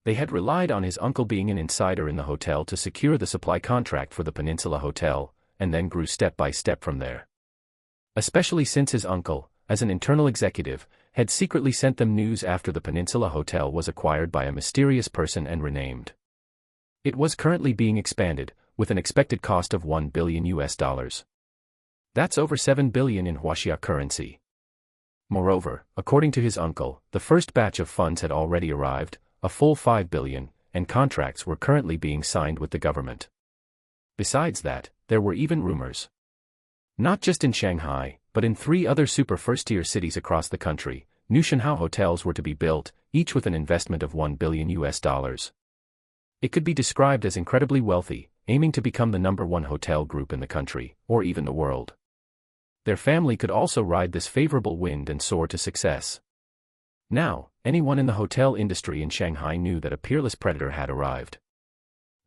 They had relied on his uncle being an insider in the hotel to secure the supply contract for the Peninsula Hotel, and then grew step by step from there. Especially since his uncle, as an internal executive, had secretly sent them news after the Peninsula Hotel was acquired by a mysterious person and renamed. It was currently being expanded, with an expected cost of $1 billion. That's over 7 billion in Huaxia currency. Moreover, according to his uncle, the first batch of funds had already arrived, a full 5 billion, and contracts were currently being signed with the government. Besides that, there were even rumors. Not just in Shanghai, but in 3 other super first-tier cities across the country, new Shenhao hotels were to be built, each with an investment of $1 billion. It could be described as incredibly wealthy, aiming to become the #1 hotel group in the country, or even the world. Their family could also ride this favorable wind and soar to success. Now, anyone in the hotel industry in Shanghai knew that a peerless predator had arrived.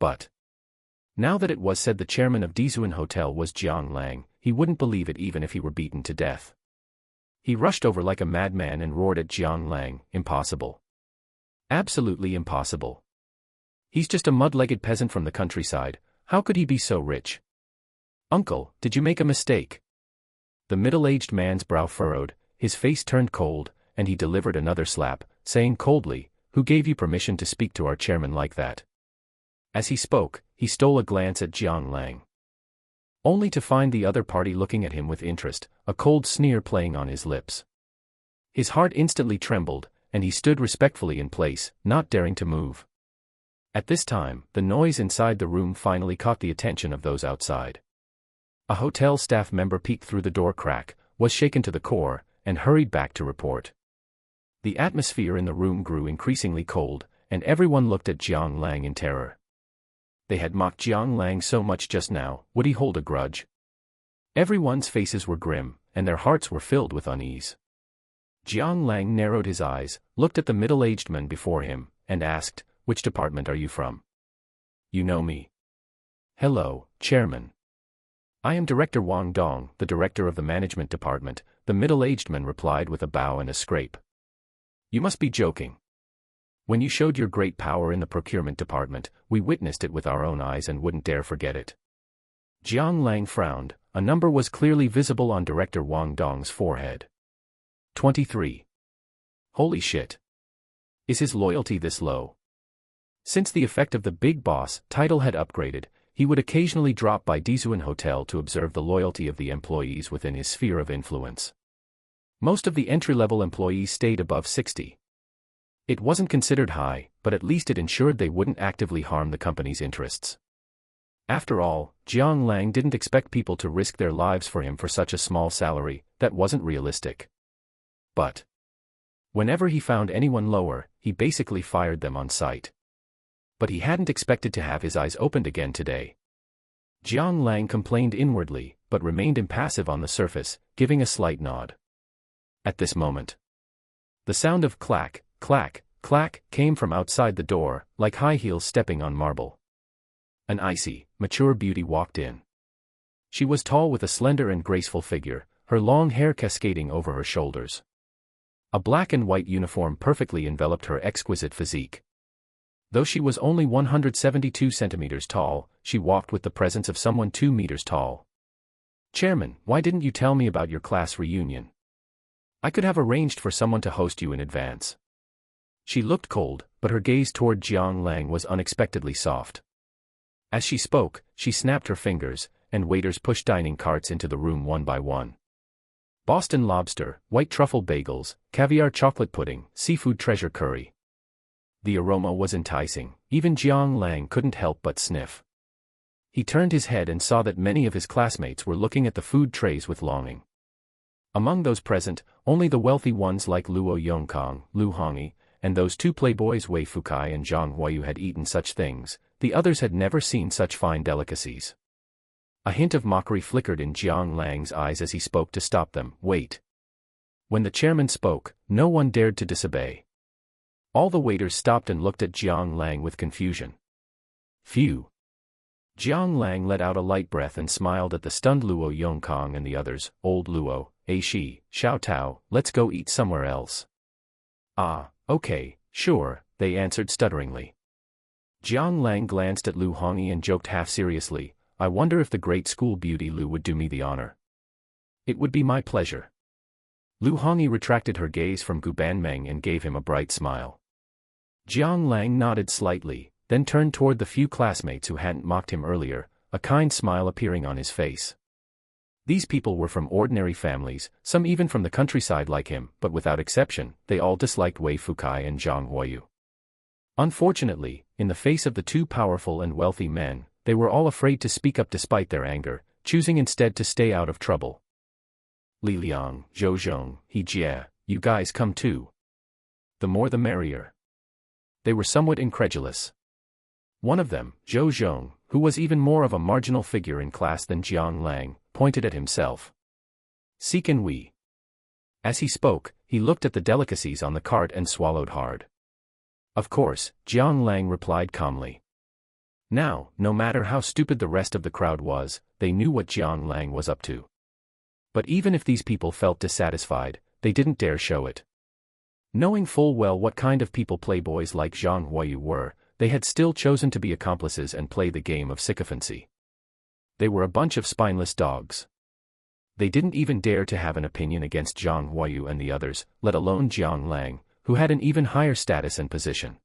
But now that it was said the chairman of Dizuan Hotel was Jiang Lang, he wouldn't believe it even if he were beaten to death. He rushed over like a madman and roared at Jiang Lang, impossible. Absolutely impossible. He's just a mud-legged peasant from the countryside, how could he be so rich? Uncle, did you make a mistake? The middle-aged man's brow furrowed, his face turned cold, and he delivered another slap, saying coldly, who gave you permission to speak to our chairman like that? As he spoke, he stole a glance at Jiang Lang. Only to find the other party looking at him with interest, a cold sneer playing on his lips. His heart instantly trembled, and he stood respectfully in place, not daring to move. At this time, the noise inside the room finally caught the attention of those outside. A hotel staff member peeked through the door crack, was shaken to the core, and hurried back to report. The atmosphere in the room grew increasingly cold, and everyone looked at Jiang Lang in terror. They had mocked Jiang Lang so much just now, would he hold a grudge? Everyone's faces were grim, and their hearts were filled with unease. Jiang Lang narrowed his eyes, looked at the middle-aged man before him, and asked, which department are you from? You know me. Hello, Chairman. I am Director Wang Dong, the director of the management department, the middle-aged man replied with a bow and a scrape. You must be joking. When you showed your great power in the procurement department, we witnessed it with our own eyes and wouldn't dare forget it. Jiang Lang frowned, a number was clearly visible on Director Wang Dong's forehead. 23. Holy shit. Is his loyalty this low? Since the effect of the big boss title had upgraded, he would occasionally drop by Dizuan Hotel to observe the loyalty of the employees within his sphere of influence. Most of the entry-level employees stayed above 60. It wasn't considered high, but at least it ensured they wouldn't actively harm the company's interests. After all, Jiang Lang didn't expect people to risk their lives for him for such a small salary, that wasn't realistic. But whenever he found anyone lower, he basically fired them on sight. But he hadn't expected to have his eyes opened again today. Jiang Lang complained inwardly, but remained impassive on the surface, giving a slight nod. At this moment, the sound of clack, clack, clack came from outside the door, like high heels stepping on marble. An icy, mature beauty walked in. She was tall with a slender and graceful figure, her long hair cascading over her shoulders. A black and white uniform perfectly enveloped her exquisite physique. Though she was only 172 centimeters tall, she walked with the presence of someone 2 meters tall. Chairman, why didn't you tell me about your class reunion? I could have arranged for someone to host you in advance. She looked cold, but her gaze toward Jiang Lang was unexpectedly soft. As she spoke, she snapped her fingers, and waiters pushed dining carts into the room one by one. Boston lobster, white truffle bagels, caviar chocolate pudding, seafood treasure curry. The aroma was enticing, even Jiang Lang couldn't help but sniff. He turned his head and saw that many of his classmates were looking at the food trays with longing. Among those present, only the wealthy ones like Luo Yongkang, Lu Hongyi, and those two playboys Wei Fukai and Zhang Huayu had eaten such things. The others had never seen such fine delicacies. A hint of mockery flickered in Jiang Lang's eyes as he spoke to stop them. Wait. When the chairman spoke, no one dared to disobey. All the waiters stopped and looked at Jiang Lang with confusion. Phew. Jiang Lang let out a light breath and smiled at the stunned Luo Yongkang and the others. Old Luo, Shi, Xiao Tao, let's go eat somewhere else. Ah, okay, sure, they answered stutteringly. Jiang Lang glanced at Lu Hongyi and joked half-seriously, I wonder if the great school beauty Lu would do me the honor. It would be my pleasure. Lu Hongyi retracted her gaze from Gu Banmeng and gave him a bright smile. Jiang Lang nodded slightly, then turned toward the few classmates who hadn't mocked him earlier, a kind smile appearing on his face. These people were from ordinary families, some even from the countryside like him, but without exception, they all disliked Wei Fukai and Zhang Huayu. Unfortunately, in the face of the two powerful and wealthy men, they were all afraid to speak up despite their anger, choosing instead to stay out of trouble. Li Liang, Zhou Zhong, He Jie, you guys come too. The more the merrier. They were somewhat incredulous. One of them, Zhou Zhong, who was even more of a marginal figure in class than Jiang Lang, pointed at himself. Seekin we. As he spoke, he looked at the delicacies on the cart and swallowed hard. Of course, Jiang Lang replied calmly. Now, no matter how stupid the rest of the crowd was, they knew what Jiang Lang was up to. But even if these people felt dissatisfied, they didn't dare show it. Knowing full well what kind of people playboys like Zhang Huayu were, they had still chosen to be accomplices and play the game of sycophancy. They were a bunch of spineless dogs. They didn't even dare to have an opinion against Zhang Huayu and the others, let alone Jiang Lang, who had an even higher status and position.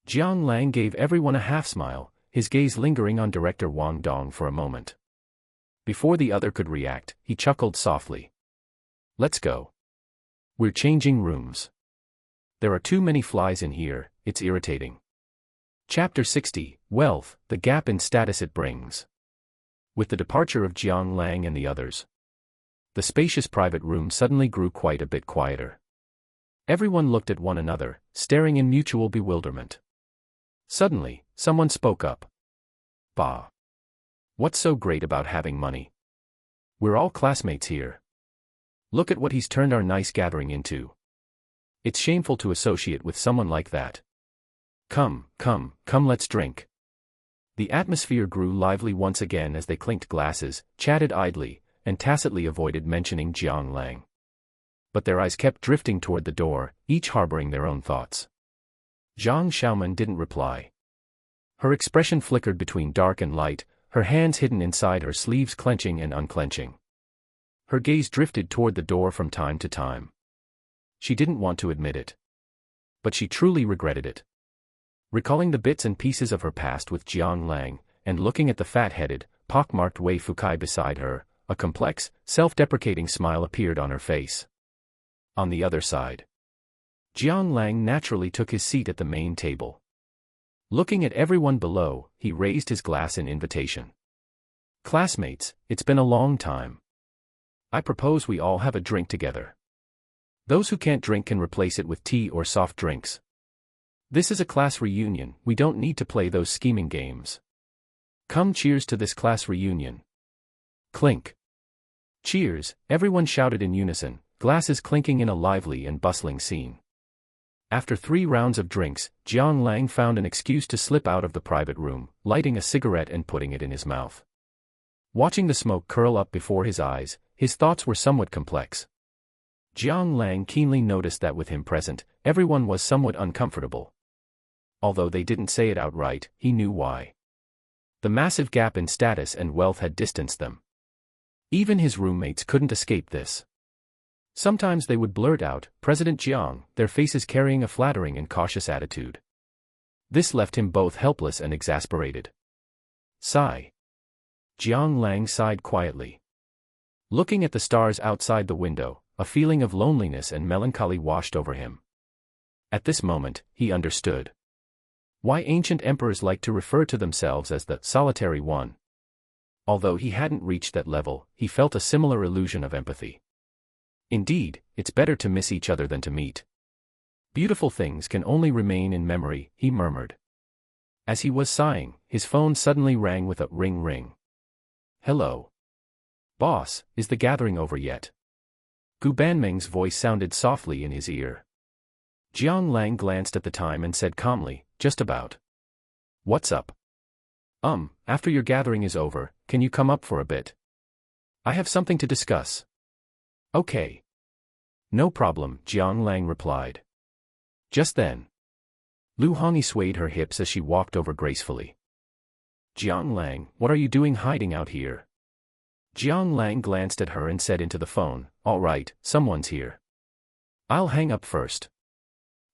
Jiang Lang gave everyone a half-smile, his gaze lingering on Director Wang Dong for a moment. Before the other could react, he chuckled softly. Let's go. We're changing rooms. There are too many flies in here, it's irritating. Chapter 60, Wealth, the Gap in Status It Brings. With the departure of Jiang Lang and the others, the spacious private room suddenly grew quite a bit quieter. Everyone looked at one another, staring in mutual bewilderment. Suddenly, someone spoke up. Bah. What's so great about having money? We're all classmates here. Look at what he's turned our nice gathering into. It's shameful to associate with someone like that. Come, let's drink. The atmosphere grew lively once again as they clinked glasses, chatted idly, and tacitly avoided mentioning Jiang Lang. But their eyes kept drifting toward the door, each harboring their own thoughts. Zhang Xiaoman didn't reply. Her expression flickered between dark and light, her hands hidden inside her sleeves clenching and unclenching. Her gaze drifted toward the door from time to time. She didn't want to admit it. But she truly regretted it. Recalling the bits and pieces of her past with Jiang Lang, and looking at the fat-headed, pockmarked Wei Fukai beside her, a complex, self-deprecating smile appeared on her face. On the other side, Jiang Lang naturally took his seat at the main table. Looking at everyone below, he raised his glass in invitation. Classmates, it's been a long time. I propose we all have a drink together. Those who can't drink can replace it with tea or soft drinks. This is a class reunion, we don't need to play those scheming games. Come, cheers to this class reunion. Clink. Cheers, everyone shouted in unison, glasses clinking in a lively and bustling scene. After 3 rounds of drinks, Jiang Lang found an excuse to slip out of the private room, lighting a cigarette and putting it in his mouth. Watching the smoke curl up before his eyes, his thoughts were somewhat complex. Jiang Lang keenly noticed that with him present, everyone was somewhat uncomfortable. Although they didn't say it outright, he knew why. The massive gap in status and wealth had distanced them. Even his roommates couldn't escape this. Sometimes they would blurt out, "President Jiang," their faces carrying a flattering and cautious attitude. This left him both helpless and exasperated. Sigh. Jiang Lang sighed quietly. Looking at the stars outside the window, a feeling of loneliness and melancholy washed over him. At this moment, he understood why ancient emperors like to refer to themselves as the solitary one. Although he hadn't reached that level, he felt a similar illusion of empathy. Indeed, it's better to miss each other than to meet. Beautiful things can only remain in memory, he murmured. As he was sighing, his phone suddenly rang with a ring ring. Hello. Boss, is the gathering over yet? Gu Banming's voice sounded softly in his ear. Jiang Lang glanced at the time and said calmly, just about. What's up? After your gathering is over, can you come up for a bit? I have something to discuss. Okay. No problem, Jiang Lang replied. Just then, Lu Hongyi swayed her hips as she walked over gracefully. Jiang Lang, what are you doing hiding out here? Jiang Lang glanced at her and said into the phone, all right, someone's here. I'll hang up first.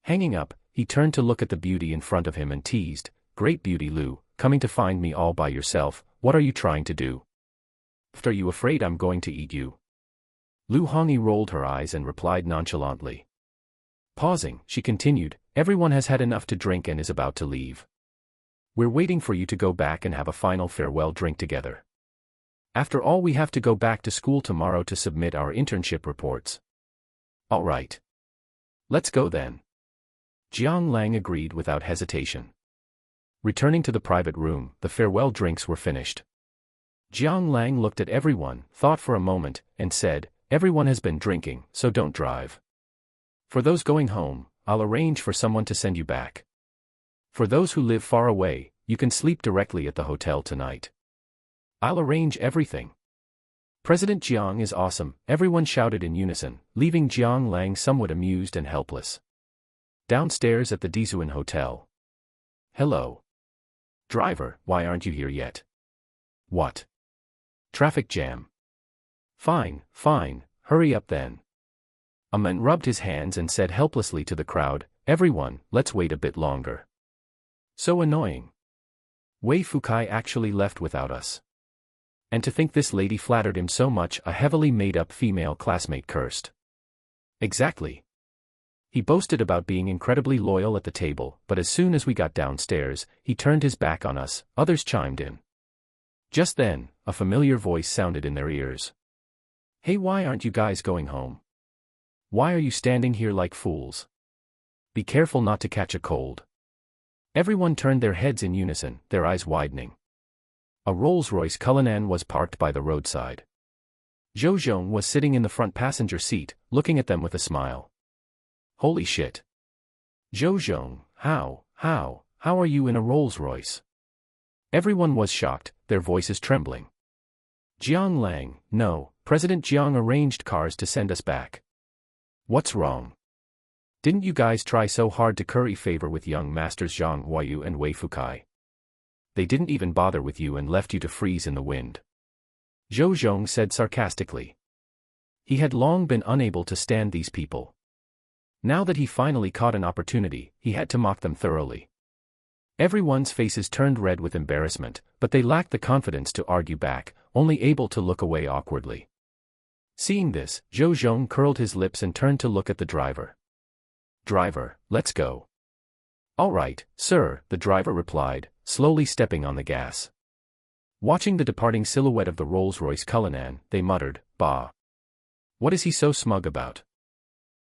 Hanging up, he turned to look at the beauty in front of him and teased, great beauty Lu, coming to find me all by yourself, what are you trying to do? Are you afraid I'm going to eat you? Lu Hongyi rolled her eyes and replied nonchalantly. Pausing, she continued, everyone has had enough to drink and is about to leave. We're waiting for you to go back and have a final farewell drink together. After all, we have to go back to school tomorrow to submit our internship reports. All right. Let's go then. Jiang Lang agreed without hesitation. Returning to the private room, the farewell drinks were finished. Jiang Lang looked at everyone, thought for a moment, and said, everyone has been drinking, so don't drive. For those going home, I'll arrange for someone to send you back. For those who live far away, you can sleep directly at the hotel tonight. I'll arrange everything. President Jiang is awesome, everyone shouted in unison, leaving Jiang Lang somewhat amused and helpless. Downstairs at the Dizuan Hotel. Hello. Driver, why aren't you here yet? What? Traffic jam. Fine, hurry up then. A man rubbed his hands and said helplessly to the crowd, everyone, let's wait a bit longer. So annoying. Wei Fukai actually left without us. And to think this lady flattered him so much, a heavily made-up female classmate cursed. Exactly. He boasted about being incredibly loyal at the table, but as soon as we got downstairs, he turned his back on us, others chimed in. Just then, a familiar voice sounded in their ears. Hey, why aren't you guys going home? Why are you standing here like fools? Be careful not to catch a cold. Everyone turned their heads in unison, their eyes widening. A Rolls-Royce Cullinan was parked by the roadside. Zhou Zhong was sitting in the front passenger seat, looking at them with a smile. Holy shit. Zhou Zhong, how are you in a Rolls-Royce? Everyone was shocked, their voices trembling. Jiang Lang, no, President Jiang arranged cars to send us back. What's wrong? Didn't you guys try so hard to curry favor with young masters Zhang Huayu and Wei Fukai? They didn't even bother with you and left you to freeze in the wind. Zhou Zhong said sarcastically. He had long been unable to stand these people. Now that he finally caught an opportunity, he had to mock them thoroughly. Everyone's faces turned red with embarrassment, but they lacked the confidence to argue back, only able to look away awkwardly. Seeing this, Zhou Zhong curled his lips and turned to look at the driver. Driver, let's go. All right, sir, the driver replied, slowly stepping on the gas. Watching the departing silhouette of the Rolls-Royce Cullinan, they muttered, bah. What is he so smug about?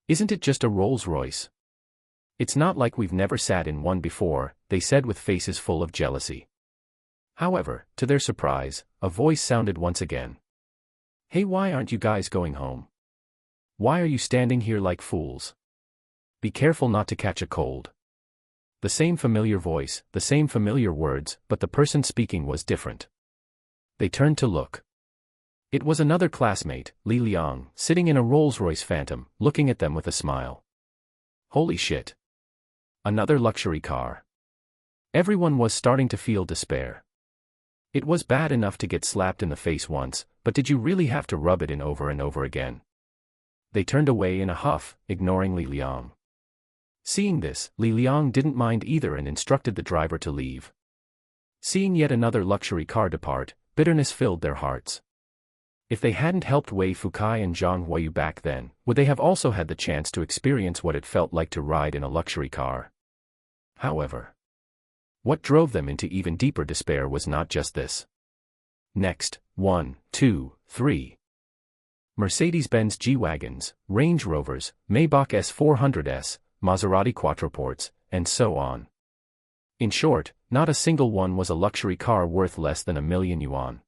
Isn't it just a Rolls-Royce? It's not like we've never sat in one before, they said with faces full of jealousy. However, to their surprise, a voice sounded once again. Hey, why aren't you guys going home? Why are you standing here like fools? Be careful not to catch a cold. The same familiar voice, the same familiar words, but the person speaking was different. They turned to look. It was another classmate, Li Liang, sitting in a Rolls-Royce Phantom, looking at them with a smile. Holy shit. Another luxury car. Everyone was starting to feel despair. It was bad enough to get slapped in the face once, but did you really have to rub it in over and over again? They turned away in a huff, ignoring Li Liang. Seeing this, Li Liang didn't mind either and instructed the driver to leave. Seeing yet another luxury car depart, bitterness filled their hearts. If they hadn't helped Wei Fukai and Zhang Huayu back then, would they have also had the chance to experience what it felt like to ride in a luxury car? However, what drove them into even deeper despair was not just this. Next, 1, 2, 3. Mercedes-Benz G-Wagons, Range Rovers, Maybach S400s, Maserati Quattroports, and so on. In short, not a single one was a luxury car worth less than $1,000,000.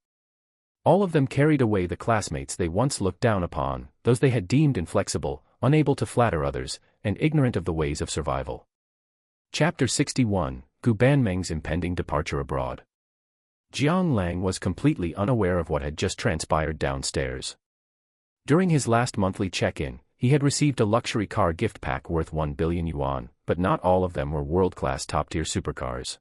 All of them carried away the classmates they once looked down upon, those they had deemed inflexible, unable to flatter others, and ignorant of the ways of survival. Chapter 61, Gu Banmeng's impending departure abroad. Jiang Lang was completely unaware of what had just transpired downstairs. During his last monthly check-in, he had received a luxury car gift pack worth 1 billion yuan, but not all of them were world-class top-tier supercars.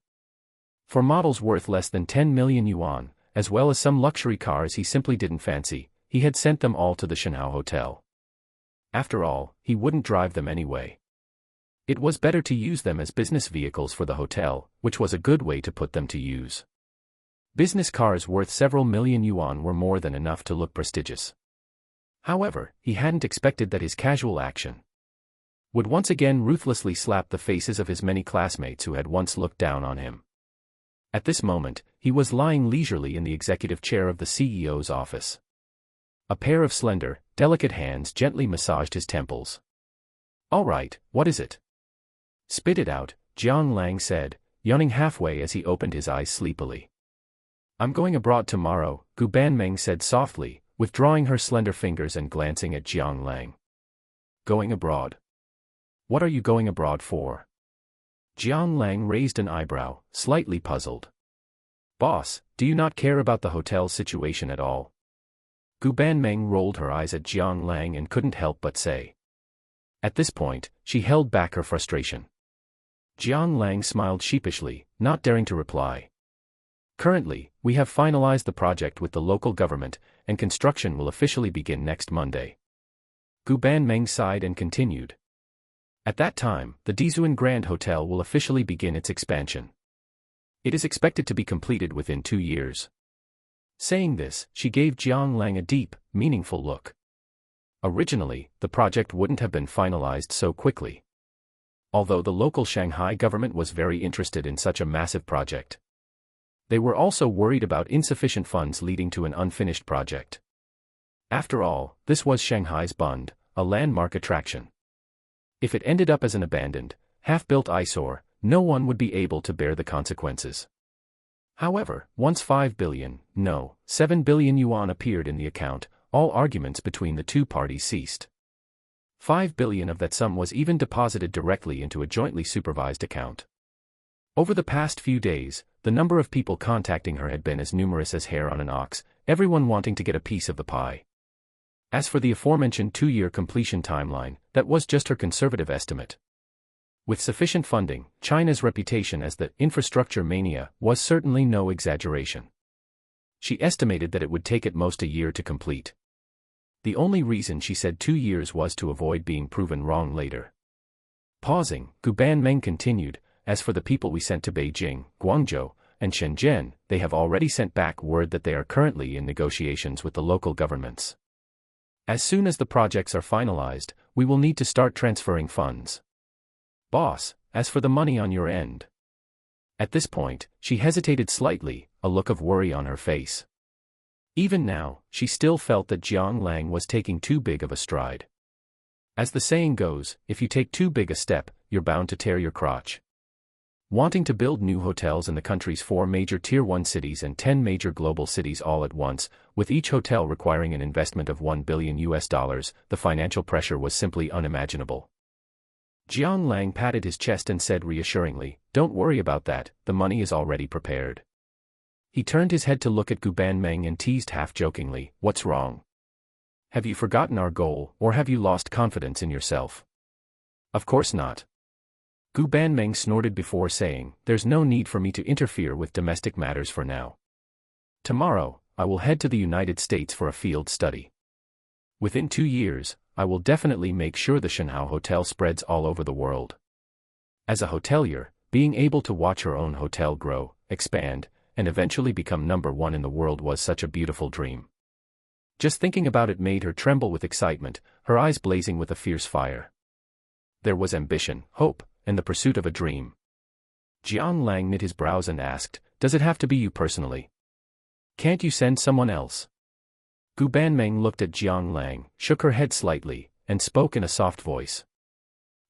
For models worth less than 10 million yuan, as well as some luxury cars he simply didn't fancy, he had sent them all to the Shenhao Hotel. After all, he wouldn't drive them anyway. It was better to use them as business vehicles for the hotel, which was a good way to put them to use. Business cars worth several million yuan were more than enough to look prestigious. However, he hadn't expected that his casual action would once again ruthlessly slap the faces of his many classmates who had once looked down on him. At this moment, he was lying leisurely in the executive chair of the CEO's office. A pair of slender, delicate hands gently massaged his temples. "All right, what is it?" "Spit it out," Jiang Lang said, yawning halfway as he opened his eyes sleepily. "I'm going abroad tomorrow," Gu Banmeng said softly, withdrawing her slender fingers and glancing at Jiang Lang. "Going abroad? What are you going abroad for?" Jiang Lang raised an eyebrow, slightly puzzled. "Boss, do you not care about the hotel situation at all?" Gu Banmeng rolled her eyes at Jiang Lang and couldn't help but say. At this point, she held back her frustration. Jiang Lang smiled sheepishly, not daring to reply. "Currently, we have finalized the project with the local government, and construction will officially begin next Monday." Gu Banmeng sighed and continued. "At that time, the Dizuan Grand Hotel will officially begin its expansion. It is expected to be completed within 2 years." Saying this, she gave Jiang Lang a deep, meaningful look. Originally, the project wouldn't have been finalized so quickly. Although the local Shanghai government was very interested in such a massive project, they were also worried about insufficient funds leading to an unfinished project. After all, this was Shanghai's Bund, a landmark attraction. If it ended up as an abandoned, half-built eyesore, no one would be able to bear the consequences. However, once 5 billion, no, 7 billion yuan appeared in the account, all arguments between the two parties ceased. 5 billion of that sum was even deposited directly into a jointly supervised account. Over the past few days, the number of people contacting her had been as numerous as hair on an ox, everyone wanting to get a piece of the pie. As for the aforementioned 2-year completion timeline, that was just her conservative estimate. With sufficient funding, China's reputation as the infrastructure mania was certainly no exaggeration. She estimated that it would take at most a year to complete. The only reason she said 2 years was to avoid being proven wrong later. Pausing, Gu Banmeng continued, "As for the people we sent to Beijing, Guangzhou, and Shenzhen, they have already sent back word that they are currently in negotiations with the local governments. As soon as the projects are finalized, we will need to start transferring funds. Boss, as for the money on your end." At this point, she hesitated slightly, a look of worry on her face. Even now, she still felt that Jiang Lang was taking too big of a stride. As the saying goes, if you take too big a step, you're bound to tear your crotch. Wanting to build new hotels in the country's 4 major Tier 1 cities and 10 major global cities all at once, with each hotel requiring an investment of $1 billion, the financial pressure was simply unimaginable. Jiang Lang patted his chest and said reassuringly, "Don't worry about that, the money is already prepared." He turned his head to look at Gu Banmeng and teased half-jokingly, "What's wrong? Have you forgotten our goal, or have you lost confidence in yourself?" "Of course not." Gu Banmeng snorted before saying, "There's no need for me to interfere with domestic matters for now. Tomorrow, I will head to the United States for a field study. Within 2 years, I will definitely make sure the Shenhao Hotel spreads all over the world." As a hotelier, being able to watch her own hotel grow, expand, and eventually become #1 in the world was such a beautiful dream. Just thinking about it made her tremble with excitement, her eyes blazing with a fierce fire. There was ambition, hope, and the pursuit of a dream. Jiang Lang knit his brows and asked, "Does it have to be you personally? Can't you send someone else?" Gu Banmeng looked at Jiang Lang, shook her head slightly, and spoke in a soft voice.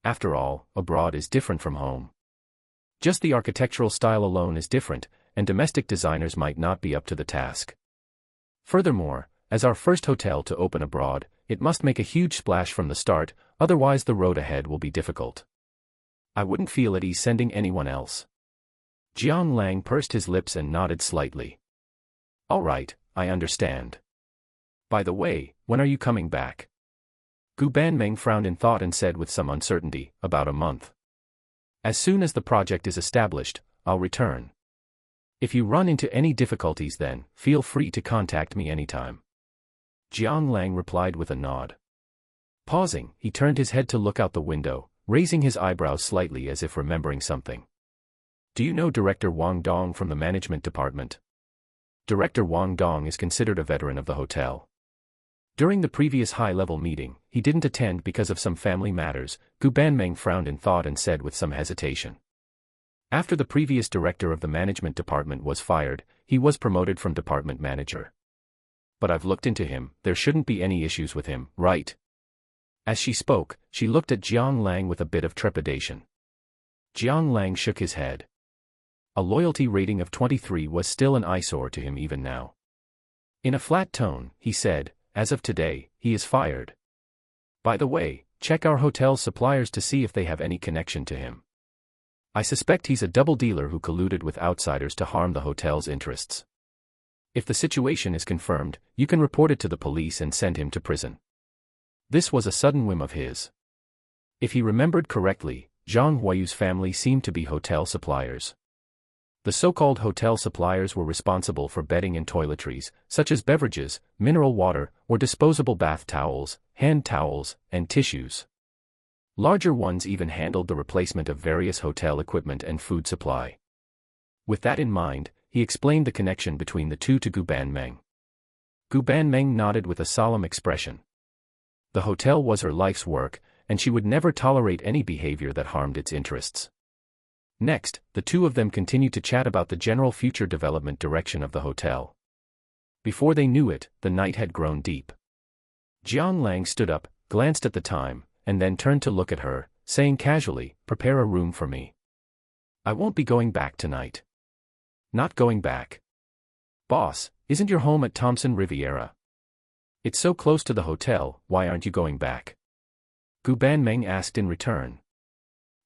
"After all, abroad is different from home. Just the architectural style alone is different, and domestic designers might not be up to the task. Furthermore, as our first hotel to open abroad, it must make a huge splash from the start, otherwise the road ahead will be difficult. I wouldn't feel at ease sending anyone else." Jiang Lang pursed his lips and nodded slightly. "All right, I understand. By the way, when are you coming back?" Gu Banmeng frowned in thought and said with some uncertainty, "About a month. As soon as the project is established, I'll return. If you run into any difficulties then, feel free to contact me anytime." Jiang Lang replied with a nod. Pausing, he turned his head to look out the window, raising his eyebrows slightly as if remembering something. "Do you know Director Wang Dong from the management department?" Director Wang Dong is considered a veteran of the hotel. During the previous high-level meeting, he didn't attend because of some family matters. Gu Banmeng frowned in thought and said with some hesitation. After the previous director of the management department was fired, he was promoted from department manager. But I've looked into him, there shouldn't be any issues with him, right? As she spoke, she looked at Jiang Lang with a bit of trepidation. Jiang Lang shook his head. A loyalty rating of 23 was still an eyesore to him even now. In a flat tone, he said, "As of today, he is fired. By the way, check our hotel's suppliers to see if they have any connection to him. I suspect he's a double dealer who colluded with outsiders to harm the hotel's interests. If the situation is confirmed, you can report it to the police and send him to prison." This was a sudden whim of his. If he remembered correctly, Zhang Huayu's family seemed to be hotel suppliers. The so-called hotel suppliers were responsible for bedding and toiletries, such as beverages, mineral water, or disposable bath towels, hand towels, and tissues. Larger ones even handled the replacement of various hotel equipment and food supply. With that in mind, he explained the connection between the two to Gu Banmeng. Gu Banmeng nodded with a solemn expression. The hotel was her life's work, and she would never tolerate any behavior that harmed its interests. Next, the two of them continued to chat about the general future development direction of the hotel. Before they knew it, the night had grown deep. Jiang Lang stood up, glanced at the time, and then turned to look at her, saying casually, "Prepare a room for me. I won't be going back tonight." "Not going back? Boss, isn't your home at Thompson Riviera? It's so close to the hotel, why aren't you going back?" Gu Banmeng asked in return.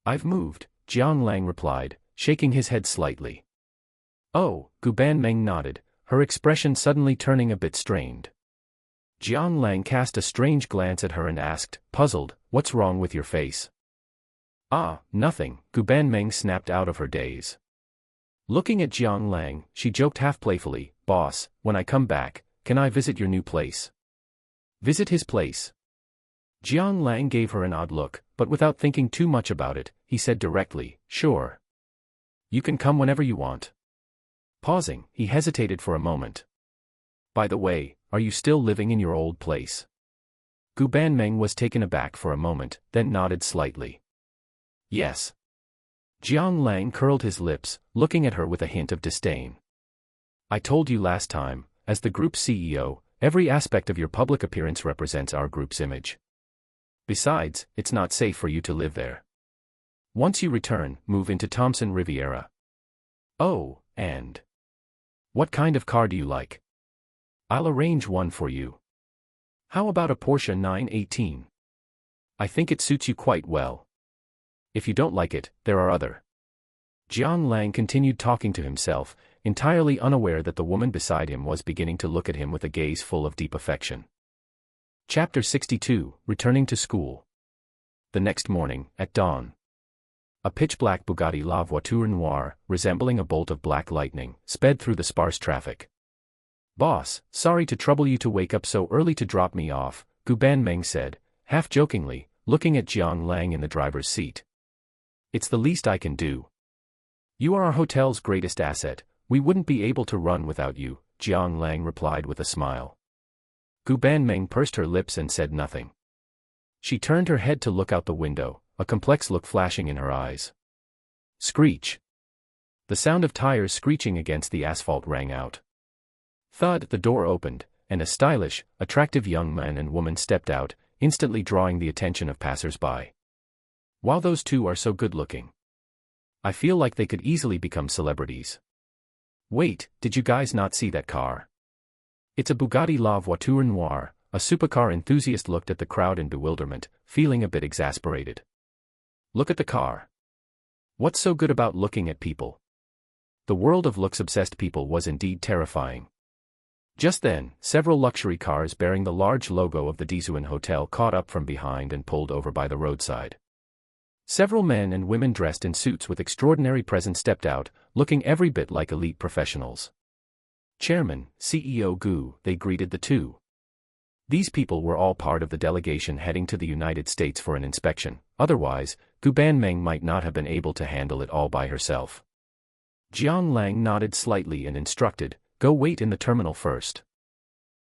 "I've moved," Jiang Lang replied, shaking his head slightly. "Oh," Gu Banmeng nodded, her expression suddenly turning a bit strained. Jiang Lang cast a strange glance at her and asked, puzzled, "What's wrong with your face?" "Ah, nothing," Gu Banmeng snapped out of her daze. Looking at Jiang Lang, she joked half playfully, "Boss, when I come back, can I visit your new place?" "Visit his place?" Jiang Lang gave her an odd look, but without thinking too much about it, he said directly, "Sure. You can come whenever you want." Pausing, he hesitated for a moment. "By the way, are you still living in your old place?" Gu Banmeng was taken aback for a moment, then nodded slightly. "Yes." Jiang Lang curled his lips, looking at her with a hint of disdain. "I told you last time, as the group's CEO, every aspect of your public appearance represents our group's image. Besides, it's not safe for you to live there. Once you return, move into Thompson Riviera." "Oh, and what kind of car do you like? I'll arrange one for you. How about a Porsche 918? I think it suits you quite well. If you don't like it, there are other." Jiang Lang continued talking to himself, entirely unaware that the woman beside him was beginning to look at him with a gaze full of deep affection. Chapter 62, Returning to School. The next morning, at dawn. A pitch-black Bugatti La Voiture Noire, resembling a bolt of black lightning, sped through the sparse traffic. "Boss, sorry to trouble you to wake up so early to drop me off," Gu Banmeng said, half-jokingly, looking at Jiang Lang in the driver's seat. "It's the least I can do. You are our hotel's greatest asset, We wouldn't be able to run without you, Jiang Lang replied with a smile. Gu Banmeng pursed her lips and said nothing. She turned her head to look out the window, a complex look flashing in her eyes. Screech. The sound of tires screeching against the asphalt rang out. Thud, the door opened, and a stylish, attractive young man and woman stepped out, instantly drawing the attention of passers-by. Wow, those two are so good-looking. I feel like they could easily become celebrities. Wait, did you guys not see that car? It's a Bugatti La Voiture Noire. A supercar enthusiast looked at the crowd in bewilderment, feeling a bit exasperated. Look at the car. What's so good about looking at people? The world of looks-obsessed people was indeed terrifying. Just then, several luxury cars bearing the large logo of the Dizuan Hotel caught up from behind and pulled over by the roadside. Several men and women dressed in suits with extraordinary presence stepped out, looking every bit like elite professionals. Chairman, CEO Gu, they greeted the two. These people were all part of the delegation heading to the United States for an inspection, otherwise, Gu Banmeng might not have been able to handle it all by herself. Jiang Lang nodded slightly and instructed, "Go wait in the terminal first."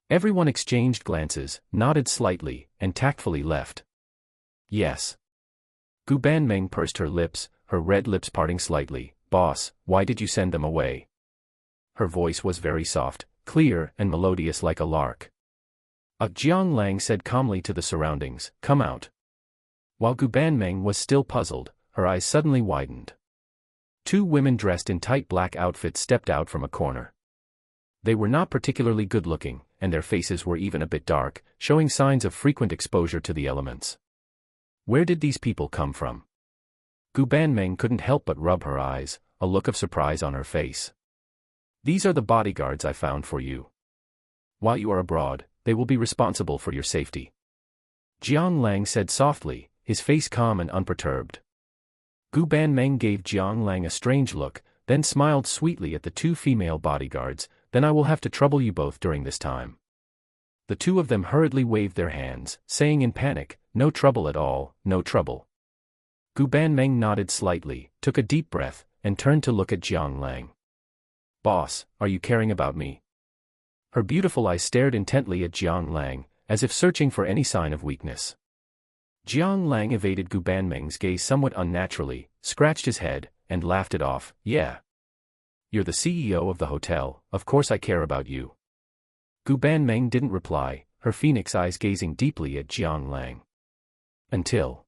Everyone exchanged glances, nodded slightly, and tactfully left. Yes. Gu Banmeng pursed her lips, her red lips parting slightly. "Boss, why did you send them away?" Her voice was very soft, clear, and melodious like a lark. Jiang Lang said calmly to the surroundings, "Come out." While Gu Banmeng was still puzzled, her eyes suddenly widened. Two women dressed in tight black outfits stepped out from a corner. They were not particularly good-looking, and their faces were even a bit dark, showing signs of frequent exposure to the elements. Where did these people come from? Gu Banmeng couldn't help but rub her eyes, a look of surprise on her face. "These are the bodyguards I found for you. While you are abroad, they will be responsible for your safety," Jiang Lang said softly, his face calm and unperturbed. Gu Banmeng gave Jiang Lang a strange look, then smiled sweetly at the two female bodyguards. "Then I will have to trouble you both during this time." The two of them hurriedly waved their hands, saying in panic, "No trouble at all, no trouble." Gu Banmeng nodded slightly, took a deep breath, and turned to look at Jiang Lang. "Boss, are you caring about me?" Her beautiful eyes stared intently at Jiang Lang, as if searching for any sign of weakness. Jiang Lang evaded Gu Banmeng's gaze somewhat unnaturally, scratched his head, and laughed it off. "Yeah. You're the CEO of the hotel, of course I care about you." Gu Banmeng didn't reply, her phoenix eyes gazing deeply at Jiang Lang. Until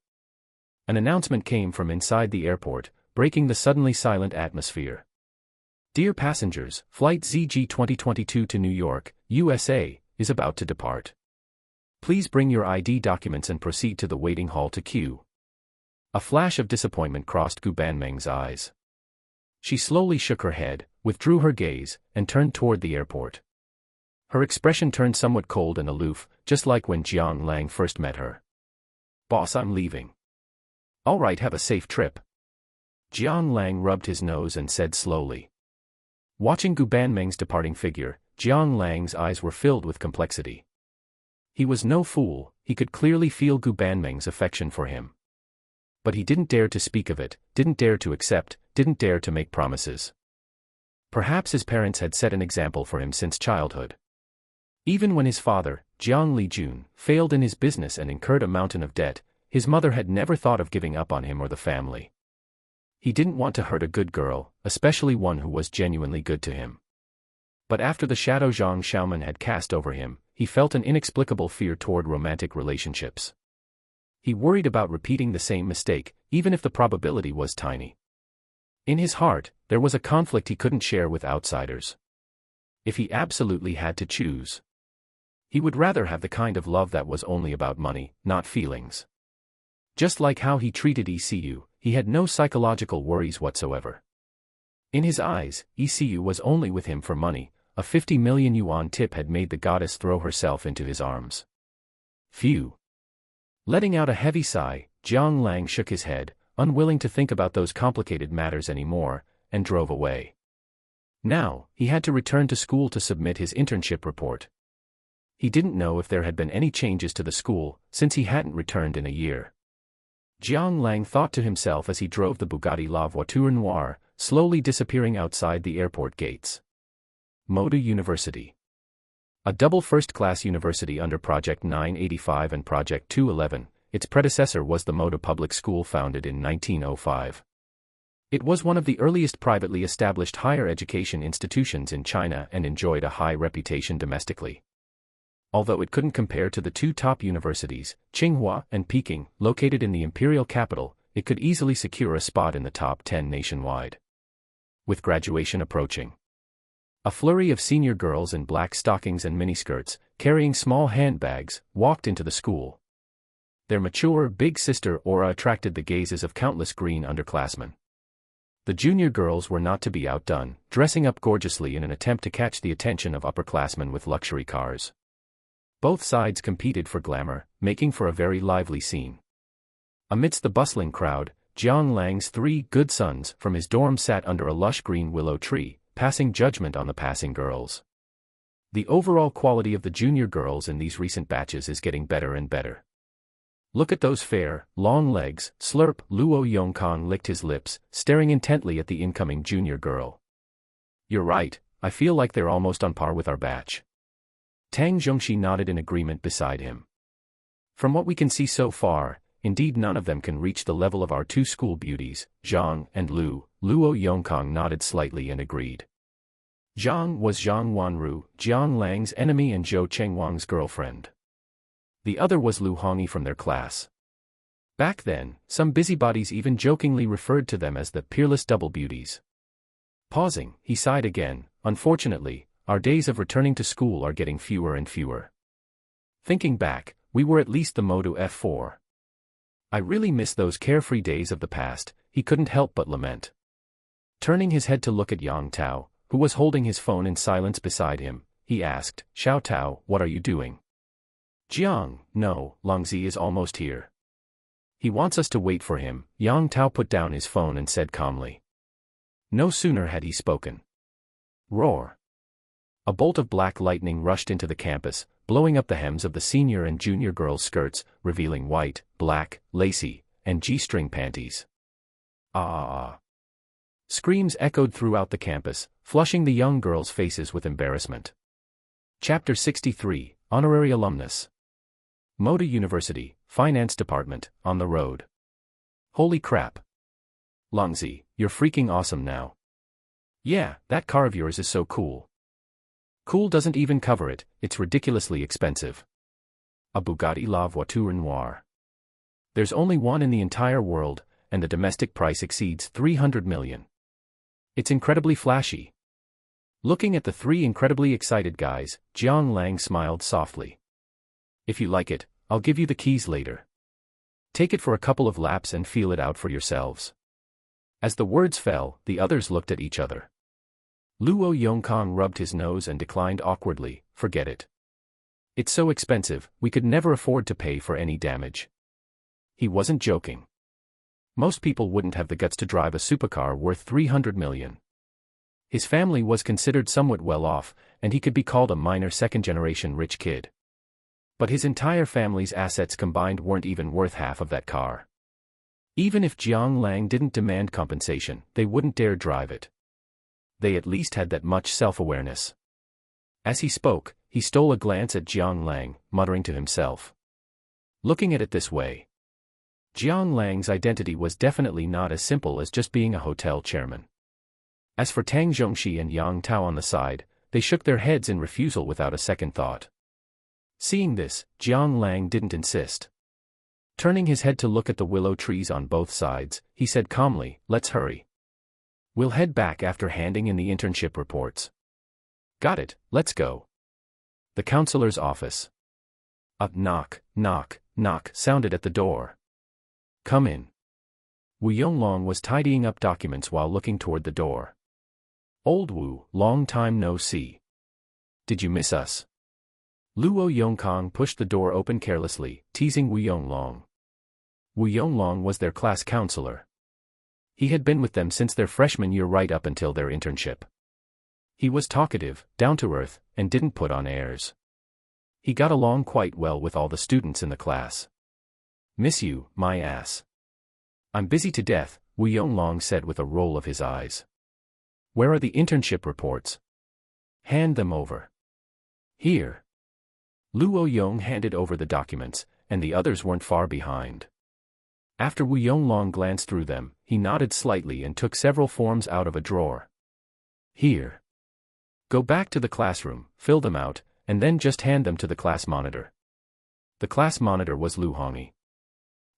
an announcement came from inside the airport, breaking the suddenly silent atmosphere. "Dear passengers, Flight ZG 2022 to New York, USA, is about to depart. Please bring your ID documents and proceed to the waiting hall to queue." A flash of disappointment crossed Gu Banmeng's eyes. She slowly shook her head, withdrew her gaze, and turned toward the airport. Her expression turned somewhat cold and aloof, just like when Jiang Lang first met her. "Boss, I'm leaving." "All right, have a safe trip." Jiang Lang rubbed his nose and said slowly. Watching Gu Banmeng's departing figure, Jiang Lang's eyes were filled with complexity. He was no fool, he could clearly feel Gu Banmeng's affection for him. But he didn't dare to speak of it, didn't dare to accept, didn't dare to make promises. Perhaps his parents had set an example for him since childhood. Even when his father, Jiang Lijun, failed in his business and incurred a mountain of debt, his mother had never thought of giving up on him or the family. He didn't want to hurt a good girl, especially one who was genuinely good to him. But after the shadow Zhang Xiaoman had cast over him, he felt an inexplicable fear toward romantic relationships. He worried about repeating the same mistake, even if the probability was tiny. In his heart, there was a conflict he couldn't share with outsiders. If he absolutely had to choose, he would rather have the kind of love that was only about money, not feelings. Just like how he treated ECU, he had no psychological worries whatsoever. In his eyes, ECU was only with him for money. A 50 million yuan tip had made the goddess throw herself into his arms. Phew. Letting out a heavy sigh, Jiang Lang shook his head, unwilling to think about those complicated matters anymore, and drove away. Now, he had to return to school to submit his internship report. He didn't know if there had been any changes to the school, since he hadn't returned in a year. Jiang Lang thought to himself as he drove the Bugatti La Voiture Noire, slowly disappearing outside the airport gates. Moda University. A double first-class university under Project 985 and Project 211, its predecessor was the Moda Public School founded in 1905. It was one of the earliest privately established higher education institutions in China and enjoyed a high reputation domestically. Although it couldn't compare to the two top universities, Tsinghua and Peking, located in the imperial capital, it could easily secure a spot in the top 10 nationwide. With graduation approaching, a flurry of senior girls in black stockings and miniskirts, carrying small handbags, walked into the school. Their mature, big sister aura attracted the gazes of countless green underclassmen. The junior girls were not to be outdone, dressing up gorgeously in an attempt to catch the attention of upperclassmen with luxury cars. Both sides competed for glamour, making for a very lively scene. Amidst the bustling crowd, Jiang Lang's 3 good sons from his dorm sat under a lush green willow tree, passing judgment on the passing girls. The overall quality of the junior girls in these recent batches is getting better and better. Look at those fair, long legs, slurp. Luo Yongkang licked his lips, staring intently at the incoming junior girl. You're right, I feel like they're almost on par with our batch. Tang Zhongxi nodded in agreement beside him. From what we can see so far, indeed none of them can reach the level of our 2 school beauties, Zhang and Lu. Luo Yongkang nodded slightly and agreed. Zhang was Zhang Wanru, Jiang Lang's enemy and Zhou Chengwang's girlfriend. The other was Lu Hongyi from their class. Back then, some busybodies even jokingly referred to them as the peerless double beauties. Pausing, he sighed again. Unfortunately, our days of returning to school are getting fewer and fewer. Thinking back, we were at least the Modu F4. I really miss those carefree days of the past, he couldn't help but lament. Turning his head to look at Yang Tao, who was holding his phone in silence beside him, he asked, Xiao Tao, what are you doing? Jiang, no, Langzi is almost here. He wants us to wait for him. Yang Tao put down his phone and said calmly. No sooner had he spoken. Roar. A bolt of black lightning rushed into the campus, blowing up the hems of the senior and junior girls' skirts, revealing white, black, lacy, and G-string panties. Ah! Screams echoed throughout the campus, flushing the young girls' faces with embarrassment. Chapter 63, Honorary Alumnus. Moda University, Finance Department, on the road. Holy crap. Langzi, you're freaking awesome now. Yeah, that car of yours is so cool. Cool doesn't even cover it, it's ridiculously expensive. A Bugatti La Voiture Noire. There's only one in the entire world, and the domestic price exceeds 300 million. It's incredibly flashy. Looking at the 3 incredibly excited guys, Jiang Lang smiled softly. If you like it, I'll give you the keys later. Take it for a couple of laps and feel it out for yourselves. As the words fell, the others looked at each other. Luo Yongkang rubbed his nose and declined awkwardly, forget it. It's so expensive, we could never afford to pay for any damage. He wasn't joking. Most people wouldn't have the guts to drive a supercar worth 300 million. His family was considered somewhat well off, and he could be called a minor second-generation rich kid. But his entire family's assets combined weren't even worth half of that car. Even if Jiang Lang didn't demand compensation, they wouldn't dare drive it. They at least had that much self-awareness. As he spoke, he stole a glance at Jiang Lang, muttering to himself. Looking at it this way, Jiang Lang's identity was definitely not as simple as just being a hotel chairman. As for Tang Zhongxi and Yang Tao on the side, they shook their heads in refusal without a second thought. Seeing this, Jiang Lang didn't insist. Turning his head to look at the willow trees on both sides, he said calmly, let's hurry. We'll head back after handing in the internship reports. Got it, let's go. The counselor's office. A knock, knock, knock sounded at the door. Come in. Wu Yonglong was tidying up documents while looking toward the door. Old Wu, long time no see. Did you miss us? Luo Yongkang pushed the door open carelessly, teasing Wu Yonglong. Wu Yonglong was their class counselor. He had been with them since their freshman year right up until their internship. He was talkative, down-to-earth, and didn't put on airs. He got along quite well with all the students in the class. Miss you, my ass. I'm busy to death, Wu Yonglong said with a roll of his eyes. Where are the internship reports? Hand them over. Here. Luo Yong handed over the documents, and the others weren't far behind. After Wu Yonglong glanced through them, he nodded slightly and took several forms out of a drawer. Here. Go back to the classroom, fill them out, and then just hand them to the class monitor. The class monitor was Lu Hongyi.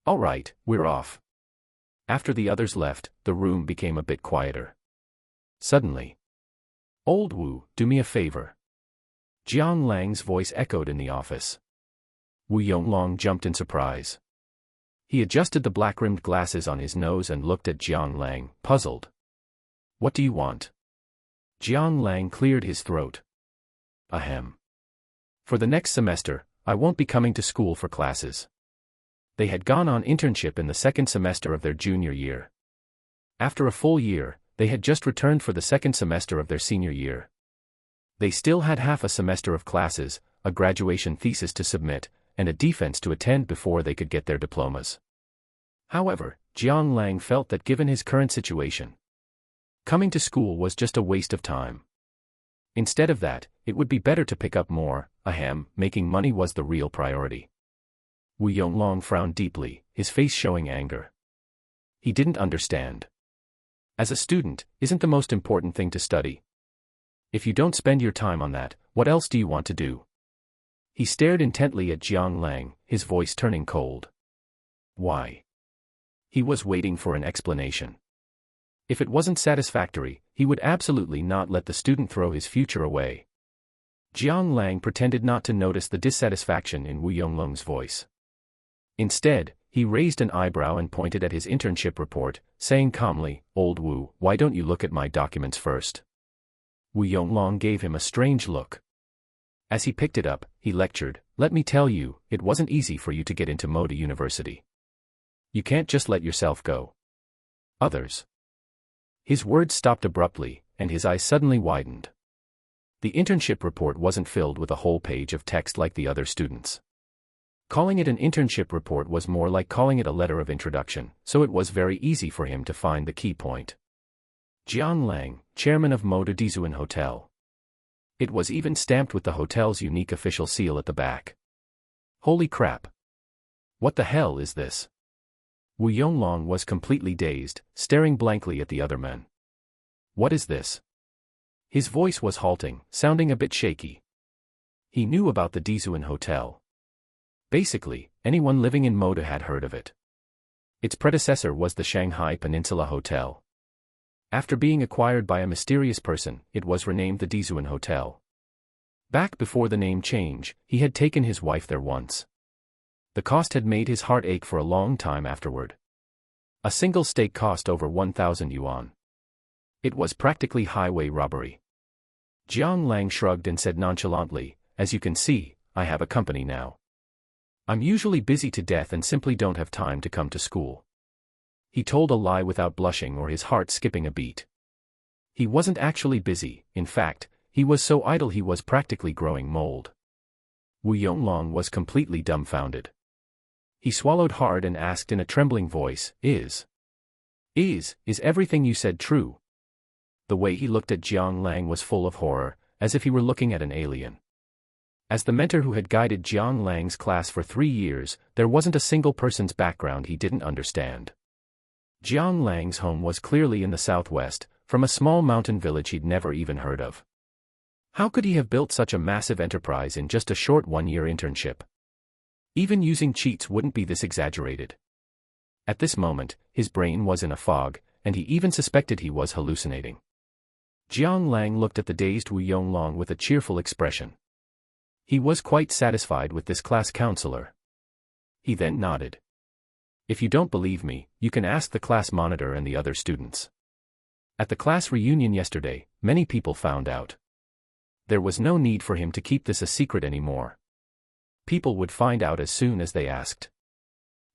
All right, we're off. After the others left, the room became a bit quieter. Suddenly. Old Wu, do me a favor. Jiang Lang's voice echoed in the office. Wu Yonglong jumped in surprise. He adjusted the black-rimmed glasses on his nose and looked at Jiang Lang, puzzled. What do you want? Jiang Lang cleared his throat. Ahem. For the next semester, I won't be coming to school for classes. They had gone on internship in the second semester of their junior year. After a full year, they had just returned for the second semester of their senior year. They still had half a semester of classes, a graduation thesis to submit, and a defense to attend before they could get their diplomas. However, Jiang Lang felt that given his current situation, coming to school was just a waste of time. Instead of that, it would be better to pick up more, making money was the real priority. Wu Yonglong frowned deeply, his face showing anger. He didn't understand. As a student, isn't the most important thing to study? If you don't spend your time on that, what else do you want to do? He stared intently at Jiang Lang, his voice turning cold. Why? He was waiting for an explanation. If it wasn't satisfactory, he would absolutely not let the student throw his future away. Jiang Lang pretended not to notice the dissatisfaction in Wu Yonglong's voice. Instead, he raised an eyebrow and pointed at his internship report, saying calmly, Old Wu, why don't you look at my documents first? Wu Yonglong gave him a strange look. As he picked it up, he lectured, let me tell you, it wasn't easy for you to get into Moda University. You can't just let yourself go. Others. His words stopped abruptly, and his eyes suddenly widened. The internship report wasn't filled with a whole page of text like the other students. Calling it an internship report was more like calling it a letter of introduction, so it was very easy for him to find the key point. Jiang Lang, chairman of Moda Dizuan Hotel. It was even stamped with the hotel's unique official seal at the back. Holy crap! What the hell is this? Wu Yonglong was completely dazed, staring blankly at the other men. What is this? His voice was halting, sounding a bit shaky. He knew about the Dizuan Hotel. Basically, anyone living in Moda had heard of it. Its predecessor was the Shanghai Peninsula Hotel. After being acquired by a mysterious person, it was renamed the Dizuan Hotel. Back before the name change, he had taken his wife there once. The cost had made his heart ache for a long time afterward. A single steak cost over 1,000 yuan. It was practically highway robbery. Jiang Lang shrugged and said nonchalantly, as you can see, I have a company now. I'm usually busy to death and simply don't have time to come to school. He told a lie without blushing or his heart skipping a beat. He wasn't actually busy, in fact, he was so idle he was practically growing mold. Wu Yonglong was completely dumbfounded. He swallowed hard and asked in a trembling voice, Is everything you said true? The way he looked at Jiang Lang was full of horror, as if he were looking at an alien. As the mentor who had guided Jiang Lang's class for 3 years, there wasn't a single person's background he didn't understand. Jiang Lang's home was clearly in the southwest, from a small mountain village he'd never even heard of. How could he have built such a massive enterprise in just a short 1-year internship? Even using cheats wouldn't be this exaggerated. At this moment, his brain was in a fog, and he even suspected he was hallucinating. Jiang Lang looked at the dazed Wu Yonglong with a cheerful expression. He was quite satisfied with this class counselor. He then nodded. If you don't believe me, you can ask the class monitor and the other students. At the class reunion yesterday, many people found out. There was no need for him to keep this a secret anymore. People would find out as soon as they asked.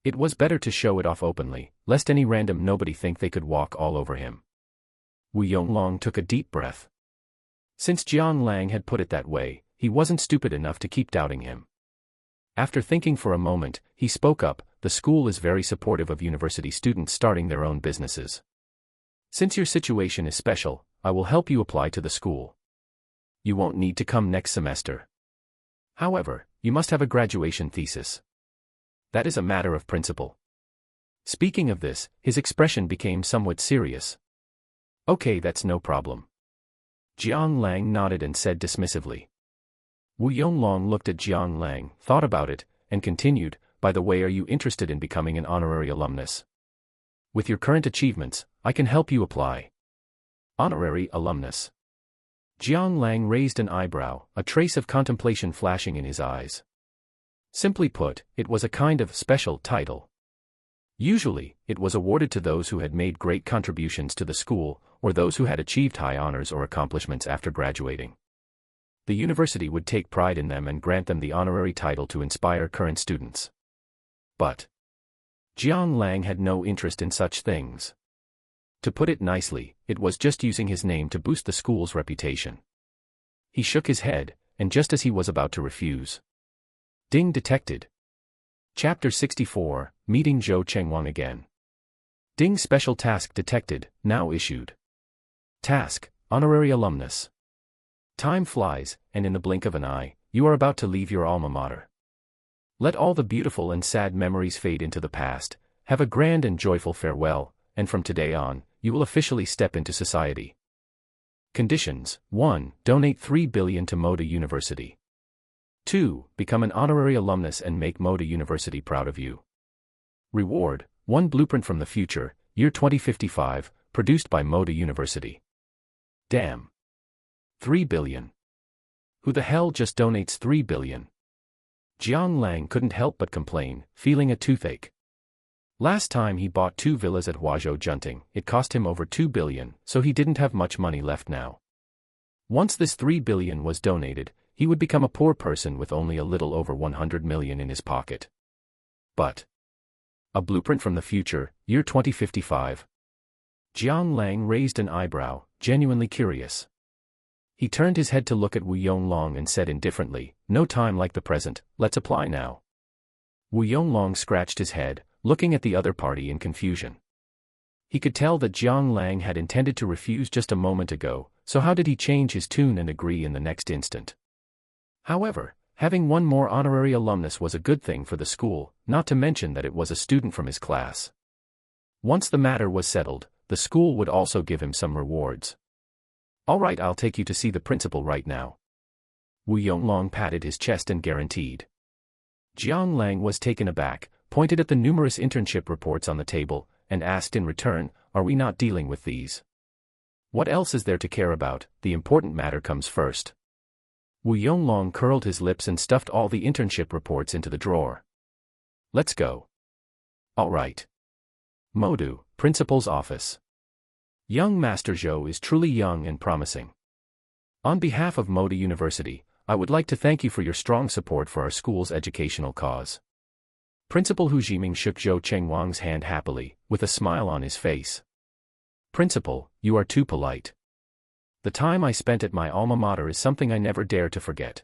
It was better to show it off openly, lest any random nobody think they could walk all over him. Wu Yonglong took a deep breath. Since Jiang Lang had put it that way, he wasn't stupid enough to keep doubting him. After thinking for a moment, he spoke up, the school is very supportive of university students starting their own businesses. Since your situation is special, I will help you apply to the school. You won't need to come next semester. However, you must have a graduation thesis. That is a matter of principle. Speaking of this, his expression became somewhat serious. Okay, that's no problem. Jiang Lang nodded and said dismissively. Wu Yonglong looked at Jiang Lang, thought about it, and continued, by the way, are you interested in becoming an honorary alumnus? With your current achievements, I can help you apply. Honorary alumnus. Jiang Lang raised an eyebrow, a trace of contemplation flashing in his eyes. Simply put, it was a kind of special title. Usually, it was awarded to those who had made great contributions to the school, or those who had achieved high honors or accomplishments after graduating. The university would take pride in them and grant them the honorary title to inspire current students. But Jiang Lang had no interest in such things. To put it nicely, it was just using his name to boost the school's reputation. He shook his head, and just as he was about to refuse. Ding detected. Chapter 64, Meeting Zhou Chengwang again. Ding special task detected, now issued. Task, honorary alumnus. Time flies, and in the blink of an eye, you are about to leave your alma mater. Let all the beautiful and sad memories fade into the past, have a grand and joyful farewell, and from today on, you will officially step into society. Conditions: 1. Donate 3 billion to Moda University. 2. Become an honorary alumnus and make Moda University proud of you. Reward: 1 blueprint from the future, year 2055, produced by Moda University. Damn. 3 billion. Who the hell just donates 3 billion? Jiang Lang couldn't help but complain, feeling a toothache. Last time he bought 2 villas at Huazhou Junting, it cost him over 2 billion, so he didn't have much money left now. Once this 3 billion was donated, he would become a poor person with only a little over 100 million in his pocket. But a blueprint from the future, year 2055. Jiang Lang raised an eyebrow, genuinely curious. He turned his head to look at Wu Yonglong and said indifferently, no time like the present, let's apply now. Wu Yonglong scratched his head, looking at the other party in confusion. He could tell that Jiang Lang had intended to refuse just a moment ago, so how did he change his tune and agree in the next instant? However, having one more honorary alumnus was a good thing for the school, not to mention that it was a student from his class. Once the matter was settled, the school would also give him some rewards. All right, I'll take you to see the principal right now. Wu Yonglong patted his chest and guaranteed. Jiang Lang was taken aback, pointed at the numerous internship reports on the table, and asked in return, are we not dealing with these? What else is there to care about? The important matter comes first. Wu Yonglong curled his lips and stuffed all the internship reports into the drawer. Let's go. All right. Modu, principal's office. Young Master Zhou is truly young and promising. On behalf of Moda University, I would like to thank you for your strong support for our school's educational cause. Principal Hu Jiming shook Zhou Chengwang's hand happily, with a smile on his face. Principal, you are too polite. The time I spent at my alma mater is something I never dare to forget.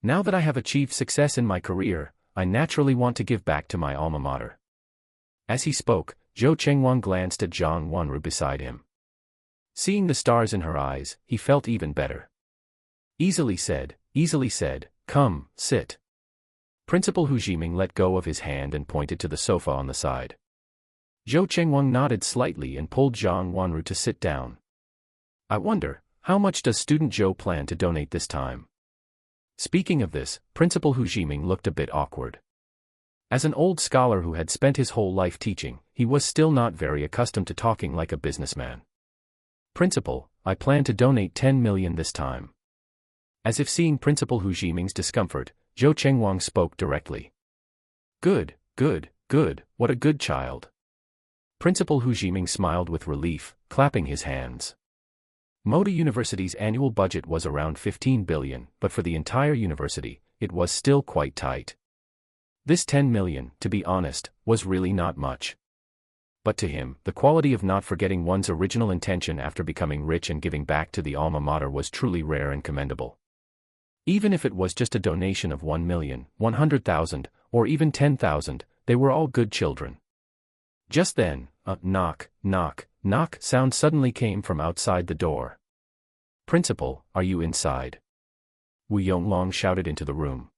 Now that I have achieved success in my career, I naturally want to give back to my alma mater. As he spoke, Zhou Chengwang glanced at Zhang Wanru beside him. Seeing the stars in her eyes, he felt even better. Easily said, come, sit. Principal Hu Jiming let go of his hand and pointed to the sofa on the side. Zhou Chengwang nodded slightly and pulled Zhang Wanru to sit down. I wonder, how much does student Zhou plan to donate this time? Speaking of this, Principal Hu Jiming looked a bit awkward. As an old scholar who had spent his whole life teaching, he was still not very accustomed to talking like a businessman. Principal, I plan to donate 10 million this time. As if seeing Principal Hu Jiming's discomfort, Zhou Chengwang spoke directly. Good, what a good child. Principal Hu Jiming smiled with relief, clapping his hands. Moda University's annual budget was around 15 billion, but for the entire university, it was still quite tight. This 10 million, to be honest, was really not much. But to him, the quality of not forgetting one's original intention after becoming rich and giving back to the alma mater was truly rare and commendable. Even if it was just a donation of 1 million, 100,000, or even 10,000, they were all good children. Just then, A knock, knock, knock sound suddenly came from outside the door. Principal, are you inside? Wu Yonglong shouted into the room.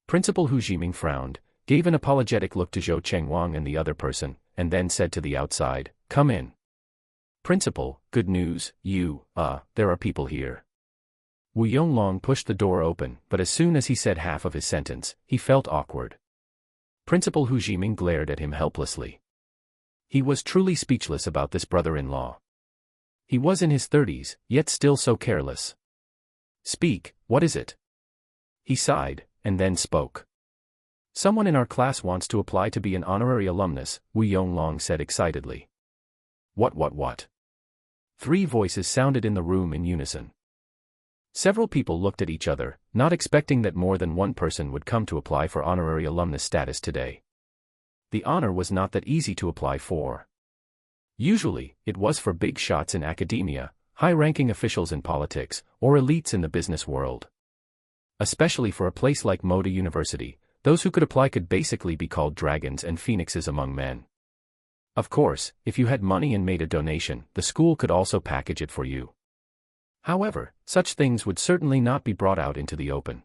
Principal Hu Jiming frowned, gave an apologetic look to Zhou Chengwang and the other person, and then said to the outside, "Come in." "Principal, good news, there are people here." Wu Yonglong pushed the door open, but as soon as he said half of his sentence, he felt awkward. Principal Hu Jiming glared at him helplessly. He was truly speechless about this brother-in-law. He was in his 30s, yet still so careless. "Speak, what is it?" He sighed, and then spoke. "Someone in our class wants to apply to be an honorary alumnus," Wu Yonglong said excitedly. What? 3 voices sounded in the room in unison. Several people looked at each other, not expecting that more than one person would come to apply for honorary alumnus status today. The honor was not that easy to apply for. Usually, it was for big shots in academia, high-ranking officials in politics, or elites in the business world. Especially for a place like Moda University, those who could apply could basically be called dragons and phoenixes among men. Of course, if you had money and made a donation, the school could also package it for you. However, such things would certainly not be brought out into the open.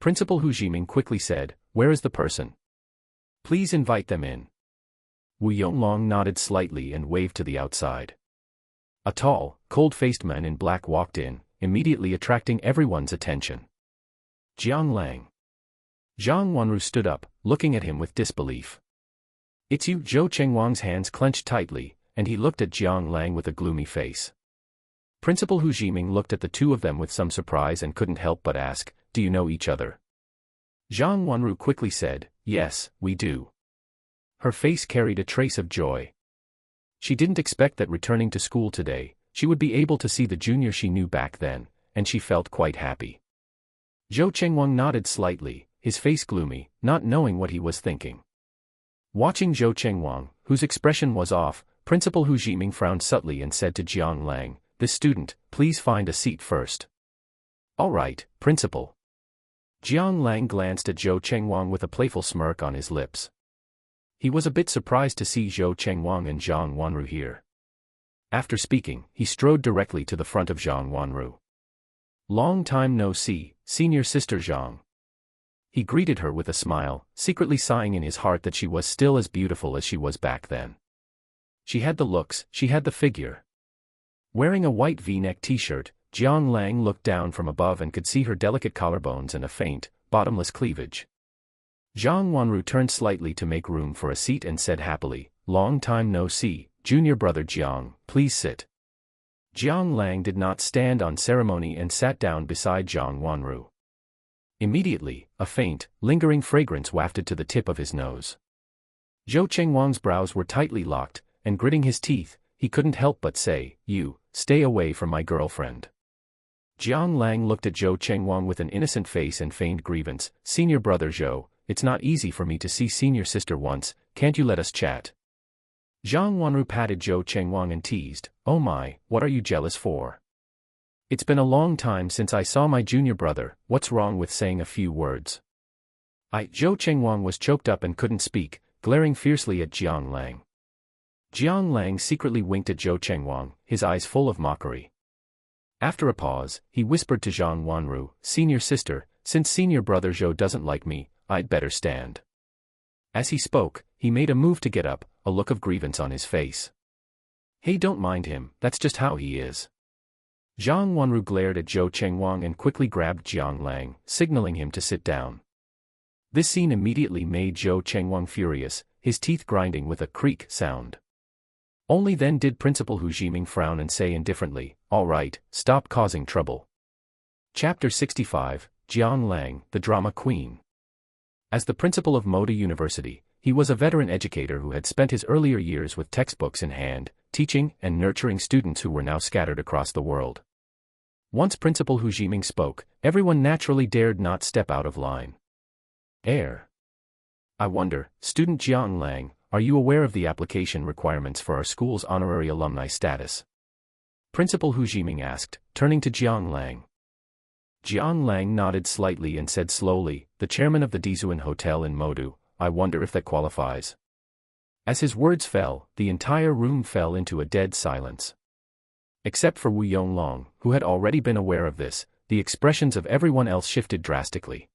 Principal Hu Jiming quickly said, "Where is the person? Please invite them in." Wu Yonglong nodded slightly and waved to the outside. A tall, cold-faced man in black walked in, immediately attracting everyone's attention. Jiang Lang. Zhang Wanru stood up, looking at him with disbelief. "It's you." Zhou Chengwang's hands clenched tightly, and he looked at Jiang Lang with a gloomy face. Principal Hu Jiming looked at the two of them with some surprise and couldn't help but ask, "Do you know each other?" Zhang Wanru quickly said, "Yes, we do." Her face carried a trace of joy. She didn't expect that returning to school today, she would be able to see the junior she knew back then, and she felt quite happy. Zhou Chengwang nodded slightly, his face gloomy, not knowing what he was thinking. Watching Zhou Chengwang, whose expression was off, Principal Hu Jiming frowned subtly and said to Jiang Lang, "This student, please find a seat first." "All right, Principal." Jiang Lang glanced at Zhou Chengwang with a playful smirk on his lips. He was a bit surprised to see Zhou Chengwang and Zhang Wanru here. After speaking, he strode directly to the front of Zhang Wanru. "Long time no see, senior sister Zhang." He greeted her with a smile, secretly sighing in his heart that she was still as beautiful as she was back then. She had the looks, she had the figure. Wearing a white V-neck t-shirt, Jiang Lang looked down from above and could see her delicate collarbones and a faint, bottomless cleavage. Zhang Wanru turned slightly to make room for a seat and said happily, "Long time no see, junior brother Jiang, please sit." Jiang Lang did not stand on ceremony and sat down beside Zhang Wanru. Immediately, a faint, lingering fragrance wafted to the tip of his nose. Zhou Chengwang's brows were tightly locked, and gritting his teeth, he couldn't help but say, "You, stay away from my girlfriend." Jiang Lang looked at Zhou Chengwang with an innocent face and feigned grievance, "Senior brother Zhou, it's not easy for me to see senior sister once, can't you let us chat?" Zhang Wanru patted Zhou Chengwang and teased, "Oh my, what are you jealous for? It's been a long time since I saw my junior brother, what's wrong with saying a few words?" Zhou Chengwang was choked up and couldn't speak, glaring fiercely at Jiang Lang. Jiang Lang secretly winked at Zhou Chengwang, his eyes full of mockery. After a pause, he whispered to Zhang Wanru, "Senior sister, since senior brother Zhou doesn't like me, I'd better stand." As he spoke, he made a move to get up, a look of grievance on his face. "Hey, don't mind him, that's just how he is." Zhang Wanru glared at Zhou Chengwang and quickly grabbed Jiang Lang, signaling him to sit down. This scene immediately made Zhou Chengwang furious, his teeth grinding with a creak sound. Only then did Principal Hu Jiming frown and say indifferently, "All right, stop causing trouble." Chapter 65, Jiang Lang, the Drama Queen. As the principal of Moda University, he was a veteran educator who had spent his earlier years with textbooks in hand, teaching and nurturing students who were now scattered across the world. Once Principal Hu Jiming spoke, everyone naturally dared not step out of line. "I wonder, student Jiang Lang, are you aware of the application requirements for our school's honorary alumni status?" Principal Hu Jiming asked, turning to Jiang Lang. Jiang Lang nodded slightly and said slowly, "The chairman of the Dizuan Hotel in Modu, I wonder if that qualifies." As his words fell, the entire room fell into a dead silence. Except for Wu Yonglong, who had already been aware of this, the expressions of everyone else shifted drastically.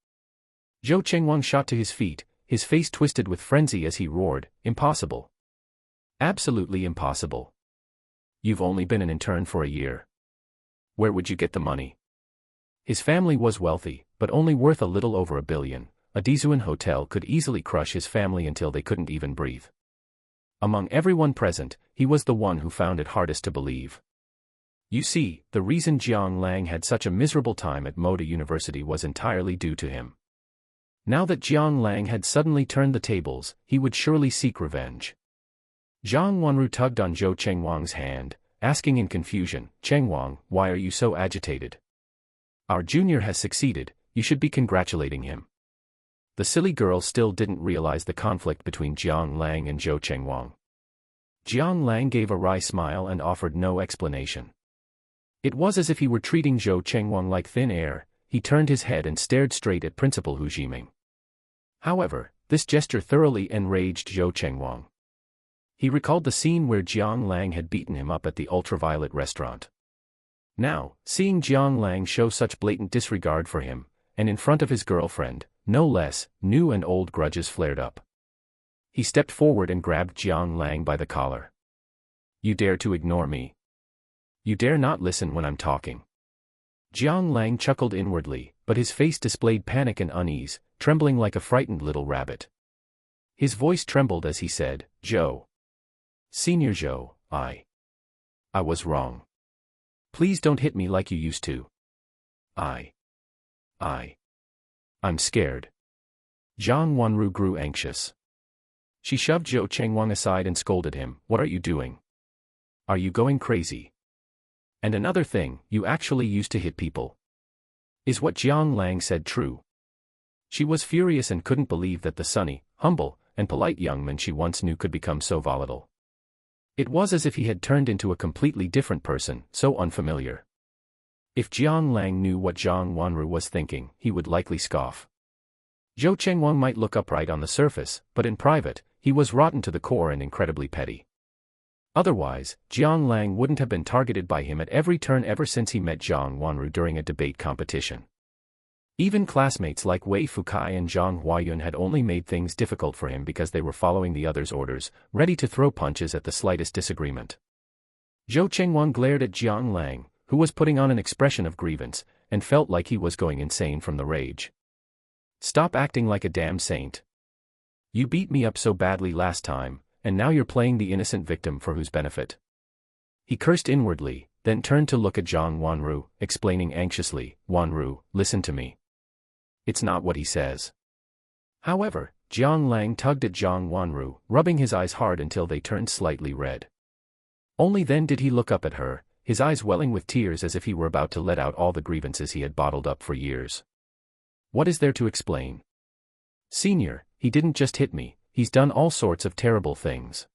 Zhou Chengwang shot to his feet, his face twisted with frenzy as he roared, "Impossible. Absolutely impossible. You've only been an intern for a year. Where would you get the money?" His family was wealthy, but only worth a little over $1 billion. A Dizuan hotel could easily crush his family until they couldn't even breathe. Among everyone present, he was the one who found it hardest to believe. You see, the reason Jiang Lang had such a miserable time at Moda University was entirely due to him. Now that Jiang Lang had suddenly turned the tables, he would surely seek revenge. Zhang Wanru tugged on Zhou Chengwang's hand, asking in confusion, "Chengwang, why are you so agitated? Our junior has succeeded, you should be congratulating him." The silly girl still didn't realize the conflict between Jiang Lang and Zhou Chengwang. Jiang Lang gave a wry smile and offered no explanation. It was as if he were treating Zhou Chengwang like thin air. He turned his head and stared straight at Principal Hu Jiming. However, this gesture thoroughly enraged Zhou Chengwang. He recalled the scene where Jiang Lang had beaten him up at the ultraviolet restaurant. Now, seeing Jiang Lang show such blatant disregard for him, and in front of his girlfriend, no less, new and old grudges flared up. He stepped forward and grabbed Jiang Lang by the collar. "You dare to ignore me? You dare not listen when I'm talking?" Jiang Lang chuckled inwardly, but his face displayed panic and unease, trembling like a frightened little rabbit. His voice trembled as he said, "Zhou. Senior Zhou, I was wrong. Please don't hit me like you used to. I'm scared." Zhang Wanru grew anxious. She shoved Zhou Chengwang aside and scolded him, "What are you doing? Are you going crazy? And another thing, you actually used to hit people. Is what Jiang Lang said true?" She was furious and couldn't believe that the sunny, humble, and polite young man she once knew could become so volatile. It was as if he had turned into a completely different person, so unfamiliar. If Jiang Lang knew what Zhang Wanru was thinking, he would likely scoff. Zhou Chengwang might look upright on the surface, but in private, he was rotten to the core and incredibly petty. Otherwise, Jiang Lang wouldn't have been targeted by him at every turn ever since he met Zhang Wanru during a debate competition. Even classmates like Wei Fukai and Zhang Huayun had only made things difficult for him because they were following the others' orders, ready to throw punches at the slightest disagreement. Zhou Chengwang glared at Jiang Lang, who was putting on an expression of grievance, and felt like he was going insane from the rage. "Stop acting like a damn saint. You beat me up so badly last time, and now you're playing the innocent victim for whose benefit?" He cursed inwardly, then turned to look at Zhang Wanru, explaining anxiously, "Wanru, listen to me. It's not what he says." However, Jiang Lang tugged at Zhang Wanru, rubbing his eyes hard until they turned slightly red. Only then did he look up at her, his eyes welling with tears as if he were about to let out all the grievances he had bottled up for years. "What is there to explain? Senior, he didn't just hit me, he's done all sorts of terrible things.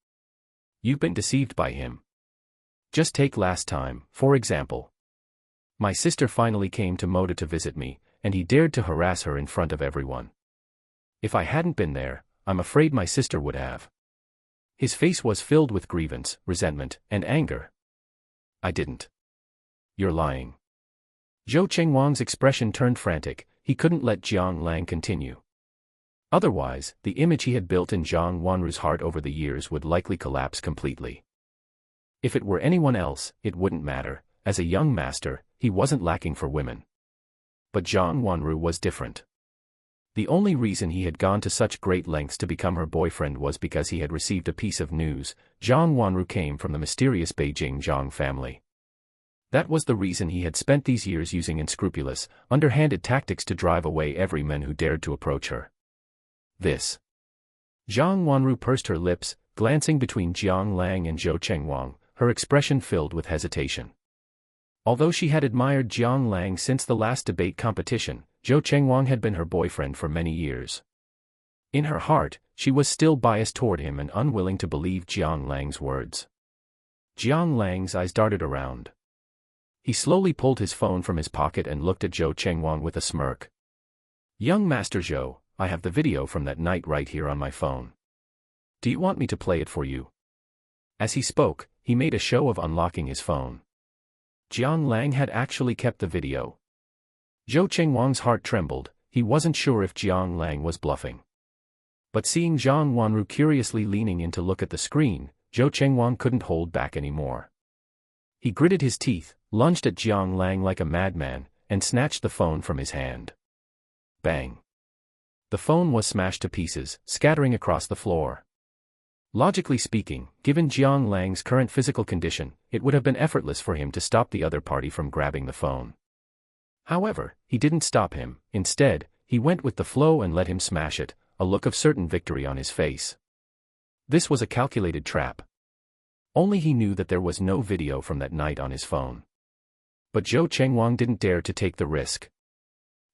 You've been deceived by him. Just take last time, for example. My sister finally came to Moda to visit me, and he dared to harass her in front of everyone. If I hadn't been there, I'm afraid my sister would have." His face was filled with grievance, resentment, and anger. "I didn't. You're lying." Zhou Chengwang's expression turned frantic. He couldn't let Jiang Lang continue. Otherwise, the image he had built in Zhang Wanru's heart over the years would likely collapse completely. If it were anyone else, it wouldn't matter. As a young master, he wasn't lacking for women. But Zhang Wanru was different. The only reason he had gone to such great lengths to become her boyfriend was because he had received a piece of news: Zhang Wanru came from the mysterious Beijing Zhang family. That was the reason he had spent these years using unscrupulous, underhanded tactics to drive away every man who dared to approach her. This. Zhang Wanru pursed her lips, glancing between Jiang Lang and Zhou Chengwang, her expression filled with hesitation. Although she had admired Jiang Lang since the last debate competition, Zhou Chengwang had been her boyfriend for many years. In her heart, she was still biased toward him and unwilling to believe Jiang Lang's words. Jiang Lang's eyes darted around. He slowly pulled his phone from his pocket and looked at Zhou Chengwang with a smirk. "Young Master Zhou, I have the video from that night right here on my phone. Do you want me to play it for you? As he spoke, he made a show of unlocking his phone. Jiang Lang had actually kept the video. Zhou Chengwang's heart trembled. He wasn't sure if Jiang Lang was bluffing. But seeing Zhang Wanru curiously leaning in to look at the screen, Zhou Chengwang couldn't hold back anymore. He gritted his teeth, lunged at Jiang Lang like a madman, and snatched the phone from his hand. Bang! The phone was smashed to pieces, scattering across the floor. Logically speaking, given Jiang Lang's current physical condition, it would have been effortless for him to stop the other party from grabbing the phone. However, he didn't stop him. Instead, he went with the flow and let him smash it, a look of certain victory on his face. This was a calculated trap. Only he knew that there was no video from that night on his phone. But Zhou Chengwang didn't dare to take the risk.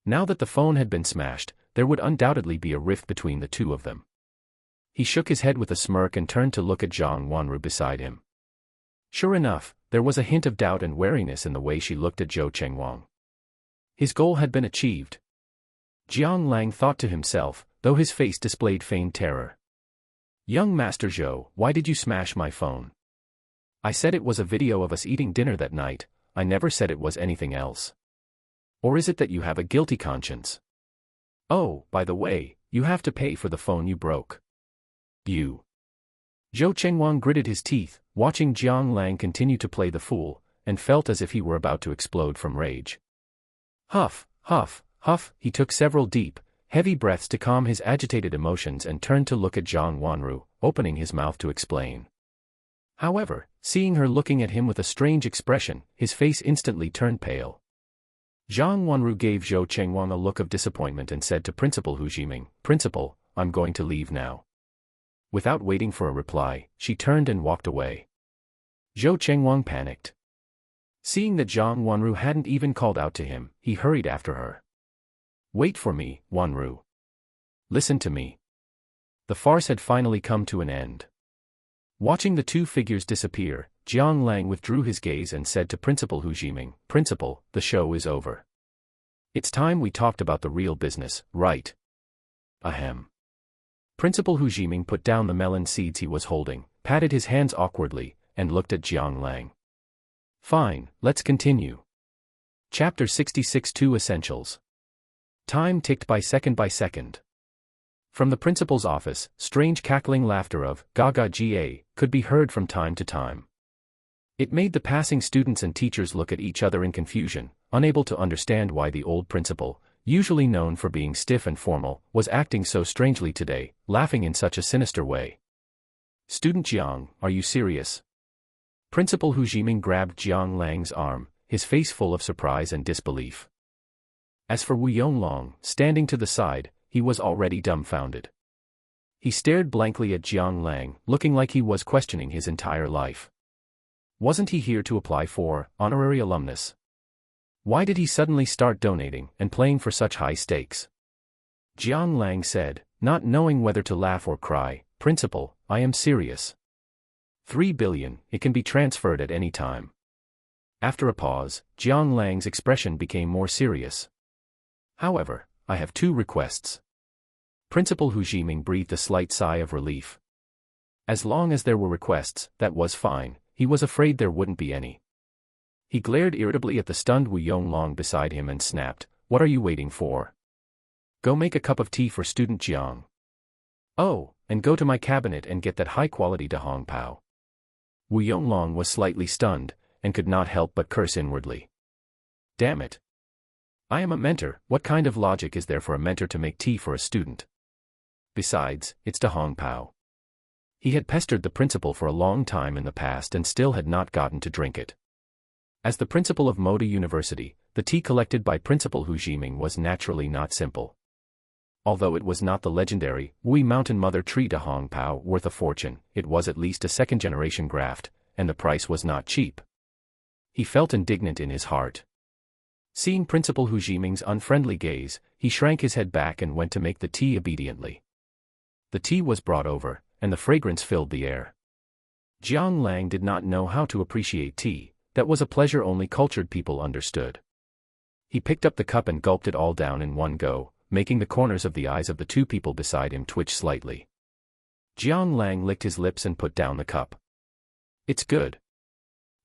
Now that the phone had been smashed, there would undoubtedly be a rift between the two of them. He shook his head with a smirk and turned to look at Zhang Wanru beside him. Sure enough, there was a hint of doubt and wariness in the way she looked at Zhou Chengwang. His goal had been achieved. Jiang Lang thought to himself, though his face displayed feigned terror. Young Master Zhou, why did you smash my phone? I said it was a video of us eating dinner that night. I never said it was anything else. Or is it that you have a guilty conscience? Oh, by the way, you have to pay for the phone you broke. You. Zhou Chengwang gritted his teeth, watching Jiang Lang continue to play the fool, and felt as if he were about to explode from rage. Huff, huff, huff, he took several deep, heavy breaths to calm his agitated emotions and turned to look at Zhang Wanru, opening his mouth to explain. However, seeing her looking at him with a strange expression, his face instantly turned pale. Zhang Wanru gave Zhou Chengwang a look of disappointment and said to Principal Hu Jiming, Principal, I'm going to leave now. Without waiting for a reply, she turned and walked away. Zhou Chengwang panicked. Seeing that Zhang Wanru hadn't even called out to him, he hurried after her. Wait for me, Wanru. Listen to me. The farce had finally come to an end. Watching the two figures disappear, Jiang Lang withdrew his gaze and said to Principal Hu Jiming, Principal, the show is over. It's time we talked about the real business, right? Ahem. Principal Hu Jiming put down the melon seeds he was holding, patted his hands awkwardly, and looked at Jiang Lang. Fine, let's continue. Chapter 66 Two Essentials. Time ticked by second by second. From the principal's office, strange cackling laughter of Gaga Ga could be heard from time to time. It made the passing students and teachers look at each other in confusion, unable to understand why the old principal, usually known for being stiff and formal, was acting so strangely today, laughing in such a sinister way. Student Jiang, are you serious? Principal Hu Jiming grabbed Jiang Lang's arm, his face full of surprise and disbelief. As for Wu Yonglong, standing to the side, he was already dumbfounded. He stared blankly at Jiang Lang, looking like he was questioning his entire life. Wasn't he here to apply for honorary alumnus? Why did he suddenly start donating and playing for such high stakes? Jiang Lang said, not knowing whether to laugh or cry, Principal, I am serious. 3 billion, it can be transferred at any time. After a pause, Jiang Lang's expression became more serious. However, I have 2 requests. Principal Hu Jiming breathed a slight sigh of relief. As long as there were requests, that was fine, he was afraid there wouldn't be any. He glared irritably at the stunned Wu Yonglong beside him and snapped, what are you waiting for? Go make a cup of tea for student Jiang. Oh, and go to my cabinet and get that high-quality Da Hong Pao. Wu Yonglong was slightly stunned, and could not help but curse inwardly. Damn it. I am a mentor, what kind of logic is there for a mentor to make tea for a student? Besides, it's Da Hong Pao. He had pestered the principal for a long time in the past and still had not gotten to drink it. As the principal of Moda University, the tea collected by Principal Hu Jiming was naturally not simple. Although it was not the legendary Wui Mountain Mother Tree Da Hong Pao worth a fortune, it was at least a second-generation graft, and the price was not cheap. He felt indignant in his heart. Seeing Principal Hu Jiming's unfriendly gaze, he shrank his head back and went to make the tea obediently. The tea was brought over, and the fragrance filled the air. Jiang Lang did not know how to appreciate tea, that was a pleasure only cultured people understood. He picked up the cup and gulped it all down in one go, making the corners of the eyes of the 2 people beside him twitch slightly. Jiang Lang licked his lips and put down the cup. It's good.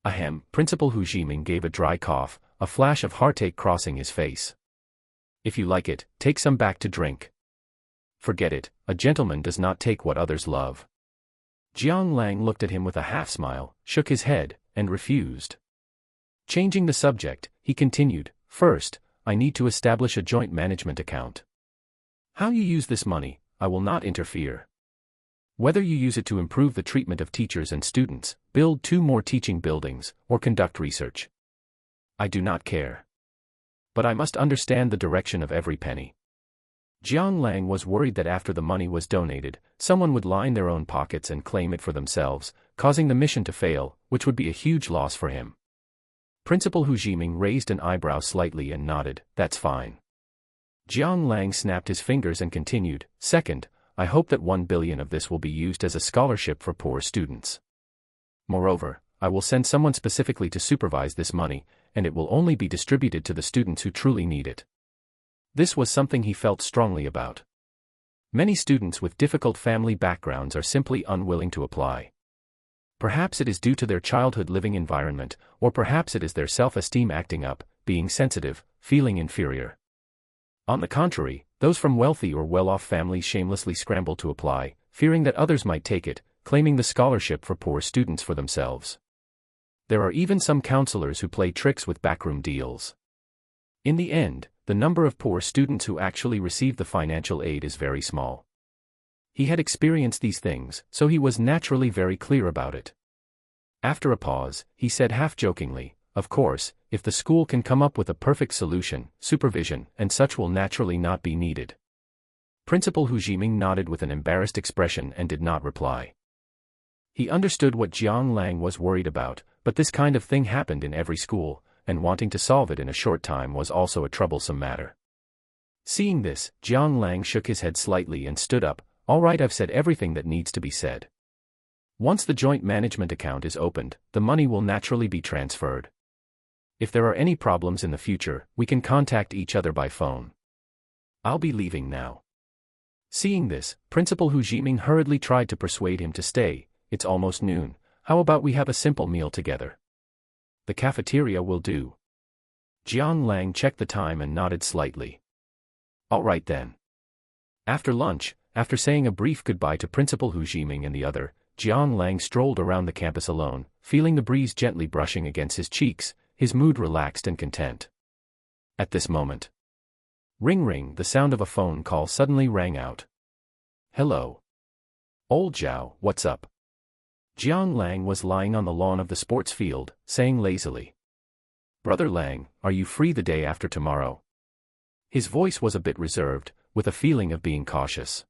Ahem, Principal Hu Jiming gave a dry cough, a flash of heartache crossing his face. If you like it, take some back to drink. Forget it, a gentleman does not take what others love. Jiang Lang looked at him with a half-smile, shook his head, and refused. Changing the subject, he continued, first, I need to establish a joint management account. How you use this money, I will not interfere. Whether you use it to improve the treatment of teachers and students, build 2 more teaching buildings, or conduct research, I do not care. But I must understand the direction of every penny. Jiang Lang was worried that after the money was donated, someone would line their own pockets and claim it for themselves, causing the mission to fail, which would be a huge loss for him. Principal Hu Jiming raised an eyebrow slightly and nodded, that's fine. Jiang Lang snapped his fingers and continued, second, I hope that 1 billion of this will be used as a scholarship for poor students. Moreover, I will send someone specifically to supervise this money, and it will only be distributed to the students who truly need it. This was something he felt strongly about. Many students with difficult family backgrounds are simply unwilling to apply. Perhaps it is due to their childhood living environment, or perhaps it is their self-esteem acting up, being sensitive, feeling inferior. On the contrary, those from wealthy or well-off families shamelessly scramble to apply, fearing that others might take it, claiming the scholarship for poor students for themselves. There are even some counselors who play tricks with backroom deals. In the end, the number of poor students who actually receive the financial aid is very small. He had experienced these things, so he was naturally very clear about it. After a pause, he said half-jokingly, of course, if the school can come up with a perfect solution, supervision and such will naturally not be needed. Principal Hu Jiming nodded with an embarrassed expression and did not reply. He understood what Jiang Lang was worried about, but this kind of thing happened in every school, and wanting to solve it in a short time was also a troublesome matter. Seeing this, Jiang Lang shook his head slightly and stood up, all right, I've said everything that needs to be said. Once the joint management account is opened, the money will naturally be transferred. If there are any problems in the future, we can contact each other by phone. I'll be leaving now. Seeing this, Principal Hu Jiming hurriedly tried to persuade him to stay. It's almost noon, how about we have a simple meal together? The cafeteria will do. Jiang Lang checked the time and nodded slightly. All right then. After lunch, after saying a brief goodbye to Principal Hu Jiming and the other, Jiang Lang strolled around the campus alone, feeling the breeze gently brushing against his cheeks, his mood relaxed and content. At this moment, ring ring, the sound of a phone call suddenly rang out. Hello. Old Zhao, what's up? Jiang Lang was lying on the lawn of the sports field, saying lazily. Brother Lang, are you free the day after tomorrow? His voice was a bit reserved, with a feeling of being cautious.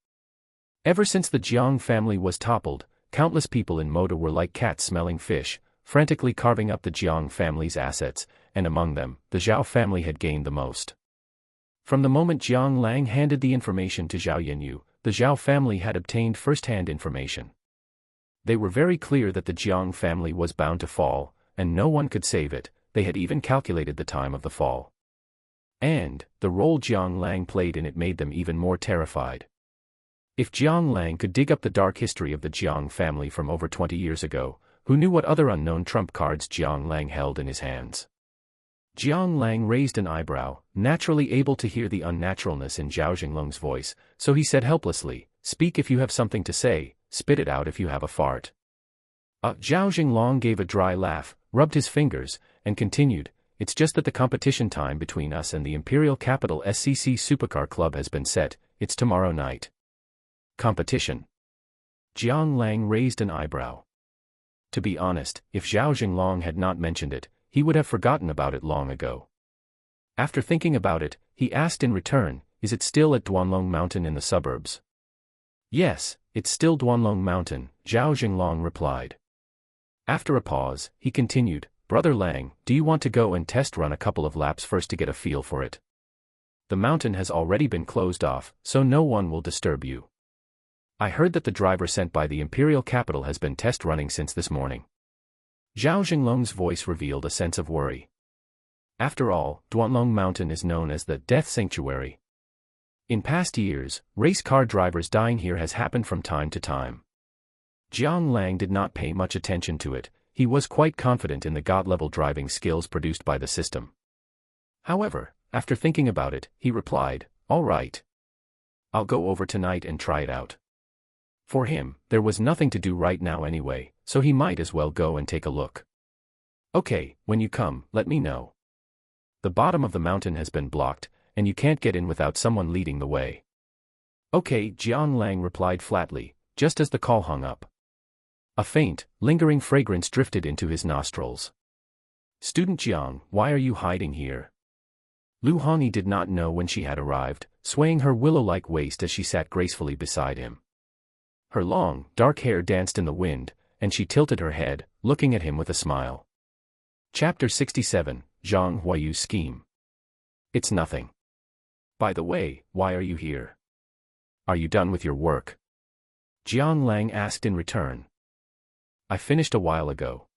Ever since the Jiang family was toppled, countless people in Moda were like cats smelling fish, frantically carving up the Jiang family's assets, and among them, the Zhao family had gained the most. From the moment Jiang Lang handed the information to Zhao Yanyu, the Zhao family had obtained first-hand information. They were very clear that the Jiang family was bound to fall, and no one could save it. They had even calculated the time of the fall. And, the role Jiang Lang played in it made them even more terrified. If Jiang Lang could dig up the dark history of the Jiang family from over 20 years ago, who knew what other unknown trump cards Jiang Lang held in his hands? Jiang Lang raised an eyebrow, naturally able to hear the unnaturalness in Zhao Jinglong's voice, so he said helplessly, speak if you have something to say, spit it out if you have a fart. Zhao Jinglong gave a dry laugh, rubbed his fingers, and continued, it's just that the competition time between us and the Imperial Capital SCC Supercar Club has been set, it's tomorrow night. Competition. Jiang Lang raised an eyebrow. To be honest, if Zhao Jinglong had not mentioned it, he would have forgotten about it long ago. After thinking about it, he asked in return, is it still at Duanlong Mountain in the suburbs? Yes, it's still Duanlong Mountain, Zhao Jinglong replied. After a pause, he continued, Brother Lang, do you want to go and test run a couple of laps first to get a feel for it? The mountain has already been closed off, so no one will disturb you. I heard that the driver sent by the Imperial Capital has been test running since this morning. Zhao Jinglong's voice revealed a sense of worry. After all, Duanlong Mountain is known as the Death Sanctuary. In past years, race car drivers dying here has happened from time to time. Jiang Lang did not pay much attention to it. He was quite confident in the god-level driving skills produced by the system. However, after thinking about it, he replied, "All right. I'll go over tonight and try it out." For him, there was nothing to do right now anyway, so he might as well go and take a look. "Okay, when you come, let me know. The bottom of the mountain has been blocked, and you can't get in without someone leading the way." "Okay," Jiang Lang replied flatly, just as the call hung up. A faint, lingering fragrance drifted into his nostrils. "Student Jiang, why are you hiding here?" Lu Hongyi did not know when she had arrived, swaying her willow-like waist as she sat gracefully beside him. Her long, dark hair danced in the wind, and she tilted her head, looking at him with a smile. Chapter 67, Zhang Huayu's Scheme. "It's nothing. By the way, why are you here? Are you done with your work?" Jiang Lang asked in return. "I finished a while ago.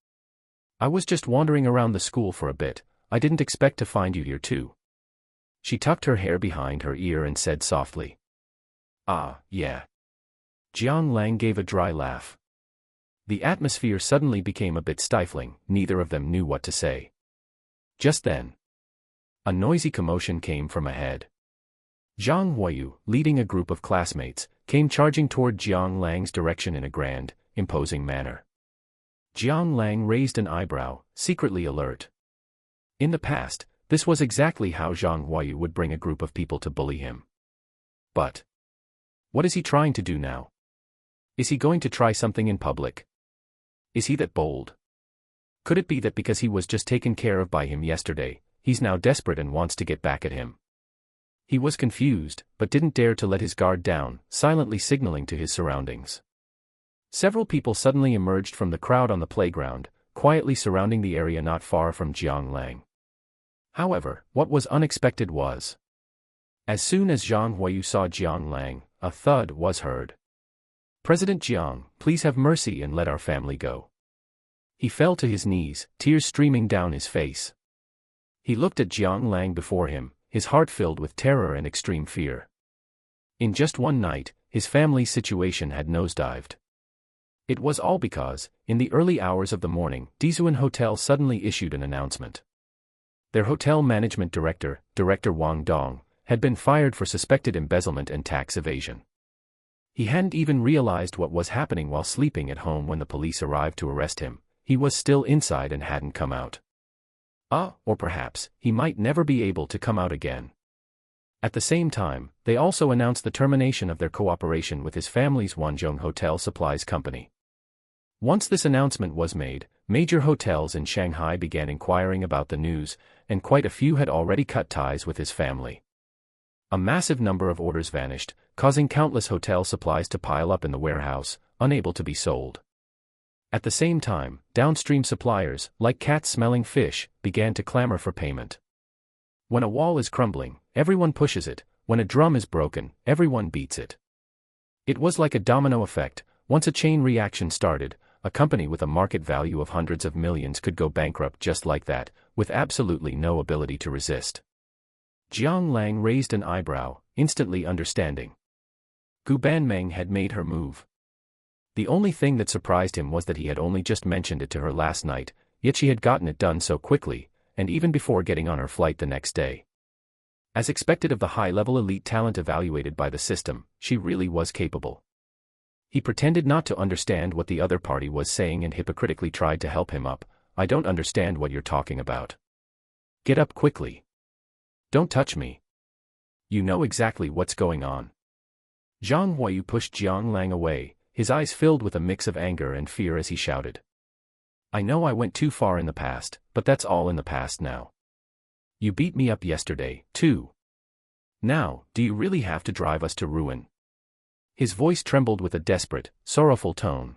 I was just wandering around the school for a bit. I didn't expect to find you here too." She tucked her hair behind her ear and said softly. "Ah, yeah." Jiang Lang gave a dry laugh. The atmosphere suddenly became a bit stifling, neither of them knew what to say. Just then, a noisy commotion came from ahead. Zhang Huayu, leading a group of classmates, came charging toward Jiang Lang's direction in a grand, imposing manner. Jiang Lang raised an eyebrow, secretly alert. In the past, this was exactly how Zhang Huayu would bring a group of people to bully him. But what is he trying to do now? Is he going to try something in public? Is he that bold? Could it be that because he was just taken care of by him yesterday, he's now desperate and wants to get back at him? He was confused, but didn't dare to let his guard down, silently signaling to his surroundings. Several people suddenly emerged from the crowd on the playground, quietly surrounding the area not far from Jiang Lang. However, what was unexpected was, as soon as Zhang Huayu saw Jiang Lang, a thud was heard. "President Jiang, please have mercy and let our family go." He fell to his knees, tears streaming down his face. He looked at Jiang Lang before him, his heart filled with terror and extreme fear. In just one night, his family's situation had nosedived. It was all because, in the early hours of the morning, Dizuan Hotel suddenly issued an announcement. Their hotel management director, Director Wang Dong, had been fired for suspected embezzlement and tax evasion. He hadn't even realized what was happening while sleeping at home when the police arrived to arrest him. He was still inside and hadn't come out. Or perhaps, he might never be able to come out again. At the same time, they also announced the termination of their cooperation with his family's Wanzhong Hotel Supplies Company. Once this announcement was made, major hotels in Shanghai began inquiring about the news, and quite a few had already cut ties with his family. A massive number of orders vanished, causing countless hotel supplies to pile up in the warehouse, unable to be sold. At the same time, downstream suppliers, like cats smelling fish, began to clamor for payment. When a wall is crumbling, everyone pushes it. When a drum is broken, everyone beats it. It was like a domino effect. Once a chain reaction started, a company with a market value of hundreds of millions could go bankrupt just like that, with absolutely no ability to resist. Jiang Lang raised an eyebrow, instantly understanding. Gu Banmeng had made her move. The only thing that surprised him was that he had only just mentioned it to her last night, yet she had gotten it done so quickly, and even before getting on her flight the next day. As expected of the high-level elite talent evaluated by the system, she really was capable. He pretended not to understand what the other party was saying and hypocritically tried to help him up. "I don't understand what you're talking about. Get up quickly. Don't touch me. You know exactly what's going on." Zhang Huayu pushed Jiang Lang away, his eyes filled with a mix of anger and fear as he shouted. "I know I went too far in the past, but that's all in the past now. You beat me up yesterday, too. Now, do you really have to drive us to ruin?" His voice trembled with a desperate, sorrowful tone.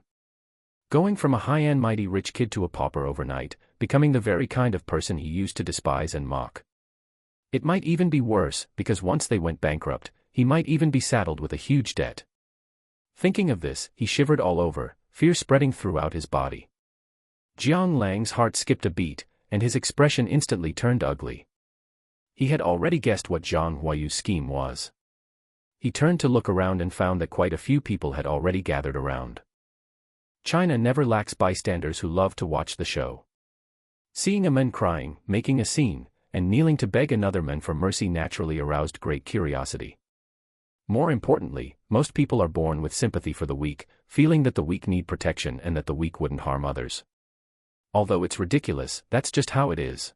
Going from a high-end mighty rich kid to a pauper overnight, becoming the very kind of person he used to despise and mock. It might even be worse, because once they went bankrupt, he might even be saddled with a huge debt. Thinking of this, he shivered all over, fear spreading throughout his body. Jiang Lang's heart skipped a beat, and his expression instantly turned ugly. He had already guessed what Zhang Huayu's scheme was. He turned to look around and found that quite a few people had already gathered around. China never lacks bystanders who love to watch the show. Seeing a man crying, making a scene, and kneeling to beg another man for mercy naturally aroused great curiosity. More importantly, most people are born with sympathy for the weak, feeling that the weak need protection and that the weak wouldn't harm others. Although it's ridiculous, that's just how it is.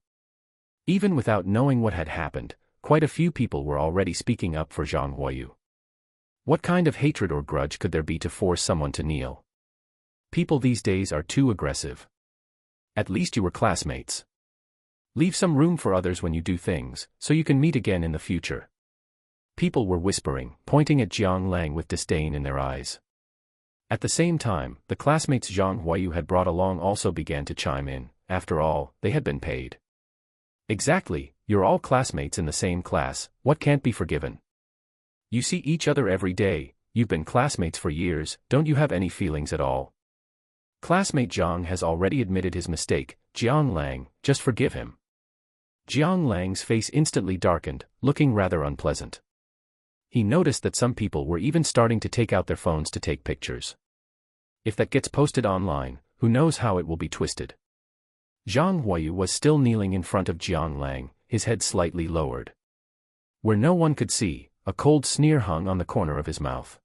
Even without knowing what had happened, quite a few people were already speaking up for Zhang Huayu. What kind of hatred or grudge could there be to force someone to kneel? People these days are too aggressive. At least you were classmates. Leave some room for others when you do things, so you can meet again in the future. People were whispering, pointing at Jiang Lang with disdain in their eyes. At the same time, the classmates Zhang Huayu had brought along also began to chime in. After all, they had been paid. Exactly, you're all classmates in the same class, what can't be forgiven? You see each other every day, you've been classmates for years, don't you have any feelings at all? Classmate Jiang has already admitted his mistake, Jiang Lang, just forgive him. Jiang Lang's face instantly darkened, looking rather unpleasant. He noticed that some people were even starting to take out their phones to take pictures. If that gets posted online, who knows how it will be twisted. Zhang Huayu was still kneeling in front of Jiang Lang, his head slightly lowered. Where no one could see, a cold sneer hung on the corner of his mouth.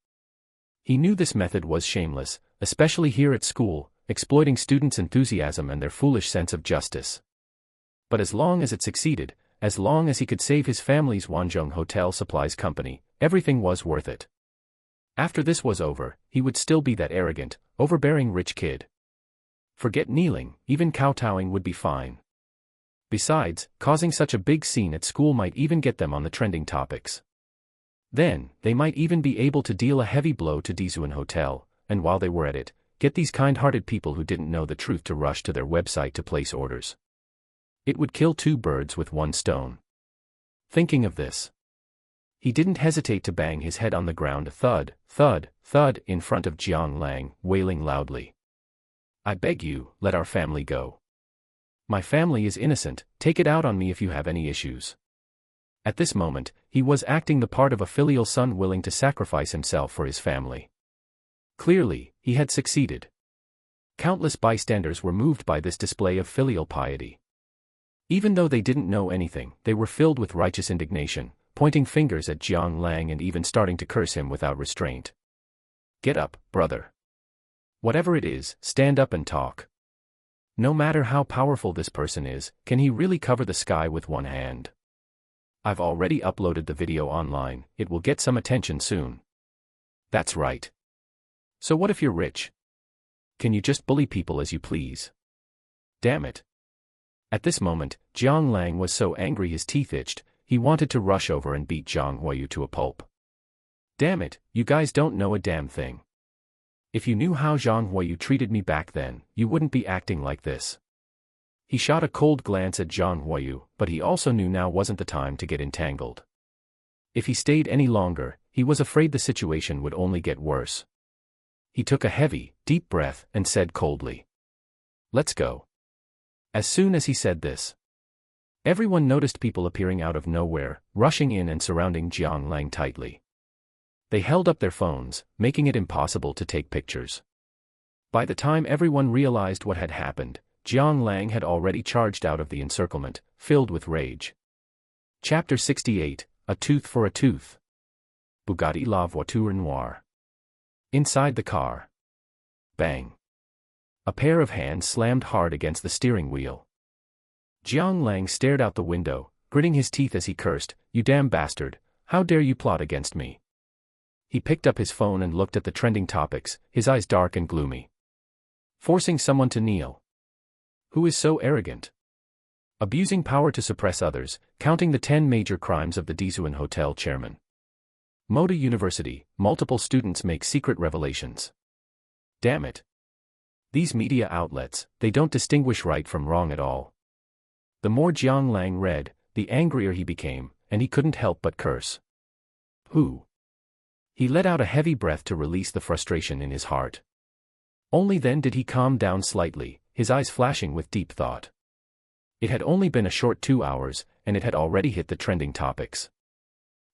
He knew this method was shameless, especially here at school, exploiting students' enthusiasm and their foolish sense of justice. But as long as it succeeded, as long as he could save his family's Wanzhong Hotel Supplies Company, everything was worth it. After this was over, he would still be that arrogant, overbearing rich kid. Forget kneeling, even kowtowing would be fine. Besides, causing such a big scene at school might even get them on the trending topics. Then, they might even be able to deal a heavy blow to Dizuan Hotel, and while they were at it, get these kind-hearted people who didn't know the truth to rush to their website to place orders. It would kill two birds with one stone. Thinking of this, he didn't hesitate to bang his head on the ground thud, thud, thud in front of Jiang Lang, wailing loudly. I beg you, let our family go. My family is innocent, take it out on me if you have any issues. At this moment, he was acting the part of a filial son willing to sacrifice himself for his family. Clearly, he had succeeded. Countless bystanders were moved by this display of filial piety. Even though they didn't know anything, they were filled with righteous indignation, pointing fingers at Jiang Lang and even starting to curse him without restraint. Get up, brother. Whatever it is, stand up and talk. No matter how powerful this person is, can he really cover the sky with one hand? I've already uploaded the video online, it will get some attention soon. That's right. So what if you're rich? Can you just bully people as you please? Damn it. At this moment, Jiang Lang was so angry his teeth itched, he wanted to rush over and beat Zhang Huayu to a pulp. Damn it, you guys don't know a damn thing. If you knew how Zhang Huayu treated me back then, you wouldn't be acting like this. He shot a cold glance at Zhang Huayu, but he also knew now wasn't the time to get entangled. If he stayed any longer, he was afraid the situation would only get worse. He took a heavy, deep breath and said coldly, "Let's go." As soon as he said this, everyone noticed people appearing out of nowhere, rushing in and surrounding Jiang Lang tightly. They held up their phones, making it impossible to take pictures. By the time everyone realized what had happened, Jiang Lang had already charged out of the encirclement, filled with rage. Chapter 68, A Tooth for a Tooth. Bugatti La Voiture Noire. Inside the car. Bang. A pair of hands slammed hard against the steering wheel. Jiang Lang stared out the window, gritting his teeth as he cursed, "You damn bastard, how dare you plot against me?" He picked up his phone and looked at the trending topics, his eyes dark and gloomy. Forcing someone to kneel. Who is so arrogant? Abusing power to suppress others, counting the 10 major crimes of the Dizuan Hotel chairman. Moda University, multiple students make secret revelations. Damn it. These media outlets, they don't distinguish right from wrong at all. The more Jiang Lang read, the angrier he became, and he couldn't help but curse. Who? He let out a heavy breath to release the frustration in his heart. Only then did he calm down slightly, his eyes flashing with deep thought. It had only been a short 2 hours, and it had already hit the trending topics.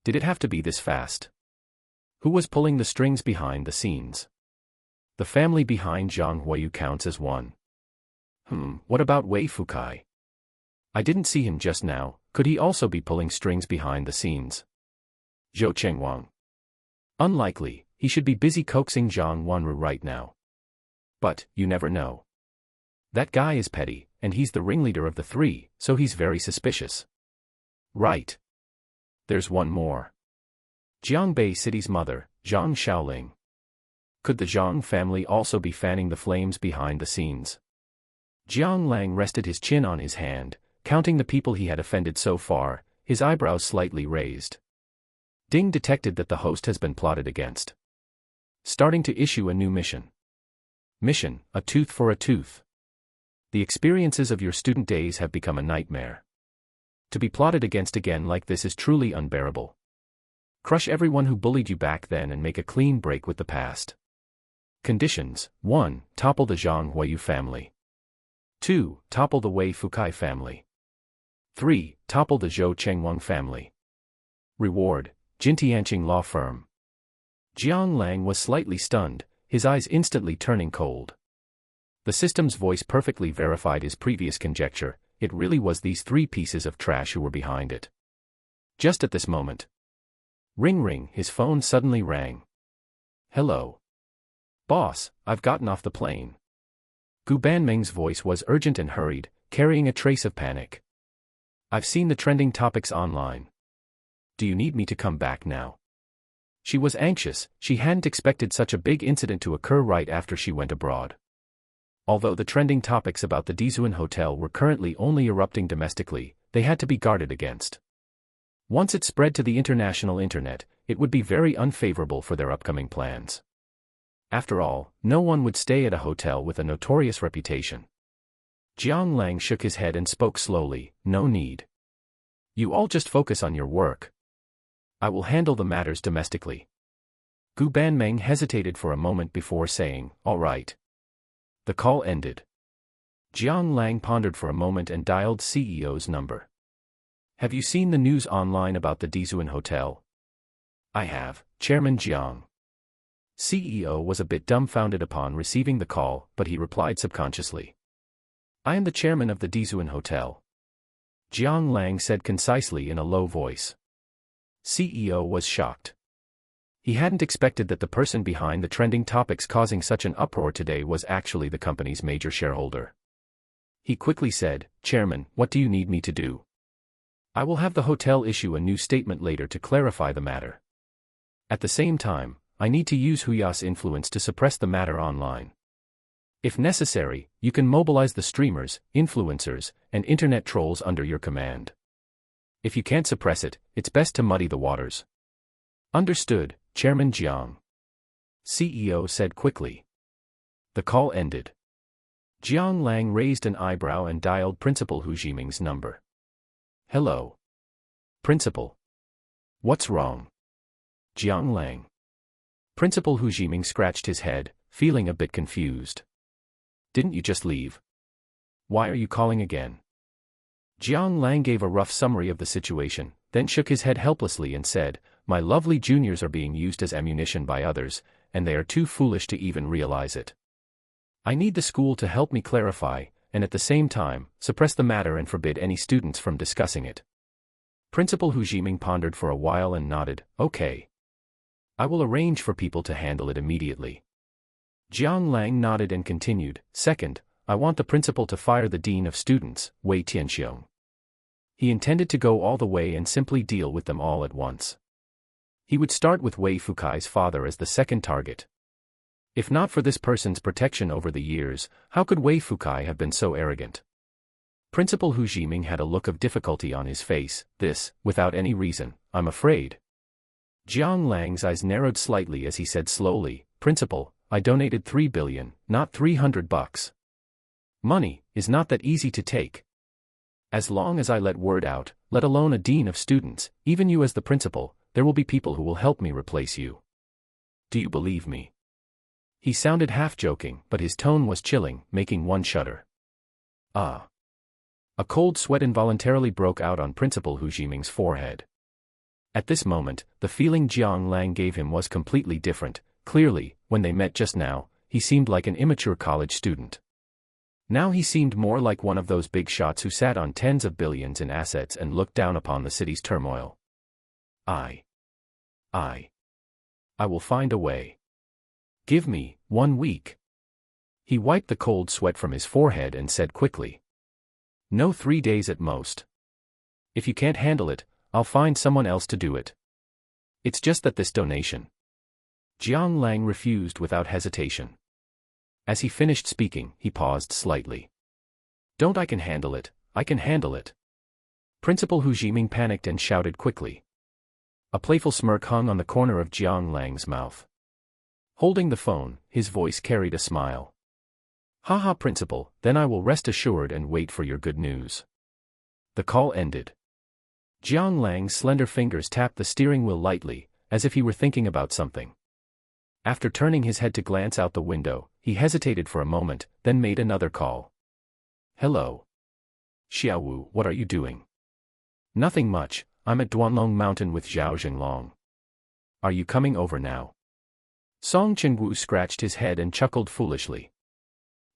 Did it have to be this fast? Who was pulling the strings behind the scenes? The family behind Zhang Huayu counts as one. What about Wei Fukai? I didn't see him just now, could he also be pulling strings behind the scenes? Zhou Chengwang. Unlikely, he should be busy coaxing Zhang Wanru right now. But, you never know. That guy is petty, and he's the ringleader of the three, so he's very suspicious. Right. There's one more. Jiangbei City's mother, Zhang Xiaoling. Could the Zhang family also be fanning the flames behind the scenes? Jiang Lang rested his chin on his hand, counting the people he had offended so far, his eyebrows slightly raised. Ding detected that the host has been plotted against. Starting to issue a new mission. Mission, a tooth for a tooth. The experiences of your student days have become a nightmare. To be plotted against again like this is truly unbearable. Crush everyone who bullied you back then and make a clean break with the past. Conditions: 1. Topple the Zhang Huayu family. 2. Topple the Wei Fukai family. 3. Topple the Zhou Chengwang family. Reward: Jintianqing Law Firm. Jiang Lang was slightly stunned, his eyes instantly turning cold. The system's voice perfectly verified his previous conjecture, it really was these three pieces of trash who were behind it. Just at this moment. Ring ring, his phone suddenly rang. Hello. Boss, I've gotten off the plane. Gu Banming's voice was urgent and hurried, carrying a trace of panic. I've seen the trending topics online. Do you need me to come back now? She was anxious, she hadn't expected such a big incident to occur right after she went abroad. Although the trending topics about the Dizuan Hotel were currently only erupting domestically, they had to be guarded against. Once it spread to the international internet, it would be very unfavorable for their upcoming plans. After all, no one would stay at a hotel with a notorious reputation. Jiang Lang shook his head and spoke slowly, no need. You all just focus on your work. I will handle the matters domestically. Gu Banming hesitated for a moment before saying, all right. The call ended. Jiang Lang pondered for a moment and dialed CEO's number. Have you seen the news online about the Dizuan Hotel? I have, Chairman Jiang. CEO was a bit dumbfounded upon receiving the call, but he replied subconsciously. I am the chairman of the Dizuan Hotel. Jiang Lang said concisely in a low voice. CEO was shocked. He hadn't expected that the person behind the trending topics causing such an uproar today was actually the company's major shareholder. He quickly said, Chairman, what do you need me to do? I will have the hotel issue a new statement later to clarify the matter. At the same time, I need to use Huya's influence to suppress the matter online. If necessary, you can mobilize the streamers, influencers, and internet trolls under your command. If you can't suppress it, it's best to muddy the waters. Understood, Chairman Jiang. CEO said quickly. The call ended. Jiang Lang raised an eyebrow and dialed Principal Hu Jiming's number. Hello. Principal. What's wrong? Jiang Lang. Principal Hu Jiming scratched his head, feeling a bit confused. Didn't you just leave? Why are you calling again? Jiang Lang gave a rough summary of the situation, then shook his head helplessly and said, my lovely juniors are being used as ammunition by others, and they are too foolish to even realize it. I need the school to help me clarify, and at the same time, suppress the matter and forbid any students from discussing it. Principal Hu Jiming pondered for a while and nodded, okay. I will arrange for people to handle it immediately. Jiang Lang nodded and continued, second, I want the principal to fire the dean of students, Wei Tianxiong. He intended to go all the way and simply deal with them all at once. He would start with Wei Fukai's father as the second target. If not for this person's protection over the years, how could Wei Fukai have been so arrogant? Principal Hu Jiming had a look of difficulty on his face, this, without any reason, I'm afraid. Jiang Lang's eyes narrowed slightly as he said slowly, Principal, I donated 3 billion, not $300. Money is not that easy to take. As long as I let word out, let alone a dean of students, even you as the principal, there will be people who will help me replace you. Do you believe me? He sounded half-joking, but his tone was chilling, making one shudder. Ah. A cold sweat involuntarily broke out on Principal Hu Jiming's forehead. At this moment, the feeling Jiang Lang gave him was completely different. Clearly, when they met just now, he he seemed like an immature college student. Now he seemed more like one of those big shots who sat on tens of billions in assets and looked down upon the city's turmoil. I will find a way. Give me 1 week. He wiped the cold sweat from his forehead and said quickly. No, 3 days at most. If you can't handle it, I'll find someone else to do it. It's just that this donation. Jiang Lang refused without hesitation. As he finished speaking, he paused slightly. Don't, I can handle it, I can handle it. Principal Hu Jiming panicked and shouted quickly. A playful smirk hung on the corner of Jiang Lang's mouth. Holding the phone, his voice carried a smile. Haha, Principal, then I will rest assured and wait for your good news. The call ended. Jiang Lang's slender fingers tapped the steering wheel lightly, as if he were thinking about something. After turning his head to glance out the window, he hesitated for a moment, then made another call. Hello. Xiaowu, what are you doing? Nothing much, I'm at Duanlong Mountain with Zhao Jinglong. Are you coming over now? Song Chengwu scratched his head and chuckled foolishly.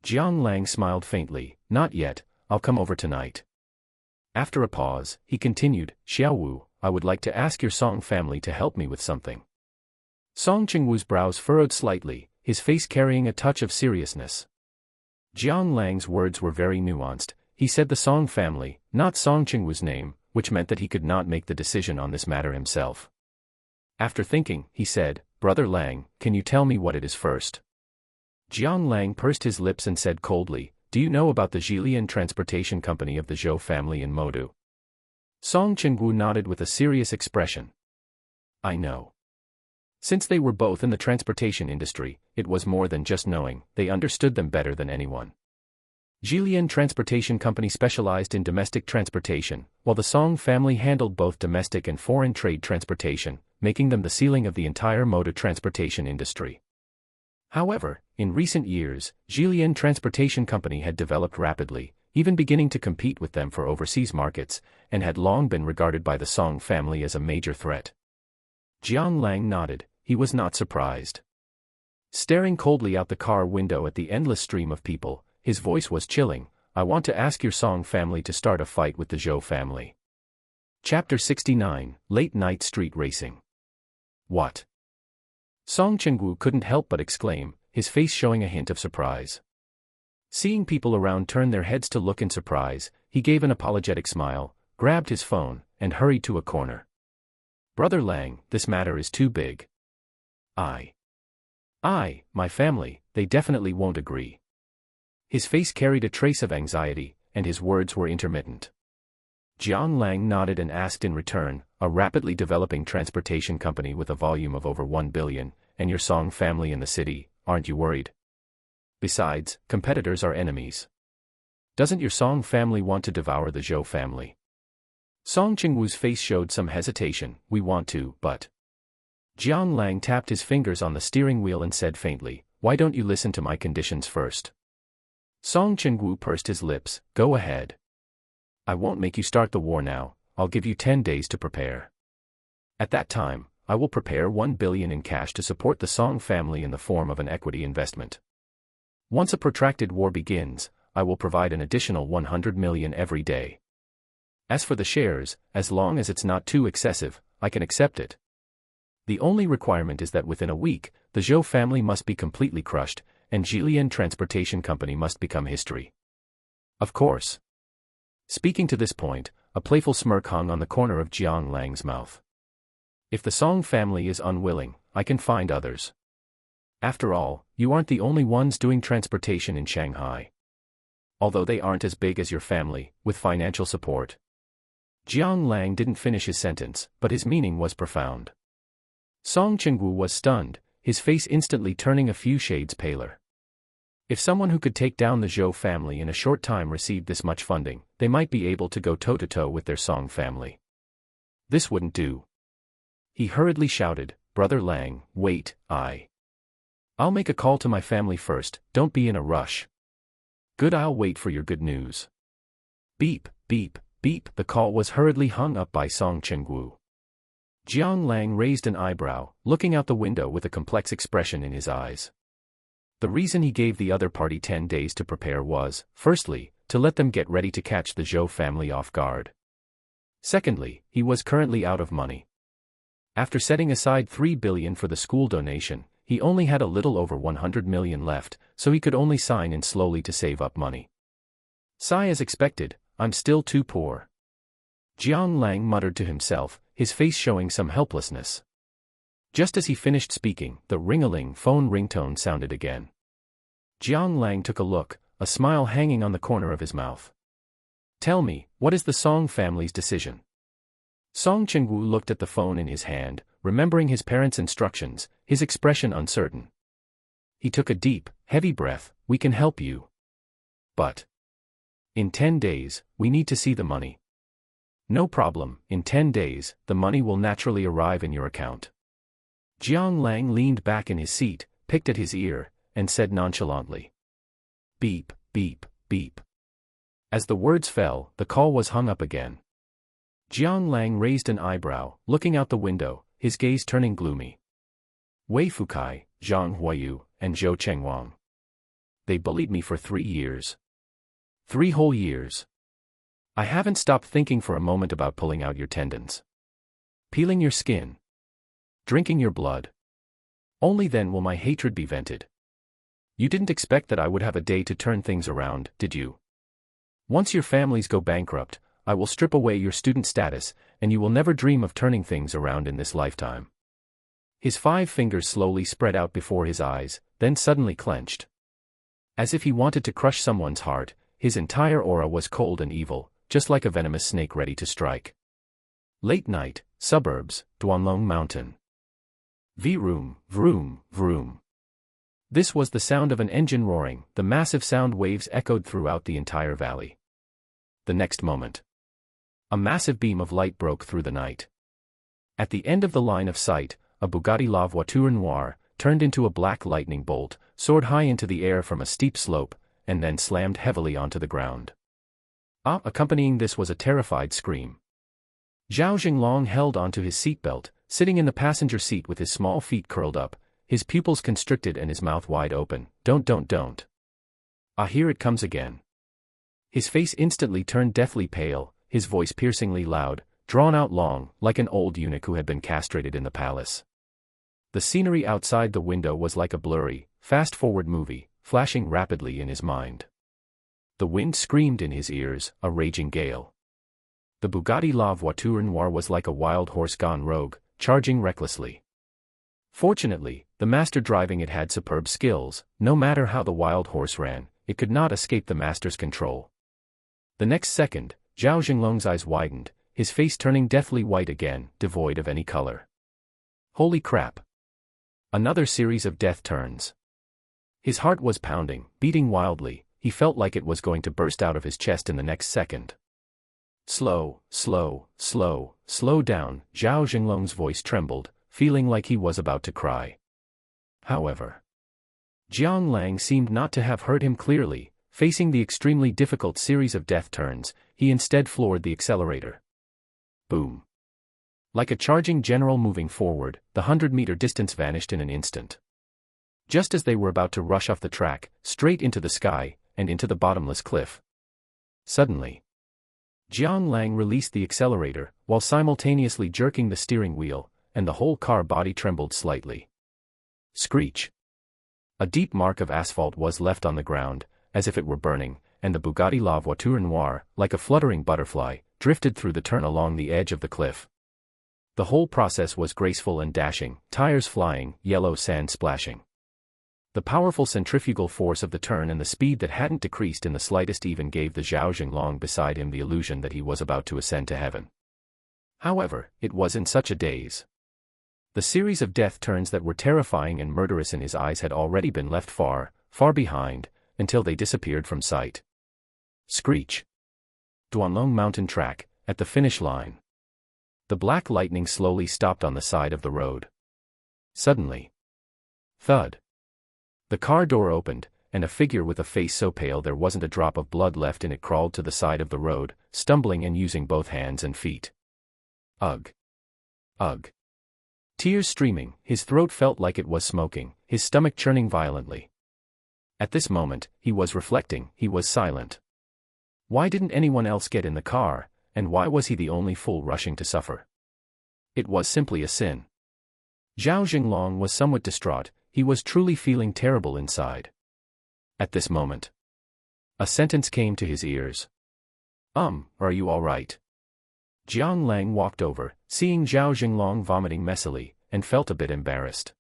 Jiang Lang smiled faintly, not yet, I'll come over tonight. After a pause, he continued, Xiaowu, I would like to ask your Song family to help me with something. Song Chengwu's brows furrowed slightly, his face carrying a touch of seriousness. Jiang Lang's words were very nuanced. He said the Song family, not Song Chengwu's name, which meant that he could not make the decision on this matter himself. After thinking, he said, Brother Lang, can you tell me what it is first? Jiang Lang pursed his lips and said coldly, do you know about the Jilian transportation company of the Zhou family in Modu? Song Chengwu nodded with a serious expression. I know. Since they were both in the transportation industry, it was more than just knowing, they understood them better than anyone. Jilian Transportation Company specialized in domestic transportation, while the Song family handled both domestic and foreign trade transportation, making them the ceiling of the entire motor transportation industry. However, in recent years, Jilian Transportation Company had developed rapidly, even beginning to compete with them for overseas markets, and had long been regarded by the Song family as a major threat. Jiang Lang nodded. He was not surprised. Staring coldly out the car window at the endless stream of people, his voice was chilling. I want to ask your Song family to start a fight with the Zhou family. Chapter 69, Late Night Street Racing. What? Song Chengwu couldn't help but exclaim, his face showing a hint of surprise. Seeing people around turn their heads to look in surprise, he gave an apologetic smile, grabbed his phone, and hurried to a corner. Brother Lang, this matter is too big. My family, they definitely won't agree. His face carried a trace of anxiety, and his words were intermittent. Jiang Lang nodded and asked in return, a rapidly developing transportation company with a volume of over 1 billion, and your Song family in the city, aren't you worried? Besides, competitors are enemies. Doesn't your Song family want to devour the Zhou family? Song Chengwu's face showed some hesitation. We want to, but... Jiang Lang tapped his fingers on the steering wheel and said faintly, why don't you listen to my conditions first? Song Chengwu pursed his lips, go ahead. I won't make you start the war now, I'll give you 10 days to prepare. At that time, I will prepare 1 billion in cash to support the Song family in the form of an equity investment. Once a protracted war begins, I will provide an additional 100 million every day. As for the shares, as long as it's not too excessive, I can accept it. The only requirement is that within a week, the Zhou family must be completely crushed, and Jilian Transportation Company must become history. Of course. Speaking to this point, a playful smirk hung on the corner of Jiang Lang's mouth. If the Song family is unwilling, I can find others. After all, you aren't the only ones doing transportation in Shanghai. Although they aren't as big as your family, with financial support. Jiang Lang didn't finish his sentence, but his meaning was profound. Song Chengwu was stunned, his face instantly turning a few shades paler. If someone who could take down the Zhou family in a short time received this much funding, they might be able to go toe-to-toe with their Song family. This wouldn't do. He hurriedly shouted, Brother Lang, wait, I'll make a call to my family first, don't be in a rush. Good, I'll wait for your good news. Beep, beep, beep. The call was hurriedly hung up by Song Chengwu. Jiang Lang raised an eyebrow, looking out the window with a complex expression in his eyes. The reason he gave the other party 10 days to prepare was, firstly, to let them get ready to catch the Zhou family off guard. Secondly, he was currently out of money. After setting aside 3 billion for the school donation, he only had a little over 100 million left, so he could only sign in slowly to save up money. Sigh as expected, I'm still too poor. Jiang Lang muttered to himself, his face showing some helplessness. Just as he finished speaking, the ring-a-ling phone ringtone sounded again. Jiang Lang took a look, a smile hanging on the corner of his mouth. Tell me, what is the Song family's decision? Song Chengwu looked at the phone in his hand, remembering his parents' instructions, his expression uncertain. He took a deep, heavy breath, we can help you. But in 10 days, we need to see the money. No problem, in 10 days, the money will naturally arrive in your account. Jiang Lang leaned back in his seat, picked at his ear, and said nonchalantly. Beep, beep, beep. As the words fell, the call was hung up again. Jiang Lang raised an eyebrow, looking out the window, his gaze turning gloomy. Wei Fukai, Zhang Huayu, and Zhou Chengwang. They bullied me for 3 years. 3 whole years. I haven't stopped thinking for a moment about pulling out your tendons. Peeling your skin. Drinking your blood. Only then will my hatred be vented. You didn't expect that I would have a day to turn things around, did you? Once your families go bankrupt, I will strip away your student status, and you will never dream of turning things around in this lifetime. His 5 fingers slowly spread out before his eyes, then suddenly clenched. As if he wanted to crush someone's heart, his entire aura was cold and evil, just like a venomous snake ready to strike. Late night, suburbs, Duanlong Mountain. Vroom, vroom, vroom. This was the sound of an engine roaring, the massive sound waves echoed throughout the entire valley. The next moment, a massive beam of light broke through the night. At the end of the line of sight, a Bugatti La Voiture Noire turned into a black lightning bolt, soared high into the air from a steep slope, and then slammed heavily onto the ground. Accompanying this was a terrified scream. Zhao Jinglong held onto his seatbelt, sitting in the passenger seat with his small feet curled up, his pupils constricted and his mouth wide open. Don't. Here it comes again. His face instantly turned deathly pale, his voice piercingly loud, drawn out long, like an old eunuch who had been castrated in the palace. The scenery outside the window was like a blurry, fast-forward movie, flashing rapidly in his mind. The wind screamed in his ears, a raging gale. The Bugatti La Voiture Noire was like a wild horse gone rogue, charging recklessly. Fortunately, the master driving it had superb skills. No matter how the wild horse ran, it could not escape the master's control. The next second, Zhao Jinglong's eyes widened, his face turning deathly white again, devoid of any color. Holy crap! Another series of death turns. His heart was pounding, beating wildly, he felt like it was going to burst out of his chest in the next second. Slow down, Zhao Jinglong's voice trembled, feeling like he was about to cry. However, Jiang Lang seemed not to have heard him clearly. Facing the extremely difficult series of death turns, he instead floored the accelerator. Boom. Like a charging general moving forward, the 100-meter distance vanished in an instant. Just as they were about to rush off the track, straight into the sky, and into the bottomless cliff. Suddenly, Jiang Lang released the accelerator, while simultaneously jerking the steering wheel, and the whole car body trembled slightly. Screech. A deep mark of asphalt was left on the ground, as if it were burning, and the Bugatti La Voiture Noire, like a fluttering butterfly, drifted through the turn along the edge of the cliff. The whole process was graceful and dashing, tires flying, yellow sand splashing. The powerful centrifugal force of the turn and the speed that hadn't decreased in the slightest even gave the Zhao Jinglong beside him the illusion that he was about to ascend to heaven. However, it was in such a daze. The series of death turns that were terrifying and murderous in his eyes had already been left far, far behind, until they disappeared from sight. Screech. Duanlong Mountain Track, at the finish line. The black lightning slowly stopped on the side of the road. Suddenly. Thud. The car door opened, and a figure with a face so pale there wasn't a drop of blood left in it crawled to the side of the road, stumbling and using both hands and feet. Ugh. Ugh. Tears streaming, his throat felt like it was smoking, his stomach churning violently. At this moment, he was reflecting, he was silent. Why didn't anyone else get in the car, and why was he the only fool rushing to suffer? It was simply a sin. Jiang Lang was somewhat distraught, he was truly feeling terrible inside. At this moment, a sentence came to his ears. Are you all right? Jiang Lang walked over, seeing Jiang Lang vomiting messily, and felt a bit embarrassed.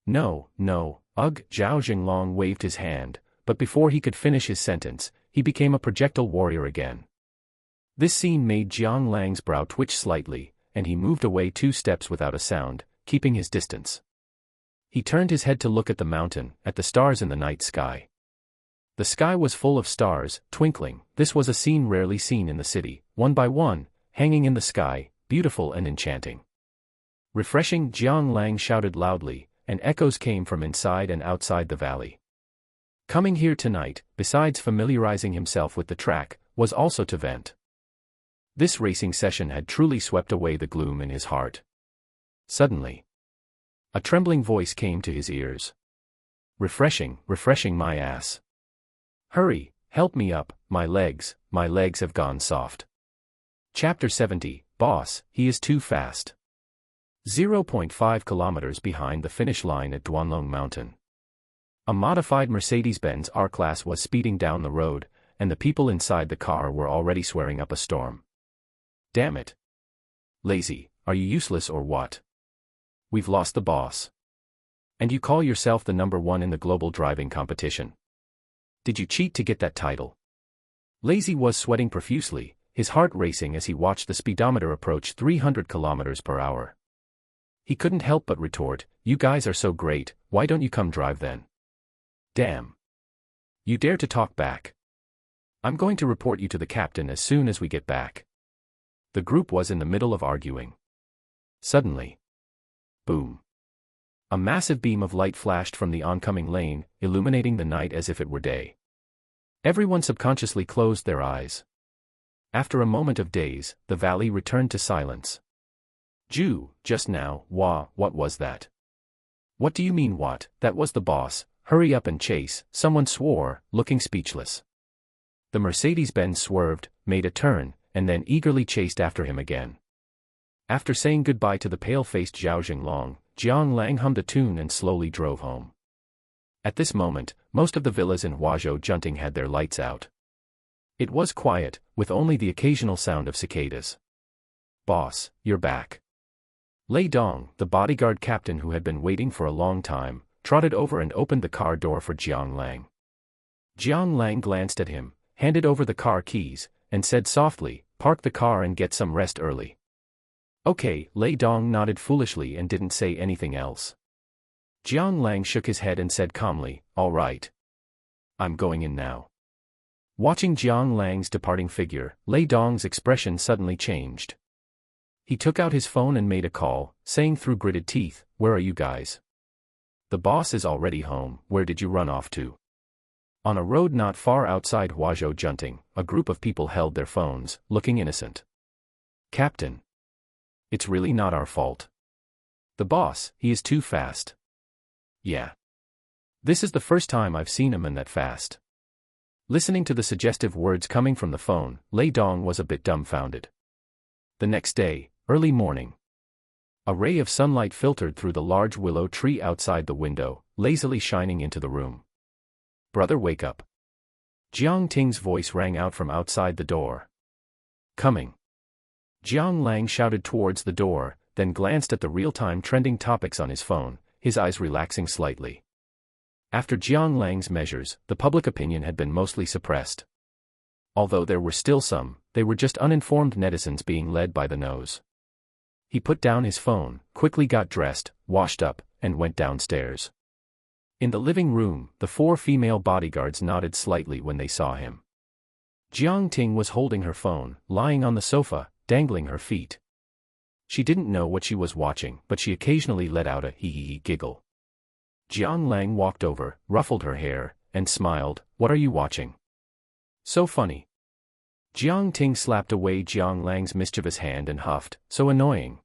No, Jiang Lang waved his hand, but before he could finish his sentence, he became a projectile warrior again. This scene made Jiang Lang's brow twitch slightly, and he moved away 2 steps without a sound, keeping his distance. He turned his head to look at the mountain, at the stars in the night sky. The sky was full of stars, twinkling. This was a scene rarely seen in the city, one by one, hanging in the sky, beautiful and enchanting. Refreshing, Jiang Lang shouted loudly, and echoes came from inside and outside the valley. Coming here tonight, besides familiarizing himself with the track, was also to vent. This racing session had truly swept away the gloom in his heart. Suddenly, a trembling voice came to his ears. Refreshing my ass. Hurry, help me up, my legs have gone soft. Chapter 70, Boss, he is too fast. 0.5 kilometers behind the finish line at Duanlong Mountain. A modified Mercedes-Benz R-Class was speeding down the road, and the people inside the car were already swearing up a storm. Damn it. Lazy, are you useless or what? We've lost the boss. And you call yourself the number 1 in the global driving competition. Did you cheat to get that title? Lazy was sweating profusely, his heart racing as he watched the speedometer approach 300 kilometers per hour. He couldn't help but retort, you guys are so great, why don't you come drive then? Damn. You dare to talk back? I'm going to report you to the captain as soon as we get back. The group was in the middle of arguing. Suddenly, boom. A massive beam of light flashed from the oncoming lane, illuminating the night as if it were day. Everyone subconsciously closed their eyes. After a moment of daze, the valley returned to silence. Just now, what was that? What do you mean what? That was the boss, hurry up and chase, someone swore, looking speechless. The Mercedes-Benz swerved, made a turn, and then eagerly chased after him again. After saying goodbye to the pale-faced Jiang Lang, Jiang Lang hummed a tune and slowly drove home. At this moment, most of the villas in Huazhou Junting had their lights out. It was quiet, with only the occasional sound of cicadas. Boss, you're back. Lei Dong, the bodyguard captain who had been waiting for a long time, trotted over and opened the car door for Jiang Lang. Jiang Lang glanced at him, handed over the car keys, and said softly, park the car and get some rest early. Okay, Lei Dong nodded foolishly and didn't say anything else. Jiang Lang shook his head and said calmly, all right. I'm going in now. Watching Jiang Lang's departing figure, Lei Dong's expression suddenly changed. He took out his phone and made a call, saying through gritted teeth, where are you guys? The boss is already home, where did you run off to? On a road not far outside Huazhou Junting, a group of people held their phones, looking innocent. Captain. It's really not our fault. The boss, he is too fast. Yeah. This is the first time I've seen a man that fast. Listening to the suggestive words coming from the phone, Lei Dong was a bit dumbfounded. The next day, early morning. A ray of sunlight filtered through the large willow tree outside the window, lazily shining into the room. Brother, wake up. Jiang Ting's voice rang out from outside the door. Coming. Jiang Lang shouted towards the door, then glanced at the real-time trending topics on his phone, his eyes relaxing slightly. After Jiang Lang's measures, the public opinion had been mostly suppressed. Although there were still some, they were just uninformed netizens being led by the nose. He put down his phone, quickly got dressed, washed up, and went downstairs. In the living room, the 4 female bodyguards nodded slightly when they saw him. Jiang Ting was holding her phone, lying on the sofa, dangling her feet. She didn't know what she was watching, but she occasionally let out a hee-hee giggle. Jiang Lang walked over, ruffled her hair, and smiled, what are you watching? So funny. Jiang Ting slapped away Jiang Lang's mischievous hand and huffed, so annoying.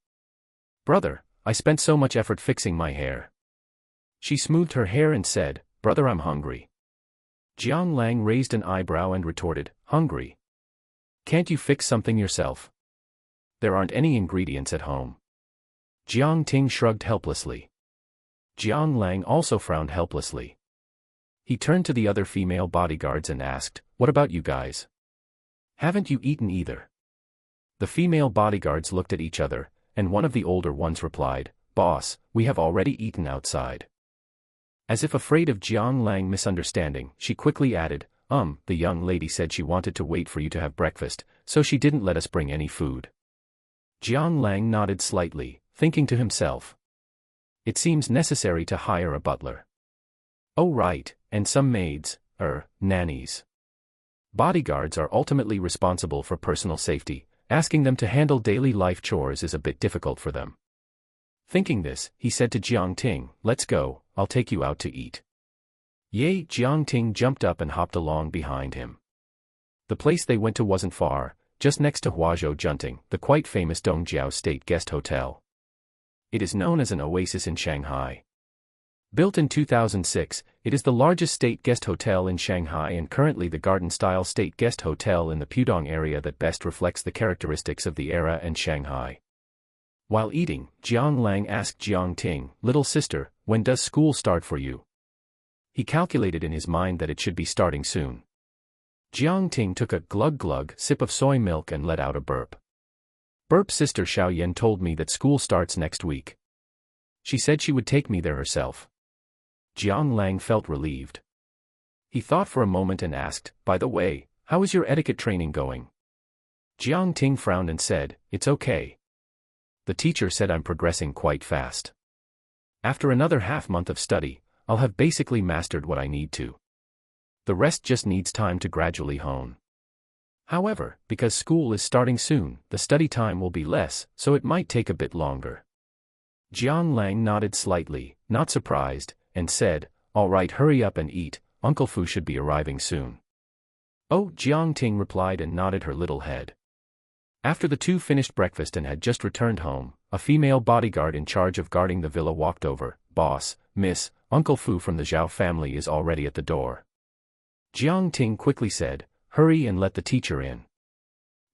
Brother, I spent so much effort fixing my hair. She smoothed her hair and said, brother, I'm hungry. Jiang Lang raised an eyebrow and retorted, hungry. Can't you fix something yourself? There aren't any ingredients at home. Jiang Ting shrugged helplessly. Jiang Lang also frowned helplessly. He turned to the other female bodyguards and asked, what about you guys? Haven't you eaten either? The female bodyguards looked at each other, and one of the older ones replied, Boss, we have already eaten outside. As if afraid of Jiang Lang misunderstanding, she quickly added, the young lady said she wanted to wait for you to have breakfast, so she didn't let us bring any food. Jiang Lang nodded slightly, thinking to himself. It seems necessary to hire a butler. Oh right, and some maids, nannies. Bodyguards are ultimately responsible for personal safety, asking them to handle daily life chores is a bit difficult for them. Thinking this, he said to Jiang Ting, let's go, I'll take you out to eat. Yay! Jiang Ting jumped up and hopped along behind him. The place they went to wasn't far, just next to Huazhou Junting, the quite famous Dongjiao State Guest Hotel. It is known as an oasis in Shanghai. Built in 2006, it is the largest state guest hotel in Shanghai and currently the garden-style state guest hotel in the Pudong area that best reflects the characteristics of the era and Shanghai. While eating, Jiang Lang asked Jiang Ting, little sister, when does school start for you? He calculated in his mind that it should be starting soon. Jiang Ting took a glug-glug sip of soy milk and let out a burp. Burp sister Xiaoyan told me that school starts next week. She said she would take me there herself. Jiang Lang felt relieved. He thought for a moment and asked, by the way, how is your etiquette training going? Jiang Ting frowned and said, it's okay. The teacher said I'm progressing quite fast. After another half-month of study, I'll have basically mastered what I need to. The rest just needs time to gradually hone. However, because school is starting soon, the study time will be less, so it might take a bit longer. Jiang Lang nodded slightly, not surprised, and said, all right, hurry up and eat, Uncle Fu should be arriving soon. Oh, Jiang Ting replied and nodded her little head. After the two finished breakfast and had just returned home, a female bodyguard in charge of guarding the villa walked over. Boss, miss, Uncle Fu from the Zhao family is already at the door. Jiang Ting quickly said, hurry and let the teacher in.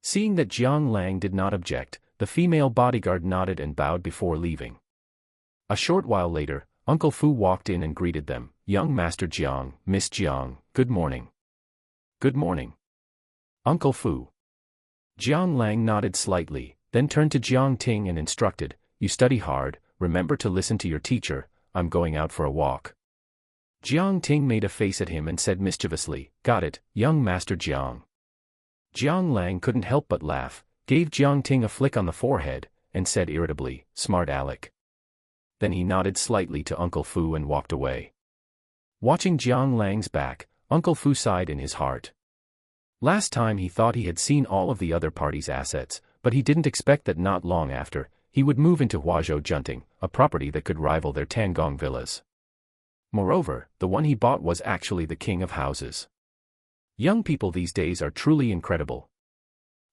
Seeing that Jiang Lang did not object, the female bodyguard nodded and bowed before leaving. A short while later, Uncle Fu walked in and greeted them, young Master Jiang, Miss Jiang, good morning. Good morning. Uncle Fu. Jiang Lang nodded slightly, then turned to Jiang Ting and instructed, you study hard, remember to listen to your teacher, I'm going out for a walk. Jiang Ting made a face at him and said mischievously, got it, young Master Jiang. Jiang Lang couldn't help but laugh, gave Jiang Ting a flick on the forehead, and said irritably, smart aleck. Then he nodded slightly to Uncle Fu and walked away. Watching Jiang Lang's back, Uncle Fu sighed in his heart. Last time he thought he had seen all of the other party's assets, but he didn't expect that not long after, he would move into Huazhou Junting, a property that could rival their Tangong villas. Moreover, the one he bought was actually the king of houses. Young people these days are truly incredible.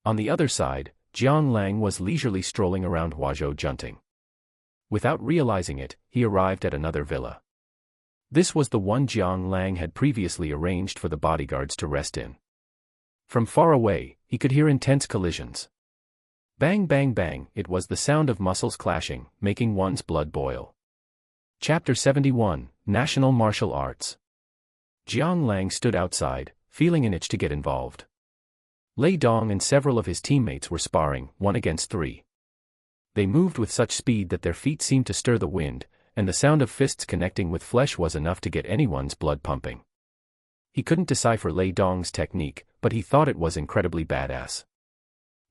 On the other side, Jiang Lang was leisurely strolling around Huazhou Junting. Without realizing it, he arrived at another villa. This was the one Jiang Lang had previously arranged for the bodyguards to rest in. From far away, he could hear intense collisions. Bang bang bang, it was the sound of muscles clashing, making one's blood boil. Chapter 71, National Martial Arts. Jiang Lang stood outside, feeling an itch to get involved. Lei Dong and several of his teammates were sparring, 1 against 3. They moved with such speed that their feet seemed to stir the wind, and the sound of fists connecting with flesh was enough to get anyone's blood pumping. He couldn't decipher Lei Dong's technique, but he thought it was incredibly badass.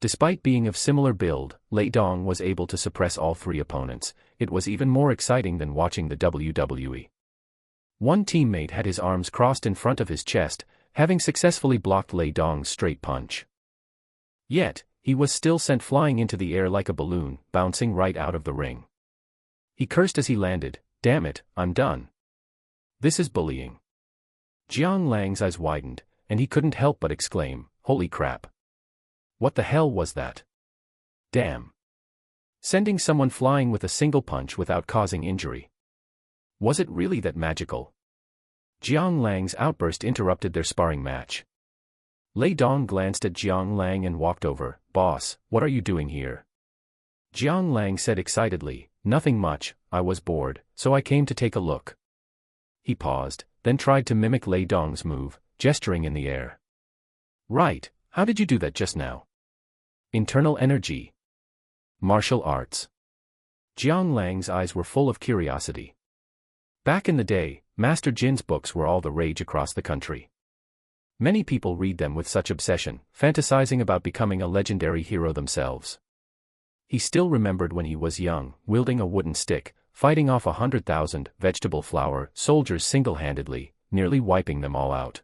Despite being of similar build, Lei Dong was able to suppress all 3 opponents. It was even more exciting than watching the WWE. One teammate had his arms crossed in front of his chest, having successfully blocked Lei Dong's straight punch. Yet, he was still sent flying into the air like a balloon, bouncing right out of the ring. He cursed as he landed, damn it, I'm done. This is bullying. Jiang Lang's eyes widened, and he couldn't help but exclaim, holy crap. What the hell was that? Damn. Sending someone flying with a single punch without causing injury. Was it really that magical? Jiang Lang's outburst interrupted their sparring match. Lei Dong glanced at Jiang Lang and walked over. "Boss, what are you doing here?" Jiang Lang said excitedly, "Nothing much, I was bored, so I came to take a look." He paused, then tried to mimic Lei Dong's move, gesturing in the air. "Right, how did you do that just now?" "Internal energy. Martial arts." Jiang Lang's eyes were full of curiosity. Back in the day, Master Jin's books were all the rage across the country. Many people read them with such obsession, fantasizing about becoming a legendary hero themselves. He still remembered when he was young, wielding a wooden stick, fighting off 100,000 vegetable flour soldiers single-handedly, nearly wiping them all out.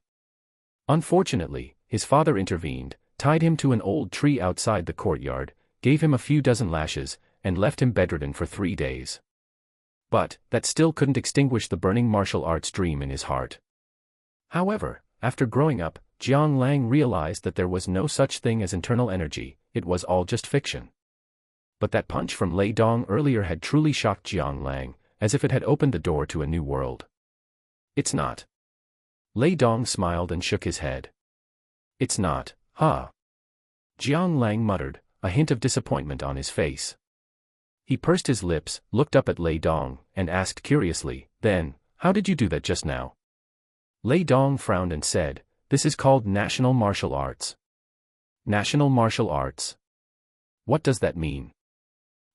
Unfortunately, his father intervened, tied him to an old tree outside the courtyard, gave him a few dozen lashes, and left him bedridden for 3 days. But that still couldn't extinguish the burning martial arts dream in his heart. However, after growing up, Jiang Lang realized that there was no such thing as internal energy, it was all just fiction. But that punch from Lei Dong earlier had truly shocked Jiang Lang, as if it had opened the door to a new world. "It's not." Lei Dong smiled and shook his head. "It's not, huh?" Jiang Lang muttered, a hint of disappointment on his face. He pursed his lips, looked up at Lei Dong, and asked curiously, "Then, how did you do that just now?" Lei Dong frowned and said, "This is called national martial arts." "National martial arts? What does that mean?"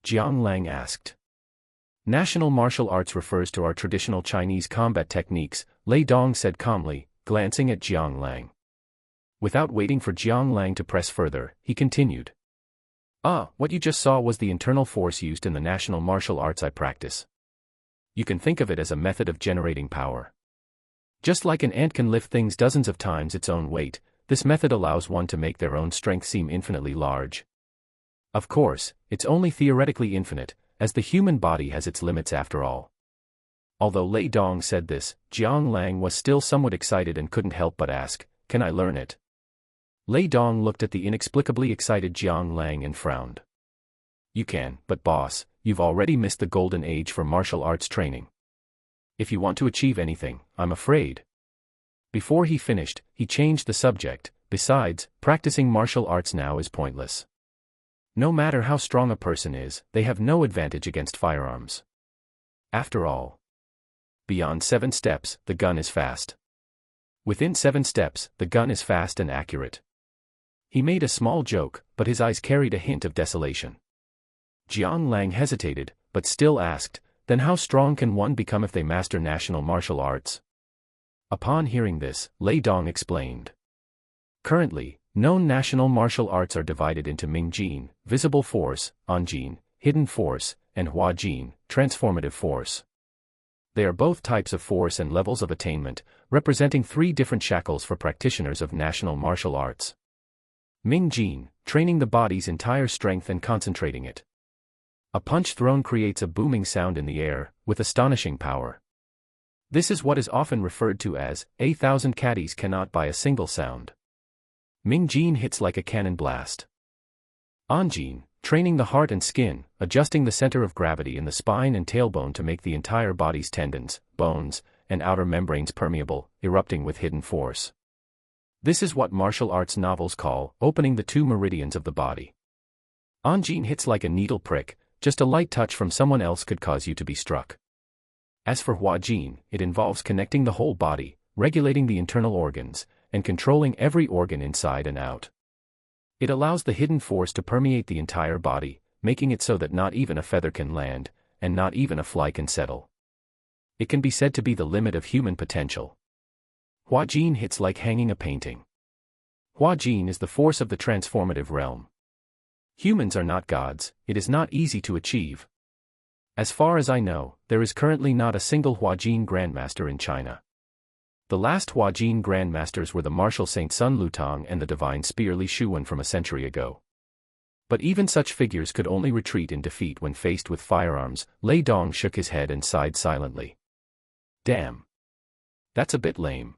Jiang Lang asked. "National martial arts refers to our traditional Chinese combat techniques," Lei Dong said calmly, glancing at Jiang Lang. Without waiting for Jiang Lang to press further, he continued. What you just saw was the internal force used in the national martial arts I practice. You can think of it as a method of generating power. Just like an ant can lift things dozens of times its own weight, this method allows one to make their own strength seem infinitely large. Of course, it's only theoretically infinite, as the human body has its limits after all. Although Lei Dong said this, Jiang Lang was still somewhat excited and couldn't help but ask, "Can I learn it?" Lei Dong looked at the inexplicably excited Jiang Lang and frowned. "You can, but boss, you've already missed the golden age for martial arts training. If you want to achieve anything, I'm afraid." Before he finished, he changed the subject. "Besides, practicing martial arts now is pointless. No matter how strong a person is, they have no advantage against firearms. After all, beyond 7 steps, the gun is fast. Within 7 steps, the gun is fast and accurate." He made a small joke, but his eyes carried a hint of desolation. Jiang Lang hesitated, but still asked, "Then how strong can one become if they master national martial arts?" Upon hearing this, Lei Dong explained. Currently, known national martial arts are divided into Mingjin, visible force, Anjin, hidden force, and Huajin, transformative force. They are both types of force and levels of attainment, representing 3 different shackles for practitioners of national martial arts. Mingjin, training the body's entire strength and concentrating it. A punch thrown creates a booming sound in the air, with astonishing power. This is what is often referred to as, 1,000 caddies cannot buy a single sound. Mingjin hits like a cannon blast. Anjin, training the heart and skin, adjusting the center of gravity in the spine and tailbone to make the entire body's tendons, bones, and outer membranes permeable, erupting with hidden force. This is what martial arts novels call opening the 2 meridians of the body. Anjin hits like a needle prick, just a light touch from someone else could cause you to be struck. As for Huajin, it involves connecting the whole body, regulating the internal organs, and controlling every organ inside and out. It allows the hidden force to permeate the entire body, making it so that not even a feather can land, and not even a fly can settle. It can be said to be the limit of human potential. Huajin hits like hanging a painting. Huajin is the force of the transformative realm. Humans are not gods, it is not easy to achieve. As far as I know, there is currently not a single Huajin Grandmaster in China. The last Huajin Grandmasters were the martial Saint Sun Lutang and the divine Spear Li Shuwen from a century ago. But even such figures could only retreat in defeat when faced with firearms. Lei Dong shook his head and sighed silently. Damn. That's a bit lame.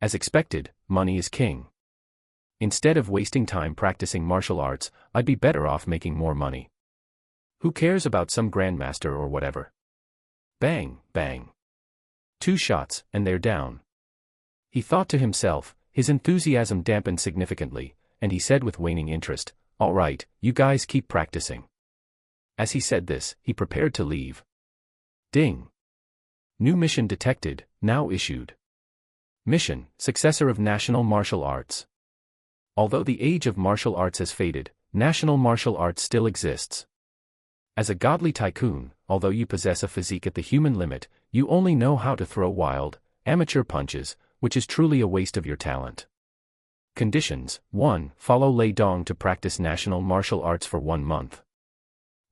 As expected, money is king. Instead of wasting time practicing martial arts, I'd be better off making more money. Who cares about some grandmaster or whatever? Bang, bang. 2 shots, and they're down. He thought to himself, his enthusiasm dampened significantly, and he said with waning interest, "All right, you guys keep practicing." As he said this, he prepared to leave. Ding! New mission detected, now issued. Mission, successor of national martial arts. Although the age of martial arts has faded, national martial arts still exists. As a godly tycoon, although you possess a physique at the human limit, you only know how to throw wild, amateur punches, which is truly a waste of your talent. Conditions: 1. Follow Lei Dong to practice national martial arts for 1 month.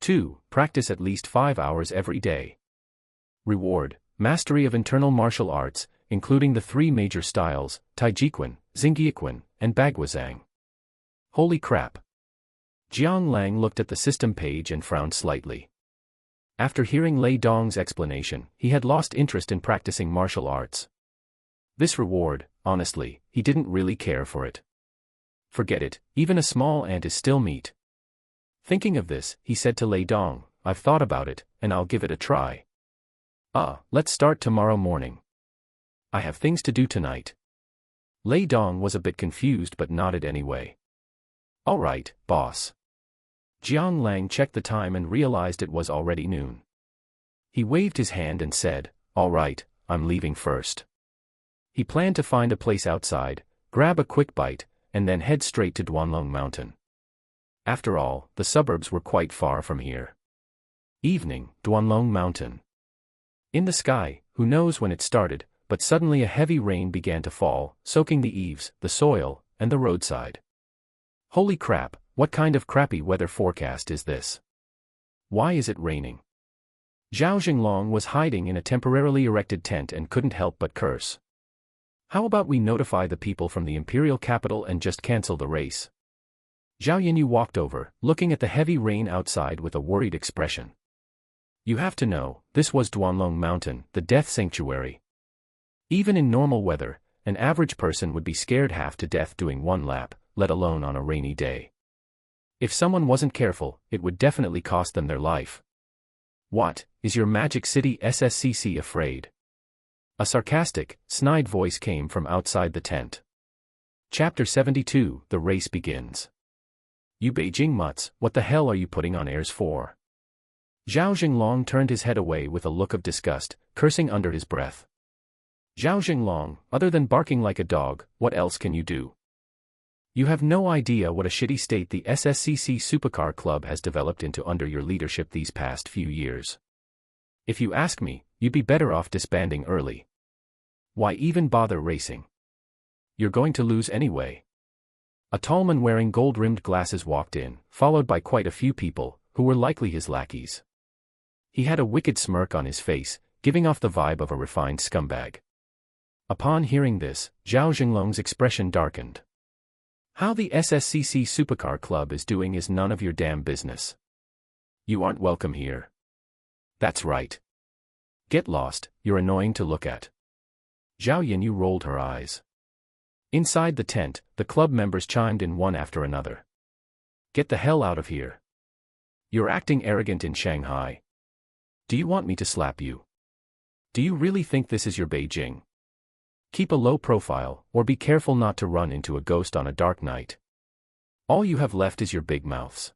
2. Practice at least 5 hours every day. Reward: mastery of internal martial arts, including the 3 major styles, Taijikun, Xingyiquan, and Baguazhang. Holy crap! Jiang Lang looked at the system page and frowned slightly. After hearing Lei Dong's explanation, he had lost interest in practicing martial arts. This reward, honestly, he didn't really care for it. Forget it, even a small ant is still meat. Thinking of this, he said to Lei Dong, "I've thought about it, and I'll give it a try. Let's start tomorrow morning. I have things to do tonight." Lei Dong was a bit confused but nodded anyway. "All right, boss." Jiang Lang checked the time and realized it was already noon. He waved his hand and said, "All right, I'm leaving first." He planned to find a place outside, grab a quick bite, and then head straight to Duanlong Mountain. After all, the suburbs were quite far from here. Evening, Duanlong Mountain. In the sky, who knows when it started, but suddenly a heavy rain began to fall, soaking the eaves, the soil, and the roadside. Holy crap, what kind of crappy weather forecast is this? Why is it raining? Zhao Jinglong was hiding in a temporarily erected tent and couldn't help but curse. How about we notify the people from the imperial capital and just cancel the race? Zhao Yanyu walked over, looking at the heavy rain outside with a worried expression. You have to know, this was Duanlong Mountain, the death sanctuary. Even in normal weather, an average person would be scared half to death doing 1 lap, let alone on a rainy day. If someone wasn't careful, it would definitely cost them their life. What, is your Magic City SSCC afraid? A sarcastic, snide voice came from outside the tent. Chapter 72, The Race Begins. You Beijing mutts, what the hell are you putting on airs for? Zhao Jinglong turned his head away with a look of disgust, cursing under his breath. Zhao Jinglong, other than barking like a dog, what else can you do? You have no idea what a shitty state the SSCC Supercar Club has developed into under your leadership these past few years. If you ask me, you'd be better off disbanding early. Why even bother racing? You're going to lose anyway. A tall man wearing gold-rimmed glasses walked in, followed by quite a few people, who were likely his lackeys. He had a wicked smirk on his face, giving off the vibe of a refined scumbag. Upon hearing this, Zhao Jinglong's expression darkened. How the SSCC Supercar Club is doing is none of your damn business. You aren't welcome here. That's right. Get lost, you're annoying to look at. Zhao Yanyu rolled her eyes. Inside the tent, the club members chimed in one after another. Get the hell out of here. You're acting arrogant in Shanghai. Do you want me to slap you? Do you really think this is your Beijing? Keep a low profile, or be careful not to run into a ghost on a dark night. All you have left is your big mouths.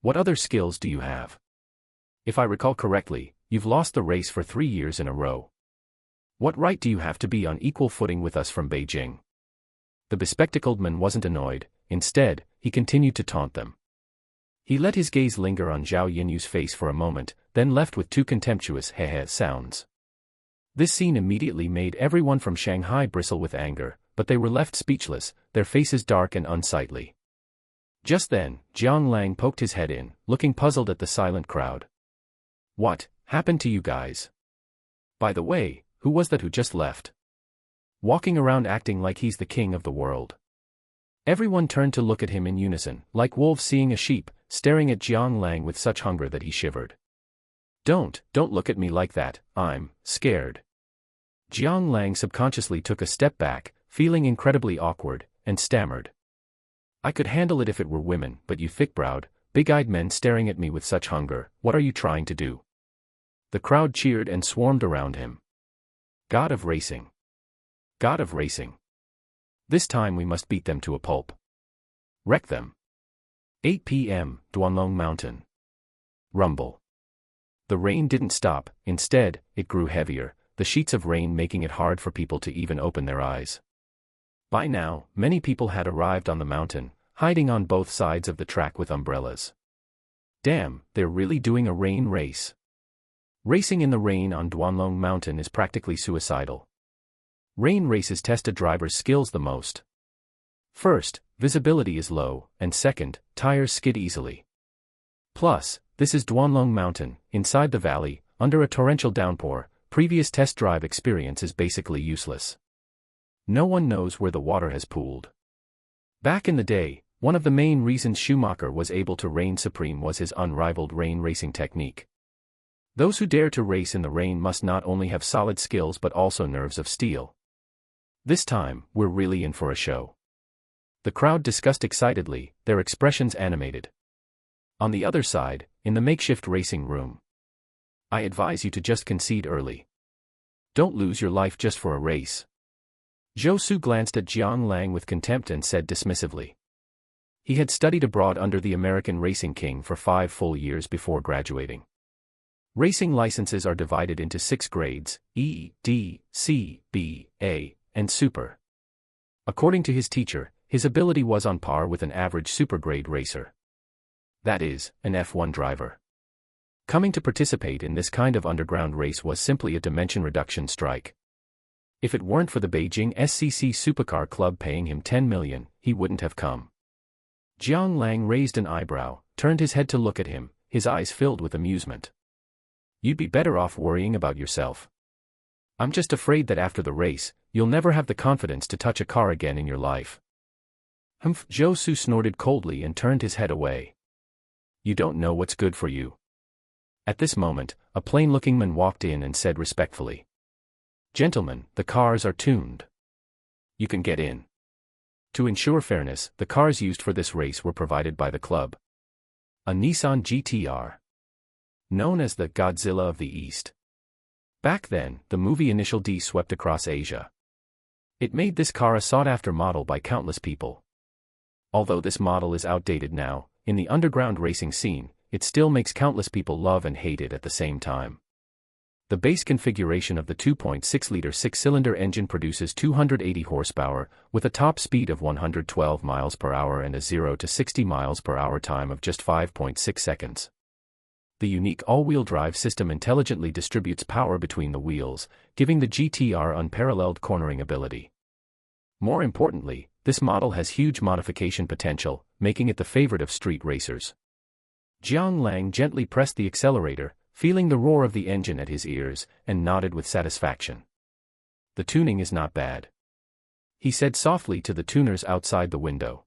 What other skills do you have? If I recall correctly, you've lost the race for 3 years in a row. What right do you have to be on equal footing with us from Beijing? The bespectacled man wasn't annoyed, instead, he continued to taunt them. He let his gaze linger on Zhao Yinyu's face for a moment, then left with 2 contemptuous heh-heh sounds. This scene immediately made everyone from Shanghai bristle with anger, but they were left speechless, their faces dark and unsightly. Just then, Jiang Lang poked his head in, looking puzzled at the silent crowd. What happened to you guys? By the way, who was that who just left? Walking around acting like he's the king of the world. Everyone turned to look at him in unison, like wolves seeing a sheep, staring at Jiang Lang with such hunger that he shivered. Don't look at me like that, I'm scared. Jiang Lang subconsciously took a step back, feeling incredibly awkward, and stammered. I could handle it if it were women, but you thick-browed, big-eyed men staring at me with such hunger, what are you trying to do? The crowd cheered and swarmed around him. God of racing. God of racing. This time we must beat them to a pulp. Wreck them. 8 p.m., Duanlong Mountain. Rumble. The rain didn't stop, instead, it grew heavier, the sheets of rain making it hard for people to even open their eyes. By now, many people had arrived on the mountain, hiding on both sides of the track with umbrellas. Damn, they're really doing a rain race. Racing in the rain on Duanlong Mountain is practically suicidal. Rain races test a driver's skills the most. First, visibility is low, and second, tires skid easily. Plus, this is Duanlong Mountain, inside the valley, under a torrential downpour. Previous test drive experience is basically useless. No one knows where the water has pooled. Back in the day, one of the main reasons Schumacher was able to reign supreme was his unrivaled rain racing technique. Those who dare to race in the rain must not only have solid skills but also nerves of steel. This time, we're really in for a show. The crowd discussed excitedly, their expressions animated. On the other side, in the makeshift racing room. I advise you to just concede early. Don't lose your life just for a race. Zhou Su glanced at Jiang Lang with contempt and said dismissively. He had studied abroad under the American racing king for 5 full years before graduating. Racing licenses are divided into 6 grades, E, D, C, B, A, and Super. According to his teacher, his ability was on par with an average supergrade racer. That is, an F1 driver. Coming to participate in this kind of underground race was simply a dimension reduction strike. If it weren't for the Beijing SCC Supercar Club paying him 10 million, he wouldn't have come. Jiang Lang raised an eyebrow, turned his head to look at him, his eyes filled with amusement. You'd be better off worrying about yourself. I'm just afraid that after the race, you'll never have the confidence to touch a car again in your life. Humph! Zhou Su snorted coldly and turned his head away. You don't know what's good for you. At this moment, a plain-looking man walked in and said respectfully. Gentlemen, the cars are tuned. You can get in. To ensure fairness, the cars used for this race were provided by the club. A Nissan GT-R. Known as the Godzilla of the East. Back then, the movie Initial D swept across Asia. It made this car a sought-after model by countless people. Although this model is outdated now, in the underground racing scene, it still makes countless people love and hate it at the same time. The base configuration of the 2.6-liter 6-cylinder engine produces 280 horsepower, with a top speed of 112 miles per hour and a 0 to 60 miles per hour time of just 5.6 seconds. The unique all-wheel drive system intelligently distributes power between the wheels, giving the GT-R unparalleled cornering ability. More importantly, this model has huge modification potential, making it the favorite of street racers. Jiang Lang gently pressed the accelerator, feeling the roar of the engine at his ears, and nodded with satisfaction. The tuning is not bad. He said softly to the tuners outside the window.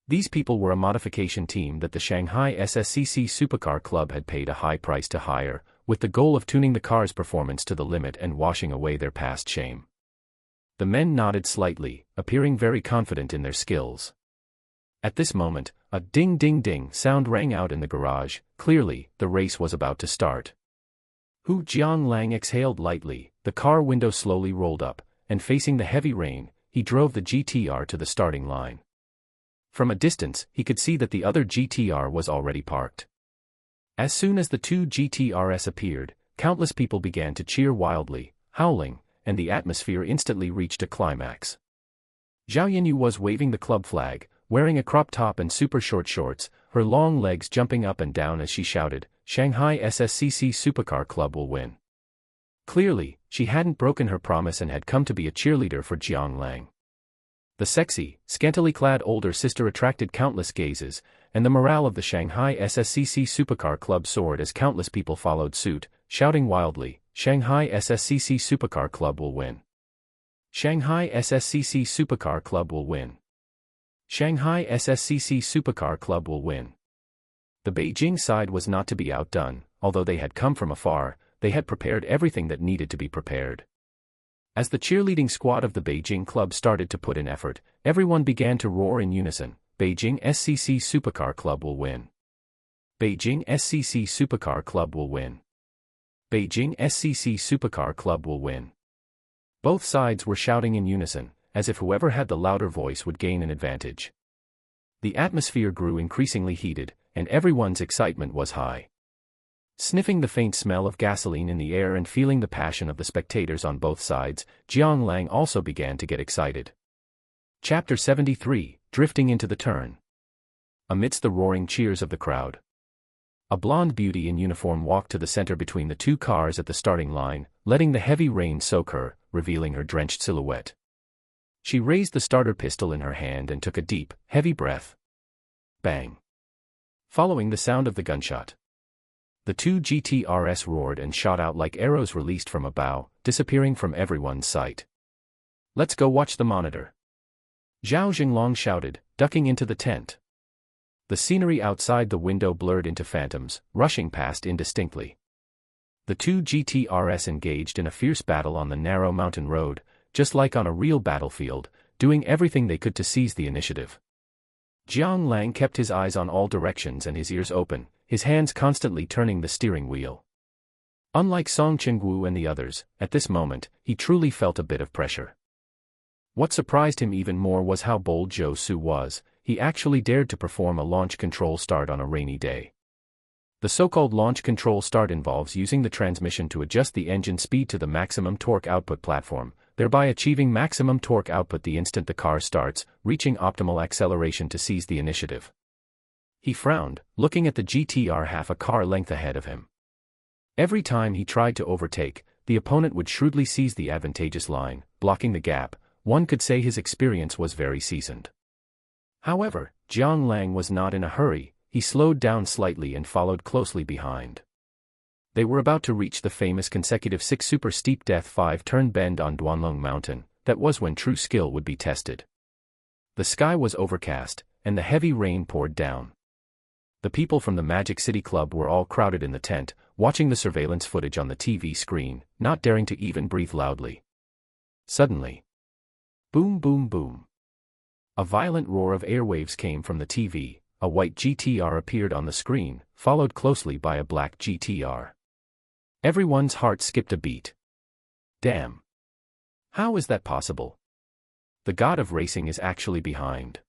These people were a modification team that the Shanghai SSCC Supercar Club had paid a high price to hire, with the goal of tuning the car's performance to the limit and washing away their past shame. The men nodded slightly, appearing very confident in their skills. At this moment, a ding-ding-ding sound rang out in the garage. Clearly, the race was about to start. Jiang Lang exhaled lightly, the car window slowly rolled up, and facing the heavy rain, he drove the GT-R to the starting line. From a distance, he could see that the other GT-R was already parked. As soon as the 2 GT-RS appeared, countless people began to cheer wildly, howling, and the atmosphere instantly reached a climax. Zhao Yanyu was waving the club flag, wearing a crop top and super short shorts, her long legs jumping up and down as she shouted, "Shanghai SSCC Supercar Club will win." Clearly, she hadn't broken her promise and had come to be a cheerleader for Jiang Lang. The sexy, scantily clad older sister attracted countless gazes, and the morale of the Shanghai SSCC Supercar Club soared as countless people followed suit, shouting wildly, "Shanghai SSCC Supercar Club will win. Shanghai SSCC Supercar Club will win. Shanghai SSCC Supercar Club will win." The Beijing side was not to be outdone, although they had come from afar, they had prepared everything that needed to be prepared. As the cheerleading squad of the Beijing club started to put in effort, everyone began to roar in unison, "Beijing SCC Supercar Club will win. Beijing SCC Supercar Club will win. Beijing SCC Supercar Club will win." Both sides were shouting in unison, as if whoever had the louder voice would gain an advantage. The atmosphere grew increasingly heated, and everyone's excitement was high. Sniffing the faint smell of gasoline in the air and feeling the passion of the spectators on both sides, Jiang Lang also began to get excited. Chapter 73, Drifting into the Turn. Amidst the roaring cheers of the crowd, a blonde beauty in uniform walked to the center between the two cars at the starting line, letting the heavy rain soak her, revealing her drenched silhouette. She raised the starter pistol in her hand and took a deep, heavy breath. Bang! Following the sound of the gunshot, the two GTRs roared and shot out like arrows released from a bow, disappearing from everyone's sight. "Let's go watch the monitor," Jiang Lang shouted, ducking into the tent. The scenery outside the window blurred into phantoms, rushing past indistinctly. The two GTRs engaged in a fierce battle on the narrow mountain road, just like on a real battlefield, doing everything they could to seize the initiative. Jiang Lang kept his eyes on all directions and his ears open, his hands constantly turning the steering wheel. Unlike Song Chengwu and the others, at this moment, he truly felt a bit of pressure. What surprised him even more was how bold Zhou Su was. He actually dared to perform a launch control start on a rainy day. The so-called launch control start involves using the transmission to adjust the engine speed to the maximum torque output platform, thereby achieving maximum torque output the instant the car starts, reaching optimal acceleration to seize the initiative. He frowned, looking at the GTR half a car length ahead of him. Every time he tried to overtake, the opponent would shrewdly seize the advantageous line, blocking the gap. One could say his experience was very seasoned. However, Jiang Lang was not in a hurry. He slowed down slightly and followed closely behind. They were about to reach the famous consecutive 6 super steep death 5-turn bend on Duanlong Mountain. That was when true skill would be tested. The sky was overcast, and the heavy rain poured down. The people from the Magic City Club were all crowded in the tent, watching the surveillance footage on the TV screen, not daring to even breathe loudly. Suddenly, boom boom boom. A violent roar of airwaves came from the TV. A white GTR appeared on the screen, followed closely by a black GTR. Everyone's heart skipped a beat. Damn! How is that possible? The god of racing is actually behind.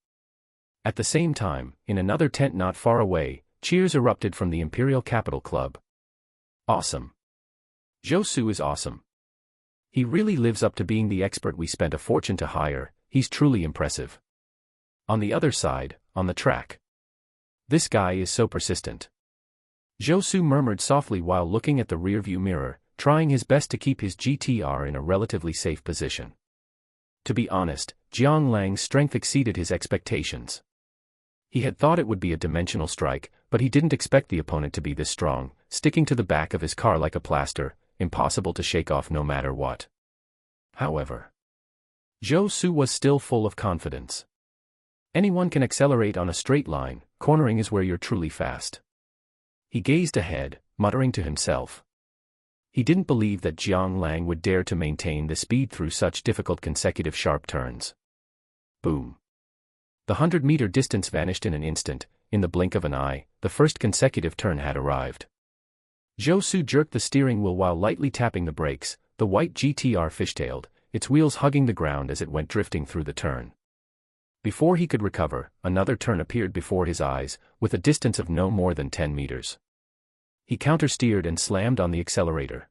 At the same time, in another tent not far away, cheers erupted from the Imperial Capital Club. Awesome! Zhou Su is awesome. He really lives up to being the expert we spent a fortune to hire. He's truly impressive. On the other side, on the track, this guy is so persistent. Zhou Su murmured softly while looking at the rearview mirror, trying his best to keep his GTR in a relatively safe position. To be honest, Jiang Lang's strength exceeded his expectations. He had thought it would be a dimensional strike, but he didn't expect the opponent to be this strong, sticking to the back of his car like a plaster, impossible to shake off no matter what. However, Zhou Su was still full of confidence. Anyone can accelerate on a straight line, cornering is where you're truly fast. He gazed ahead, muttering to himself. He didn't believe that Jiang Lang would dare to maintain the speed through such difficult consecutive sharp turns. Boom. The 100-meter distance vanished in an instant. In the blink of an eye, the first consecutive turn had arrived. Zhou Su jerked the steering wheel while lightly tapping the brakes. The white GTR fishtailed, its wheels hugging the ground as it went drifting through the turn. Before he could recover, another turn appeared before his eyes, with a distance of no more than 10 meters. He counter-steered and slammed on the accelerator.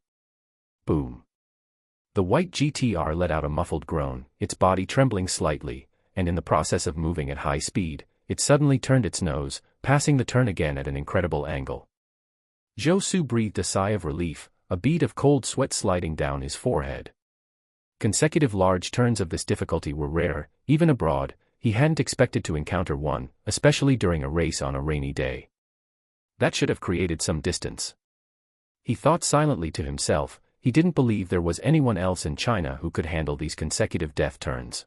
Boom. The white GTR let out a muffled groan, its body trembling slightly, and in the process of moving at high speed, it suddenly turned its nose, passing the turn again at an incredible angle. Zhou Su breathed a sigh of relief, a bead of cold sweat sliding down his forehead. Consecutive large turns of this difficulty were rare, even abroad. He hadn't expected to encounter one, especially during a race on a rainy day. That should have created some distance. He thought silently to himself. He didn't believe there was anyone else in China who could handle these consecutive death turns.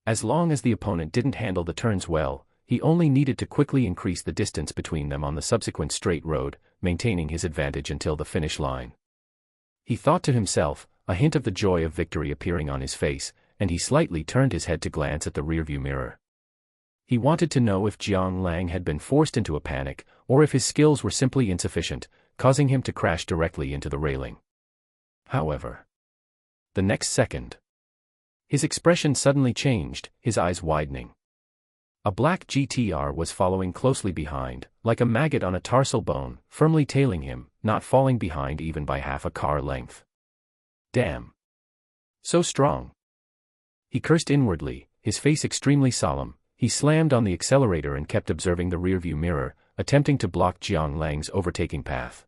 As long as the opponent didn't handle the turns well, he only needed to quickly increase the distance between them on the subsequent straight road, maintaining his advantage until the finish line. He thought to himself, a hint of the joy of victory appearing on his face, and he slightly turned his head to glance at the rearview mirror. He wanted to know if Jiang Lang had been forced into a panic, or if his skills were simply insufficient, causing him to crash directly into the railing. However, The next second, his expression suddenly changed, his eyes widening. A black GTR was following closely behind, like a maggot on a tarsal bone, firmly tailing him, not falling behind even by half a car length. Damn. So strong. He cursed inwardly, his face extremely solemn. He slammed on the accelerator and kept observing the rearview mirror, attempting to block Jiang Lang's overtaking path.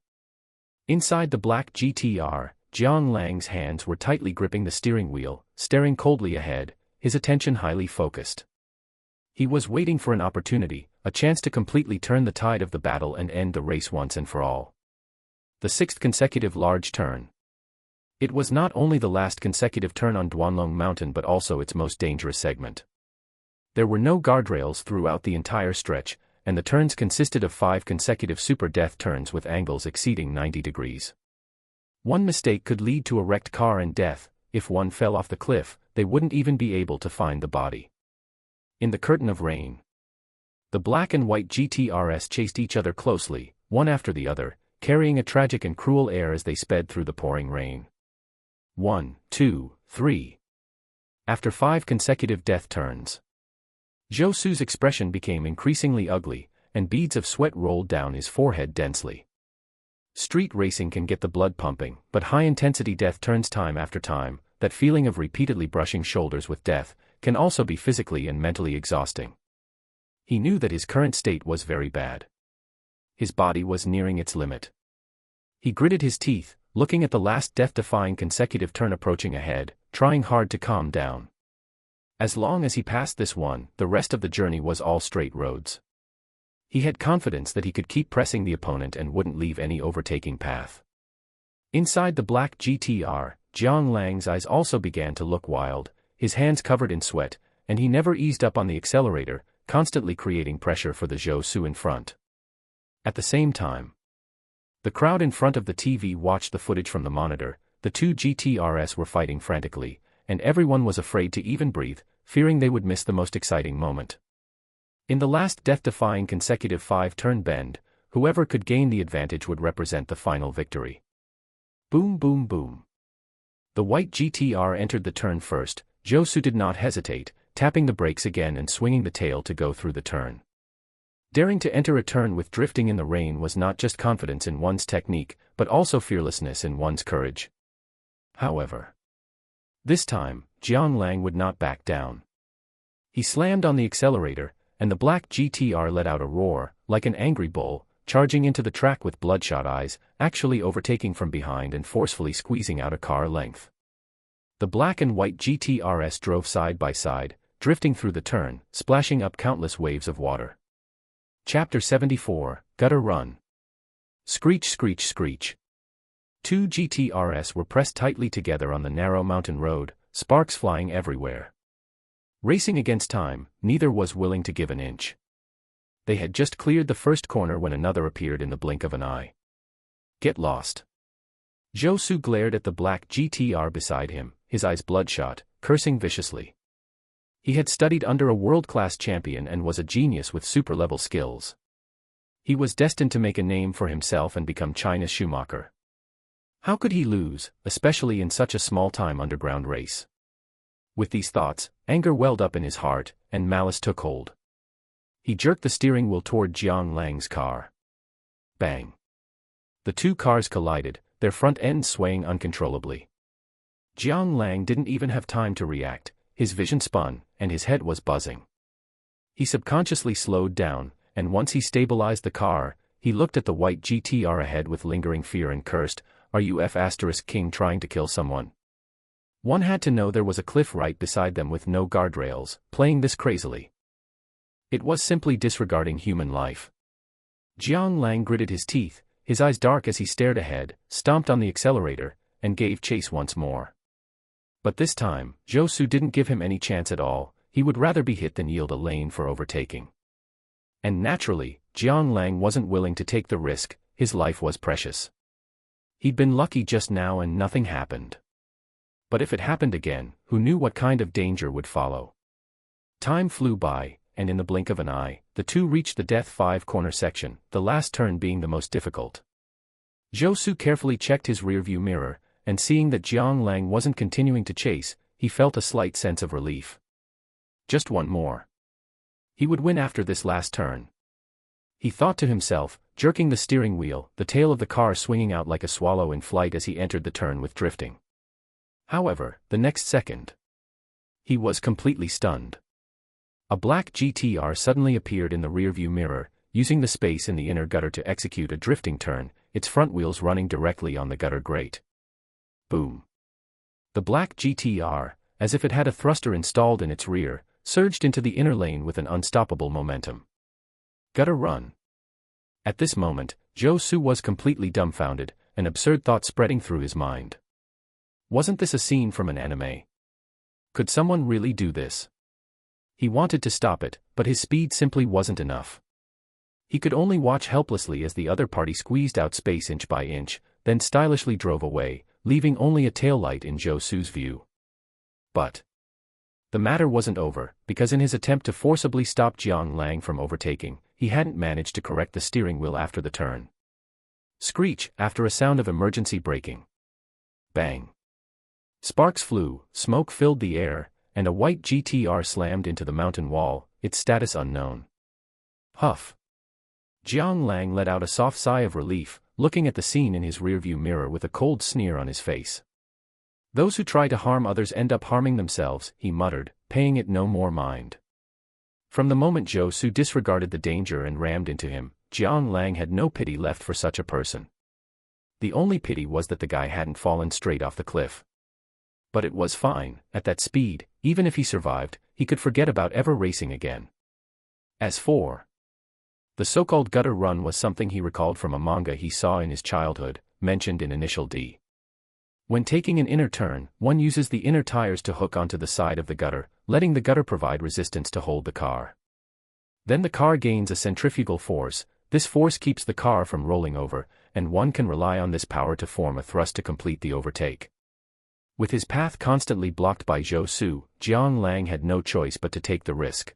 Inside the black GTR, Jiang Lang's hands were tightly gripping the steering wheel, staring coldly ahead, his attention highly focused. He was waiting for an opportunity, a chance to completely turn the tide of the battle and end the race once and for all. The sixth consecutive large turn. It was not only the last consecutive turn on Duanlong Mountain but also its most dangerous segment. There were no guardrails throughout the entire stretch, and the turns consisted of 5 consecutive super death turns with angles exceeding 90 degrees. One mistake could lead to a wrecked car and death. If one fell off the cliff, they wouldn't even be able to find the body. In the curtain of rain, the black and white GTRs chased each other closely, one after the other, carrying a tragic and cruel air as they sped through the pouring rain. 1, 2, 3. After 5 consecutive death turns, Zhou Su's expression became increasingly ugly, and beads of sweat rolled down his forehead densely. Street racing can get the blood pumping, but high-intensity death turns time after time, that feeling of repeatedly brushing shoulders with death, can also be physically and mentally exhausting. He knew that his current state was very bad. His body was nearing its limit. He gritted his teeth, looking at the last death-defying consecutive turn approaching ahead, trying hard to calm down. As long as he passed this one, the rest of the journey was all straight roads. He had confidence that he could keep pressing the opponent and wouldn't leave any overtaking path. Inside the black GTR, Jiang Lang's eyes also began to look wild, his hands covered in sweat, and he never eased up on the accelerator, constantly creating pressure for the Zhou Su in front. At the same time, the crowd in front of the TV watched the footage from the monitor. The 2 GTRs were fighting frantically, and everyone was afraid to even breathe, fearing they would miss the most exciting moment. In the last death-defying consecutive 5-turn bend, whoever could gain the advantage would represent the final victory. Boom boom boom. The white GTR entered the turn first. Zhou Su did not hesitate, tapping the brakes again and swinging the tail to go through the turn. Daring to enter a turn with drifting in the rain was not just confidence in one's technique, but also fearlessness in one's courage. However, this time, Jiang Lang would not back down. He slammed on the accelerator, and the black GTR let out a roar, like an angry bull, charging into the track with bloodshot eyes, actually overtaking from behind and forcefully squeezing out a car length. The black and white GTRs drove side by side, drifting through the turn, splashing up countless waves of water. Chapter 74, Gutter Run. Screech screech screech. 2 GTRs were pressed tightly together on the narrow mountain road, sparks flying everywhere. Racing against time, neither was willing to give an inch. They had just cleared the first corner when another appeared in the blink of an eye. Get lost. Zhou Su glared at the black GTR beside him, his eyes bloodshot, cursing viciously. He had studied under a world-class champion and was a genius with super-level skills. He was destined to make a name for himself and become China's Schumacher. How could he lose, especially in such a small-time underground race? With these thoughts, anger welled up in his heart, and malice took hold. He jerked the steering wheel toward Jiang Lang's car. Bang! The 2 cars collided, their front ends swaying uncontrollably. Jiang Lang didn't even have time to react, his vision spun, and his head was buzzing. He subconsciously slowed down, and once he stabilized the car, he looked at the white GTR ahead with lingering fear and cursed, "Are you King trying to kill someone?" One had to know there was a cliff right beside them with no guardrails, playing this crazily. It was simply disregarding human life. Jiang Lang gritted his teeth, his eyes dark as he stared ahead, stomped on the accelerator, and gave chase once more. But this time, Zhou Su didn't give him any chance at all. He would rather be hit than yield a lane for overtaking. And naturally, Jiang Lang wasn't willing to take the risk, his life was precious. He'd been lucky just now and nothing happened. But if it happened again, who knew what kind of danger would follow? Time flew by, and in the blink of an eye, the 2 reached the death 5-corner section, the last turn being the most difficult. Zhou Su carefully checked his rearview mirror, and seeing that Jiang Lang wasn't continuing to chase, he felt a slight sense of relief. Just one more. He would win after this last turn. He thought to himself, jerking the steering wheel, the tail of the car swinging out like a swallow in flight as he entered the turn with drifting. However, the next second, he was completely stunned. A black GTR suddenly appeared in the rearview mirror, using the space in the inner gutter to execute a drifting turn, its front wheels running directly on the gutter grate. Boom. The black GTR, as if it had a thruster installed in its rear, surged into the inner lane with an unstoppable momentum. Gutter run. At this moment, Zhou Su was completely dumbfounded, an absurd thought spreading through his mind. Wasn't this a scene from an anime? Could someone really do this? He wanted to stop it, but his speed simply wasn't enough. He could only watch helplessly as the other party squeezed out space inch by inch, then stylishly drove away, leaving only a taillight in Zhou Su's view. But the matter wasn't over, because in his attempt to forcibly stop Jiang Lang from overtaking, he hadn't managed to correct the steering wheel after the turn. Screech, after a sound of emergency braking. Bang. Sparks flew, smoke filled the air, and a white GTR slammed into the mountain wall, its status unknown. Huff. Jiang Lang let out a soft sigh of relief, looking at the scene in his rearview mirror with a cold sneer on his face. Those who try to harm others end up harming themselves, he muttered, paying it no more mind. From the moment Zhou Su disregarded the danger and rammed into him, Jiang Lang had no pity left for such a person. The only pity was that the guy hadn't fallen straight off the cliff. But it was fine, at that speed, even if he survived, he could forget about ever racing again. As for the so-called gutter run was something he recalled from a manga he saw in his childhood, mentioned in Initial D. When taking an inner turn, one uses the inner tires to hook onto the side of the gutter, letting the gutter provide resistance to hold the car. Then the car gains a centrifugal force, this force keeps the car from rolling over, and one can rely on this power to form a thrust to complete the overtake. With his path constantly blocked by Zhou Su, Jiang Lang had no choice but to take the risk.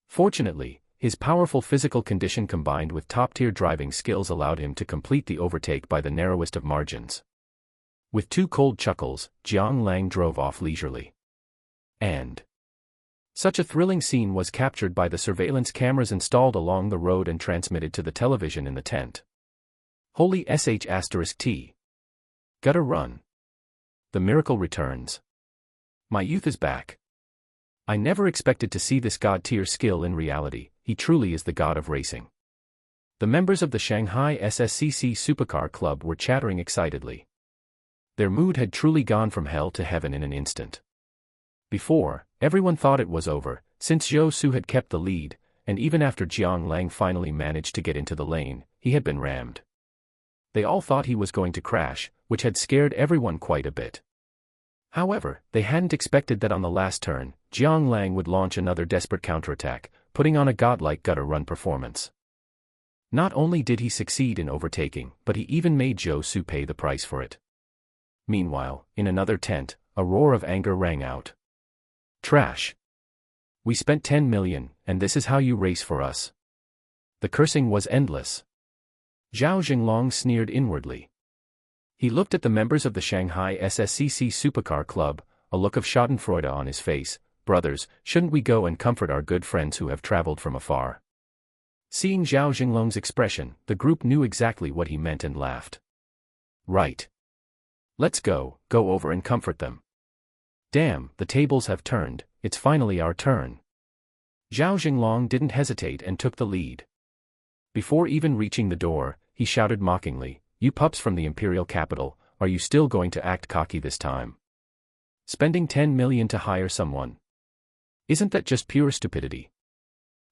Fortunately, his powerful physical condition combined with top-tier driving skills allowed him to complete the overtake by the narrowest of margins. With two cold chuckles, Jiang Lang drove off leisurely. And such a thrilling scene was captured by the surveillance cameras installed along the road and transmitted to the television in the tent. Holy **T. Gutter run. The miracle returns. My youth is back. I never expected to see this god-tier skill in reality, he truly is the god of racing. The members of the Shanghai SSCC Supercar Club were chattering excitedly. Their mood had truly gone from hell to heaven in an instant. Before, everyone thought it was over, since Zhou Su had kept the lead, and even after Jiang Lang finally managed to get into the lane, he had been rammed. They all thought he was going to crash, which had scared everyone quite a bit. However, they hadn't expected that on the last turn, Jiang Lang would launch another desperate counterattack, putting on a godlike gutter run performance. Not only did he succeed in overtaking, but he even made Zhou Su pay the price for it. Meanwhile, in another tent, a roar of anger rang out. Trash. We spent 10 million, and this is how you race for us. The cursing was endless. Zhao Jinglong sneered inwardly. He looked at the members of the Shanghai SSCC Supercar Club, a look of schadenfreude on his face. Brothers, shouldn't we go and comfort our good friends who have traveled from afar? Seeing Zhao Jinglong's expression, the group knew exactly what he meant and laughed. Right. Let's go over and comfort them. Damn, the tables have turned, it's finally our turn. Zhao Jinglong didn't hesitate and took the lead. Before even reaching the door, he shouted mockingly, "You pups from the imperial capital, are you still going to act cocky this time? Spending 10 million to hire someone? Isn't that just pure stupidity?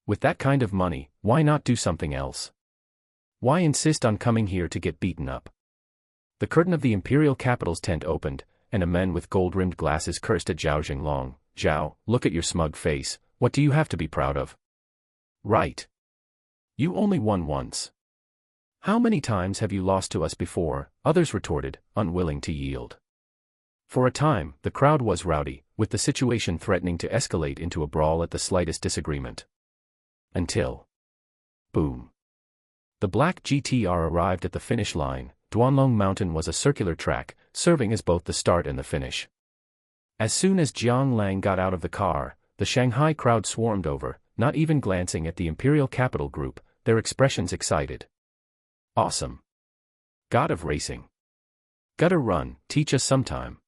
With that kind of money, why not do something else? Why insist on coming here to get beaten up?" The curtain of the imperial capital's tent opened, and a man with gold-rimmed glasses cursed at Zhao Jinglong. "Zhao, look at your smug face, what do you have to be proud of? Right. You only won once. How many times have you lost to us before?" others retorted, unwilling to yield. For a time, the crowd was rowdy, with the situation threatening to escalate into a brawl at the slightest disagreement. Until boom. The black GTR arrived at the finish line, Duanlong Mountain was a circular track, serving as both the start and the finish. As soon as Jiang Lang got out of the car, the Shanghai crowd swarmed over, not even glancing at the Imperial Capital Group, their expressions excited. Awesome. God of racing. Gotta run, teach us sometime.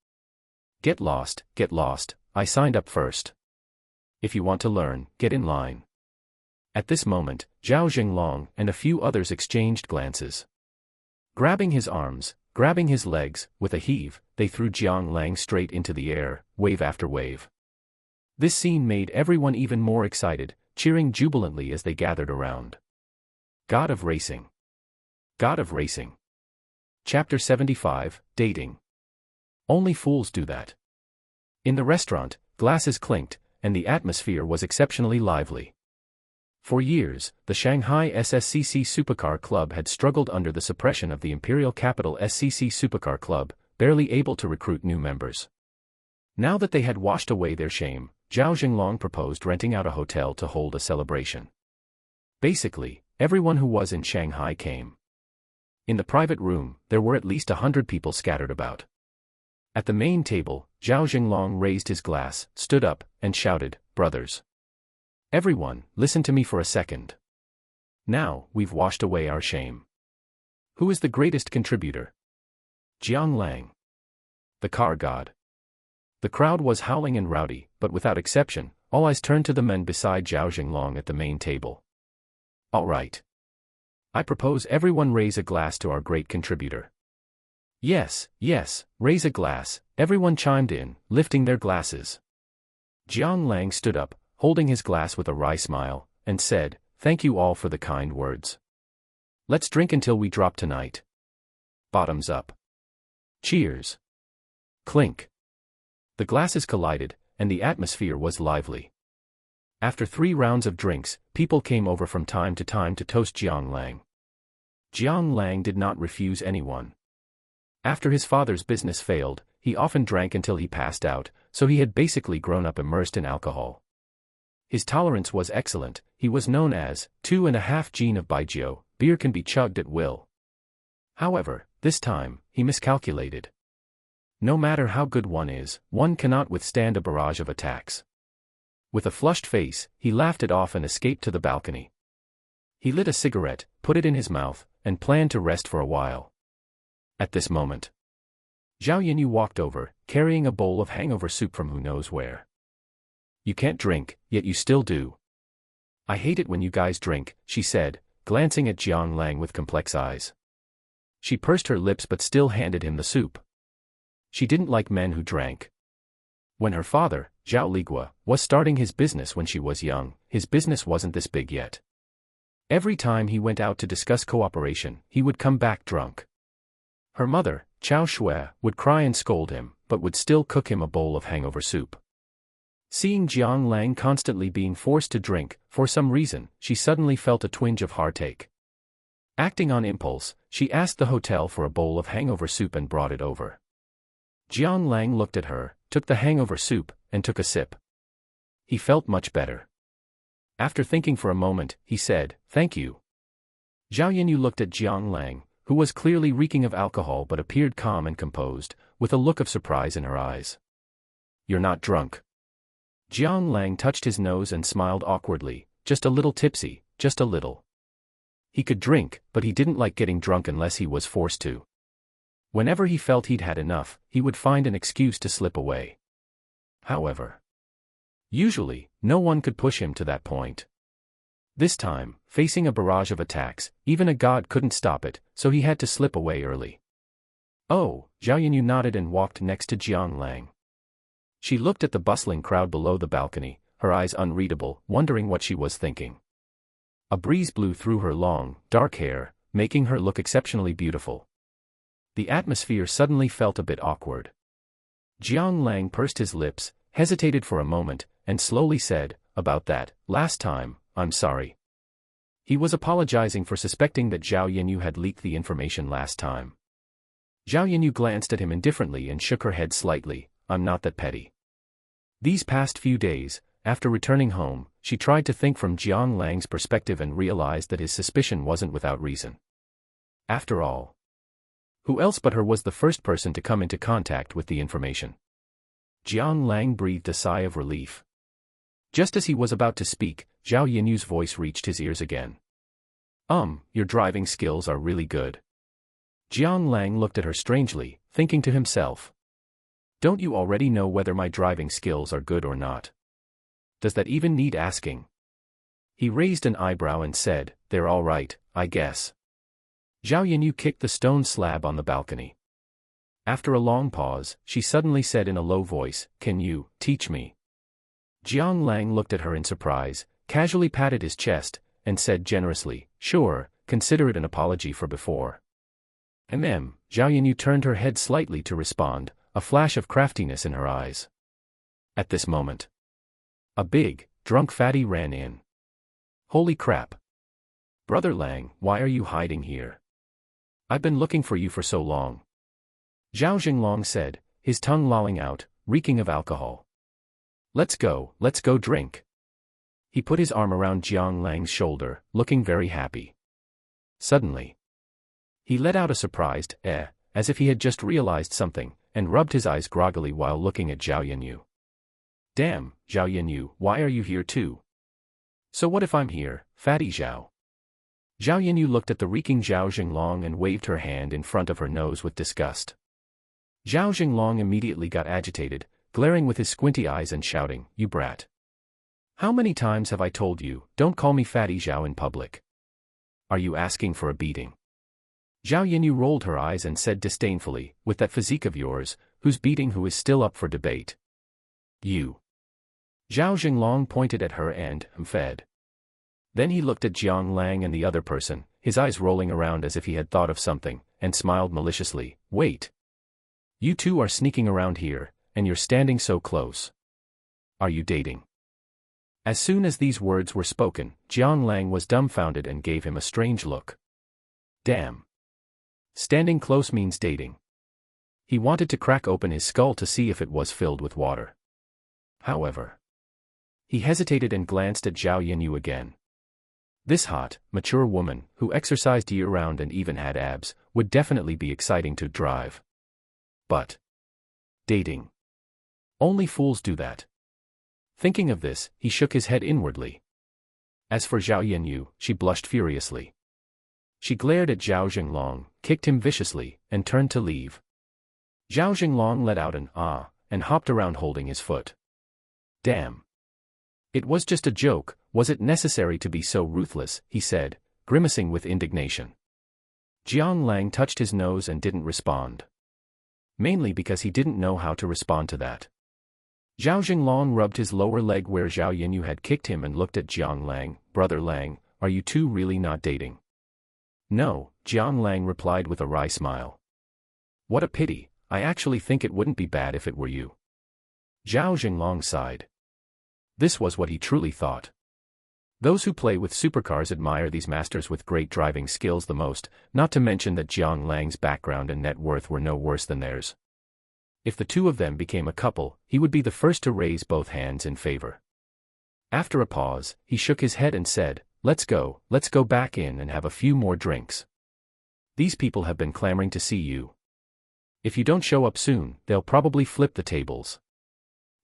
Get lost, I signed up first. If you want to learn, get in line. At this moment, Zhao Jinglong and a few others exchanged glances. Grabbing his arms, grabbing his legs, with a heave, they threw Jiang Lang straight into the air, wave after wave. This scene made everyone even more excited, cheering jubilantly as they gathered around. God of racing. God of racing. Chapter 75, Dating. Only fools do that. In the restaurant, glasses clinked, and the atmosphere was exceptionally lively. For years, the Shanghai SSCC Supercar Club had struggled under the suppression of the Imperial Capital SCC Supercar Club, barely able to recruit new members. Now that they had washed away their shame, Zhao Jinglong proposed renting out a hotel to hold a celebration. Basically, everyone who was in Shanghai came. In the private room, there were at least 100 people scattered about. At the main table, Zhao Jinglong raised his glass, stood up, and shouted, "Brothers! Everyone, listen to me for a second. Now, we've washed away our shame. Who is the greatest contributor? Jiang Lang. The car god." The crowd was howling and rowdy, but without exception, all eyes turned to the men beside Zhao Jinglong at the main table. All right. I propose everyone raise a glass to our great contributor. Yes, raise a glass, everyone chimed in, lifting their glasses. Jiang Lang stood up, holding his glass with a wry smile, and said, "Thank you all for the kind words. Let's drink until we drop tonight. Bottoms up. Cheers." Clink. The glasses collided, and the atmosphere was lively. After 3 rounds of drinks, people came over from time to time to toast Jiang Lang. Jiang Lang did not refuse anyone. After his father's business failed, he often drank until he passed out, so he had basically grown up immersed in alcohol. His tolerance was excellent, he was known as 2.5 gene of Baijiu, beer can be chugged at will. However, this time, he miscalculated. No matter how good one is, one cannot withstand a barrage of attacks. With a flushed face, he laughed it off and escaped to the balcony. He lit a cigarette, put it in his mouth, and planned to rest for a while. At this moment, Zhao Yinyu walked over, carrying a bowl of hangover soup from who knows where. "You can't drink, yet you still do. I hate it when you guys drink," she said, glancing at Jiang Lang with complex eyes. She pursed her lips but still handed him the soup. She didn't like men who drank. When her father, Zhao Ligua, was starting his business when she was young, his business wasn't this big yet. Every time he went out to discuss cooperation, he would come back drunk. Her mother, Chao Shui, would cry and scold him, but would still cook him a bowl of hangover soup. Seeing Jiang Lang constantly being forced to drink, for some reason, she suddenly felt a twinge of heartache. Acting on impulse, she asked the hotel for a bowl of hangover soup and brought it over. Jiang Lang looked at her, took the hangover soup, and took a sip. He felt much better. After thinking for a moment, he said, "Thank you." Zhao Yinyu looked at Jiang Lang, who was clearly reeking of alcohol but appeared calm and composed, with a look of surprise in her eyes. "You're not drunk." Jiang Lang touched his nose and smiled awkwardly, "Just a little tipsy, just a little." He could drink, but he didn't like getting drunk unless he was forced to. Whenever he felt he'd had enough, he would find an excuse to slip away. However, usually, no one could push him to that point. This time, facing a barrage of attacks, even a god couldn't stop it, so he had to slip away early. "Oh," Zhao Yinyu nodded and walked next to Jiang Lang. She looked at the bustling crowd below the balcony, her eyes unreadable, wondering what she was thinking. A breeze blew through her long, dark hair, making her look exceptionally beautiful. The atmosphere suddenly felt a bit awkward. Jiang Lang pursed his lips, hesitated for a moment, and slowly said, "About that, last time, I'm sorry." He was apologizing for suspecting that Zhao Yinyu had leaked the information last time. Zhao Yinyu glanced at him indifferently and shook her head slightly, "I'm not that petty." These past few days, after returning home, she tried to think from Jiang Lang's perspective and realized that his suspicion wasn't without reason. After all, Who else but her was the first person to come into contact with the information? Jiang Lang breathed a sigh of relief. Just as he was about to speak, Zhao Yinyu's voice reached his ears again. Your driving skills are really good. Jiang Lang looked at her strangely, thinking to himself. Don't you already know whether my driving skills are good or not? Does that even need asking? He raised an eyebrow and said, they're all right, I guess. Zhao Yinyu kicked the stone slab on the balcony. After a long pause, she suddenly said in a low voice, can you teach me? Jiang Lang looked at her in surprise, casually patted his chest, and said generously, sure, consider it an apology for before. Zhao Yinyu turned her head slightly to respond, a flash of craftiness in her eyes. At this moment, a big, drunk fatty ran in. Holy crap. Brother Lang, why are you hiding here? I've been looking for you for so long. Zhao Jinglong said, his tongue lolling out, reeking of alcohol. Let's go drink. He put his arm around Jiang Lang's shoulder, looking very happy. Suddenly, he let out a surprised, as if he had just realized something, and rubbed his eyes groggily while looking at Zhao Yinyu. Damn, Zhao Yinyu, why are you here too? So what if I'm here, fatty Zhao? Zhao Yinyu looked at the reeking Zhao Jinglong and waved her hand in front of her nose with disgust. Zhao Jinglong immediately got agitated, glaring with his squinty eyes and shouting, you brat. How many times have I told you, don't call me fatty Zhao in public? Are you asking for a beating? Zhao Yinyu rolled her eyes and said disdainfully, with that physique of yours, whose beating who is still up for debate? You. Zhao Jinglong pointed at her and fed. Then he looked at Jiang Lang and the other person, his eyes rolling around as if he had thought of something, and smiled maliciously, wait. You two are sneaking around here, and you're standing so close. Are you dating? As soon as these words were spoken, Jiang Lang was dumbfounded and gave him a strange look. Damn. Standing close means dating. He wanted to crack open his skull to see if it was filled with water. However, he hesitated and glanced at Zhao Yinyu again. This hot, mature woman, who exercised year-round and even had abs, would definitely be exciting to drive. But dating. Only fools do that. Thinking of this, he shook his head inwardly. As for Zhao Yinyu, she blushed furiously. She glared at Zhao Jinglong, kicked him viciously, and turned to leave. Zhao Jinglong let out an ah, and hopped around holding his foot. Damn. It was just a joke, was it necessary to be so ruthless, he said, grimacing with indignation. Jiang Lang touched his nose and didn't respond. Mainly because he didn't know how to respond to that. Zhao Jinglong rubbed his lower leg where Zhao Yinyu had kicked him and looked at Jiang Lang. Brother Lang, are you two really not dating? No, Jiang Lang replied with a wry smile. What a pity, I actually think it wouldn't be bad if it were you. Zhao Jinglong sighed. This was what he truly thought. Those who play with supercars admire these masters with great driving skills the most, not to mention that Jiang Lang's background and net worth were no worse than theirs. If the two of them became a couple, he would be the first to raise both hands in favor. After a pause, he shook his head and said, let's go back in and have a few more drinks. These people have been clamoring to see you. If you don't show up soon, they'll probably flip the tables.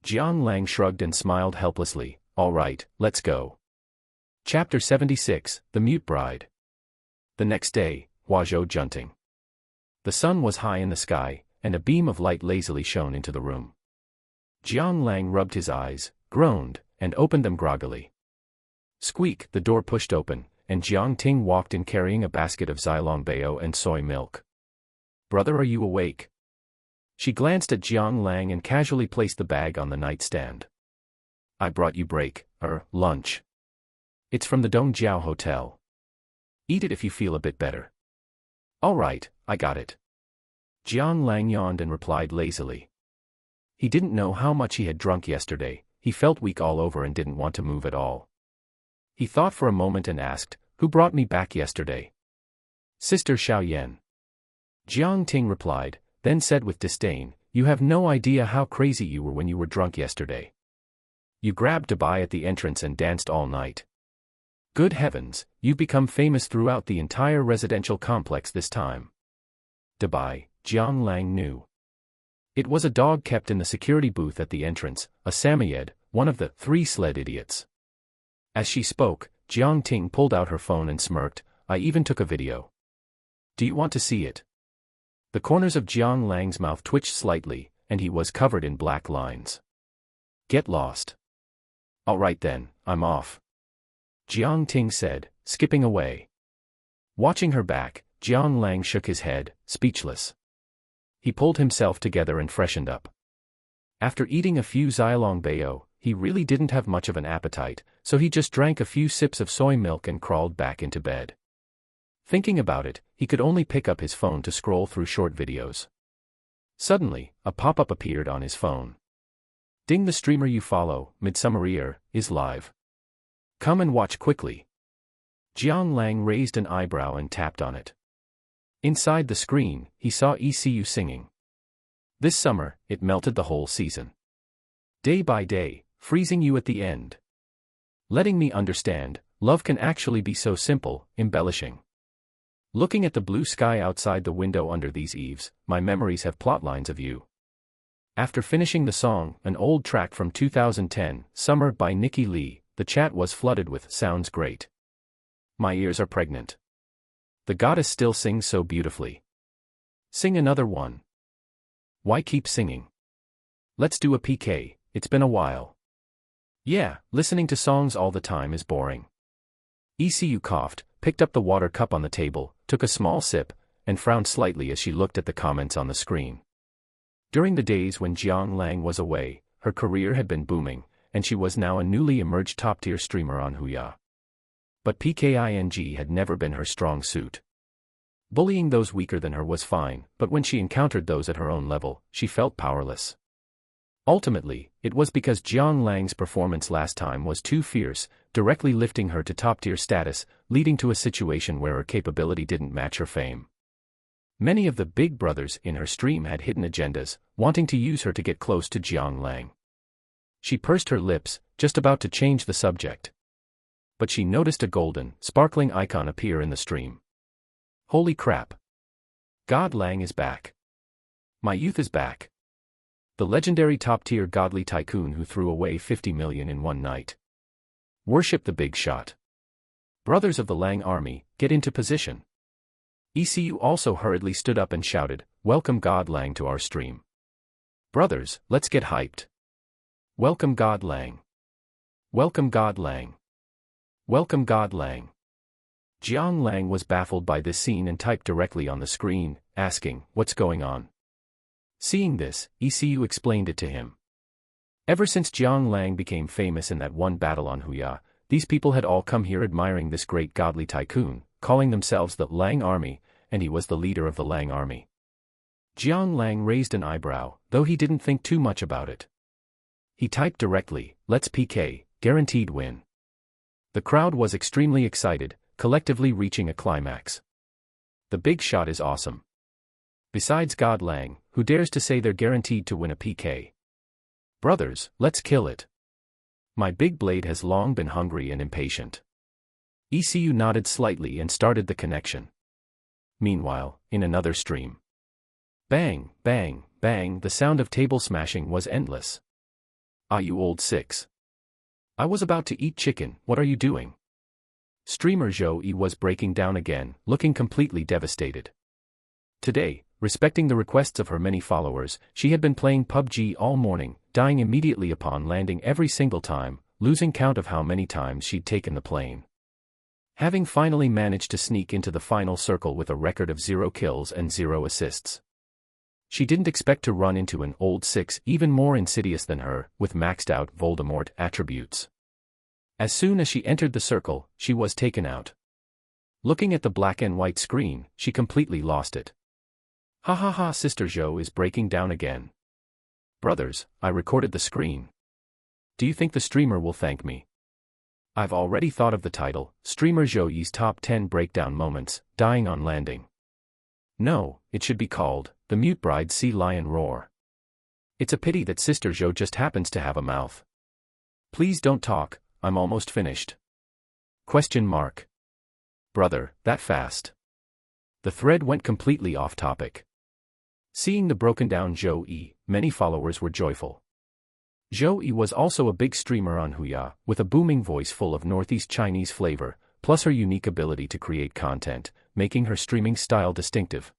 Jiang Lang shrugged and smiled helplessly, all right, let's go. Chapter 76, The Mute Bride. The next day, Huazhou Junting. The sun was high in the sky, and a beam of light lazily shone into the room. Jiang Lang rubbed his eyes, groaned, and opened them groggily. Squeak, the door pushed open, and Jiang Ting walked in carrying a basket of Xilong Bao and soy milk. Brother, are you awake? She glanced at Jiang Lang and casually placed the bag on the nightstand. I brought you lunch. It's from the Dongjiao Hotel. Eat it if you feel a bit better. All right, I got it. Jiang Lang yawned and replied lazily. He didn't know how much he had drunk yesterday, he felt weak all over and didn't want to move at all. He thought for a moment and asked, who brought me back yesterday? Sister Xiaoyan. Jiang Ting replied, then said with disdain, you have no idea how crazy you were when you were drunk yesterday. You grabbed Dubai at the entrance and danced all night. Good heavens, you've become famous throughout the entire residential complex this time. Dubai, Jiang Lang knew. It was a dog kept in the security booth at the entrance, a Samoyed, one of the 3 sled idiots. As she spoke, Jiang Ting pulled out her phone and smirked, "I even took a video. Do you want to see it?" The corners of Jiang Lang's mouth twitched slightly, and he was covered in black lines. "Get lost." "All right then, I'm off," Jiang Ting said, skipping away. Watching her back, Jiang Lang shook his head, speechless. He pulled himself together and freshened up. After eating a few Xiaolong Bao, he really didn't have much of an appetite, so he just drank a few sips of soy milk and crawled back into bed. Thinking about it, he could only pick up his phone to scroll through short videos. Suddenly, a pop-up appeared on his phone. "Ding, the streamer you follow, Midsummer is live. Come and watch quickly." Jiang Lang raised an eyebrow and tapped on it. Inside the screen, he saw ECU singing. This summer, it melted the whole season. Day by day, freezing you at the end. Letting me understand, love can actually be so simple, embellishing. Looking at the blue sky outside the window under these eaves, my memories have plotlines of you. After finishing the song, an old track from 2010, Summer by Nikki Lee, the chat was flooded with "Sounds great. My ears are pregnant. The goddess still sings so beautifully. Sing another one. Why keep singing? Let's do a PK, it's been a while. Yeah, listening to songs all the time is boring." ECU coughed, picked up the water cup on the table, took a small sip, and frowned slightly as she looked at the comments on the screen. During the days when Jiang Lang was away, her career had been booming, and she was now a newly emerged top-tier streamer on Huya. But PKING had never been her strong suit. Bullying those weaker than her was fine, but when she encountered those at her own level, she felt powerless. Ultimately, it was because Jiang Lang's performance last time was too fierce, directly lifting her to top-tier status, leading to a situation where her capability didn't match her fame. Many of the big brothers in her stream had hidden agendas, wanting to use her to get close to Jiang Lang. She pursed her lips, just about to change the subject. But she noticed a golden, sparkling icon appear in the stream. Holy crap! God Lang is back. My youth is back. The legendary top-tier godly tycoon who threw away 50 million in one night. Worship the big shot. Brothers of the Lang army, get into position. ECU also hurriedly stood up and shouted, "Welcome God Lang to our stream. Brothers, let's get hyped. Welcome God Lang. Welcome God Lang. Welcome God Lang." Jiang Lang was baffled by this scene and typed directly on the screen, asking, "What's going on?" Seeing this, ECU explained it to him. Ever since Jiang Lang became famous in that one battle on Huya, these people had all come here admiring this great godly tycoon, calling themselves the Lang army, and he was the leader of the Lang army. Jiang Lang raised an eyebrow, though he didn't think too much about it. He typed directly, "Let's PK, guaranteed win." The crowd was extremely excited, collectively reaching a climax. The big shot is awesome. Besides God Lang, who dares to say they're guaranteed to win a PK? Brothers, let's kill it. My big blade has long been hungry and impatient. ECU nodded slightly and started the connection. Meanwhile, in another stream. Bang, bang, bang, the sound of table smashing was endless. "Ah, you old six. I was about to eat chicken, what are you doing?" Streamer Zhou Yi was breaking down again, looking completely devastated. Today, respecting the requests of her many followers, she had been playing PUBG all morning, dying immediately upon landing every single time, losing count of how many times she'd taken the plane. Having finally managed to sneak into the final circle with a record of 0 kills and 0 assists. She didn't expect to run into an old six even more insidious than her, with maxed out Voldemort attributes. As soon as she entered the circle, she was taken out. Looking at the black and white screen, she completely lost it. Ha ha ha, Sister Zhou is breaking down again. Brothers, I recorded the screen. Do you think the streamer will thank me? I've already thought of the title, Streamer Zhou Yi's Top 10 Breakdown Moments, Dying on Landing. No, it should be called, The Mute Bride Sea Lion Roar. It's a pity that Sister Zhou just happens to have a mouth. Please don't talk, I'm almost finished. Question mark. Brother, that fast. The thread went completely off topic. Seeing the broken-down Zhou Yi, many followers were joyful. Zhou Yi was also a big streamer on Huya, with a booming voice full of Northeast Chinese flavor, plus her unique ability to create content, making her streaming style distinctive.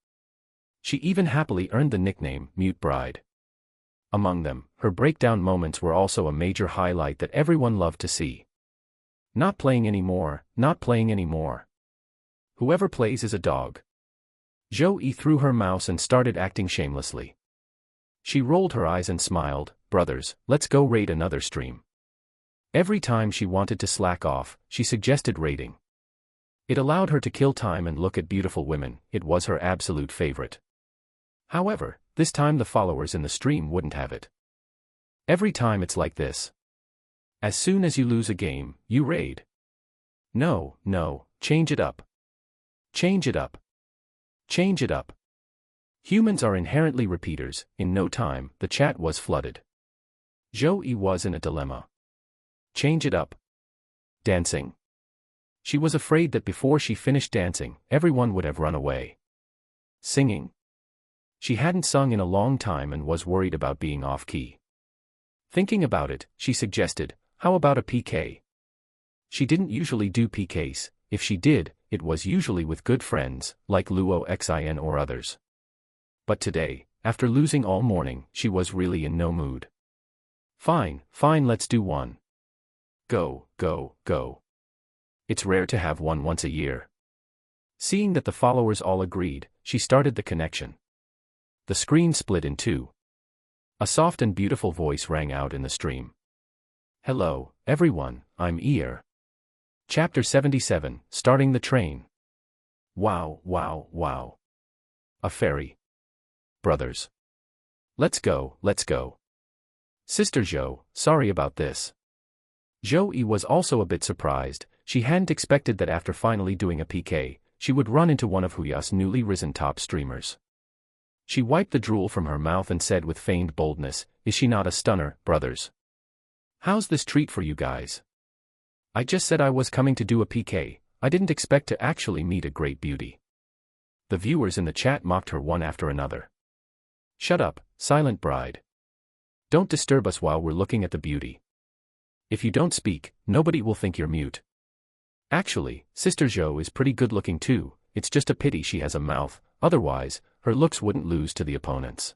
She even happily earned the nickname Mute Bride. Among them, her breakdown moments were also a major highlight that everyone loved to see. Not playing anymore, not playing anymore. Whoever plays is a dog. Zhou Yi threw her mouse and started acting shamelessly. She rolled her eyes and smiled, brothers, let's go raid another stream. Every time she wanted to slack off, she suggested raiding. It allowed her to kill time and look at beautiful women, it was her absolute favorite. However, this time the followers in the stream wouldn't have it. Every time it's like this. As soon as you lose a game, you raid. No, no, change it up. Change it up. Change it up. Humans are inherently repeaters. In no time, the chat was flooded. Zhou Yi was in a dilemma. Change it up. Dancing. She was afraid that before she finished dancing, everyone would have run away. Singing. She hadn't sung in a long time and was worried about being off-key. Thinking about it, she suggested, how about a PK? She didn't usually do PKs. If she did, it was usually with good friends, like Luo Xin or others. But today, after losing all morning, she was really in no mood. Fine, fine, let's do one. Go, go, go. It's rare to have one once a year. Seeing that the followers all agreed, she started the connection. The screen split in two. A soft and beautiful voice rang out in the stream. Hello, everyone, I'm Ear. Chapter 77, Starting the Train. Wow, wow, wow. A fairy. Brothers. Let's go, let's go. Sister Zhou, sorry about this. Zhou Yi was also a bit surprised. She hadn't expected that after finally doing a PK, she would run into one of Huya's newly risen top streamers. She wiped the drool from her mouth and said with feigned boldness, is she not a stunner, brothers? How's this treat for you guys? I just said I was coming to do a PK, I didn't expect to actually meet a great beauty. The viewers in the chat mocked her one after another. Shut up, silent bride. Don't disturb us while we're looking at the beauty. If you don't speak, nobody will think you're mute. Actually, Sister Zhou is pretty good looking too, it's just a pity she has a mouth, otherwise, her looks wouldn't lose to the opponents.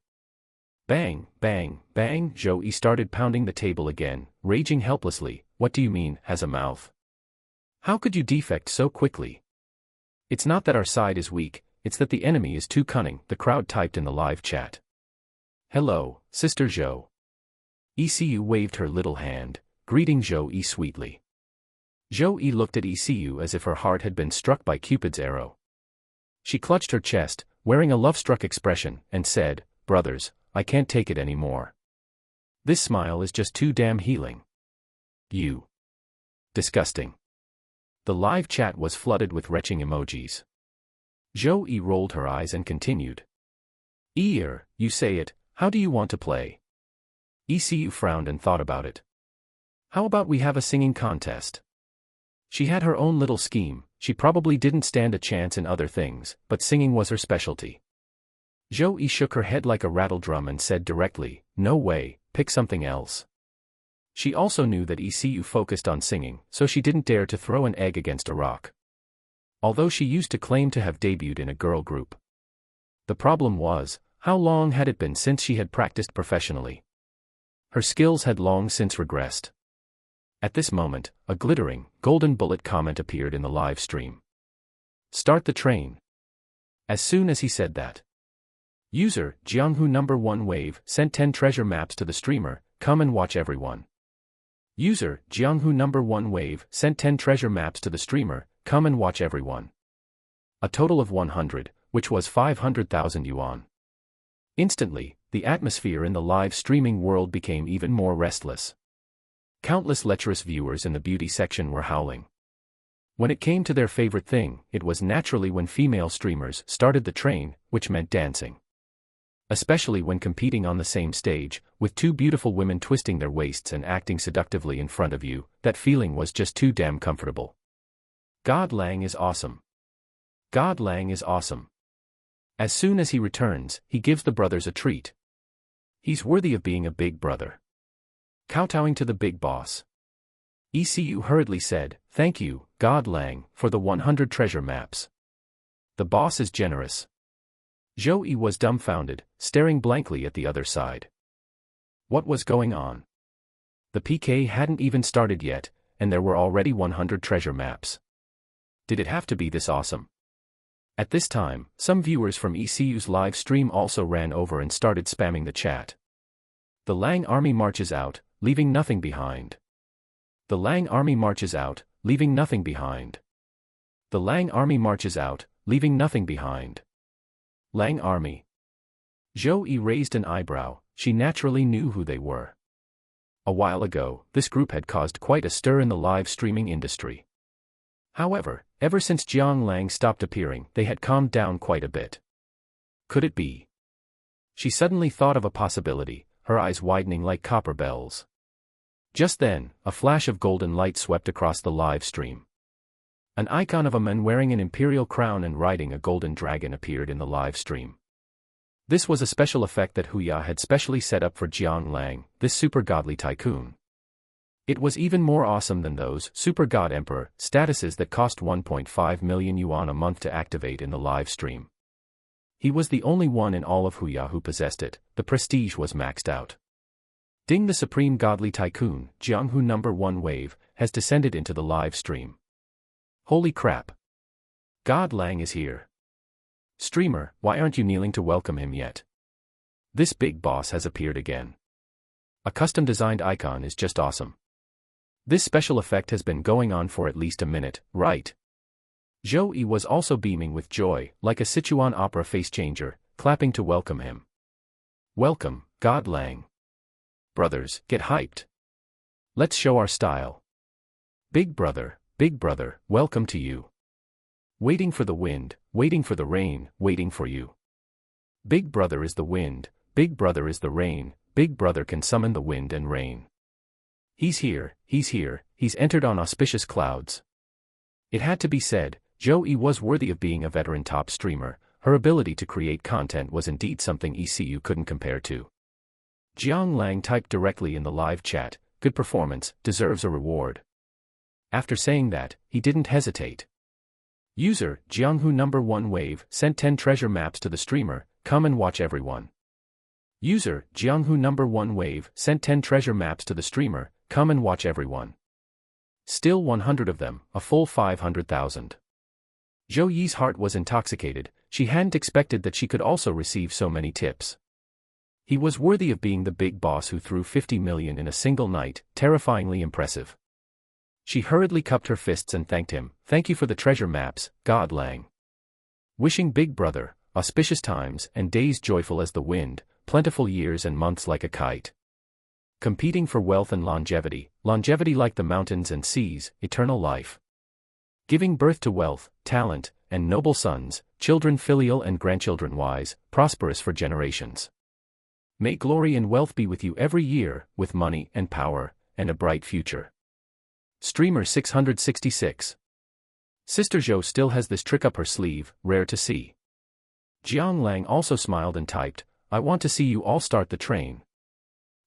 Bang, bang, bang, Zhou Yi started pounding the table again, raging helplessly. What do you mean, has a mouth? How could you defect so quickly? It's not that our side is weak, it's that the enemy is too cunning, the crowd typed in the live chat. Hello, Sister Zhou. ECU waved her little hand, greeting Zhou Yi sweetly. Zhou Yi looked at ECU as if her heart had been struck by Cupid's arrow. She clutched her chest, wearing a love-struck expression, and said, brothers, I can't take it anymore. This smile is just too damn healing. You. Disgusting. The live chat was flooded with retching emojis. Zhou Yi rolled her eyes and continued. Ear, you say it, how do you want to play? ECU frowned and thought about it. How about we have a singing contest? She had her own little scheme, she probably didn't stand a chance in other things, but singing was her specialty. Zhou Yi shook her head like a rattle drum and said directly, no way, pick something else. She also knew that ECU focused on singing, so she didn't dare to throw an egg against a rock. Although she used to claim to have debuted in a girl group. The problem was, how long had it been since she had practiced professionally? Her skills had long since regressed. At this moment, a glittering, golden bullet comment appeared in the live stream. Start the train. As soon as he said that. User, Jianghu number 1 wave, sent 10 treasure maps to the streamer, come and watch everyone. User, Jianghu number 1 wave, sent 10 treasure maps to the streamer, come and watch everyone. A total of 100, which was 500,000 yuan. Instantly, the atmosphere in the live streaming world became even more restless. Countless lecherous viewers in the beauty section were howling. When it came to their favorite thing, it was naturally when female streamers started the train, which meant dancing. Especially when competing on the same stage, with two beautiful women twisting their waists and acting seductively in front of you, that feeling was just too damn comfortable. God Lang is awesome. God Lang is awesome. As soon as he returns, he gives the brothers a treat. He's worthy of being a big brother. Kowtowing to the big boss, ECU hurriedly said, "Thank you, God Lang, for the 100 treasure maps. The boss is generous." Zhou Yi was dumbfounded, staring blankly at the other side. What was going on? The PK hadn't even started yet, and there were already 100 treasure maps. Did it have to be this awesome? At this time, some viewers from ECU's live stream also ran over and started spamming the chat. The Lang army marches out, leaving nothing behind. The Lang army marches out, leaving nothing behind. The Lang army marches out, leaving nothing behind. Lang army. Zhou Yi raised an eyebrow. She naturally knew who they were. A while ago, this group had caused quite a stir in the live streaming industry. However, ever since Jiang Lang stopped appearing, they had calmed down quite a bit. Could it be? She suddenly thought of a possibility, her eyes widening like copper bells. Just then, a flash of golden light swept across the live stream. An icon of a man wearing an imperial crown and riding a golden dragon appeared in the live stream. This was a special effect that Huya had specially set up for Jiang Lang, this super godly tycoon. It was even more awesome than those super god emperor statuses that cost 1.5 million yuan a month to activate in the live stream. He was the only one in all of Huya who possessed it. The prestige was maxed out. Ding, the supreme godly tycoon, Jianghu #1 wave, has descended into the live stream. Holy crap. God Lang is here. Streamer, why aren't you kneeling to welcome him yet? This big boss has appeared again. A custom-designed icon is just awesome. This special effect has been going on for at least a minute, right? Zhou Yi was also beaming with joy, like a Sichuan opera face changer, clapping to welcome him. Welcome, God Lang. Brothers, get hyped. Let's show our style. Big brother, welcome to you. Waiting for the wind, waiting for the rain, waiting for you. Big brother is the wind, big brother is the rain, big brother can summon the wind and rain. He's here, he's entered on auspicious clouds. It had to be said, Zhou Yi was worthy of being a veteran top streamer. Her ability to create content was indeed something ECU couldn't compare to. Jiang Lang typed directly in the live chat, "Good performance, deserves a reward." After saying that, he didn't hesitate. User, Jianghu #1 wave, sent 10 treasure maps to the streamer. Come and watch everyone. User, Jianghu #1 wave, sent 10 treasure maps to the streamer. Come and watch everyone. Still 100 of them, a full 500,000. Zhou Yi's heart was intoxicated. She hadn't expected that she could also receive so many tips. He was worthy of being the big boss who threw 50 million in a single night, terrifyingly impressive. She hurriedly cupped her fists and thanked him. "Thank you for the treasure maps, God Lang. Wishing big brother, auspicious times and days joyful as the wind, plentiful years and months like a kite. Competing for wealth and longevity, longevity like the mountains and seas, eternal life. Giving birth to wealth, talent, and noble sons, children filial and grandchildren wise, prosperous for generations. May glory and wealth be with you every year, with money and power, and a bright future." Streamer 666. Sister Zhou still has this trick up her sleeve, rare to see. Jiang Lang also smiled and typed, "I want to see you all start the train."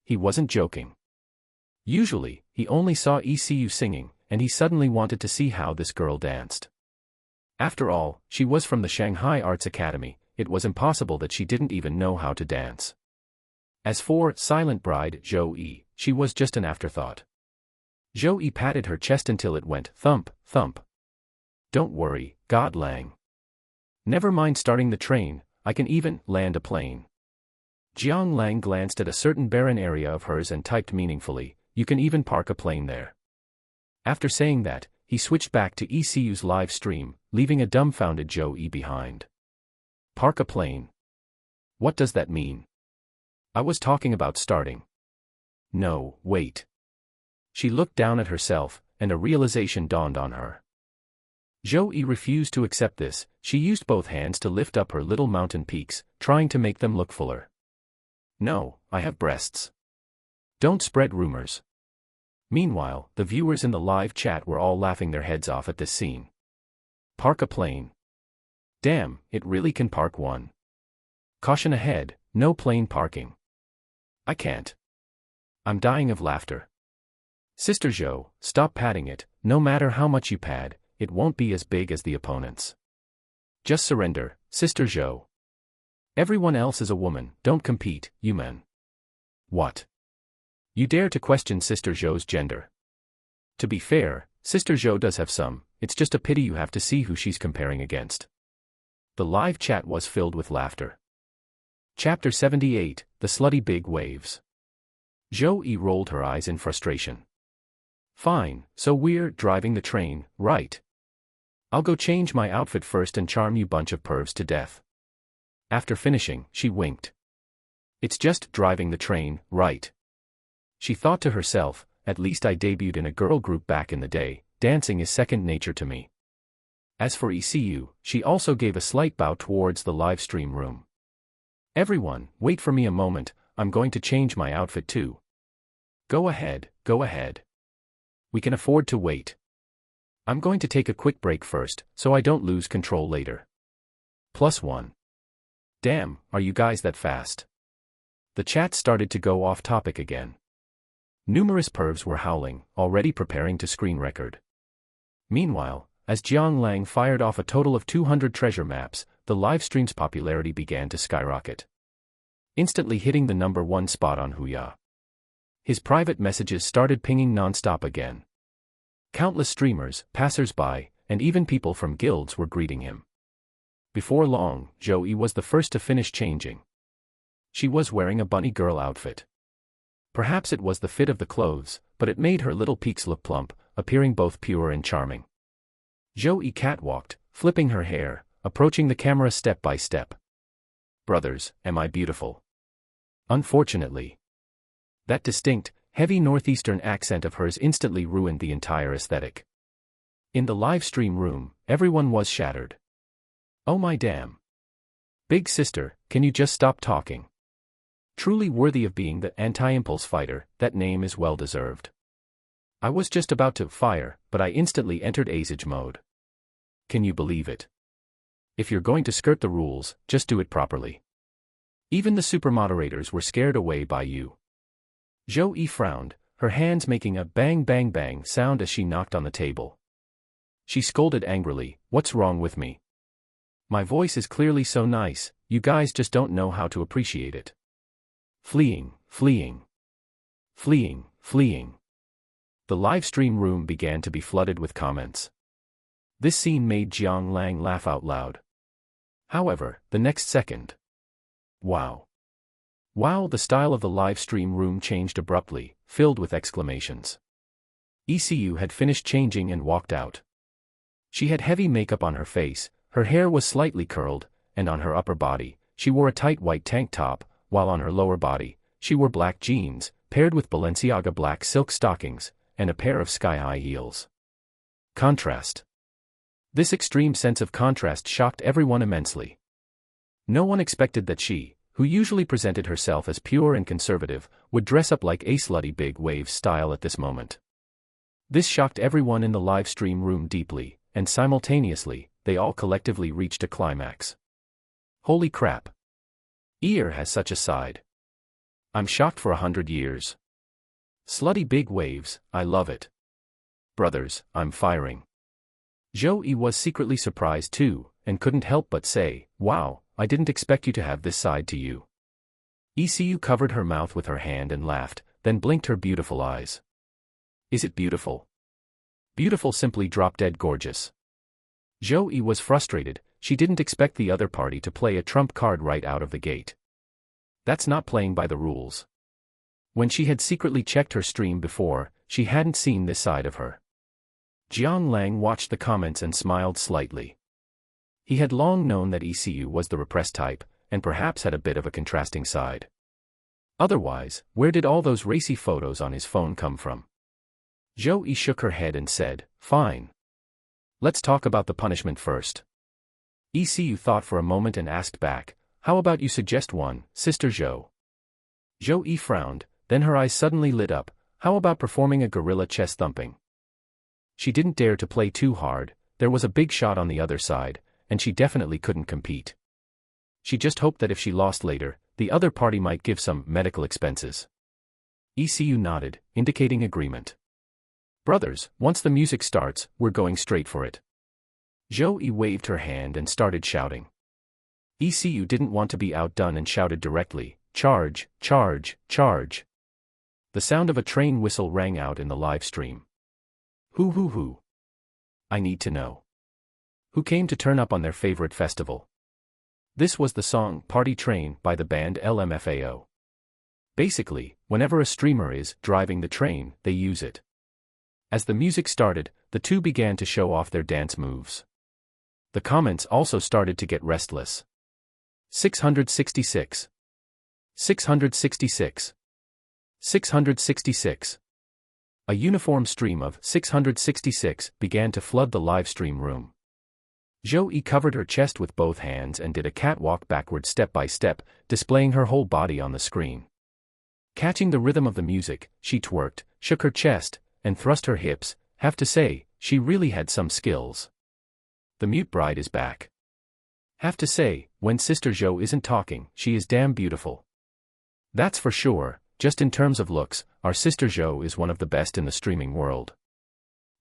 He wasn't joking. Usually, he only saw ECU singing, and he suddenly wanted to see how this girl danced. After all, she was from the Shanghai Arts Academy. It was impossible that she didn't even know how to dance. As for silent bride Zhou Yi, she was just an afterthought. Zhou Yi patted her chest until it went thump, thump. "Don't worry, God Lang. Never mind starting the train, I can even land a plane." Jiang Lang glanced at a certain barren area of hers and typed meaningfully, "You can even park a plane there." After saying that, he switched back to ECU's live stream, leaving a dumbfounded Zhou Yi behind. Park a plane? What does that mean? I was talking about starting. No, wait. She looked down at herself, and a realization dawned on her. Zhou Yi refused to accept this. She used both hands to lift up her little mountain peaks, trying to make them look fuller. "No, I have breasts. Don't spread rumors." Meanwhile, the viewers in the live chat were all laughing their heads off at this scene. Park a plane. Damn, it really can park one. Caution ahead, no plane parking. I can't. I'm dying of laughter. Sister Zhou, stop padding it, no matter how much you pad, it won't be as big as the opponent's. Just surrender, Sister Zhou. Everyone else is a woman, don't compete, you men. What? You dare to question Sister Zhou's gender? To be fair, Sister Zhou does have some, it's just a pity you have to see who she's comparing against. The live chat was filled with laughter. Chapter 78, The Slutty Big Waves. Zhou Yi rolled her eyes in frustration. Fine, so we're driving the train, right? I'll go change my outfit first and charm you bunch of pervs to death. After finishing, she winked. It's just driving the train, right? She thought to herself, at least I debuted in a girl group back in the day, dancing is second nature to me. As for ECU, she also gave a slight bow towards the live stream room. Everyone, wait for me a moment, I'm going to change my outfit too. Go ahead, go ahead. We can afford to wait. I'm going to take a quick break first, so I don't lose control later. +1. Damn, are you guys that fast? The chat started to go off topic again. Numerous pervs were howling, already preparing to screen record. Meanwhile, as Jiang Lang fired off a total of 200 treasure maps, the livestream's popularity began to skyrocket, instantly hitting the #1 spot on Huya. His private messages started pinging non-stop again. Countless streamers, passers-by, and even people from guilds were greeting him. Before long, Zhou Yi was the first to finish changing. She was wearing a bunny girl outfit. Perhaps it was the fit of the clothes, but it made her little peaks look plump, appearing both pure and charming. Zhou Yi catwalked, flipping her hair, approaching the camera step by step. Brothers, am I beautiful? Unfortunately. That distinct, heavy northeastern accent of hers instantly ruined the entire aesthetic. In the live stream room, everyone was shattered. Oh my damn. Big sister, can you just stop talking? Truly worthy of being the anti-impulse fighter, that name is well deserved. I was just about to fire, but I instantly entered Azage mode. Can you believe it? If you're going to skirt the rules, just do it properly. Even the super moderators were scared away by you. Zhou Yi frowned, her hands making a bang bang bang sound as she knocked on the table. She scolded angrily, what's wrong with me? My voice is clearly so nice, you guys just don't know how to appreciate it. Fleeing, fleeing. Fleeing, fleeing. The live stream room began to be flooded with comments. This scene made Jiang Lang laugh out loud. However, the next second. Wow. Wow, the style of the live stream room changed abruptly, filled with exclamations. ECU had finished changing and walked out. She had heavy makeup on her face, her hair was slightly curled, and on her upper body, she wore a tight white tank top, while on her lower body, she wore black jeans, paired with Balenciaga black silk stockings, and a pair of sky-high heels. Contrast. This extreme sense of contrast shocked everyone immensely. No one expected that she, who usually presented herself as pure and conservative, would dress up like a slutty big wave style at this moment. This shocked everyone in the live stream room deeply, and simultaneously, they all collectively reached a climax. Holy crap. Ear has such a side. I'm shocked for 100 years. Slutty big waves, I love it. Brothers, I'm firing. Zhou Yi was secretly surprised too, and couldn't help but say, wow, I didn't expect you to have this side to you. ECU covered her mouth with her hand and laughed, then blinked her beautiful eyes. Is it beautiful? Beautiful, simply drop-dead gorgeous. Zhou Yi was frustrated, she didn't expect the other party to play a trump card right out of the gate. That's not playing by the rules. When she had secretly checked her stream before, she hadn't seen this side of her. Jiang Lang watched the comments and smiled slightly. He had long known that ECU was the repressed type, and perhaps had a bit of a contrasting side. Otherwise, where did all those racy photos on his phone come from? Zhou Yi shook her head and said, fine. Let's talk about the punishment first. ECU thought for a moment and asked back, how about you suggest one, Sister Zhou? Zhou Yi frowned, then her eyes suddenly lit up, how about performing a gorilla chest thumping? She didn't dare to play too hard, there was a big shot on the other side, and she definitely couldn't compete. She just hoped that if she lost later, the other party might give some medical expenses. ECU nodded, indicating agreement. Brothers, once the music starts, we're going straight for it. Zhou waved her hand and started shouting. ECU didn't want to be outdone and shouted directly, charge, charge, charge. The sound of a train whistle rang out in the live stream. Who? I need to know. Who came to turn up on their favorite festival? This was the song Party Train by the band LMFAO. Basically, whenever a streamer is driving the train, they use it. As the music started, the two began to show off their dance moves. The comments also started to get restless. 666. 666. 666. A uniform stream of 666 began to flood the live stream room. Zhou covered her chest with both hands and did a catwalk backward step by step, displaying her whole body on the screen. Catching the rhythm of the music, she twerked, shook her chest, and thrust her hips. Have to say, she really had some skills. The mute bride is back. Have to say, when Sister Zhou isn't talking, she is damn beautiful. That's for sure. Just in terms of looks, our Sister Zhou is one of the best in the streaming world.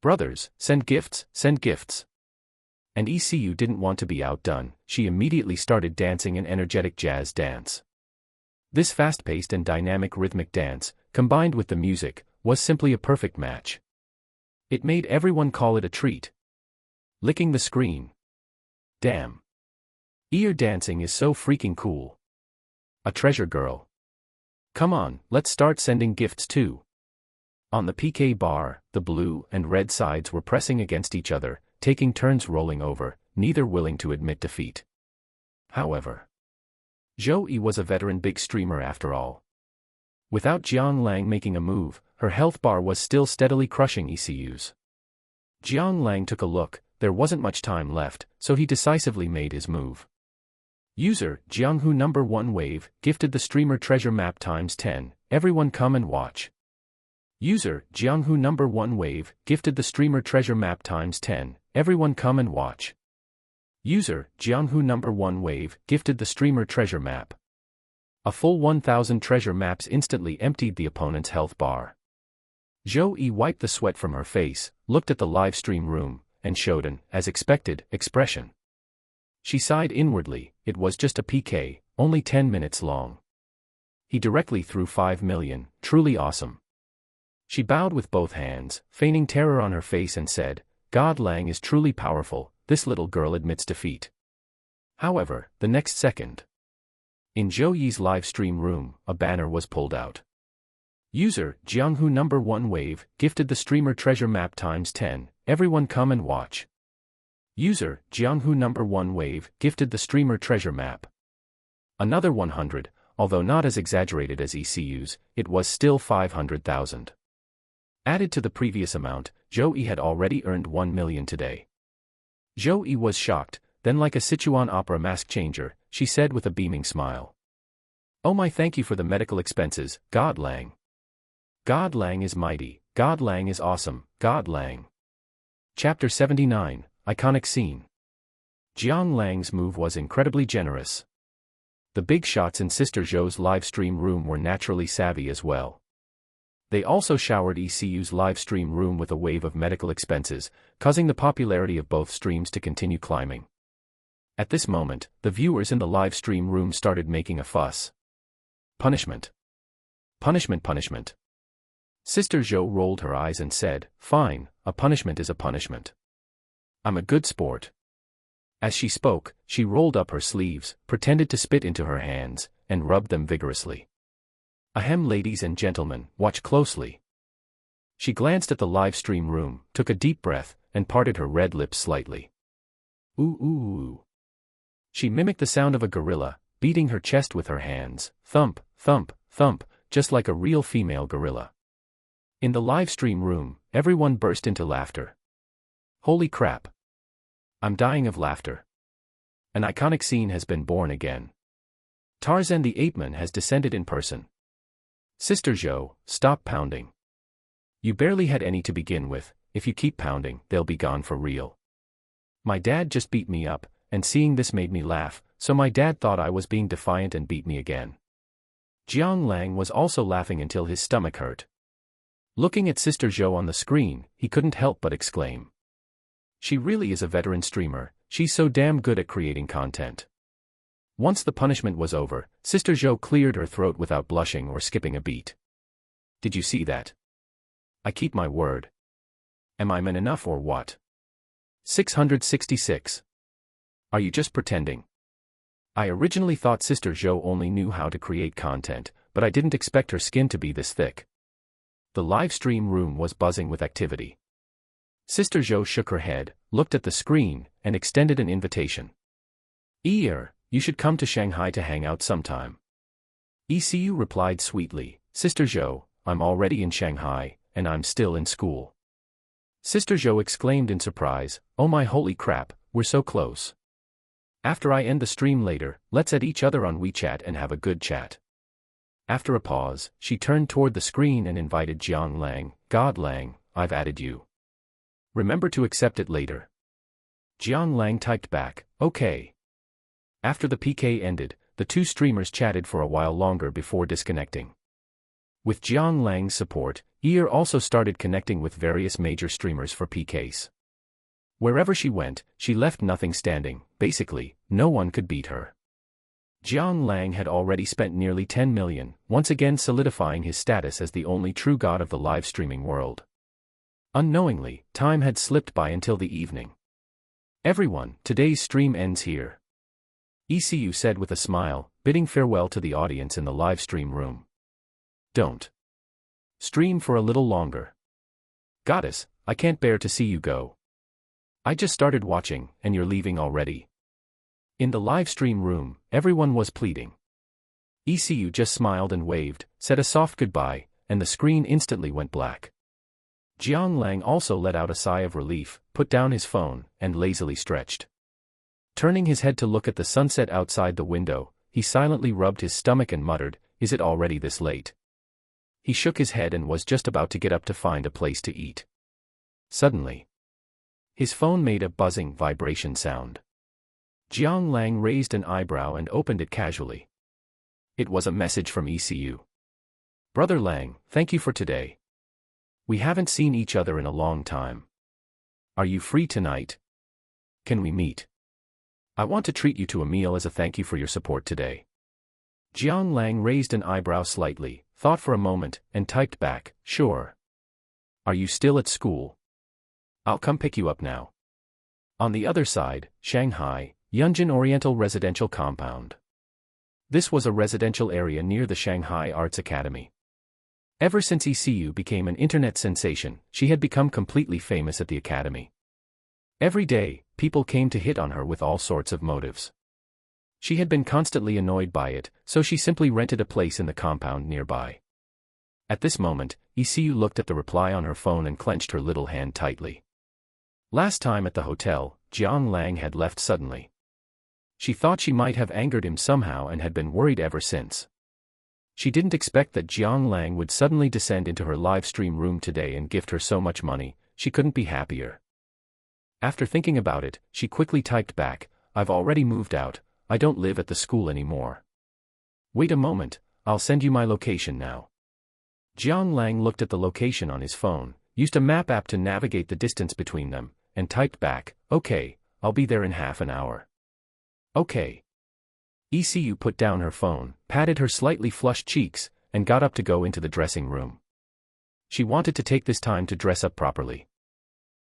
Brothers, send gifts, send gifts. And ECU didn't want to be outdone, she immediately started dancing an energetic jazz dance. This fast-paced and dynamic rhythmic dance, combined with the music, was simply a perfect match. It made everyone call it a treat. Licking the screen. Damn. Ear dancing is so freaking cool. A treasure girl. Come on, let's start sending gifts too. On the PK bar, the blue and red sides were pressing against each other, taking turns rolling over, neither willing to admit defeat. However, Zhou was a veteran big streamer after all. Without Jiang Lang making a move, her health bar was still steadily crushing ECU's. Jiang Lang took a look, there wasn't much time left, so he decisively made his move. User, Jianghu number 1 wave, gifted the streamer treasure map times 10, everyone come and watch. User, Jianghu number 1 wave, gifted the streamer treasure map times 10, everyone come and watch. User, Jianghu number 1 wave, gifted the streamer treasure map. A full 1,000 treasure maps instantly emptied the opponent's health bar. Zhou wiped the sweat from her face, looked at the live stream room, and showed an, as expected, expression. She sighed inwardly, it was just a PK, only 10 minutes long. He directly threw 5 million, truly awesome. She bowed with both hands, feigning terror on her face and said, God Lang is truly powerful, this little girl admits defeat. However, the next second, in Zhou live stream room, a banner was pulled out. User, Jianghu number 1 wave, gifted the streamer treasure map times 10, everyone come and watch. User, Jianghu number 1 wave, gifted the streamer treasure map. Another 100, although not as exaggerated as ECU's, it was still 500,000. Added to the previous amount, Zhou had already earned 1 million today. Zhou was shocked, then like a Sichuan opera mask changer, she said with a beaming smile. Oh my, thank you for the medical expenses, God Lang. God Lang is mighty, God Lang is awesome, God Lang. Chapter 79, Iconic Scene. Jiang Lang's move was incredibly generous. The big shots in Sister Zhou's live stream room were naturally savvy as well. They also showered ECU's live stream room with a wave of medical expenses, causing the popularity of both streams to continue climbing. At this moment, the viewers in the live stream room started making a fuss. Punishment. Punishment, punishment. Sister Zhou rolled her eyes and said, fine, a punishment is a punishment. I'm a good sport. As she spoke, she rolled up her sleeves, pretended to spit into her hands, and rubbed them vigorously. Ahem, ladies and gentlemen, watch closely. She glanced at the live stream room, took a deep breath, and parted her red lips slightly. Ooh, ooh, ooh. She mimicked the sound of a gorilla, beating her chest with her hands, thump, thump, thump, just like a real female gorilla. In the live stream room, everyone burst into laughter. Holy crap. I'm dying of laughter. An iconic scene has been born again. Tarzan the Ape-Man has descended in person. Sister Zhou, stop pounding. You barely had any to begin with, if you keep pounding, they'll be gone for real. My dad just beat me up, and seeing this made me laugh, so my dad thought I was being defiant and beat me again. Jiang Lang was also laughing until his stomach hurt. Looking at Sister Zhou on the screen, he couldn't help but exclaim. She really is a veteran streamer, she's so damn good at creating content. Once the punishment was over, Sister Zhou cleared her throat without blushing or skipping a beat. Did you see that? I keep my word. Am I man enough or what? 666. Are you just pretending? I originally thought Sister Zhou only knew how to create content, but I didn't expect her skin to be this thick. The live stream room was buzzing with activity. Sister Zhou shook her head, looked at the screen, and extended an invitation. You should come to Shanghai to hang out sometime. ECU replied sweetly, Sister Zhou, I'm already in Shanghai, and I'm still in school. Sister Zhou exclaimed in surprise, oh my holy crap, we're so close. After I end the stream later, let's add each other on WeChat and have a good chat. After a pause, she turned toward the screen and invited Jiang Lang, God Lang, I've added you. Remember to accept it later. Jiang Lang typed back, okay. After the PK ended, the two streamers chatted for a while longer before disconnecting. With Jiang Lang's support, also started connecting with various major streamers for PKs. Wherever she went, she left nothing standing, basically, no one could beat her. Jiang Lang had already spent nearly 10 million, once again solidifying his status as the only true god of the live streaming world. Unknowingly, time had slipped by until the evening. Everyone, today's stream ends here. ECU said with a smile, bidding farewell to the audience in the live stream room. Don't stream for a little longer. Goddess, I can't bear to see you go. I just started watching, and you're leaving already. In the live stream room, everyone was pleading. ECU just smiled and waved, said a soft goodbye, and the screen instantly went black. Jiang Lang also let out a sigh of relief, put down his phone, and lazily stretched. Turning his head to look at the sunset outside the window, he silently rubbed his stomach and muttered, is it already this late? He shook his head and was just about to get up to find a place to eat. Suddenly, his phone made a buzzing vibration sound. Jiang Lang raised an eyebrow and opened it casually. It was a message from ECU. Brother Lang, thank you for today. We haven't seen each other in a long time. Are you free tonight? Can we meet? I want to treat you to a meal as a thank you for your support today. Jiang Lang raised an eyebrow slightly, thought for a moment, and typed back, sure. Are you still at school? I'll come pick you up now. On the other side, Shanghai, Yunjin Oriental Residential Compound. This was a residential area near the Shanghai Arts Academy. Ever since ECU became an internet sensation, she had become completely famous at the academy. Every day, people came to hit on her with all sorts of motives. She had been constantly annoyed by it, so she simply rented a place in the compound nearby. At this moment, ECU looked at the reply on her phone and clenched her little hand tightly. Last time at the hotel, Jiang Lang had left suddenly. She thought she might have angered him somehow and had been worried ever since. She didn't expect that Jiang Lang would suddenly descend into her live stream room today and gift her so much money. She couldn't be happier. After thinking about it, she quickly typed back, I've already moved out, I don't live at the school anymore. Wait a moment, I'll send you my location now. Jiang Lang looked at the location on his phone, used a map app to navigate the distance between them, and typed back, okay, I'll be there in half an hour. Okay. ECU put down her phone, patted her slightly flushed cheeks, and got up to go into the dressing room. She wanted to take this time to dress up properly.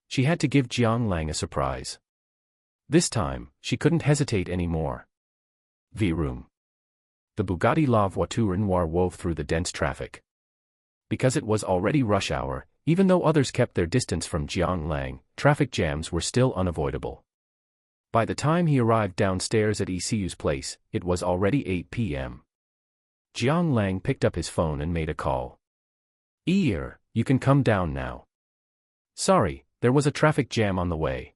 She had to give Jiang Lang a surprise. This time, she couldn't hesitate anymore. V-room. The Bugatti La Voiture Noire wove through the dense traffic. Because it was already rush hour, even though others kept their distance from Jiang Lang, traffic jams were still unavoidable. By the time he arrived downstairs at ECU's place, it was already 8 p.m. Jiang Lang picked up his phone and made a call. You can come down now. Sorry, there was a traffic jam on the way.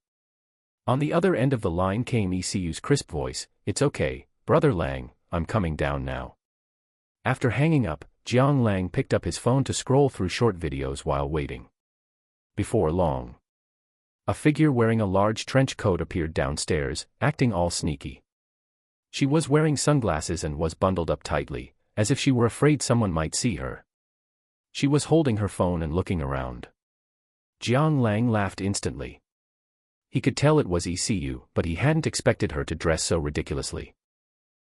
On the other end of the line came ECU's crisp voice, it's okay, Brother Lang, I'm coming down now. After hanging up, Jiang Lang picked up his phone to scroll through short videos while waiting. Before long, a figure wearing a large trench coat appeared downstairs, acting all sneaky. She was wearing sunglasses and was bundled up tightly, as if she were afraid someone might see her. She was holding her phone and looking around. Jiang Lang laughed instantly. He could tell it was ECU, but he hadn't expected her to dress so ridiculously.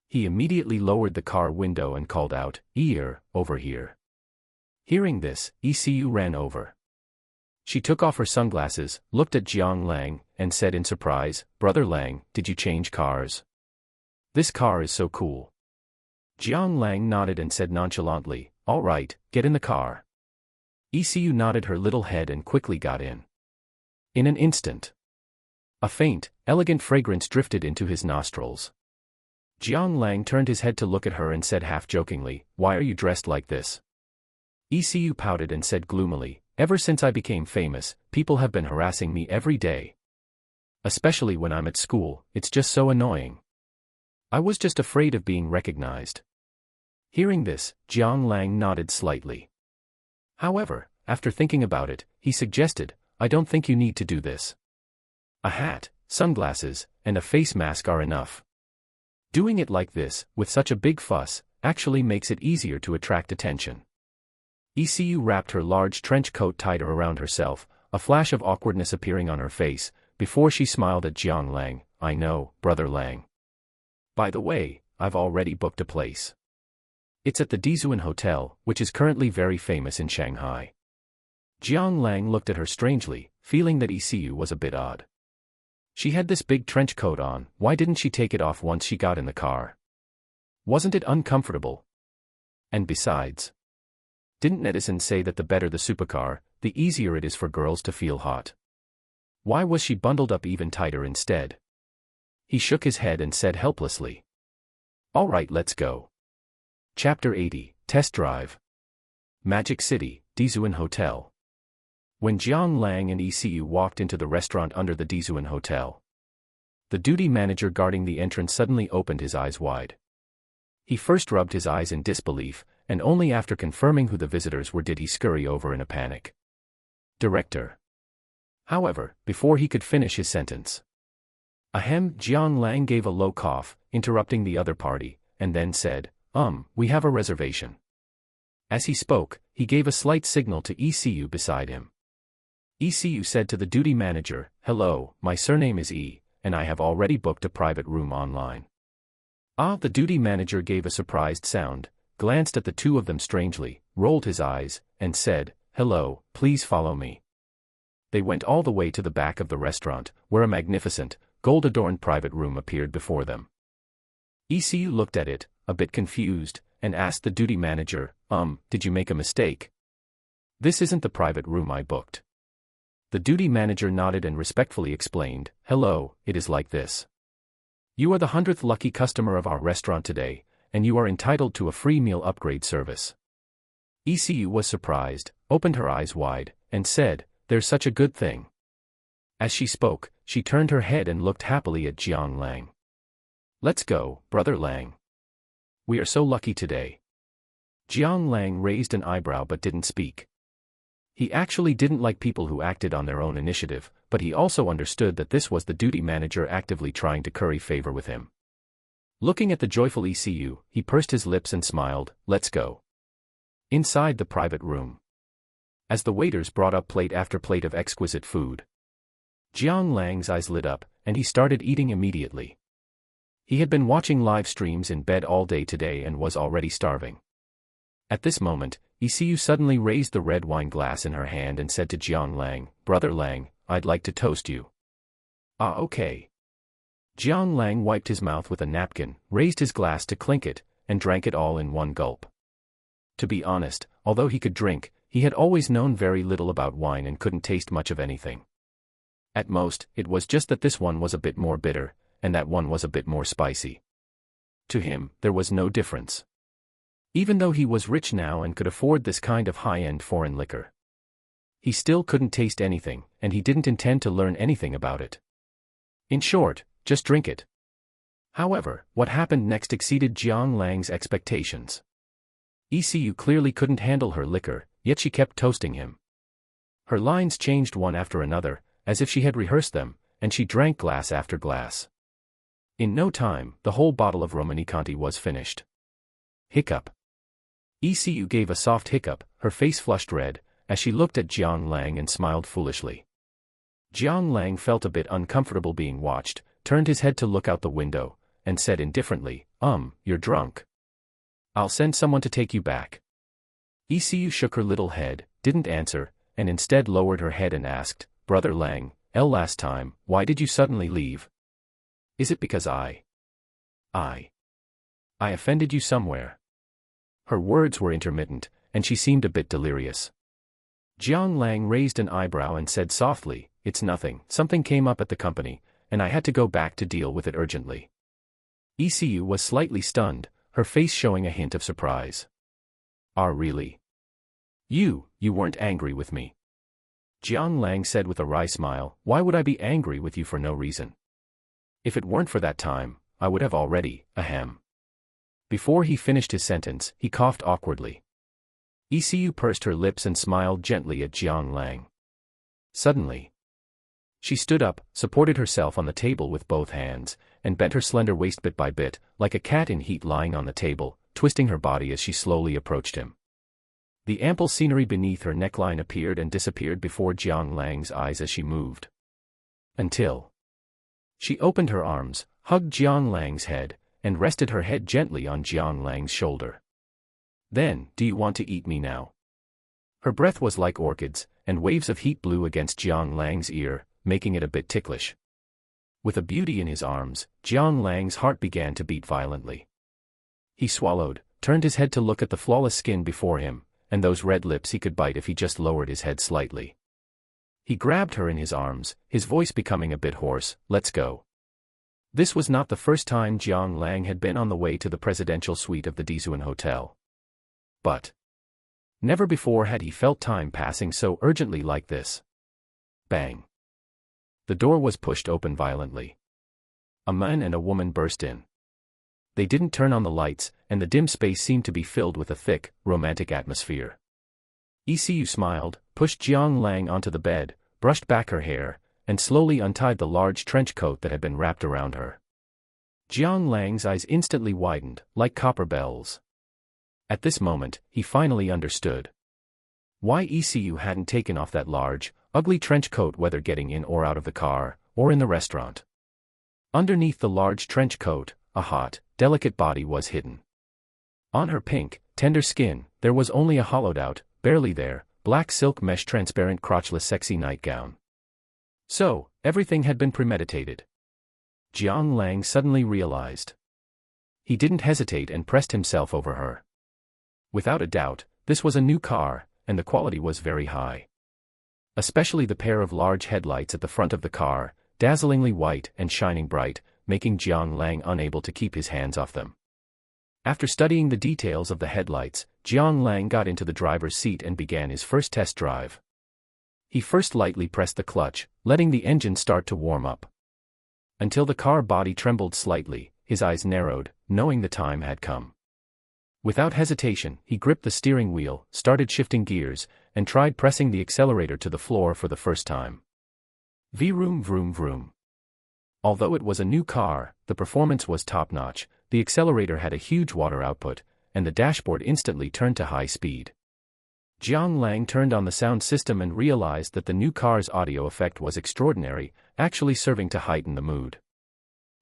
He immediately lowered the car window and called out, "Ear, over here." Hearing this, ECU ran over. She took off her sunglasses, looked at Jiang Lang, and said in surprise, "Brother Lang, did you change cars? This car is so cool." Jiang Lang nodded and said nonchalantly, "All right, get in the car." ECU nodded her little head and quickly got in. In an instant, a faint, elegant fragrance drifted into his nostrils. Jiang Lang turned his head to look at her and said half-jokingly, "Why are you dressed like this?" ECU pouted and said gloomily, "Ever since I became famous, people have been harassing me every day. Especially when I'm at school, it's just so annoying. I was just afraid of being recognized." Hearing this, Jiang Lang nodded slightly. However, after thinking about it, he suggested, "I don't think you need to do this. A hat, sunglasses, and a face mask are enough. Doing it like this, with such a big fuss, actually makes it easier to attract attention." ECU wrapped her large trench coat tighter around herself, a flash of awkwardness appearing on her face, before she smiled at Jiang Lang, "I know, Brother Lang. By the way, I've already booked a place. It's at the Dizuan Hotel, which is currently very famous in Shanghai." Jiang Lang looked at her strangely, feeling that ECU was a bit odd. She had this big trench coat on, why didn't she take it off once she got in the car? Wasn't it uncomfortable? And besides, didn't netizens say that the better the supercar, the easier it is for girls to feel hot? Why was she bundled up even tighter instead? He shook his head and said helplessly, "All right, let's go." Chapter 80, Test Drive. Magic City, Dizuan Hotel. When Jiang Lang and ECU walked into the restaurant under the Dizuan Hotel, the duty manager guarding the entrance suddenly opened his eyes wide. He first rubbed his eyes in disbelief, and only after confirming who the visitors were did he scurry over in a panic. "Director." However, before he could finish his sentence, Jiang Lang gave a low cough, interrupting the other party, and then said, We have a reservation." As he spoke, he gave a slight signal to ECU beside him. ECU said to the duty manager, "Hello, my surname is E, and I have already booked a private room online." The duty manager gave a surprised sound, glanced at the two of them strangely, rolled his eyes, and said, "Hello, please follow me." They went all the way to the back of the restaurant, where a magnificent, gold-adorned private room appeared before them. ECU looked at it, a bit confused, and asked the duty manager, "Did you make a mistake? This isn't the private room I booked." The duty manager nodded and respectfully explained, "Hello, it is like this. You are the 100th lucky customer of our restaurant today, and you are entitled to a free meal upgrade service." ECU was surprised, opened her eyes wide, and said, "There's such a good thing." As she spoke, she turned her head and looked happily at Jiang Lang. "Let's go, Brother Lang. We are so lucky today." Jiang Lang raised an eyebrow but didn't speak. He actually didn't like people who acted on their own initiative, but he also understood that this was the duty manager actively trying to curry favor with him. Looking at the joyful ECU, he pursed his lips and smiled, "Let's go." Inside the private room, as the waiters brought up plate after plate of exquisite food, Jiang Lang's eyes lit up, and he started eating immediately. He had been watching live streams in bed all day today and was already starving. At this moment, ECU suddenly raised the red wine glass in her hand and said to Jiang Lang, "Brother Lang, I'd like to toast you." Okay." Jiang Lang wiped his mouth with a napkin, raised his glass to clink it, and drank it all in one gulp. To be honest, although he could drink, he had always known very little about wine and couldn't taste much of anything. At most, it was just that this one was a bit more bitter, and that one was a bit more spicy. To him, there was no difference. Even though he was rich now and could afford this kind of high-end foreign liquor, he still couldn't taste anything, and he didn't intend to learn anything about it. In short, just drink it. However, what happened next exceeded Jiang Lang's expectations. ECU clearly couldn't handle her liquor, yet she kept toasting him. Her lines changed one after another, as if she had rehearsed them, and she drank glass after glass. In no time, the whole bottle of Romanicanti was finished. Hiccup. ECU gave a soft hiccup, her face flushed red, as she looked at Jiang Lang and smiled foolishly. Jiang Lang felt a bit uncomfortable being watched, turned his head to look out the window, and said indifferently, you're drunk. I'll send someone to take you back. ECU shook her little head, didn't answer, and instead lowered her head and asked, Brother Lang, last time, why did you suddenly leave? Is it because I offended you somewhere? Her words were intermittent, and she seemed a bit delirious. Jiang Lang raised an eyebrow and said softly, It's nothing, something came up at the company, and I had to go back to deal with it urgently. ECU was slightly stunned, her face showing a hint of surprise. Really? You weren't angry with me? Jiang Lang said with a wry smile, Why would I be angry with you for no reason? If it weren't for that time, I would have already, ahem. Before he finished his sentence, he coughed awkwardly. ECU pursed her lips and smiled gently at Jiang Lang. Suddenly, she stood up, supported herself on the table with both hands, and bent her slender waist bit by bit, like a cat in heat lying on the table, twisting her body as she slowly approached him. The ample scenery beneath her neckline appeared and disappeared before Jiang Lang's eyes as she moved. Until she opened her arms, hugged Jiang Lang's head, and rested her head gently on Jiang Lang's shoulder. Then, do you want to eat me now? Her breath was like orchids, and waves of heat blew against Jiang Lang's ear, making it a bit ticklish. With a beauty in his arms, Jiang Lang's heart began to beat violently. He swallowed, turned his head to look at the flawless skin before him, and those red lips he could bite if he just lowered his head slightly. He grabbed her in his arms, his voice becoming a bit hoarse, Let's go. This was not the first time Jiang Lang had been on the way to the presidential suite of the Dizuan Hotel. But never before had he felt time passing so urgently like this. Bang. The door was pushed open violently. A man and a woman burst in. They didn't turn on the lights, and the dim space seemed to be filled with a thick, romantic atmosphere. ECU smiled, pushed Jiang Lang onto the bed, brushed back her hair, and slowly untied the large trench coat that had been wrapped around her. Jiang Lang's eyes instantly widened, like copper bells. At this moment, he finally understood why ECU hadn't taken off that large, ugly trench coat whether getting in or out of the car, or in the restaurant. Underneath the large trench coat, a hot, delicate body was hidden. On her pink, tender skin, there was only a hollowed-out, barely there, black silk mesh transparent crotchless sexy nightgown. So, everything had been premeditated. Jiang Lang suddenly realized. He didn't hesitate and pressed himself over her. Without a doubt, this was a new car, and the quality was very high. Especially the pair of large headlights at the front of the car, dazzlingly white and shining bright, making Jiang Lang unable to keep his hands off them. After studying the details of the headlights, Jiang Lang got into the driver's seat and began his first test drive. He first lightly pressed the clutch, letting the engine start to warm up. Until the car body trembled slightly, his eyes narrowed, knowing the time had come. Without hesitation, he gripped the steering wheel, started shifting gears, and tried pressing the accelerator to the floor for the first time. Vroom vroom vroom. Although it was a new car, the performance was top-notch, the accelerator had a huge water output, and the dashboard instantly turned to high speed. Jiang Lang turned on the sound system and realized that the new car's audio effect was extraordinary, actually serving to heighten the mood.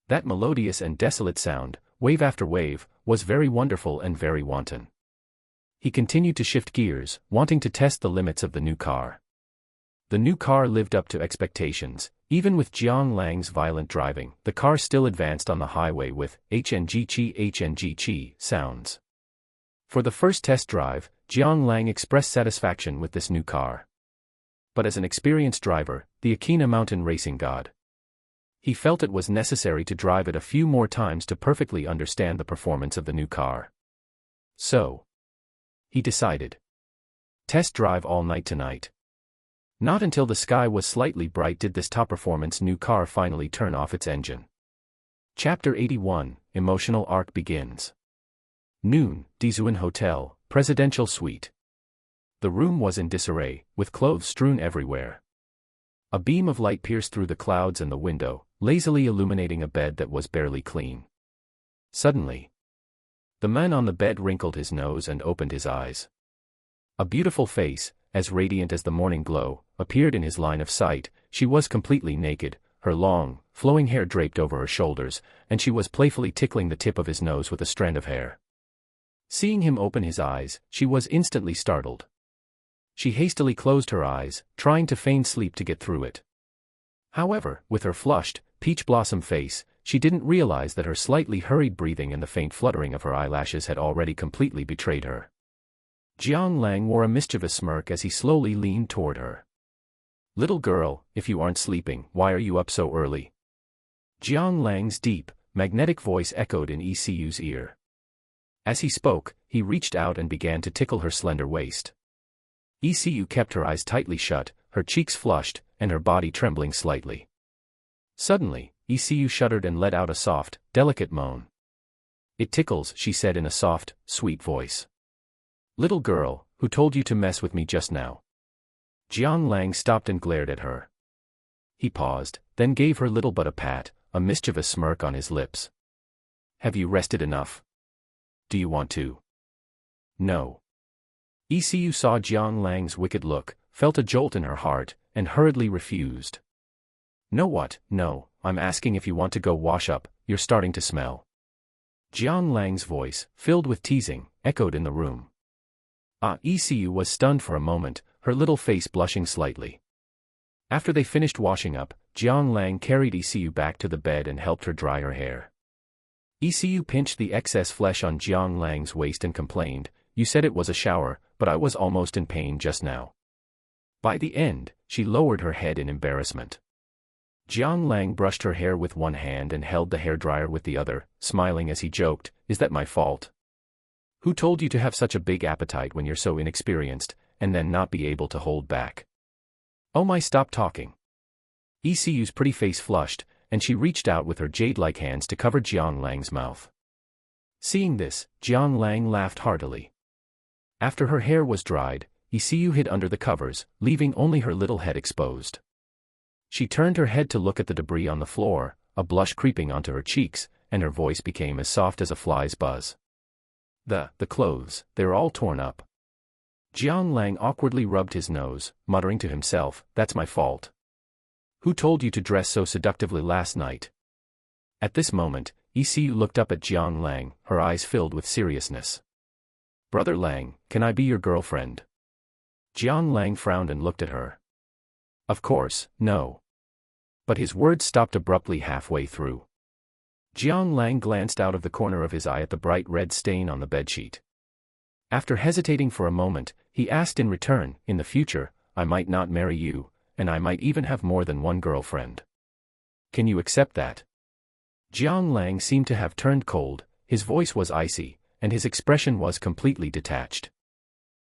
That melodious and desolate sound, wave after wave, was very wonderful and very wanton. He continued to shift gears, wanting to test the limits of the new car. The new car lived up to expectations. Even with Jiang Lang's violent driving, the car still advanced on the highway with HNG-chi sounds. For the first test drive, Jiang Lang expressed satisfaction with this new car. But as an experienced driver, the Akina mountain racing god, he felt it was necessary to drive it a few more times to perfectly understand the performance of the new car. So, he decided. Test drive all night tonight. Not until the sky was slightly bright did this top-performance new car finally turn off its engine. Chapter 81, Emotional Arc begins. Noon, Dizuan Hotel, Presidential Suite. The room was in disarray, with clothes strewn everywhere. A beam of light pierced through the clouds and the window, lazily illuminating a bed that was barely clean. Suddenly, the man on the bed wrinkled his nose and opened his eyes. A beautiful face, as radiant as the morning glow, appeared in his line of sight. She was completely naked, her long, flowing hair draped over her shoulders, and she was playfully tickling the tip of his nose with a strand of hair. Seeing him open his eyes, she was instantly startled. She hastily closed her eyes, trying to feign sleep to get through it. However, with her flushed, peach blossom face, she didn't realize that her slightly hurried breathing and the faint fluttering of her eyelashes had already completely betrayed her. Jiang Lang wore a mischievous smirk as he slowly leaned toward her. "Little girl, if you aren't sleeping, why are you up so early?" Jiang Lang's deep, magnetic voice echoed in ECU's ear. As he spoke, he reached out and began to tickle her slender waist. ECU kept her eyes tightly shut, her cheeks flushed, and her body trembling slightly. Suddenly, ECU shuddered and let out a soft, delicate moan. "It tickles," she said in a soft, sweet voice. "Little girl, who told you to mess with me just now?" Jiang Lang stopped and glared at her. He paused, then gave her little butt a pat, a mischievous smirk on his lips. "Have you rested enough? Do you want to?" "No." ECU saw Jiang Lang's wicked look, felt a jolt in her heart, and hurriedly refused. "No what? No, I'm asking if you want to go wash up, you're starting to smell." Jiang Lang's voice, filled with teasing, echoed in the room. ECU was stunned for a moment, her little face blushing slightly. After they finished washing up, Jiang Lang carried ECU back to the bed and helped her dry her hair. ECU pinched the excess flesh on Jiang Lang's waist and complained, "You said it was a shower, but I was almost in pain just now." By the end, she lowered her head in embarrassment. Jiang Lang brushed her hair with one hand and held the hairdryer with the other, smiling as he joked, "Is that my fault? Who told you to have such a big appetite when you're so inexperienced, and then not be able to hold back?" "Oh my, stop talking." ECU's pretty face flushed, and she reached out with her jade-like hands to cover Jiang Lang's mouth. Seeing this, Jiang Lang laughed heartily. After her hair was dried, ECU hid under the covers, leaving only her little head exposed. She turned her head to look at the debris on the floor, a blush creeping onto her cheeks, and her voice became as soft as a fly's buzz. The clothes, they're all torn up." Jiang Lang awkwardly rubbed his nose, muttering to himself, "That's my fault. Who told you to dress so seductively last night?" At this moment, ECU looked up at Jiang Lang, her eyes filled with seriousness. "Brother Lang, can I be your girlfriend?" Jiang Lang frowned and looked at her. "Of course, no." But his words stopped abruptly halfway through. Jiang Lang glanced out of the corner of his eye at the bright red stain on the bedsheet. After hesitating for a moment, he asked in return, "In the future, I might not marry you, and I might even have more than one girlfriend. Can you accept that?" Jiang Lang seemed to have turned cold, his voice was icy, and his expression was completely detached.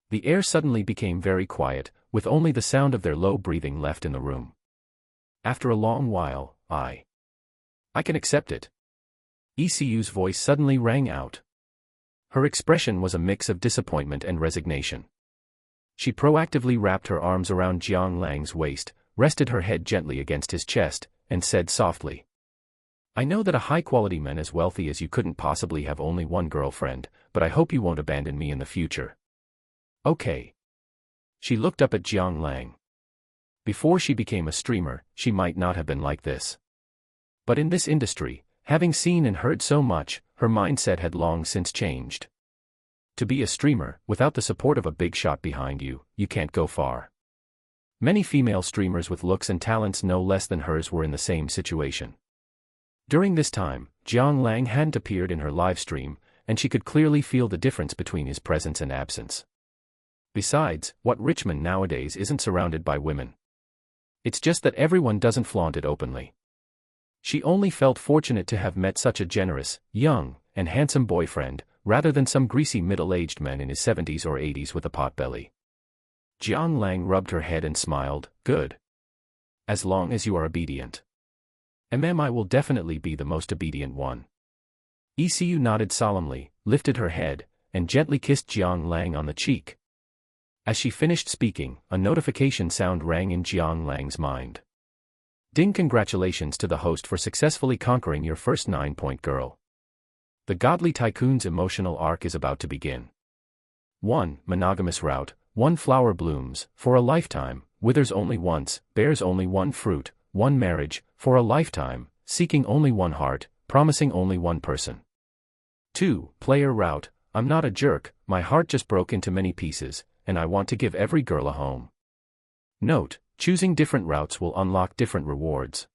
The air suddenly became very quiet, with only the sound of their low breathing left in the room. After a long while, I can accept it." ECU's voice suddenly rang out. Her expression was a mix of disappointment and resignation. She proactively wrapped her arms around Jiang Lang's waist, rested her head gently against his chest, and said softly, "I know that a high-quality man as wealthy as you couldn't possibly have only one girlfriend, but I hope you won't abandon me in the future." "Okay." She looked up at Jiang Lang. Before she became a streamer, she might not have been like this. But in this industry, having seen and heard so much, her mindset had long since changed. To be a streamer, without the support of a big shot behind you, you can't go far. Many female streamers with looks and talents no less than hers were in the same situation. During this time, Jiang Lang hadn't appeared in her live stream, and she could clearly feel the difference between his presence and absence. Besides, what rich man nowadays isn't surrounded by women? It's just that everyone doesn't flaunt it openly. She only felt fortunate to have met such a generous, young, and handsome boyfriend, rather than some greasy middle-aged man in his 70s or 80s with a potbelly. Jiang Lang rubbed her head and smiled, "Good. As long as you are obedient." "I will definitely be the most obedient one." ECU nodded solemnly, lifted her head, and gently kissed Jiang Lang on the cheek. As she finished speaking, a notification sound rang in Jiang Lang's mind. Ding, congratulations to the host for successfully conquering your first 9-point girl. The godly tycoon's emotional arc is about to begin. 1. Monogamous route. 1 flower blooms, for a lifetime, withers only once, bears only one fruit. 1 marriage, for a lifetime, seeking only one heart, promising only one person. 2. Player route. I'm not a jerk, my heart just broke into many pieces, and I want to give every girl a home. Note, choosing different routes will unlock different rewards.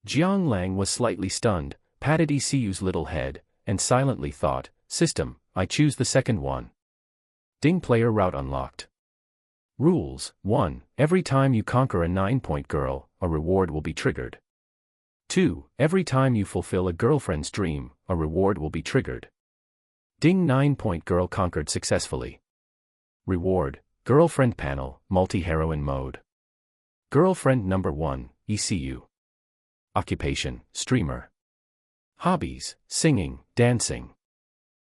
Jiang Lang was slightly stunned, patted ECU's little head, and silently thought, system, I choose the second one. Ding, player route unlocked. Rules. 1. Every time you conquer a 9-point girl, a reward will be triggered. 2. Every time you fulfill a girlfriend's dream, a reward will be triggered. Ding, 9-point girl conquered successfully. Reward, girlfriend panel, multi-heroine mode. Girlfriend number 1, ECU. Occupation, streamer. Hobbies, singing, dancing.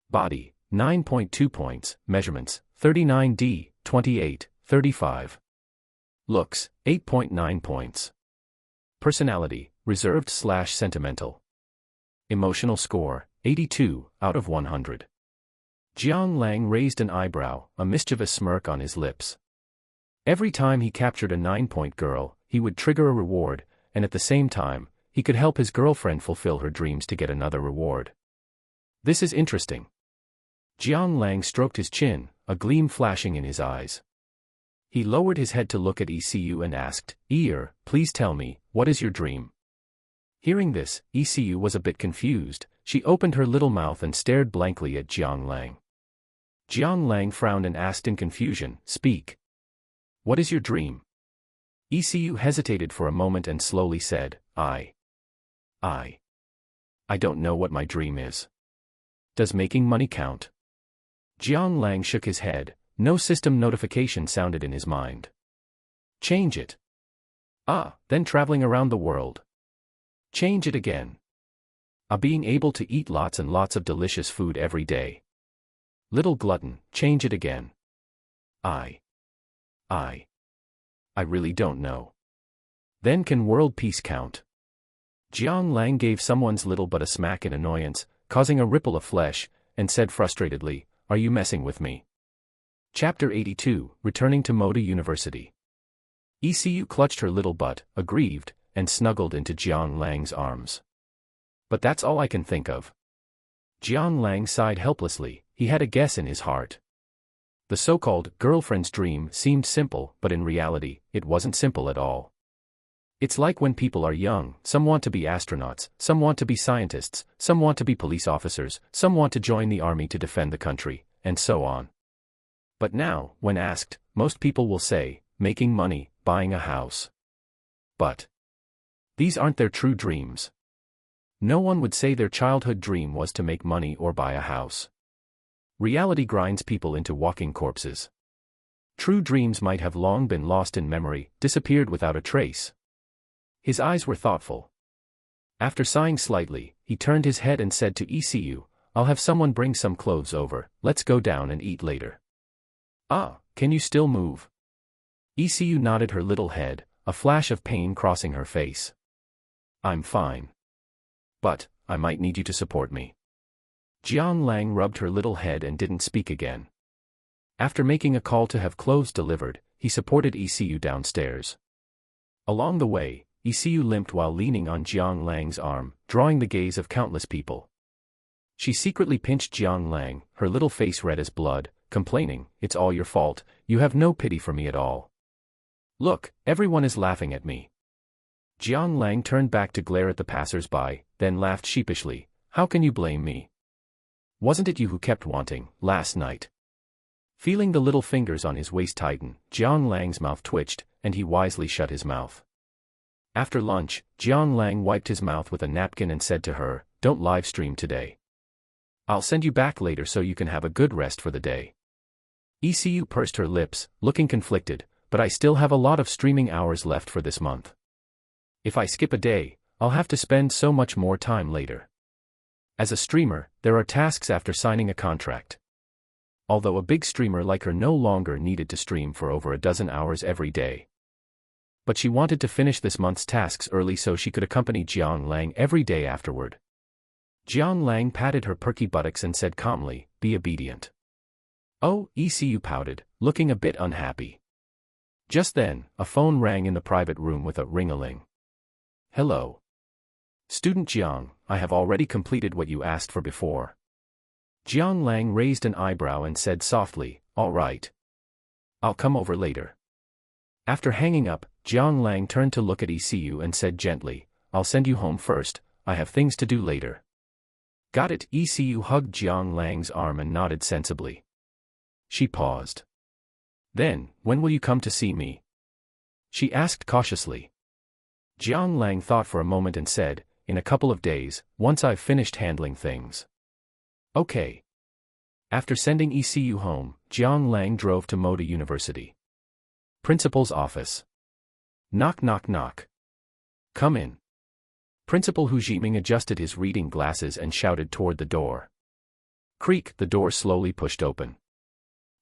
Body, 9.2 points, measurements, 39D, 28, 35. Looks, 8.9 points. Personality, reserved/sentimental. Emotional score, 82, out of 100. Jiang Lang raised an eyebrow, a mischievous smirk on his lips. Every time he captured a 9-point girl, he would trigger a reward, and at the same time, he could help his girlfriend fulfill her dreams to get another reward. This is interesting. Jiang Lang stroked his chin, a gleam flashing in his eyes. He lowered his head to look at ECU and asked, "Ear, please tell me, what is your dream?" Hearing this, ECU was a bit confused. She opened her little mouth and stared blankly at Jiang Lang. Jiang Lang frowned and asked in confusion, "Speak. What is your dream?" ECU hesitated for a moment and slowly said, I don't know what my dream is. Does making money count?" Jiang Lang shook his head. No system notification sounded in his mind. "Change it." Then traveling around the world." "Change it again." Being able to eat lots and lots of delicious food every day." "Little glutton, change it again." I really don't know." "Then can world peace count?" Jiang Lang gave someone's little butt a smack in annoyance, causing a ripple of flesh, and said frustratedly, "Are you messing with me?" Chapter 82, Returning to Moda University. ECU clutched her little butt, aggrieved, and snuggled into Jiang Lang's arms. "But that's all I can think of." Jiang Lang sighed helplessly. He had a guess in his heart. The so-called girlfriend's dream seemed simple, but in reality, it wasn't simple at all. It's like when people are young, some want to be astronauts, some want to be scientists, some want to be police officers, some want to join the army to defend the country, and so on. But now, when asked, most people will say, making money, buying a house. But these aren't their true dreams. No one would say their childhood dream was to make money or buy a house. Reality grinds people into walking corpses. True dreams might have long been lost in memory, disappeared without a trace. His eyes were thoughtful. After sighing slightly, he turned his head and said to ECU, "I'll have someone bring some clothes over, let's go down and eat later." Can you still move?" ECU nodded her little head, a flash of pain crossing her face. "I'm fine. But I might need you to support me." Jiang Lang rubbed her little head and didn't speak again. After making a call to have clothes delivered, he supported ECU downstairs. Along the way, ECU limped while leaning on Jiang Lang's arm, drawing the gaze of countless people. She secretly pinched Jiang Lang, her little face red as blood, complaining, "It's all your fault, you have no pity for me at all. Look, everyone is laughing at me." Jiang Lang turned back to glare at the passers-by, then laughed sheepishly, "How can you blame me? Wasn't it you who kept wanting, last night?" Feeling the little fingers on his waist tighten, Jiang Lang's mouth twitched, and he wisely shut his mouth. After lunch, Jiang Lang wiped his mouth with a napkin and said to her, "Don't live stream today. I'll send you back later so you can have a good rest for the day." ECU pursed her lips, looking conflicted, "But I still have a lot of streaming hours left for this month. If I skip a day, I'll have to spend so much more time later. As a streamer, there are tasks after signing a contract." Although a big streamer like her no longer needed to stream for over a dozen hours every day. But she wanted to finish this month's tasks early so she could accompany Jiang Lang every day afterward. Jiang Lang patted her perky buttocks and said calmly, "Be obedient." "Oh," ECU pouted, looking a bit unhappy. Just then, a phone rang in the private room with a ring-a-ling. "Hello. Student Jiang, I have already completed what you asked for before." Jiang Lang raised an eyebrow and said softly, "All right. I'll come over later." After hanging up, Jiang Lang turned to look at ECU and said gently, "I'll send you home first, I have things to do later." "Got it." ECU hugged Jiang Lang's arm and nodded sensibly. She paused. "Then, when will you come to see me?" she asked cautiously. Jiang Lang thought for a moment and said, "In a couple of days, once I've finished handling things." "Okay." After sending ECU home, Jiang Lang drove to Moda University. Principal's office. Knock knock knock. "Come in." Principal Hu Jiming adjusted his reading glasses and shouted toward the door. Creak, the door slowly pushed open.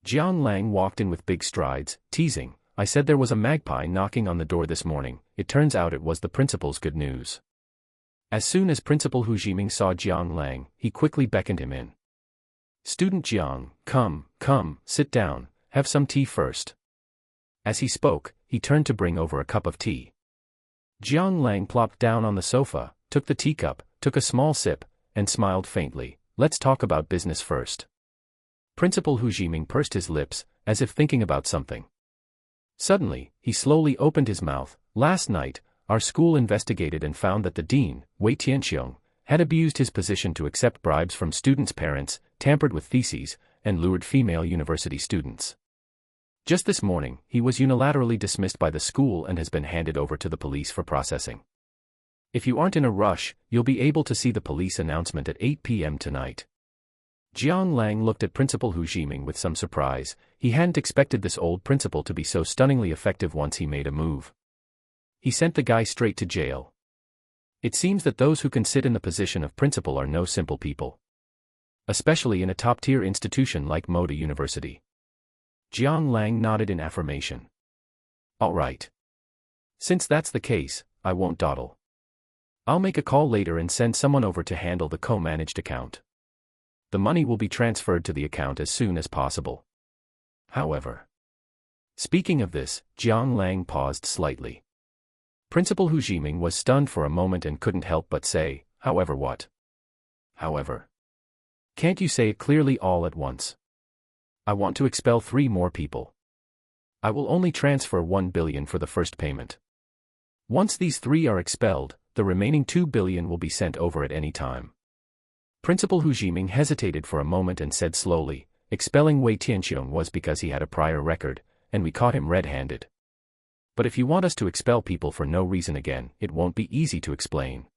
Jiang Lang walked in with big strides, teasing, "I said there was a magpie knocking on the door this morning." It turns out it was the principal's good news. As soon as Principal Hu Jiming saw Jiang Lang, he quickly beckoned him in. "Student Jiang, come, sit down, have some tea first." As he spoke, he turned to bring over a cup of tea. Jiang Lang plopped down on the sofa, took the teacup, took a small sip, and smiled faintly. "Let's talk about business first." Principal Hu Jiming pursed his lips, as if thinking about something. Suddenly, he slowly opened his mouth. "Last night, our school investigated and found that the dean, Wei Tianxiong, had abused his position to accept bribes from students' parents, tampered with theses, and lured female university students. Just this morning, he was unilaterally dismissed by the school and has been handed over to the police for processing. If you aren't in a rush, you'll be able to see the police announcement at 8 p.m. tonight." Jiang Lang looked at Principal Hu Jiming with some surprise. He hadn't expected this old principal to be so stunningly effective once he made a move. He sent the guy straight to jail. It seems that those who can sit in the position of principal are no simple people. Especially in a top-tier institution like Moda University. Jiang Lang nodded in affirmation. "All right. Since that's the case, I won't dawdle. I'll make a call later and send someone over to handle the co-managed account. The money will be transferred to the account as soon as possible. However..." Speaking of this, Jiang Lang paused slightly. Principal Hu Jiming was stunned for a moment and couldn't help but say, "However what?" "However. Can't you say it clearly all at once? I want to expel 3 more people. I will only transfer 1 billion for the first payment. Once these 3 are expelled, the remaining 2 billion will be sent over at any time." Principal Hu Jiming hesitated for a moment and said slowly, "Expelling Wei Tianxiong was because he had a prior record, and we caught him red-handed. But if you want us to expel people for no reason again, it won't be easy to explain."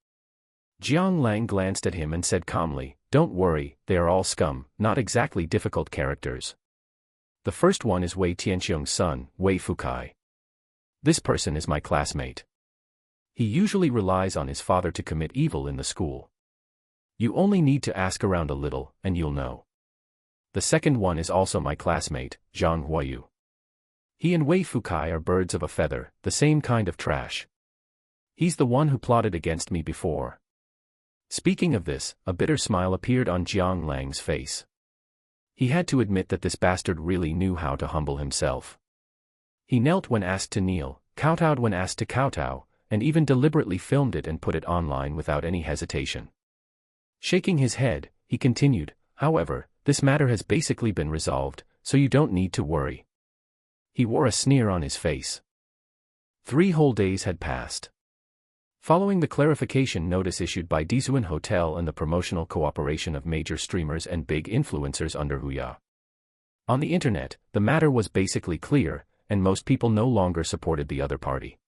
Jiang Lang glanced at him and said calmly, "Don't worry, they are all scum, not exactly difficult characters. The first one is Wei Tianxiong's son, Wei Fukai. This person is my classmate. He usually relies on his father to commit evil in the school. You only need to ask around a little, and you'll know. The second one is also my classmate, Zhang Huayu. He and Wei Fukai are birds of a feather, the same kind of trash. He's the one who plotted against me before." Speaking of this, a bitter smile appeared on Jiang Lang's face. He had to admit that this bastard really knew how to humble himself. He knelt when asked to kneel, kowtowed when asked to kowtow, and even deliberately filmed it and put it online without any hesitation. Shaking his head, he continued, "However, this matter has basically been resolved, so you don't need to worry." He wore a sneer on his face. 3 whole days had passed. Following the clarification notice issued by Dizuan Hotel and the promotional cooperation of major streamers and big influencers under Huya. On the internet, the matter was basically clear, and most people no longer supported the other party.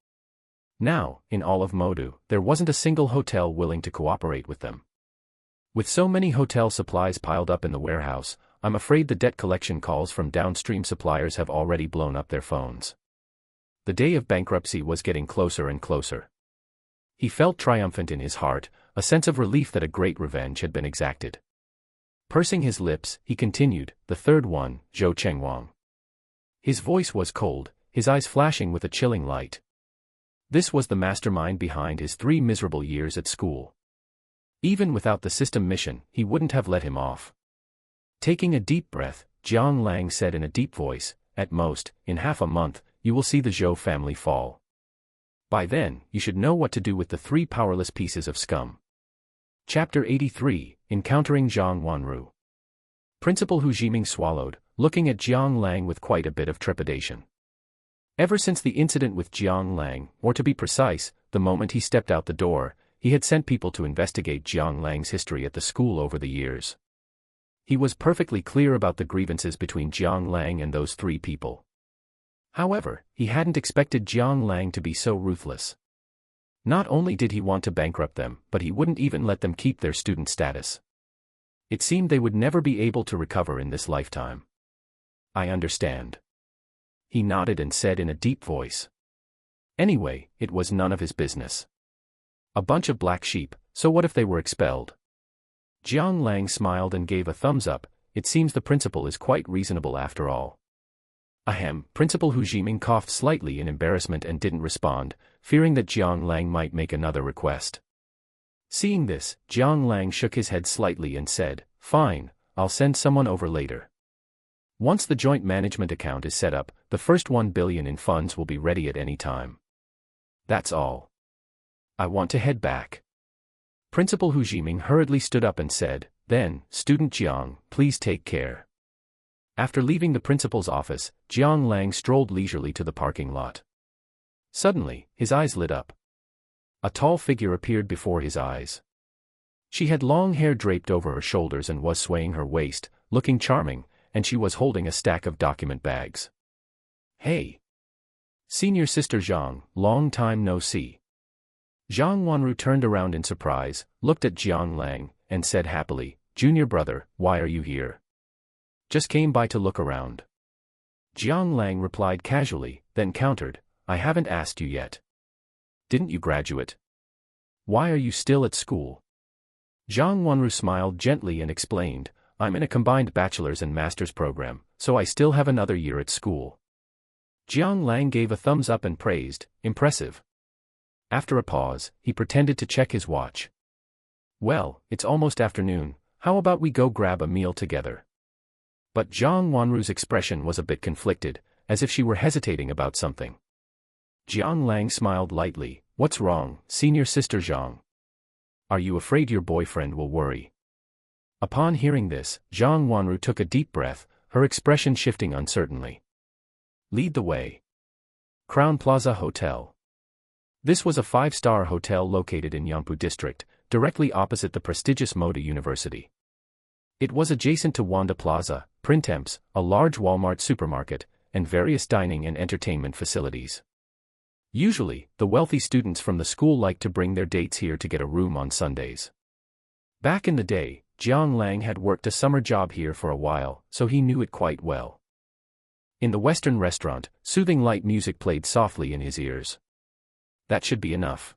Now, in all of Modu, there wasn't a single hotel willing to cooperate with them. With so many hotel supplies piled up in the warehouse, I'm afraid the debt collection calls from downstream suppliers have already blown up their phones. The day of bankruptcy was getting closer and closer. He felt triumphant in his heart, a sense of relief that a great revenge had been exacted. Pursing his lips, he continued, "The third one, Zhou Chengwang." His voice was cold, his eyes flashing with a chilling light. This was the mastermind behind his 3 miserable years at school. Even without the system mission, he wouldn't have let him off. Taking a deep breath, Jiang Lang said in a deep voice, "At most, in half a month, you will see the Zhou family fall. By then, you should know what to do with the 3 powerless pieces of scum." Chapter 83, Encountering Zhang Wanru. Principal Hu Jiming swallowed, looking at Jiang Lang with quite a bit of trepidation. Ever since the incident with Jiang Lang, or to be precise, the moment he stepped out the door, he had sent people to investigate Jiang Lang's history at the school over the years. He was perfectly clear about the grievances between Jiang Lang and those 3 people. However, he hadn't expected Jiang Lang to be so ruthless. Not only did he want to bankrupt them, but he wouldn't even let them keep their student status. It seemed they would never be able to recover in this lifetime. "I understand." He nodded and said in a deep voice. Anyway, it was none of his business. A bunch of black sheep, so what if they were expelled? Jiang Lang smiled and gave a thumbs up. It seems the principal is quite reasonable after all. Ahem. Principal Hu Jiming coughed slightly in embarrassment and didn't respond, fearing that Jiang Lang might make another request. Seeing this, Jiang Lang shook his head slightly and said, "Fine, I'll send someone over later. Once the joint management account is set up, the first 1 billion in funds will be ready at any time. That's all. I want to head back." Principal Hu Jiming hurriedly stood up and said, "Then, Student Jiang, please take care." After leaving the principal's office, Jiang Lang strolled leisurely to the parking lot. Suddenly, his eyes lit up. A tall figure appeared before his eyes. She had long hair draped over her shoulders and was swaying her waist, looking charming, and she was holding a stack of document bags. "Hey! Senior Sister Zhang, long time no see." Zhang Wanru turned around in surprise, looked at Jiang Lang, and said happily, "Junior brother, why are you here?" "Just came by to look around." Jiang Lang replied casually, then countered, "I haven't asked you yet. Didn't you graduate? Why are you still at school?" Zhang Wanru smiled gently and explained, "I'm in a combined bachelor's and master's program, so I still have another year at school." Jiang Lang gave a thumbs up and praised, "Impressive." After a pause, he pretended to check his watch. "Well, it's almost afternoon, how about we go grab a meal together?" But Zhang Wanru's expression was a bit conflicted, as if she were hesitating about something. Jiang Lang smiled lightly, "What's wrong, Senior Sister Zhang? Are you afraid your boyfriend will worry?" Upon hearing this, Zhang Wanru took a deep breath, her expression shifting uncertainly. "Lead the way." Crown Plaza Hotel. This was a 5-star hotel located in Yangpu District, directly opposite the prestigious Moda University. It was adjacent to Wanda Plaza, Printemps, a large Walmart supermarket, and various dining and entertainment facilities. Usually, the wealthy students from the school liked to bring their dates here to get a room on Sundays. Back in the day, Jiang Lang had worked a summer job here for a while, so he knew it quite well. In the Western restaurant, soothing light music played softly in his ears. That should be enough.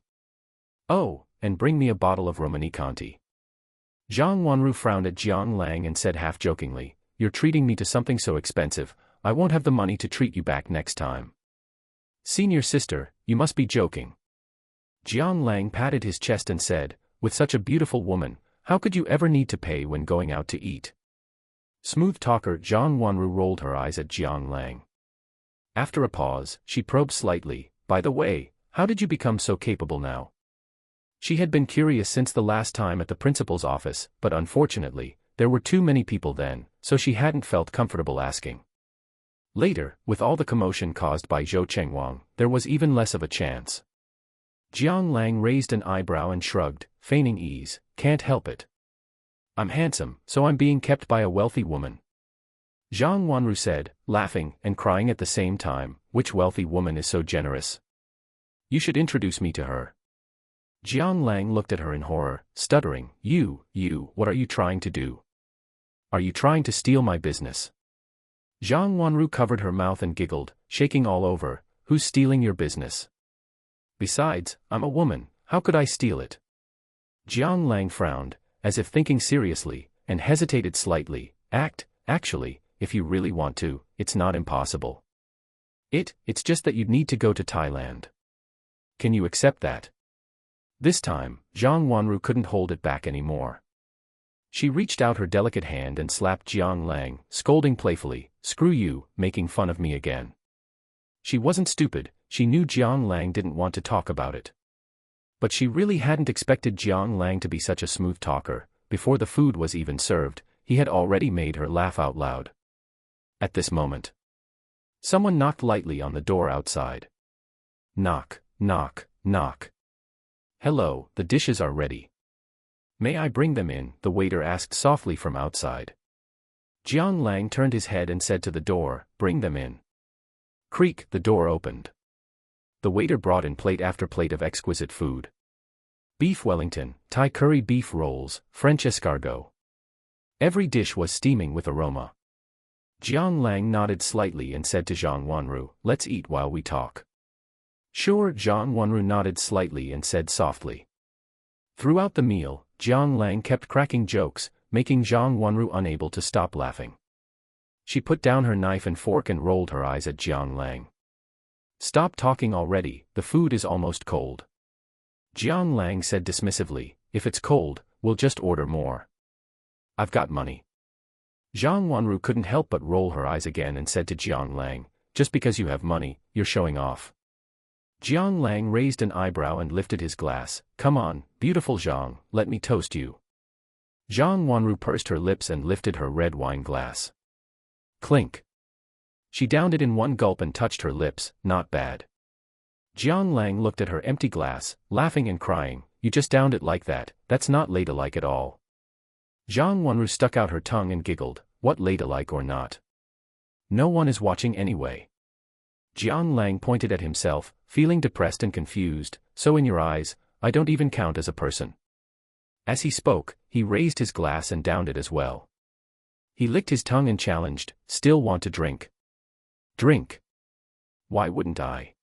"Oh, and bring me a bottle of Romani Conti." Zhang Wanru frowned at Jiang Lang and said half-jokingly, "You're treating me to something so expensive, I won't have the money to treat you back next time." "Senior sister, you must be joking." Jiang Lang patted his chest and said, "With such a beautiful woman, how could you ever need to pay when going out to eat?" Smooth talker Zhang Wanru rolled her eyes at Jiang Lang. After a pause, she probed slightly, "By the way, how did you become so capable now?" She had been curious since the last time at the principal's office, but unfortunately, there were too many people then, so she hadn't felt comfortable asking. Later, with all the commotion caused by Zhou Chengwang, there was even less of a chance. Jiang Lang raised an eyebrow and shrugged, feigning ease, "Can't help it. I'm handsome, so I'm being kept by a wealthy woman." Zhang Wanru said, laughing and crying at the same time, "Which wealthy woman is so generous? You should introduce me to her." Jiang Lang looked at her in horror, stuttering, You, what are you trying to do? Are you trying to steal my business?" Zhang Wanru covered her mouth and giggled, shaking all over, "Who's stealing your business? Besides, I'm a woman, how could I steal it?" Jiang Lang frowned, as if thinking seriously, and hesitated slightly, Actually, if you really want to, it's not impossible. It's just that you'd need to go to Thailand." can you accept that? This time, Zhang Wanru couldn't hold it back anymore. She reached out her delicate hand and slapped Jiang Lang, scolding playfully, "Screw you, making fun of me again." She wasn't stupid, she knew Jiang Lang didn't want to talk about it. But she really hadn't expected Jiang Lang to be such a smooth talker. Before the food was even served, he had already made her laugh out loud. At this moment, someone knocked lightly on the door outside. Knock, knock, knock. "Hello, the dishes are ready. May I bring them in?" the waiter asked softly from outside. Jiang Lang turned his head and said to the door, "Bring them in." Creak, the door opened. The waiter brought in plate after plate of exquisite food. Beef Wellington, Thai curry beef rolls, French escargot. Every dish was steaming with aroma. Jiang Lang nodded slightly and said to Zhang Wanru, "Let's eat while we talk." "Sure." Zhang Wanru nodded slightly and said softly. Throughout the meal, Jiang Lang kept cracking jokes, making Zhang Wanru unable to stop laughing. She put down her knife and fork and rolled her eyes at Jiang Lang. "Stop talking already, the food is almost cold." Jiang Lang said dismissively, "If it's cold, we'll just order more. I've got money." Zhang Wanru couldn't help but roll her eyes again and said to Jiang Lang, "Just because you have money, you're showing off." Jiang Lang raised an eyebrow and lifted his glass. "Come on, beautiful Zhang, let me toast you." Zhang Wanru pursed her lips and lifted her red wine glass. Clink. She downed it in one gulp and touched her lips. "Not bad." Jiang Lang looked at her empty glass, laughing and crying, "You just downed it like that, that's not ladylike at all." Zhang Wanru stuck out her tongue and giggled, "What ladylike or not? No one is watching anyway." Jiang Lang pointed at himself, feeling depressed and confused. "So in your eyes, I don't even count as a person." As he spoke, he raised his glass and downed it as well. He licked his tongue and challenged, "Still want to drink?" "Drink? Why wouldn't I?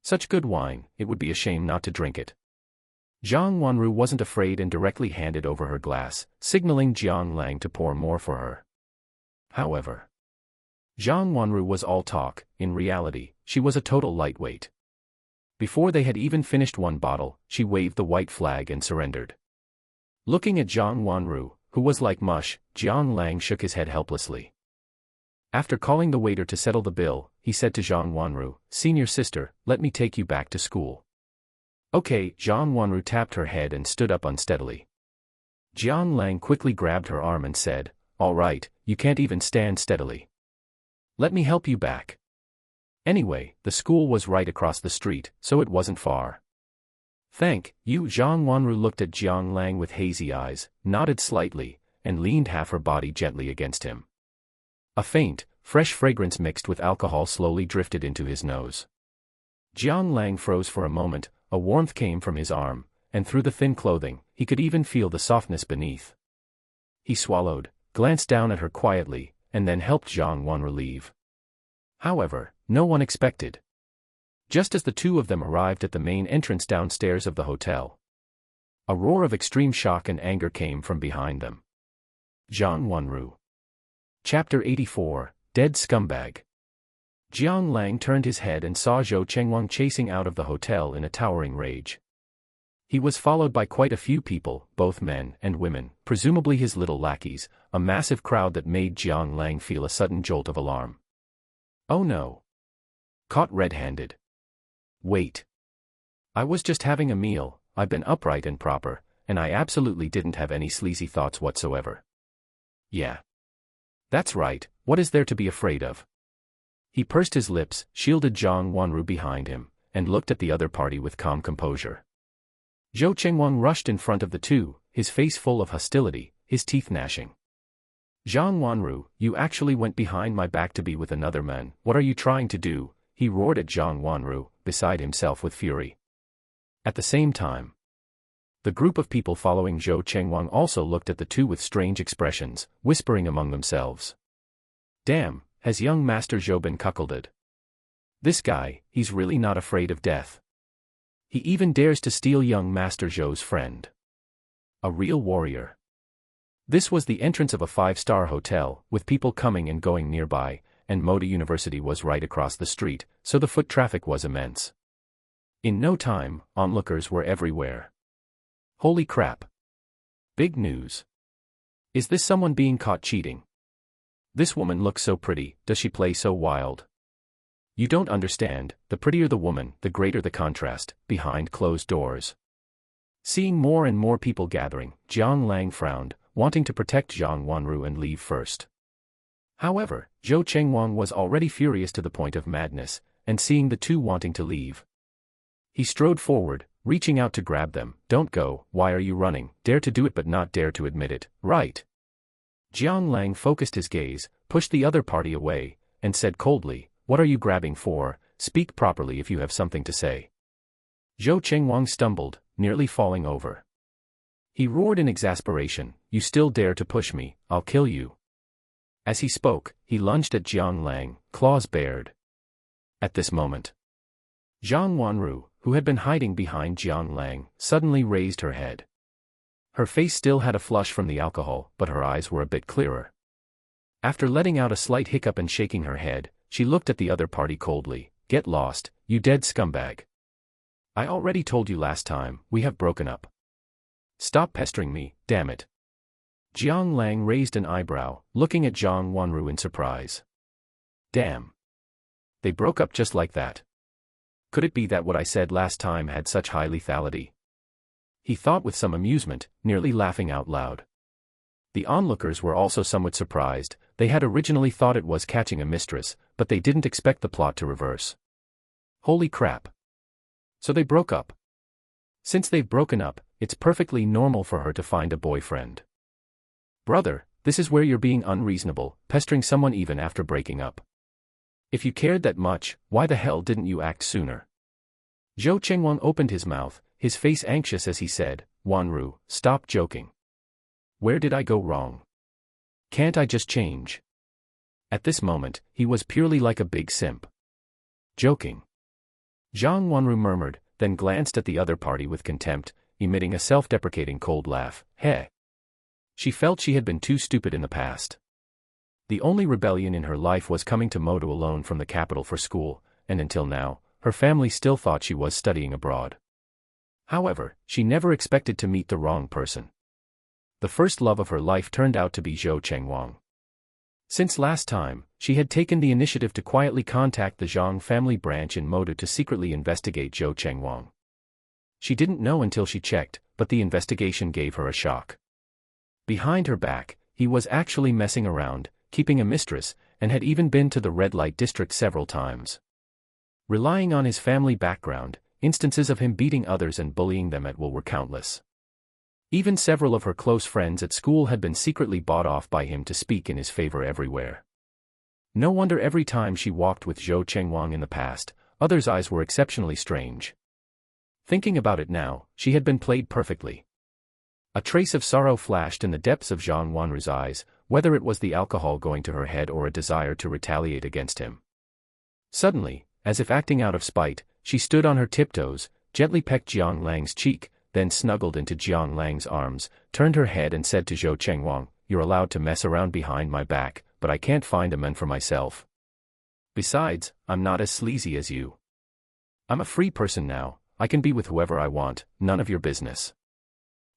Such good wine, it would be a shame not to drink it." Zhang Wanru wasn't afraid and directly handed over her glass, signaling Jiang Lang to pour more for her. However, Zhang Wanru was all talk. In reality, she was a total lightweight. Before they had even finished one bottle, she waved the white flag and surrendered. Looking at Zhang Wanru, who was like mush, Jiang Lang shook his head helplessly. After calling the waiter to settle the bill, he said to Zhang Wanru, "Senior sister, let me take you back to school." "Okay." Zhang Wanru tapped her head and stood up unsteadily. Jiang Lang quickly grabbed her arm and said, "All right, you can't even stand steadily. Let me help you back." Anyway, the school was right across the street, so it wasn't far. "Thank you." Zhang Wanru looked at Jiang Lang with hazy eyes, nodded slightly, and leaned half her body gently against him. A faint, fresh fragrance mixed with alcohol slowly drifted into his nose. Jiang Lang froze for a moment, a warmth came from his arm, and through the thin clothing, he could even feel the softness beneath. He swallowed, glanced down at her quietly, and then helped Zhang Wanru leave. However, no one expected. Just as the two of them arrived at the main entrance downstairs of the hotel, a roar of extreme shock and anger came from behind them. Zhang Wanru. Chapter 84, Dead Scumbag. Jiang Lang turned his head and saw Zhou Chengwang chasing out of the hotel in a towering rage. He was followed by quite a few people, both men and women, presumably his little lackeys, a massive crowd that made Jiang Lang feel a sudden jolt of alarm. Oh no! Caught red-handed. Wait. I was just having a meal, I've been upright and proper, and I absolutely didn't have any sleazy thoughts whatsoever. Yeah. That's right, what is there to be afraid of? He pursed his lips, shielded Zhang Wanru behind him, and looked at the other party with calm composure. Zhou Chengwang rushed in front of the two, his face full of hostility, his teeth gnashing. Zhang Wanru, you actually went behind my back to be with another man, what are you trying to do? He roared at Zhang Wanru, beside himself with fury. At the same time, the group of people following Zhou Chengwang also looked at the two with strange expressions, whispering among themselves. Damn, has young Master Zhou been cuckolded? This guy, he's really not afraid of death. He even dares to steal young Master Zhou's friend. A real warrior. This was the entrance of a 5-star hotel, with people coming and going nearby, and Moda University was right across the street, so the foot traffic was immense. In no time, onlookers were everywhere. Holy crap. Big news. Is this someone being caught cheating? This woman looks so pretty, does she play so wild? You don't understand, the prettier the woman, the greater the contrast, behind closed doors. Seeing more and more people gathering, Jiang Lang frowned, wanting to protect Zhang Wanru and leave first. However, Zhou Chengwang was already furious to the point of madness, and seeing the two wanting to leave, he strode forward, reaching out to grab them. Don't go, why are you running? Dare to do it but not dare to admit it, right? Jiang Lang focused his gaze, pushed the other party away, and said coldly, what are you grabbing for? Speak properly if you have something to say. Zhou Chengwang stumbled, nearly falling over. He roared in exasperation, you still dare to push me, I'll kill you. As he spoke, he lunged at Jiang Lang, claws bared. At this moment, Zhang Wanru, who had been hiding behind Jiang Lang, suddenly raised her head. Her face still had a flush from the alcohol, but her eyes were a bit clearer. After letting out a slight hiccup and shaking her head, she looked at the other party coldly. Get lost, you dead scumbag. I already told you last time, we have broken up. Stop pestering me, damn it. Jiang Lang raised an eyebrow, looking at Zhang Wanru in surprise. Damn. They broke up just like that. Could it be that what I said last time had such high lethality? He thought with some amusement, nearly laughing out loud. The onlookers were also somewhat surprised. They had originally thought it was catching a mistress, but they didn't expect the plot to reverse. Holy crap. So they broke up. Since they've broken up, it's perfectly normal for her to find a boyfriend. Brother, this is where you're being unreasonable, pestering someone even after breaking up. If you cared that much, why the hell didn't you act sooner? Zhou Chengwang opened his mouth, his face anxious as he said, Wanru, stop joking. Where did I go wrong? Can't I just change? At this moment, he was purely like a big simp. Joking. Zhang Wanru murmured, then glanced at the other party with contempt, emitting a self-deprecating cold laugh. Heh. She felt she had been too stupid in the past. The only rebellion in her life was coming to Modu alone from the capital for school, and until now, her family still thought she was studying abroad. However, she never expected to meet the wrong person. The first love of her life turned out to be Zhou Chengwang. Since last time, she had taken the initiative to quietly contact the Zhang family branch in Modu to secretly investigate Zhou Chengwang. She didn't know until she checked, but the investigation gave her a shock. Behind her back, he was actually messing around, keeping a mistress, and had even been to the red light district several times. Relying on his family background, instances of him beating others and bullying them at will were countless. Even several of her close friends at school had been secretly bought off by him to speak in his favor everywhere. No wonder every time she walked with Zhou Chengwang in the past, others' eyes were exceptionally strange. Thinking about it now, she had been played perfectly. A trace of sorrow flashed in the depths of Zhang Wanru's eyes, whether it was the alcohol going to her head or a desire to retaliate against him. Suddenly, as if acting out of spite, she stood on her tiptoes, gently pecked Jiang Lang's cheek, then snuggled into Jiang Lang's arms, turned her head and said to Zhou Chengwang, "You're allowed to mess around behind my back, but I can't find a man for myself. Besides, I'm not as sleazy as you. I'm a free person now, I can be with whoever I want, none of your business."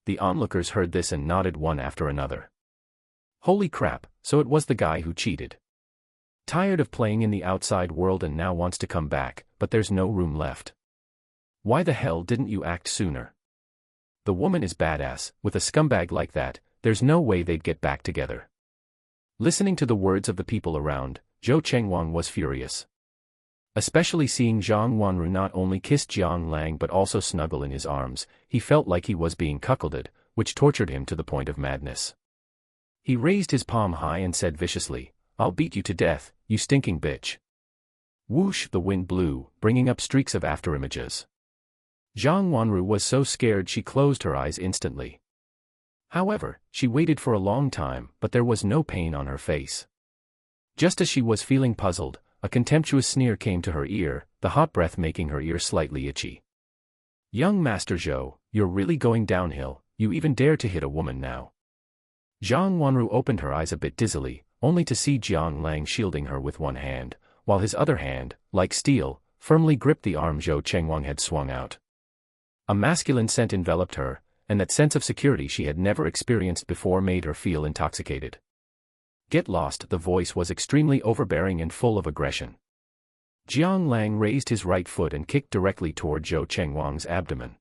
The onlookers heard this and nodded one after another. Holy crap, so it was the guy who cheated. Tired of playing in the outside world and now wants to come back, but there's no room left. Why the hell didn't you act sooner? The woman is badass, with a scumbag like that, there's no way they'd get back together. Listening to the words of the people around, Zhou Chengwang was furious. Especially seeing Zhang Wanru not only kiss Jiang Lang but also snuggle in his arms, he felt like he was being cuckolded, which tortured him to the point of madness. He raised his palm high and said viciously, "I'll beat you to death, you stinking bitch." Whoosh, the wind blew, bringing up streaks of afterimages. Zhang Wanru was so scared she closed her eyes instantly. However, she waited for a long time, but there was no pain on her face. Just as she was feeling puzzled, a contemptuous sneer came to her ear, the hot breath making her ear slightly itchy. "Young Master Zhou, you're really going downhill, you even dare to hit a woman now." Zhang Wanru opened her eyes a bit dizzily, only to see Jiang Lang shielding her with one hand, while his other hand, like steel, firmly gripped the arm Zhou Chengwang had swung out. A masculine scent enveloped her, and that sense of security she had never experienced before made her feel intoxicated. "Get lost," the voice was extremely overbearing and full of aggression. Jiang Lang raised his right foot and kicked directly toward Zhou Chengwang's abdomen.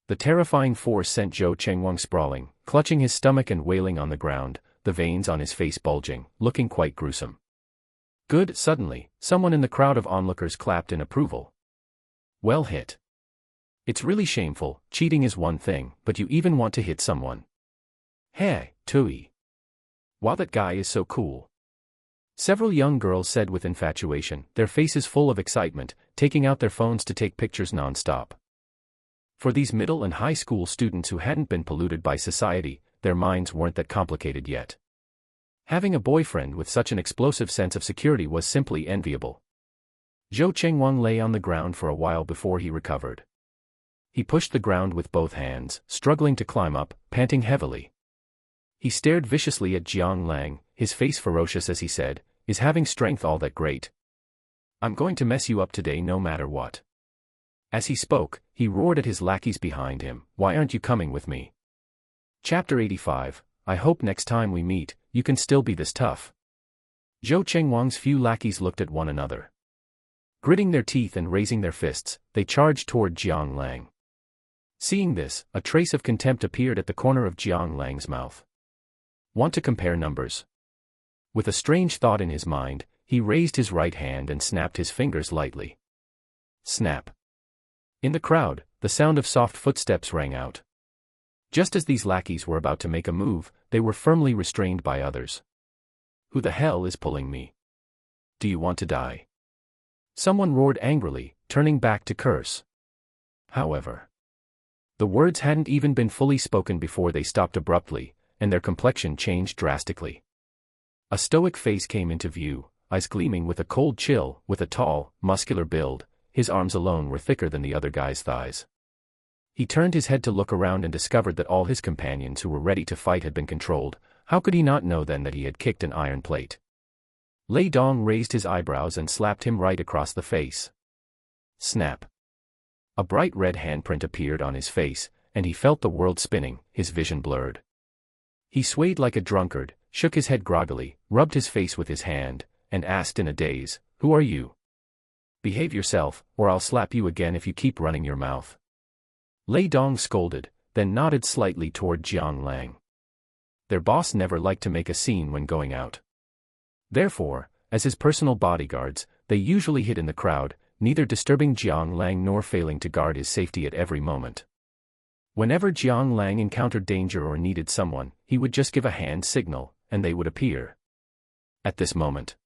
The terrifying force sent Zhou Chengwang sprawling, clutching his stomach and wailing on the ground, the veins on his face bulging, looking quite gruesome. "Good." Suddenly, someone in the crowd of onlookers clapped in approval. "Well hit. It's really shameful. Cheating is one thing, but you even want to hit someone. Hey, Tui. Wow, that guy is so cool." Several young girls said with infatuation, their faces full of excitement, taking out their phones to take pictures non-stop. For these middle and high school students who hadn't been polluted by society, their minds weren't that complicated yet. Having a boyfriend with such an explosive sense of security was simply enviable. Zhou Chengwang lay on the ground for a while before he recovered. He pushed the ground with both hands, struggling to climb up, panting heavily. He stared viciously at Jiang Lang, his face ferocious as he said, "Is having strength all that great? I'm going to mess you up today no matter what." As he spoke, he roared at his lackeys behind him, "Why aren't you coming with me?" Chapter 85, I hope next time we meet, you can still be this tough. Zhou Chengwang's few lackeys looked at one another. Gritting their teeth and raising their fists, they charged toward Jiang Lang. Seeing this, a trace of contempt appeared at the corner of Jiang Lang's mouth. Want to compare numbers? With a strange thought in his mind, he raised his right hand and snapped his fingers lightly. Snap. In the crowd, the sound of soft footsteps rang out. Just as these lackeys were about to make a move, they were firmly restrained by others. "Who the hell is pulling me? Do you want to die?" Someone roared angrily, turning back to curse. However, the words hadn't even been fully spoken before they stopped abruptly, and their complexion changed drastically. A stoic face came into view, eyes gleaming with a cold chill, with a tall, muscular build. His arms alone were thicker than the other guy's thighs. He turned his head to look around and discovered that all his companions who were ready to fight had been controlled. How could he not know then that he had kicked an iron plate? Lei Dong raised his eyebrows and slapped him right across the face. Snap. A bright red handprint appeared on his face, and he felt the world spinning, his vision blurred. He swayed like a drunkard, shook his head groggily, rubbed his face with his hand, and asked in a daze, "Who are you? Behave yourself, or I'll slap you again if you keep running your mouth." Lei Dong scolded, then nodded slightly toward Jiang Lang. Their boss never liked to make a scene when going out. Therefore, as his personal bodyguards, they usually hid in the crowd, neither disturbing Jiang Lang nor failing to guard his safety at every moment. Whenever Jiang Lang encountered danger or needed someone, he would just give a hand signal, and they would appear. At this moment,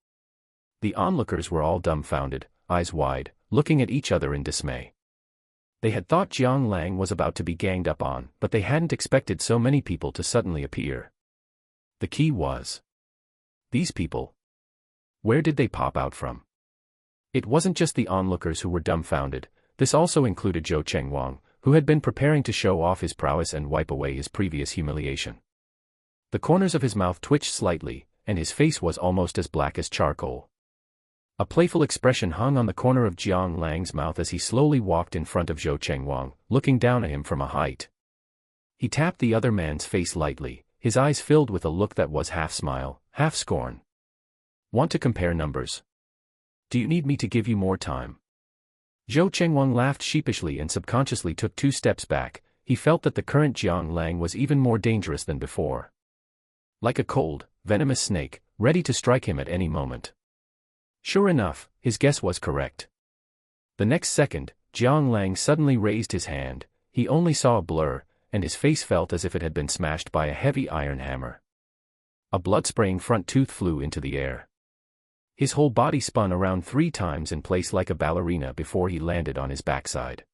the onlookers were all dumbfounded, eyes wide, looking at each other in dismay. They had thought Jiang Lang was about to be ganged up on, but they hadn't expected so many people to suddenly appear. The key was, these people. Where did they pop out from? It wasn't just the onlookers who were dumbfounded, this also included Zhou Chengwang, who had been preparing to show off his prowess and wipe away his previous humiliation. The corners of his mouth twitched slightly, and his face was almost as black as charcoal. A playful expression hung on the corner of Jiang Lang's mouth as he slowly walked in front of Zhou Chengwang, looking down at him from a height. He tapped the other man's face lightly, his eyes filled with a look that was half smile, half scorn. "Want to compare numbers? Do you need me to give you more time?" Zhou Chengwang laughed sheepishly and subconsciously took 2 steps back. He felt that the current Jiang Lang was even more dangerous than before. Like a cold, venomous snake, ready to strike him at any moment. Sure enough, his guess was correct. The next second, Jiang Lang suddenly raised his hand. He only saw a blur, and his face felt as if it had been smashed by a heavy iron hammer. A blood-spraying front tooth flew into the air. His whole body spun around 3 times in place like a ballerina before he landed on his backside.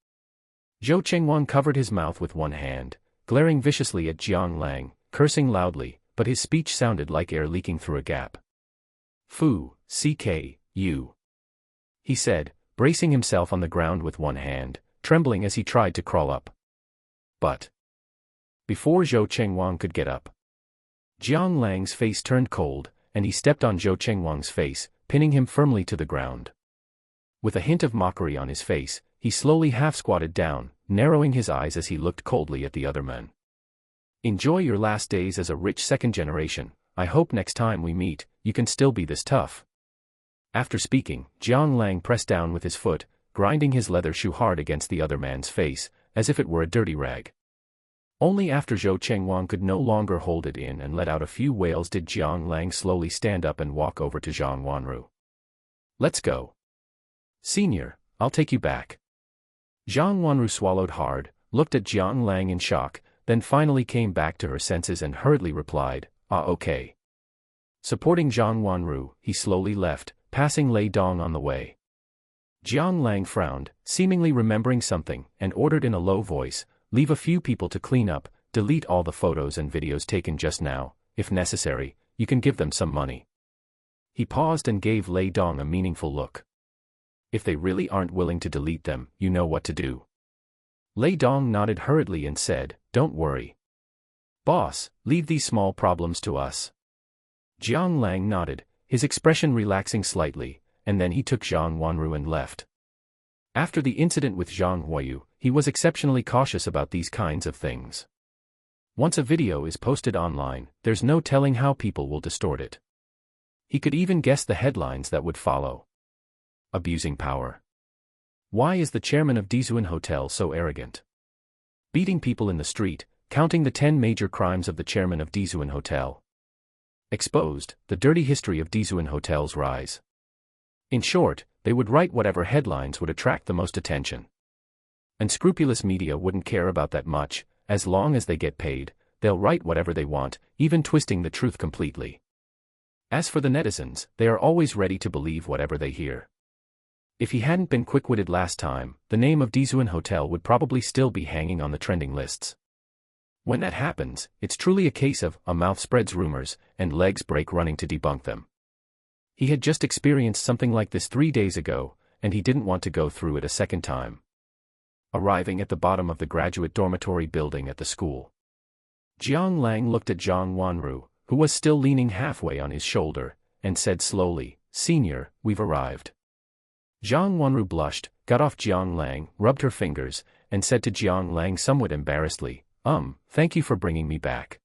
Zhou Chengwang covered his mouth with one hand, glaring viciously at Jiang Lang, cursing loudly, but his speech sounded like air leaking through a gap. "Fu, you," he said, bracing himself on the ground with one hand, trembling as he tried to crawl up. But before Zhou Chengwang could get up, Jiang Lang's face turned cold, and he stepped on Zhou Chengwang's face, pinning him firmly to the ground. With a hint of mockery on his face, he slowly half-squatted down, narrowing his eyes as he looked coldly at the other men. Enjoy your last days as a rich second generation. I hope next time we meet, you can still be this tough. After speaking, Jiang Lang pressed down with his foot, grinding his leather shoe hard against the other man's face, as if it were a dirty rag. Only after Zhou Chengwang could no longer hold it in and let out a few wails did Jiang Lang slowly stand up and walk over to Zhang Wanru. Let's go. Senior, I'll take you back. Zhang Wanru swallowed hard, looked at Jiang Lang in shock, then finally came back to her senses and hurriedly replied, okay. Supporting Zhang Wanru, he slowly left, passing Lei Dong on the way. Jiang Lang frowned, seemingly remembering something, and ordered in a low voice, leave a few people to clean up, delete all the photos and videos taken just now, if necessary, you can give them some money. He paused and gave Lei Dong a meaningful look. If they really aren't willing to delete them, you know what to do. Lei Dong nodded hurriedly and said, don't worry. Boss, leave these small problems to us. Jiang Lang nodded, his expression relaxing slightly, and then he took Zhang Wanru and left. After the incident with Zhang Huayu, he was exceptionally cautious about these kinds of things. Once a video is posted online, there's no telling how people will distort it. He could even guess the headlines that would follow. Abusing power. Why is the chairman of Dizuan Hotel so arrogant? Beating people in the street, counting the 10 major crimes of the chairman of Dizuan Hotel. Exposed, the dirty history of Dizuan Hotel's rise. In short, they would write whatever headlines would attract the most attention. Unscrupulous media wouldn't care about that much, as long as they get paid, they'll write whatever they want, even twisting the truth completely. As for the netizens, they are always ready to believe whatever they hear. If he hadn't been quick-witted last time, the name of Dizuan Hotel would probably still be hanging on the trending lists. When that happens, it's truly a case of, a mouth spreads rumors, and legs break running to debunk them. He had just experienced something like this 3 days ago, and he didn't want to go through it a second time. Arriving at the bottom of the graduate dormitory building at the school, Jiang Lang looked at Zhang Wanru, who was still leaning halfway on his shoulder, and said slowly, Senior, we've arrived. Zhang Wanru blushed, got off Jiang Lang, rubbed her fingers, and said to Jiang Lang somewhat embarrassedly, thank you for bringing me back.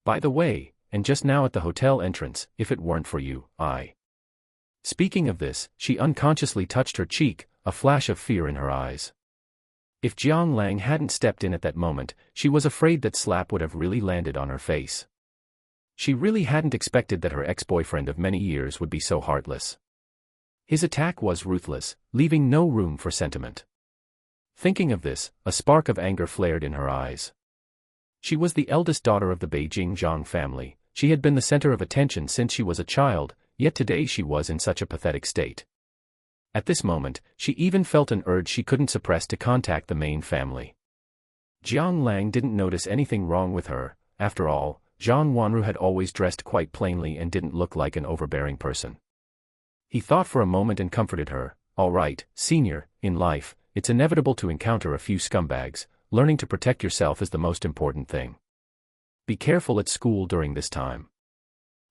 By the way, and just now at the hotel entrance, if it weren't for you, I. Speaking of this, she unconsciously touched her cheek, a flash of fear in her eyes. If Jiang Lang hadn't stepped in at that moment, she was afraid that slap would have really landed on her face. She really hadn't expected that her ex-boyfriend of many years would be so heartless. His attack was ruthless, leaving no room for sentiment. Thinking of this, a spark of anger flared in her eyes. She was the eldest daughter of the Beijing Zhang family, she had been the center of attention since she was a child, yet today she was in such a pathetic state. At this moment, she even felt an urge she couldn't suppress to contact the main family. Jiang Lang didn't notice anything wrong with her, after all, Zhang Wanru had always dressed quite plainly and didn't look like an overbearing person. He thought for a moment and comforted her, all right, senior, in life, it's inevitable to encounter a few scumbags, learning to protect yourself is the most important thing. Be careful at school during this time.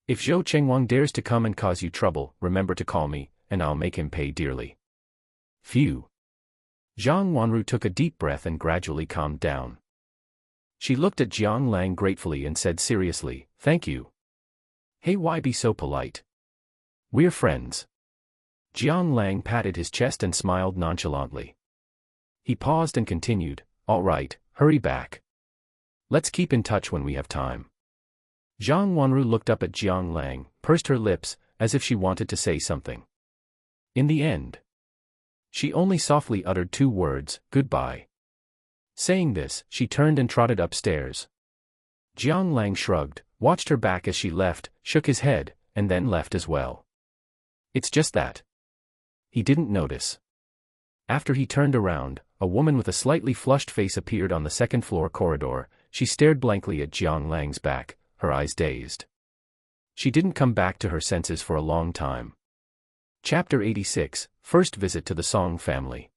If Zhou Chengwang dares to come and cause you trouble, remember to call me, and I'll make him pay dearly. Phew. Zhang Wanru took a deep breath and gradually calmed down. She looked at Jiang Lang gratefully and said seriously, thank you. Hey, why be so polite? We're friends. Jiang Lang patted his chest and smiled nonchalantly. He paused and continued, all right, hurry back. Let's keep in touch when we have time. Zhang Wanru looked up at Jiang Lang, pursed her lips, as if she wanted to say something. In the end, she only softly uttered 2 words, goodbye. Saying this, she turned and trotted upstairs. Jiang Lang shrugged, watched her back as she left, shook his head, and then left as well. It's just that he didn't notice. After he turned around, a woman with a slightly flushed face appeared on the second-floor corridor. She stared blankly at Jiang Lang's back, her eyes dazed. She didn't come back to her senses for a long time. Chapter 86, First Visit to the Song Family.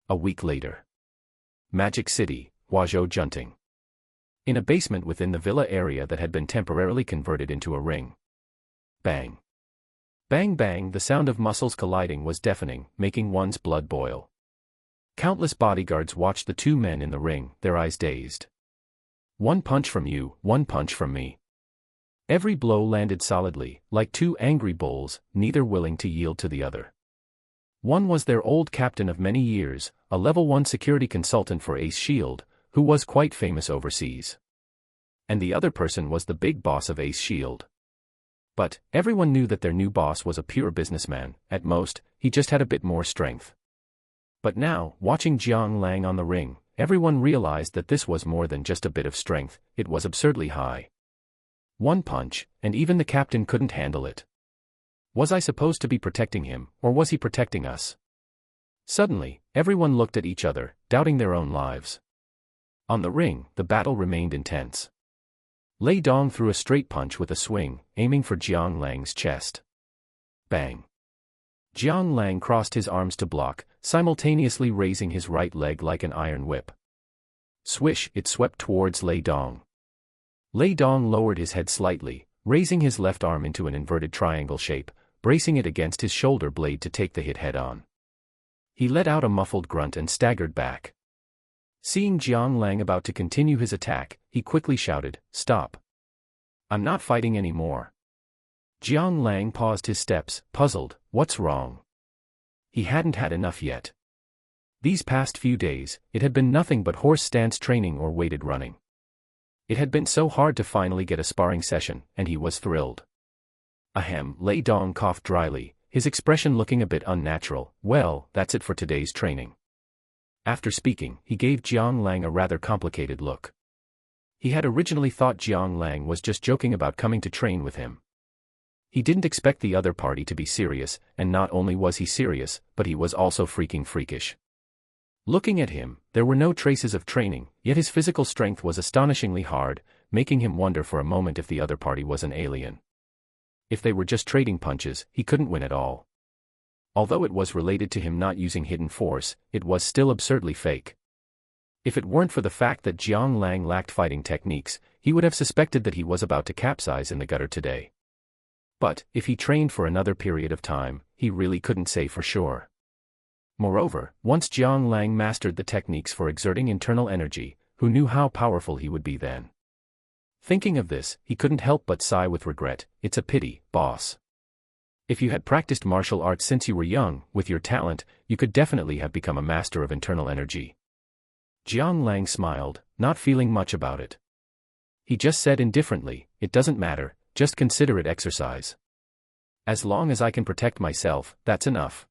A week later. Magic City, Huazhou Junting. In a basement within the villa area that had been temporarily converted into a ring. Bang. Bang bang, the sound of muscles colliding was deafening, making one's blood boil. Countless bodyguards watched the two men in the ring, their eyes dazed. One punch from you, one punch from me. Every blow landed solidly, like two angry bulls, neither willing to yield to the other. One was their old captain of many years, a level 1 security consultant for Ace Shield, who was quite famous overseas. And the other person was the big boss of Ace Shield. But everyone knew that their new boss was a pure businessman. At most, he just had a bit more strength. But now, watching Jiang Lang on the ring, everyone realized that this was more than just a bit of strength, it was absurdly high. One punch, and even the captain couldn't handle it. Was I supposed to be protecting him, or was he protecting us? Suddenly, everyone looked at each other, doubting their own lives. On the ring, the battle remained intense. Lei Dong threw a straight punch with a swing, aiming for Jiang Lang's chest. Bang! Jiang Lang crossed his arms to block, simultaneously raising his right leg like an iron whip. Swish, it swept towards Lei Dong. Lei Dong lowered his head slightly, raising his left arm into an inverted triangle shape, bracing it against his shoulder blade to take the hit head-on. He let out a muffled grunt and staggered back. Seeing Jiang Lang about to continue his attack, he quickly shouted, "Stop! I'm not fighting anymore." Jiang Lang paused his steps, puzzled. What's wrong? He hadn't had enough yet. These past few days, it had been nothing but horse stance training or weighted running. It had been so hard to finally get a sparring session, and he was thrilled. Ahem, Lei Dong coughed dryly, his expression looking a bit unnatural. Well, that's it for today's training. After speaking, he gave Jiang Lang a rather complicated look. He had originally thought Jiang Lang was just joking about coming to train with him. He didn't expect the other party to be serious, and not only was he serious, but he was also freaking freakish. Looking at him, there were no traces of training, yet his physical strength was astonishingly hard, making him wonder for a moment if the other party was an alien. If they were just trading punches, he couldn't win at all. Although it was related to him not using hidden force, it was still absurdly fake. If it weren't for the fact that Jiang Lang lacked fighting techniques, he would have suspected that he was about to capsize in the gutter today. But, if he trained for another period of time, he really couldn't say for sure. Moreover, once Jiang Lang mastered the techniques for exerting internal energy, who knew how powerful he would be then? Thinking of this, he couldn't help but sigh with regret. It's a pity, boss. If you had practiced martial arts since you were young, with your talent, you could definitely have become a master of internal energy. Jiang Lang smiled, not feeling much about it. He just said indifferently, "It doesn't matter, just consider it exercise. As long as I can protect myself, that's enough."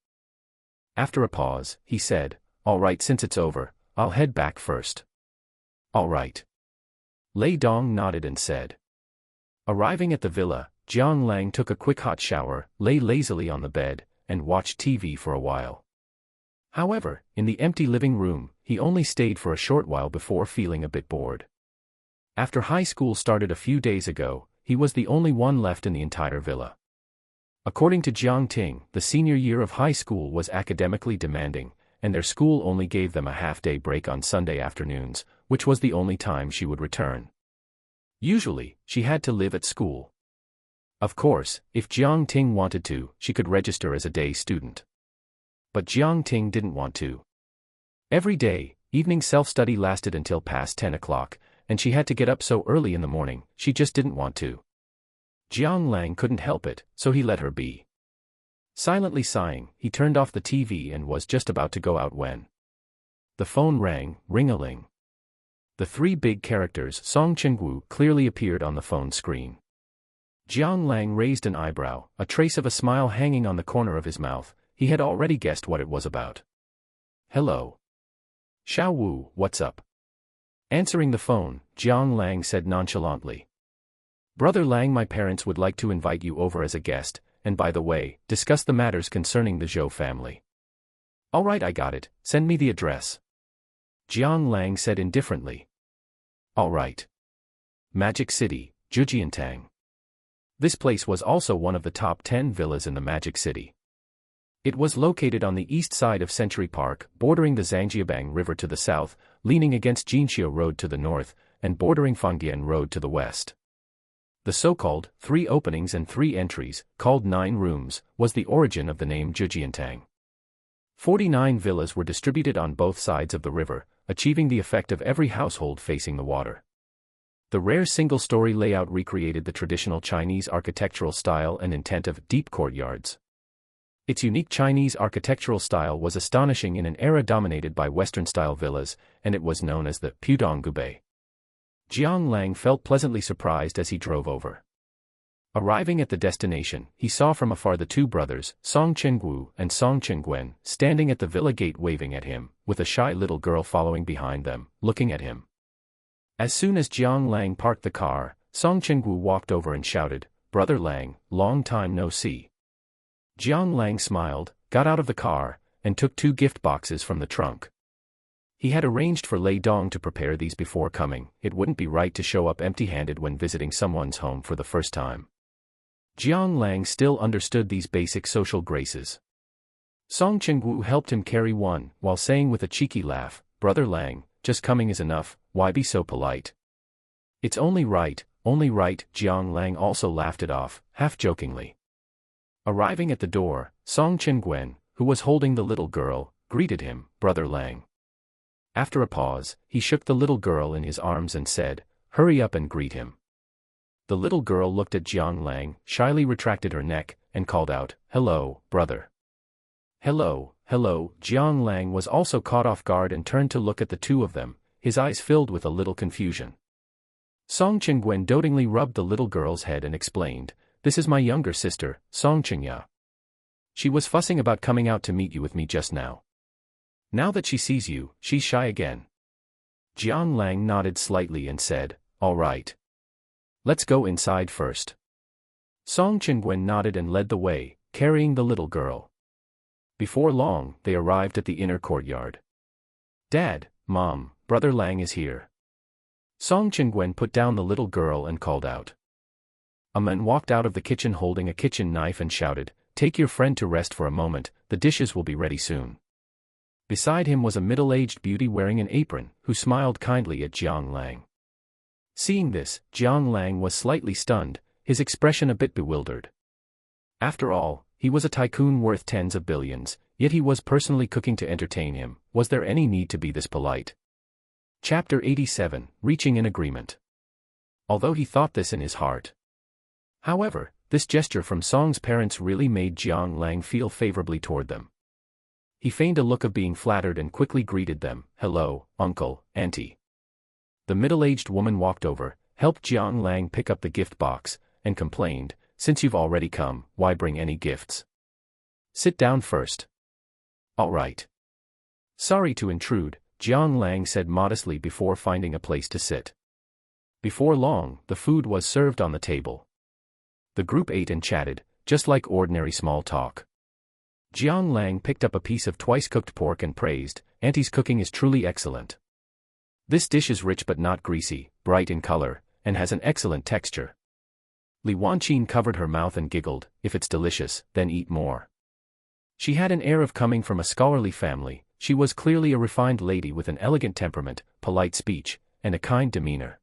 After a pause, he said, "All right, since it's over, I'll head back first." "All right." Lei Dong nodded and said. Arriving at the villa, Jiang Lang took a quick hot shower, lay lazily on the bed, and watched TV for a while. However, in the empty living room, he only stayed for a short while before feeling a bit bored. After high school started a few days ago, he was the only one left in the entire villa. According to Jiang Ting, the senior year of high school was academically demanding, and their school only gave them a half-day break on Sunday afternoons, which was the only time she would return. Usually, she had to live at school. Of course, if Jiang Ting wanted to, she could register as a day student. But Jiang Ting didn't want to. Every day, evening self-study lasted until past 10 o'clock, and she had to get up so early in the morning, she just didn't want to. Jiang Lang couldn't help it, so he let her be. Silently sighing, he turned off the TV and was just about to go out when the phone rang, ring-a-ling. The three big characters Song Chengwu clearly appeared on the phone screen. Jiang Lang raised an eyebrow, a trace of a smile hanging on the corner of his mouth. He had already guessed what it was about. "Hello. Xiao Wu, what's up?" Answering the phone, Jiang Lang said nonchalantly. "Brother Lang, my parents would like to invite you over as a guest, and by the way, discuss the matters concerning the Zhou family." "All right, I got it, send me the address." Jiang Lang said indifferently. "All right. Magic City, Zhujiantang." This place was also one of the top 10 villas in the Magic City. It was located on the east side of Century Park, bordering the Zhangjiabang River to the south, leaning against Jinxiu Road to the north, and bordering Fangyan Road to the west. The so-called 3 openings and 3 entries, called 9 rooms, was the origin of the name Zhejiantang. 49 villas were distributed on both sides of the river, achieving the effect of every household facing the water. The rare single-story layout recreated the traditional Chinese architectural style and intent of deep courtyards. Its unique Chinese architectural style was astonishing in an era dominated by Western-style villas, and it was known as the Pudong Gubei. Jiang Lang felt pleasantly surprised as he drove over. Arriving at the destination, he saw from afar the 2 brothers, Song Chengwu and Song Chengguen, standing at the villa gate waving at him, with a shy little girl following behind them, looking at him. As soon as Jiang Lang parked the car, Song Chengwu walked over and shouted, "Brother Lang, long time no see." Jiang Lang smiled, got out of the car, and took 2 gift boxes from the trunk. He had arranged for Lei Dong to prepare these before coming. It wouldn't be right to show up empty-handed when visiting someone's home for the first time. Jiang Lang still understood these basic social graces. Song Chengwu helped him carry one, while saying with a cheeky laugh, "Brother Lang, just coming is enough, why be so polite?" "It's only right, only right." Jiang Lang also laughed it off, half-jokingly. Arriving at the door, Song Chengguen, who was holding the little girl, greeted him, "Brother Lang." After a pause, he shook the little girl in his arms and said, "Hurry up and greet him." The little girl looked at Jiang Lang, shyly retracted her neck, and called out, "Hello, brother." "Hello, hello." Jiang Lang was also caught off guard and turned to look at the 2 of them, his eyes filled with a little confusion. Song Chengguen dotingly rubbed the little girl's head and explained, "This is my younger sister, Song Chengya. She was fussing about coming out to meet you with me just now. Now that she sees you, she's shy again." Jiang Lang nodded slightly and said, "All right. Let's go inside first." Song Chengguen nodded and led the way, carrying the little girl. Before long, they arrived at the inner courtyard. "Dad, Mom, Brother Lang is here." Song Chengguen put down the little girl and called out. A man walked out of the kitchen holding a kitchen knife and shouted, "Take your friend to rest for a moment, the dishes will be ready soon." Beside him was a middle-aged beauty wearing an apron, who smiled kindly at Jiang Lang. Seeing this, Jiang Lang was slightly stunned, his expression a bit bewildered. After all, he was a tycoon worth tens of billions, yet he was personally cooking to entertain him. Was there any need to be this polite? Chapter 87, Reaching an Agreement. Although he thought this in his heart. However, this gesture from Song's parents really made Jiang Lang feel favorably toward them. He feigned a look of being flattered and quickly greeted them, "Hello, uncle, auntie." The middle-aged woman walked over, helped Jiang Lang pick up the gift box, and complained, "Since you've already come, why bring any gifts? Sit down first." "All right." "Sorry to intrude," Jiang Lang said modestly before finding a place to sit. Before long, the food was served on the table. The group ate and chatted, just like ordinary small talk. Jiang Lang picked up a piece of twice-cooked pork and praised, "Auntie's cooking is truly excellent. This dish is rich but not greasy, bright in color, and has an excellent texture." Li Wanqin covered her mouth and giggled, "If it's delicious, then eat more." She had an air of coming from a scholarly family. She was clearly a refined lady with an elegant temperament, polite speech, and a kind demeanor.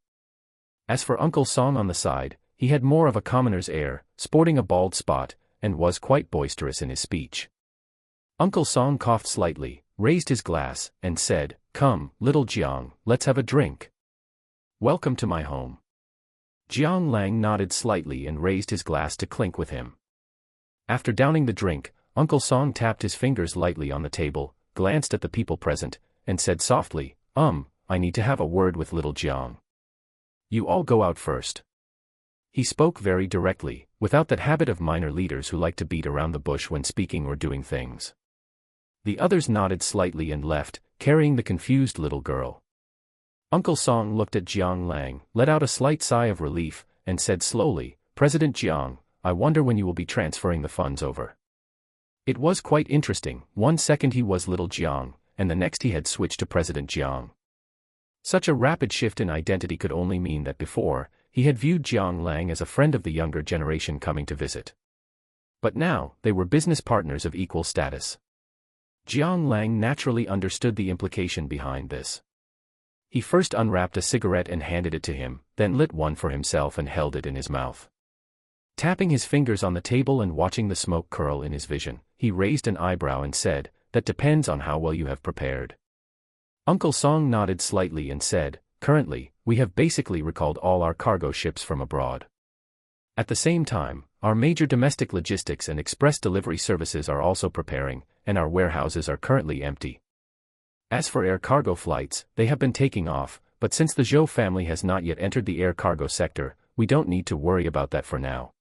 As for Uncle Song on the side, he had more of a commoner's air, sporting a bald spot, and was quite boisterous in his speech. Uncle Song coughed slightly, raised his glass, and said, "Come, little Jiang, let's have a drink. Welcome to my home." Jiang Lang nodded slightly and raised his glass to clink with him. After downing the drink, Uncle Song tapped his fingers lightly on the table, glanced at the people present, and said softly, I need to have a word with little Jiang. You all go out first." He spoke very directly, without that habit of minor leaders who like to beat around the bush when speaking or doing things. The others nodded slightly and left, carrying the confused little girl. Uncle Song looked at Jiang Lang, let out a slight sigh of relief, and said slowly, "President Jiang, I wonder when you will be transferring the funds over." It was quite interesting. One second he was little Jiang, and the next he had switched to President Jiang. Such a rapid shift in identity could only mean that before, he had viewed Jiang Lang as a friend of the younger generation coming to visit. But now, they were business partners of equal status. Jiang Lang naturally understood the implication behind this. He first unwrapped a cigarette and handed it to him, then lit one for himself and held it in his mouth. Tapping his fingers on the table and watching the smoke curl in his vision, he raised an eyebrow and said, "That depends on how well you have prepared." Uncle Song nodded slightly and said, "Currently, we have basically recalled all our cargo ships from abroad. At the same time, our major domestic logistics and express delivery services are also preparing, and our warehouses are currently empty. As for air cargo flights, they have been taking off, but since the Zhou family has not yet entered the air cargo sector, we don't need to worry about that for now."